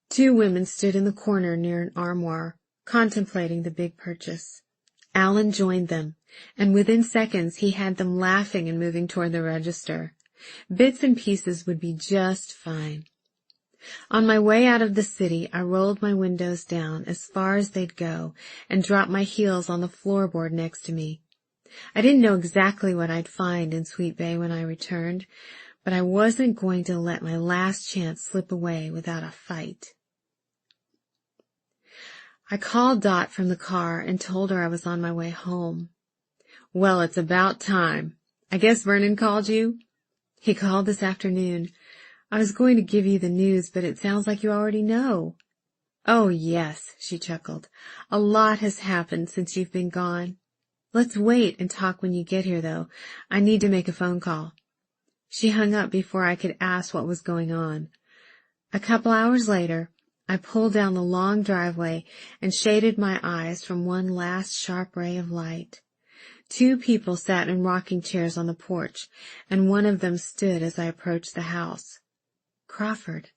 2 women stood in the corner near an armoire, contemplating the big purchase. Alan joined them, and within seconds he had them laughing and moving toward the register. Bits and pieces would be just fine. On my way out of the city, I rolled my windows down as far as they'd go and dropped my heels on the floorboard next to me. I didn't know exactly what I'd find in Sweet Bay when I returned, but I wasn't going to let my last chance slip away without a fight. I called Dot from the car and told her I was on my way home. Well, it's about time. I guess Vernon called you? He called this afternoon. I was going to give you the news, but it sounds like you already know. Oh, yes, she chuckled. A lot has happened since you've been gone. Let's wait and talk when you get here, though. I need to make a phone call. She hung up before I could ask what was going on. A couple hours later, I pulled down the long driveway and shaded my eyes from one last sharp ray of light. 2 people sat in rocking chairs on the porch, and one of them stood as I approached the house. Crawford.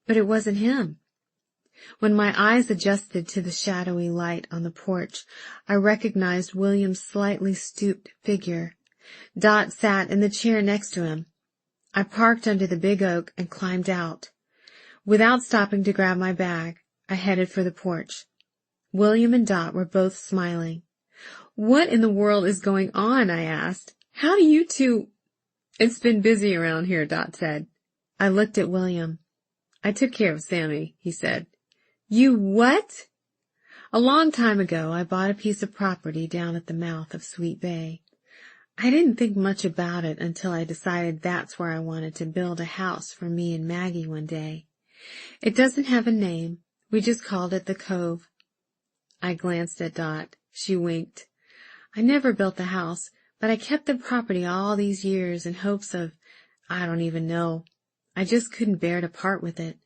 But it wasn't him. When my eyes adjusted to the shadowy light on the porch, I recognized William's slightly stooped figure. Dot sat in the chair next to him. I parked under the big oak and climbed out. Without stopping to grab my bag, I headed for the porch. William and Dot were both smiling. What in the world is going on? I asked. How do you two... It's been busy around here, Dot said. I looked at William. I took care of Sammy, he said. You what? A long time ago, I bought a piece of property down at the mouth of Sweet Bay. I didn't think much about it until I decided that's where I wanted to build a house for me and Maggie one day. It doesn't have a name. We just called it the Cove. I glanced at Dot. She winked. I never built the house, but I kept the property all these years in hopes of, I don't even know. I just couldn't bear to part with it.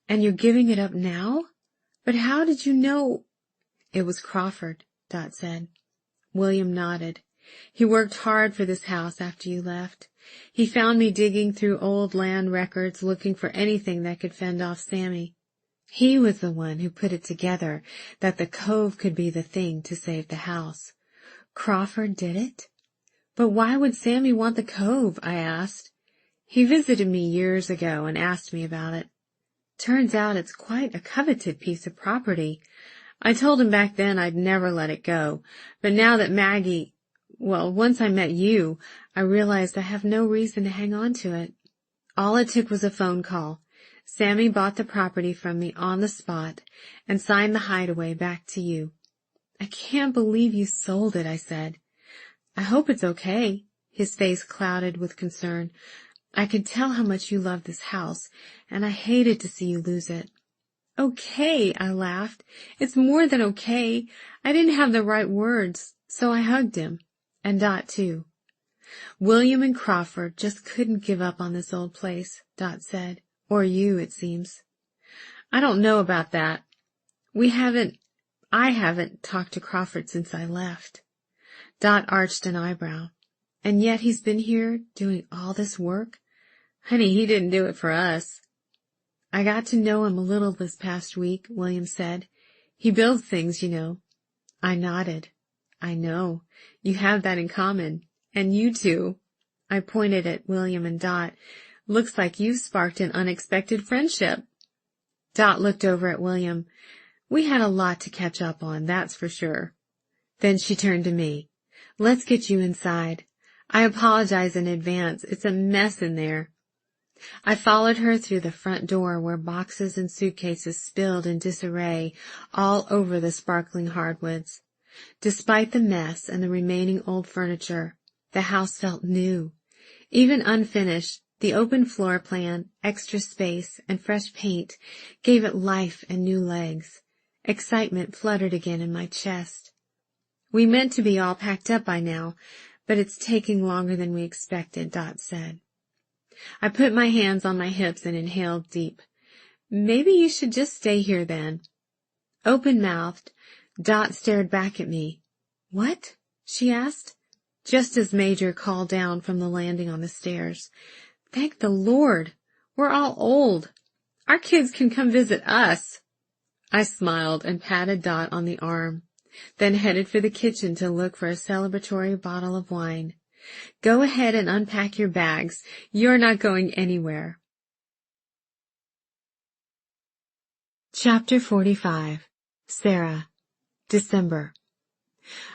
And you're giving it up now? But how did you know? It was Crawford, Dot said. William nodded. He worked hard for this house after you left. He found me digging through old land records looking for anything that could fend off Sammy. He was the one who put it together that the Cove could be the thing to save the house. Crawford did it? But why would Sammy want the Cove? I asked. He visited me years ago and asked me about it. Turns out it's quite a coveted piece of property. I told him back then I'd never let it go, but now that Maggie... Well, once I met you, I realized I have no reason to hang on to it. All it took was a phone call. Sammy bought the property from me on the spot and signed the Hideaway back to you. I can't believe you sold it, I said. I hope it's okay. His face clouded with concern. I could tell how much you loved this house, and I hated to see you lose it. Okay, I laughed. It's more than okay. I didn't have the right words, so I hugged him. And Dot, too. William and Crawford just couldn't give up on this old place, Dot said. Or you, it seems. I don't know about that. I haven't talked to Crawford since I left. Dot arched an eyebrow. And yet he's been here doing all this work? Honey, he didn't do it for us. I got to know him a little this past week, William said. He builds things, you know. I nodded. I know. You have that in common. And you two. I pointed at William and Dot. Looks like you've sparked an unexpected friendship. Dot looked over at William. We had a lot to catch up on, that's for sure. Then she turned to me. Let's get you inside. I apologize in advance. It's a mess in there. I followed her through the front door where boxes and suitcases spilled in disarray all over the sparkling hardwoods. Despite the mess and the remaining old furniture, the house felt new. Even unfinished, the open floor plan, extra space, and fresh paint gave it life and new legs. Excitement fluttered again in my chest. We meant to be all packed up by now, but it's taking longer than we expected, Dot said. I put my hands on my hips and inhaled deep. Maybe you should just stay here then. Open-mouthed, Dot stared back at me. What? She asked, just as Major called down from the landing on the stairs. Thank the Lord. We're all old. Our kids can come visit us. I smiled and patted Dot on the arm, then headed for the kitchen to look for a celebratory bottle of wine. Go ahead and unpack your bags. You're not going anywhere. Chapter 45. Sarah. December.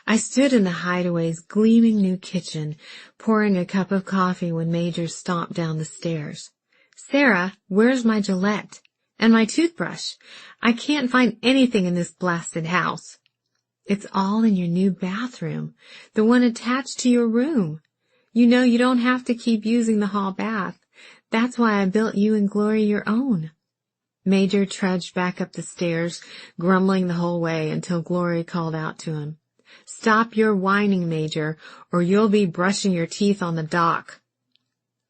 I stood in the Hideaway's gleaming new kitchen, pouring a cup of coffee when Major stomped down the stairs. Sarah, where's my Gillette? And my toothbrush? I can't find anything in this blasted house. It's all in your new bathroom, the one attached to your room. You know you don't have to keep using the hall bath. That's why I built you and Glory your own. Major trudged back up the stairs, grumbling the whole way until Glory called out to him. Stop your whining, Major, or you'll be brushing your teeth on the dock.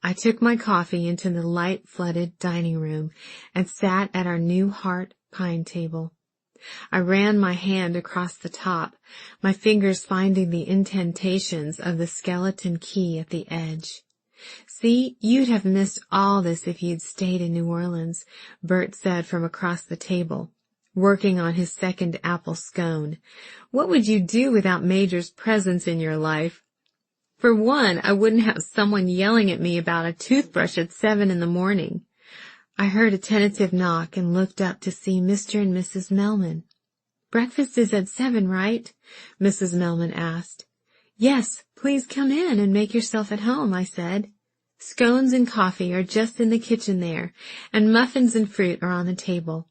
I took my coffee into the light-flooded dining room and sat at our new heart pine table. I ran my hand across the top, my fingers finding the indentations of the skeleton key at the edge. See, you'd have missed all this if you'd stayed in New Orleans, Bert said from across the table, working on his second apple scone. What would you do without Major's presence in your life? For one, I wouldn't have someone yelling at me about a toothbrush at 7 a.m. I heard a tentative knock and looked up to see Mr. and Mrs. Melman. Breakfast is at 7, right? Mrs. Melman asked. Yes, please come in and make yourself at home, I said. Scones and coffee are just in the kitchen there, and muffins and fruit are on the table.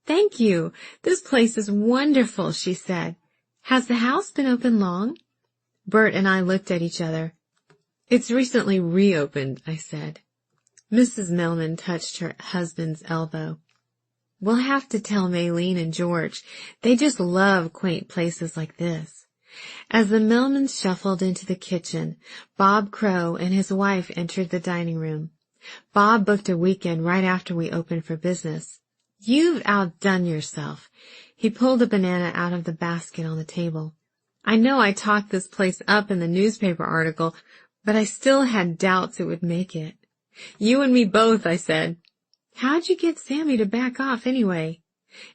Thank you. This place is wonderful, she said. Has the house been open long? Bert and I looked at each other. It's recently reopened, I said. Mrs. Melman touched her husband's elbow. We'll have to tell Maylene and George. They just love quaint places like this. As the Melmans shuffled into the kitchen, Bob Crow and his wife entered the dining room. Bob booked a weekend right after we opened for business. You've outdone yourself. He pulled a banana out of the basket on the table. I know I talked this place up in the newspaper article, but I still had doubts it would make it. You and me both, I said. How'd you get Sammy to back off anyway?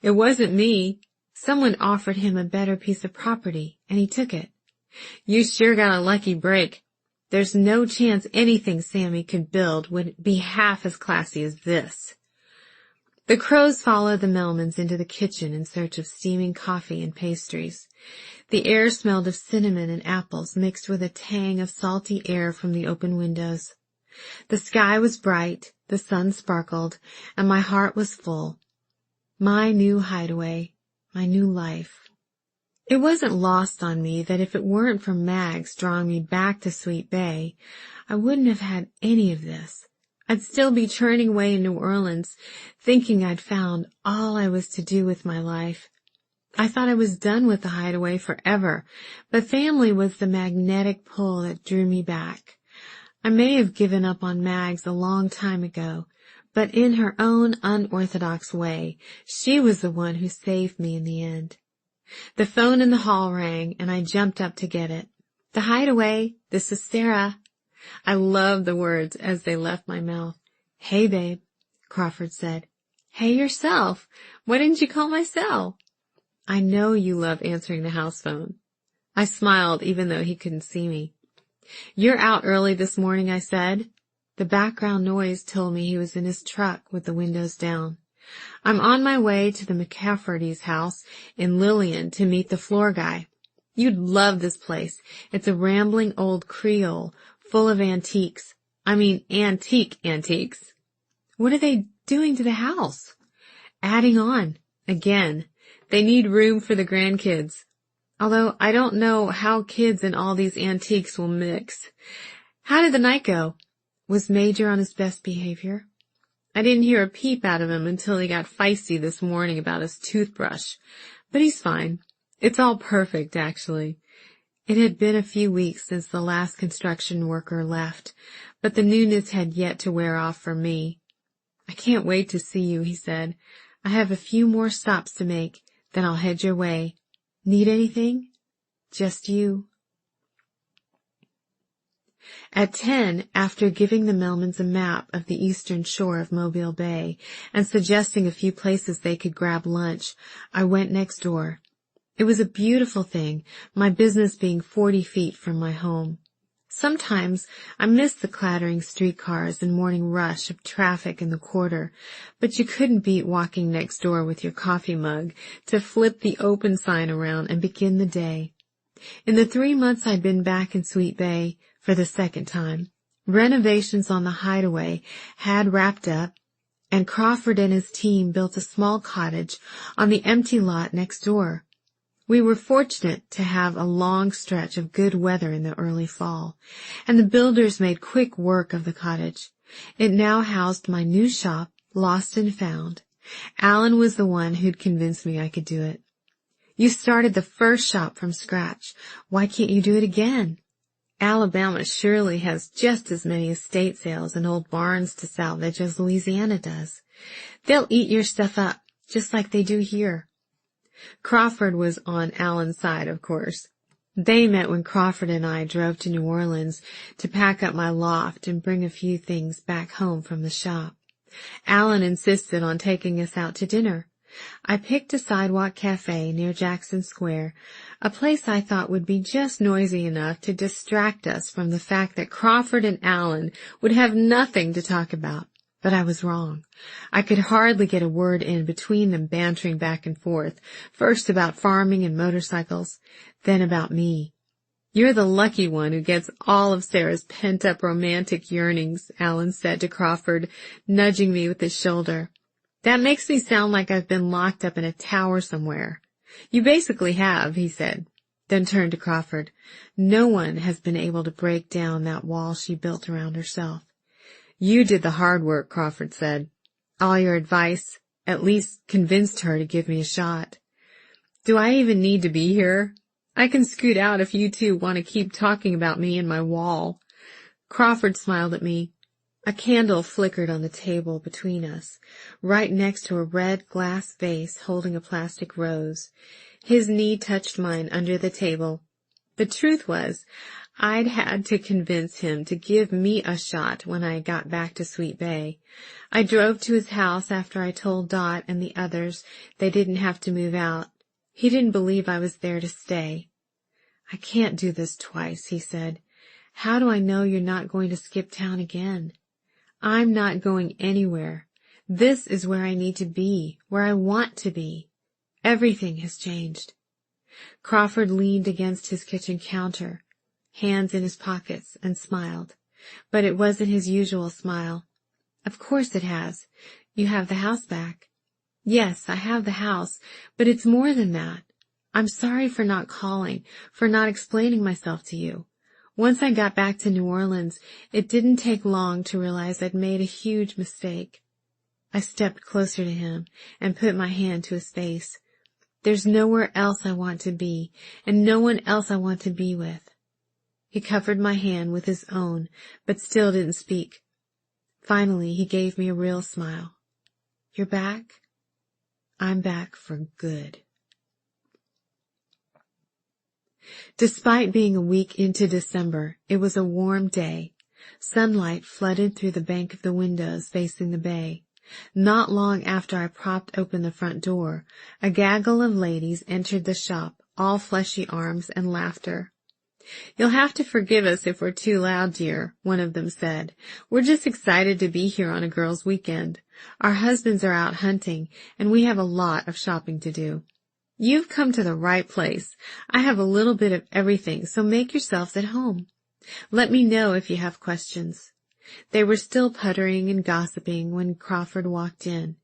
It wasn't me. Someone offered him a better piece of property, and he took it. You sure got a lucky break. There's no chance anything Sammy could build would be half as classy as this. The Crows followed the Melmans into the kitchen in search of steaming coffee and pastries. The air smelled of cinnamon and apples mixed with a tang of salty air from the open windows. The sky was bright, the sun sparkled, and my heart was full. My new Hideaway, my new life. It wasn't lost on me that if it weren't for Mags drawing me back to Sweet Bay, I wouldn't have had any of this. I'd still be churning away in New Orleans, thinking I'd found all I was to do with my life. I thought I was done with the Hideaway forever, but family was the magnetic pull that drew me back. I may have given up on Mags a long time ago, but in her own unorthodox way, she was the one who saved me in the end. The phone in the hall rang, and I jumped up to get it. "The Hideaway, this is Sarah." I loved the words as they left my mouth. "Hey, babe," Crawford said. "Hey yourself. Why didn't you call my cell?" "I know you love answering the house phone." I smiled even though he couldn't see me. "You're out early this morning," I said. The background noise told me he was in his truck with the windows down. "I'm on my way to the McCafferty's house in Lillian to meet the floor guy. You'd love this place. It's a rambling old Creole full of antiques. I mean antiques. What are they doing to the house?" "Adding on. Again. They need room for the grandkids. Although I don't know how kids and all these antiques will mix. How did the night go? Was Major on his best behavior?" "I didn't hear a peep out of him until he got feisty this morning about his toothbrush. But he's fine. It's all perfect, actually." It had been a few weeks since the last construction worker left, but the newness had yet to wear off for me. "I can't wait to see you," he said. "I have a few more stops to make, then I'll head your way. Need anything? Just you." At 10, after giving the Melmans a map of the eastern shore of Mobile Bay and suggesting a few places they could grab lunch, I went next door. It was a beautiful thing, my business being 40 feet from my home. Sometimes I missed the clattering streetcars and morning rush of traffic in the quarter, but you couldn't beat walking next door with your coffee mug to flip the open sign around and begin the day. In the 3 months I'd been back in Sweet Bay for the second time, renovations on the Hideaway had wrapped up, and Crawford and his team built a small cottage on the empty lot next door. We were fortunate to have a long stretch of good weather in the early fall, and the builders made quick work of the cottage. It now housed my new shop, Lost and Found. Alan was the one who'd convinced me I could do it. "You started the first shop from scratch. Why can't you do it again? Alabama surely has just as many estate sales and old barns to salvage as Louisiana does. They'll eat your stuff up, just like they do here." Crawford was on Alan's side, of course. They met when Crawford and I drove to New Orleans to pack up my loft and bring a few things back home from the shop. Alan insisted on taking us out to dinner. I picked a sidewalk cafe near Jackson Square, a place I thought would be just noisy enough to distract us from the fact that Crawford and Alan would have nothing to talk about. But I was wrong. I could hardly get a word in between them bantering back and forth, first about farming and motorcycles, then about me. "You're the lucky one who gets all of Sarah's pent-up romantic yearnings," Alan said to Crawford, nudging me with his shoulder. "That makes me sound like I've been locked up in a tower somewhere." "You basically have," he said, then turned to Crawford. "No one has been able to break down that wall she built around herself." "You did the hard work," Crawford said. "All your advice at least convinced her to give me a shot." "Do I even need to be here? I can scoot out if you two want to keep talking about me and my wall." Crawford smiled at me. A candle flickered on the table between us, right next to a red glass vase holding a plastic rose. His knee touched mine under the table. The truth was, I'd had to convince him to give me a shot when I got back to Sweet Bay. I drove to his house after I told Dot and the others they didn't have to move out. He didn't believe I was there to stay. "I can't do this twice," he said. "How do I know you're not going to skip town again?" "I'm not going anywhere. This is where I need to be, where I want to be. Everything has changed." Crawford leaned against his kitchen counter, hands in his pockets, and smiled. But it wasn't his usual smile. "Of course it has. You have the house back." "Yes, I have the house, but it's more than that. I'm sorry for not calling, for not explaining myself to you. Once I got back to New Orleans, it didn't take long to realize I'd made a huge mistake." I stepped closer to him and put my hand to his face. "There's nowhere else I want to be, and no one else I want to be with." He covered my hand with his own, but still didn't speak. Finally, he gave me a real smile. "You're back?" "I'm back for good." Despite being a week into December, it was a warm day. Sunlight flooded through the bank of the windows facing the bay. Not long after I propped open the front door, a gaggle of ladies entered the shop, all fleshy arms and laughter. "You'll have to forgive us if we're too loud, dear," one of them said. "We're just excited to be here on a girls' weekend. Our husbands are out hunting, and we have a lot of shopping to do. You've come to the right place. I have a little bit of everything, so make yourselves at home. Let me know if you have questions." They were still puttering and gossiping when Crawford walked in.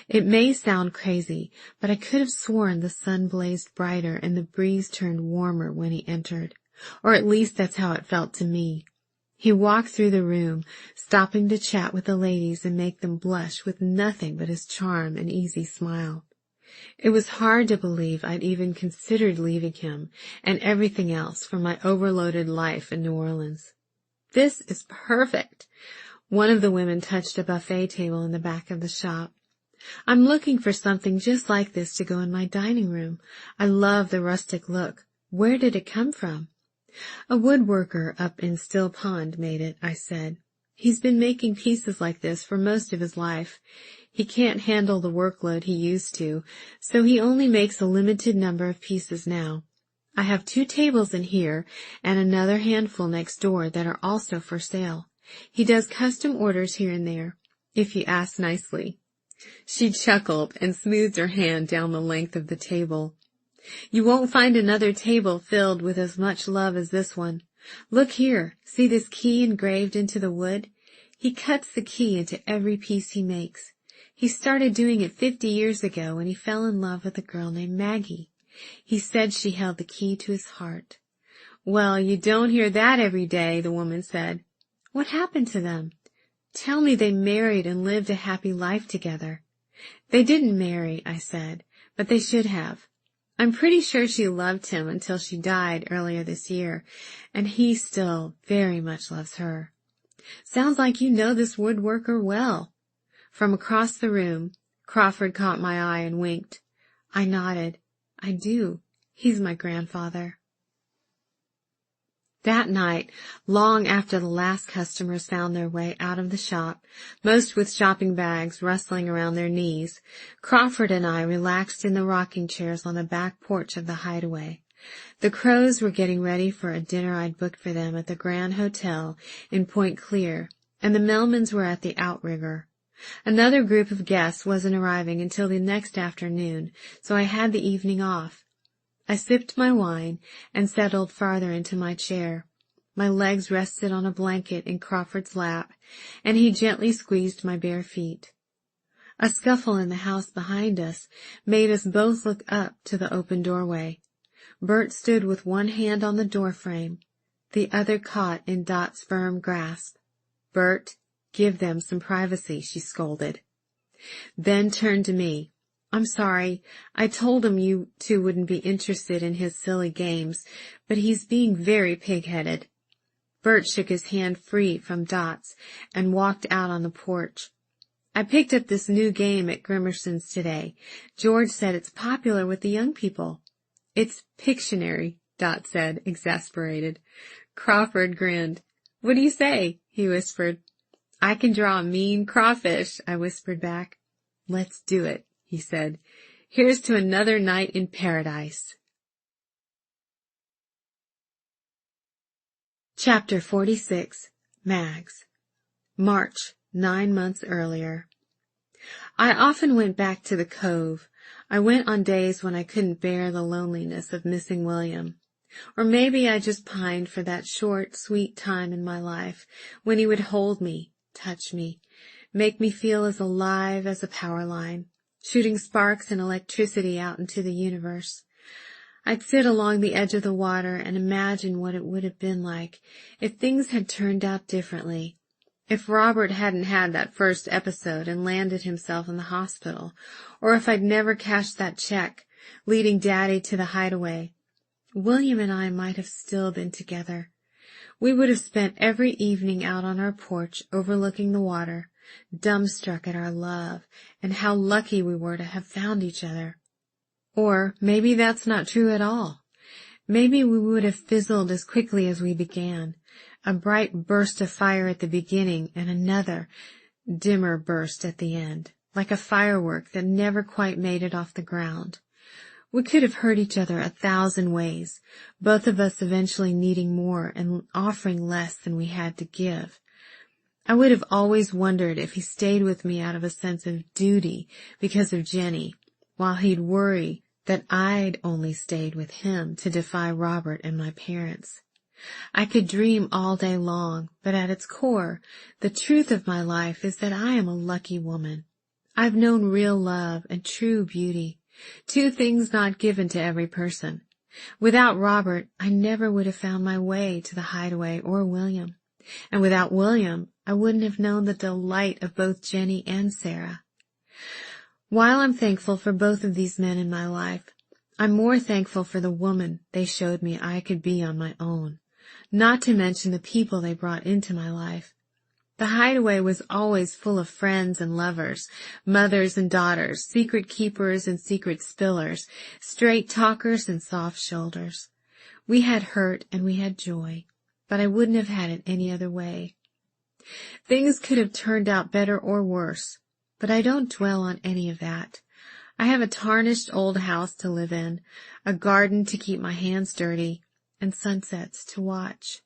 It may sound crazy, but I could have sworn the sun blazed brighter and the breeze turned warmer when he entered. Or at least that's how it felt to me. He walked through the room, stopping to chat with the ladies and make them blush with nothing but his charm and easy smile. It was hard to believe I'd even considered leaving him and everything else for my overloaded life in New Orleans. "This is perfect." One of the women touched a buffet table in the back of the shop. "I'm looking for something just like this to go in my dining room. I love the rustic look. Where did it come from?" "A woodworker up in Still Pond made it," I said. "He's been making pieces like this for most of his life. He can't handle the workload he used to, so he only makes a limited number of pieces now. I have 2 tables in here and another handful next door that are also for sale. He does custom orders here and there, if you ask nicely." She chuckled and smoothed her hand down the length of the table. "You won't find another table filled with as much love as this one. Look here, see this key engraved into the wood? He cuts the key into every piece he makes. He started doing it 50 years ago when he fell in love with a girl named Maggie. He said she held the key to his heart." "Well, you don't hear that every day," the woman said. "What happened to them?" "Tell me they married and lived a happy life together." "They didn't marry," I said, "but they should have. I'm pretty sure she loved him until she died earlier this year, and he still very much loves her." "Sounds like you know this woodworker well." From across the room, Crawford caught my eye and winked. I nodded. "I do. He's my grandfather." That night, long after the last customers found their way out of the shop, most with shopping bags rustling around their knees, Crawford and I relaxed in the rocking chairs on the back porch of the Hideaway. The Crows were getting ready for a dinner I'd booked for them at the Grand Hotel in Point Clear, and the Melmans were at the Outrigger. Another group of guests wasn't arriving until the next afternoon, so I had the evening off. I sipped my wine and settled farther into my chair. My legs rested on a blanket in Crawford's lap, and he gently squeezed my bare feet. A scuffle in the house behind us made us both look up to the open doorway. Bert stood with one hand on the doorframe, the other caught in Dot's firm grasp. "Bert, give them some privacy," she scolded. Then turned to me. "I'm sorry. I told him you two wouldn't be interested in his silly games, but he's being very pig-headed." Bert shook his hand free from Dot's and walked out on the porch. "I picked up this new game at Grimmerson's today. George said it's popular with the young people." "It's Pictionary," Dot said, exasperated. Crawford grinned. "What do you say?" he whispered. "I can draw a mean crawfish," I whispered back. "Let's do it," he said. "Here's to another night in paradise." Chapter 46. Mags. March, 9 months earlier. I often went back to the Cove. I went on days when I couldn't bear the loneliness of missing William. Or maybe I just pined for that short, sweet time in my life when he would hold me, touch me, make me feel as alive as a power line, shooting sparks and electricity out into the universe. I'd sit along the edge of the water and imagine what it would have been like if things had turned out differently. If Robert hadn't had that first episode and landed himself in the hospital, or if I'd never cashed that check, leading Daddy to the Hideaway, William and I might have still been together. We would have spent every evening out on our porch overlooking the water, dumbstruck at our love and how lucky we were to have found each other. Or maybe that's not true at all. Maybe we would have fizzled as quickly as we began, a bright burst of fire at the beginning and another, dimmer burst at the end, like a firework that never quite made it off the ground. We could have hurt each other 1,000 ways, both of us eventually needing more and offering less than we had to give. I would have always wondered if he stayed with me out of a sense of duty because of Jenny, while he'd worry that I'd only stayed with him to defy Robert and my parents. I could dream all day long, but at its core, the truth of my life is that I am a lucky woman. I've known real love and true beauty, two things not given to every person. Without Robert, I never would have found my way to the Hideaway or William. And without William, I wouldn't have known the delight of both Jenny and Sarah. While I'm thankful for both of these men in my life, I'm more thankful for the woman they showed me I could be on my own, not to mention the people they brought into my life. The Hideaway was always full of friends and lovers, mothers and daughters, secret keepers and secret spillers, straight talkers and soft shoulders. We had hurt and we had joy, but I wouldn't have had it any other way. Things could have turned out better or worse, but I don't dwell on any of that. I have a tarnished old house to live in, a garden to keep my hands dirty, and sunsets to watch.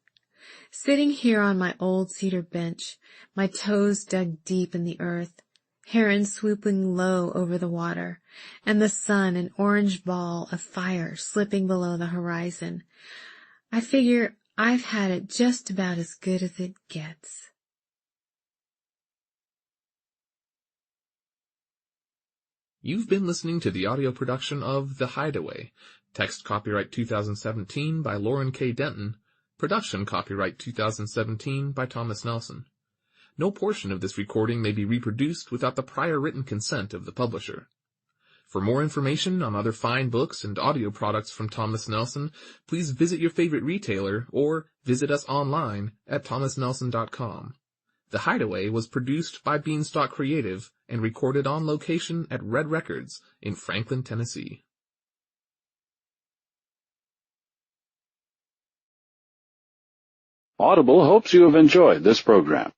Sitting here on my old cedar bench, my toes dug deep in the earth, herons swooping low over the water, and the sun an orange ball of fire slipping below the horizon, I figure I've had it just about as good as it gets. You've been listening to the audio production of The Hideaway. Text copyright 2017 by Lauren K. Denton. Production copyright 2017 by Thomas Nelson. No portion of this recording may be reproduced without the prior written consent of the publisher. For more information on other fine books and audio products from Thomas Nelson, please visit your favorite retailer or visit us online at thomasnelson.com. The Hideaway was produced by Beanstalk Creative and recorded on location at Red Records in Franklin, Tennessee. Audible hopes you have enjoyed this program.